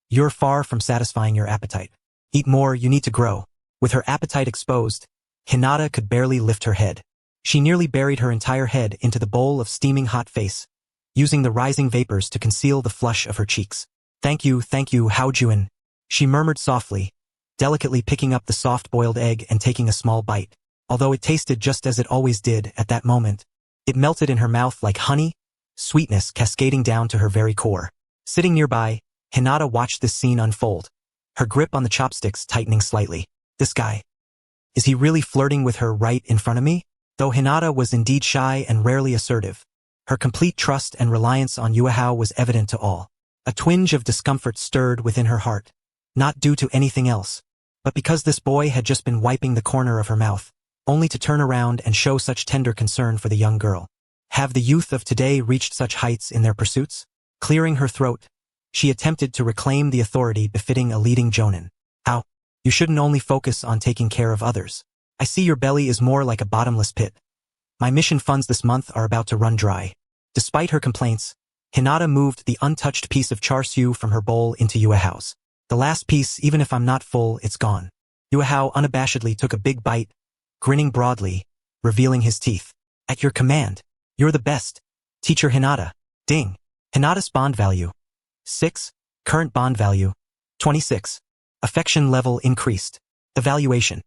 You're far from satisfying your appetite. Eat more, you need to grow. With her appetite exposed, Hinata could barely lift her head. She nearly buried her entire head into the bowl of steaming hot face, using the rising vapors to conceal the flush of her cheeks. Thank you, Haojuan, she murmured softly, delicately picking up the soft-boiled egg and taking a small bite. Although it tasted just as it always did at that moment, it melted in her mouth like honey, sweetness cascading down to her very core. Sitting nearby, Hinata watched this scene unfold, her grip on the chopsticks tightening slightly. This guy. Is he really flirting with her right in front of me? Though Hinata was indeed shy and rarely assertive, her complete trust and reliance on Yuahao was evident to all. A twinge of discomfort stirred within her heart, not due to anything else, but because this boy had just been wiping the corner of her mouth, only to turn around and show such tender concern for the young girl. Have the youth of today reached such heights in their pursuits? Clearing her throat, she attempted to reclaim the authority befitting a leading jonin. How? You shouldn't only focus on taking care of others. I see your belly is more like a bottomless pit. My mission funds this month are about to run dry. Despite her complaints, Hinata moved the untouched piece of char siu from her bowl into Yuahao's. The last piece, even if I'm not full, it's gone. Yuahao unabashedly took a big bite, grinning broadly, revealing his teeth. At your command. You're the best. Teacher Hinata. Ding. Hinata's bond value. 6. Current bond value. 26. Affection level increased. Evaluation.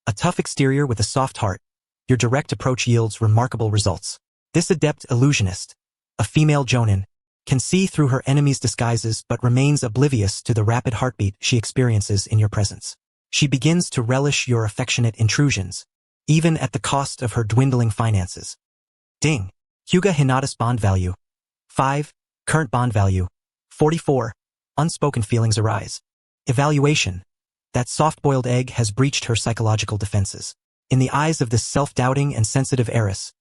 A tough exterior with a soft heart. Your direct approach yields remarkable results. This adept illusionist, a female jonin, can see through her enemy's disguises but remains oblivious to the rapid heartbeat she experiences in your presence. She begins to relish your affectionate intrusions, even at the cost of her dwindling finances. Ding. Hyuga Hinata's bond value. 5. Current bond value. 44. Unspoken feelings arise. Evaluation. That soft-boiled egg has breached her psychological defenses. In the eyes of this self-doubting and sensitive heiress,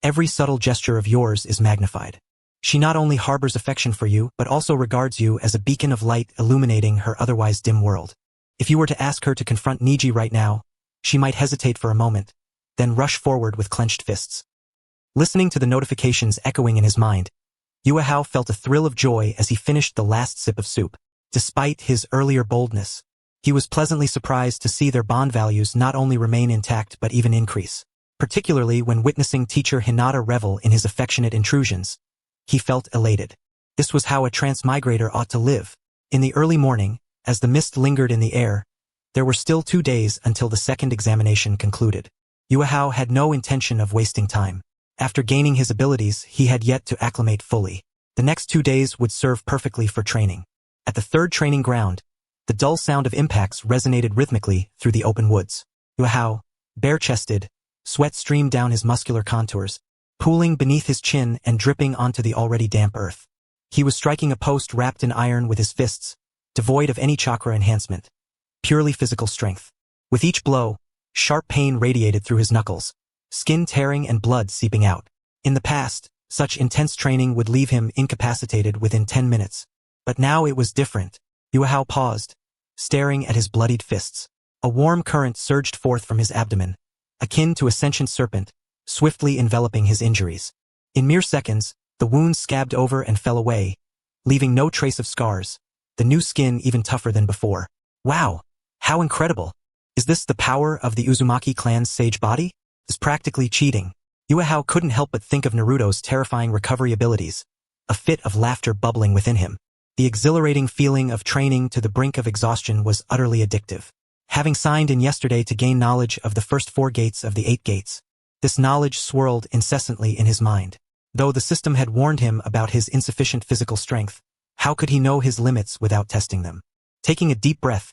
every subtle gesture of yours is magnified. She not only harbors affection for you, but also regards you as a beacon of light illuminating her otherwise dim world. If you were to ask her to confront Niji right now, she might hesitate for a moment, then rush forward with clenched fists. Listening to the notifications echoing in his mind, Yuahao felt a thrill of joy as he finished the last sip of soup. Despite his earlier boldness, he was pleasantly surprised to see their bond values not only remain intact but even increase. Particularly when witnessing teacher Hinata revel in his affectionate intrusions, he felt elated. This was how a transmigrator ought to live. In the early morning, as the mist lingered in the air, there were still 2 days until the second examination concluded. Yuahao had no intention of wasting time. After gaining his abilities, he had yet to acclimate fully. The next 2 days would serve perfectly for training. At the third training ground, the dull sound of impacts resonated rhythmically through the open woods. Yuahao, bare-chested, sweat streamed down his muscular contours, pooling beneath his chin and dripping onto the already damp earth. He was striking a post wrapped in iron with his fists, devoid of any chakra enhancement, purely physical strength. With each blow, sharp pain radiated through his knuckles, skin tearing and blood seeping out. In the past, such intense training would leave him incapacitated within 10 minutes. But now it was different. Yuahao paused, staring at his bloodied fists. A warm current surged forth from his abdomen, akin to a sentient serpent, swiftly enveloping his injuries. In mere seconds, the wounds scabbed over and fell away, leaving no trace of scars, the new skin even tougher than before. Wow! How incredible! Is this the power of the Uzumaki clan's Sage Body? It's practically cheating. Yuahao couldn't help but think of Naruto's terrifying recovery abilities, a fit of laughter bubbling within him. The exhilarating feeling of training to the brink of exhaustion was utterly addictive. Having signed in yesterday to gain knowledge of the first 4 gates of the 8 gates, this knowledge swirled incessantly in his mind. Though the system had warned him about his insufficient physical strength, how could he know his limits without testing them? Taking a deep breath,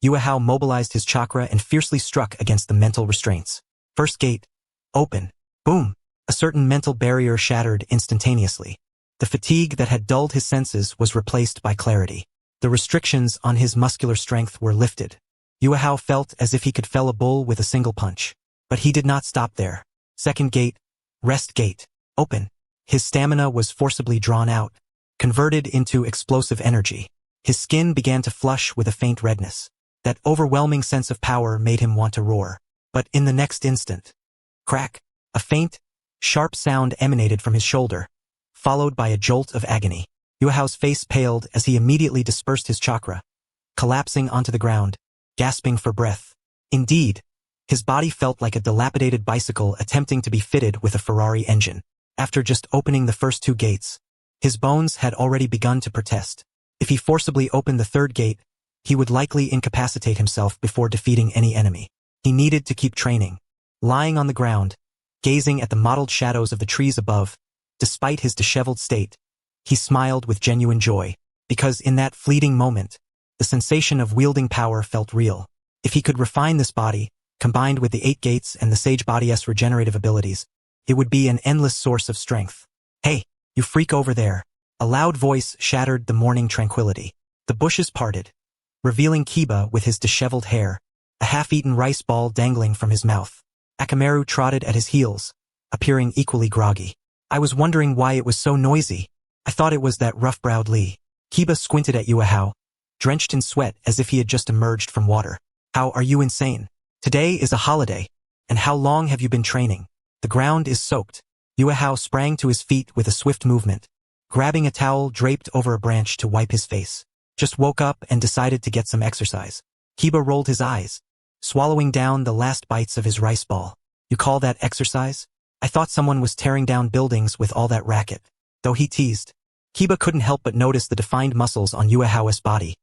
Yuahao mobilized his chakra and fiercely struck against the mental restraints. First gate. Open. Boom. A certain mental barrier shattered instantaneously. The fatigue that had dulled his senses was replaced by clarity. The restrictions on his muscular strength were lifted. Yuehao felt as if he could fell a bull with a single punch. But he did not stop there. Second gate, rest gate, open. His stamina was forcibly drawn out, converted into explosive energy. His skin began to flush with a faint redness. That overwhelming sense of power made him want to roar. But in the next instant, crack, a faint, sharp sound emanated from his shoulder, followed by a jolt of agony. Yuehao's face paled as he immediately dispersed his chakra, collapsing onto the ground, gasping for breath. Indeed, his body felt like a dilapidated bicycle attempting to be fitted with a Ferrari engine. After just opening the first two gates, his bones had already begun to protest. If he forcibly opened the third gate, he would likely incapacitate himself before defeating any enemy. He needed to keep training. Lying on the ground, gazing at the mottled shadows of the trees above, despite his disheveled state, he smiled with genuine joy, because in that fleeting moment, the sensation of wielding power felt real. If he could refine this body, combined with the 8 gates and the Sage Body's regenerative abilities, it would be an endless source of strength. Hey, you freak over there. A loud voice shattered the morning tranquility. The bushes parted, revealing Kiba with his disheveled hair, a half-eaten rice ball dangling from his mouth. Akamaru trotted at his heels, appearing equally groggy. I was wondering why it was so noisy. I thought it was that rough-browed Lee. Kiba squinted at Yuehao, drenched in sweat as if he had just emerged from water. How are you insane? Today is a holiday. And how long have you been training? The ground is soaked. Yuehao sprang to his feet with a swift movement, grabbing a towel draped over a branch to wipe his face. Just woke up and decided to get some exercise. Kiba rolled his eyes, swallowing down the last bites of his rice ball. You call that exercise? I thought someone was tearing down buildings with all that racket. Though he teased, Kiba couldn't help but notice the defined muscles on Yuehao's body,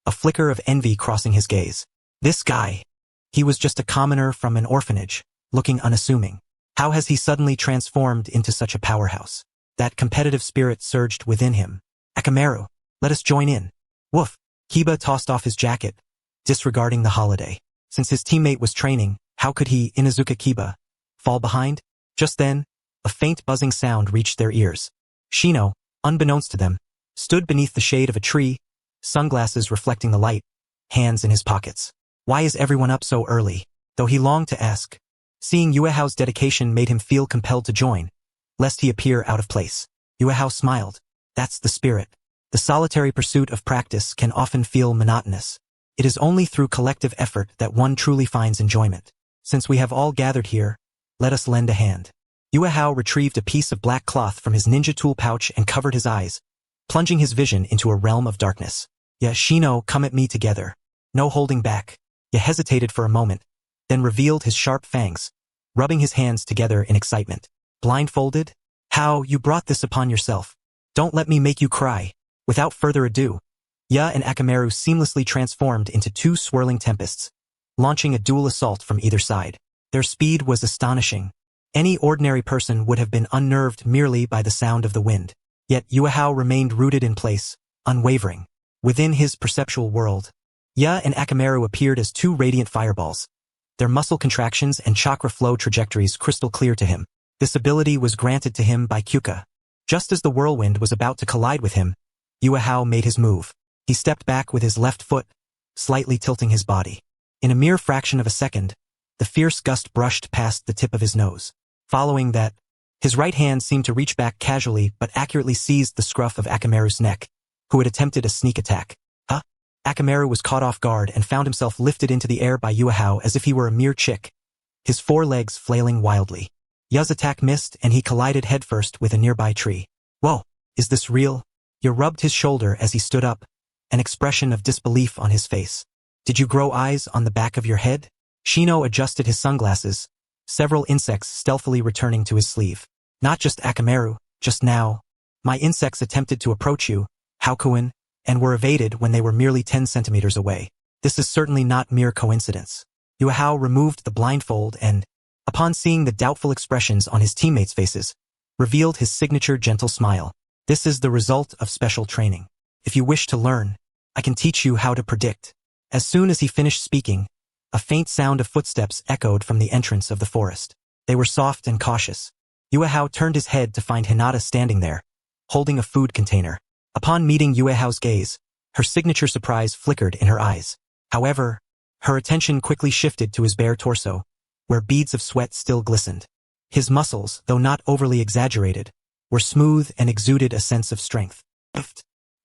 a flicker of envy crossing his gaze. This guy. He was just a commoner from an orphanage, looking unassuming. How has he suddenly transformed into such a powerhouse? That competitive spirit surged within him. Akamaru, let us join in. Woof. Kiba tossed off his jacket, disregarding the holiday. Since his teammate was training, how could he, Inuzuka Kiba, fall behind? Just then, a faint buzzing sound reached their ears. Shino, unbeknownst to them, stood beneath the shade of a tree, sunglasses reflecting the light, hands in his pockets. Why is everyone up so early? Though he longed to ask. Seeing Yuehao's dedication made him feel compelled to join, lest he appear out of place. Yuehao smiled. That's the spirit. The solitary pursuit of practice can often feel monotonous. It is only through collective effort that one truly finds enjoyment. Since we have all gathered here, let us lend a hand. Yuehao retrieved a piece of black cloth from his ninja tool pouch and covered his eyes, plunging his vision into a realm of darkness. Ya Shino, come at me together. No holding back. Ya hesitated for a moment, then revealed his sharp fangs, rubbing his hands together in excitement. Blindfolded? How, you brought this upon yourself. Don't let me make you cry. Without further ado, Ya and Akamaru seamlessly transformed into 2 swirling tempests, launching a dual assault from either side. Their speed was astonishing. Any ordinary person would have been unnerved merely by the sound of the wind. Yet Yuehao remained rooted in place, unwavering. Within his perceptual world, Ya and Akamaru appeared as 2 radiant fireballs, their muscle contractions and chakra flow trajectories crystal clear to him. This ability was granted to him by Hyuga. Just as the whirlwind was about to collide with him, Yuehao made his move. He stepped back with his left foot, slightly tilting his body. In a mere fraction of a second, the fierce gust brushed past the tip of his nose. Following that, his right hand seemed to reach back casually but accurately seized the scruff of Akamaru's neck, who had attempted a sneak attack. Huh? Akamaru was caught off guard and found himself lifted into the air by Yuehao as if he were a mere chick, his 4 legs flailing wildly. Ya's attack missed and he collided headfirst with a nearby tree. Whoa, is this real? Ya rubbed his shoulder as he stood up, an expression of disbelief on his face. Did you grow eyes on the back of your head? Shino adjusted his sunglasses, several insects stealthily returning to his sleeve. Not just Akamaru, just now. My insects attempted to approach you, Haku, and were evaded when they were merely 10 centimeters away. This is certainly not mere coincidence. Yuehao removed the blindfold and, upon seeing the doubtful expressions on his teammates' faces, revealed his signature gentle smile. This is the result of special training. If you wish to learn, I can teach you how to predict. As soon as he finished speaking, a faint sound of footsteps echoed from the entrance of the forest. They were soft and cautious. Yuehao turned his head to find Hinata standing there, holding a food container. Upon meeting Yuehao's gaze, her signature surprise flickered in her eyes. However, Her attention quickly shifted to his bare torso, where beads of sweat still glistened. His muscles, though not overly exaggerated, were smooth and exuded a sense of strength.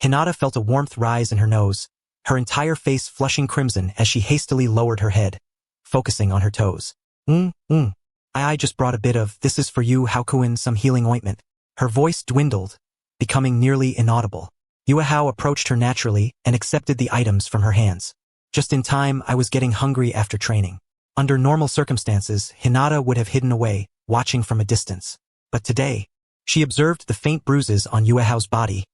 Hinata felt a warmth rise in her nose, her entire face flushing crimson as she hastily lowered her head, focusing on her toes. I just brought a bit of, this is for you, Haku, some healing ointment. Her voice dwindled, becoming nearly inaudible. Yuehao approached her naturally and accepted the items from her hands. Just in time, I was getting hungry after training. Under normal circumstances, Hinata would have hidden away, watching from a distance. But today, she observed the faint bruises on Yuehao's body,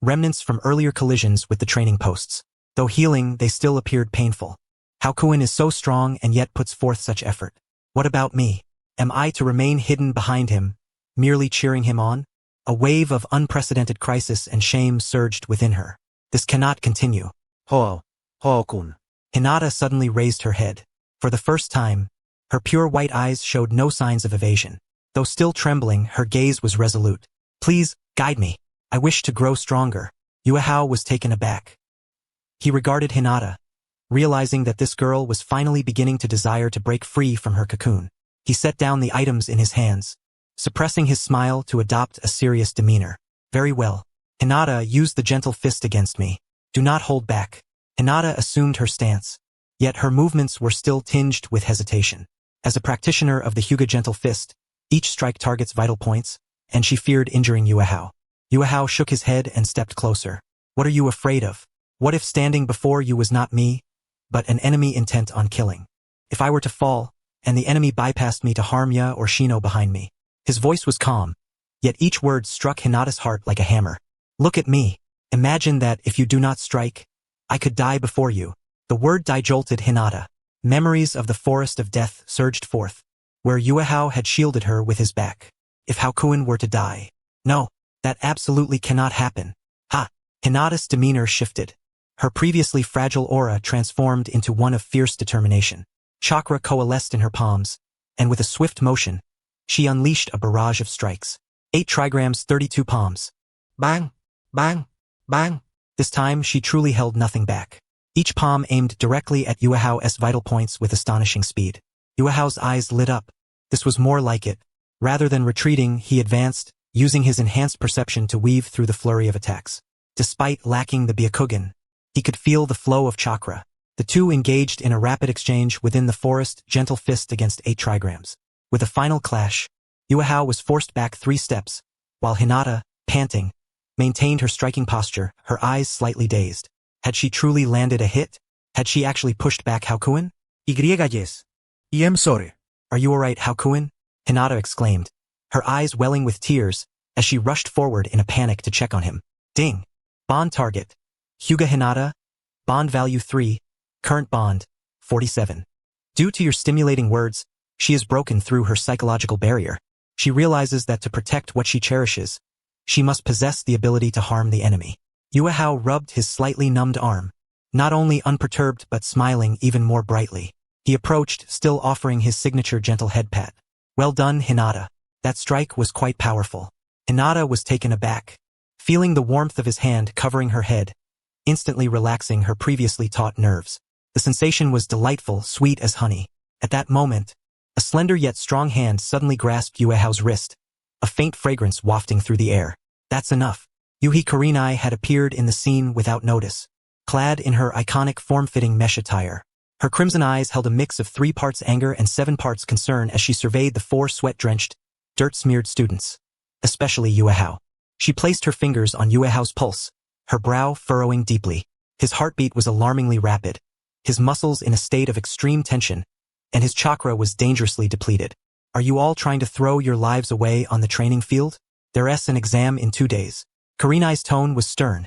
remnants from earlier collisions with the training posts. Though healing, they still appeared painful. Haku is so strong and yet puts forth such effort. What about me? Am I to remain hidden behind him, merely cheering him on? A wave of unprecedented crisis and shame surged within her. This cannot continue. Ho-kun. Hinata suddenly raised her head. For the first time, her pure white eyes showed no signs of evasion. Though still trembling, her gaze was resolute. Please, guide me. I wish to grow stronger. Yuehao was taken aback. He regarded Hinata, realizing that this girl was finally beginning to desire to break free from her cocoon. He set down the items in his hands, suppressing his smile to adopt a serious demeanor. Very well. Hinata, use the gentle fist against me. Do not hold back. Hinata assumed her stance, yet her movements were still tinged with hesitation. As a practitioner of the Hyuga gentle fist, each strike targets vital points, and she feared injuring Yuehao. Yuehao shook his head and stepped closer. What are you afraid of? What if standing before you was not me, but an enemy intent on killing? If I were to fall, and the enemy bypassed me to harm ya or Shino behind me? His voice was calm, yet each word struck Hinata's heart like a hammer. Look at me. Imagine that if you do not strike, I could die before you. The word jolted Hinata. Memories of the forest of death surged forth, where Yuehao had shielded her with his back. If Haku were to die. No, that absolutely cannot happen. Ha! Hinata's demeanor shifted. Her previously fragile aura transformed into one of fierce determination. Chakra coalesced in her palms, and with a swift motion, she unleashed a barrage of strikes. 8 trigrams, 32 palms. Bang! Bang! Bang! This time, she truly held nothing back. Each palm aimed directly at Yuehao's vital points with astonishing speed. Yuehao's eyes lit up. This was more like it. Rather than retreating, he advanced, using his enhanced perception to weave through the flurry of attacks. Despite lacking the Byakugan, he could feel the flow of chakra. The two engaged in a rapid exchange within the forest, gentle fist against 8 trigrams. With a final clash, Yuehao was forced back 3 steps, while Hinata, panting, maintained her striking posture, her eyes slightly dazed. Had she truly landed a hit? Had she actually pushed back Haku? Yes. I am sorry. Are you alright, Haku? Hinata exclaimed, her eyes welling with tears as she rushed forward in a panic to check on him. Ding! Bond target. Hyuga Hinata. Bond value 3. Current bond, 47. Due to your stimulating words, she has broken through her psychological barrier. She realizes that to protect what she cherishes, she must possess the ability to harm the enemy. Yuehao rubbed his slightly numbed arm, not only unperturbed but smiling even more brightly. He approached, still offering his signature gentle head pat. Well done, Hinata. That strike was quite powerful. Hinata was taken aback, feeling the warmth of his hand covering her head, instantly relaxing her previously taut nerves. The sensation was delightful, sweet as honey. At that moment, a slender yet strong hand suddenly grasped Yuehao's wrist, a faint fragrance wafting through the air. That's enough. Yuhi Kurenai had appeared in the scene without notice, clad in her iconic form-fitting mesh attire. Her crimson eyes held a mix of 3 parts anger and 7 parts concern as she surveyed the 4 sweat-drenched, dirt-smeared students, especially Yuehao. She placed her fingers on Yuehao's pulse, her brow furrowing deeply. His heartbeat was alarmingly rapid, his muscles in a state of extreme tension, and his chakra was dangerously depleted. Are you all trying to throw your lives away on the training field? There's an exam in 2 days. Kurenai's tone was stern,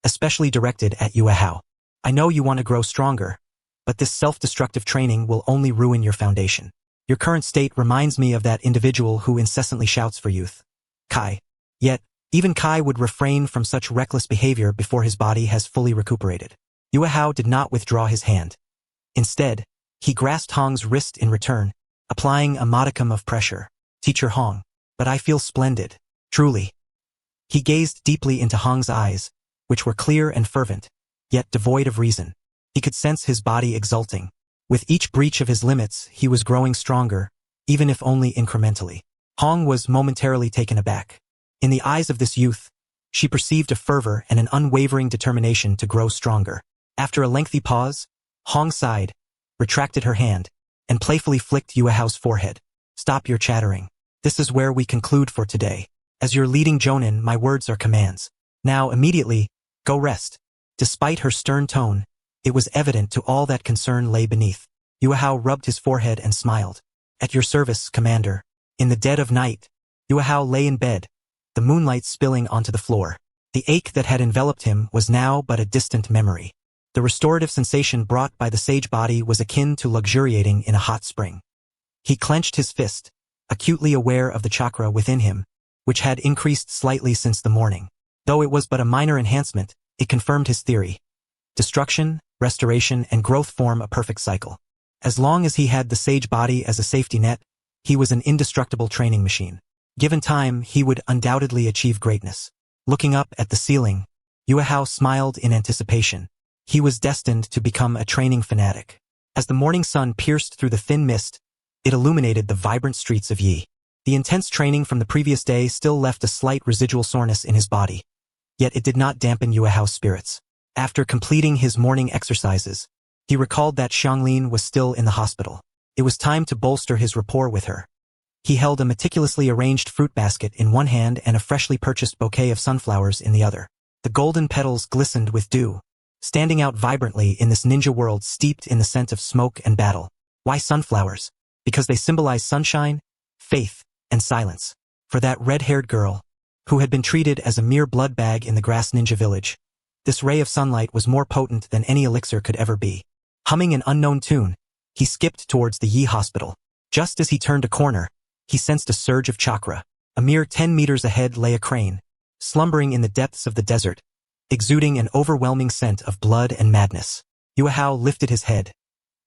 especially directed at Yuehao. I know you want to grow stronger, but this self-destructive training will only ruin your foundation. Your current state reminds me of that individual who incessantly shouts for youth. Kai. Yet, even Kai would refrain from such reckless behavior before his body has fully recuperated. Yuehao did not withdraw his hand. Instead, he grasped Hong's wrist in return, applying a modicum of pressure. Teacher Hong. But I feel splendid. Truly. He gazed deeply into Hong's eyes, which were clear and fervent, yet devoid of reason. He could sense his body exulting. With each breach of his limits, he was growing stronger, even if only incrementally. Hong was momentarily taken aback. In the eyes of this youth, she perceived a fervor and an unwavering determination to grow stronger. After a lengthy pause, Hong sighed, retracted her hand, and playfully flicked Yuehao's forehead. Stop your chattering. This is where we conclude for today. As your leading jonin, my words are commands. Now, immediately, go rest. Despite her stern tone, it was evident to all that concern lay beneath. Yuehao rubbed his forehead and smiled. At your service, Commander. In the dead of night, Yuehao lay in bed, the moonlight spilling onto the floor. The ache that had enveloped him was now but a distant memory. The restorative sensation brought by the sage body was akin to luxuriating in a hot spring. He clenched his fist, acutely aware of the chakra within him, which had increased slightly since the morning. Though it was but a minor enhancement, it confirmed his theory. Destruction, restoration, and growth form a perfect cycle. As long as he had the sage body as a safety net, he was an indestructible training machine. Given time, he would undoubtedly achieve greatness. Looking up at the ceiling, Yuehao smiled in anticipation. He was destined to become a training fanatic. As the morning sun pierced through the thin mist, it illuminated the vibrant streets of Yi. The intense training from the previous day still left a slight residual soreness in his body. Yet it did not dampen Yuehao's spirits. After completing his morning exercises, he recalled that Xianglin was still in the hospital. It was time to bolster his rapport with her. He held a meticulously arranged fruit basket in one hand and a freshly purchased bouquet of sunflowers in the other. The golden petals glistened with dew, standing out vibrantly in this ninja world steeped in the scent of smoke and battle. Why sunflowers? Because they symbolize sunshine, faith, and silence. For that red-haired girl, who had been treated as a mere blood bag in the grass ninja village, this ray of sunlight was more potent than any elixir could ever be. Humming an unknown tune, he skipped towards the Yi hospital. Just as he turned a corner, he sensed a surge of chakra. A mere 10 meters ahead lay a crane, slumbering in the depths of the desert, exuding an overwhelming scent of blood and madness. Yuehao lifted his head,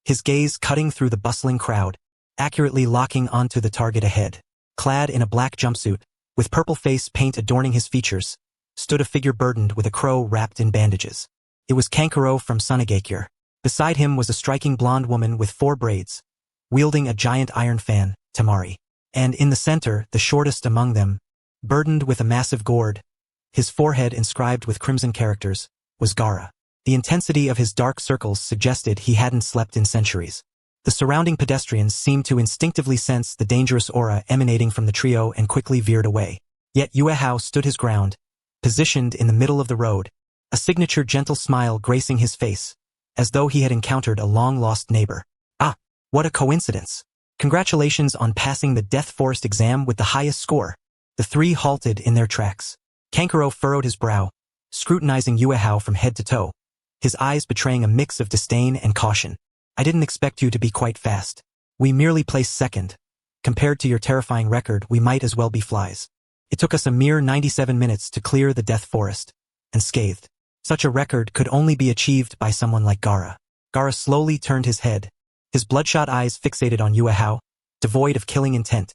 his gaze cutting through the bustling crowd, accurately locking onto the target ahead. Clad in a black jumpsuit, with purple face paint adorning his features, stood a figure burdened with a crow wrapped in bandages. It was Kankuro from Mediocre. Beside him was a striking blonde woman with 4 braids, wielding a giant iron fan, Tamari. And in the center, the shortest among them, burdened with a massive gourd, his forehead inscribed with crimson characters, was Gaara. The intensity of his dark circles suggested he hadn't slept in centuries. The surrounding pedestrians seemed to instinctively sense the dangerous aura emanating from the trio and quickly veered away. Yet Yuehao stood his ground, positioned in the middle of the road, a signature gentle smile gracing his face, as though he had encountered a long-lost neighbor. Ah, what a coincidence! Congratulations on passing the Death Forest exam with the highest score. The 3 halted in their tracks. Kankuro furrowed his brow, scrutinizing Yuehao from head to toe, his eyes betraying a mix of disdain and caution. I didn't expect you to be quite fast. We merely placed second. Compared to your terrifying record, we might as well be flies. It took us a mere 97 minutes to clear the Death Forest. Unscathed. Such a record could only be achieved by someone like Gaara. Gaara slowly turned his head, his bloodshot eyes fixated on Yuehao, devoid of killing intent,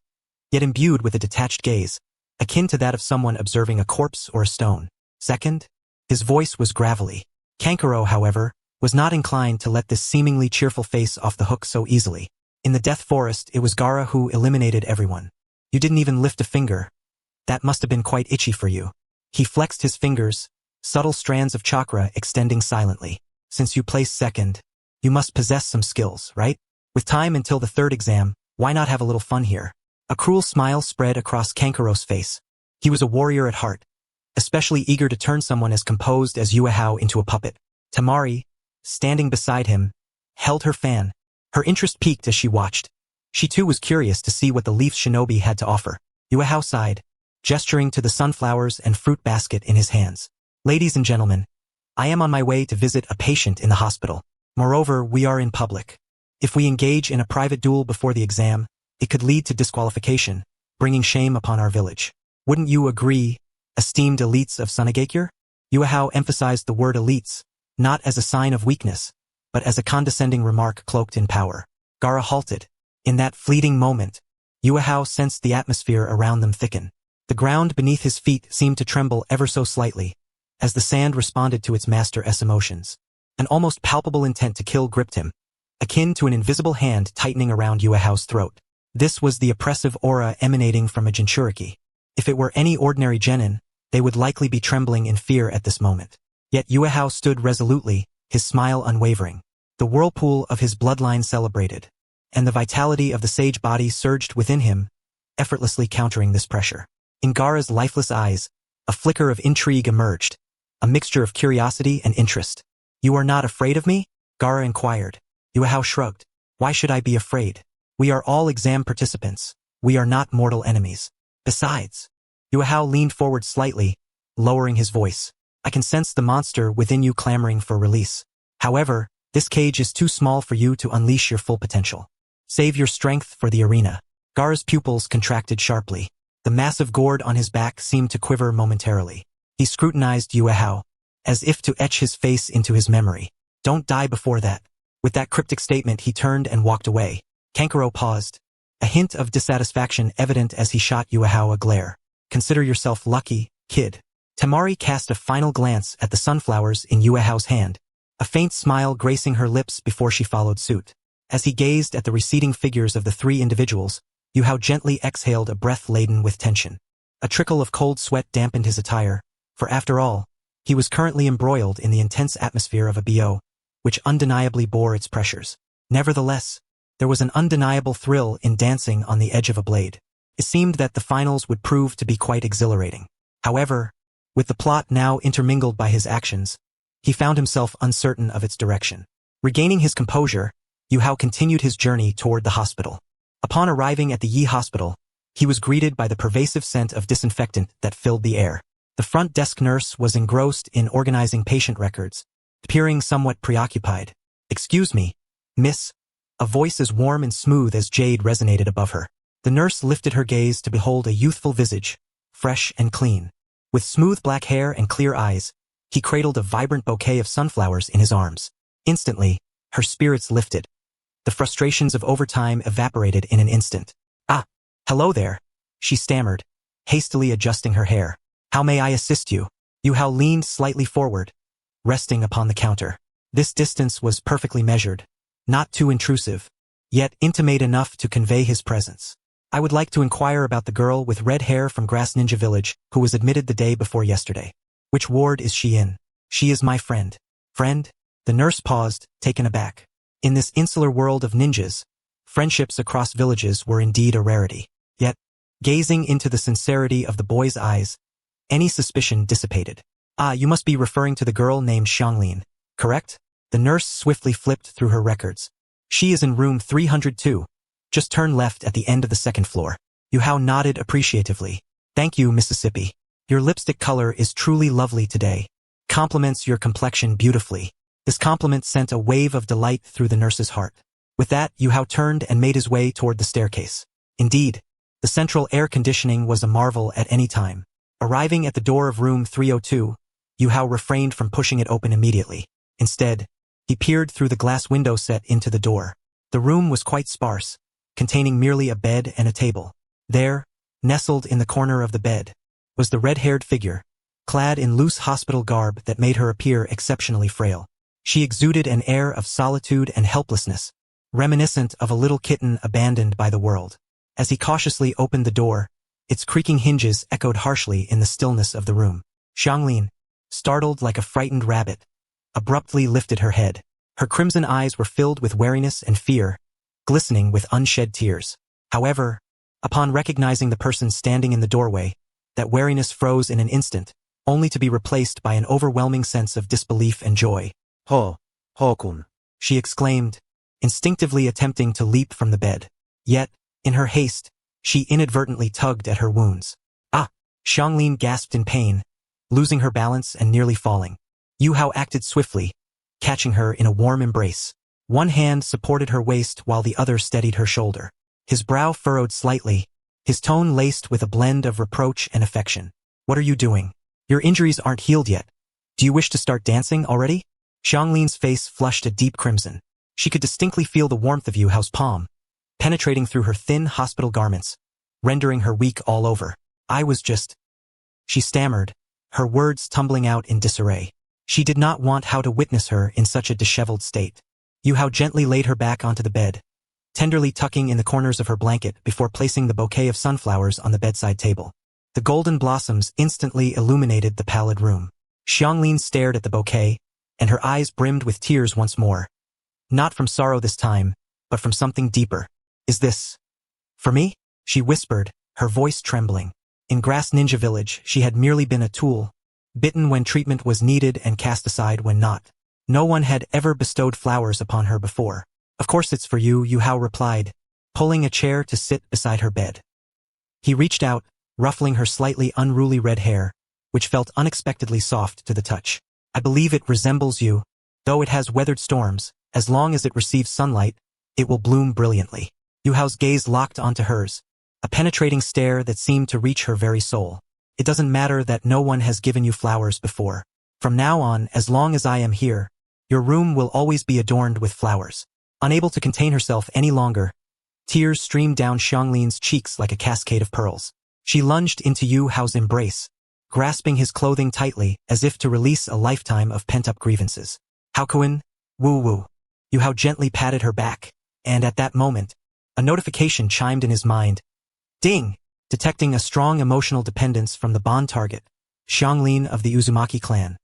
yet imbued with a detached gaze, akin to that of someone observing a corpse or a stone. Second, his voice was gravelly. Kankuro, however, was not inclined to let this seemingly cheerful face off the hook so easily. In the Death Forest, it was Gaara who eliminated everyone. You didn't even lift a finger. That must have been quite itchy for you. He flexed his fingers, subtle strands of chakra extending silently. Since you placed second, you must possess some skills, right? With time until the 3rd exam, why not have a little fun here? A cruel smile spread across Kankuro's face. He was a warrior at heart, especially eager to turn someone as composed as Yuehao into a puppet. Tamari, standing beside him, held her fan. Her interest piqued as she watched. She too was curious to see what the Leaf Shinobi had to offer. Yuehao sighed, gesturing to the sunflowers and fruit basket in his hands. Ladies and gentlemen, I am on my way to visit a patient in the hospital. Moreover, we are in public. If we engage in a private duel before the exam, it could lead to disqualification, bringing shame upon our village. Wouldn't you agree, esteemed elites of Mediocre? Yuehao emphasized the word elites, not as a sign of weakness, but as a condescending remark cloaked in power. Gaara halted. In that fleeting moment, Yuehao sensed the atmosphere around them thicken. The ground beneath his feet seemed to tremble ever so slightly, as the sand responded to its master's emotions. An almost palpable intent to kill gripped him, akin to an invisible hand tightening around Yuahao's throat. This was the oppressive aura emanating from a Jinchuriki. If it were any ordinary genin, they would likely be trembling in fear at this moment. Yet Yuehao stood resolutely, his smile unwavering. The whirlpool of his bloodline celebrated, and the vitality of the sage body surged within him, effortlessly countering this pressure. In Gaara's lifeless eyes, a flicker of intrigue emerged, a mixture of curiosity and interest. "You are not afraid of me?" Gaara inquired. Yuehao shrugged. "Why should I be afraid? We are all exam participants. We are not mortal enemies. Besides..." Yuehao leaned forward slightly, lowering his voice. "I can sense the monster within you clamoring for release. However, this cage is too small for you to unleash your full potential. Save your strength for the arena." Gaara's pupils contracted sharply. The massive gourd on his back seemed to quiver momentarily. He scrutinized Yuehao, as if to etch his face into his memory. "Don't die before that." With that cryptic statement he turned and walked away. Kankuro paused, a hint of dissatisfaction evident as he shot Yuehao a glare. "Consider yourself lucky, kid." Temari cast a final glance at the sunflowers in Yuehao's hand, a faint smile gracing her lips before she followed suit. As he gazed at the receding figures of the three individuals, Yuehao gently exhaled a breath laden with tension. A trickle of cold sweat dampened his attire, for after all, he was currently embroiled in the intense atmosphere of a BO, which undeniably bore its pressures. Nevertheless, there was an undeniable thrill in dancing on the edge of a blade. It seemed that the finals would prove to be quite exhilarating. However, with the plot now intermingled by his actions, he found himself uncertain of its direction. Regaining his composure, Yuehao continued his journey toward the hospital. Upon arriving at the Yi Hospital, he was greeted by the pervasive scent of disinfectant that filled the air. The front desk nurse was engrossed in organizing patient records, appearing somewhat preoccupied. "Excuse me, miss." A voice as warm and smooth as jade resonated above her. The nurse lifted her gaze to behold a youthful visage, fresh and clean. With smooth black hair and clear eyes, he cradled a vibrant bouquet of sunflowers in his arms. Instantly, her spirits lifted. The frustrations of overtime evaporated in an instant. "Ah, hello there," she stammered, hastily adjusting her hair. "How may I assist you?" Yuehao leaned slightly forward, resting upon the counter. This distance was perfectly measured, not too intrusive, yet intimate enough to convey his presence. "I would like to inquire about the girl with red hair from Grass Ninja Village who was admitted the day before yesterday. Which ward is she in?" "She is my friend." "Friend?" The nurse paused, taken aback. In this insular world of ninjas, friendships across villages were indeed a rarity. Yet, gazing into the sincerity of the boy's eyes, any suspicion dissipated. "Ah, you must be referring to the girl named Xianglin, correct?" The nurse swiftly flipped through her records. "She is in room 302. Just turn left at the end of the second floor." Yuehao nodded appreciatively. "Thank you, Mississippi. Your lipstick color is truly lovely today. Complements your complexion beautifully." This compliment sent a wave of delight through the nurse's heart. With that, Yuehao turned and made his way toward the staircase. Indeed, the central air conditioning was a marvel at any time. Arriving at the door of room 302, Yuehao refrained from pushing it open immediately. Instead, he peered through the glass window set into the door. The room was quite sparse, containing merely a bed and a table. There, nestled in the corner of the bed, was the red-haired figure, clad in loose hospital garb that made her appear exceptionally frail. She exuded an air of solitude and helplessness, reminiscent of a little kitten abandoned by the world. As he cautiously opened the door, its creaking hinges echoed harshly in the stillness of the room. Xianglin, startled like a frightened rabbit, abruptly lifted her head. Her crimson eyes were filled with wariness and fear, glistening with unshed tears. However, upon recognizing the person standing in the doorway, that wariness froze in an instant, only to be replaced by an overwhelming sense of disbelief and joy. Ho-kun, she exclaimed, instinctively attempting to leap from the bed. Yet, in her haste, she inadvertently tugged at her wounds. "Ah!" Xianglin gasped in pain, losing her balance and nearly falling. Yuehao acted swiftly, catching her in a warm embrace. One hand supported her waist while the other steadied her shoulder. His brow furrowed slightly, his tone laced with a blend of reproach and affection. "What are you doing? Your injuries aren't healed yet. Do you wish to start dancing already?" Xianglin's face flushed a deep crimson. She could distinctly feel the warmth of Yuehao's palm, penetrating through her thin hospital garments, rendering her weak all over. "I was just..." She stammered, her words tumbling out in disarray. She did not want Hao to witness her in such a disheveled state. Yu Hao gently laid her back onto the bed, tenderly tucking in the corners of her blanket before placing the bouquet of sunflowers on the bedside table. The golden blossoms instantly illuminated the pallid room. Xianglin stared at the bouquet, and her eyes brimmed with tears once more. Not from sorrow this time, but from something deeper. Is this for me? She whispered, her voice trembling. In Grass Ninja Village, she had merely been a tool, bitten when treatment was needed and cast aside when not. No one had ever bestowed flowers upon her before. Of course it's for you, Yu Hao replied, pulling a chair to sit beside her bed. He reached out, ruffling her slightly unruly red hair, which felt unexpectedly soft to the touch. I believe it resembles you, though it has weathered storms. As long as it receives sunlight, it will bloom brilliantly. Yu Hao's gaze locked onto hers, a penetrating stare that seemed to reach her very soul. It doesn't matter that no one has given you flowers before. From now on, as long as I am here, your room will always be adorned with flowers. Unable to contain herself any longer, tears streamed down Xianglin's cheeks like a cascade of pearls. She lunged into Yu Hao's embrace, grasping his clothing tightly as if to release a lifetime of pent-up grievances. Hakuin, woo-woo. Yu Hao gently patted her back, and at that moment, a notification chimed in his mind. Ding! Detecting a strong emotional dependence from the bond target, Xianglin of the Uzumaki clan.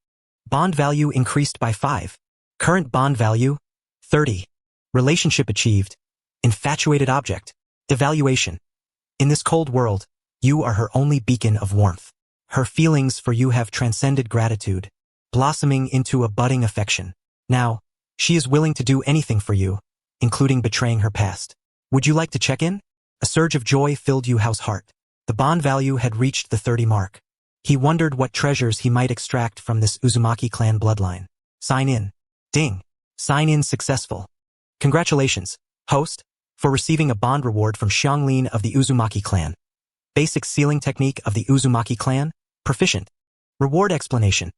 Bond value increased by 5. Current bond value, 30. Relationship achieved. Infatuated object. Evaluation. In this cold world, you are her only beacon of warmth. Her feelings for you have transcended gratitude, blossoming into a budding affection. Now, she is willing to do anything for you, including betraying her past. Would you like to check in? A surge of joy filled Yu Hao's heart. The bond value had reached the 30 mark. He wondered what treasures he might extract from this Uzumaki clan bloodline. Sign in. Ding. Sign in successful. Congratulations, host, for receiving a bond reward from Xianglin of the Uzumaki clan. Basic sealing technique of the Uzumaki clan, proficient. Reward explanation.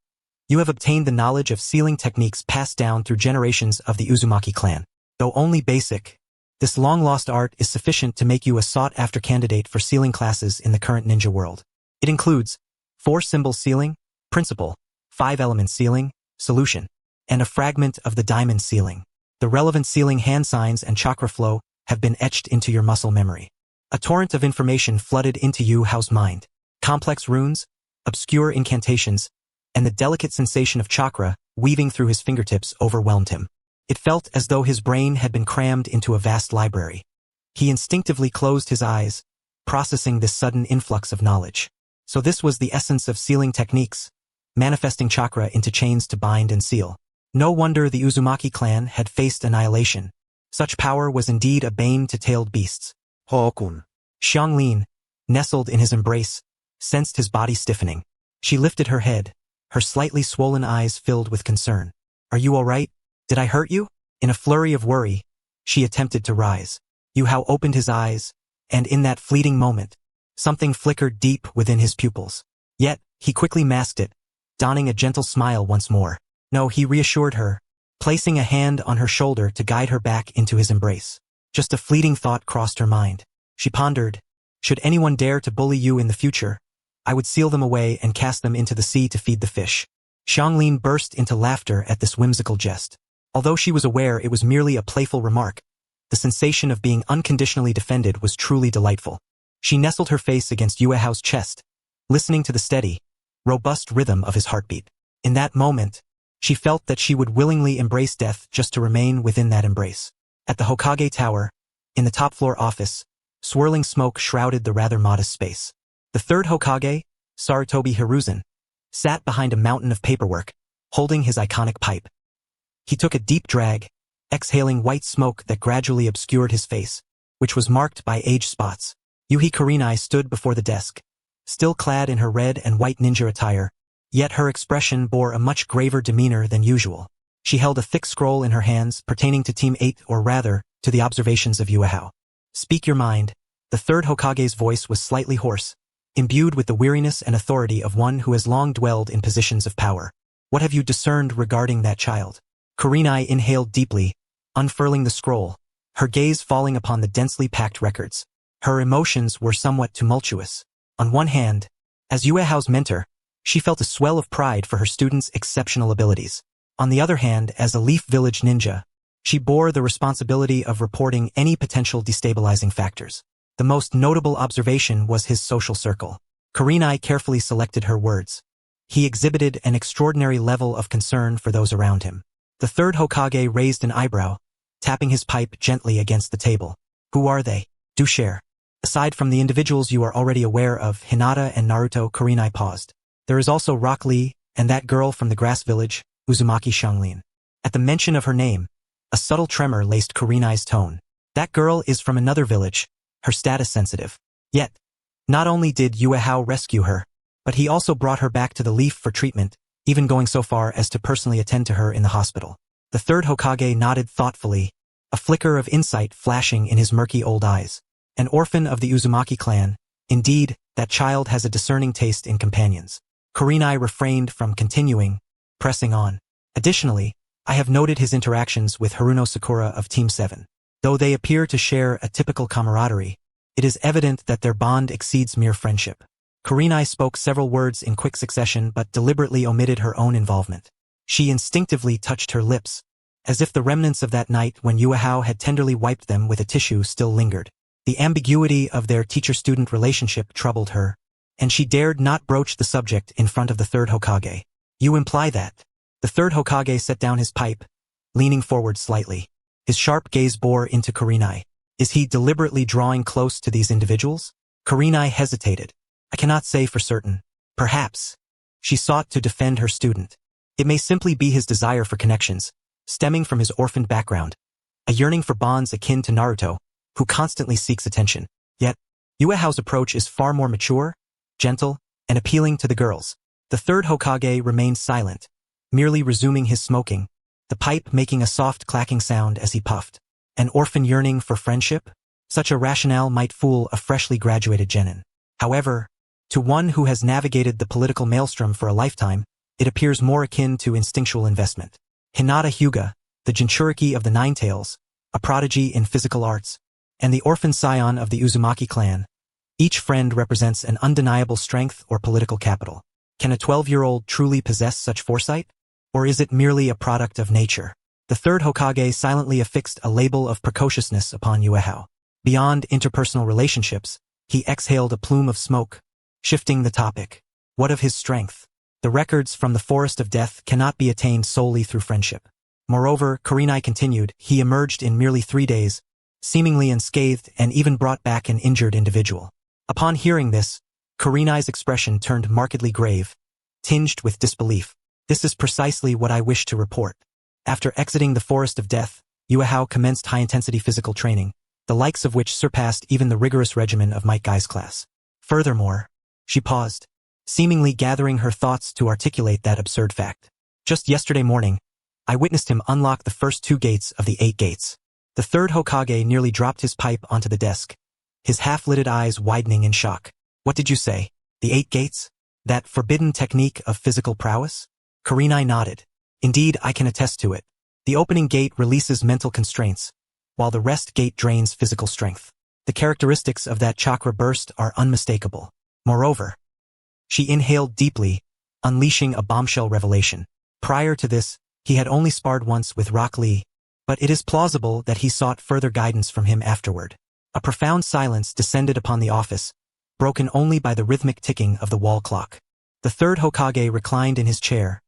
You have obtained the knowledge of sealing techniques passed down through generations of the Uzumaki clan. Though only basic, this long-lost art is sufficient to make you a sought-after candidate for sealing classes in the current ninja world. It includes 4-symbol sealing, principle, 5-element sealing, solution, and a fragment of the diamond sealing. The relevant sealing hand signs and chakra flow have been etched into your muscle memory. A torrent of information flooded into Yu Hao's mind. Complex runes, obscure incantations, and the delicate sensation of chakra weaving through his fingertips overwhelmed him. It felt as though his brain had been crammed into a vast library. He instinctively closed his eyes, processing this sudden influx of knowledge. So this was the essence of sealing techniques, manifesting chakra into chains to bind and seal. No wonder the Uzumaki clan had faced annihilation. Such power was indeed a bane to tailed beasts. Haku. Xianglin, nestled in his embrace, sensed his body stiffening. She lifted her head, her slightly swollen eyes filled with concern. Are you all right? Did I hurt you? In a flurry of worry, she attempted to rise. Yu Hao opened his eyes, and in that fleeting moment, something flickered deep within his pupils. Yet, he quickly masked it, donning a gentle smile once more. No, he reassured her, placing a hand on her shoulder to guide her back into his embrace. Just a fleeting thought crossed her mind. She pondered, should anyone dare to bully you in the future, I would seal them away and cast them into the sea to feed the fish. Xianglin burst into laughter at this whimsical jest. Although she was aware it was merely a playful remark, the sensation of being unconditionally defended was truly delightful. She nestled her face against Yu Hao's chest, listening to the steady, robust rhythm of his heartbeat. In that moment, she felt that she would willingly embrace death just to remain within that embrace. At the Hokage Tower, in the top-floor office, swirling smoke shrouded the rather modest space. The third Hokage, Sarutobi Hiruzen, sat behind a mountain of paperwork, holding his iconic pipe. He took a deep drag, exhaling white smoke that gradually obscured his face, which was marked by age spots. Yuhi Kurenai stood before the desk, still clad in her red and white ninja attire, yet her expression bore a much graver demeanor than usual. She held a thick scroll in her hands pertaining to Team 8, or rather, to the observations of Yu Hao. Speak your mind. The third Hokage's voice was slightly hoarse, imbued with the weariness and authority of one who has long dwelled in positions of power. What have you discerned regarding that child? Kurenai inhaled deeply, unfurling the scroll, her gaze falling upon the densely packed records. Her emotions were somewhat tumultuous. On one hand, as Yu Hao's mentor, she felt a swell of pride for her students' exceptional abilities. On the other hand, as a Leaf Village ninja, She bore the responsibility of reporting any potential destabilizing factors. The most notable observation was his social circle. Kurenai carefully selected her words. He exhibited an extraordinary level of concern for those around him. The third Hokage raised an eyebrow, tapping his pipe gently against the table. Who are they? Do share. Aside from the individuals you are already aware of, Hinata and Naruto, Kurenai paused. There is also Rock Lee, and that girl from the grass village, Uzumaki Shanglin. At the mention of her name, a subtle tremor laced Kurenai's tone. That girl is from another village, her status sensitive. Yet, not only did Yuehao rescue her, but he also brought her back to the Leaf for treatment, even going so far as to personally attend to her in the hospital. The third Hokage nodded thoughtfully, a flicker of insight flashing in his murky old eyes. An orphan of the Uzumaki clan, indeed, that child has a discerning taste in companions. Kurenai refrained from continuing, pressing on. Additionally, I have noted his interactions with Haruno Sakura of Team 7. Though they appear to share a typical camaraderie, it is evident that their bond exceeds mere friendship. Kurenai spoke several words in quick succession but deliberately omitted her own involvement. She instinctively touched her lips, as if the remnants of that night when Yuehao had tenderly wiped them with a tissue still lingered. The ambiguity of their teacher-student relationship troubled her, and she dared not broach the subject in front of the third Hokage. You imply that. The third Hokage set down his pipe, leaning forward slightly. His sharp gaze bore into Kurenai. Is he deliberately drawing close to these individuals? Kurenai hesitated. I cannot say for certain. Perhaps. She sought to defend her student. It may simply be his desire for connections, stemming from his orphaned background, a yearning for bonds akin to Naruto, who constantly seeks attention. Yet, Yuehao's approach is far more mature, gentle, and appealing to the girls. The third Hokage remained silent, merely resuming his smoking, the pipe making a soft clacking sound as he puffed. An orphan yearning for friendship? Such a rationale might fool a freshly graduated genin. However, to one who has navigated the political maelstrom for a lifetime, it appears more akin to instinctual investment. Hinata Hyuga, the Jinchuriki of the Nine Tails, a prodigy in physical arts, and the orphan scion of the Uzumaki clan. Each friend represents an undeniable strength or political capital. Can a 12-year-old truly possess such foresight? Or is it merely a product of nature? The third Hokage silently affixed a label of precociousness upon Yuehao. Beyond interpersonal relationships, he exhaled a plume of smoke, shifting the topic. What of his strength? The records from the Forest of Death cannot be attained solely through friendship. Moreover, Kurenai continued, he emerged in merely 3 days, seemingly unscathed, and even brought back an injured individual. Upon hearing this, Kurenai's expression turned markedly grave, tinged with disbelief. This is precisely what I wish to report. After exiting the Forest of Death, Yuehao commenced high-intensity physical training, the likes of which surpassed even the rigorous regimen of Might Guy's class. Furthermore, she paused, seemingly gathering her thoughts to articulate that absurd fact. Just yesterday morning, I witnessed him unlock the first 2 gates of the 8 gates. The third Hokage nearly dropped his pipe onto the desk, his half-lidded eyes widening in shock. What did you say? The 8 gates? That forbidden technique of physical prowess? Kurenai nodded. Indeed, I can attest to it. The opening gate releases mental constraints, while the rest gate drains physical strength. The characteristics of that chakra burst are unmistakable. Moreover, she inhaled deeply, unleashing a bombshell revelation. Prior to this, he had only sparred once with Rock Lee, but it is plausible that he sought further guidance from him afterward. A profound silence descended upon the office, broken only by the rhythmic ticking of the wall clock. The third Hokage reclined in his chair,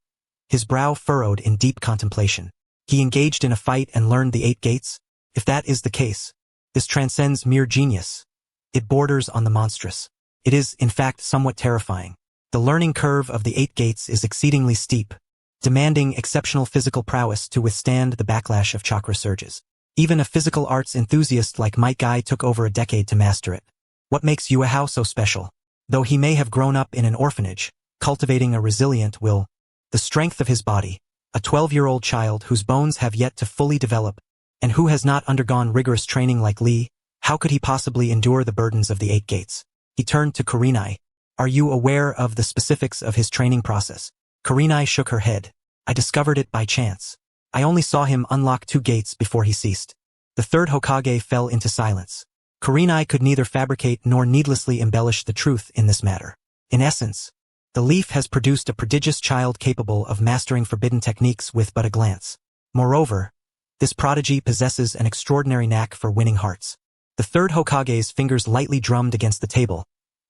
his brow furrowed in deep contemplation. He engaged in a fight and learned the 8 gates? If that is the case, this transcends mere genius. It borders on the monstrous. It is, in fact, somewhat terrifying. The learning curve of the 8 gates is exceedingly steep, demanding exceptional physical prowess to withstand the backlash of chakra surges. Even a physical arts enthusiast like Might Guy took over a decade to master it. What makes Yuehao so special? Though he may have grown up in an orphanage, cultivating a resilient will, the strength of his body, a 12-year-old child whose bones have yet to fully develop, and who has not undergone rigorous training like Lee, how could he possibly endure the burdens of the 8 gates? He turned to Kurenai. Are you aware of the specifics of his training process? Kurenai shook her head. I discovered it by chance. I only saw him unlock 2 gates before he ceased. The third Hokage fell into silence. Kurenai could neither fabricate nor needlessly embellish the truth in this matter. In essence, the Leaf has produced a prodigious child capable of mastering forbidden techniques with but a glance. Moreover, This prodigy possesses an extraordinary knack for winning hearts. The third Hokage's fingers lightly drummed against the table,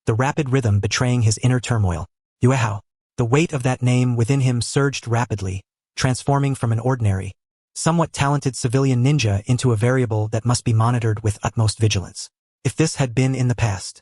the rapid rhythm betraying his inner turmoil. Yuehao. The weight of that name within him surged rapidly, transforming from an ordinary, somewhat talented civilian ninja into a variable that must be monitored with utmost vigilance. If this had been in the past,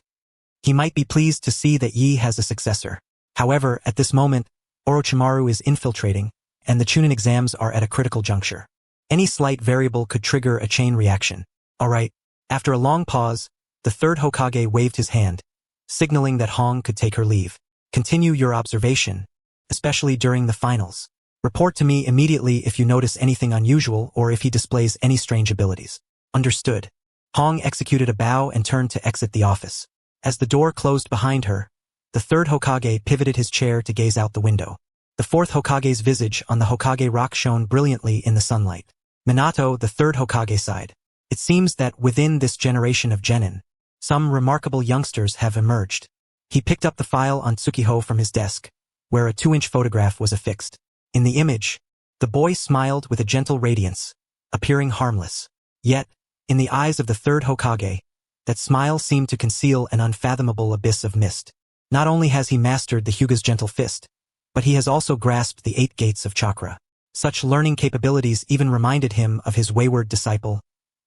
he might be pleased to see that Yi has a successor. However, at this moment, Orochimaru is infiltrating, and the Chunin exams are at a critical juncture. Any slight variable could trigger a chain reaction. Alright. After a long pause, the third Hokage waved his hand, signaling that Hong could take her leave. Continue your observation, especially during the finals. Report to me immediately if you notice anything unusual or if he displays any strange abilities. Understood. Hong executed a bow and turned to exit the office. As the door closed behind her, the third Hokage pivoted his chair to gaze out the window. The fourth Hokage's visage on the Hokage rock shone brilliantly in the sunlight. Minato, the third Hokage, sighed. It seems that within this generation of genin, some remarkable youngsters have emerged. He picked up the file on Tsukiho from his desk, where a 2-inch photograph was affixed. In the image, the boy smiled with a gentle radiance, appearing harmless. Yet, in the eyes of the third Hokage, that smile seemed to conceal an unfathomable abyss of mist. Not only has he mastered the Hyuga's gentle fist, but he has also grasped the 8 gates of chakra. Such learning capabilities even reminded him of his wayward disciple,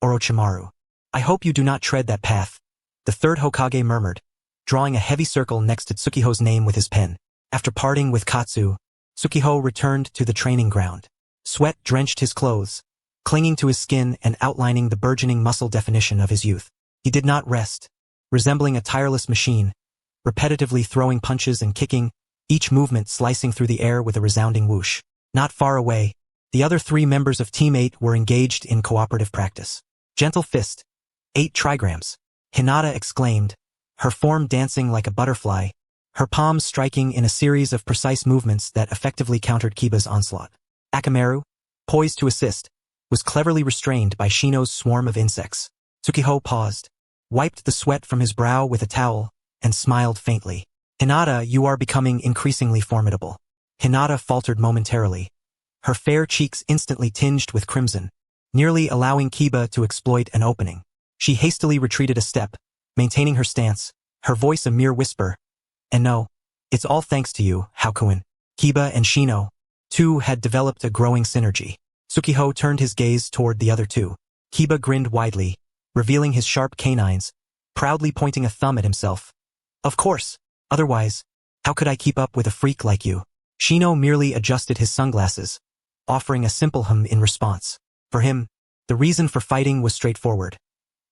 Orochimaru. I hope you do not tread that path, the third Hokage murmured, drawing a heavy circle next to Tsukiho's name with his pen. After parting with Katsu, Tsukiho returned to the training ground. Sweat drenched his clothes, clinging to his skin and outlining the burgeoning muscle definition of his youth. He did not rest, resembling a tireless machine, repetitively throwing punches and kicking, each movement slicing through the air with a resounding whoosh. Not far away, the other 3 members of Team 8 were engaged in cooperative practice. Gentle fist. 8 trigrams. Hinata exclaimed, her form dancing like a butterfly, her palms striking in a series of precise movements that effectively countered Kiba's onslaught. Akamaru, poised to assist, was cleverly restrained by Shino's swarm of insects. Tsukiho paused, wiped the sweat from his brow with a towel, and smiled faintly. Hinata, you are becoming increasingly formidable. Hinata faltered momentarily, her fair cheeks instantly tinged with crimson, nearly allowing Kiba to exploit an opening. She hastily retreated a step, maintaining her stance, her voice a mere whisper. And no, it's all thanks to you, Haku. Kiba and Shino, too, had developed a growing synergy. Tsukiho turned his gaze toward the other 2. Kiba grinned widely, revealing his sharp canines, proudly pointing a thumb at himself. Of course, otherwise, how could I keep up with a freak like you? Shino merely adjusted his sunglasses, offering a simple hum in response. For him, the reason for fighting was straightforward.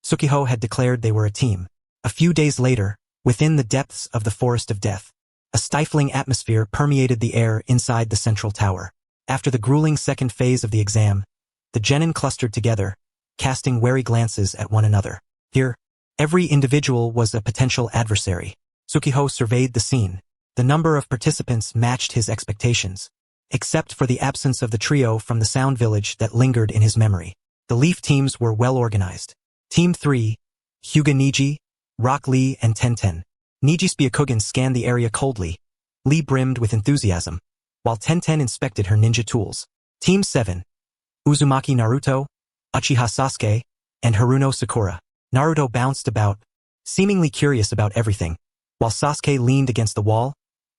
Tsukiho had declared they were a team. A few days later, within the depths of the Forest of Death, a stifling atmosphere permeated the air inside the central tower. After the grueling second phase of the exam, the genin clustered together, casting wary glances at one another. Here, every individual was a potential adversary. Tsukiho surveyed the scene. The number of participants matched his expectations, except for the absence of the trio from the Sound Village that lingered in his memory. The Leaf teams were well organized. Team 3, Hyuga Niji, Rock Lee, and Tenten. Niji's Byakugan scanned the area coldly. Lee brimmed with enthusiasm, while Tenten inspected her ninja tools. Team 7, Uzumaki Naruto, Uchiha Sasuke, and Haruno Sakura. Naruto bounced about, seemingly curious about everything, while Sasuke leaned against the wall,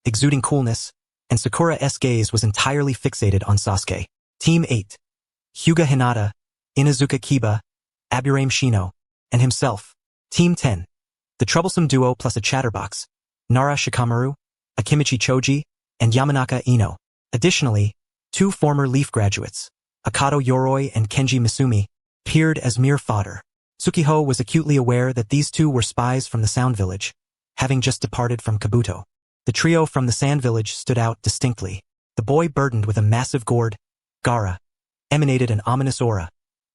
exuding coolness, and Sakura's gaze was entirely fixated on Sasuke. Team 8, Hyuga Hinata, Inuzuka Kiba, Aburame Shino, and himself. Team 10, the troublesome duo plus a chatterbox, Nara Shikamaru, Akimichi Choji, and Yamanaka Ino. Additionally, 2 former Leaf graduates, Akato Yoroi and Kenji Misumi, appeared as mere fodder. Tsukiho was acutely aware that these 2 were spies from the Sound Village, having just departed from Kabuto. The trio from the Sand Village stood out distinctly. The boy, burdened with a massive gourd, Gaara, emanated an ominous aura,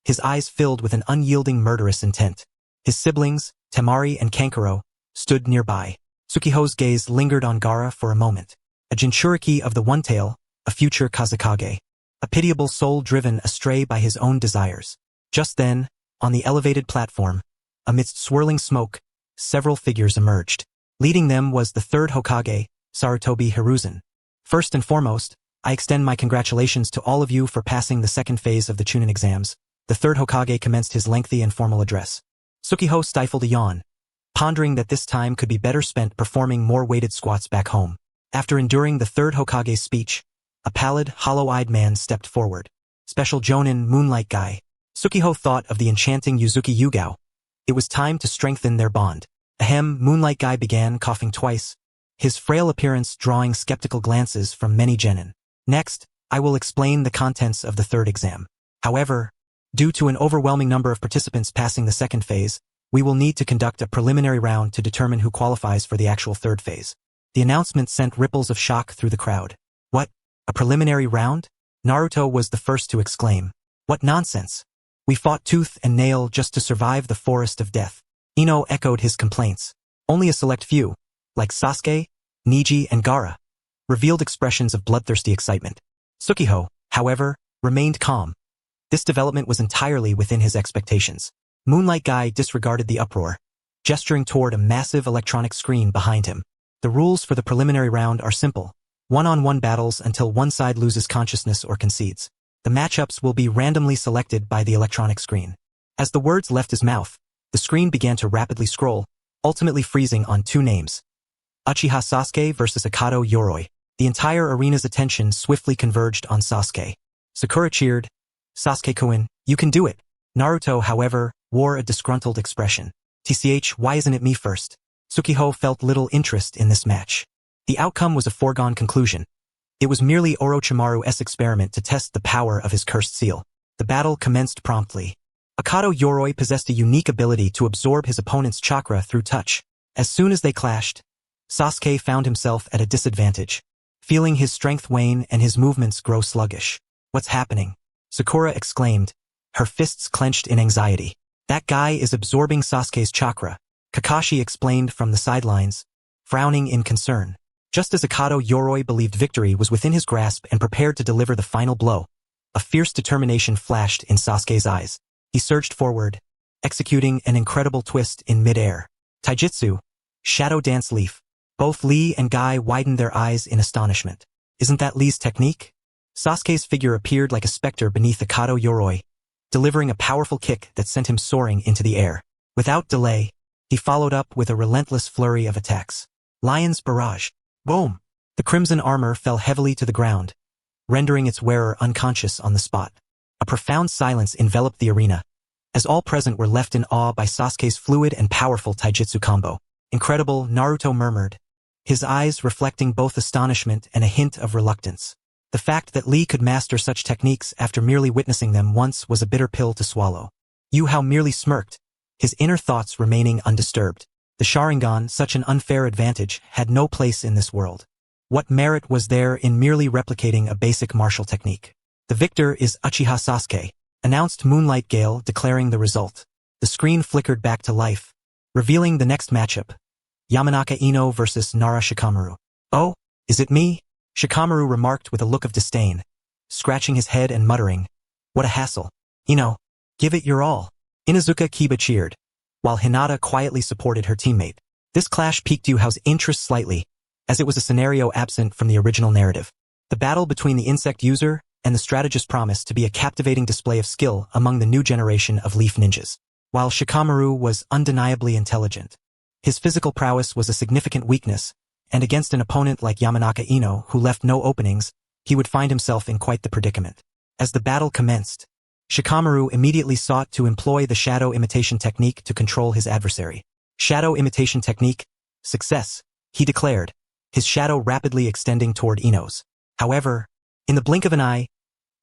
his eyes filled with an unyielding murderous intent. His siblings, Temari and Kankuro, stood nearby. Tsukiho's gaze lingered on Gaara for a moment. A Jinchuriki of the One-Tail, a future Kazekage. A pitiable soul driven astray by his own desires. Just then, on the elevated platform, amidst swirling smoke, several figures emerged. Leading them was the third Hokage, Sarutobi Hiruzen. First and foremost, I extend my congratulations to all of you for passing the second phase of the Chunin exams. the third Hokage commenced his lengthy and formal address. Tsukiho stifled a yawn, pondering that this time could be better spent performing more weighted squats back home. After enduring the third Hokage's speech, a pallid, hollow-eyed man stepped forward. Special Jonin, Moonlight Guy. Tsukiho thought of the enchanting Yuzuki Yugao. It was time to strengthen their bond. Ahem, Moonlight Guy began, coughing twice, his frail appearance drawing skeptical glances from many genin. Next, I will explain the contents of the third exam. However, due to an overwhelming number of participants passing the second phase, we will need to conduct a preliminary round to determine who qualifies for the actual third phase. The announcement sent ripples of shock through the crowd. What? A preliminary round? Naruto was the first to exclaim. What nonsense! We fought tooth and nail just to survive the forest of death. Ino echoed his complaints. Only a select few, like Sasuke, Neji, and Gaara, revealed expressions of bloodthirsty excitement. Tsukiho, however, remained calm. This development was entirely within his expectations. Moonlight Guy disregarded the uproar, gesturing toward a massive electronic screen behind him. The rules for the preliminary round are simple. One-on-one battles until one side loses consciousness or concedes. The matchups will be randomly selected by the electronic screen. As the words left his mouth, the screen began to rapidly scroll, ultimately freezing on two names. Uchiha Sasuke versus Akado Yoroi. The entire arena's attention swiftly converged on Sasuke. Sakura cheered, Sasuke-kun, you can do it. Naruto, however, wore a disgruntled expression. TCH, why isn't it me first? Tsukiho felt little interest in this match. The outcome was a foregone conclusion. It was merely Orochimaru's experiment to test the power of his cursed seal. The battle commenced promptly. Akado Yoroi possessed a unique ability to absorb his opponent's chakra through touch. As soon as they clashed, Sasuke found himself at a disadvantage, feeling his strength wane and his movements grow sluggish. What's happening? Sakura exclaimed, her fists clenched in anxiety. That guy is absorbing Sasuke's chakra, Kakashi explained from the sidelines, frowning in concern. Just as Akado Yoroi believed victory was within his grasp and prepared to deliver the final blow, a fierce determination flashed in Sasuke's eyes. He surged forward, executing an incredible twist in mid-air. Taijutsu, Shadow Dance Leaf. Both Lee and Guy widened their eyes in astonishment. Isn't that Lee's technique? Sasuke's figure appeared like a specter beneath Akado Yoroi, delivering a powerful kick that sent him soaring into the air. Without delay, he followed up with a relentless flurry of attacks. Lion's Barrage. Boom! The crimson armor fell heavily to the ground, rendering its wearer unconscious on the spot. A profound silence enveloped the arena, as all present were left in awe by Sasuke's fluid and powerful taijutsu combo. Incredible, Naruto murmured, his eyes reflecting both astonishment and a hint of reluctance. The fact that Lee could master such techniques after merely witnessing them once was a bitter pill to swallow. Yugao merely smirked, his inner thoughts remaining undisturbed. The Sharingan, such an unfair advantage, had no place in this world. What merit was there in merely replicating a basic martial technique? The victor is Uchiha Sasuke, announced Moonlight Gale, declaring the result. The screen flickered back to life, revealing the next matchup. Yamanaka Ino versus Nara Shikamaru. Oh, is it me? Shikamaru remarked with a look of disdain, scratching his head and muttering, what a hassle. Ino, give it your all. Inuzuka Kiba cheered, while Hinata quietly supported her teammate. This clash piqued Yuhao's interest slightly, as it was a scenario absent from the original narrative. The battle between the insect user and the strategist promised to be a captivating display of skill among the new generation of leaf ninjas. While Shikamaru was undeniably intelligent, his physical prowess was a significant weakness, and against an opponent like Yamanaka Ino, who left no openings, he would find himself in quite the predicament. As the battle commenced, Shikamaru immediately sought to employ the shadow imitation technique to control his adversary. Shadow imitation technique, success, he declared, his shadow rapidly extending toward Ino's. However, in the blink of an eye,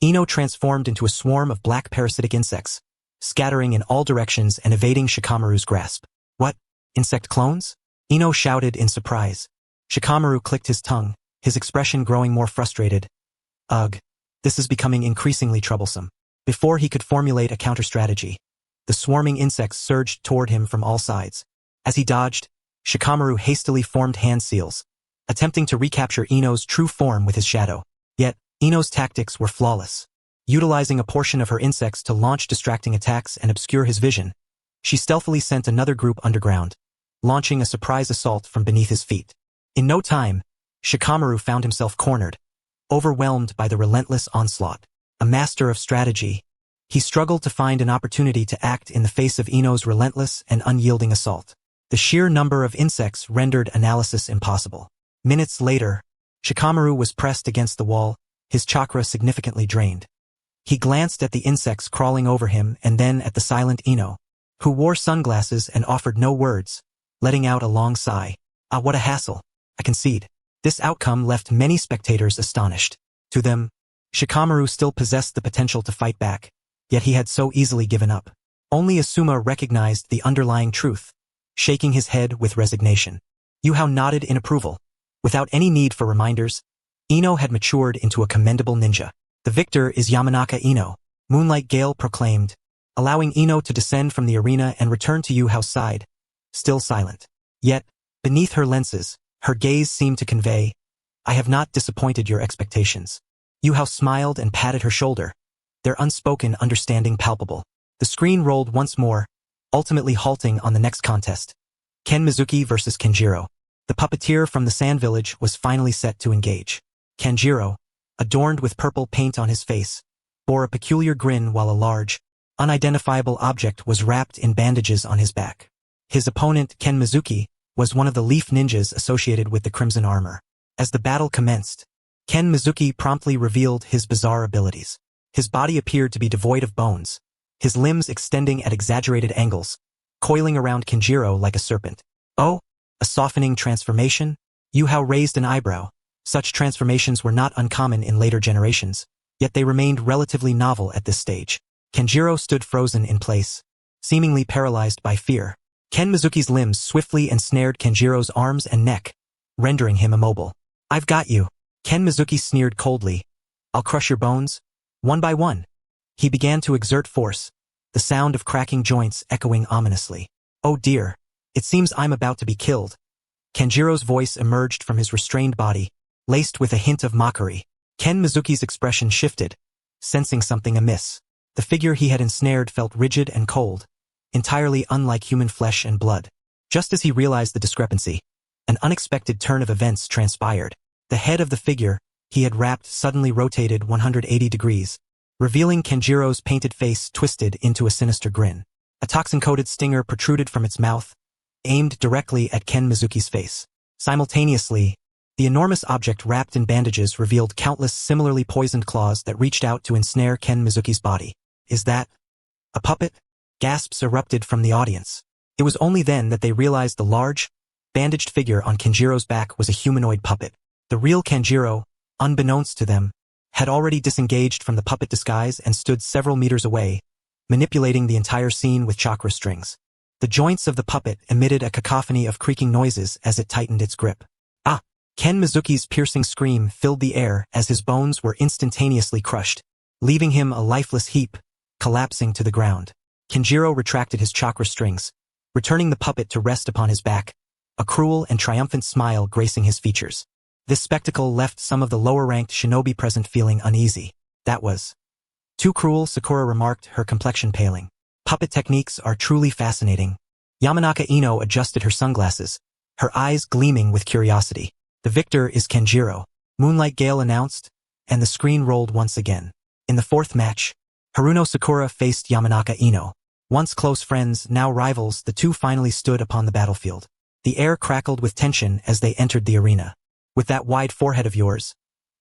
Ino transformed into a swarm of black parasitic insects, scattering in all directions and evading Shikamaru's grasp. What? Insect clones? Ino shouted in surprise. Shikamaru clicked his tongue, his expression growing more frustrated. Ugh, this is becoming increasingly troublesome. Before he could formulate a counter-strategy, the swarming insects surged toward him from all sides. As he dodged, Shikamaru hastily formed hand seals, attempting to recapture Ino's true form with his shadow. Yet, Ino's tactics were flawless. Utilizing a portion of her insects to launch distracting attacks and obscure his vision, she stealthily sent another group underground, launching a surprise assault from beneath his feet. In no time, Shikamaru found himself cornered, overwhelmed by the relentless onslaught. A master of strategy, He struggled to find an opportunity to act in the face of Ino's relentless and unyielding assault. The sheer number of insects rendered analysis impossible. Minutes later, Shikamaru was pressed against the wall, his chakra significantly drained. He glanced at the insects crawling over him and then at the silent Ino, who wore sunglasses and offered no words, letting out a long sigh. Ah, what a hassle. I concede. This outcome left many spectators astonished. To them, Shikamaru still possessed the potential to fight back, yet he had so easily given up. Only Asuma recognized the underlying truth, shaking his head with resignation. Yuhao nodded in approval. Without any need for reminders, Ino had matured into a commendable ninja. The victor is Yamanaka Ino, Moonlight Gale proclaimed, allowing Ino to descend from the arena and return to Yuhao's side, still silent. Yet, beneath her lenses, her gaze seemed to convey, I have not disappointed your expectations. Yuhao smiled and patted her shoulder, their unspoken understanding palpable. The screen rolled once more, ultimately halting on the next contest. Ken Mizuki versus Kenjiro. The puppeteer from the Sand Village was finally set to engage. Kenjiro, adorned with purple paint on his face, bore a peculiar grin while a large, unidentifiable object was wrapped in bandages on his back. His opponent, Ken Mizuki, was one of the leaf ninjas associated with the Crimson Armor. As the battle commenced, Ken Mizuki promptly revealed his bizarre abilities. His body appeared to be devoid of bones, his limbs extending at exaggerated angles, coiling around Kenjiro like a serpent. Oh, a softening transformation? Yuhao raised an eyebrow. Such transformations were not uncommon in later generations, yet they remained relatively novel at this stage. Kenjiro stood frozen in place, seemingly paralyzed by fear. Ken Mizuki's limbs swiftly ensnared Kenjiro's arms and neck, rendering him immobile. I've got you. Ken Mizuki sneered coldly. I'll crush your bones, one by one. He began to exert force, the sound of cracking joints echoing ominously. Oh dear, it seems I'm about to be killed. Kenjiro's voice emerged from his restrained body, laced with a hint of mockery. Ken Mizuki's expression shifted, sensing something amiss. The figure he had ensnared felt rigid and cold, entirely unlike human flesh and blood. Just as he realized the discrepancy, an unexpected turn of events transpired. The head of the figure he had wrapped suddenly rotated 180 degrees, revealing Kenjiro's painted face twisted into a sinister grin. A toxin-coated stinger protruded from its mouth, aimed directly at Ken Mizuki's face. Simultaneously, the enormous object wrapped in bandages revealed countless similarly poisoned claws that reached out to ensnare Ken Mizuki's body. Is that a puppet? Gasps erupted from the audience. It was only then that they realized the large, bandaged figure on Kenjiro's back was a humanoid puppet. The real Kenjiro, unbeknownst to them, had already disengaged from the puppet disguise and stood several meters away, manipulating the entire scene with chakra strings. The joints of the puppet emitted a cacophony of creaking noises as it tightened its grip. Ah! Ken Mizuki's piercing scream filled the air as his bones were instantaneously crushed, leaving him a lifeless heap, collapsing to the ground. Kenjiro retracted his chakra strings, returning the puppet to rest upon his back, a cruel and triumphant smile gracing his features. This spectacle left some of the lower-ranked shinobi present feeling uneasy. That was too cruel, Sakura remarked, her complexion paling. Puppet techniques are truly fascinating. Yamanaka Ino adjusted her sunglasses, her eyes gleaming with curiosity. The victor is Kenjiro, Moonlight Gale announced, and the screen rolled once again. In the fourth match, Haruno Sakura faced Yamanaka Ino. Once close friends, now rivals, the two finally stood upon the battlefield. The air crackled with tension as they entered the arena. With that wide forehead of yours,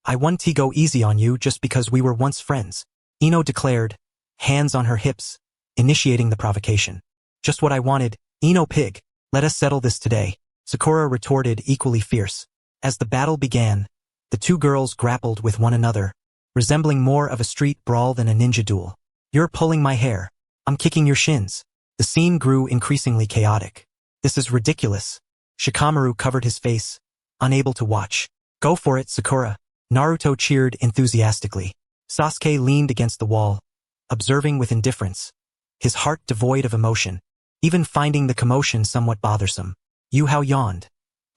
I want to go easy on you just because we were once friends, Ino declared, hands on her hips, initiating the provocation. Just what I wanted, Ino pig, let us settle this today, Sakura retorted, equally fierce. As the battle began, the two girls grappled with one another, resembling more of a street brawl than a ninja duel. You're pulling my hair. I'm kicking your shins. The scene grew increasingly chaotic. This is ridiculous. Shikamaru covered his face, unable to watch. Go for it, Sakura. Naruto cheered enthusiastically. Sasuke leaned against the wall, observing with indifference, his heart devoid of emotion, even finding the commotion somewhat bothersome. Yuhao yawned.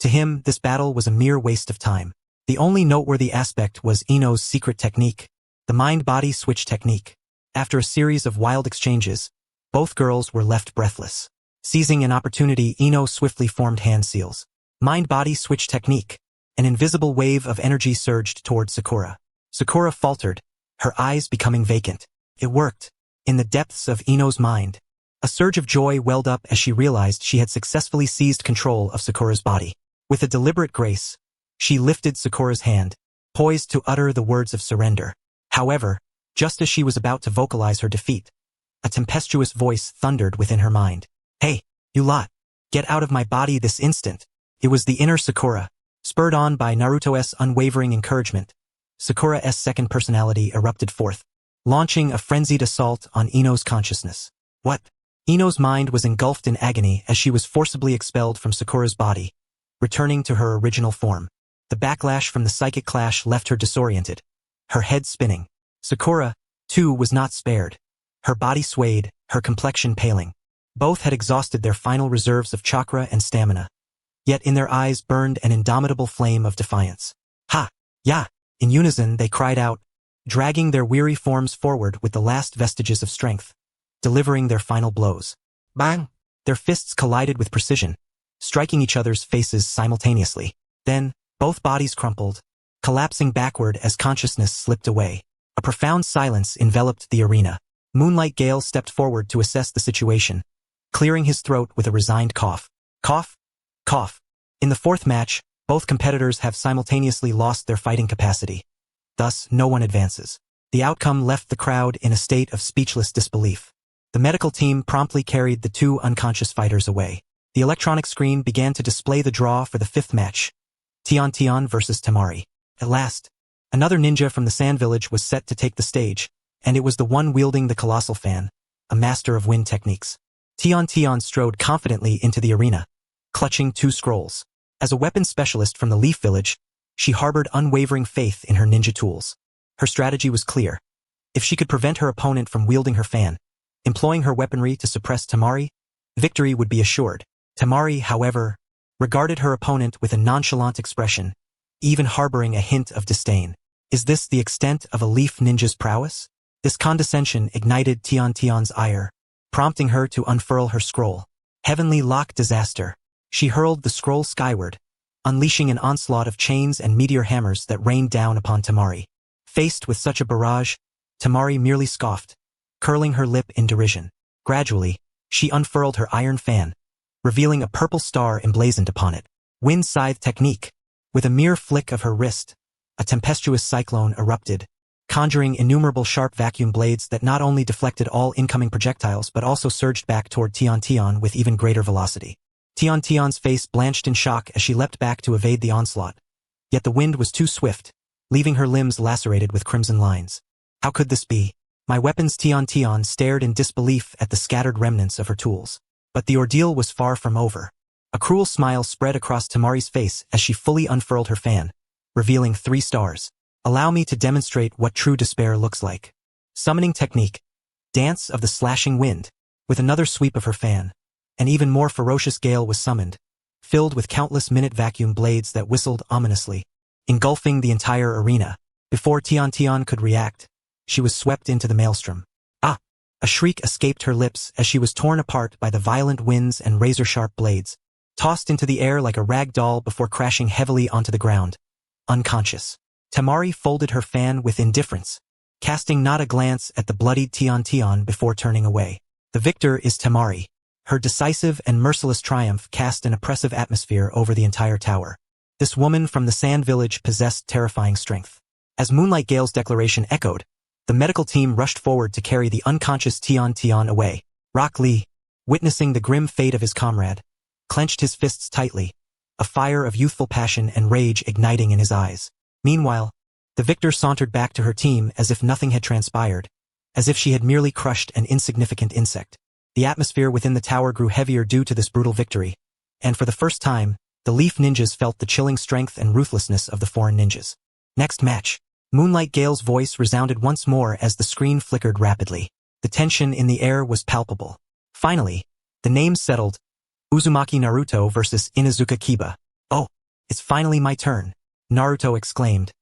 To him, this battle was a mere waste of time. The only noteworthy aspect was Ino's secret technique, the mind-body switch technique. After a series of wild exchanges, both girls were left breathless. Seizing an opportunity, Ino swiftly formed hand seals. Mind-body switch technique. An invisible wave of energy surged toward Sakura. Sakura faltered, her eyes becoming vacant. It worked. In the depths of Ino's mind, a surge of joy welled up as she realized she had successfully seized control of Sakura's body. With a deliberate grace, she lifted Sakura's hand, poised to utter the words of surrender. However, just as she was about to vocalize her defeat, a tempestuous voice thundered within her mind. "Hey, you lot! Get out of my body this instant!" It was the inner Sakura. Spurred on by Naruto's unwavering encouragement, Sakura's second personality erupted forth, launching a frenzied assault on Ino's consciousness. What? Ino's mind was engulfed in agony as she was forcibly expelled from Sakura's body, returning to her original form. The backlash from the psychic clash left her disoriented, her head spinning. Sakura, too, was not spared. Her body swayed, her complexion paling. Both had exhausted their final reserves of chakra and stamina. Yet in their eyes burned an indomitable flame of defiance. "Ha! Ya!" In unison they cried out, dragging their weary forms forward with the last vestiges of strength, delivering their final blows. Bang! Their fists collided with precision, striking each other's faces simultaneously. Then, both bodies crumpled, collapsing backward as consciousness slipped away. A profound silence enveloped the arena. Moonlight Gale stepped forward to assess the situation, clearing his throat with a resigned cough. Cough? Cough. In the fourth match, both competitors have simultaneously lost their fighting capacity. Thus, no one advances. The outcome left the crowd in a state of speechless disbelief. The medical team promptly carried the two unconscious fighters away. The electronic screen began to display the draw for the fifth match, Tian versus Temari. At last, another ninja from the Sand Village was set to take the stage, and it was the one wielding the colossal fan, a master of wind techniques. Tian strode confidently into the arena, clutching two scrolls. As a weapons specialist from the Leaf Village, she harbored unwavering faith in her ninja tools. Her strategy was clear. If she could prevent her opponent from wielding her fan, employing her weaponry to suppress Temari, victory would be assured. Temari, however, regarded her opponent with a nonchalant expression, even harboring a hint of disdain. Is this the extent of a Leaf Ninja's prowess? This condescension ignited Tian's ire, prompting her to unfurl her scroll. Heavenly Lock Disaster. She hurled the scroll skyward, unleashing an onslaught of chains and meteor hammers that rained down upon Temari. Faced with such a barrage, Temari merely scoffed, curling her lip in derision. Gradually, she unfurled her iron fan, revealing a purple star emblazoned upon it. Wind Scythe Technique. With a mere flick of her wrist, a tempestuous cyclone erupted, conjuring innumerable sharp vacuum blades that not only deflected all incoming projectiles but also surged back toward Tian with even greater velocity. Tian's face blanched in shock as she leapt back to evade the onslaught. Yet the wind was too swift, leaving her limbs lacerated with crimson lines. How could this be? My weapons. Tian stared in disbelief at the scattered remnants of her tools. But the ordeal was far from over. A cruel smile spread across Temari's face as she fully unfurled her fan, revealing 3 stars. Allow me to demonstrate what true despair looks like. Summoning technique. Dance of the Slashing Wind. With another sweep of her fan, an even more ferocious gale was summoned, filled with countless minute vacuum blades that whistled ominously, engulfing the entire arena. Before Tian could react, she was swept into the maelstrom. Ah! A shriek escaped her lips as she was torn apart by the violent winds and razor-sharp blades, tossed into the air like a rag doll before crashing heavily onto the ground, unconscious. Temari folded her fan with indifference, casting not a glance at the bloodied Tian before turning away. The victor is Temari. Her decisive and merciless triumph cast an oppressive atmosphere over the entire tower. This woman from the Sand Village possessed terrifying strength. As Moonlight Gale's declaration echoed, the medical team rushed forward to carry the unconscious Tian away. Rock Lee, witnessing the grim fate of his comrade, clenched his fists tightly, a fire of youthful passion and rage igniting in his eyes. Meanwhile, the victor sauntered back to her team as if nothing had transpired, as if she had merely crushed an insignificant insect. The atmosphere within the tower grew heavier due to this brutal victory, and for the first time, the Leaf Ninjas felt the chilling strength and ruthlessness of the foreign ninjas. Next match. Moonlight Gale's voice resounded once more as the screen flickered rapidly. The tension in the air was palpable. Finally, the name settled. Uzumaki Naruto versus Inuzuka Kiba. Oh, it's finally my turn, Naruto exclaimed,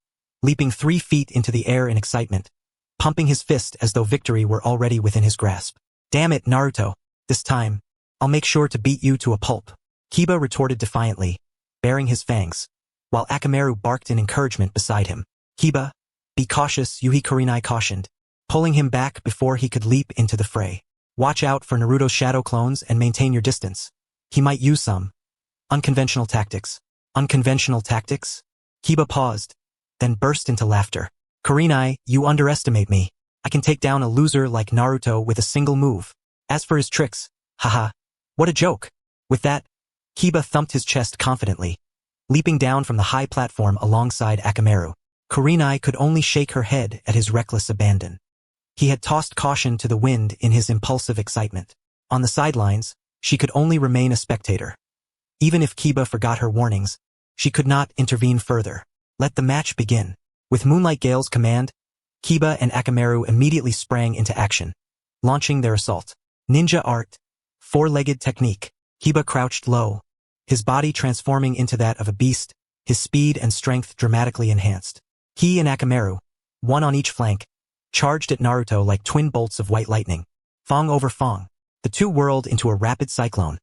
leaping 3 feet into the air in excitement, pumping his fist as though victory were already within his grasp. Damn it, Naruto. This time, I'll make sure to beat you to a pulp. Kiba retorted defiantly, baring his fangs, while Akamaru barked in encouragement beside him. Kiba, be cautious, Yuhi Kurenai cautioned, pulling him back before he could leap into the fray. Watch out for Naruto's shadow clones and maintain your distance. He might use some unconventional tactics. Unconventional tactics? Kiba paused, then burst into laughter. Kurenai, you underestimate me. I can take down a loser like Naruto with a single move. As for his tricks, haha, what a joke. With that, Kiba thumped his chest confidently, leaping down from the high platform alongside Akamaru. Kurenai could only shake her head at his reckless abandon. He had tossed caution to the wind in his impulsive excitement. On the sidelines, she could only remain a spectator. Even if Kiba forgot her warnings, she could not intervene further. Let the match begin. With Moonlight Gale's command, Kiba and Akamaru immediately sprang into action, launching their assault. Ninja art. Four-legged technique. Kiba crouched low, his body transforming into that of a beast, his speed and strength dramatically enhanced. He and Akamaru, one on each flank, charged at Naruto like twin bolts of white lightning. Fong over Fong. The two whirled into a rapid cyclone,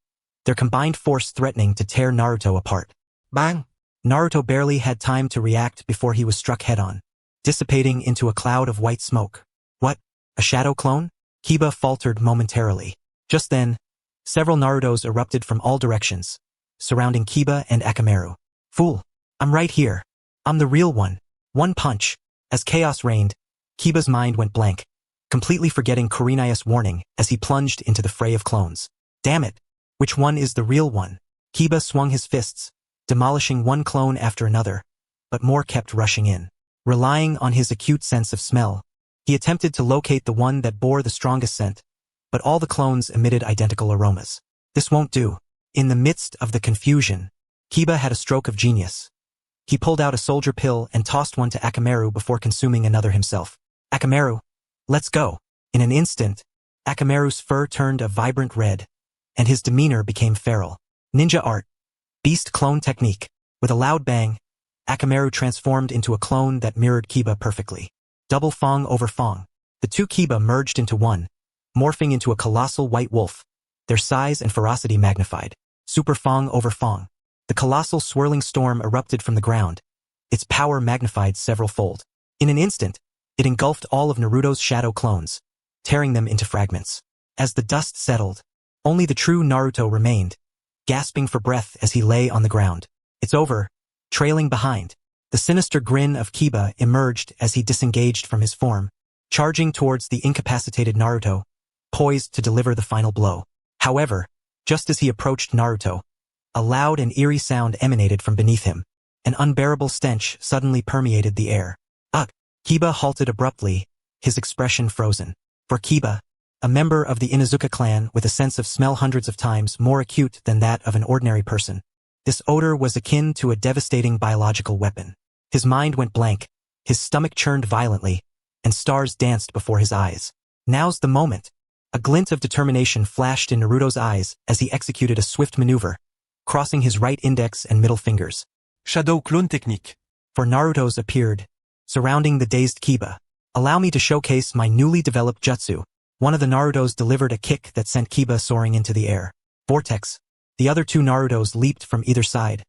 their combined force threatening to tear Naruto apart. Bang! Naruto barely had time to react before he was struck head-on, dissipating into a cloud of white smoke. What? A shadow clone? Kiba faltered momentarily. Just then, several Narutos erupted from all directions, surrounding Kiba and Akamaru. Fool! I'm right here. I'm the real one. One punch. As chaos reigned, Kiba's mind went blank, completely forgetting Kurenai's warning as he plunged into the fray of clones. Damn it! Which one is the real one? Kiba swung his fists, demolishing one clone after another, but more kept rushing in. Relying on his acute sense of smell, he attempted to locate the one that bore the strongest scent, but all the clones emitted identical aromas. This won't do. In the midst of the confusion, Kiba had a stroke of genius. He pulled out a soldier pill and tossed one to Akamaru before consuming another himself. Akamaru, let's go. In an instant, Akamaru's fur turned a vibrant red, and his demeanor became feral. Ninja art. Beast clone technique. With a loud bang, Akamaru transformed into a clone that mirrored Kiba perfectly. Double Fong over Fong. The two Kiba merged into one, morphing into a colossal white wolf, their size and ferocity magnified. Super Fong over Fong. The colossal swirling storm erupted from the ground, its power magnified several-fold. In an instant, it engulfed all of Naruto's shadow clones, tearing them into fragments. As the dust settled, only the true Naruto remained, gasping for breath as he lay on the ground. It's over. Trailing behind, the sinister grin of Kiba emerged as he disengaged from his form, charging towards the incapacitated Naruto, poised to deliver the final blow. However, just as he approached Naruto, a loud and eerie sound emanated from beneath him. An unbearable stench suddenly permeated the air. Ugh! Kiba halted abruptly, his expression frozen. For Kiba, a member of the Inuzuka clan with a sense of smell hundreds of times more acute than that of an ordinary person, this odor was akin to a devastating biological weapon. His mind went blank, his stomach churned violently, and stars danced before his eyes. Now's the moment. A glint of determination flashed in Naruto's eyes as he executed a swift maneuver, crossing his right index and middle fingers. Shadow clone technique. For Naruto's appeared, surrounding the dazed Kiba. Allow me to showcase my newly developed jutsu. One of the Narutos delivered a kick that sent Kiba soaring into the air. Vortex. The other two Narutos leaped from either side,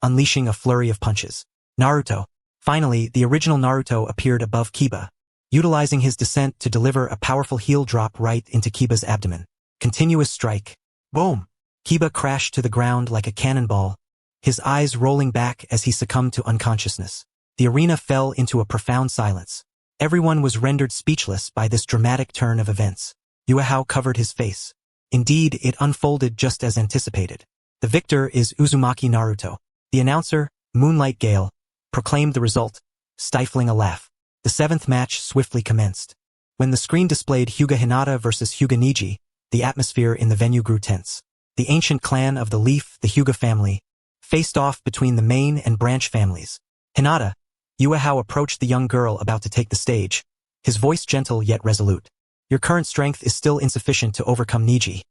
unleashing a flurry of punches. Naruto. Finally, the original Naruto appeared above Kiba, utilizing his descent to deliver a powerful heel drop right into Kiba's abdomen. Continuous strike. Boom! Kiba crashed to the ground like a cannonball, his eyes rolling back as he succumbed to unconsciousness. The arena fell into a profound silence. Everyone was rendered speechless by this dramatic turn of events. Yuehao covered his face. Indeed, it unfolded just as anticipated. The victor is Uzumaki Naruto. The announcer, Moonlight Gale, proclaimed the result, stifling a laugh. The seventh match swiftly commenced. When the screen displayed Hyuga Hinata versus Hyuga Niji, the atmosphere in the venue grew tense. The ancient clan of the Leaf, the Hyuga family, faced off between the main and branch families. Hinata, Yuehao approached the young girl about to take the stage, his voice gentle yet resolute. Your current strength is still insufficient to overcome Niji.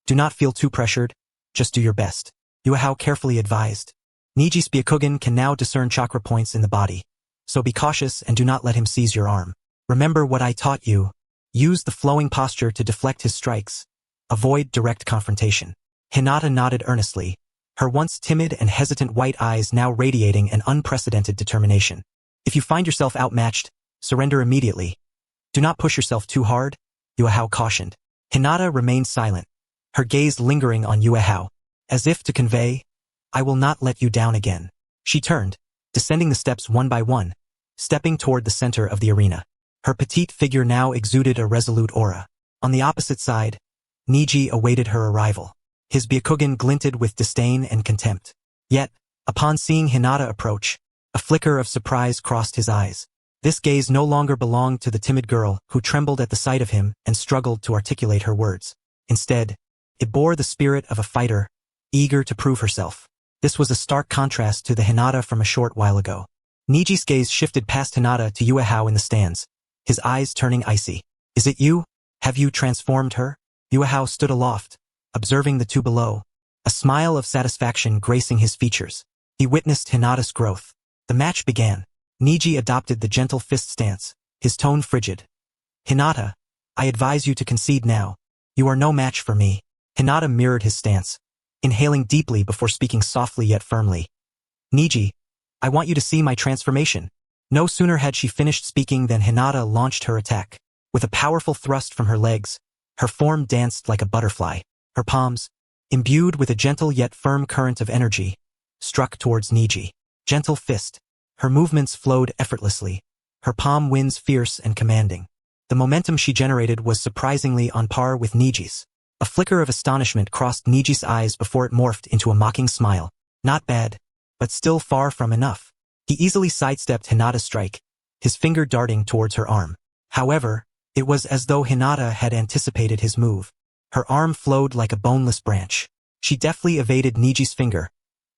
Do not feel too pressured, just do your best. Yuehao carefully advised. Niji's Byakugan can now discern chakra points in the body, so be cautious and do not let him seize your arm. Remember what I taught you. Use the flowing posture to deflect his strikes. Avoid direct confrontation. Hinata nodded earnestly, her once timid and hesitant white eyes now radiating an unprecedented determination. If you find yourself outmatched, surrender immediately. Do not push yourself too hard, Yuehao cautioned. Hinata remained silent, her gaze lingering on Yuehao, as if to convey, I will not let you down again. She turned, descending the steps one by one, stepping toward the center of the arena. Her petite figure now exuded a resolute aura. On the opposite side, Niji awaited her arrival. His Byakugan glinted with disdain and contempt. Yet, upon seeing Hinata approach, a flicker of surprise crossed his eyes. This gaze no longer belonged to the timid girl who trembled at the sight of him and struggled to articulate her words. Instead, it bore the spirit of a fighter, eager to prove herself. This was a stark contrast to the Hinata from a short while ago. Niji's gaze shifted past Hinata to Yuehao in the stands, his eyes turning icy. Is it you? Have you transformed her? Yuehao stood aloft, observing the two below, a smile of satisfaction gracing his features. He witnessed Hinata's growth. The match began. Niji adopted the gentle fist stance, his tone frigid. Hinata, I advise you to concede now. You are no match for me. Hinata mirrored his stance, inhaling deeply before speaking softly yet firmly. Niji, I want you to see my transformation. No sooner had she finished speaking than Hinata launched her attack. With a powerful thrust from her legs, her form danced like a butterfly. Her palms, imbued with a gentle yet firm current of energy, struck towards Niji. Gentle fist. Her movements flowed effortlessly, her palm winds fierce and commanding. The momentum she generated was surprisingly on par with Niji's. A flicker of astonishment crossed Niji's eyes before it morphed into a mocking smile. Not bad, but still far from enough. He easily sidestepped Hinata's strike, his finger darting towards her arm. However, it was as though Hinata had anticipated his move. Her arm flowed like a boneless branch. She deftly evaded Niji's finger,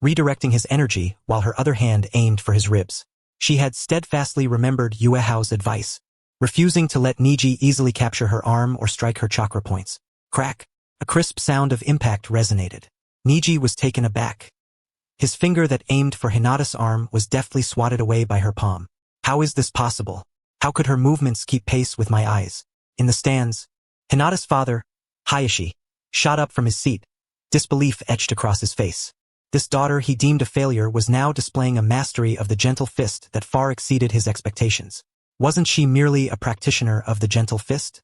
redirecting his energy while her other hand aimed for his ribs. She had steadfastly remembered Yuehao's advice, refusing to let Niji easily capture her arm or strike her chakra points. Crack! A crisp sound of impact resonated. Niji was taken aback. His finger that aimed for Hinata's arm was deftly swatted away by her palm. How is this possible? How could her movements keep pace with my eyes? In the stands, Hinata's father, Hayashi, shot up from his seat, disbelief etched across his face. This daughter he deemed a failure was now displaying a mastery of the gentle fist that far exceeded his expectations. Wasn't she merely a practitioner of the gentle fist?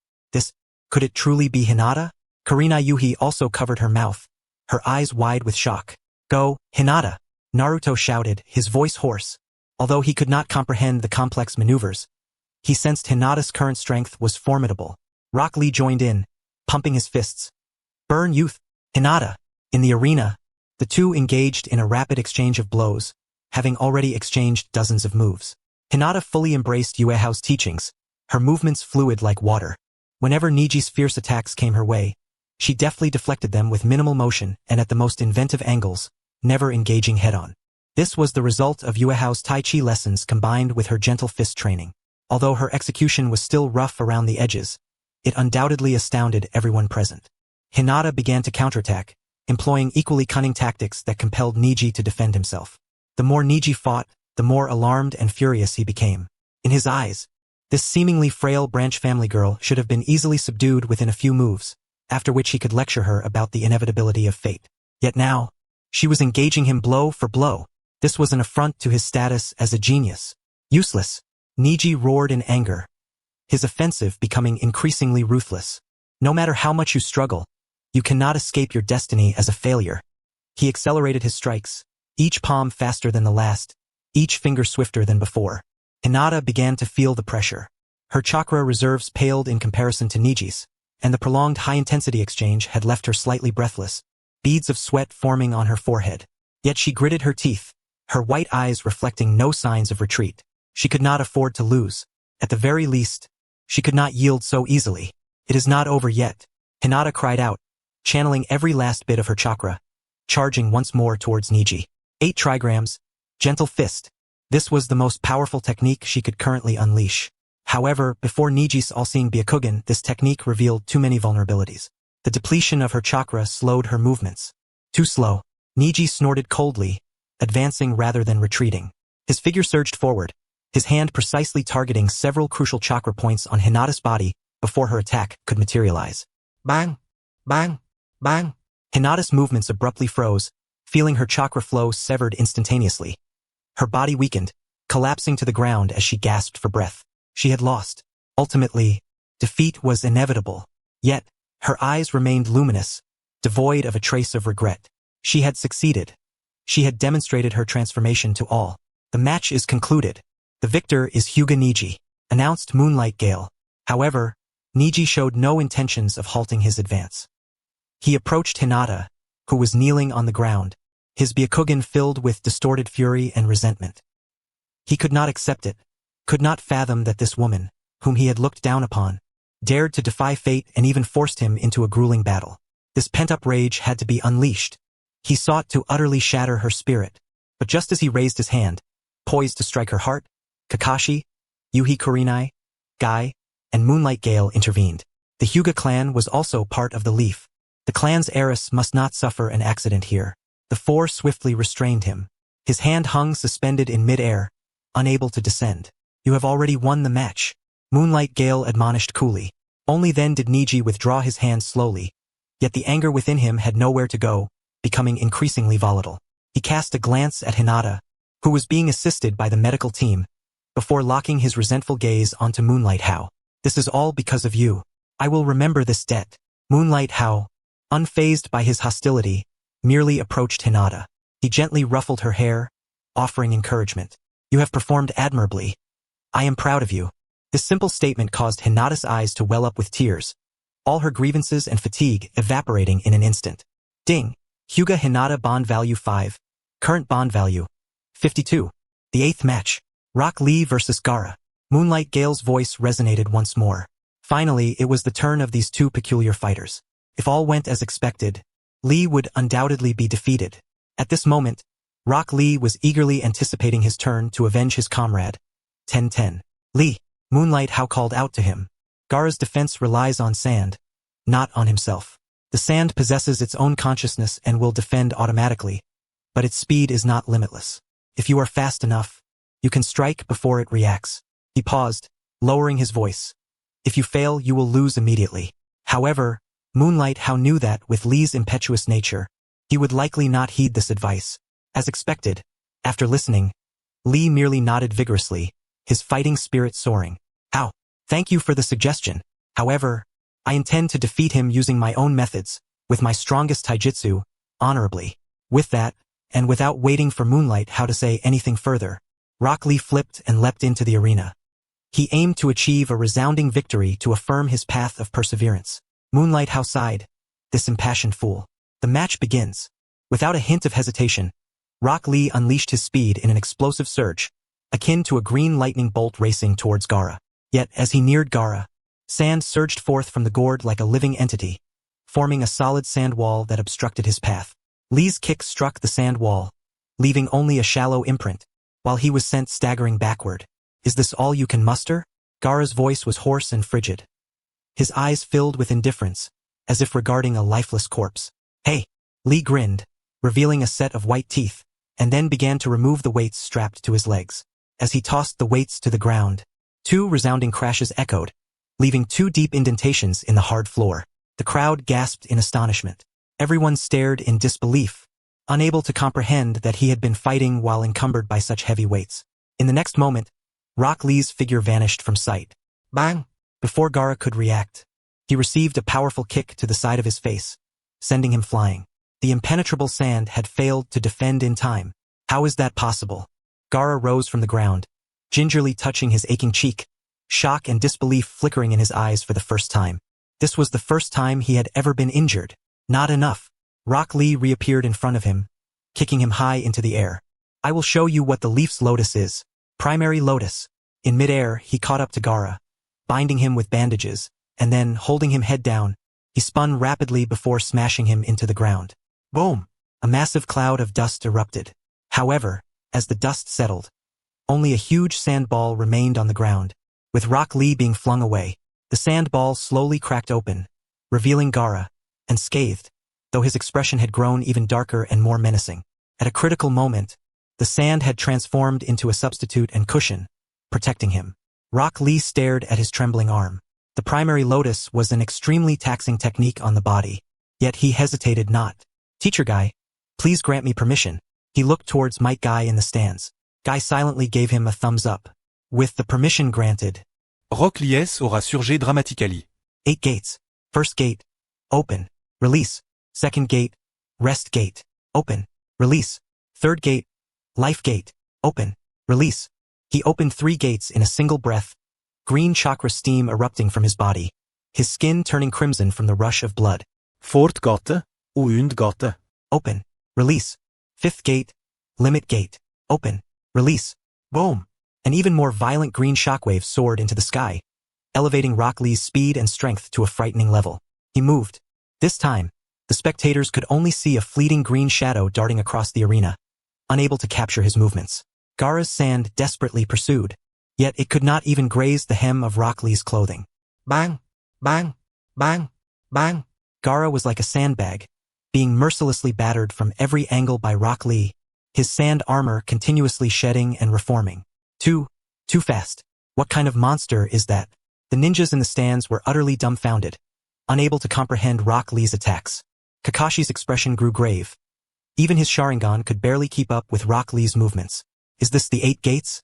Could it truly be Hinata? Karina Yuhi also covered her mouth, her eyes wide with shock. Go, Hinata! Naruto shouted, his voice hoarse. Although he could not comprehend the complex maneuvers, he sensed Hinata's current strength was formidable. Rock Lee joined in, pumping his fists. Burn youth! Hinata! In the arena, the two engaged in a rapid exchange of blows, having already exchanged dozens of moves. Hinata fully embraced Yuehao's teachings, her movements fluid like water. Whenever Niji's fierce attacks came her way, she deftly deflected them with minimal motion and at the most inventive angles, never engaging head-on. This was the result of Yuehao's Tai Chi lessons combined with her gentle fist training. Although her execution was still rough around the edges, it undoubtedly astounded everyone present. Hinata began to counterattack, employing equally cunning tactics that compelled Niji to defend himself. The more Niji fought, the more alarmed and furious he became. In his eyes, this seemingly frail branch family girl should have been easily subdued within a few moves, after which he could lecture her about the inevitability of fate. Yet now, she was engaging him blow for blow. This was an affront to his status as a genius. Useless! Niji roared in anger, his offensive becoming increasingly ruthless. No matter how much you struggle, you cannot escape your destiny as a failure. He accelerated his strikes, each palm faster than the last, each finger swifter than before. Hinata began to feel the pressure. Her chakra reserves paled in comparison to Niji's, and the prolonged high-intensity exchange had left her slightly breathless, beads of sweat forming on her forehead. Yet she gritted her teeth, her white eyes reflecting no signs of retreat. She could not afford to lose. At the very least, she could not yield so easily. It is not over yet, Hinata cried out, channeling every last bit of her chakra, charging once more towards Niji. 8 trigrams, gentle fist. This was the most powerful technique she could currently unleash. However, before Niji's all-seeing Byakugan, this technique revealed too many vulnerabilities. The depletion of her chakra slowed her movements. Too slow. Niji snorted coldly, advancing rather than retreating. His figure surged forward, his hand precisely targeting several crucial chakra points on Hinata's body before her attack could materialize. Bang! Bang! Bang! Hinata's movements abruptly froze, feeling her chakra flow severed instantaneously. Her body weakened, collapsing to the ground as she gasped for breath. She had lost. Ultimately, defeat was inevitable. Yet, her eyes remained luminous, devoid of a trace of regret. She had succeeded. She had demonstrated her transformation to all. The match is concluded. The victor is Hyuga Niji, announced Moonlight Gale. However, Niji showed no intentions of halting his advance. He approached Hinata, who was kneeling on the ground, his Byakugan filled with distorted fury and resentment. He could not accept it, could not fathom that this woman, whom he had looked down upon, dared to defy fate and even forced him into a grueling battle. This pent-up rage had to be unleashed. He sought to utterly shatter her spirit, but just as he raised his hand, poised to strike her heart, Kakashi, Yuhi Kurenai, Guy, and Moonlight Gale intervened. The Hyuga clan was also part of the Leaf. The clan's heiress must not suffer an accident here. The four swiftly restrained him. His hand hung suspended in mid-air, unable to descend. You have already won the match, Moonlight Gale admonished coolly. Only then did Niji withdraw his hand slowly, yet the anger within him had nowhere to go, becoming increasingly volatile. He cast a glance at Hinata, who was being assisted by the medical team, before locking his resentful gaze onto Moonlight How. This is all because of you. I will remember this debt. Moonlight How, unfazed by his hostility, merely approached Hinata. He gently ruffled her hair, offering encouragement. You have performed admirably. I am proud of you. This simple statement caused Hinata's eyes to well up with tears, all her grievances and fatigue evaporating in an instant. Ding! Hyuga Hinata bond value 5. Current bond value 52. The 8th match. Rock Lee vs. Gaara. Moonlight Gale's voice resonated once more. Finally, it was the turn of these two peculiar fighters. If all went as expected, Lee would undoubtedly be defeated. At this moment, Rock Lee was eagerly anticipating his turn to avenge his comrade. 10-10. Lee, Moonlight How called out to him. Gaara's defense relies on sand, not on himself. The sand possesses its own consciousness and will defend automatically, but its speed is not limitless. If you are fast enough, you can strike before it reacts. He paused, lowering his voice. If you fail, you will lose immediately. However, Moonlight How knew that, with Lee's impetuous nature, he would likely not heed this advice. As expected, after listening, Lee merely nodded vigorously, his fighting spirit soaring. How? Thank you for the suggestion. However, I intend to defeat him using my own methods, with my strongest taijutsu, honorably. With that, and without waiting for Moonlight How to say anything further, Rock Lee flipped and leapt into the arena. He aimed to achieve a resounding victory to affirm his path of perseverance. Moonlight How sighed, this impassioned fool. The match begins. Without a hint of hesitation, Rock Lee unleashed his speed in an explosive surge, akin to a green lightning bolt racing towards Gaara. Yet, as he neared Gaara, sand surged forth from the gourd like a living entity, forming a solid sand wall that obstructed his path. Lee's kick struck the sand wall, leaving only a shallow imprint, while he was sent staggering backward. Is this all you can muster? Gaara's voice was hoarse and frigid. His eyes filled with indifference, as if regarding a lifeless corpse. Hey! Lee grinned, revealing a set of white teeth, and then began to remove the weights strapped to his legs. As he tossed the weights to the ground, 2 resounding crashes echoed, leaving 2 deep indentations in the hard floor. The crowd gasped in astonishment. Everyone stared in disbelief, unable to comprehend that he had been fighting while encumbered by such heavy weights. In the next moment, Rock Lee's figure vanished from sight. Bang! Before Gaara could react, he received a powerful kick to the side of his face, sending him flying. The impenetrable sand had failed to defend in time. How is that possible? Gaara rose from the ground, gingerly touching his aching cheek, shock and disbelief flickering in his eyes for the first time. This was the first time he had ever been injured. Not enough. Rock Lee reappeared in front of him, kicking him high into the air. I will show you what the Leaf's Lotus is. Primary Lotus. In midair, he caught up to Gaara, binding him with bandages, and then, holding him head down, he spun rapidly before smashing him into the ground. Boom! A massive cloud of dust erupted. However, as the dust settled, only a huge sandball remained on the ground. With Rock Lee being flung away, the sandball slowly cracked open, revealing Gaara, unscathed, though his expression had grown even darker and more menacing. At a critical moment, the sand had transformed into a substitute and cushion, protecting him. Rock Lee stared at his trembling arm. The primary lotus was an extremely taxing technique on the body, yet he hesitated not. Teacher Guy, please grant me permission. He looked towards Might Guy in the stands. Guy silently gave him a thumbs up. With the permission granted, Rock lies aura surgé dramatically. 8 gates. First gate. Open. Release. Second gate. Rest gate. Open. Release. Third gate. Life gate. Open. Release. He opened 3 gates in a single breath, green chakra steam erupting from his body, his skin turning crimson from the rush of blood. Fourth gate, und gate. Open. Release. Fifth gate. Limit gate. Open. Release. Boom. An even more violent green shockwave soared into the sky, elevating Rock Lee's speed and strength to a frightening level. He moved. This time, the spectators could only see a fleeting green shadow darting across the arena, unable to capture his movements. Gaara's sand desperately pursued, yet it could not even graze the hem of Rock Lee's clothing. Bang! Bang! Bang! Bang! Gaara was like a sandbag, being mercilessly battered from every angle by Rock Lee, his sand armor continuously shedding and reforming. Too fast. What kind of monster is that? The ninjas in the stands were utterly dumbfounded, unable to comprehend Rock Lee's attacks. Kakashi's expression grew grave. Even his Sharingan could barely keep up with Rock Lee's movements. Is this the 8 gates?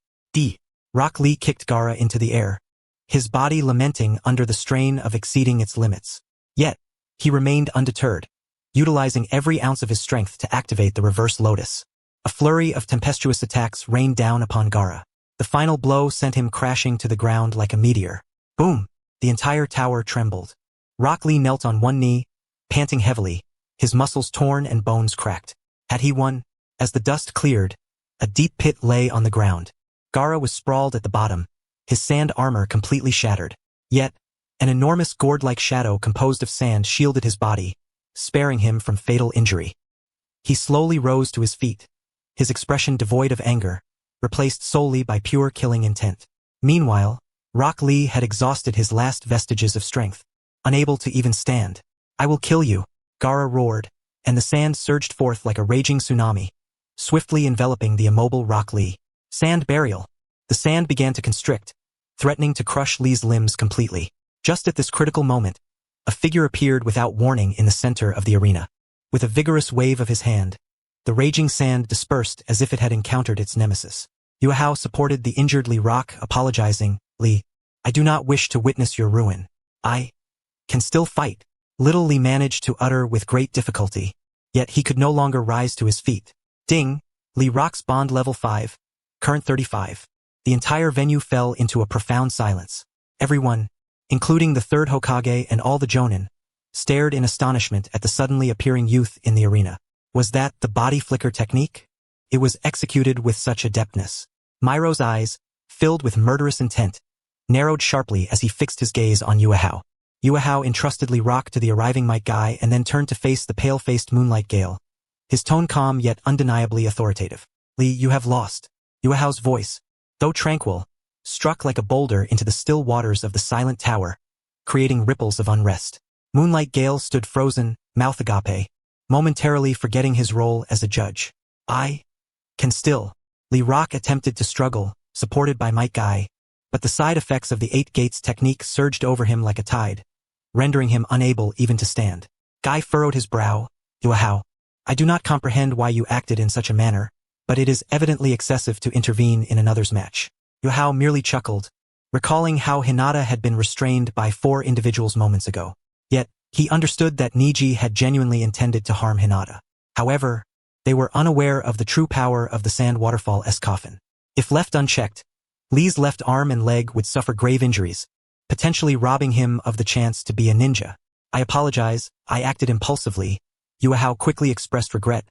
Rock Lee kicked Gaara into the air, his body lamenting under the strain of exceeding its limits. Yet, he remained undeterred, utilizing every ounce of his strength to activate the reverse lotus. A flurry of tempestuous attacks rained down upon Gaara. The final blow sent him crashing to the ground like a meteor. Boom! The entire tower trembled. Rock Lee knelt on one knee, panting heavily, his muscles torn and bones cracked. Had he won? As the dust cleared, a deep pit lay on the ground. Gaara was sprawled at the bottom, his sand armor completely shattered. Yet, an enormous gourd-like shadow composed of sand shielded his body, sparing him from fatal injury. He slowly rose to his feet, his expression devoid of anger, replaced solely by pure killing intent. Meanwhile, Rock Lee had exhausted his last vestiges of strength, unable to even stand. I will kill you, Gaara roared, and the sand surged forth like a raging tsunami, swiftly enveloping the immobile Rock Lee. Sand burial. The sand began to constrict, threatening to crush Lee's limbs completely. Just at this critical moment, a figure appeared without warning in the center of the arena. With a vigorous wave of his hand, the raging sand dispersed as if it had encountered its nemesis. Yuehao supported the injured Lee Rock, apologizing, Lee, I do not wish to witness your ruin. I can still fight. Little Lee managed to utter with great difficulty, yet he could no longer rise to his feet. Ding! Lee Rock's bond level 5, current 35. The entire venue fell into a profound silence. Everyone, including the third Hokage and all the Jonin, stared in astonishment at the suddenly appearing youth in the arena. Was that the body flicker technique? It was executed with such adeptness. Myro's eyes, filled with murderous intent, narrowed sharply as he fixed his gaze on Yuehao. Yuehao entrustedly rocked to the arriving Might Guy and then turned to face the pale-faced Moonlight Gale, his tone calm yet undeniably authoritative. Lee, you have lost. Yuehao's voice, though tranquil, struck like a boulder into the still waters of the silent tower, creating ripples of unrest. Moonlight Gale stood frozen, mouth agape, momentarily forgetting his role as a judge. I can still. Lee Rock attempted to struggle, supported by Might Guy, but the side effects of the 8 gates technique surged over him like a tide, rendering him unable even to stand. Guy furrowed his brow. Yuehao, I do not comprehend why you acted in such a manner, but it is evidently excessive to intervene in another's match. Yuehao merely chuckled, recalling how Hinata had been restrained by 4 individuals moments ago. Yet, he understood that Niji had genuinely intended to harm Hinata. However, they were unaware of the true power of the Sand Waterfall-esque coffin. If left unchecked, Lee's left arm and leg would suffer grave injuries, potentially robbing him of the chance to be a ninja. I apologize, I acted impulsively. Yuehao quickly expressed regret,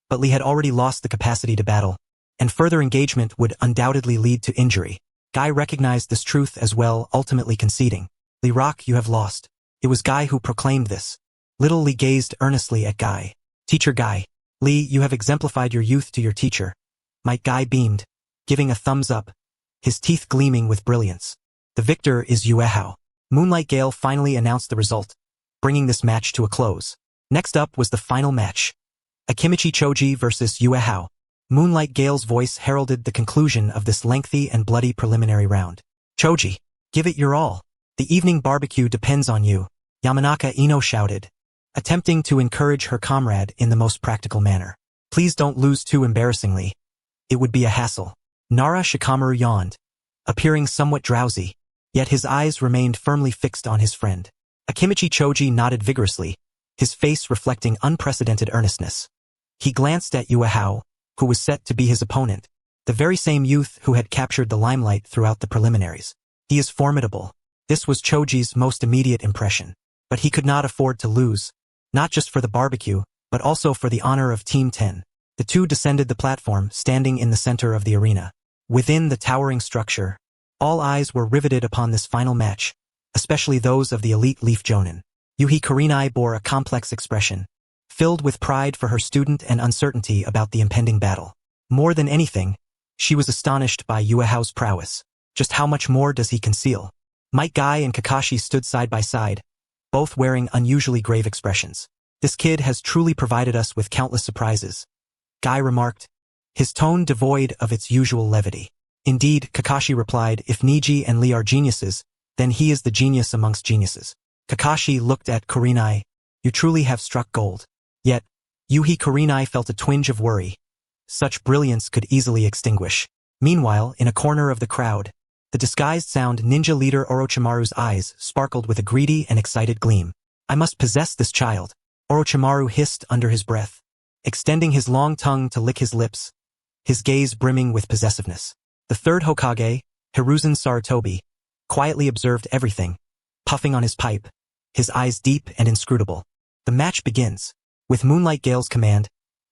but Lee had already lost the capacity to battle, and further engagement would undoubtedly lead to injury. Guy recognized this truth as well, ultimately conceding. Lee Rock, you have lost. It was Guy who proclaimed this. Little Lee gazed earnestly at Guy. Teacher Guy. Lee, you have exemplified your youth to your teacher. Might Guy beamed, giving a thumbs up, his teeth gleaming with brilliance. The victor is Yuehao. Moonlight Gale finally announced the result, bringing this match to a close. Next up was the final match. Akimichi Choji versus Yuehao. Moonlight Gale's voice heralded the conclusion of this lengthy and bloody preliminary round. Choji, give it your all. The evening barbecue depends on you, Yamanaka Ino shouted, attempting to encourage her comrade in the most practical manner. Please don't lose too embarrassingly. It would be a hassle. Nara Shikamaru yawned, appearing somewhat drowsy. yet his eyes remained firmly fixed on his friend. Akimichi Choji nodded vigorously, his face reflecting unprecedented earnestness. He glanced at Yuehao, who was set to be his opponent, the very same youth who had captured the limelight throughout the preliminaries. He is formidable. This was Choji's most immediate impression. But he could not afford to lose, not just for the barbecue, but also for the honor of Team 10. The two descended the platform, standing in the center of the arena. Within the towering structure, all eyes were riveted upon this final match, especially those of the elite Leaf Jonin. Yuhi Kurenai bore a complex expression, filled with pride for her student and uncertainty about the impending battle. More than anything, she was astonished by Yuehao's prowess. Just how much more does he conceal? Might Guy and Kakashi stood side by side, both wearing unusually grave expressions. This kid has truly provided us with countless surprises, Guy remarked, his tone devoid of its usual levity. Indeed, Kakashi replied, if Niji and Lee are geniuses, then he is the genius amongst geniuses. Kakashi looked at Kurenai. You truly have struck gold. Yet, Yuhi Kurenai felt a twinge of worry. Such brilliance could easily extinguish. Meanwhile, in a corner of the crowd, the disguised sound ninja leader Orochimaru's eyes sparkled with a greedy and excited gleam. I must possess this child, Orochimaru hissed under his breath, extending his long tongue to lick his lips, his gaze brimming with possessiveness. The third Hokage, Hiruzen Sarutobi, quietly observed everything, puffing on his pipe, his eyes deep and inscrutable. The match begins. With Moonlight Gale's command,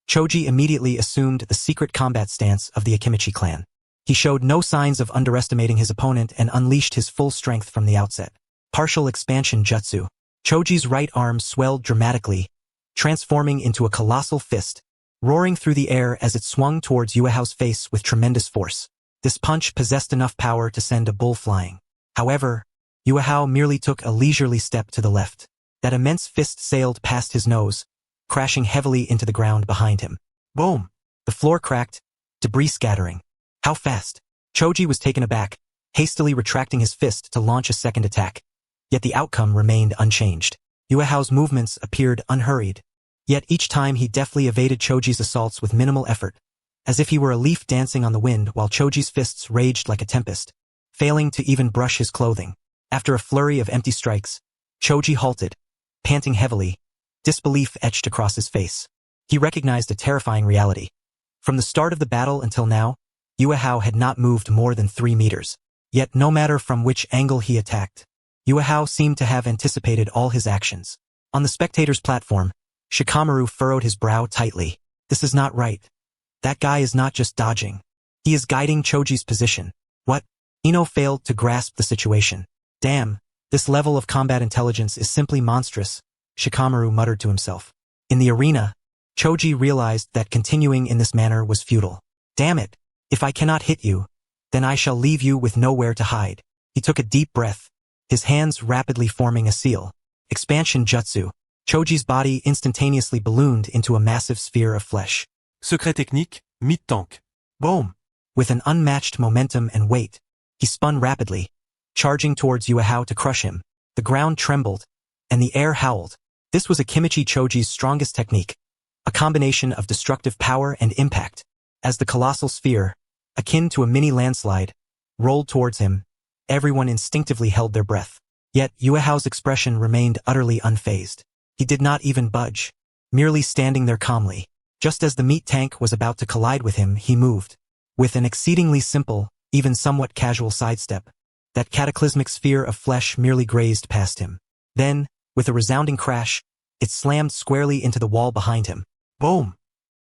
Choji immediately assumed the secret combat stance of the Akimichi clan. He showed no signs of underestimating his opponent and unleashed his full strength from the outset. Partial expansion jutsu. Choji's right arm swelled dramatically, transforming into a colossal fist, roaring through the air as it swung towards Yuehao's face with tremendous force. This punch possessed enough power to send a bull flying. However, Yuehao merely took a leisurely step to the left. That immense fist sailed past his nose, crashing heavily into the ground behind him. Boom! The floor cracked, debris scattering. How fast? Choji was taken aback, hastily retracting his fist to launch a second attack. Yet the outcome remained unchanged. Yuehao's movements appeared unhurried. Yet each time he deftly evaded Choji's assaults with minimal effort, as if he were a leaf dancing on the wind while Choji's fists raged like a tempest, failing to even brush his clothing. After a flurry of empty strikes, Choji halted, panting heavily, disbelief etched across his face. He recognized a terrifying reality. From the start of the battle until now, Yuehao had not moved more than 3 meters. Yet no matter from which angle he attacked, Yuehao seemed to have anticipated all his actions. On the spectators' platform, Shikamaru furrowed his brow tightly. This is not right. That guy is not just dodging. He is guiding Choji's position. What? Ino failed to grasp the situation. Damn, this level of combat intelligence is simply monstrous, Shikamaru muttered to himself. In the arena, Choji realized that continuing in this manner was futile. Damn it, if I cannot hit you, then I shall leave you with nowhere to hide. He took a deep breath, his hands rapidly forming a seal. Expansion jutsu. Choji's body instantaneously ballooned into a massive sphere of flesh. Secret technique, mid-tank. Boom! With an unmatched momentum and weight, he spun rapidly, charging towards Yuehao to crush him. The ground trembled, and the air howled. This was Akimichi Choji's strongest technique, a combination of destructive power and impact. As the colossal sphere, akin to a mini landslide, rolled towards him, everyone instinctively held their breath. Yet Yuehao's expression remained utterly unfazed. He did not even budge, merely standing there calmly. Just as the meat tank was about to collide with him, he moved. With an exceedingly simple, even somewhat casual sidestep, that cataclysmic sphere of flesh merely grazed past him. Then, with a resounding crash, it slammed squarely into the wall behind him. Boom!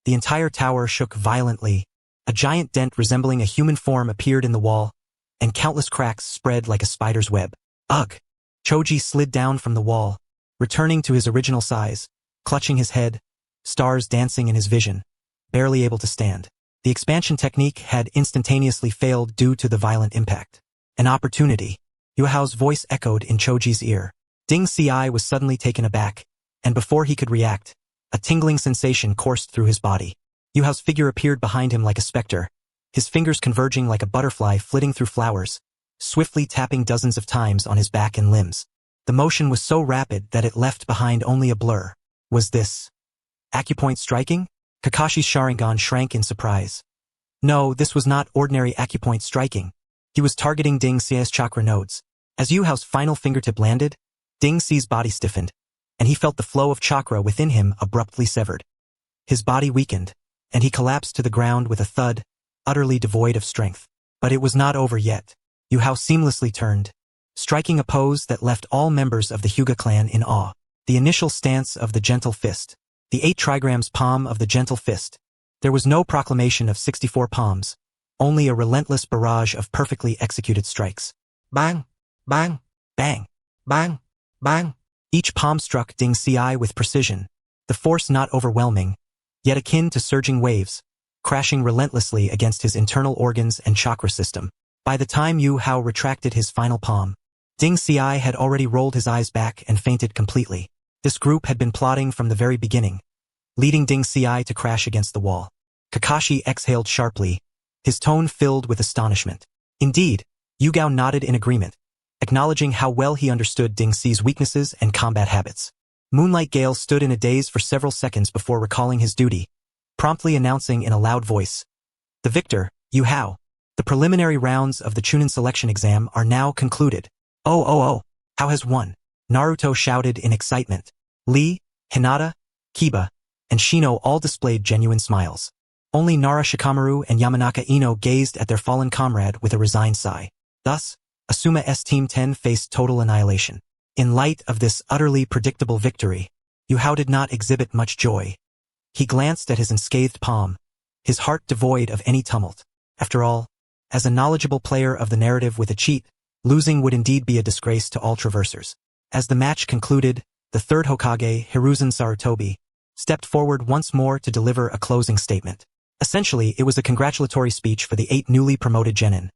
The entire tower shook violently. A giant dent resembling a human form appeared in the wall, and countless cracks spread like a spider's web. Ugh! Choji slid down from the wall, returning to his original size, clutching his head, stars dancing in his vision, barely able to stand. The expansion technique had instantaneously failed due to the violent impact. An opportunity. Yuehao's voice echoed in Choji's ear. Ding Ci was suddenly taken aback, and before he could react, a tingling sensation coursed through his body. Yuehao's figure appeared behind him like a specter, his fingers converging like a butterfly flitting through flowers, swiftly tapping dozens of times on his back and limbs. The motion was so rapid that it left behind only a blur. Was this acupoint striking? Kakashi's Sharingan shrank in surprise. No, this was not ordinary acupoint striking. He was targeting Ding Ci's chakra nodes. As Yu Hao's final fingertip landed, Ding Si's body stiffened, and he felt the flow of chakra within him abruptly severed. His body weakened, and he collapsed to the ground with a thud, utterly devoid of strength. But it was not over yet. Yu Hao seamlessly turned, striking a pose that left all members of the Hyuga clan in awe. The initial stance of the gentle fist. The 8 trigrams palm of the gentle fist. There was no proclamation of 64 palms, only a relentless barrage of perfectly executed strikes. Bang! Bang! Bang! Bang! Bang! Each palm struck Ding Si with precision, the force not overwhelming, yet akin to surging waves, crashing relentlessly against his internal organs and chakra system. By the time Yu Hao retracted his final palm, Ding Si had already rolled his eyes back and fainted completely. This group had been plotting from the very beginning, leading Ding Si to crash against the wall. Kakashi exhaled sharply, his tone filled with astonishment. Indeed, Yu Gao nodded in agreement, acknowledging how well he understood Ding Si's weaknesses and combat habits. Moonlight Gale stood in a daze for several seconds before recalling his duty, promptly announcing in a loud voice, "The victor, Yu Hao. The preliminary rounds of the Chunin selection exam are now concluded." Oh, Hao has won, Naruto shouted in excitement. Lee, Hinata, Kiba, and Shino all displayed genuine smiles. Only Nara Shikamaru and Yamanaka Ino gazed at their fallen comrade with a resigned sigh. Thus, Asuma's Team 10 faced total annihilation. In light of this utterly predictable victory, Yu Hao did not exhibit much joy. He glanced at his unscathed palm, his heart devoid of any tumult. After all, as a knowledgeable player of the narrative with a cheat, losing would indeed be a disgrace to all traversers. As the match concluded, the third Hokage, Hiruzen Sarutobi, stepped forward once more to deliver a closing statement. Essentially, it was a congratulatory speech for the 8 newly promoted genin: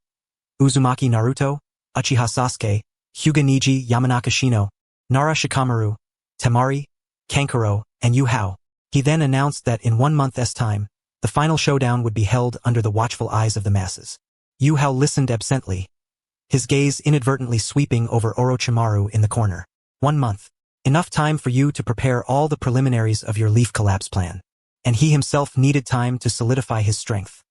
Uzumaki Naruto, Uchiha Sasuke, Hyuga Niji, Yamanaka Shino, Nara Shikamaru, Temari, Kankuro, and Yu Hao. He then announced that in 1 month's time, the final showdown would be held under the watchful eyes of the masses. Yu Hao listened absently, his gaze inadvertently sweeping over Orochimaru in the corner. 1 month. Enough time for you to prepare all the preliminaries of your leaf collapse plan. And he himself needed time to solidify his strength.